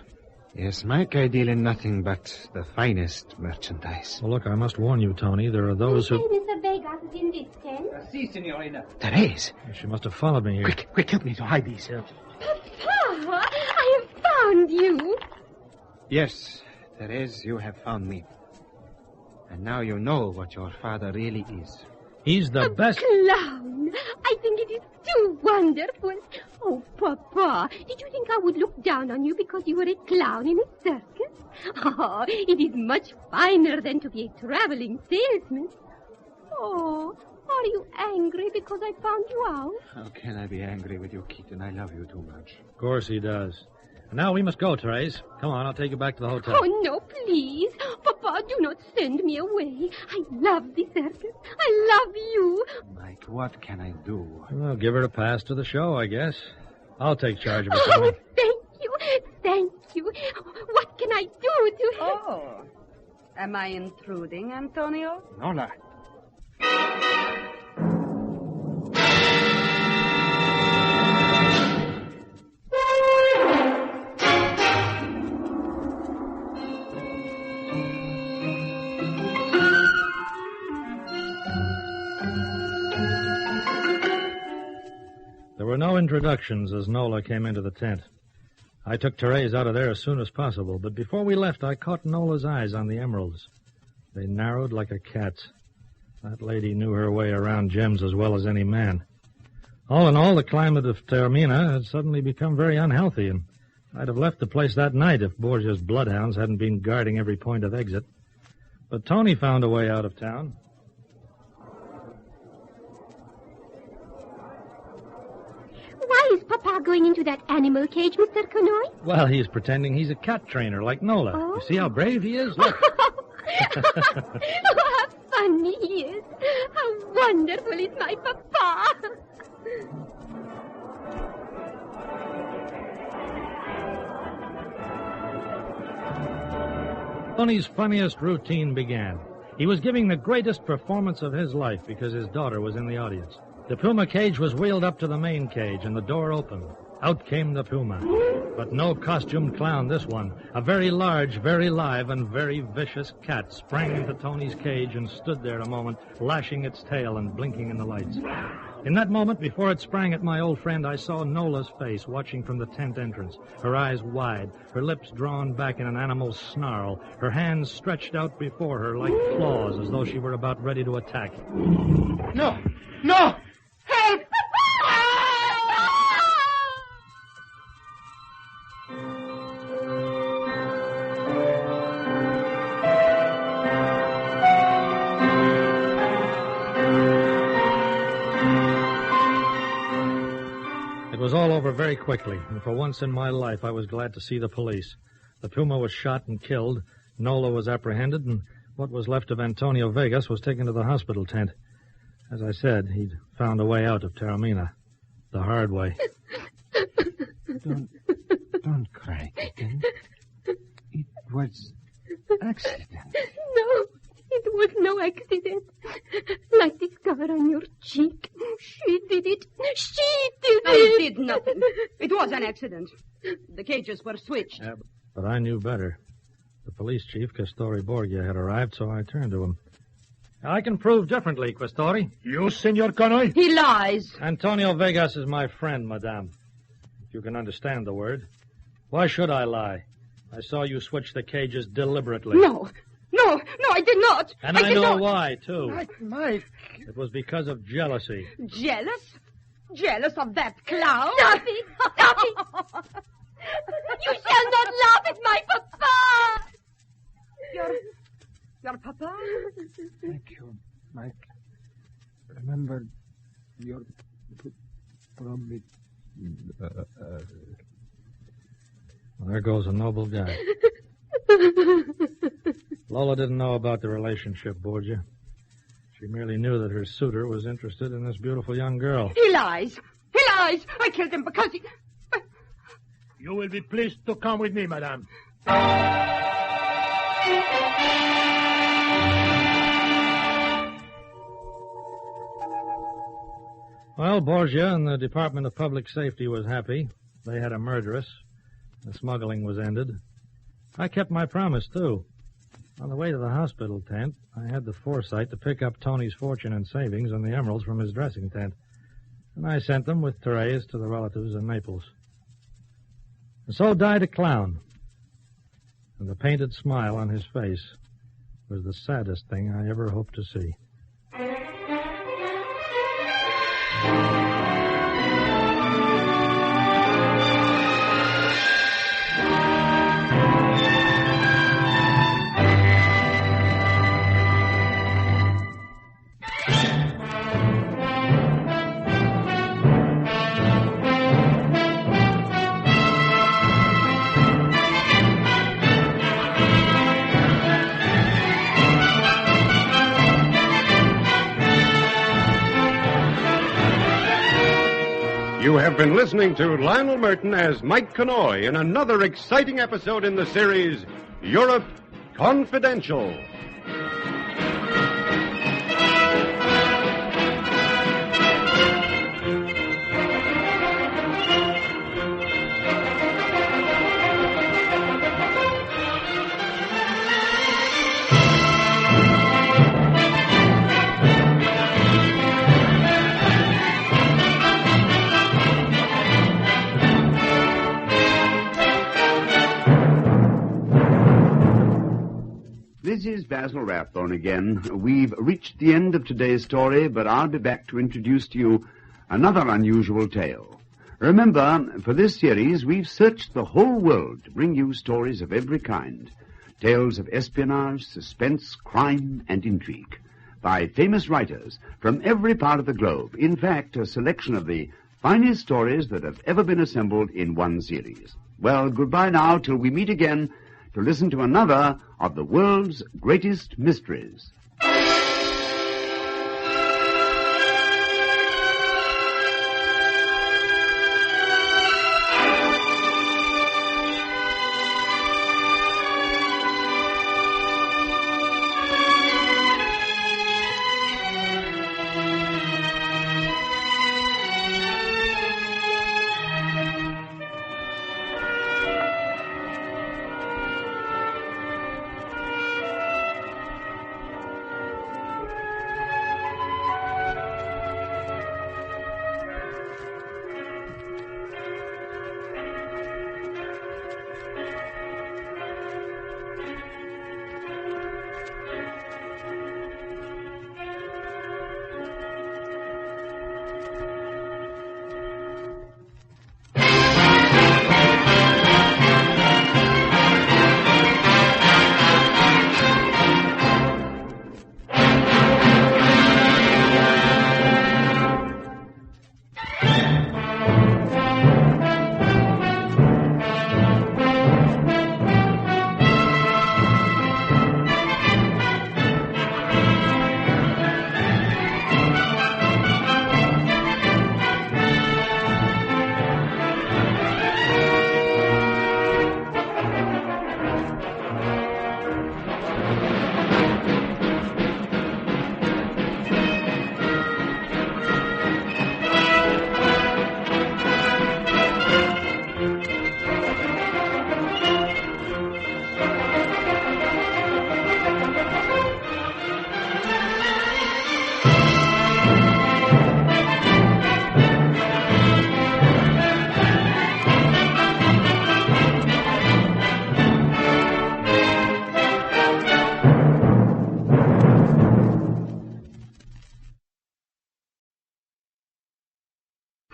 Yes, Mike, I deal in nothing but the finest merchandise. Well, look, I must warn you, Tony. There are those who... Mr. Vegas is in this tent. Si, Signorina. Therese! She must have followed me here. Quick, help me to hide these. Papa, I have found you. Yes, Therese, you have found me. And now you know what your father really is. He's the best... Clown. I think it is too wonderful. Oh, Papa, did you think I would look down on you because you were a clown in a circus? Oh, it is much finer than to be a traveling salesman. Oh, are you angry because I found you out? How can I be angry with you, kitten? I love you too much. Of course he does. And now we must go, Therese. Come on, I'll take you back to the hotel. Oh, no, please. Papa, do not send me away. I love the circus. I love you. Mike, what can I do? Well, give her a pass to the show, I guess. I'll take charge of it. Oh, thank you. Thank you. What can I do to... Oh. Am I intruding, Antonio? Nola. There were no introductions as Nola came into the tent. I took Therese out of there as soon as possible, but before we left, I caught Nola's eyes on the emeralds. They narrowed like a cat's. That lady knew her way around gems as well as any man. All in all, the climate of Taormina had suddenly become very unhealthy, and I'd have left the place that night if Borgia's bloodhounds hadn't been guarding every point of exit. But Tony found a way out of town. Why is Papa going into that animal cage, Mr. Connoy? Well, he's pretending he's a cat trainer like Nola. Oh. You see how brave he is? Look. Oh, how funny he is. How wonderful is my Papa. Tony's funniest routine began. He was giving the greatest performance of his life because his daughter was in the audience. The puma cage was wheeled up to the main cage, and the door opened. Out came the puma. But no costumed clown, this one. A very large, very live, and very vicious cat sprang into Tony's cage and stood there a moment, lashing its tail and blinking in the lights. In that moment, before it sprang at my old friend, I saw Nola's face watching from the tent entrance, her eyes wide, her lips drawn back in an animal's snarl, her hands stretched out before her like claws as though she were about ready to attack. No! No! Help! It was all over very quickly, and for once in my life I was glad to see the police. The puma was shot and killed, Nola was apprehended, and what was left of Antonio Vegas was taken to the hospital tent. As I said, he'd found a way out of Taormina. The hard way. Don't cry, kitten. It was accident. No, it was no accident. Like the scar on your cheek. She did it. She did it. I did nothing. It was an accident. The cages were switched. Yeah, but I knew better. The police chief, Questori Borgia, had arrived, so I turned to him. I can prove differently, Questori. You, Senor Connoy? He lies. Antonio Vegas is my friend, madame. If you can understand the word. Why should I lie? I saw you switch the cages deliberately. No, I did not. And I know why, too. Mike. It was because of jealousy. Jealous? Jealous of that clown? Stop it! Stop it! You shall not laugh at my papa! Your papa? Thank you, Mike. Remember your promise. Well, there goes a noble guy. Lola didn't know about the relationship, Borgia. She merely knew that her suitor was interested in this beautiful young girl. He lies. He lies. I killed him because he... You will be pleased to come with me, madame. Well, Borgia and the Department of Public Safety was happy. They had a murderess. The smuggling was ended. I kept my promise, too. On the way to the hospital tent, I had the foresight to pick up Tony's fortune and savings and the emeralds from his dressing tent. And I sent them with Therese to the relatives in Naples. And so died a clown. And the painted smile on his face was the saddest thing I ever hoped to see. You have been listening to Lionel Murton as Mike Connoy in another exciting episode in the series, Europe Confidential. This is Basil Rathbone again. We've reached the end of today's story, but I'll be back to introduce to you another unusual tale. Remember, for this series, we've searched the whole world to bring you stories of every kind. Tales of espionage, suspense, crime, and intrigue by famous writers from every part of the globe. In fact, a selection of the finest stories that have ever been assembled in one series. Well, goodbye now till we meet again to listen to another of the world's greatest mysteries.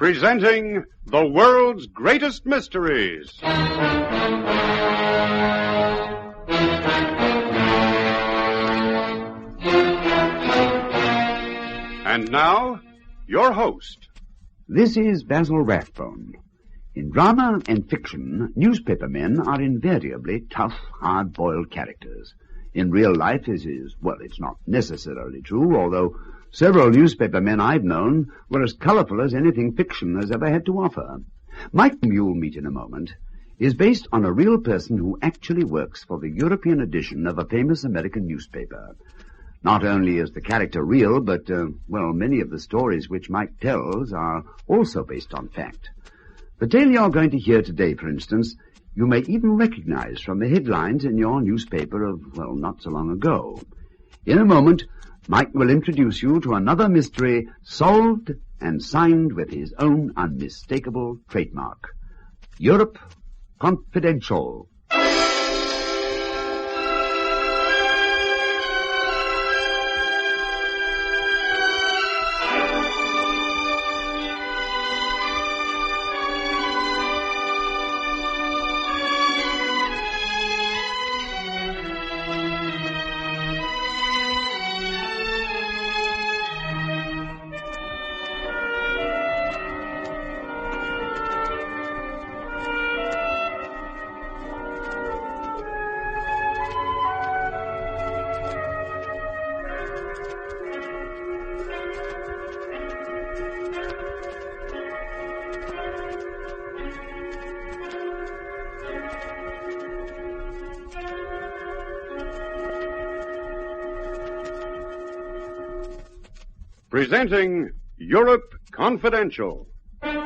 presenting the world's greatest mysteries. And now, your host. This is Basil Rathbone. In drama and fiction, newspaper men are invariably tough, hard-boiled characters. In real life, it's not necessarily true, although several newspaper men I've known were as colorful as anything fiction has ever had to offer. Mike, you'll meet in a moment, is based on a real person who actually works for the European edition of a famous American newspaper. Not only is the character real, but, many of the stories which Mike tells are also based on fact. The tale you're going to hear today, for instance, you may even recognize from the headlines in your newspaper of, not so long ago. In a moment, Mike will introduce you to another mystery solved and signed with his own unmistakable trademark. Europe Confidential. Presenting Europe Confidential. Open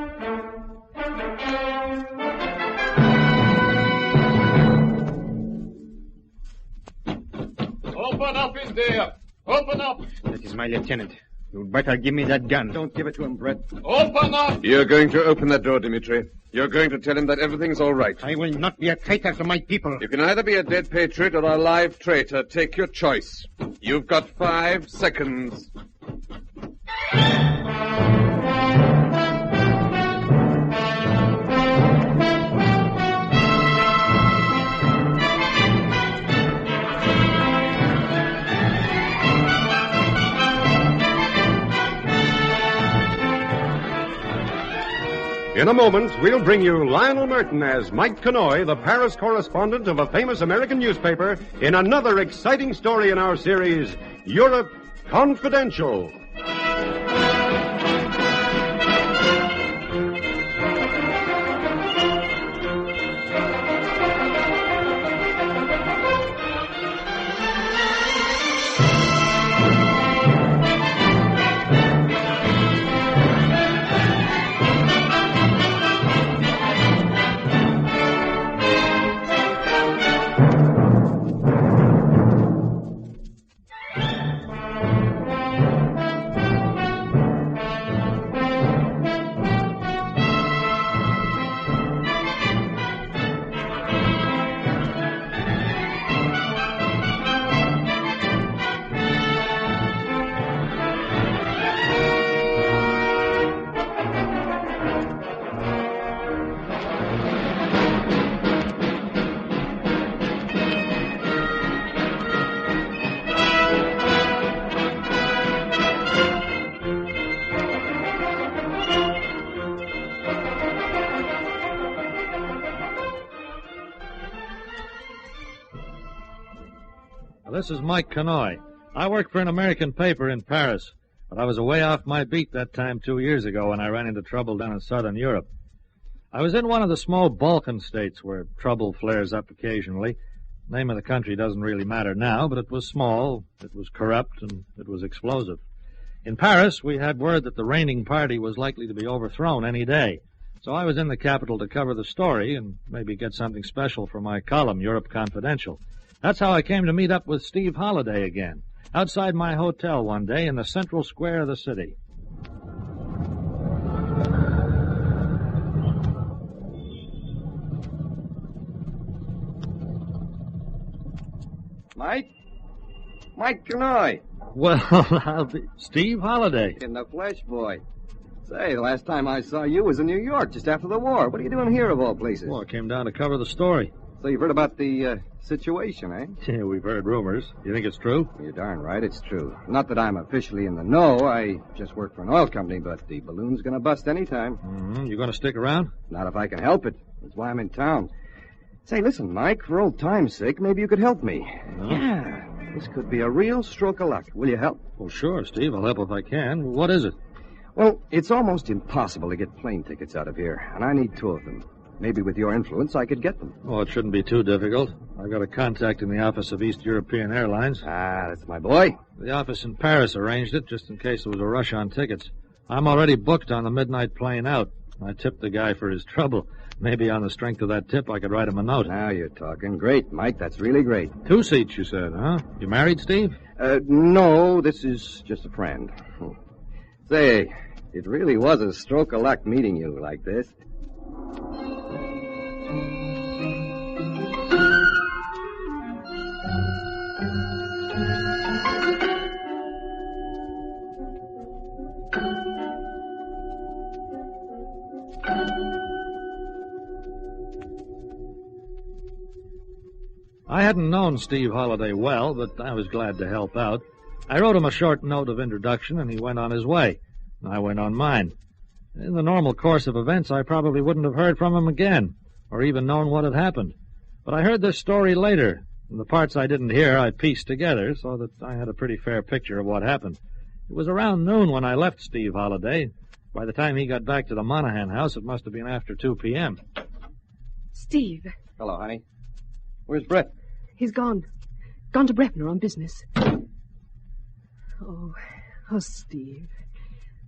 up in there! Open up! That is my lieutenant. You'd better give me that gun. Don't give it to him, Brett. Open up! You're going to open that door, Dimitri. You're going to tell him that everything's all right. I will not be a traitor to my people. You can either be a dead patriot or a live traitor. Take your choice. You've got 5 seconds. In a moment, we'll bring you Lionel Murton as Mike Connoy, the Paris correspondent of a famous American newspaper, in another exciting story in our series, Europe Confidential. This is Mike Connoy. I work for an American paper in Paris, but I was away off my beat that time 2 years ago when I ran into trouble down in southern Europe. I was in one of the small Balkan states where trouble flares up occasionally. The name of the country doesn't really matter now, but it was small, it was corrupt, and it was explosive. In Paris, we had word that the reigning party was likely to be overthrown any day. So I was in the capital to cover the story and maybe get something special for my column, Europe Confidential. That's how I came to meet up with Steve Holliday again, outside my hotel one day in the central square of the city. Mike? Mike Connoy. Well, I'll be Steve Holliday. In the flesh, boy. Say, the last time I saw you was in New York, just after the war. What are you doing here, of all places? Well, I came down to cover the story. So you've heard about the situation, eh? Yeah, we've heard rumors. You think it's true? You're darn right, it's true. Not that I'm officially in the know. I just work for an oil company, but the balloon's gonna bust anytime. Mm-hmm. You gonna stick around? Not if I can help it. That's why I'm in town. Say, listen, Mike, for old time's sake, maybe you could help me. No? Yeah, this could be a real stroke of luck. Will you help? Well, sure, Steve. I'll help if I can. What is it? Well, it's almost impossible to get plane tickets out of here, and I need 2 of them. Maybe with your influence, I could get them. Oh, it shouldn't be too difficult. I've got a contact in the office of East European Airlines. Ah, that's my boy. The office in Paris arranged it, just in case there was a rush on tickets. I'm already booked on the midnight plane out. I tipped the guy for his trouble. Maybe on the strength of that tip, I could write him a note. Now you're talking. Great, Mike. That's really great. 2 seats, you said, huh? You married, Steve? No, this is just a friend. Say, it really was a stroke of luck meeting you like this. I hadn't known Steve Holliday well, but I was glad to help out. I wrote him a short note of introduction, and he went on his way. I went on mine. In the normal course of events, I probably wouldn't have heard from him again, or even known what had happened. But I heard this story later, and the parts I didn't hear I pieced together so that I had a pretty fair picture of what happened. It was around noon when I left Steve Holliday. By the time he got back to the Monahan house, it must have been after 2 p.m. Steve. Hello, honey. Where's Brett? He's gone. Gone to Breffner on business. Oh, Steve.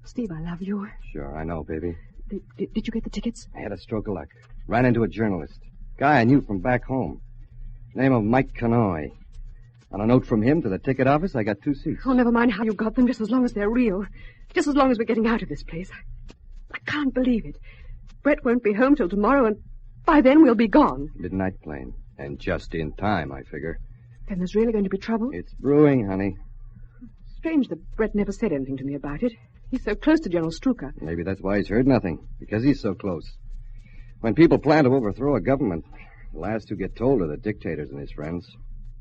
Steve, I love you. Sure, I know, baby. Did you get the tickets? I had a stroke of luck. Ran into a journalist. Guy I knew from back home. Name of Mike Connoy. On a note from him to the ticket office, I got 2 seats. Oh, never mind how you got them, just as long as they're real. Just as long as we're getting out of this place. I can't believe it. Brett won't be home till tomorrow, and by then we'll be gone. Midnight plane. And just in time, I figure. Then there's really going to be trouble? It's brewing, honey. Strange that Brett never said anything to me about it. He's so close to General Strucker. Maybe that's why he's heard nothing, because he's so close. When people plan to overthrow a government, the last who get told are the dictators and his friends.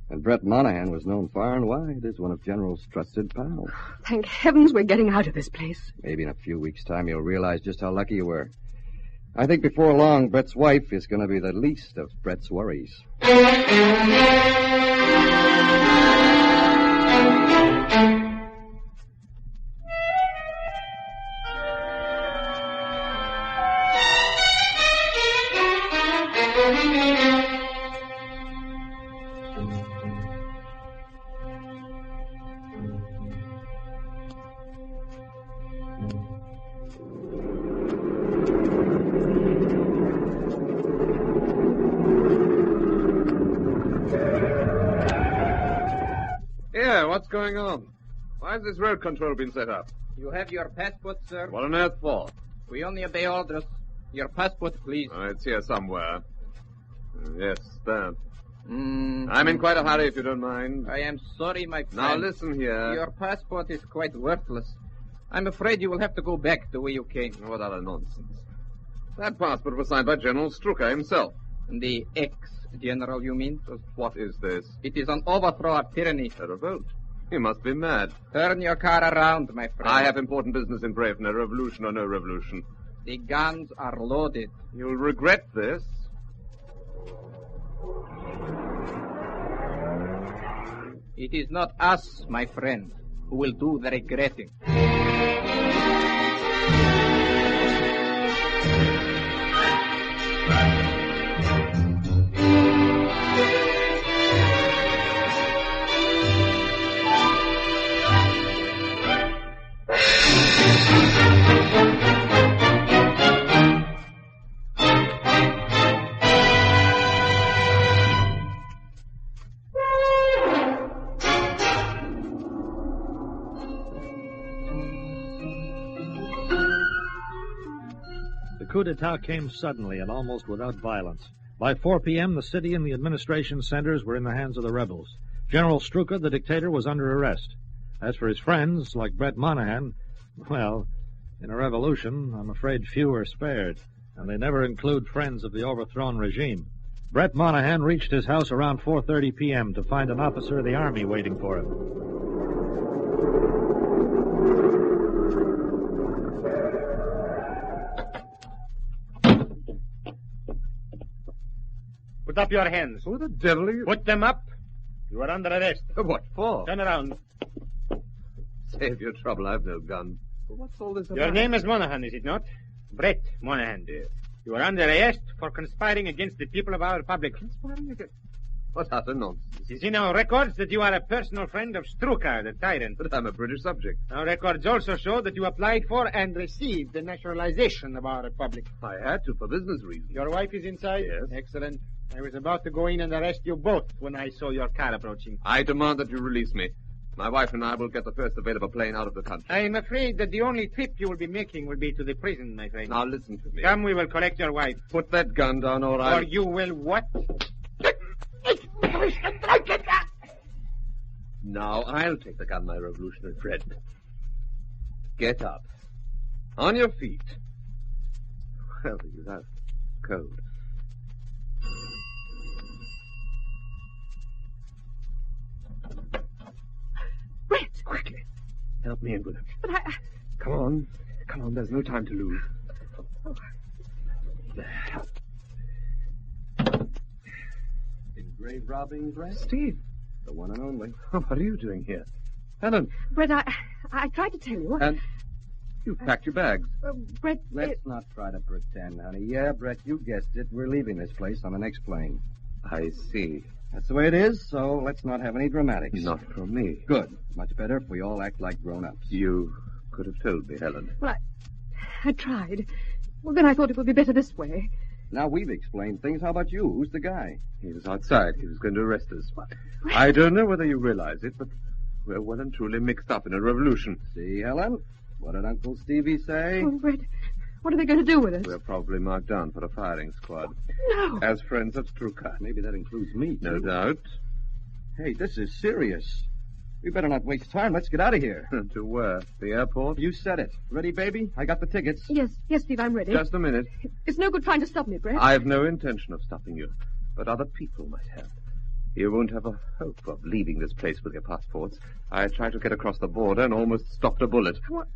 And Brett Monahan was known far and wide as one of General's trusted pals. Thank heavens we're getting out of this place. Maybe in a few weeks' time you'll realize just how lucky you were. I think before long, Brett's wife is going to be the least of Brett's worries. What's going on? Why has this road control been set up? You have your passport, sir? What on earth for? We only obey orders. Your passport, please. It's here somewhere. Yes, there. I'm in quite a hurry, if you don't mind. I am sorry, my friend. Now, listen here. Your passport is quite worthless. I'm afraid you will have to go back the way you came. What other nonsense? That passport was signed by General Strucker himself. The ex-general, you mean? What is this? It is an overthrow of tyranny. A revolt? You must be mad. Turn your car around, my friend. I have important business in Bravener, revolution or no revolution. The guns are loaded. You'll regret this. It is not us, my friend, who will do the regretting. The coup d'etat came suddenly and almost without violence. By 4 p.m., the city and the administration centers were in the hands of the rebels. General Strucker, the dictator, was under arrest. As for his friends, like Brett Monahan, well, In a revolution, I'm afraid few are spared, and they never include friends of the overthrown regime. Brett Monahan reached his house around 4:30 p.m. to find an officer of the Army waiting for him. Put up your hands. Who the devil are you? Put them up. You are under arrest. What for? Turn around. Save your trouble. I've no gun. What's all this about? Your name is Monahan, is it not? Brett Monahan. Yes. You are under arrest for conspiring against the people of our republic. Conspiring against... What utter nonsense. It is in our records that you are a personal friend of Strucker, the tyrant. But I'm a British subject. Our records also show that you applied for and received the nationalization of our republic. I had to for business reasons. Your wife is inside? Yes. Excellent. I was about to go in and arrest you both when I saw your car approaching. I demand that you release me. My wife and I will get the first available plane out of the country. I am afraid that the only trip you will be making will be to the prison, my friend. Now listen to me. Come, we will collect your wife. Put that gun down, or Or you will what? Now I'll take the gun, my revolutionary friend. Get up. On your feet. Well, that's cold. Brett! Quickly. Help me in with him. But I... Come on. Come on, there's no time to lose. There. In grave robbing, Brett? Steve. The one and only. Oh, what are you doing here? Helen. Brett, I tried to tell you. And you've packed your bags. Brett... Let's not try to pretend, honey. Yeah, Brett, you guessed it. We're leaving this place on the next plane. I see. That's the way it is, so let's not have any dramatics. Not from me. Good. Much better if we all act like grown-ups. You could have told me, Helen. Well, I tried. Well, then I thought it would be better this way. Now we've explained things. How about you? Who's the guy? He was outside. He was going to arrest us. I don't know whether you realize it, but we're well and truly mixed up in a revolution. See, Helen? What did Uncle Stevie say? Oh, Brett, what are they going to do with us? We're probably marked down for a firing squad. No. As friends of Strucker. Maybe that includes me, too. No doubt. Hey, this is serious. We better not waste time. Let's get out of here. To where? The airport? You said it. Ready, baby? I got the tickets. Yes, Steve, I'm ready. Just a minute. It's no good trying to stop me, Brett. I've no intention of stopping you, but other people might have. You won't have a hope of leaving this place with your passports. I tried to get across the border and almost stopped a bullet. What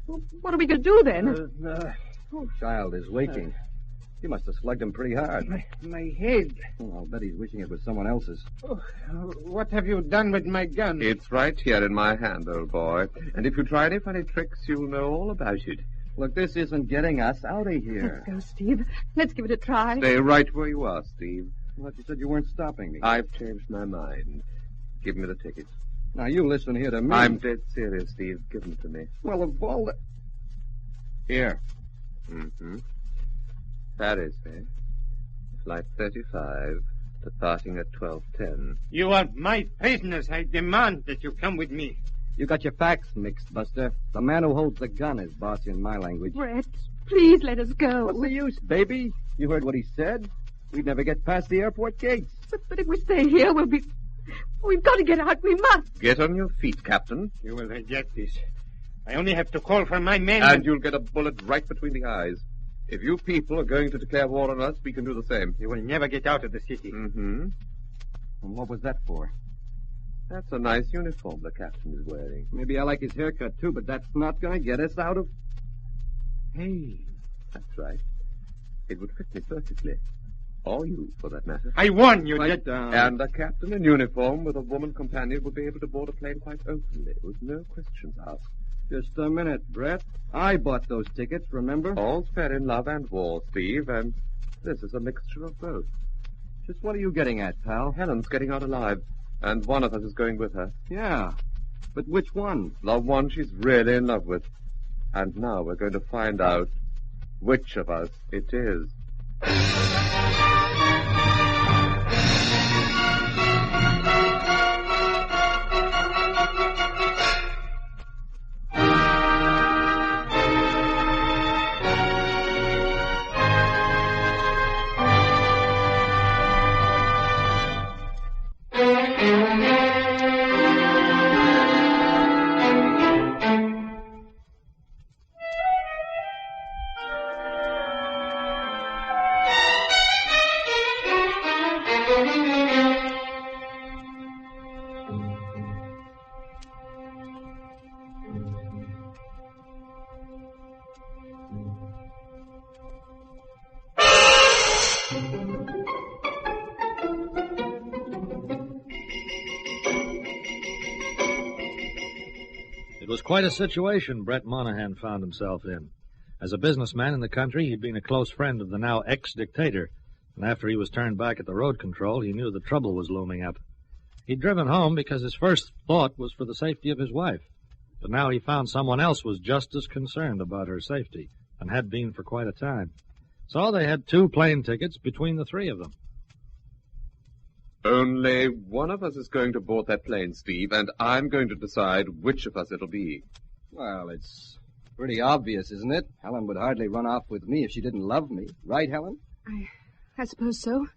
are we going to do then? Child is waking. You must have slugged him pretty hard. My head. Oh, I'll bet he's wishing it was someone else's. Oh, what have you done with my gun? It's right here in my hand, old boy. And if you try any funny tricks, you'll know all about it. Look, this isn't getting us out of here. Let's go, Steve. Let's give it a try. Stay right where you are, Steve. I thought you said you weren't stopping me. I've changed my mind. Give me the tickets. Now, you listen here to me. I'm dead serious, Steve. Give them to me. Well, of all the... Here. Mm-hmm. Paris, eh? Flight 35, departing at 12:10. You are my prisoners. I demand that you come with me. You got your facts mixed, Buster. The man who holds the gun is boss in my language. Brett, please let us go. What's the use, baby? You heard what he said. We'd never get past the airport gates. But if we stay here, we'll be... We've got to get out. We must. Get on your feet, Captain. You will regret this. I only have to call for my men. And you'll get a bullet right between the eyes. If you people are going to declare war on us, we can do the same. You will never get out of the city. Mm-hmm. And what was that for? That's a nice uniform the captain is wearing. Maybe I like his haircut, too, but that's not going to get us out of... Hey, that's right. It would fit me perfectly. Or you, for that matter. I warn you, Get down. And a captain in uniform with a woman companion would be able to board a plane quite openly, with no questions asked. Just a minute, Brett. I bought those tickets, remember? All's fair in love and war, Steve, and this is a mixture of both. Just what are you getting at, pal? Helen's getting out alive, and one of us is going with her. Yeah, but which one? The one she's really in love with. And now we're going to find out which of us it is. was quite a situation Brett Monahan found himself in. As a businessman in the country, he'd been a close friend of the now ex-dictator, and after he was turned back at the road control, he knew the trouble was looming up. He'd driven home because his first thought was for the safety of his wife, but now he found someone else was just as concerned about her safety, and had been for quite a time. So they had 2 plane tickets between the 3 of them. Only one of us is going to board that plane, Steve, and I'm going to decide which of us it'll be. Well, it's pretty obvious, isn't it? Helen would hardly run off with me if she didn't love me. Right, Helen? I suppose so.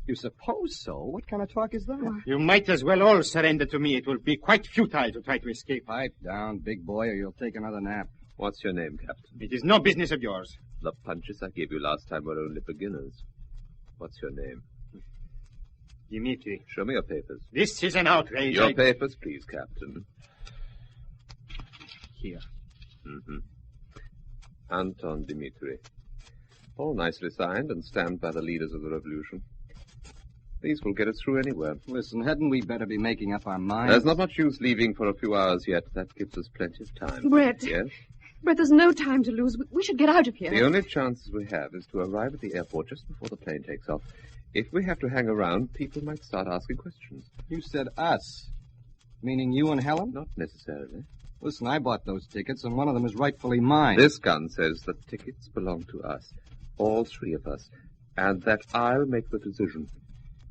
You suppose so? What kind of talk is that? You might as well all surrender to me. It will be quite futile to try to escape. Pipe down, big boy, or you'll take another nap. What's your name, Captain? It is no business of yours. The punches I gave you last time were only beginners. What's your name? Dimitri. Show me your papers. This is an outrage. Your papers, please, Captain. Here. Mm-hmm. Anton Dimitri. All nicely signed and stamped by the leaders of the revolution. These will get us through anywhere. Listen, hadn't we better be making up our minds? There's not much use leaving for a few hours yet. That gives us plenty of time. Brett. Yes? Brett, there's no time to lose. We should get out of here. The only chances we have is to arrive at the airport just before the plane takes off. If we have to hang around, people might start asking questions. You said us. Meaning you and Helen? Not necessarily. Listen, I bought those tickets, and one of them is rightfully mine. This gun says the tickets belong to us. All 3 of us. And that I'll make the decision.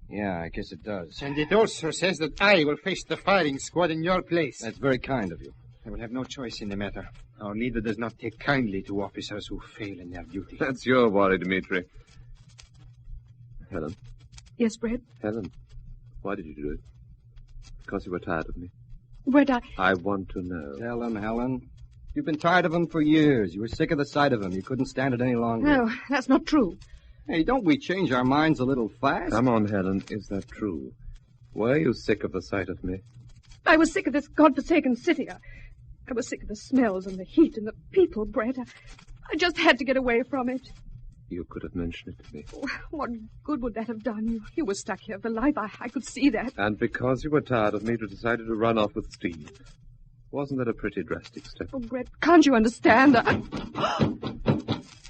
Yeah, I guess it does. And it also says that I will face the firing squad in your place. That's very kind of you. I will have no choice in the matter. Our leader does not take kindly to officers who fail in their duty. That's your worry, Dimitri. Helen. Yes, Brett? Helen, why did you do it? Because you were tired of me? Brett, I want to know. Tell him, Helen. You've been tired of him for years. You were sick of the sight of him. You couldn't stand it any longer. No, that's not true. Hey, don't we change our minds a little fast? Come on, Helen. Is that true? Were you sick of the sight of me? I was sick of this godforsaken city. I was sick of the smells and the heat and the people, Brett. I just had to get away from it. You could have mentioned it to me. What good would that have done? You were stuck here for life. I could see that. And because you were tired of me, you decided to run off with Steve. Wasn't that a pretty drastic step? Oh, Brett, can't you understand?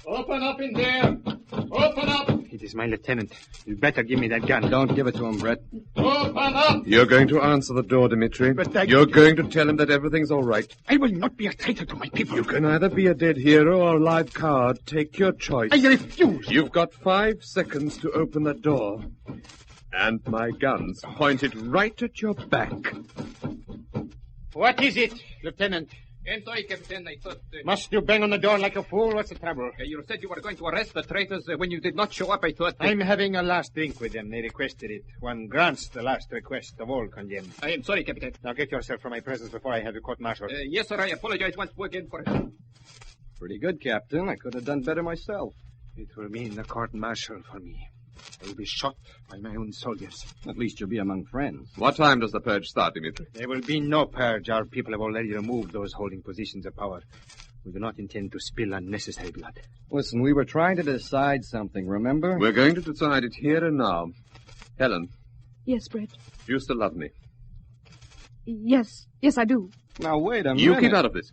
Open up in there! Open up! It is my lieutenant. You better give me that gun. Don't give it to him, Brett. Open up! You're going to answer the door, Dimitri. But You're going to tell him that everything's all right. I will not be a traitor to my people. You can either be a dead hero or a live coward. Take your choice. I refuse. You've got 5 seconds to open the door. And my gun's pointed right at your back. What is it, Lieutenant? Sorry, Captain, I thought... Must you bang on the door like a fool? What's the trouble? You said you were going to arrest the traitors when you did not show up. I thought... I'm having a last drink with them. They requested it. One grants the last request of all condemned. I am sorry, Captain. Now get yourself from my presence before I have you court-martialed. Yes, sir, I apologize once more again for it. Pretty good, Captain. I could have done better myself. It will mean a court-martial for me. I will be shot by my own soldiers. At least you'll be among friends. What time does the purge start, Dimitri? There will be no purge. Our people have already removed those holding positions of power. We do not intend to spill unnecessary blood. Listen, we were trying to decide something, remember? We're going to decide it here and now. Helen. Yes, Brett. Do you still love me? Yes, I do. Now, wait a minute. You keep out of this.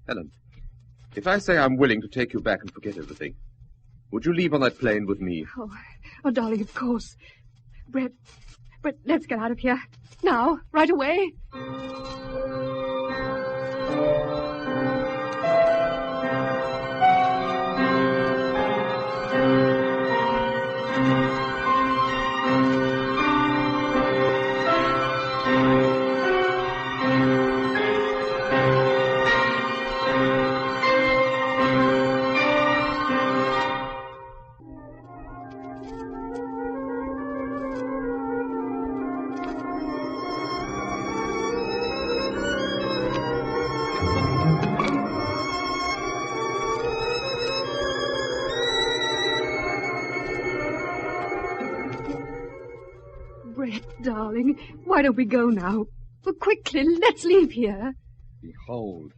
Helen, if I say I'm willing to take you back and forget everything, would you leave on that plane with me? Oh, darling, of course. Brett, let's get out of here. Now, right away. Darling, why don't we go now? Well, quickly, let's leave here. Behold,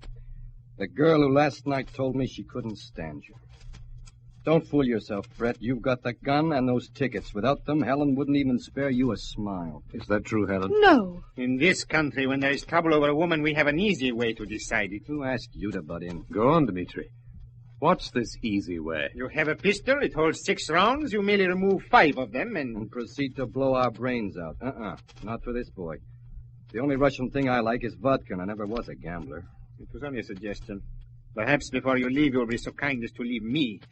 the girl who last night told me she couldn't stand you. Don't fool yourself, Brett. You've got the gun and those tickets. Without them, Helen wouldn't even spare you a smile. Is that true, Helen? No. In this country, when there is trouble over a woman, we have an easy way to decide it. Who asked you to butt in? Go on, Dmitri. What's this easy way? You have a pistol, it holds 6 rounds, you merely remove 5 of them And proceed to blow our brains out. Not for this boy. The only Russian thing I like is vodka, and I never was a gambler. It was only a suggestion. Perhaps before you leave, you'll be so kind as to leave me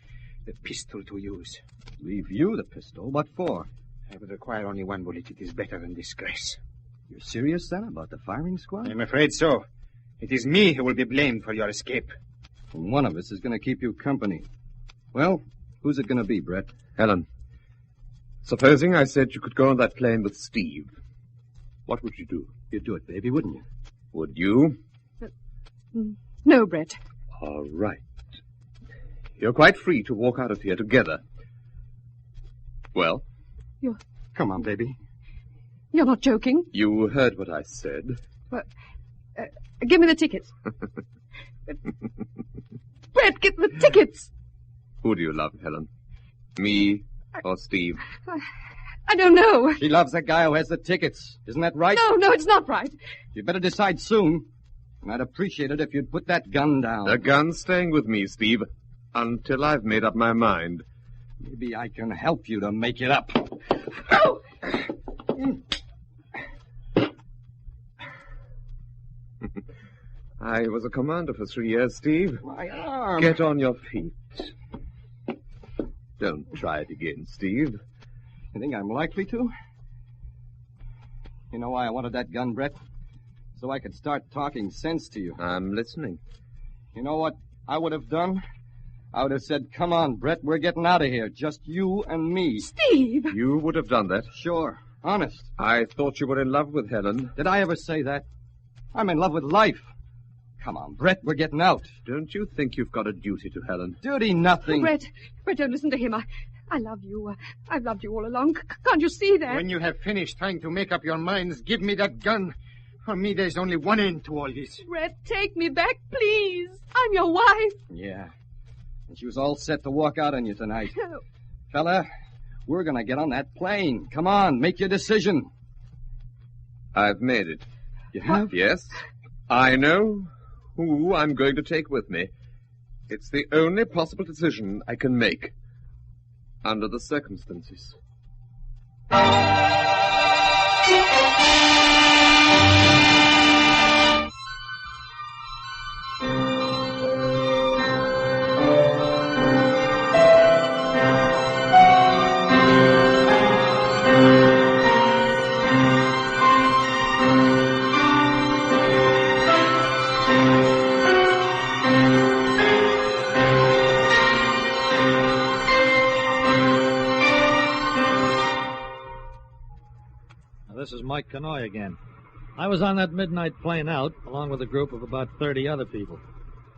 the pistol to use. Leave you the pistol? What for? I would require only 1 bullet. It is better than disgrace. You're serious, then, about the firing squad? I'm afraid so. It is me who will be blamed for your escape. And one of us is going to keep you company. Well, who's it going to be, Brett? Helen, supposing I said you could go on that plane with Steve, what would you do? You'd do it, baby, wouldn't you? Would you? No, Brett. All right. You're quite free to walk out of here together. Well? Come on, baby. You're not joking. You heard what I said. Well, give me the tickets. Brett, get the tickets. Who do you love, Helen? Me or Steve? I don't know. She loves the guy who has the tickets. Isn't that right? No, it's not right. You better decide soon. And I'd appreciate it if you'd put that gun down. The gun's staying with me, Steve, until I've made up my mind. Maybe I can help you to make it up. Oh! I was a commander for 3 years, Steve. My arm. Get on your feet. Don't try it again, Steve. You think I'm likely to? You know why I wanted that gun, Brett? So I could start talking sense to you. I'm listening. You know what I would have done? I would have said, come on, Brett, we're getting out of here. Just you and me. Steve! You would have done that? Sure. Honest. I thought you were in love with Helen. Did I ever say that? I'm in love with life. Come on, Brett, we're getting out. Don't you think you've got a duty to Helen? Duty, nothing. Brett, don't listen to him. I love you. I've loved you all along. Can't you see that? When you have finished trying to make up your minds, give me that gun. For me, there's only one end to all this. Brett, take me back, please. I'm your wife. Yeah. And she was all set to walk out on you tonight. Fella, we're going to get on that plane. Come on, make your decision. I've made it. You have? Yes. I know who I'm going to take with me. It's the only possible decision I can make under the circumstances. This is Mike Connoy again. I was on that midnight plane out, along with a group of about 30 other people.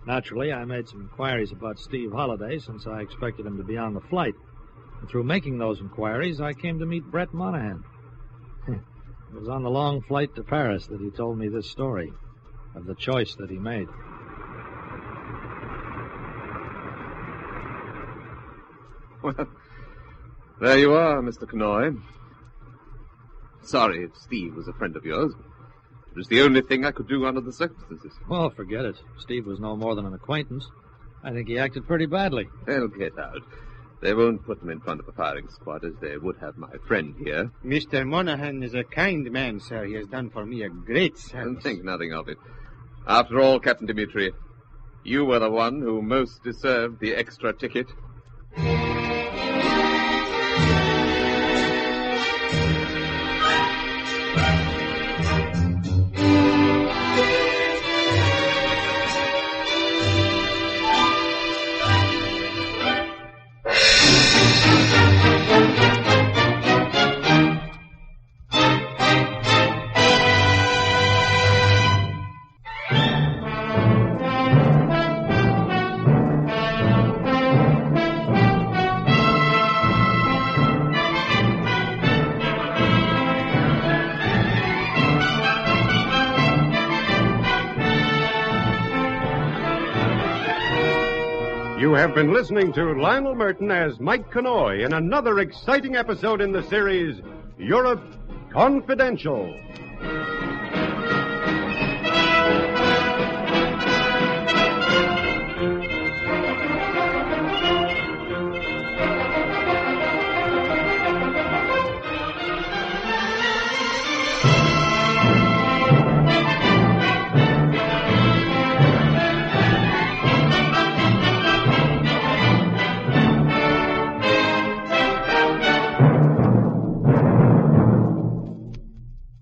Naturally, I made some inquiries about Steve Holliday, since I expected him to be on the flight. And through making those inquiries, I came to meet Brett Monahan. It was on the long flight to Paris that he told me this story of the choice that he made. Well, there you are, Mr. Connoy. Sorry if Steve was a friend of yours. It was the only thing I could do under the circumstances. Well, forget it. Steve was no more than an acquaintance. I think he acted pretty badly. They'll get out. They won't put them in front of a firing squad as they would have my friend here. Mr. Monahan is a kind man, sir. He has done for me a great service. And think nothing of it. After all, Captain Dmitri, you were the one who most deserved the extra ticket. You have been listening to Lionel Murton as Mike Connoy in another exciting episode in the series, Europe Confidential.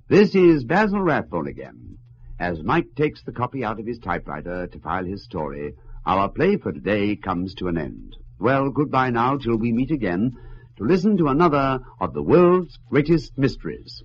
This is Basil Rathbone again. As Mike takes the copy out of his typewriter to file his story, our play for today comes to an end. Well, goodbye now till we meet again to listen to another of the world's greatest mysteries.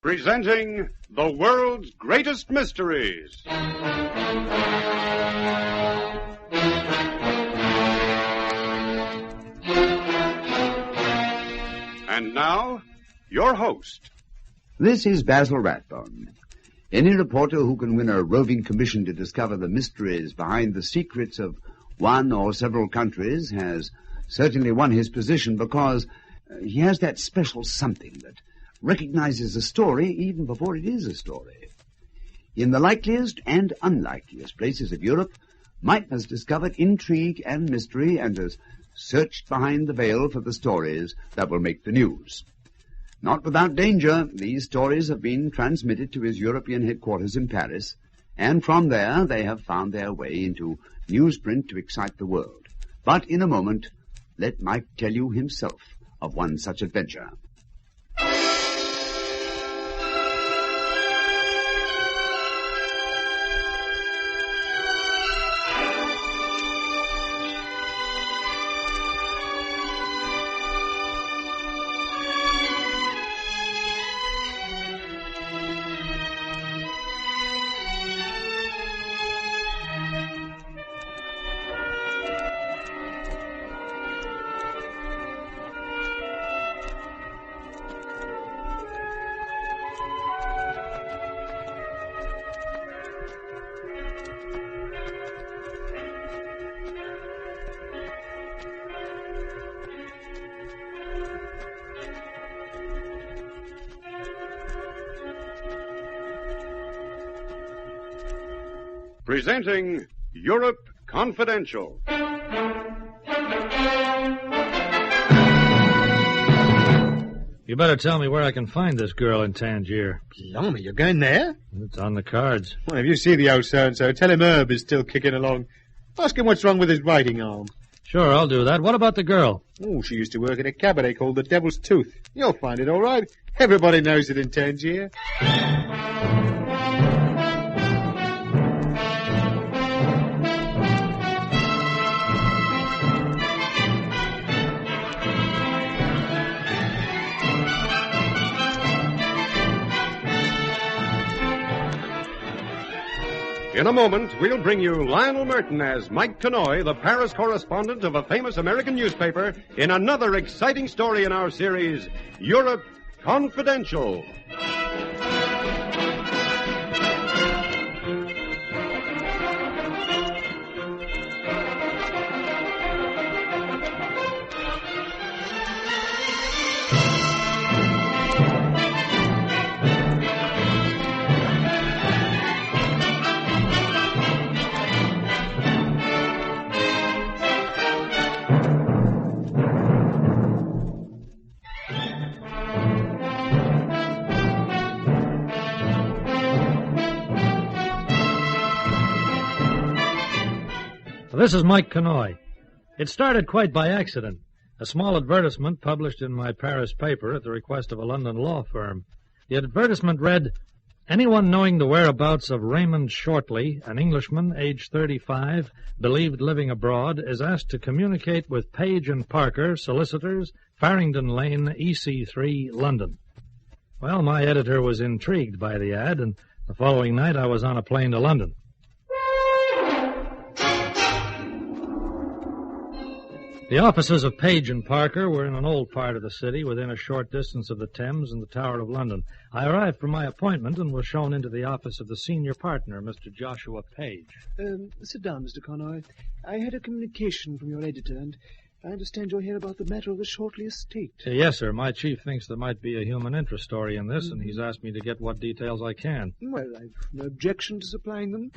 Presenting the world's greatest mysteries. And now, your host. This is Basil Rathbone. Any reporter who can win a roving commission to discover the mysteries behind the secrets of one or several countries has certainly won his position because he has that special something that recognizes a story even before it is a story. In the likeliest and unlikeliest places of Europe, Mike has discovered intrigue and mystery and has searched behind the veil for the stories that will make the news. Not without danger, these stories have been transmitted to his European headquarters in Paris, and from there they have found their way into newsprint to excite the world. But in a moment, let Mike tell you himself of one such adventure. Presenting Europe Confidential. You better tell me where I can find this girl in Tangier. Blimey, you're going there? It's on the cards. Well, if you see the old so-and-so, tell him Herb is still kicking along. Ask him what's wrong with his writing arm. Sure, I'll do that. What about the girl? Oh, she used to work in a cabaret called the Devil's Tooth. You'll find it all right. Everybody knows it in Tangier. In a moment, we'll bring you Lionel Murton as Mike Connoy, the Paris correspondent of a famous American newspaper, in another exciting story in our series, Europe Confidential. This is Mike Connoy. It started quite by accident. A small advertisement published in my Paris paper at the request of a London law firm. The advertisement read, "Anyone knowing the whereabouts of Raymond Shortly, an Englishman, age 35, believed living abroad, is asked to communicate with Page & Parker, solicitors, Farringdon Lane, EC3, London." Well, my editor was intrigued by the ad, and the following night I was on a plane to London. The offices of Page & Parker were in an old part of the city, within a short distance of the Thames and the Tower of London. I arrived for my appointment and was shown into the office of the senior partner, Mr. Joshua Page. Sit down, Mr. Connoy. I had a communication from your editor, and I understand you're here about the matter of the Shortly estate. Yes, sir. My chief thinks there might be a human interest story in this, and he's asked me to get what details I can. Well, I've no objection to supplying them.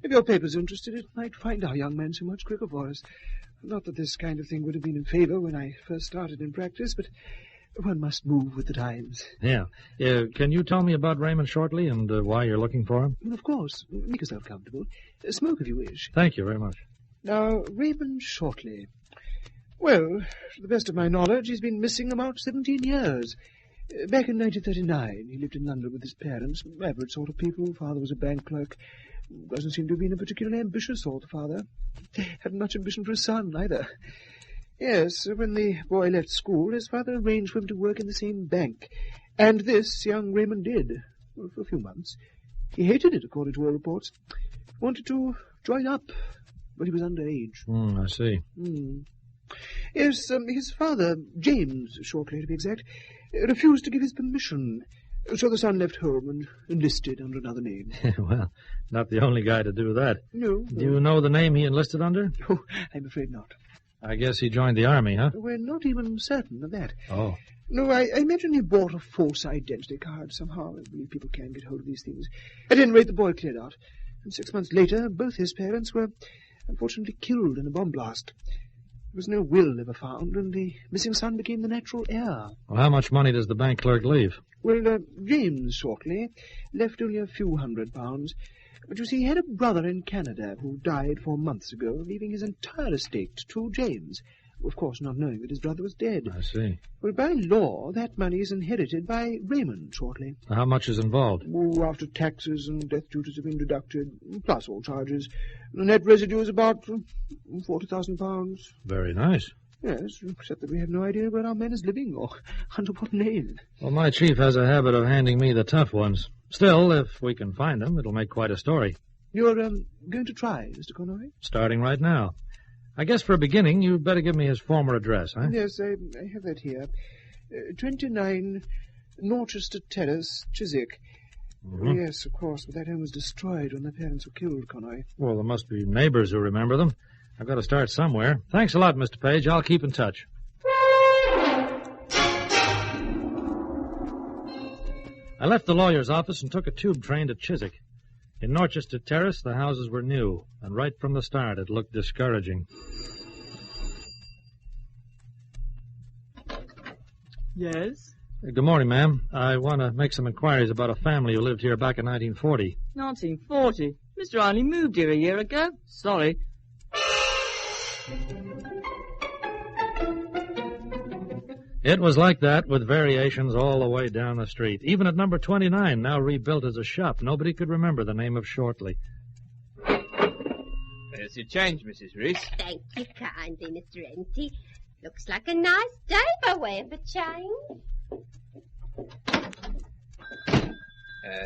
If your paper's interested, it might find our young man so much quicker for us. Not that this kind of thing would have been in favor when I first started in practice, but one must move with the times. Yeah. Can you tell me about Raymond Shortly and why you're looking for him? Well, of course. Make yourself comfortable. Smoke if you wish. Thank you very much. Now, Raymond Shortly. Well, to the best of my knowledge, he's been missing about 17 years. Back in 1939, he lived in London with his parents, average sort of people. Father was a bank clerk. Doesn't seem to have been a particularly ambitious sort of father. Hadn't much ambition for a son, either. Yes, when the boy left school, his father arranged for him to work in the same bank. And this young Raymond did, for a few months. He hated it, according to all reports. Wanted to join up, but he was underage. I see. Yes, his father, James Shortly to be exact, refused to give his permission. So the son left home and enlisted under another name. Well, not the only guy to do that. No. Do you know the name he enlisted under? Oh, I'm afraid not. I guess he joined the army, huh? We're not even certain of that. Oh. No, I imagine he bought a false identity card somehow. I believe people can get hold of these things. At any rate, the boy cleared out. And 6 months later, both his parents were unfortunately killed in a bomb blast. There was no will ever found, and the missing son became the natural heir. Well, how much money does the bank clerk leave? Well, James Shortly left only a few £100. But you see, he had a brother in Canada who died 4 months ago, leaving his entire estate to James. Of course, not knowing that his brother was dead. I see. Well, by law, that money is inherited by Raymond Shortly. How much is involved? Oh, after taxes and death duties have been deducted, plus all charges, the net residue is about £40,000. Very nice. Yes, except that we have no idea where our man is living or under what name. Well, my chief has a habit of handing me the tough ones. Still, if we can find them, it'll make quite a story. You're going to try, Mr. Connoy? Starting right now. I guess for a beginning, you'd better give me his former address, huh? Yes, I have that here. 29 Norchester Terrace, Chiswick. Mm-hmm. Yes, of course, but that home was destroyed when their parents were killed, Connoy. Well, there must be neighbors who remember them. I've got to start somewhere. Thanks a lot, Mr. Page. I'll keep in touch. I left the lawyer's office and took a tube train to Chiswick. In Norchester Terrace, the houses were new, and right from the start, it looked discouraging. Yes? Good morning, ma'am. I want to make some inquiries about a family who lived here back in 1940. 1940? Mr. only moved here a year ago. Sorry. It was like that with variations all the way down the street. Even at number 29, now rebuilt as a shop, nobody could remember the name of Shortly. There's your change, Mrs. Reese. Thank you kindly, Mr. Enty. Looks like a nice day by way of a change.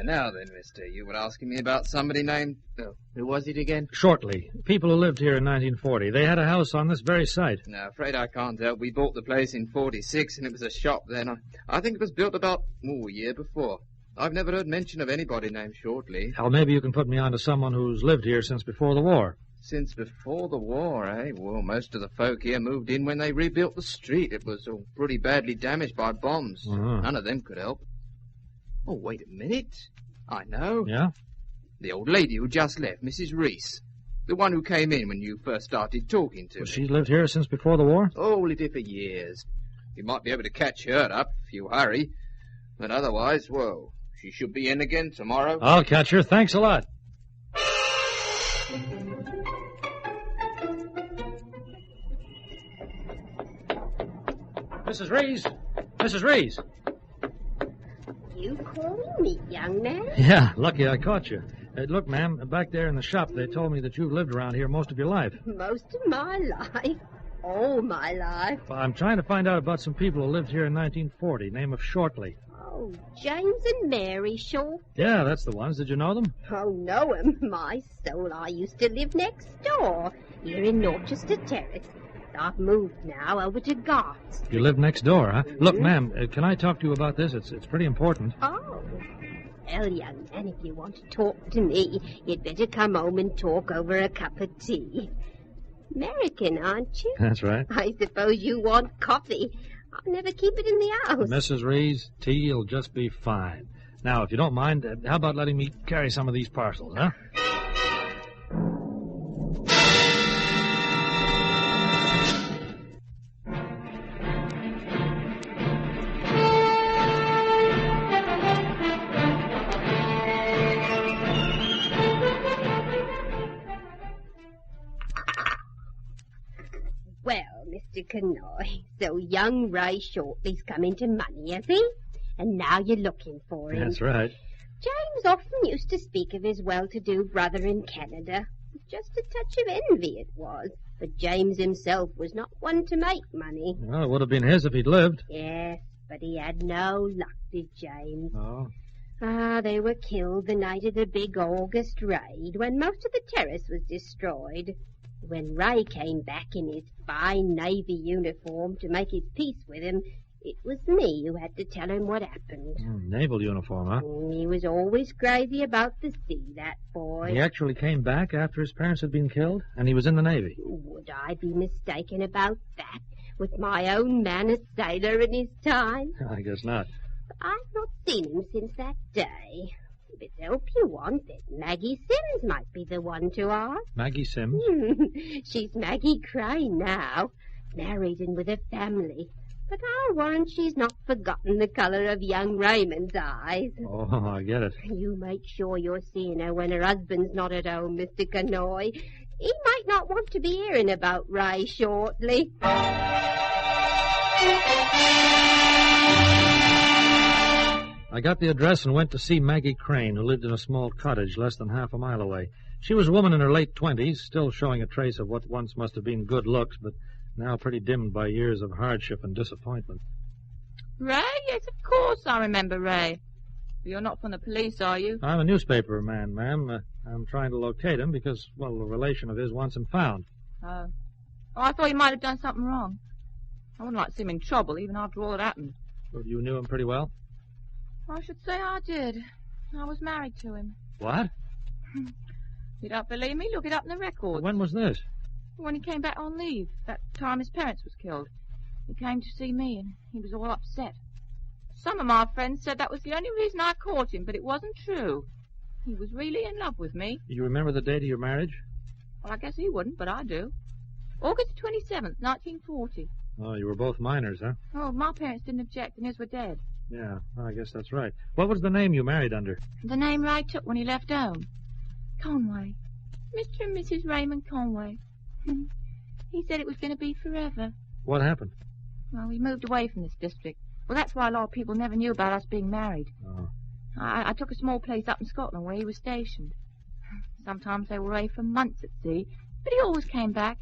Now then, mister, you were asking me about somebody named... Oh, who was it again? Shortly. People who lived here in 1940. They had a house on this very site. No, afraid I can't help. We bought the place in 46, and it was a shop then. I think it was built about a year before. I've never heard mention of anybody named Shortly. Well, maybe you can put me on to someone who's lived here since before the war. Since before the war, eh? Well, most of the folk here moved in when they rebuilt the street. It was all pretty badly damaged by bombs. Uh-huh. None of them could help. Oh, wait a minute. I know. Yeah? The old lady who just left, Mrs. Reese. The one who came in when you first started talking to me. She's lived here since before the war? Oh, lived here for years. You might be able to catch her up if you hurry. But otherwise, well, she should be in again tomorrow. I'll catch her. Thanks a lot. Mrs. Reese! Mrs. Reese! You calling me, young man? Yeah, lucky I caught you. Look, ma'am, back there in the shop, they told me that you've lived around here most of your life. Most of my life? All my life? Well, I'm trying to find out about some people who lived here in 1940, name of Shortly. Oh, James and Mary Short? Yeah, that's the ones. Did you know them? Oh, know 'em. My soul, I used to live next door, here in Dorchester Terrace. I've moved now over to Gogh's. You live next door, huh? Look, ma'am, can I talk to you about this? It's pretty important. Oh. Well, young man, if you want to talk to me, you'd better come home and talk over a cup of tea. American, aren't you? That's right. I suppose you want coffee. I'll never keep it in the house. Mrs. Reese, tea will just be fine. Now, if you don't mind, how about letting me carry some of these parcels, huh? Well, Mr. Connoy, so young Ray Shortly's come into money, has he? And now you're looking for him. That's right. James often used to speak of his well-to-do brother in Canada. Just a touch of envy it was. But James himself was not one to make money. Well, it would have been his if he'd lived. Yes, but he had no luck, did James. Oh. They were killed the night of the big August raid, when most of the terrace was destroyed. When Ray came back in his fine Navy uniform to make his peace with him, it was me who had to tell him what happened. Naval uniform, huh? He was always crazy about the sea, that boy. He actually came back after his parents had been killed, and he was in the Navy. Would I be mistaken about that, with my own man a sailor in his time? I guess not. I've not seen him since that day. If it's help you want, then Maggie Sims might be the one to ask. Maggie Sims? She's Maggie Crane now, married and with a family. But I'll warrant she's not forgotten the colour of young Raymond's eyes. Oh, I get it. You make sure you're seeing her when her husband's not at home, Mr. Connoy. He might not want to be hearing about Ray Shortly. I got the address and went to see Maggie Crane, who lived in a small cottage less than half a mile away. She was a woman in her late 20s, still showing a trace of what once must have been good looks, but now pretty dimmed by years of hardship and disappointment. Ray? Yes, of course I remember Ray. But you're not from the police, are you? I'm a newspaper man, ma'am. I'm trying to locate him because, well, a relation of his wants him found. Oh. Oh, I thought you might have done something wrong. I wouldn't like to see him in trouble, even after all that happened. Well, you knew him pretty well? I should say I did. I was married to him. What? You don't believe me? Look it up in the records. When was this? When he came back on leave, that time his parents was killed. He came to see me, and he was all upset. Some of my friends said that was the only reason I caught him, but it wasn't true. He was really in love with me. You remember the date of your marriage? Well, I guess he wouldn't, but I do. August 27th, 1940. Oh, you were both minors, huh? Oh, my parents didn't object, and his were dead. Yeah, well, I guess that's right. What was the name you married under? The name Ray took when he left home. Conway. Mr. and Mrs. Raymond Conway. He said it was going to be forever. What happened? Well, we moved away from this district. Well, that's why a lot of people never knew about us being married. Oh. I took a small place up in Scotland where he was stationed. Sometimes they were away for months at sea, but he always came back.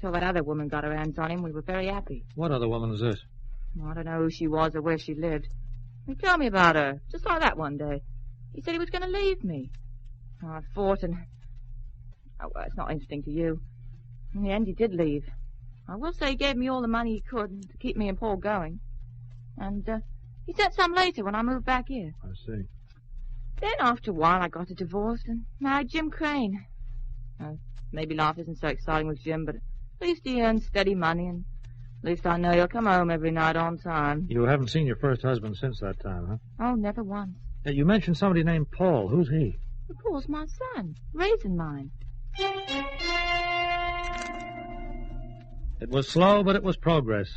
Till that other woman got her hands on him, we were very happy. What other woman is this? I don't know who she was or where she lived. He told me about her, just like that one day. He said he was going to leave me. I fought and... Oh, well, it's not interesting to you. In the end, he did leave. I will say he gave me all the money he could to keep me and Paul going. And he sent some later when I moved back here. I see. Then after a while, I got a divorce and married Jim Crane. Maybe life isn't so exciting with Jim, but at least he earns steady money, and at least I know he'll come home every night on time. You haven't seen your first husband since that time, huh? Oh, never once. You mentioned somebody named Paul. Who's he? Paul's my son, raising mine. It was slow, but it was progress.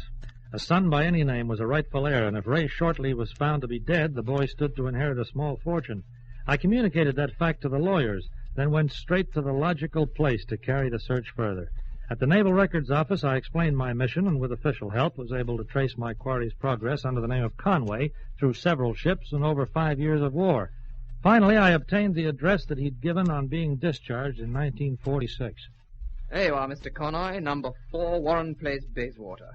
A son by any name was a rightful heir, and if Ray Shortly was found to be dead, the boy stood to inherit a small fortune. I communicated that fact to the lawyers, then went straight to the logical place to carry the search further. At the Naval Records Office, I explained my mission, and with official help was able to trace my quarry's progress under the name of Conway through several ships and over 5 years of war. Finally, I obtained the address that he'd given on being discharged in 1946. There you are, Mr. Connoy, number 4 Warren Place, Bayswater.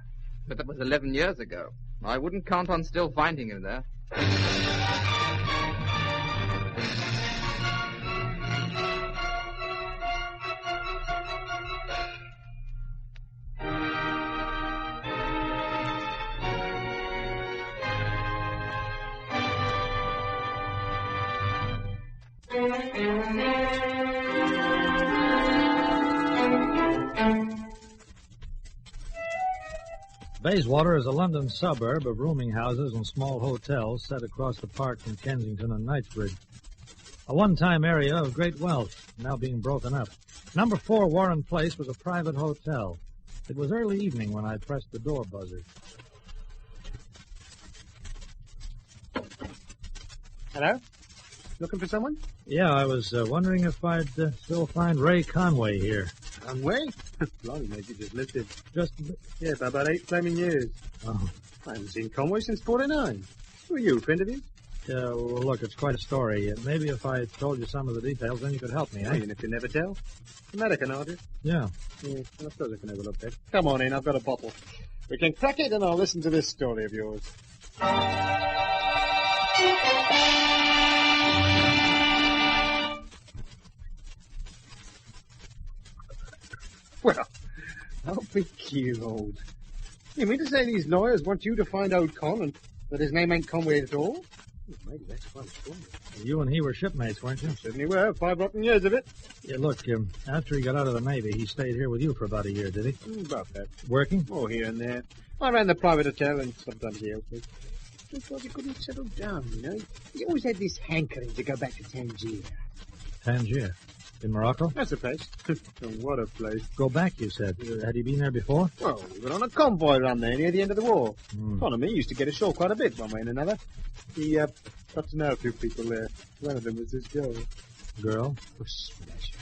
But that was 11 years ago. I wouldn't count on still finding him there. Bayswater is a London suburb of rooming houses and small hotels set across the park from Kensington and Knightsbridge. A one-time area of great wealth, now being broken up. Number 4 Warren Place was a private hotel. It was early evening when I pressed the door buzzer. Hello? Looking for someone? Yeah, I was wondering if I'd still find Ray Conway here. Conway? Blimey, mate, you just lived it. Just... Yeah, for about 8 flaming years. Oh. I haven't seen Conway since 49. Who are you, friend of his? Yeah, well, look, it's quite a story. Maybe if I told you some of the details, then you could help me, eh? Even if you never tell. American artist? Yeah. Yeah, well, I suppose I can overlook that. Come on in, I've got a bottle. We can crack it and I'll listen to this story of yours. Well, I'll be killed. You mean to say these lawyers want you to find out Con and that his name ain't Conway at all? Well, maybe that's quite a story. You and he were shipmates, weren't you? Certainly were. 5 rotten years of it. Yeah, look, after he got out of the Navy, he stayed here with you for about a year, did he? About that. Working? Oh, here and there. I ran the private hotel and sometimes he helped me. I thought he couldn't settle down, you know. He always had this hankering to go back to Tangier. Tangier? In Morocco? That's the place. What a place. Go back, you said. Had he been there before? Well, we were on a convoy run there near the end of the war. Con and me used to get ashore quite a bit, one way and another. He got to know a few people there. One of them was this girl. Girl? Oh, smash.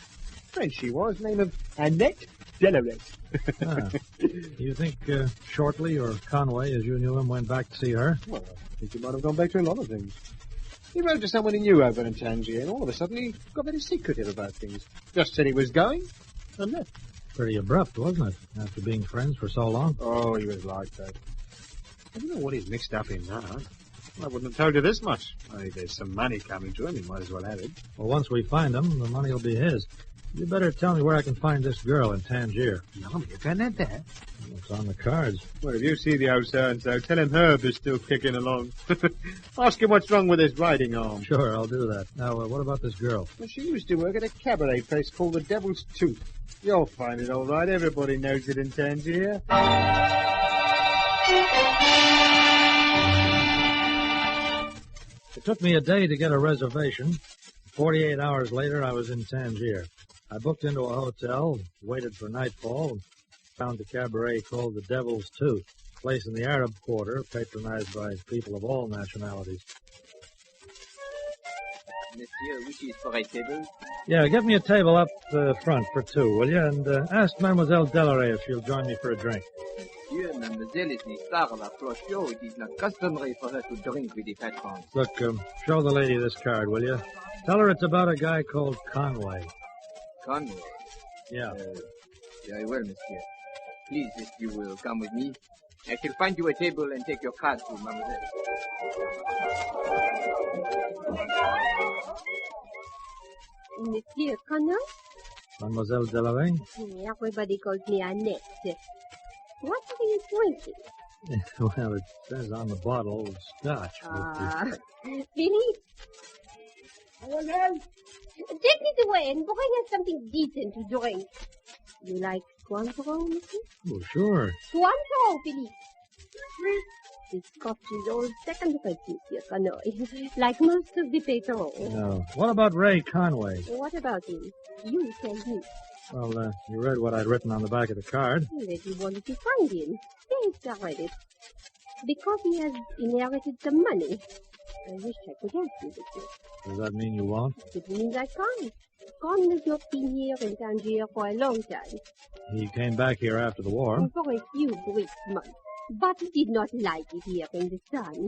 French she was, name of Annette Delaret. You think Shortly or Conway, as you knew him, went back to see her? Well, I think he might have gone back to a lot of things. He wrote to someone he knew over in Tangier, and all of a sudden he got very secretive about things. Just said he was going, and left. Pretty abrupt, wasn't it, after being friends for so long? Oh, he was like that. I don't know what he's mixed up in now. I wouldn't have told you this much. There's some money coming to him, he might as well have it. Well, once we find him, the money will be his. You better tell me where I can find this girl in Tangier. No, you can't have that. It's on the cards. Well, if you see the old so-and-so, tell him Herb is still kicking along. Ask him what's wrong with his riding arm. Sure, I'll do that. Now, what about this girl? Well, she used to work at a cabaret place called the Devil's Tooth. You'll find it all right. Everybody knows it in Tangier. It took me a day to get a reservation. 48 hours later, I was in Tangier. I booked into a hotel, waited for nightfall, and found the cabaret called the Devil's Tooth. place in the Arab quarter, patronized by people of all nationalities. Monsieur wishes for a table? Yeah, get me a table up front for two, will you? And ask Mademoiselle Delaray if she'll join me for a drink. Monsieur, mademoiselle is the star of our floor show. It is not customary for her to drink with the patrons. Look, show the lady this card, will you? Tell her it's about a guy called Conway. Conway? Yeah. Very well, monsieur. Please, if you will come with me, I shall find you a table and take your card to mademoiselle. Monsieur Connoy? Mademoiselle Delaray? Everybody calls me Annette. What are you drinking? Well, it says on the bottle, scotch. Philippe? Take this away and bring us something decent to drink. You like Cointreau, monsieur? Oh, sure. Cointreau, Philippe. This scotch is all second-rate, Monsieur Connoy, like most of the patrons. No. What about Ray Conway? What about him? You tell me. Well, you read what I'd written on the back of the card. That you wanted to find him. Yes, I read it. Because he has inherited some money. I wish I could help you with this. Does that mean you won't? It means I can't. Con has not been here in Tangier for a long time. He came back here after the war. For a few brief months. But he did not like it here in the sun. He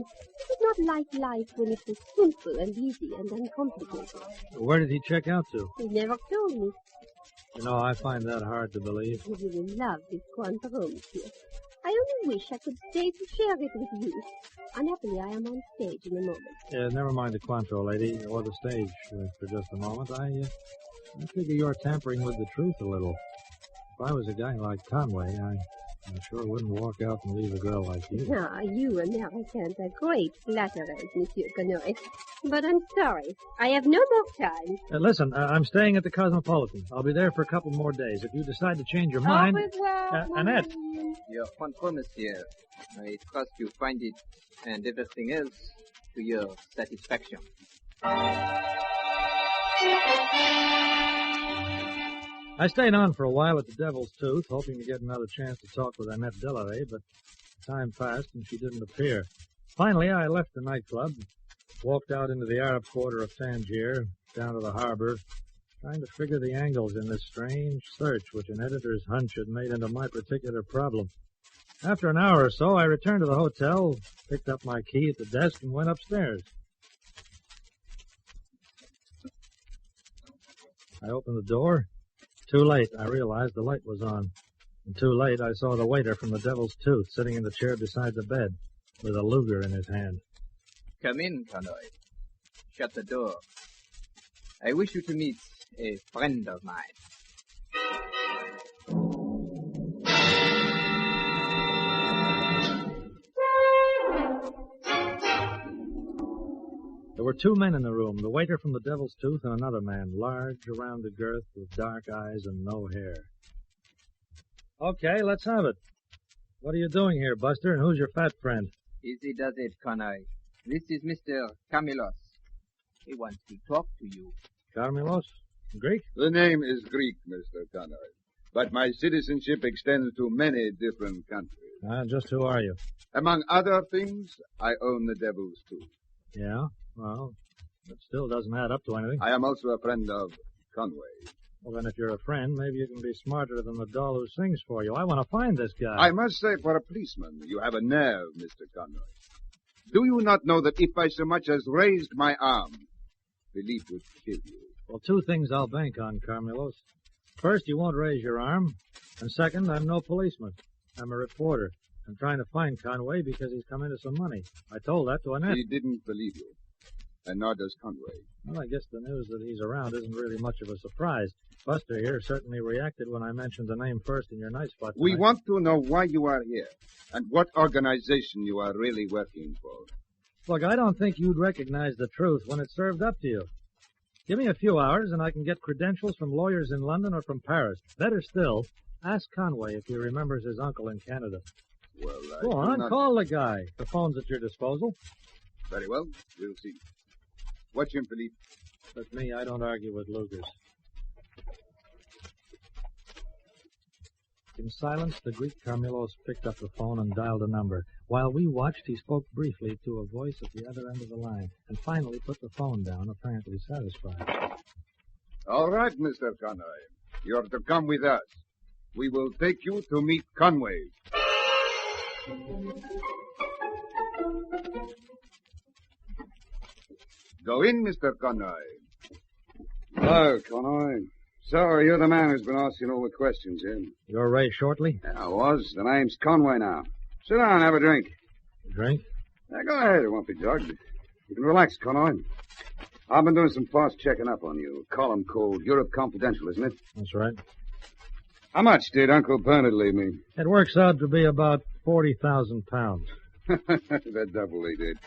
did not like life when it was simple and easy and uncomplicated. Where did he check out to? He never told me. You know, I find that hard to believe. You will love this Cointreau, monsieur. I only wish I could stay to share it with you. Unhappily, I am on stage in a moment. Never mind the Cointreau, lady, or the stage for just a moment. I figure you're tampering with the truth a little. If I was a guy like Conway, I sure wouldn't walk out and leave a girl like you. Ah, you Americans are great flatterers, Monsieur Connoy. But I'm sorry. I have no more time. Listen, I'm staying at the Cosmopolitan. I'll be there for a couple more days. If you decide to change your mind... Annette! Your Cointreau, monsieur. I trust you find it and everything else to your satisfaction. I stayed on for a while at the Devil's Tooth, hoping to get another chance to talk with Annette Delaray, but time passed and she didn't appear. Finally, I left the nightclub, walked out into the Arab quarter of Tangier, down to the harbor, trying to figure the angles in this strange search which an editor's hunch had made into my particular problem. After an hour or so, I returned to the hotel, picked up my key at the desk, and went upstairs. I opened the door. Too late, I realized the light was on. And too late, I saw the waiter from the Devil's Tooth sitting in the chair beside the bed, with a Luger in his hand. Come in, Connoy. Shut the door. I wish you to meet a friend of mine. There were two men in the room, the waiter from the Devil's Tooth and another man, large around the girth, with dark eyes and no hair. Okay, let's have it. What are you doing here, Buster, and who's your fat friend? Easy does it, Connoy. This is Mr. Camilos. He wants to talk to you. Carmelos? Greek? The name is Greek, Mr. Connoy. But my citizenship extends to many different countries. Just who are you? Among other things, I own the Devil's Tooth. Yeah? Well, that still doesn't add up to anything. I am also a friend of Conway. Well, then if you're a friend, maybe you can be smarter than the doll who sings for you. I want to find this guy. I must say, for a policeman, you have a nerve, Mr. Connoy. Do you not know that if I so much as raised my arm, Philippe would kill you? Well, two things I'll bank on, Carmelos. First, you won't raise your arm. And second, I'm no policeman. I'm a reporter. I'm trying to find Conway because he's come into some money. I told that to Annette. He didn't believe you. And nor does Conway. Well, I guess the news that he's around isn't really much of a surprise. Buster here certainly reacted when I mentioned the name first in your night spot tonight. We want to know why you are here and what organization you are really working for. Look, I don't think you'd recognize the truth when it's served up to you. Give me a few hours and I can get credentials from lawyers in London or from Paris. Better still, ask Conway if he remembers his uncle in Canada. Well, Go on, call the guy. The phone's at your disposal. Very well, we'll see. Watch him, Philippe. With me, I don't argue with Lugers. In silence, the Greek Carmelos picked up the phone and dialed a number. While we watched, he spoke briefly to a voice at the other end of the line, and finally put the phone down, apparently satisfied. All right, Mr. Connoy. You're to come with us. We will take you to meet Conway. Go in, Mr. Connoy. Hello, Connoy. So, you're the man who's been asking all the questions, eh? You're Ray Shortly? Yeah, I was. The name's Conway now. Sit down and have a drink. A drink? Yeah, go ahead. It won't be drugged. You can relax, Connoy. I've been doing some fast checking up on you. A column called Europe Confidential, isn't it? That's right. How much did Uncle Bernard leave me? It works out to be about 40,000 pounds. That double he did.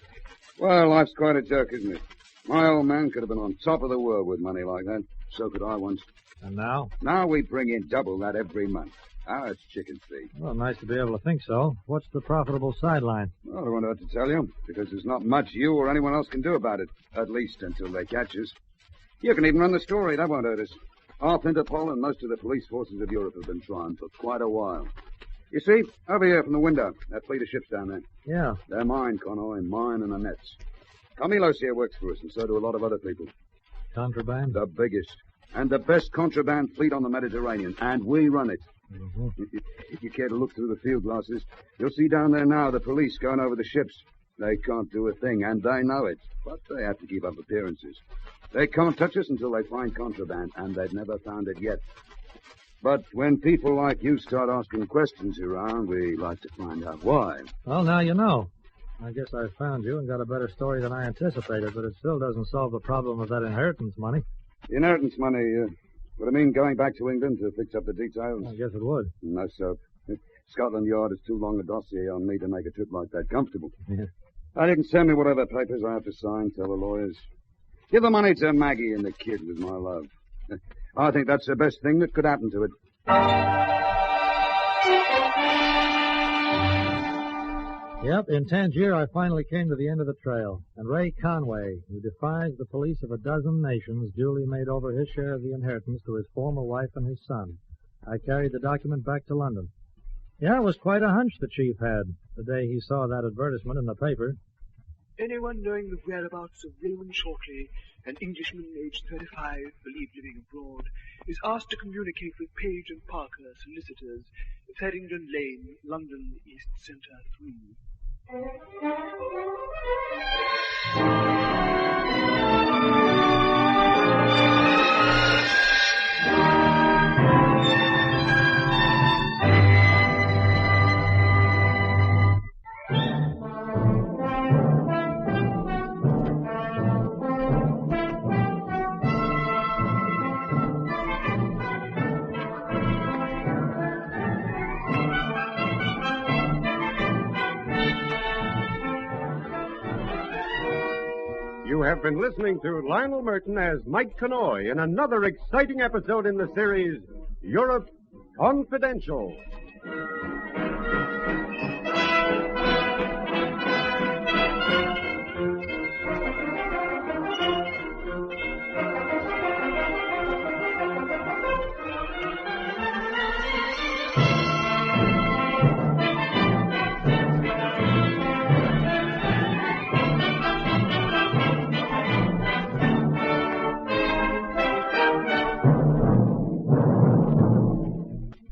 Well, life's quite a joke, isn't it? My old man could have been on top of the world with money like that. So could I once. And now? Now we bring in double that every month. Ah, it's chicken feed. Well, nice to be able to think so. What's the profitable sideline? Well, I don't know what to tell you, because there's not much you or anyone else can do about it. At least until they catch us. You can even run the story. That won't hurt us. Half Interpol and most of the police forces of Europe have been trying for quite a while. You see, over here from the window, that fleet of ships down there. Yeah. They're mine, Connoy, mine and Annette's. Carmelos here works for us, and so do a lot of other people. Contraband? The biggest. And the best contraband fleet on the Mediterranean, and we run it. Mm-hmm. If you care to look through the field glasses, you'll see down there now the police going over the ships. They can't do a thing, and they know it, but they have to keep up appearances. They can't touch us until they find contraband, and they've never found it yet. But when people like you start asking questions around, we like to find out why. Well, now you know. I guess I found you and got a better story than I anticipated, but it still doesn't solve the problem of that inheritance money. The inheritance money, would it mean going back to England to fix up the details? I guess it would. No, sir. Scotland Yard is too long a dossier on me to make a trip like that comfortable. Yeah. You can send me whatever papers I have to sign, tell the lawyers. Give the money to Maggie and the kid with my love. I think that's the best thing that could happen to it. Yep, in Tangier, I finally came to the end of the trail. And Ray Conway, who defies the police of a dozen nations, duly made over his share of the inheritance to his former wife and his son. I carried the document back to London. Yeah, it was quite a hunch the chief had the day he saw that advertisement in the paper. Anyone knowing the whereabouts of Raymond Shortly, an Englishman aged 35, believed living abroad, is asked to communicate with Page and Parker, solicitors, Farringdon Lane, London, East Centre 3. You have been listening to Lionel Murton as Mike Connoy in another exciting episode in the series, Europe Confidential.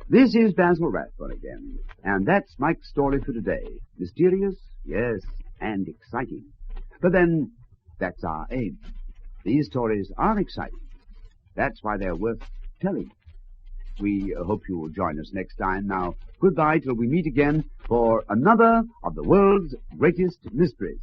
This is Basil Rathbone again, and that's Mike's story for today. Mysterious, yes, and exciting. But then, that's our aim. These stories are exciting. That's why they're worth telling. We hope you will join us next time. Now, goodbye till we meet again for another of the world's greatest mysteries.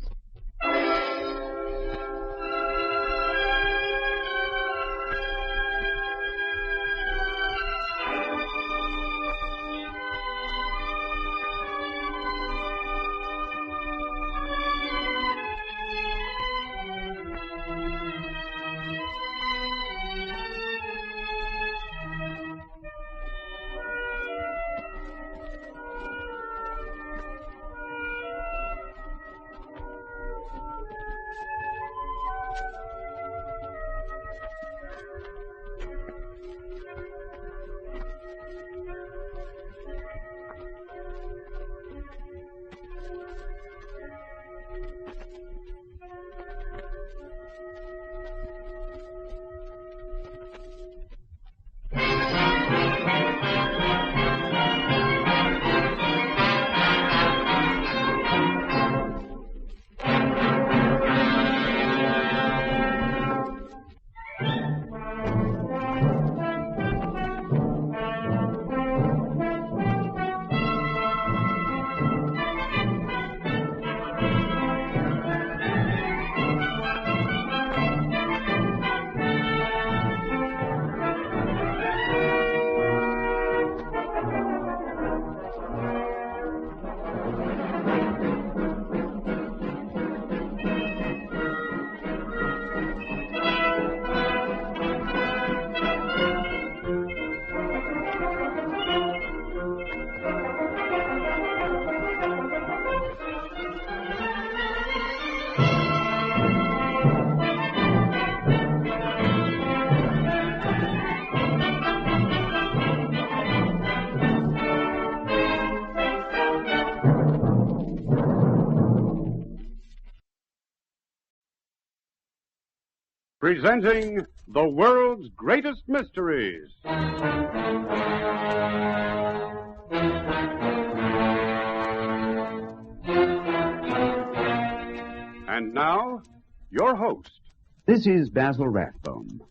presenting the world's greatest mysteries. And now, your host. This is Basil Rathbone.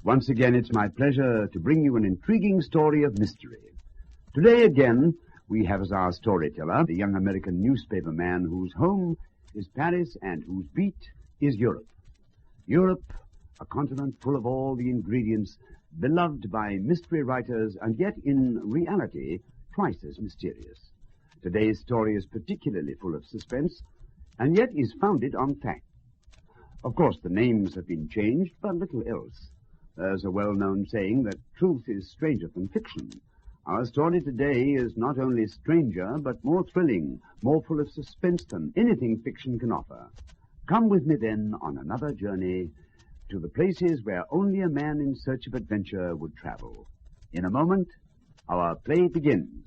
Once again, it's my pleasure to bring you an intriguing story of mystery. Today again, we have as our storyteller the young American newspaper man whose home is Paris and whose beat is Europe. Europe, a continent full of all the ingredients beloved by mystery writers and yet in reality twice as mysterious. Today's story is particularly full of suspense and yet is founded on fact. Of course, the names have been changed, but little else. There's a well-known saying that truth is stranger than fiction. Our story today is not only stranger, but more thrilling, more full of suspense than anything fiction can offer. Come with me, then, on another journey to the places where only a man in search of adventure would travel. In a moment, our play begins.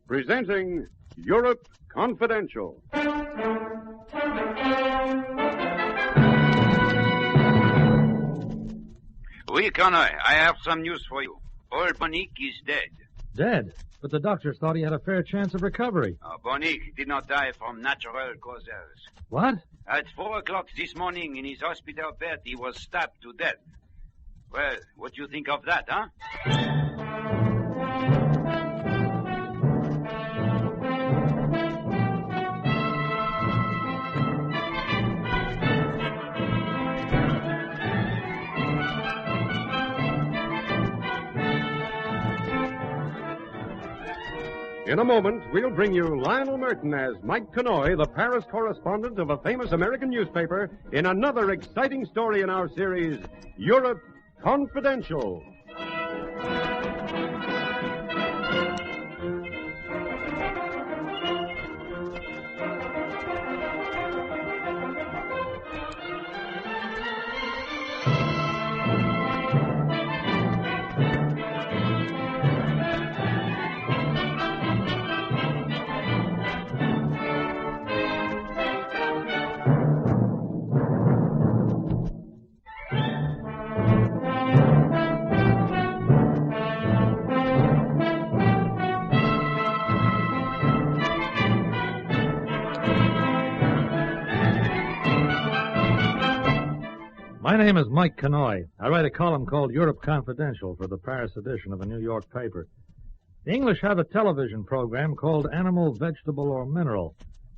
Presenting Europe Confidential. Oui, Connoy, I have some news for you. Old Bonique is dead. Dead? But the doctors thought he had a fair chance of recovery. Bonique did not die from natural causes. What? At 4 o'clock this morning in his hospital bed, he was stabbed to death. Well, what do you think of that, huh? In a moment, we'll bring you Lionel Murton as Mike Connoy, the Paris correspondent of a famous American newspaper, in another exciting story in our series, Europe Confidential. My name is Mike Connoy. I write a column called Europe Confidential for the Paris edition of a New York paper. The English have a television program called Animal, Vegetable, or Mineral.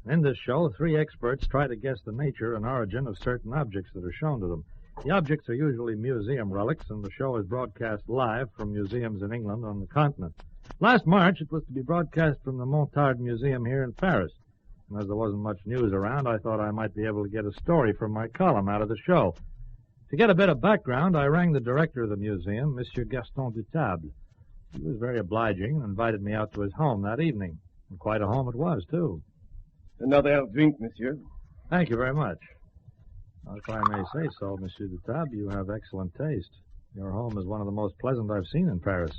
In this show, 3 experts try to guess the nature and origin of certain objects that are shown to them. The objects are usually museum relics, and the show is broadcast live from museums in England on the continent. Last March, it was to be broadcast from the Montard Museum here in Paris. And as there wasn't much news around, I thought I might be able to get a story from my column out of the show. To get a bit of background, I rang the director of the museum, Monsieur Gaston Dutable. He was very obliging and invited me out to his home that evening. And quite a home it was, too. Another drink, monsieur. Thank you very much. Well, if I may say so, Monsieur Dutable, you have excellent taste. Your home is one of the most pleasant I've seen in Paris.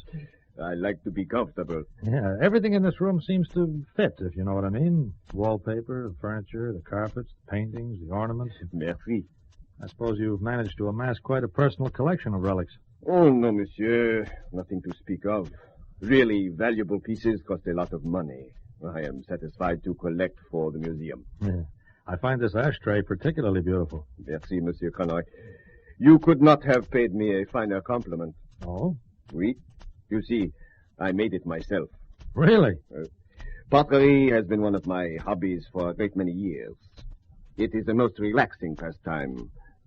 I like to be comfortable. Yeah, everything in this room seems to fit, if you know what I mean. Wallpaper, the furniture, the carpets, the paintings, the ornaments. Merci. I suppose you've managed to amass quite a personal collection of relics. Oh, no, monsieur. Nothing to speak of. Really valuable pieces cost a lot of money. I am satisfied to collect for the museum. Yeah. I find this ashtray particularly beautiful. Merci, Monsieur Connoy. You could not have paid me a finer compliment. Oh? Oui. You see, I made it myself. Really? Pottery has been one of my hobbies for a great many years. It is the most relaxing pastime.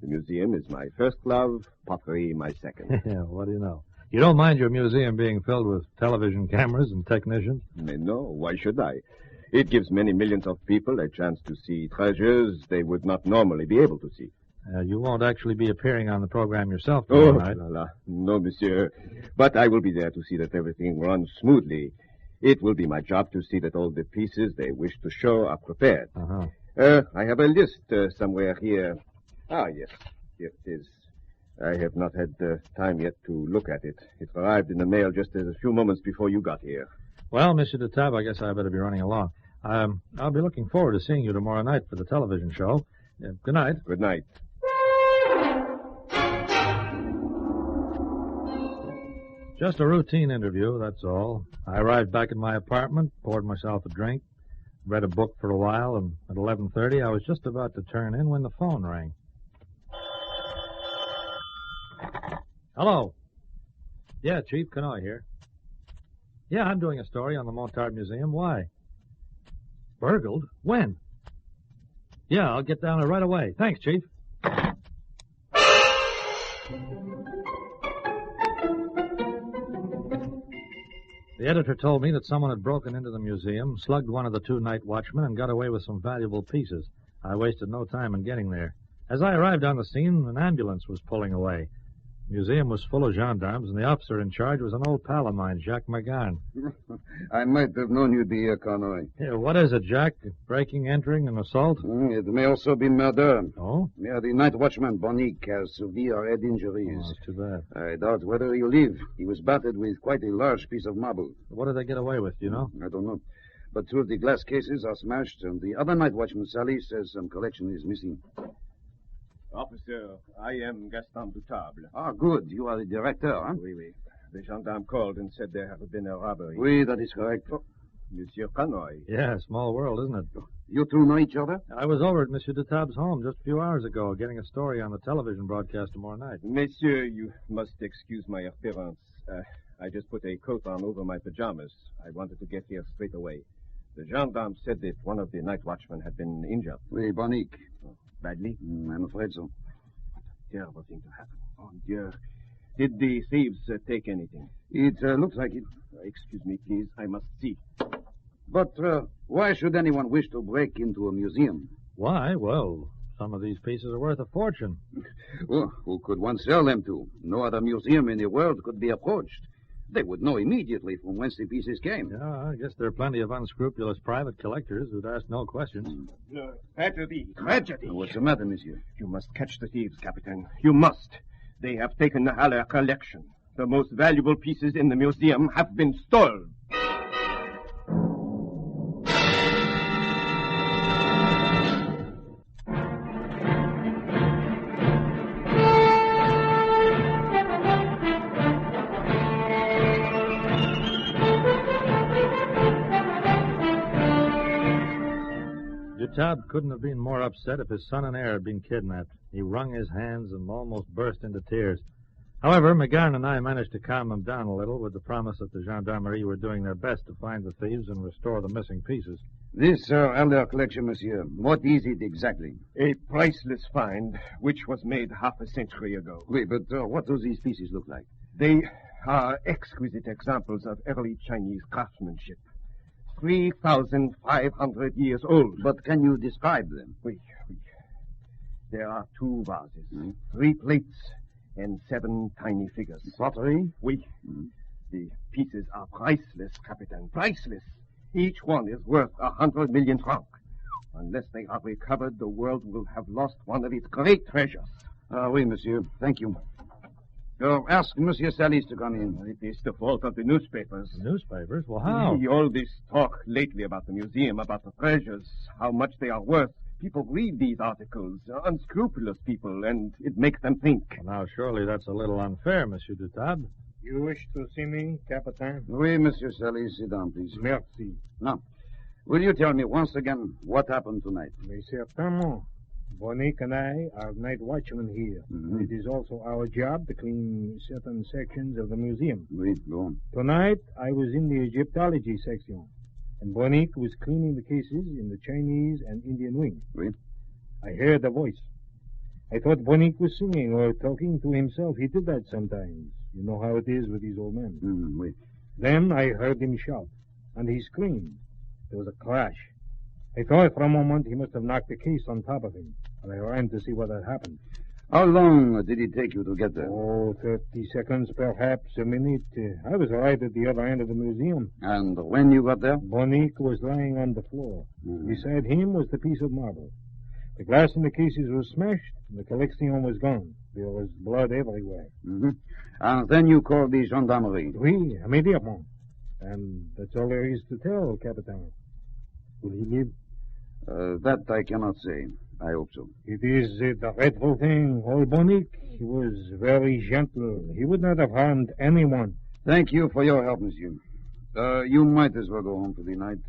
The museum is my first love, pottery my second. Yeah, what do you know? You don't mind your museum being filled with television cameras and technicians? No, why should I? It gives many millions of people a chance to see treasures they would not normally be able to see. You won't actually be appearing on the program yourself tomorrow night. No, monsieur. But I will be there to see that everything runs smoothly. It will be my job to see that all the pieces they wish to show are prepared. I have a list somewhere here. Ah, yes. Here it is. I have not had time yet to look at it. It arrived in the mail just a few moments before you got here. Well, Monsieur de Tab, I guess I better be running along. I'll be looking forward to seeing you tomorrow night for the television show. Good night. Good night. Just a routine interview, that's all. I arrived back at my apartment, poured myself a drink, read a book for a while, and at 11:30 I was just about to turn in when the phone rang. Hello. Yeah, Chief Connoy here. Yeah, I'm doing a story on the Montard Museum. Why? Burgled? When? Yeah, I'll get down there right away. Thanks, Chief. The editor told me that someone had broken into the museum, slugged one of the two night watchmen, and got away with some valuable pieces. I wasted no time in getting there. As I arrived on the scene, an ambulance was pulling away. The museum was full of gendarmes, and the officer in charge was an old pal of mine, Jacques Magan. I might have known you'd be here, Connoy. Yeah, what is it, Jack? Breaking, entering, and assault? It may also be murder. Oh? Yeah, the night watchman, Bonique, has severe head injuries. Oh, that's too bad. I doubt whether he'll live. He was battered with quite a large piece of marble. What did they get away with, do you know? I don't know. But two of the glass cases are smashed, and the other night watchman, Sally, says some collection is missing. Officer, I am Gaston Dutable. Ah, good. You are the director, huh? Oui. The gendarme called and said there had been a robbery. Oui, that is correct. Oh, Monsieur Connoy. Yeah, small world, isn't it? You two know each other? I was over at Monsieur de Tab's home just a few hours ago, getting a story on the television broadcast tomorrow night. Monsieur, you must excuse my appearance. I just put a coat on over my pajamas. I wanted to get here straight away. The gendarme said that one of the night watchmen had been injured. Oui, Bonique. Badly? I'm afraid so. What a terrible thing to happen. Oh, dear. Did the thieves take anything? It looks like it. Excuse me, please. I must see. But why should anyone wish to break into a museum? Why? Well, some of these pieces are worth a fortune. Well, who could one sell them to? No other museum in the world could be approached. They would know immediately from whence the pieces came. Yeah, I guess there are plenty of unscrupulous private collectors who'd ask no questions. Tragedy. What's the matter, monsieur? You must catch the thieves, Captain. You must. They have taken the Haller collection. The most valuable pieces in the museum have been stolen. Tab couldn't have been more upset if his son and heir had been kidnapped. He wrung his hands and almost burst into tears. However, McGarn and I managed to calm him down a little with the promise that the gendarmerie were doing their best to find the thieves and restore the missing pieces. This Elder collection, monsieur, what is it exactly? A priceless find, which was made half a century ago. Wait, but what do these pieces look like? They are exquisite examples of early Chinese craftsmanship. 3,500 years old. But can you describe them? Oui. There are 2 vases, 3 plates, and 7 tiny figures. Pottery? Oui. The pieces are priceless, Captain, priceless. Each one is worth 100 million francs. Unless they are recovered, the world will have lost one of its great treasures. Oui, monsieur. Thank you. Ask Monsieur Salis to come in. It is the fault of the newspapers. Newspapers? Well, how? All this talk lately about the museum, about the treasures, how much they are worth. People read these articles, unscrupulous people, and it makes them think. Well, now, surely that's a little unfair, Monsieur Dutab. You wish to see me, Captain? Oui, Monsieur Salis. Sit down, please. Merci. Now, will you tell me once again what happened tonight? Mais certainement. Bonique and I are night watchmen here. It is also our job to clean certain sections of the museum. Oui, go on. Tonight, I was in the Egyptology section. and Bonique was cleaning the cases in the Chinese and Indian wing. Oui. I heard a voice. I thought Bonique was singing or talking to himself. He did that sometimes. You know how it is with these old men. Oui. Then I heard him shout, and he screamed. There was a crash. I thought for a moment he must have knocked the case on top of him, and I ran to see what had happened. How long did it take you to get there? Oh, 30 seconds, perhaps a minute. I was right at the other end of the museum. And when you got there? Bonique was lying on the floor. Beside him was the piece of marble. The glass in the cases was smashed, and the collection was gone. There was blood everywhere. And then you called the gendarmerie? Oui, immediately. And that's all there is to tell, Capitan. Will he live? That I cannot say. I hope so. It is a dreadful thing. Old Bonique, he was very gentle. He would not have harmed anyone. Thank you for your help, monsieur. You might as well go home for the night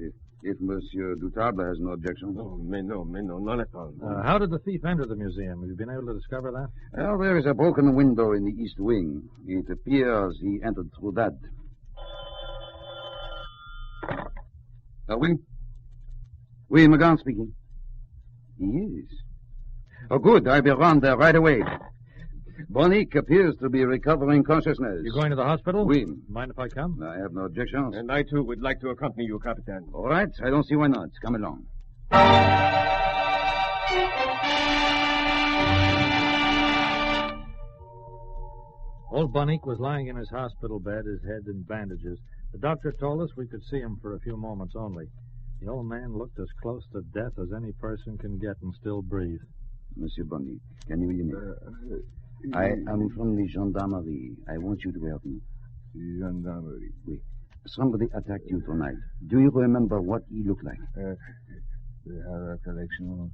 if Monsieur Dutable has no objections. No, none at all. How did the thief enter the museum? Have you been able to discover that? Well, there is a broken window in the east wing. It appears he entered through that. Oui? Oui, McGann speaking. Yes. Oh, good. I'll be around there right away. Bonique appears to be recovering consciousness. You going to the hospital? Oui. Mind if I come? I have no objections. And I, too, would like to accompany you, Capitan. All right. I don't see why not. Come along. Old Bonique was lying in his hospital bed, his head in bandages. The doctor told us we could see him for a few moments only. The old man looked as close to death as any person can get and still breathe. Monsieur Bonique, can you hear me? I am from the gendarmerie. I want you to help me. Gendarmerie? Oui. Somebody attacked you tonight. Do you remember what he looked like? We have a collection.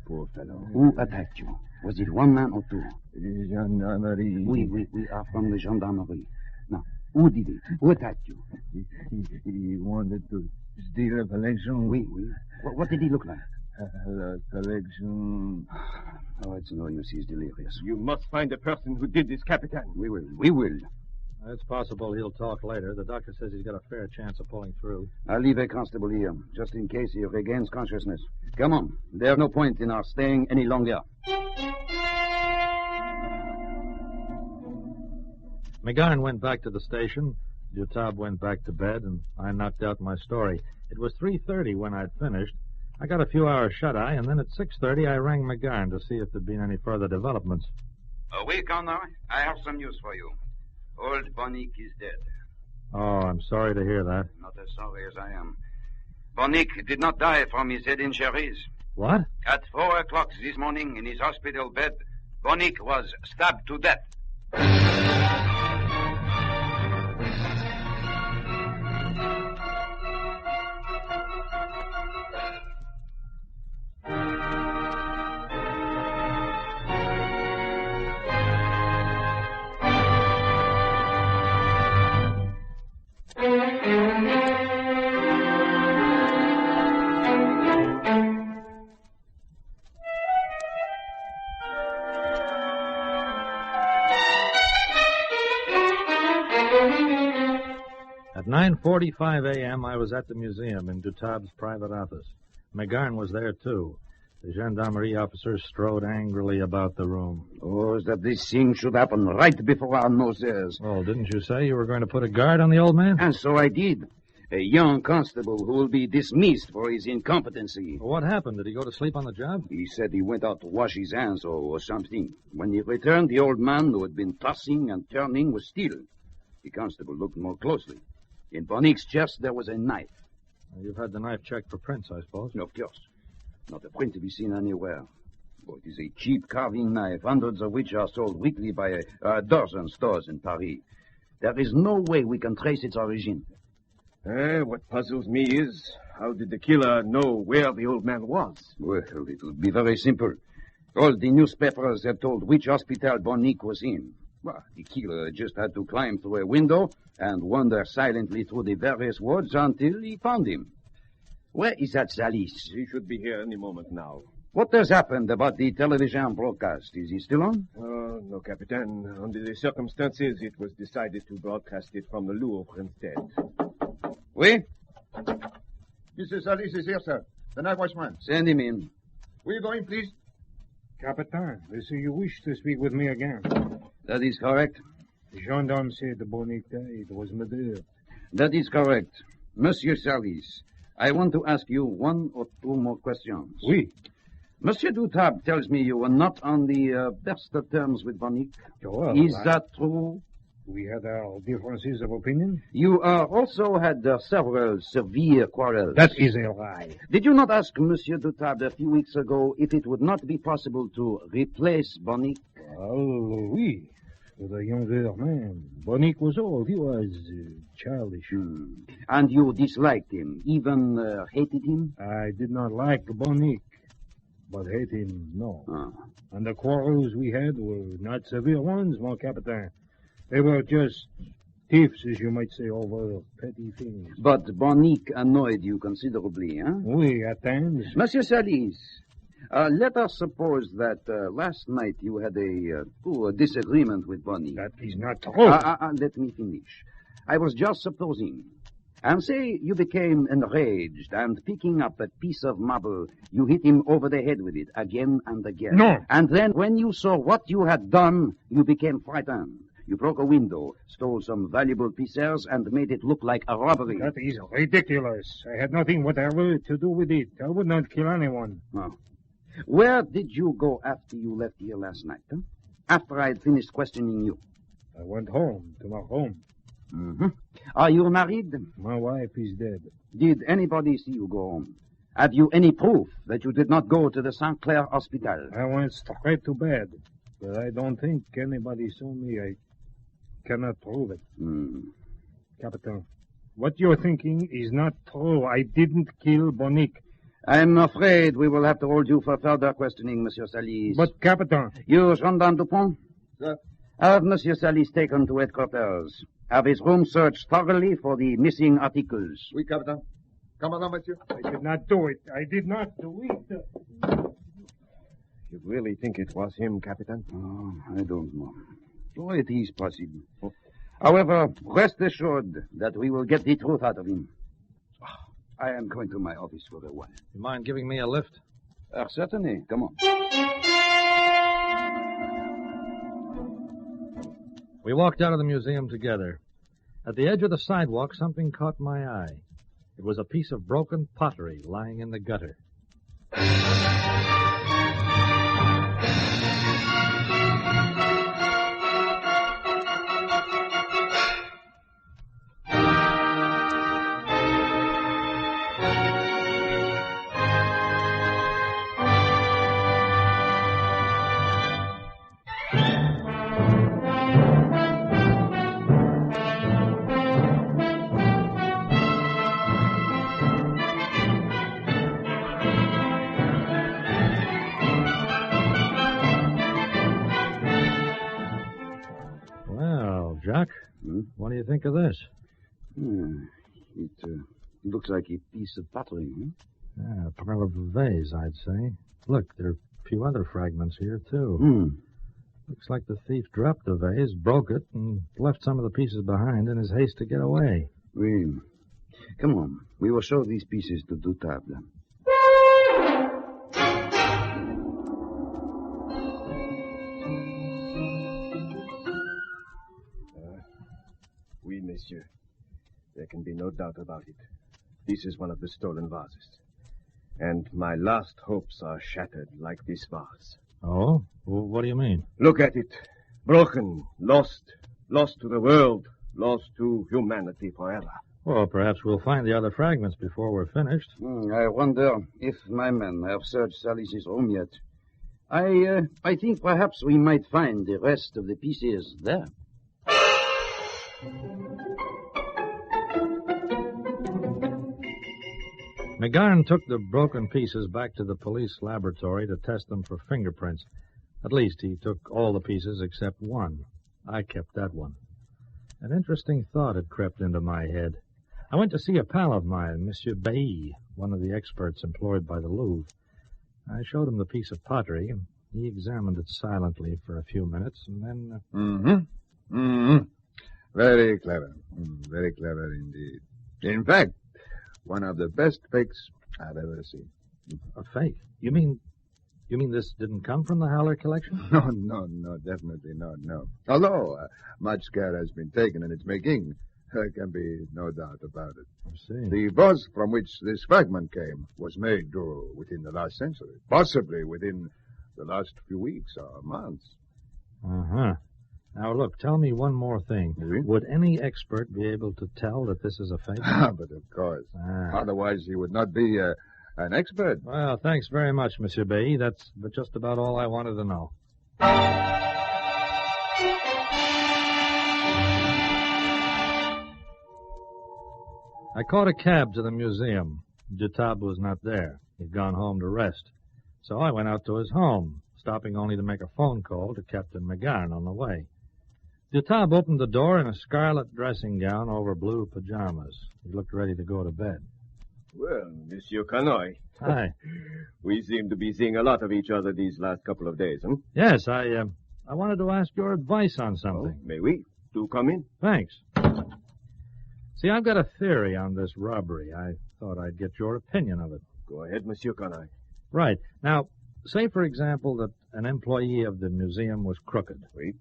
Poor fellow. Who attacked you? Was it one man or two? Gendarmerie. We are from the gendarmerie. Now, who did it? Who attacked you? He wanted to steal a collection. Oui. What did he look like? The collection. Oh, it's no use. He's delirious. You must find the person who did this, Capitan. We will. It's possible he'll talk later. The doctor says he's got a fair chance of pulling through. I'll leave a constable here, just in case he regains consciousness. Come on. There's no point in our staying any longer. McGarn went back to the station. Dutable went back to bed, and I knocked out my story. It was 3:30 when I'd finished. I got a few hours shut-eye, and then at 6:30 I rang McGarn to see if there'd been any further developments. Oui, Connoy. I have some news for you. Old Bonique is dead. Oh, I'm sorry to hear that. Not as sorry as I am. Bonique did not die from his head injuries. What? At 4 o'clock this morning in his hospital bed, Bonique was stabbed to death. At 9:45 a.m., I was at the museum in Dutable's private office. McGarn was there, too. The gendarmerie officers strode angrily about the room. Oh, that this thing should happen right before our noses. Oh, didn't you say you were going to put a guard on the old man? And so I did. A young constable who will be dismissed for his incompetency. What happened? Did he go to sleep on the job? He said he went out to wash his hands or something. When he returned, the old man who had been tossing and turning was still. The constable looked more closely. In Bonique's chest, there was a knife. You've had the knife checked for prints, I suppose? Of course. Not a print to be seen anywhere. Oh, it is a cheap carving knife, hundreds of which are sold weekly by a dozen stores in Paris. There is no way we can trace its origin. What puzzles me is, how did the killer know where the old man was? Well, it would be very simple. All the newspapers have told which hospital Bonique was in. Well, the killer just had to climb through a window and wander silently through the various wards until he found him. Where is that Salis? He should be here any moment now. What has happened about the television broadcast? Is he still on? No, Capitan. Under the circumstances, it was decided to broadcast it from the Louvre instead. Oui? Mr. Salis is here, sir. The night watchman. Send him in. Will you go in, please? Capitan, they say you wish to speak with me again. That is correct. The gendarme said Bonic died, was murdered. That is correct. Monsieur Salis, I want to ask you one or two more questions. Oui. Monsieur Dutab tells me you were not on the best of terms with Bonic. Well, is that true? We had our differences of opinion. You also had several severe quarrels. That is a lie. Did you not ask Monsieur Dutab a few weeks ago if it would not be possible to replace Bonic? Well, oui. With a younger man. Bonic was old. He was childish. And you disliked him, even hated him? I did not like Bonic, but hate him, no. And the quarrels we had were not severe ones, mon capitaine. They were just tiffs, as you might say, over petty things. But Bonic annoyed you considerably, huh? Oui, at times. Monsieur Salis, let us suppose that last night you had a disagreement with Bonic. That is not true. Let me finish. I was just supposing. And say you became enraged, and picking up a piece of marble, you hit him over the head with it again and again. No. And then when you saw what you had done, you became frightened. You broke a window, stole some valuable pieces, and made it look like a robbery. That is ridiculous. I had nothing whatever to do with it. I would not kill anyone. Oh. Where did you go after you left here last night, huh? After I had finished questioning you? I went home, to my home. Mm-hmm. Are you married? My wife is dead. Did anybody see you go home? Have you any proof that you did not go to the St. Clair Hospital? I went straight to bed, but I don't think anybody saw me. I cannot prove it. Captain, what you're thinking is not true. I didn't kill Bonic. I'm afraid we will have to hold you for further questioning, Monsieur Salis. But, Captain... You, Gendarme Dupont? Sir? Have Monsieur Salis taken to headquarters. Have his room searched thoroughly for the missing articles. Oui, Captain. Come along, monsieur. I did not do it. I did not do it. You really think it was him, Captain? Oh, I don't know. Oh, it is possible. However, rest assured that we will get the truth out of him. I am going to my office for a while. You mind giving me a lift? Certainly. Come on. We walked out of the museum together. At the edge of the sidewalk, something caught my eye. It was a piece of broken pottery lying in the gutter. Jack, what do you think of this? It looks like a piece of pottery, huh? Yeah, a part of a vase, I'd say. Look, there are a few other fragments here, too. Looks like the thief dropped the vase, broke it, and left some of the pieces behind in his haste to get away. Come on. We will show these pieces to Dutable. Oui, monsieur. There can be no doubt about it. This is one of the stolen vases. And my last hopes are shattered like this vase. Oh? Well, what do you mean? Look at it. Broken, lost to the world, lost to humanity forever. Well, perhaps we'll find the other fragments before we're finished. I wonder if my men have searched Salis's room yet. I think perhaps we might find the rest of the pieces there. McGarn took the broken pieces back to the police laboratory to test them for fingerprints. At least he took all the pieces except one. I kept that one. An interesting thought had crept into my head. I went to see a pal of mine, Monsieur Bailly, one of the experts employed by the Louvre. I showed him the piece of pottery, and he examined it silently for a few minutes, and then... Very clever. Very clever indeed. In fact, One of the best fakes I've ever seen. A fake? You mean this didn't come from the Haller collection? No, definitely not, no. Although much care has been taken in its making, there can be no doubt about it. I see. The vase from which this fragment came was made within the last century, possibly within the last few weeks or months. Uh-huh. Now, look, tell me one more thing. Oui? Would any expert be able to tell that this is a fake? But of course. Otherwise, he would not be an expert. Well, thanks very much, Monsieur Bailly. That's just about all I wanted to know. I caught a cab to the museum. Dutab was not there. He'd gone home to rest. So I went out to his home, stopping only to make a phone call to Captain McGarn on the way. Dutab opened the door in a scarlet dressing gown over blue pajamas. He looked ready to go to bed. Well, Monsieur Connoy. Hi. We seem to be seeing a lot of each other these last couple of days, huh? Yes, I wanted to ask your advice on something. Oh, may we? Do come in. Thanks. See, I've got a theory on this robbery. I thought I'd get your opinion of it. Go ahead, Monsieur Connoy. Right. Now, say, for example, that an employee of the museum was crooked. Oui.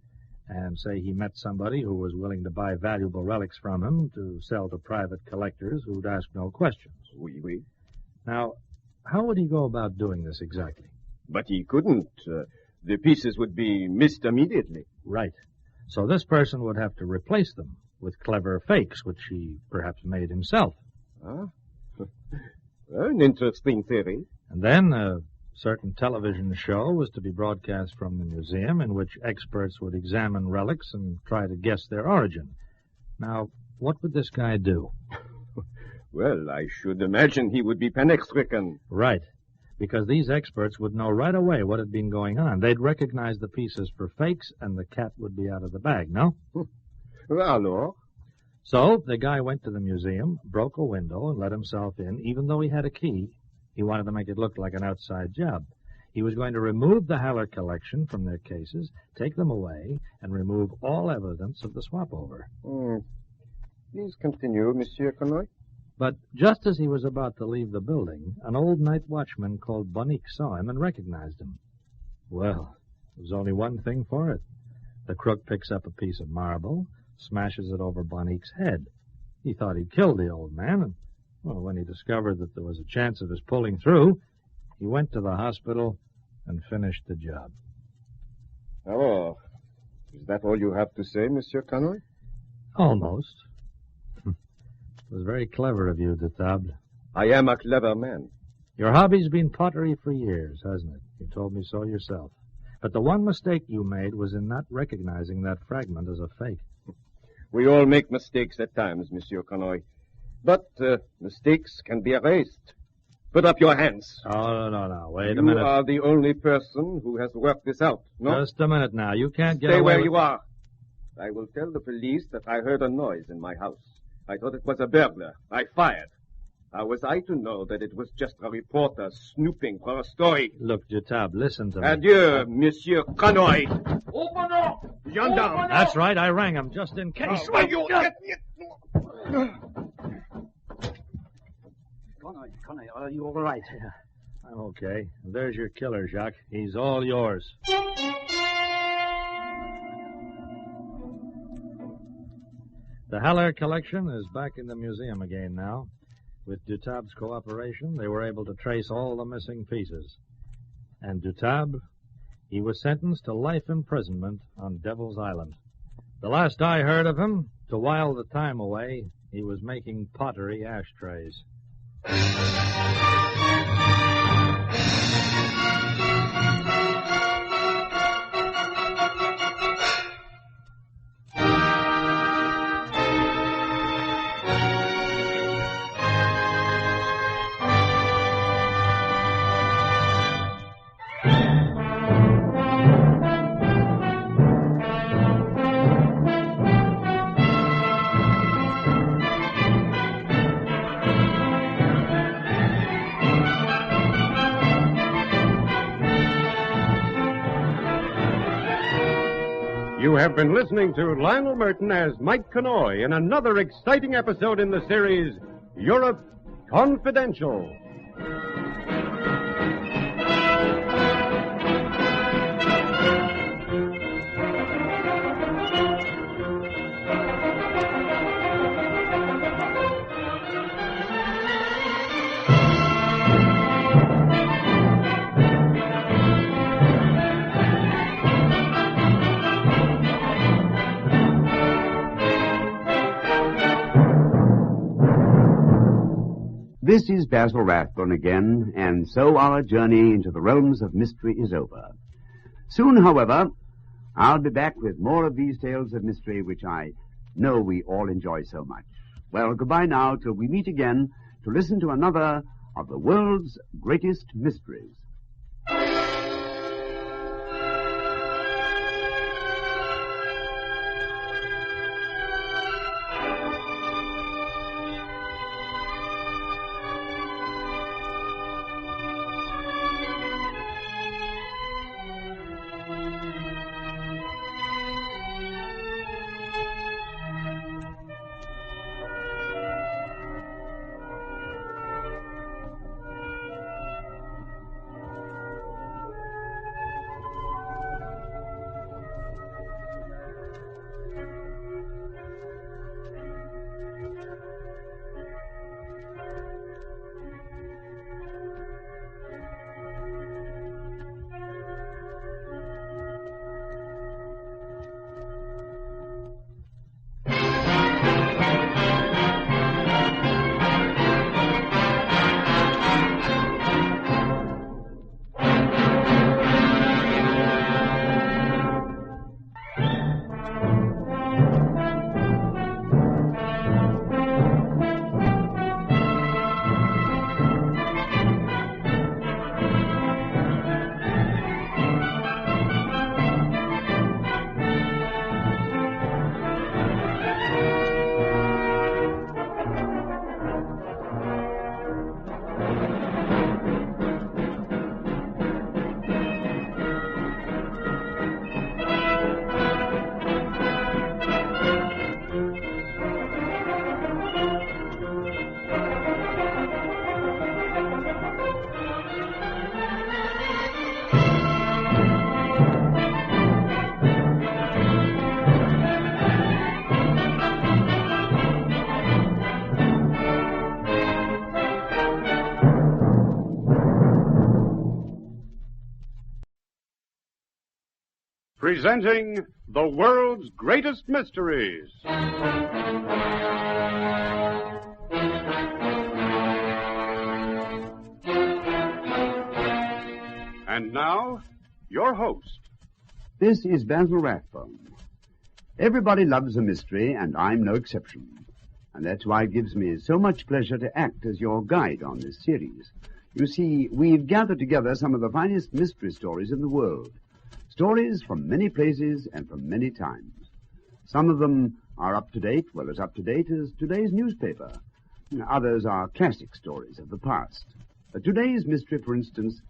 And say he met somebody who was willing to buy valuable relics from him to sell to private collectors who'd ask no questions. Oui. Now, how would he go about doing this exactly? But he couldn't. The pieces would be missed immediately. Right. So this person would have to replace them with clever fakes, which he perhaps made himself. Ah. An interesting theory. And then a certain television show was to be broadcast from the museum in which experts would examine relics and try to guess their origin. Now, what would this guy do? Well, I should imagine he would be panic-stricken. Right. Because these experts would know right away what had been going on. They'd recognize the pieces for fakes, and the cat would be out of the bag, no? Alors? So the guy went to the museum, broke a window, and let himself in, even though he had a key. He wanted to make it look like an outside job. He was going to remove the Haller collection from their cases, take them away, and remove all evidence of the swap-over. Please continue, Monsieur Connoy. But just as he was about to leave the building, an old night watchman called Bonique saw him and recognized him. Well, there was only one thing for it. The crook picks up a piece of marble, smashes it over Bonique's head. He thought he'd killed the old man, and, well, when he discovered that there was a chance of his pulling through, he went to the hospital and finished the job. Oh, is that all you have to say, Monsieur Connoy? Almost. It was very clever of you, Dutab. I am a clever man. Your hobby's been pottery for years, hasn't it? You told me so yourself. But the one mistake you made was in not recognizing that fragment as a fake. We all make mistakes at times, Monsieur Connoy. But mistakes can be erased. Put up your hands. Oh, no. Wait a minute. You are the only person who has worked this out, no? Just a minute now. You can't get Stay away where with... you are. I will tell the police that I heard a noise in my house. I thought it was a burglar. I fired. How was I to know that it was just a reporter snooping for a story? Look, Dutab, listen to me. Adieu, Monsieur Connoy. Open up! Gendarme. That's right. I rang him just in case. Connoy, are you all right? Yeah, I'm okay. There's your killer, Jacques. He's all yours. The Haller collection is back in the museum again now. With Dutab's cooperation, they were able to trace all the missing pieces. And Dutab, he was sentenced to life imprisonment on Devil's Island. The last I heard of him, to while the time away, he was making pottery ashtrays. You have been listening to Lionel Murton as Mike Connoy in another exciting episode in the series, Europe Confidential. This is Basil Rathbone again, and so our journey into the realms of mystery is over. Soon, however, I'll be back with more of these tales of mystery which I know we all enjoy so much. Well, goodbye now till we meet again to listen to another of the world's greatest mysteries. Presenting the world's greatest mysteries. And now, your host. This is Basil Rathbone. Everybody loves a mystery, and I'm no exception. And that's why it gives me so much pleasure to act as your guide on this series. You see, we've gathered together some of the finest mystery stories in the world. Stories from many places and from many times. Some of them are up to date, well, as up to date as today's newspaper. Others are classic stories of the past. Today's mystery, for instance,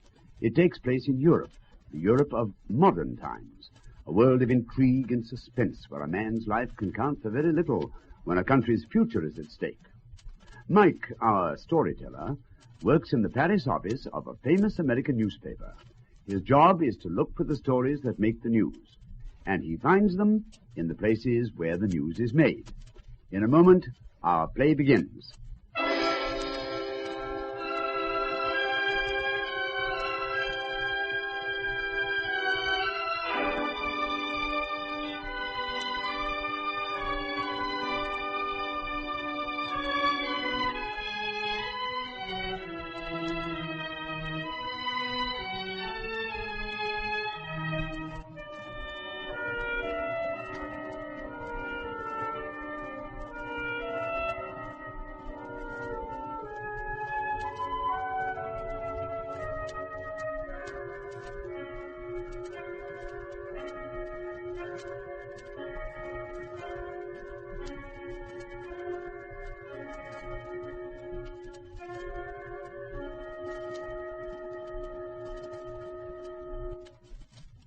it takes place in Europe, the Europe of modern times, a world of intrigue and suspense where a man's life can count for very little when a country's future is at stake. Mike, our storyteller, works in the Paris office of a famous American newspaper. His job is to look for the stories that make the news, and he finds them in the places where the news is made. In a moment, our play begins.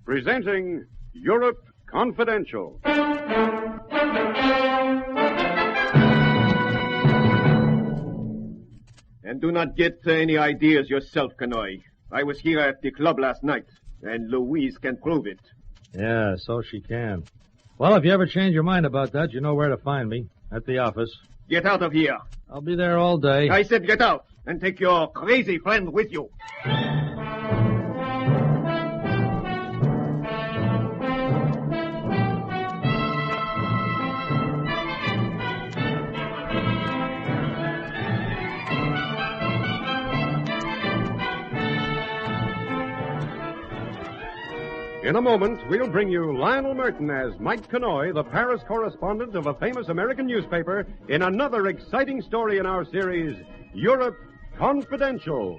Presenting Europe Confidential. And do not get any ideas yourself, Connoy. I was here at the club last night, and Louise can prove it. Yeah, so she can. Well, if you ever change your mind about that, you know where to find me. At the office. Get out of here. I'll be there all day. I said get out, and take your crazy friend with you. In a moment, we'll bring you Lionel Murton as Mike Connoy, the Paris correspondent of a famous American newspaper, in another exciting story in our series, Europe Confidential.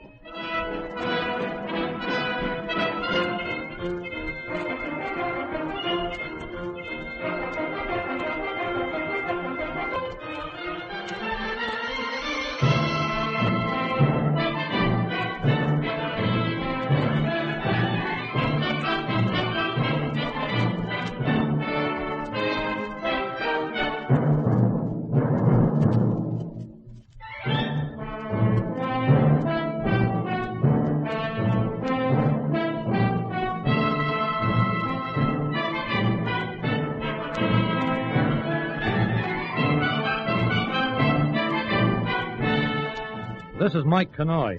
This is Mike Connoy.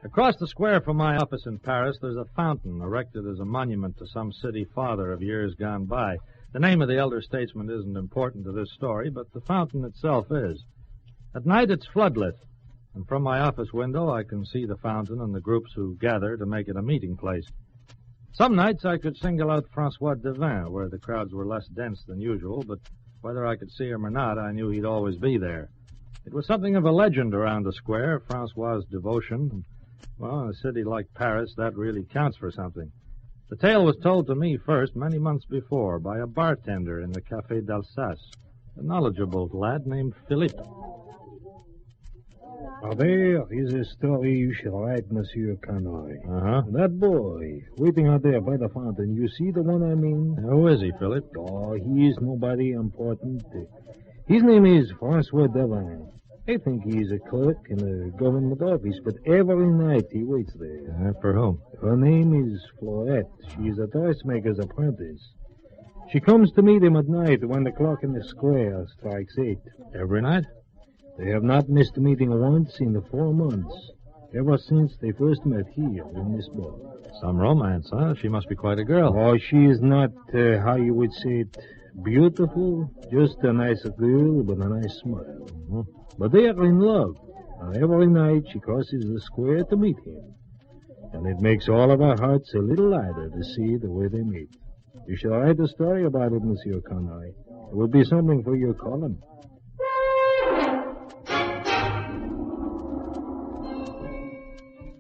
Across the square from my office in Paris, there's a fountain erected as a monument to some city father of years gone by. The name of the elder statesman isn't important to this story, but the fountain itself is. At night, it's floodlit, and from my office window, I can see the fountain and the groups who gather to make it a meeting place. Some nights, I could single out Francois Devin, where the crowds were less dense than usual, but whether I could see him or not, I knew he'd always be there. It was something of a legend around the square, Francois' devotion. Well, in a city like Paris, that really counts for something. The tale was told to me first, many months before, by a bartender in the Café d'Alsace, a knowledgeable lad named Philippe. Now, there is a story you should write, Monsieur Connoy. Uh-huh. That boy, waiting out there by the fountain, you see the one I mean? Who is he, Philippe? Oh, he is nobody important. His name is Francois Devin. I think he's a clerk in a government office, but every night he waits there. For whom? Her name is Florette. She is a dressmaker's apprentice. She comes to meet him at night when the clock in the square strikes 8. Every night? They have not missed a meeting once in 4 months, ever since they first met here in this bar. Some romance, huh? She must be quite a girl. Oh, she is not, how you would say it, beautiful, just a nice girl with a nice smile. Mm-hmm. But they are in love, and every night she crosses the square to meet him. And it makes all of our hearts a little lighter to see the way they meet. You shall write a story about it, Monsieur Connoy. It will be something for your column.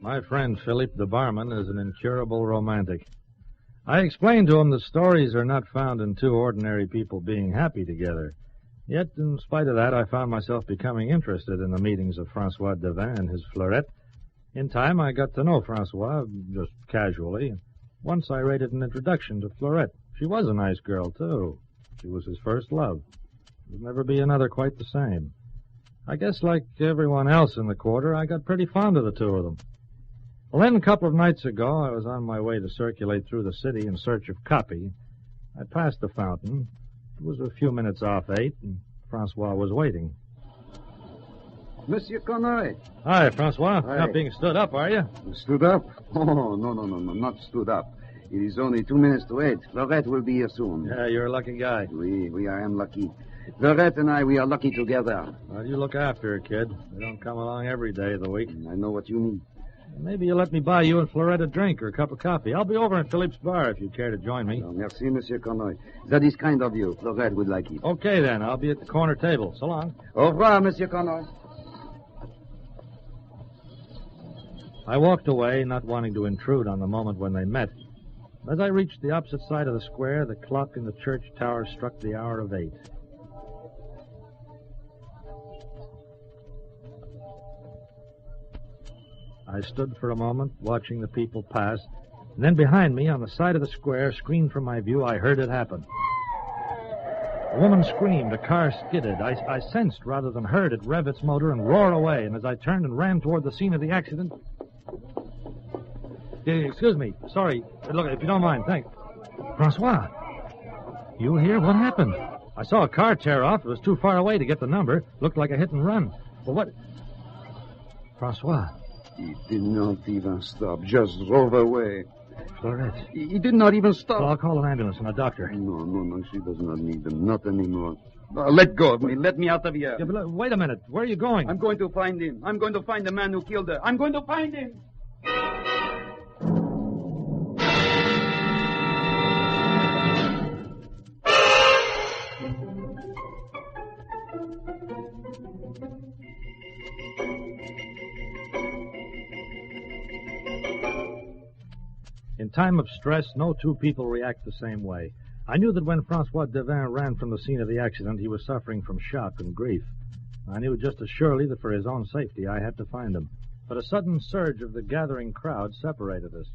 My friend Philippe the barman is an incurable romantic. I explained to him that stories are not found in two ordinary people being happy together. Yet, in spite of that, I found myself becoming interested in the meetings of Francois Devin and his Fleurette. In time, I got to know Francois, just casually. Once I rated an introduction to Fleurette. She was a nice girl, too. She was his first love. There'll never be another quite the same. I guess like everyone else in the quarter, I got pretty fond of the two of them. Well, then, a couple of nights ago, I was on my way to circulate through the city in search of copy. I passed the fountain. It was a few minutes off 8, and Francois was waiting. Monsieur Connoy. Hi, Francois. Hi. Not being stood up, are you? Stood up? Oh, no, not stood up. It is only 2 minutes to 8. Florette will be here soon. Yeah, you're a lucky guy. I am lucky. Florette and I, we are lucky together. Well, you look after her, kid. They don't come along every day of the week. I know what you mean. Maybe you'll let me buy you and Fleurette a drink or a cup of coffee. I'll be over in Philippe's bar if you care to join me. Oh, merci, Monsieur Connoy. That is kind of you. Fleurette would like it. Okay, then. I'll be at the corner table. So long. Au revoir, Monsieur Connoy. I walked away, not wanting to intrude on the moment when they met. As I reached the opposite side of the square, the clock in the church tower struck the hour of 8. I stood for a moment, watching the people pass, and then behind me, on the side of the square, screened from my view, I heard it happen. A woman screamed. A car skidded. I sensed rather than heard it rev its motor and roar away. And as I turned and ran toward the scene of the accident... Excuse me. Sorry. Look, if you don't mind, thanks. Francois, you here? What happened? I saw a car tear off. It was too far away to get the number. Looked like a hit and run. But what... Francois. He did not even stop. Just drove away. Florette. He did not even stop. Well, I'll call an ambulance and a doctor. No. She does not need them. Not anymore. Let go of me. Let me out of here. Yeah, but wait a minute. Where are you going? I'm going to find him. I'm going to find the man who killed her. I'm going to find him. In time of stress, no two people react the same way. I knew that when Francois Devin ran from the scene of the accident, he was suffering from shock and grief. I knew just as surely that for his own safety, I had to find him. But a sudden surge of the gathering crowd separated us.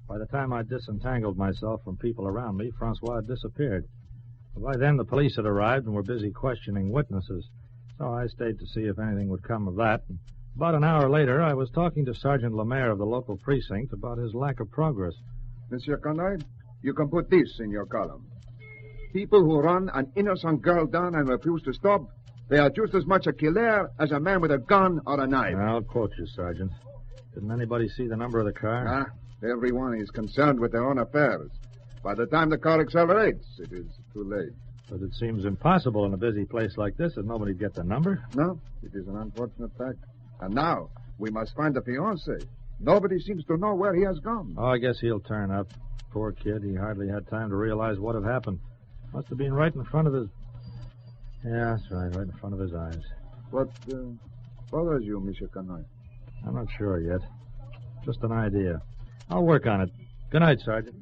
By the time I disentangled myself from people around me, Francois had disappeared. By then, the police had arrived and were busy questioning witnesses. So I stayed to see if anything would come of that. About an hour later, I was talking to Sergeant Lemaire of the local precinct about his lack of progress. Monsieur Connoy, you can put this in your column. People who run an innocent girl down and refuse to stop, they are just as much a killer as a man with a gun or a knife. I'll quote you, Sergeant. Didn't anybody see the number of the car? Everyone is concerned with their own affairs. By the time the car accelerates, it is too late. But it seems impossible in a busy place like this that nobody'd get the number. No, it is an unfortunate fact. And now, we must find the fiancé. Nobody seems to know where he has gone. Oh, I guess he'll turn up. Poor kid, he hardly had time to realize what had happened. Must have been right in front of his... Yeah, that's right in front of his eyes. What bothers you, Monsieur Connoy? I'm not sure yet. Just an idea. I'll work on it. Good night, Sergeant.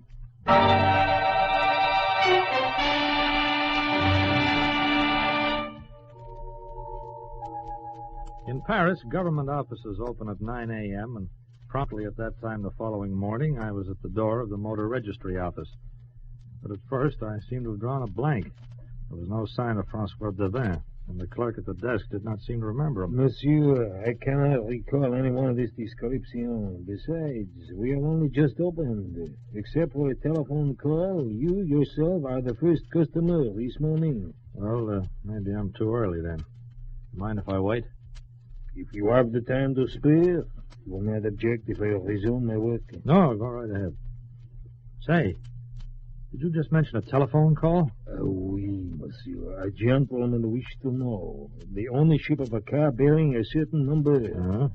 In Paris, government offices open at 9 a.m., and promptly at that time the following morning, I was at the door of the motor registry office. But at first, I seemed to have drawn a blank. There was no sign of Francois Devin, and the clerk at the desk did not seem to remember him. Monsieur, I cannot recall any one of this description. Besides, we have only just opened. Except for a telephone call, you yourself are the first customer this morning. Well, maybe I'm too early then. Mind if I wait? If you have the time to spare, you will not object if I resume my work. No, go right ahead. Say, did you just mention a telephone call? Oui, monsieur. A gentleman wished to know the ownership of a car bearing a certain number. Uh-huh.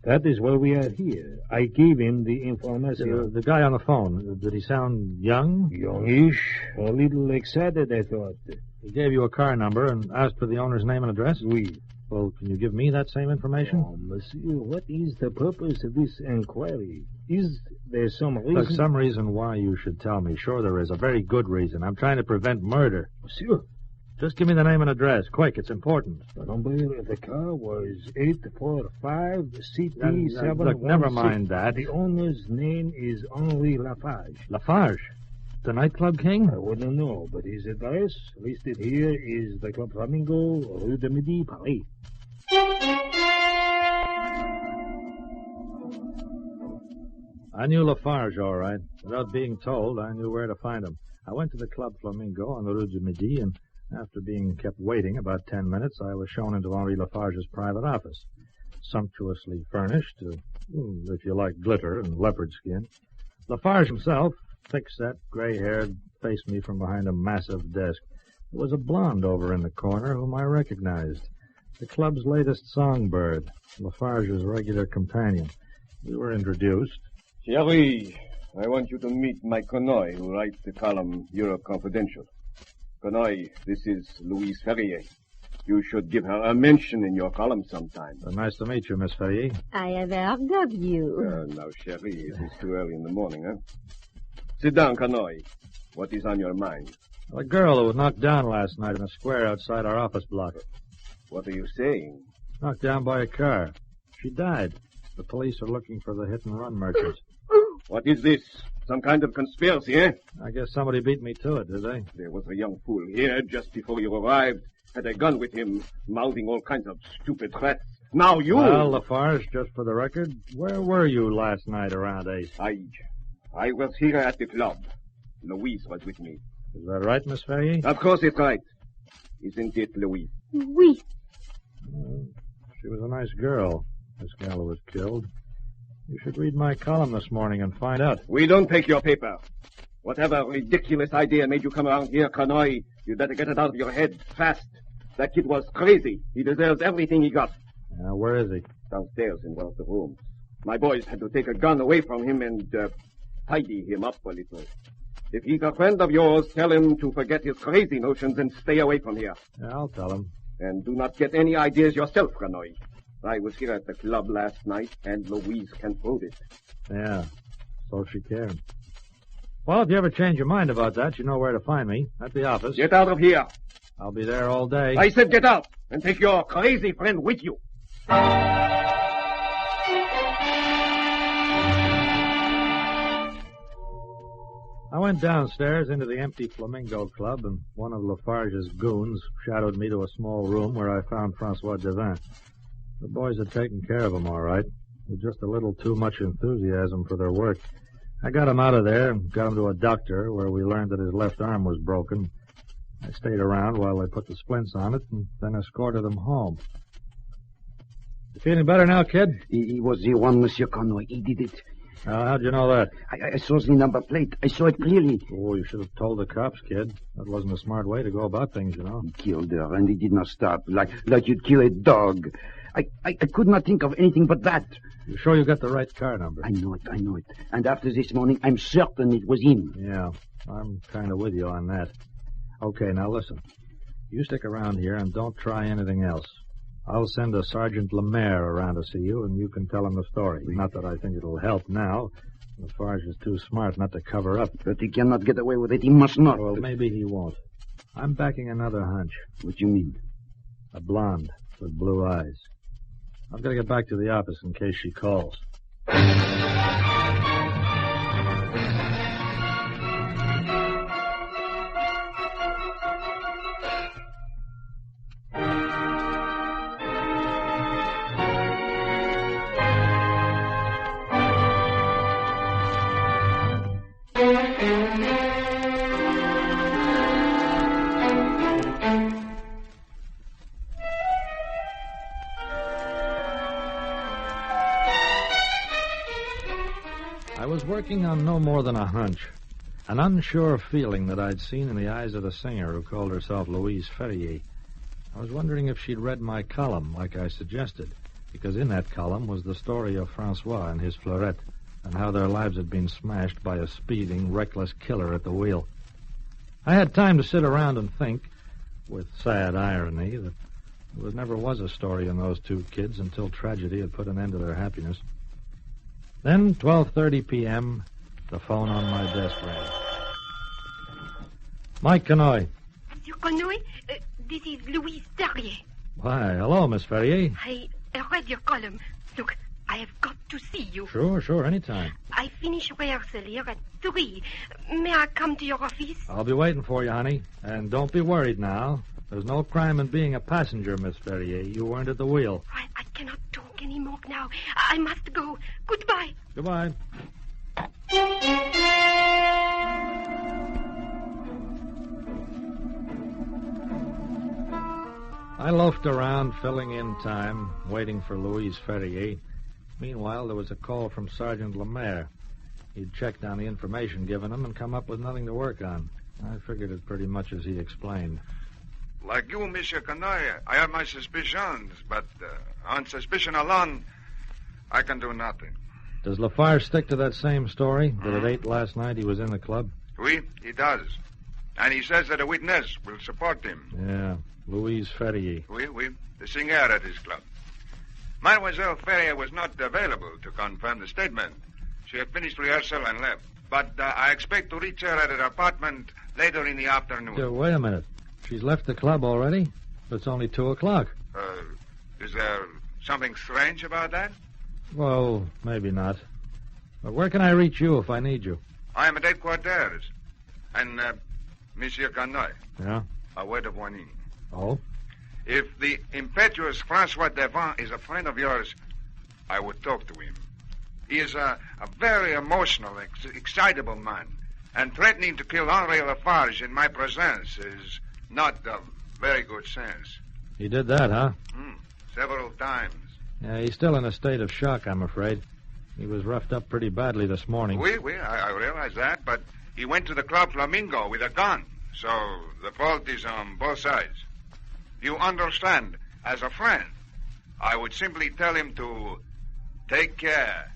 That is why we are here. I gave him the information. The guy on the phone, did he sound young? Youngish. A little excited, I thought. He gave you a car number and asked for the owner's name and address? Oui. Well, can you give me that same information? Oh, monsieur, what is the purpose of this inquiry? Is there some reason? There's some reason why you should tell me. Sure there is. A very good reason. I'm trying to prevent murder. Monsieur. Just give me the name and address. Quick, it's important. The number of the car was 845 CT716. Look, never mind that. The owner's name is Henri Lafarge. Lafarge? The nightclub king? I wouldn't know, but his address listed here is the Club Flamingo, Rue de Midi, Paris. I knew Lafarge, all right. Without being told, I knew where to find him. I went to the Club Flamingo on the Rue de Midi, and after being kept waiting about 10 minutes, I was shown into Henri Lafarge's private office. Sumptuously furnished, if you like glitter and leopard skin. Lafarge himself, thick-set, gray-haired, faced me from behind a massive desk. There was a blonde over in the corner whom I recognized. The club's latest songbird, Lafarge's regular companion. We were introduced. Thierry, I want you to meet Mike Connoy, who writes the column Europe Confidential. Connoy, this is Louise Ferrier. You should give her a mention in your column sometime. Nice to meet you, Miss Ferrier. I have heard of you. Now, Cherie, it is too early in the morning, huh? Sit down, Connoy. What is on your mind? A girl who was knocked down last night in a square outside our office block. What are you saying? Knocked down by a car. She died. The police are looking for the hit-and-run merchant. What is this? Some kind of conspiracy, eh? I guess somebody beat me to it, did they? There was a young fool here just before you arrived. Had a gun with him, mouthing all kinds of stupid threats. Now you... Well, Lafarge, just for the record, where were you last night around 8? I was here at the club. Louise was with me. Is that right, Miss Ferrier? Of course it's right. Isn't it, Louise? Oui. She was a nice girl, this gal who was killed. You should read my column this morning and find out. We don't take your paper. Whatever ridiculous idea made you come around here, Connoy, you'd better get it out of your head fast. That kid was crazy. He deserves everything he got. Now, where is he? Downstairs in one of the rooms. My boys had to take a gun away from him and tidy him up a little. If he's a friend of yours, tell him to forget his crazy notions and stay away from here. Yeah, I'll tell him. And do not get any ideas yourself, Connoy. I was here at the club last night, and Louise can prove it. Yeah, so she can. Well, if you ever change your mind about that, you know where to find me. At the office. Get out of here. I'll be there all day. I said get out, and take your crazy friend with you. I went downstairs into the empty Flamingo Club, and one of Lafarge's goons shadowed me to a small room where I found Francois Devin. The boys had taken care of him all right, with just a little too much enthusiasm for their work. I got him out of there and got him to a doctor where we learned that his left arm was broken. I stayed around while they put the splints on it and then escorted him home. You feeling better now, kid? He was the one, Monsieur Connoy. He did it. How'd you know that? I saw the number plate. I saw it clearly. Oh, you should have told the cops, kid. That wasn't a smart way to go about things, you know. He killed her, and he did not stop, like you'd kill a dog. I could not think of anything but that. You sure you got the right car number? I know it. And after this morning, I'm certain it was him. Yeah, I'm kind of with you on that. Okay, now listen. You stick around here and don't try anything else. I'll send a Sergeant Lemaire around to see you, and you can tell him the story. Not that I think it'll help now. Lafarge is too smart not to cover up. But he cannot get away with it. He must not. Well, maybe he won't. I'm backing another hunch. What do you mean? A blonde with blue eyes. I've got to get back to the office in case she calls. I was working on no more than a hunch, an unsure feeling that I'd seen in the eyes of the singer who called herself Louise Ferrier. I was wondering if she'd read my column, like I suggested, because in that column was the story of Francois and his Fleurette, and how their lives had been smashed by a speeding, reckless killer at the wheel. I had time to sit around and think, with sad irony, that there never was a story in those two kids until tragedy had put an end to their happiness. Then, 12:30 p.m., the phone on my desk rang. Mike Connoy. Monsieur Connoy, this is Louise Ferrier. Why, hello, Miss Ferrier. I read your column. Look, I have got to see you. Sure, anytime. I finish rehearsal here at 3. May I come to your office? I'll be waiting for you, honey. And don't be worried now. There's no crime in being a passenger, Miss Ferrier. You weren't at the wheel. I cannot talk anymore now. I must go. Goodbye. Goodbye. I loafed around, filling in time, waiting for Louise Ferrier. Meanwhile, there was a call from Sergeant Lemaire. He'd checked on the information given him and come up with nothing to work on. I figured it pretty much as he explained. Like you, Monsieur Connoy, I have my suspicions, but on suspicion alone, I can do nothing. Does Lafarge stick to that same story, that at 8 last night he was in the club? Oui, he does. And he says that a witness will support him. Yeah, Louise Ferrier. Oui, the singer at his club. Mademoiselle Ferrier was not available to confirm the statement. She had finished rehearsal and left. But I expect to reach her at her apartment later in the afternoon. Wait a minute. She's left the club already? It's only 2 o'clock. Is there something strange about that? Well, maybe not. But where can I reach you if I need you? I am at headquarters. And, Monsieur Connoy. Yeah? A word of warning. Oh? If the impetuous Francois Devant is a friend of yours, I would talk to him. He is a very emotional, excitable man. And threatening to kill Henri Lafarge in my presence is not of very good sense. He did that, huh? Several times. Yeah, he's still in a state of shock, I'm afraid. He was roughed up pretty badly this morning. I realize that, but he went to the Club Flamingo with a gun. So the fault is on both sides. You understand, as a friend, I would simply tell him to take care.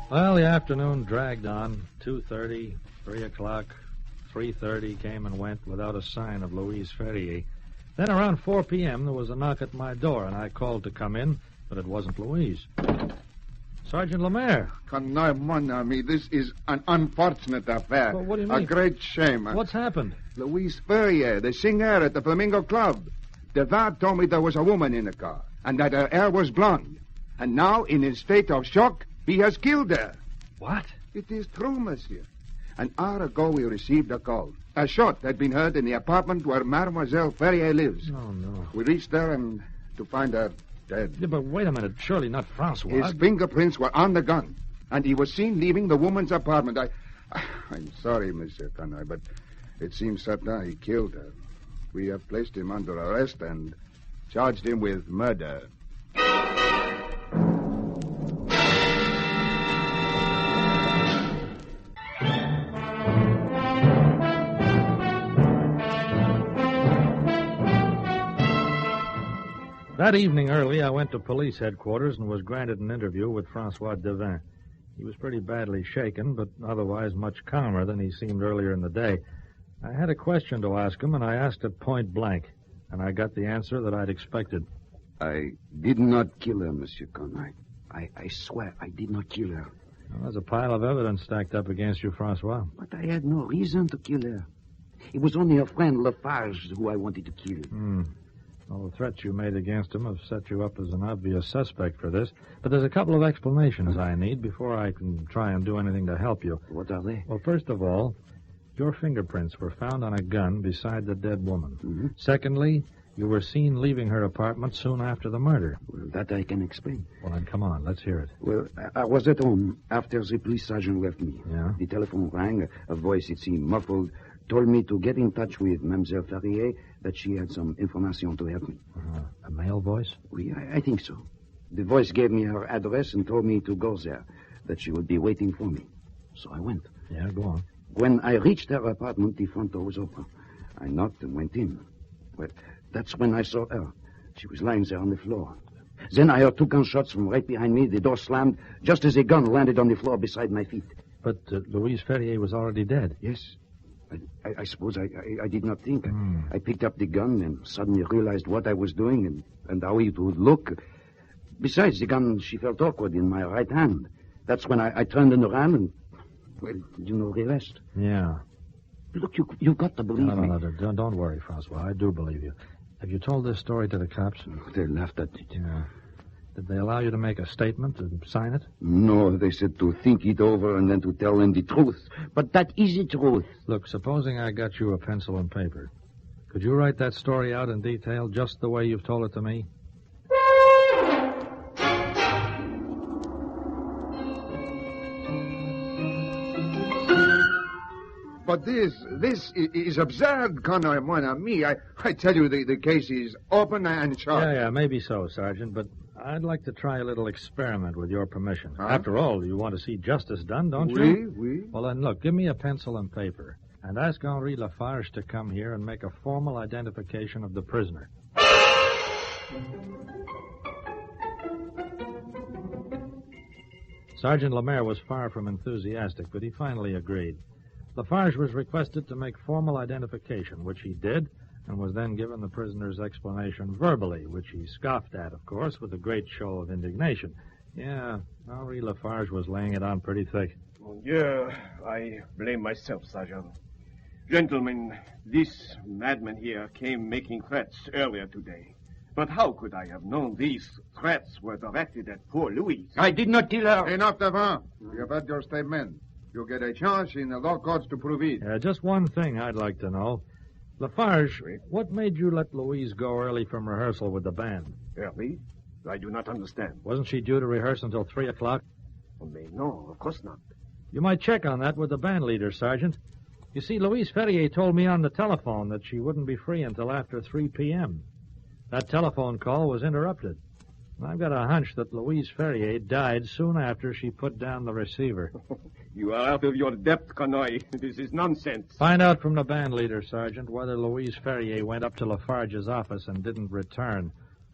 Well, the afternoon dragged on. 2:30, 3 o'clock, 3:30 came and went without a sign of Louise Ferrier. Then around 4 p.m. there was a knock at my door, and I called to come in, but it wasn't Louise. Sergeant Lemaire. Connoy, mon ami, this is an unfortunate affair. Well, what do you mean? A great shame. What's happened? Louise Ferrier, the singer at the Flamingo Club. Devant told me there was a woman in the car, and that her hair was blonde. And now, in a state of shock, he has killed her. What? It is true, monsieur. An hour ago, we received a call. A shot had been heard in the apartment where Mademoiselle Ferrier lives. Oh, no. We reached there and to find her dead. Yeah, but wait a minute. Surely not Francois. His fingerprints were on the gun, and he was seen leaving the woman's apartment. I'm sorry, Monsieur Connoy, but it seems certain he killed her. We have placed him under arrest and charged him with murder. That evening early, I went to police headquarters and was granted an interview with Francois Devant. He was pretty badly shaken, but otherwise much calmer than he seemed earlier in the day. I had a question to ask him, and I asked it point blank, and I got the answer that I'd expected. I did not kill her, Monsieur Connoy. I swear I did not kill her. Well, there's a pile of evidence stacked up against you, Francois. But I had no reason to kill her. It was only her friend Lafarge who I wanted to kill. Well, the threats you made against him have set you up as an obvious suspect for this. But there's a couple of explanations I need before I can try and do anything to help you. What are they? Well, first of all, your fingerprints were found on a gun beside the dead woman. Secondly, you were seen leaving her apartment soon after the murder. Well, that I can explain. Well, then come on, let's hear it. Well, I was at home after the police sergeant left me. Yeah? The telephone rang. A voice, it seemed muffled, told me to get in touch with Mademoiselle Ferrier, that she had some information to help me. A male voice? Oui, I think so. The voice gave me her address and told me to go there, that she would be waiting for me. So I went. Yeah, go on. When I reached her apartment, the front door was open. I knocked and went in. Well, that's when I saw her. She was lying there on the floor. Then I heard 2 gunshots from right behind me. The door slammed just as a gun landed on the floor beside my feet. But Louise Ferrier was already dead. Yes. I suppose I did not think. I picked up the gun and suddenly realized what I was doing and how it would look. Besides, the gun, she felt awkward in my right hand. That's when I turned and ran and, well, you know the rest. Yeah. Look, you've got to believe me. No, don't worry, Francois. I do believe you. Have you told this story to the cops? They laughed at it. Yeah. Did they allow you to make a statement and sign it? No, they said to think it over and then to tell them the truth. But that is the truth. Look, supposing I got you a pencil and paper. Could you write that story out in detail just the way you've told it to me? But this is absurd, Connoy, mon ami. I tell you, the case is open and shut. Yeah, maybe so, Sergeant, but I'd like to try a little experiment with your permission. Huh? After all, you want to see justice done, don't you? Oui. Well, then, look, give me a pencil and paper, and ask Henri Lafarge to come here and make a formal identification of the prisoner. Sergeant Lemaire was far from enthusiastic, but he finally agreed. Lafarge was requested to make formal identification, which he did, and was then given the prisoner's explanation verbally, which he scoffed at, of course, with a great show of indignation. Yeah, Henri Lafarge was laying it on pretty thick. Mon Dieu, I blame myself, Sergeant. Gentlemen, this madman here came making threats earlier today. But how could I have known these threats were directed at poor Louise? I did not tell her. Enough, Devin. We have had your statement. You get a chance in the law courts to prove it. Just one thing I'd like to know. Lafarge, what made you let Louise go early from rehearsal with the band? Early? I do not understand. Wasn't she due to rehearse until 3 o'clock? Oh, no, of course not. You might check on that with the band leader, Sergeant. You see, Louise Ferrier told me on the telephone that she wouldn't be free until after 3 p.m. That telephone call was interrupted. I've got a hunch that Louise Ferrier died soon after she put down the receiver. You are out of your depth, Connoy. This is nonsense. Find out from the band leader, Sergeant, whether Louise Ferrier went up to Lafarge's office and didn't return.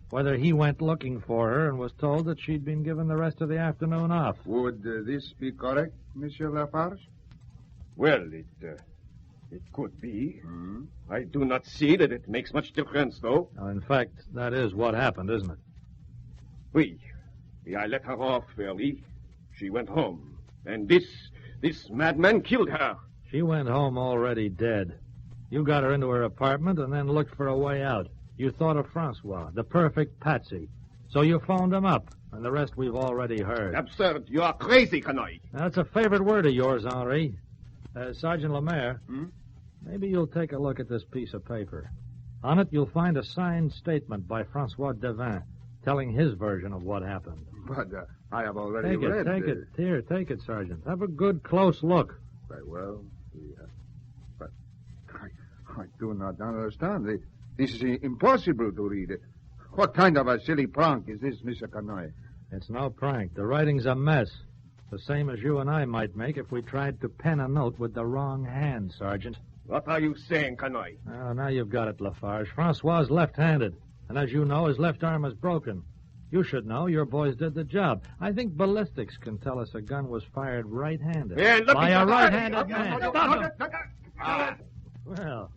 Whether he went looking for her and was told that she'd been given the rest of the afternoon off. Would this be correct, Monsieur Lafarge? Well, it could be. I do not see that it makes much difference, though. In fact, that is what happened, isn't it? Oui. I let her off early. She went home. And this madman killed her. She went home already dead. You got her into her apartment and then looked for a way out. You thought of Francois, the perfect patsy. So you phoned him up, and the rest we've already heard. Absurd. You are crazy, Connoy. That's a favorite word of yours, Henri. Sergeant Lemaire, maybe you'll take a look at this piece of paper. On it, you'll find a signed statement by Francois Devin telling his version of what happened. But I have already read... Take it. Here, take it, Sergeant. Have a good, close look. Very well. But I do not understand. This is impossible to read. What kind of a silly prank is this, Mr. Connoy? It's no prank. The writing's a mess. The same as you and I might make if we tried to pen a note with the wrong hand, Sergeant. What are you saying, Connoy? Oh, now you've got it, Lafarge. Francois is left-handed. And as you know, his left arm is broken. You should know. Your boys did the job. I think ballistics can tell us a gun was fired right-handed. By a right-handed man. Stop him! Well,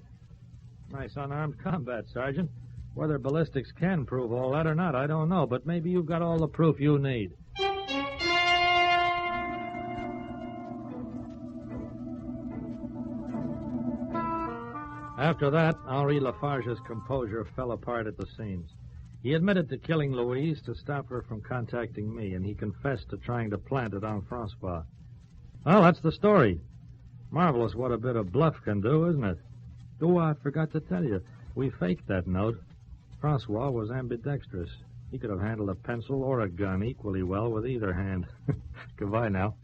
nice unarmed combat, Sergeant. Whether ballistics can prove all that or not, I don't know. But maybe you've got all the proof you need. After that, Henri Lafarge's composure fell apart at the seams. He admitted to killing Louise to stop her from contacting me, and he confessed to trying to plant it on Francois. Well, that's the story. Marvelous what a bit of bluff can do, isn't it? Oh, I forgot to tell you. We faked that note. Francois was ambidextrous. He could have handled a pencil or a gun equally well with either hand. Goodbye now.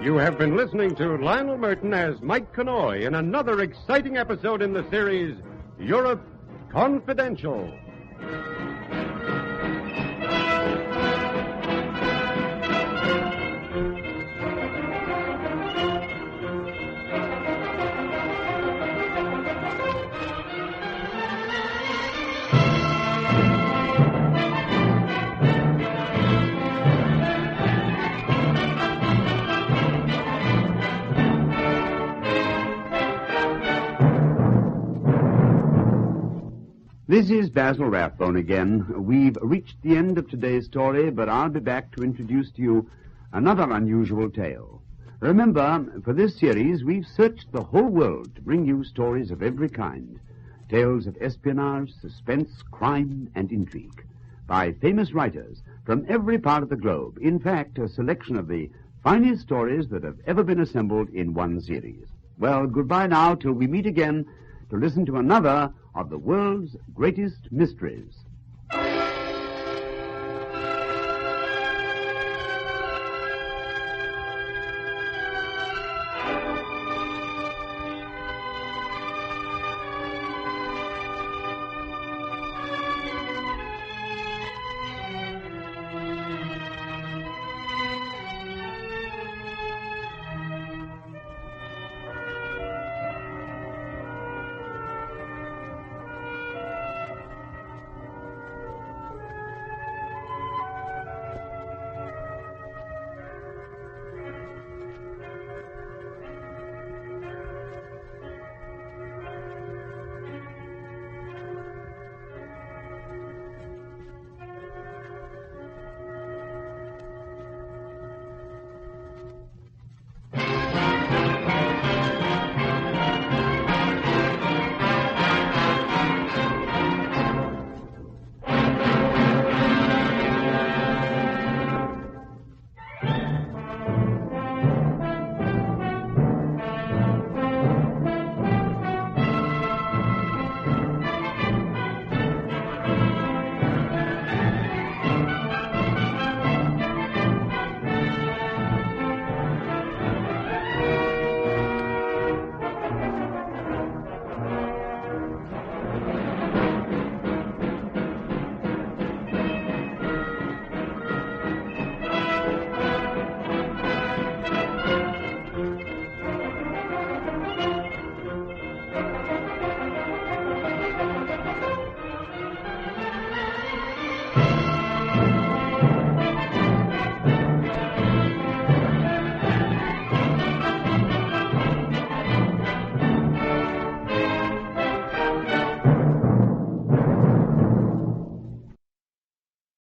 You have been listening to Lionel Murton as Mike Connoy in another exciting episode in the series, Europe Confidential. This is Basil Rathbone again. We've reached the end of today's story, but I'll be back to introduce to you another unusual tale. Remember, for this series, we've searched the whole world to bring you stories of every kind. Tales of espionage, suspense, crime, and intrigue by famous writers from every part of the globe. In fact, a selection of the finest stories that have ever been assembled in one series. Well, goodbye now till we meet again to listen to another of the world's greatest mysteries.